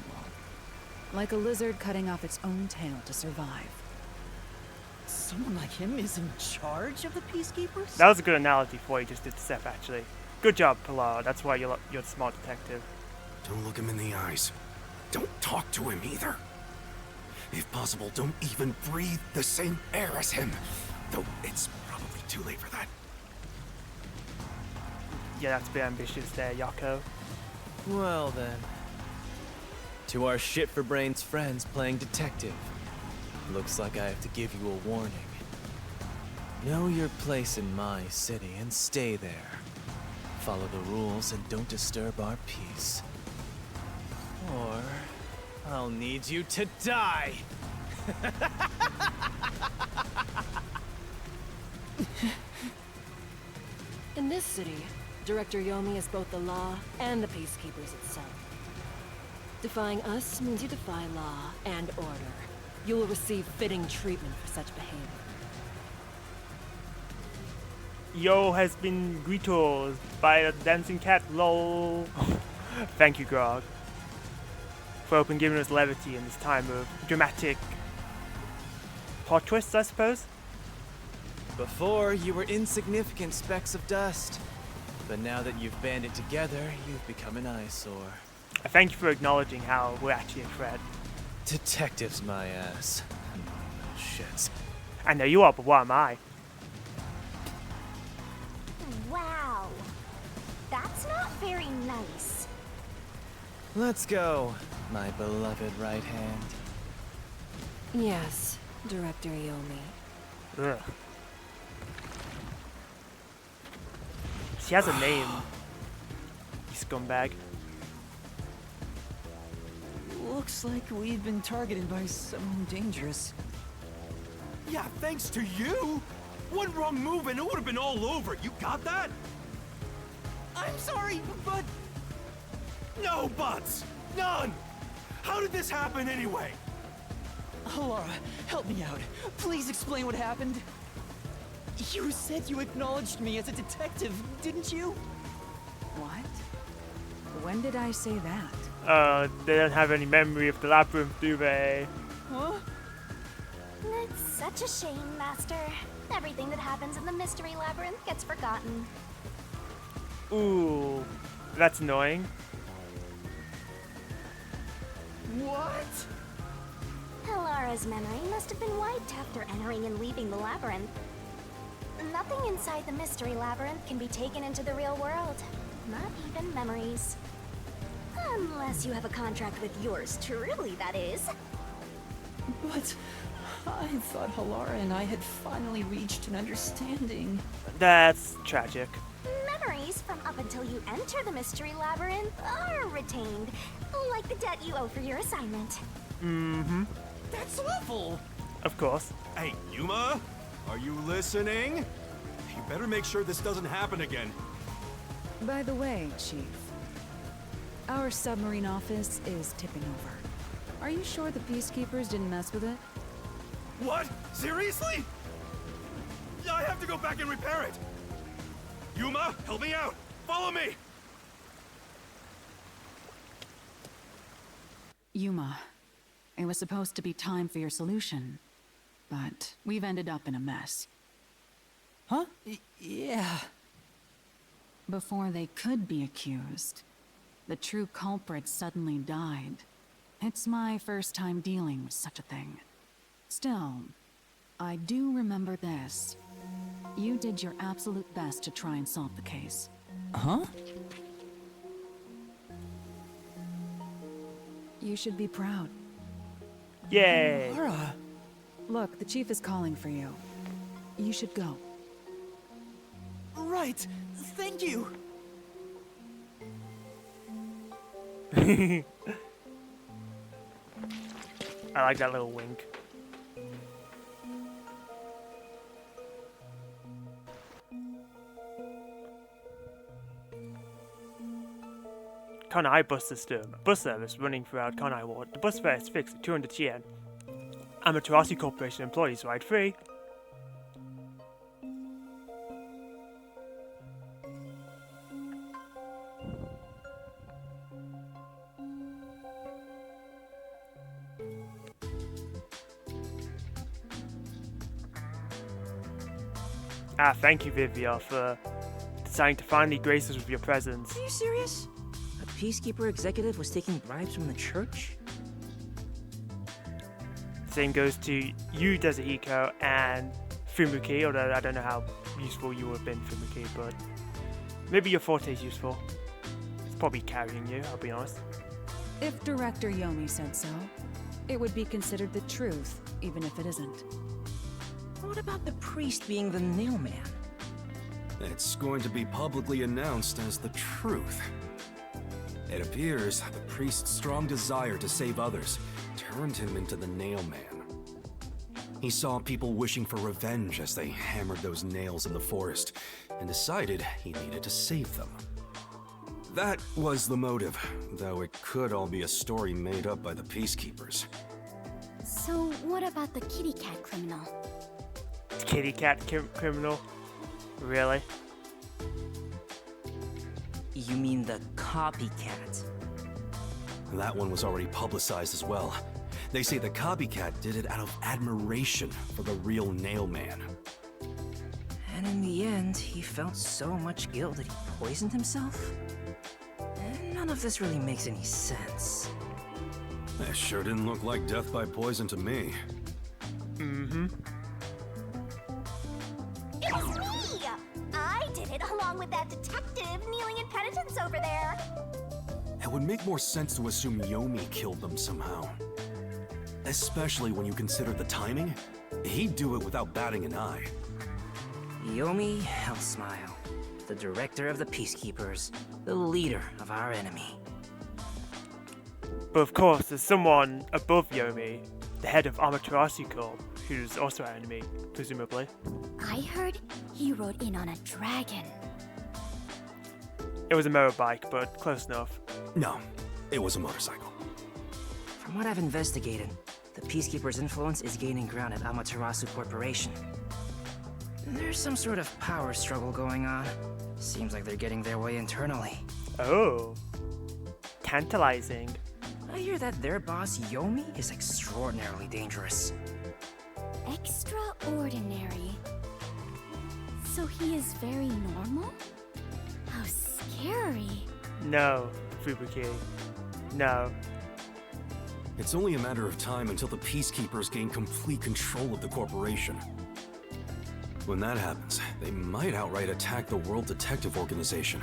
Speaker 20: Like a lizard cutting off its own tail to survive.
Speaker 12: Someone like him is in charge of the Peacekeepers?
Speaker 1: That was a good analogy for what you just did to Seth, actually. Good job, Pilar. That's why you're the smart detective.
Speaker 22: Don't look him in the eyes. Don't talk to him either. If possible, don't even breathe the same air as him. Though it's probably too late for that.
Speaker 1: Yeah, that's a bit ambitious there, Yako.
Speaker 7: Well then. To our shit-for-brains friends playing detective. Looks like I have to give you a warning. Know your place in my city and stay there. Follow the rules and don't disturb our peace. Or I'll need you to die!
Speaker 8: In this city, Director Yomi is both the law and the Peacekeepers itself. Defying us means you defy law and order. You will receive fitting treatment for such behavior.
Speaker 1: Yo has been greeted by a dancing cat, lol. Thank you, Grog, for open giving us levity in this time of dramatic plot twists, I suppose.
Speaker 7: Before, you were insignificant specks of dust. But now that you've banded together, you've become an eyesore.
Speaker 1: I thank you for acknowledging how we're actually a threat.
Speaker 7: Detectives, my ass. Shit.
Speaker 1: I know you are, but what am I?
Speaker 4: Wow. That's not very nice.
Speaker 7: Let's go, my beloved right hand.
Speaker 8: Yes, Director Yomi.
Speaker 1: Ugh. She has a name. You scumbag.
Speaker 12: Looks like we've been targeted by someone dangerous.
Speaker 14: Yeah, thanks to you! One wrong move and it would have been all over. You got that?
Speaker 12: I'm sorry, but...
Speaker 14: No buts! None! How did this happen anyway?
Speaker 12: Laura, help me out. Please explain what happened. You said you acknowledged me as a detective, didn't you?
Speaker 20: What? When did I say that?
Speaker 1: They don't have any memory of the labyrinth, do they?
Speaker 12: Huh?
Speaker 4: It's such a shame, Master. Everything that happens in the Mystery Labyrinth gets forgotten.
Speaker 1: Ooh, that's annoying.
Speaker 12: What?
Speaker 4: Hilara's memory must have been wiped after entering and leaving the labyrinth. Nothing inside the Mystery Labyrinth can be taken into the real world. Not even memories. Unless you have a contract with yours truly, that is.
Speaker 12: But I thought Hilara and I had finally reached an understanding.
Speaker 1: That's tragic.
Speaker 4: Memories from up until you enter the Mystery Labyrinth are retained, like the debt you owe for your assignment.
Speaker 1: Mm-hmm.
Speaker 12: That's awful!
Speaker 1: Of course.
Speaker 14: Hey, Yuma? Are you listening? You better make sure this doesn't happen again.
Speaker 20: By the way, Chief, our submarine office is tipping over. Are you sure the Peacekeepers didn't mess with it?
Speaker 14: What? Seriously? I have to go back and repair it. Yuma, help me out. Follow me.
Speaker 20: Yuma, it was supposed to be time for your solution, but we've ended up in a mess.
Speaker 12: Huh? Yeah.
Speaker 20: Before they could be accused, the true culprit suddenly died. It's my first time dealing with such a thing. Still, I do remember this. You did your absolute best to try and solve the case.
Speaker 12: Huh?
Speaker 20: You should be proud.
Speaker 1: Yay!
Speaker 12: Laura!
Speaker 20: Look, the chief is calling for you. You should go.
Speaker 12: Right. Thank you.
Speaker 1: I like that little wink. Kanai bus system. Bus service running throughout Kanai Ward. The bus fare is fixed at 200 yen. Amaterasu Corporation employees ride free. Thank you, Vivia, for deciding to finally grace us with your presence.
Speaker 12: Are you serious? A peacekeeper executive was taking bribes from the church?
Speaker 1: Same goes to you, Desahiko, and Fumuki, although I don't know how useful you would have been, Fumuki, but maybe your forte is useful. It's probably carrying you, I'll be honest.
Speaker 20: If Director Yomi said so, it would be considered the truth, even if it isn't.
Speaker 12: What about the priest being the nailman?
Speaker 22: It's going to be publicly announced as the truth. It appears the priest's strong desire to save others turned him into the nailman. He saw people wishing for revenge as they hammered those nails in the forest, and decided he needed to save them. That was the motive, though it could all be a story made up by the peacekeepers.
Speaker 16: So, what about the kitty cat criminal?
Speaker 1: Kitty cat criminal? Really?
Speaker 12: You mean the copycat?
Speaker 22: That one was already publicized as well. They say the copycat did it out of admiration for the real nailman.
Speaker 12: And in the end, he felt so much guilt that he poisoned himself? None of this really makes any sense.
Speaker 22: That sure didn't look like death by poison to me.
Speaker 1: Mm-hmm.
Speaker 4: It was me! I did it along with that detective kneeling in penitence over there.
Speaker 22: It would make more sense to assume Yomi killed them somehow. Especially when you consider the timing. He'd do it without batting an eye.
Speaker 12: Yomi Hellsmile, the director of the Peacekeepers, the leader of our enemy.
Speaker 1: But of course, there's someone above Yomi, the head of Amaterasu Corp, who's also our enemy, presumably.
Speaker 16: I heard he rode in on a dragon.
Speaker 1: It was a motorbike, but close enough.
Speaker 22: No, it was a motorcycle.
Speaker 12: From what I've investigated, the Peacekeepers' influence is gaining ground at Amaterasu Corporation. There's some sort of power struggle going on. Seems like they're getting their way internally.
Speaker 1: Oh. Tantalizing.
Speaker 12: I hear that their boss, Yomi, is extraordinarily dangerous.
Speaker 16: Extraordinary? So he is very normal? How scary.
Speaker 1: No, Fubuki. No.
Speaker 22: It's only a matter of time until the Peacekeepers gain complete control of the corporation. When that happens, they might outright attack the World Detective Organization.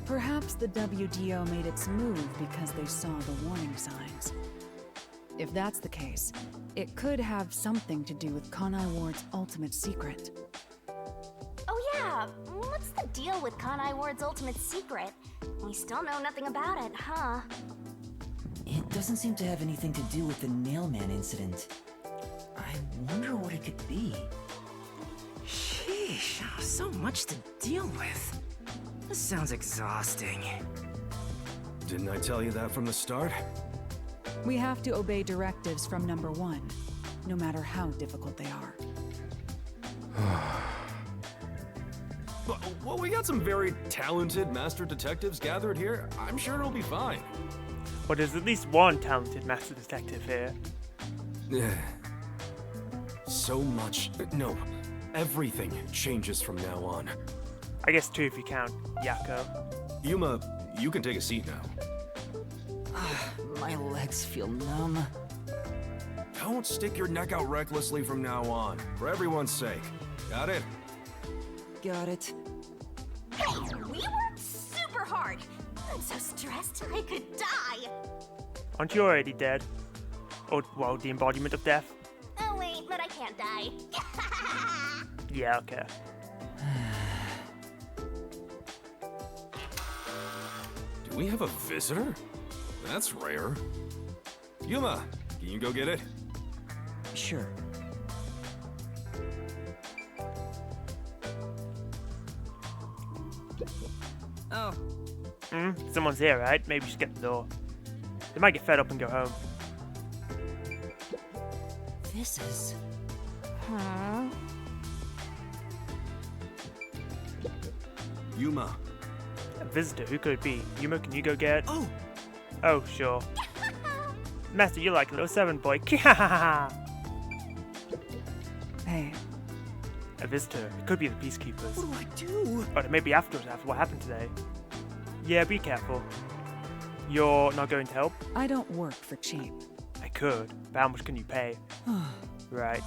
Speaker 20: Perhaps the WDO made its move because they saw the warning signs. If that's the case, it could have something to do with Kanai Ward's ultimate secret.
Speaker 4: Oh yeah, what's the deal with Kanai Ward's ultimate secret? We still know nothing about it, huh?
Speaker 12: It doesn't seem to have anything to do with the Nailman incident. I wonder what it could be. Sheesh, so much to deal with. This sounds exhausting.
Speaker 22: Didn't I tell you that from the start?
Speaker 20: We have to obey directives from number 1, no matter how difficult they are.
Speaker 22: Well, we got some very talented master detectives gathered here. I'm sure it'll be fine.
Speaker 1: Well, there's at least one talented master detective here.
Speaker 22: So much. No, everything changes from now on.
Speaker 1: I guess 2 if you count Yako.
Speaker 22: Yuma, you can take a seat now.
Speaker 12: My legs feel numb.
Speaker 22: Don't stick your neck out recklessly from now on, for everyone's sake. Got it?
Speaker 12: Got it.
Speaker 4: Hey, we worked super hard. I'm so stressed I could die.
Speaker 1: Aren't you already dead? Or, well, the embodiment of death?
Speaker 4: Oh wait, but I can't die.
Speaker 1: Yeah, okay.
Speaker 22: Do we have a visitor? That's rare. Yuma, can you go get it?
Speaker 12: Sure.
Speaker 1: Oh. Someone's here, right? Maybe just get the door. They might get fed up and go home.
Speaker 12: This is...
Speaker 1: Huh?
Speaker 22: Yuma.
Speaker 1: A visitor? Who could it be? Yuma, can you go get?
Speaker 12: Oh!
Speaker 1: Oh, sure. Master, you're like a little 7 boy.
Speaker 20: Hey.
Speaker 1: A visitor. It could be the peacekeepers.
Speaker 12: What do I do?
Speaker 1: Or maybe afterwards, after what happened today. Yeah, be careful. You're not going to help?
Speaker 20: I don't work for cheap.
Speaker 1: I could, but how much can you pay? Right.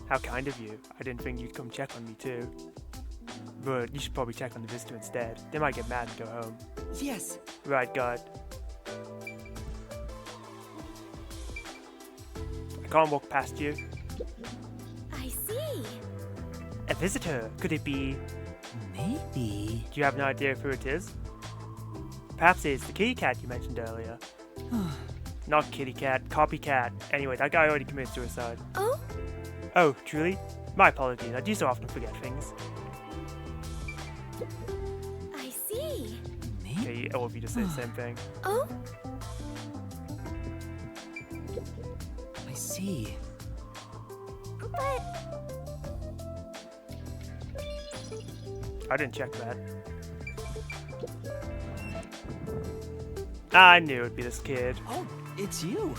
Speaker 1: How kind of you. I didn't think you'd come check on me too. But you should probably check on the visitor instead. They might get mad and go home.
Speaker 12: Yes.
Speaker 1: Right, God. I can't walk past you.
Speaker 3: I see.
Speaker 1: A visitor. Could it be?
Speaker 12: Maybe.
Speaker 1: Do you have no idea who it is? Perhaps it's the kitty cat you mentioned earlier. Not kitty cat, copycat. Anyway, that guy already committed suicide.
Speaker 3: Oh?
Speaker 1: Oh, truly? My apologies. I do so often forget things.
Speaker 3: I see.
Speaker 1: Okay, all of you just say the same thing.
Speaker 3: Oh?
Speaker 12: I see.
Speaker 3: But...
Speaker 1: I didn't check that. I knew it'd be this kid.
Speaker 12: Oh, it's you.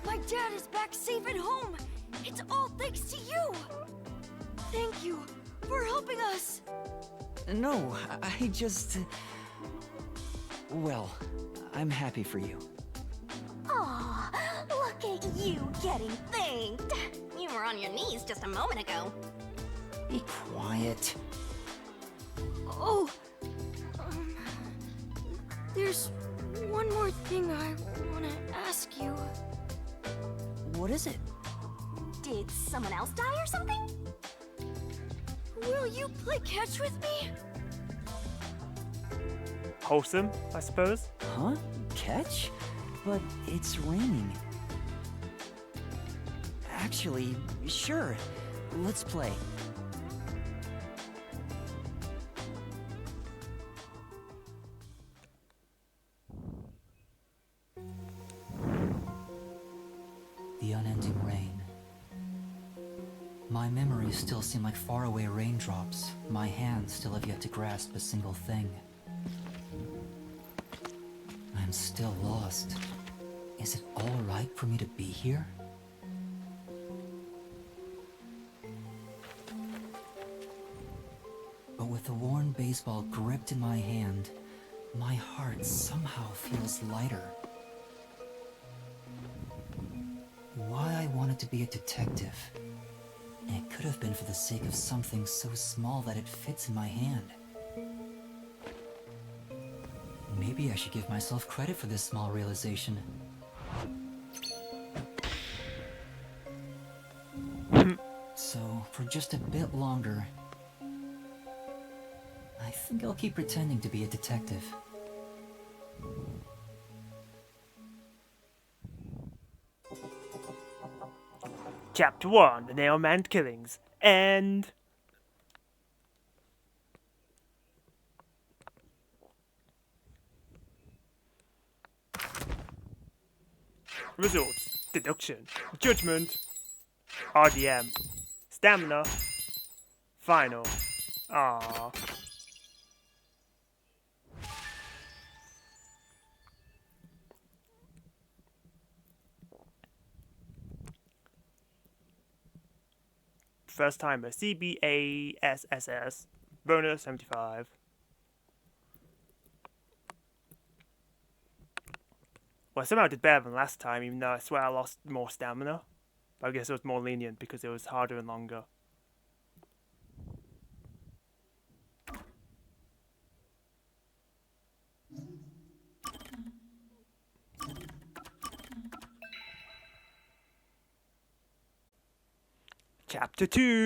Speaker 8: My dad is back safe at home. It's all thanks to you. Thank you for helping us.
Speaker 12: No, I just... Well, I'm happy for you.
Speaker 4: Aw, look at you getting thanked. You were on your knees just a moment ago.
Speaker 12: Be quiet.
Speaker 8: Oh, there's one more thing I want to ask you.
Speaker 12: What is it?
Speaker 4: Did someone else die or something?
Speaker 8: Will you play catch with me?
Speaker 1: Wholesome, I suppose?
Speaker 12: Huh? Catch? But it's raining. Actually, sure. Let's play. The unending rain. My memories still seem like faraway raindrops. My hands still have yet to grasp a single thing. I'm still lost. Is it all right for me to be here? But with the worn baseball gripped in my hand, my heart somehow feels lighter. Why I wanted to be a detective. It could have been for the sake of something so small that it fits in my hand. Maybe I should give myself credit for this small realization. So, for just a bit longer, I think I'll keep pretending to be a detective.
Speaker 1: Chapter 1, The Nailman Killings. End. Results. Deduction. Judgment. RDM. Stamina. Final. Aww. First timer. CBASSS. Bonus 75. Well, I somehow did better than last time, even though I swear I lost more stamina. But I guess it was more lenient because it was harder and longer. Chapter 2.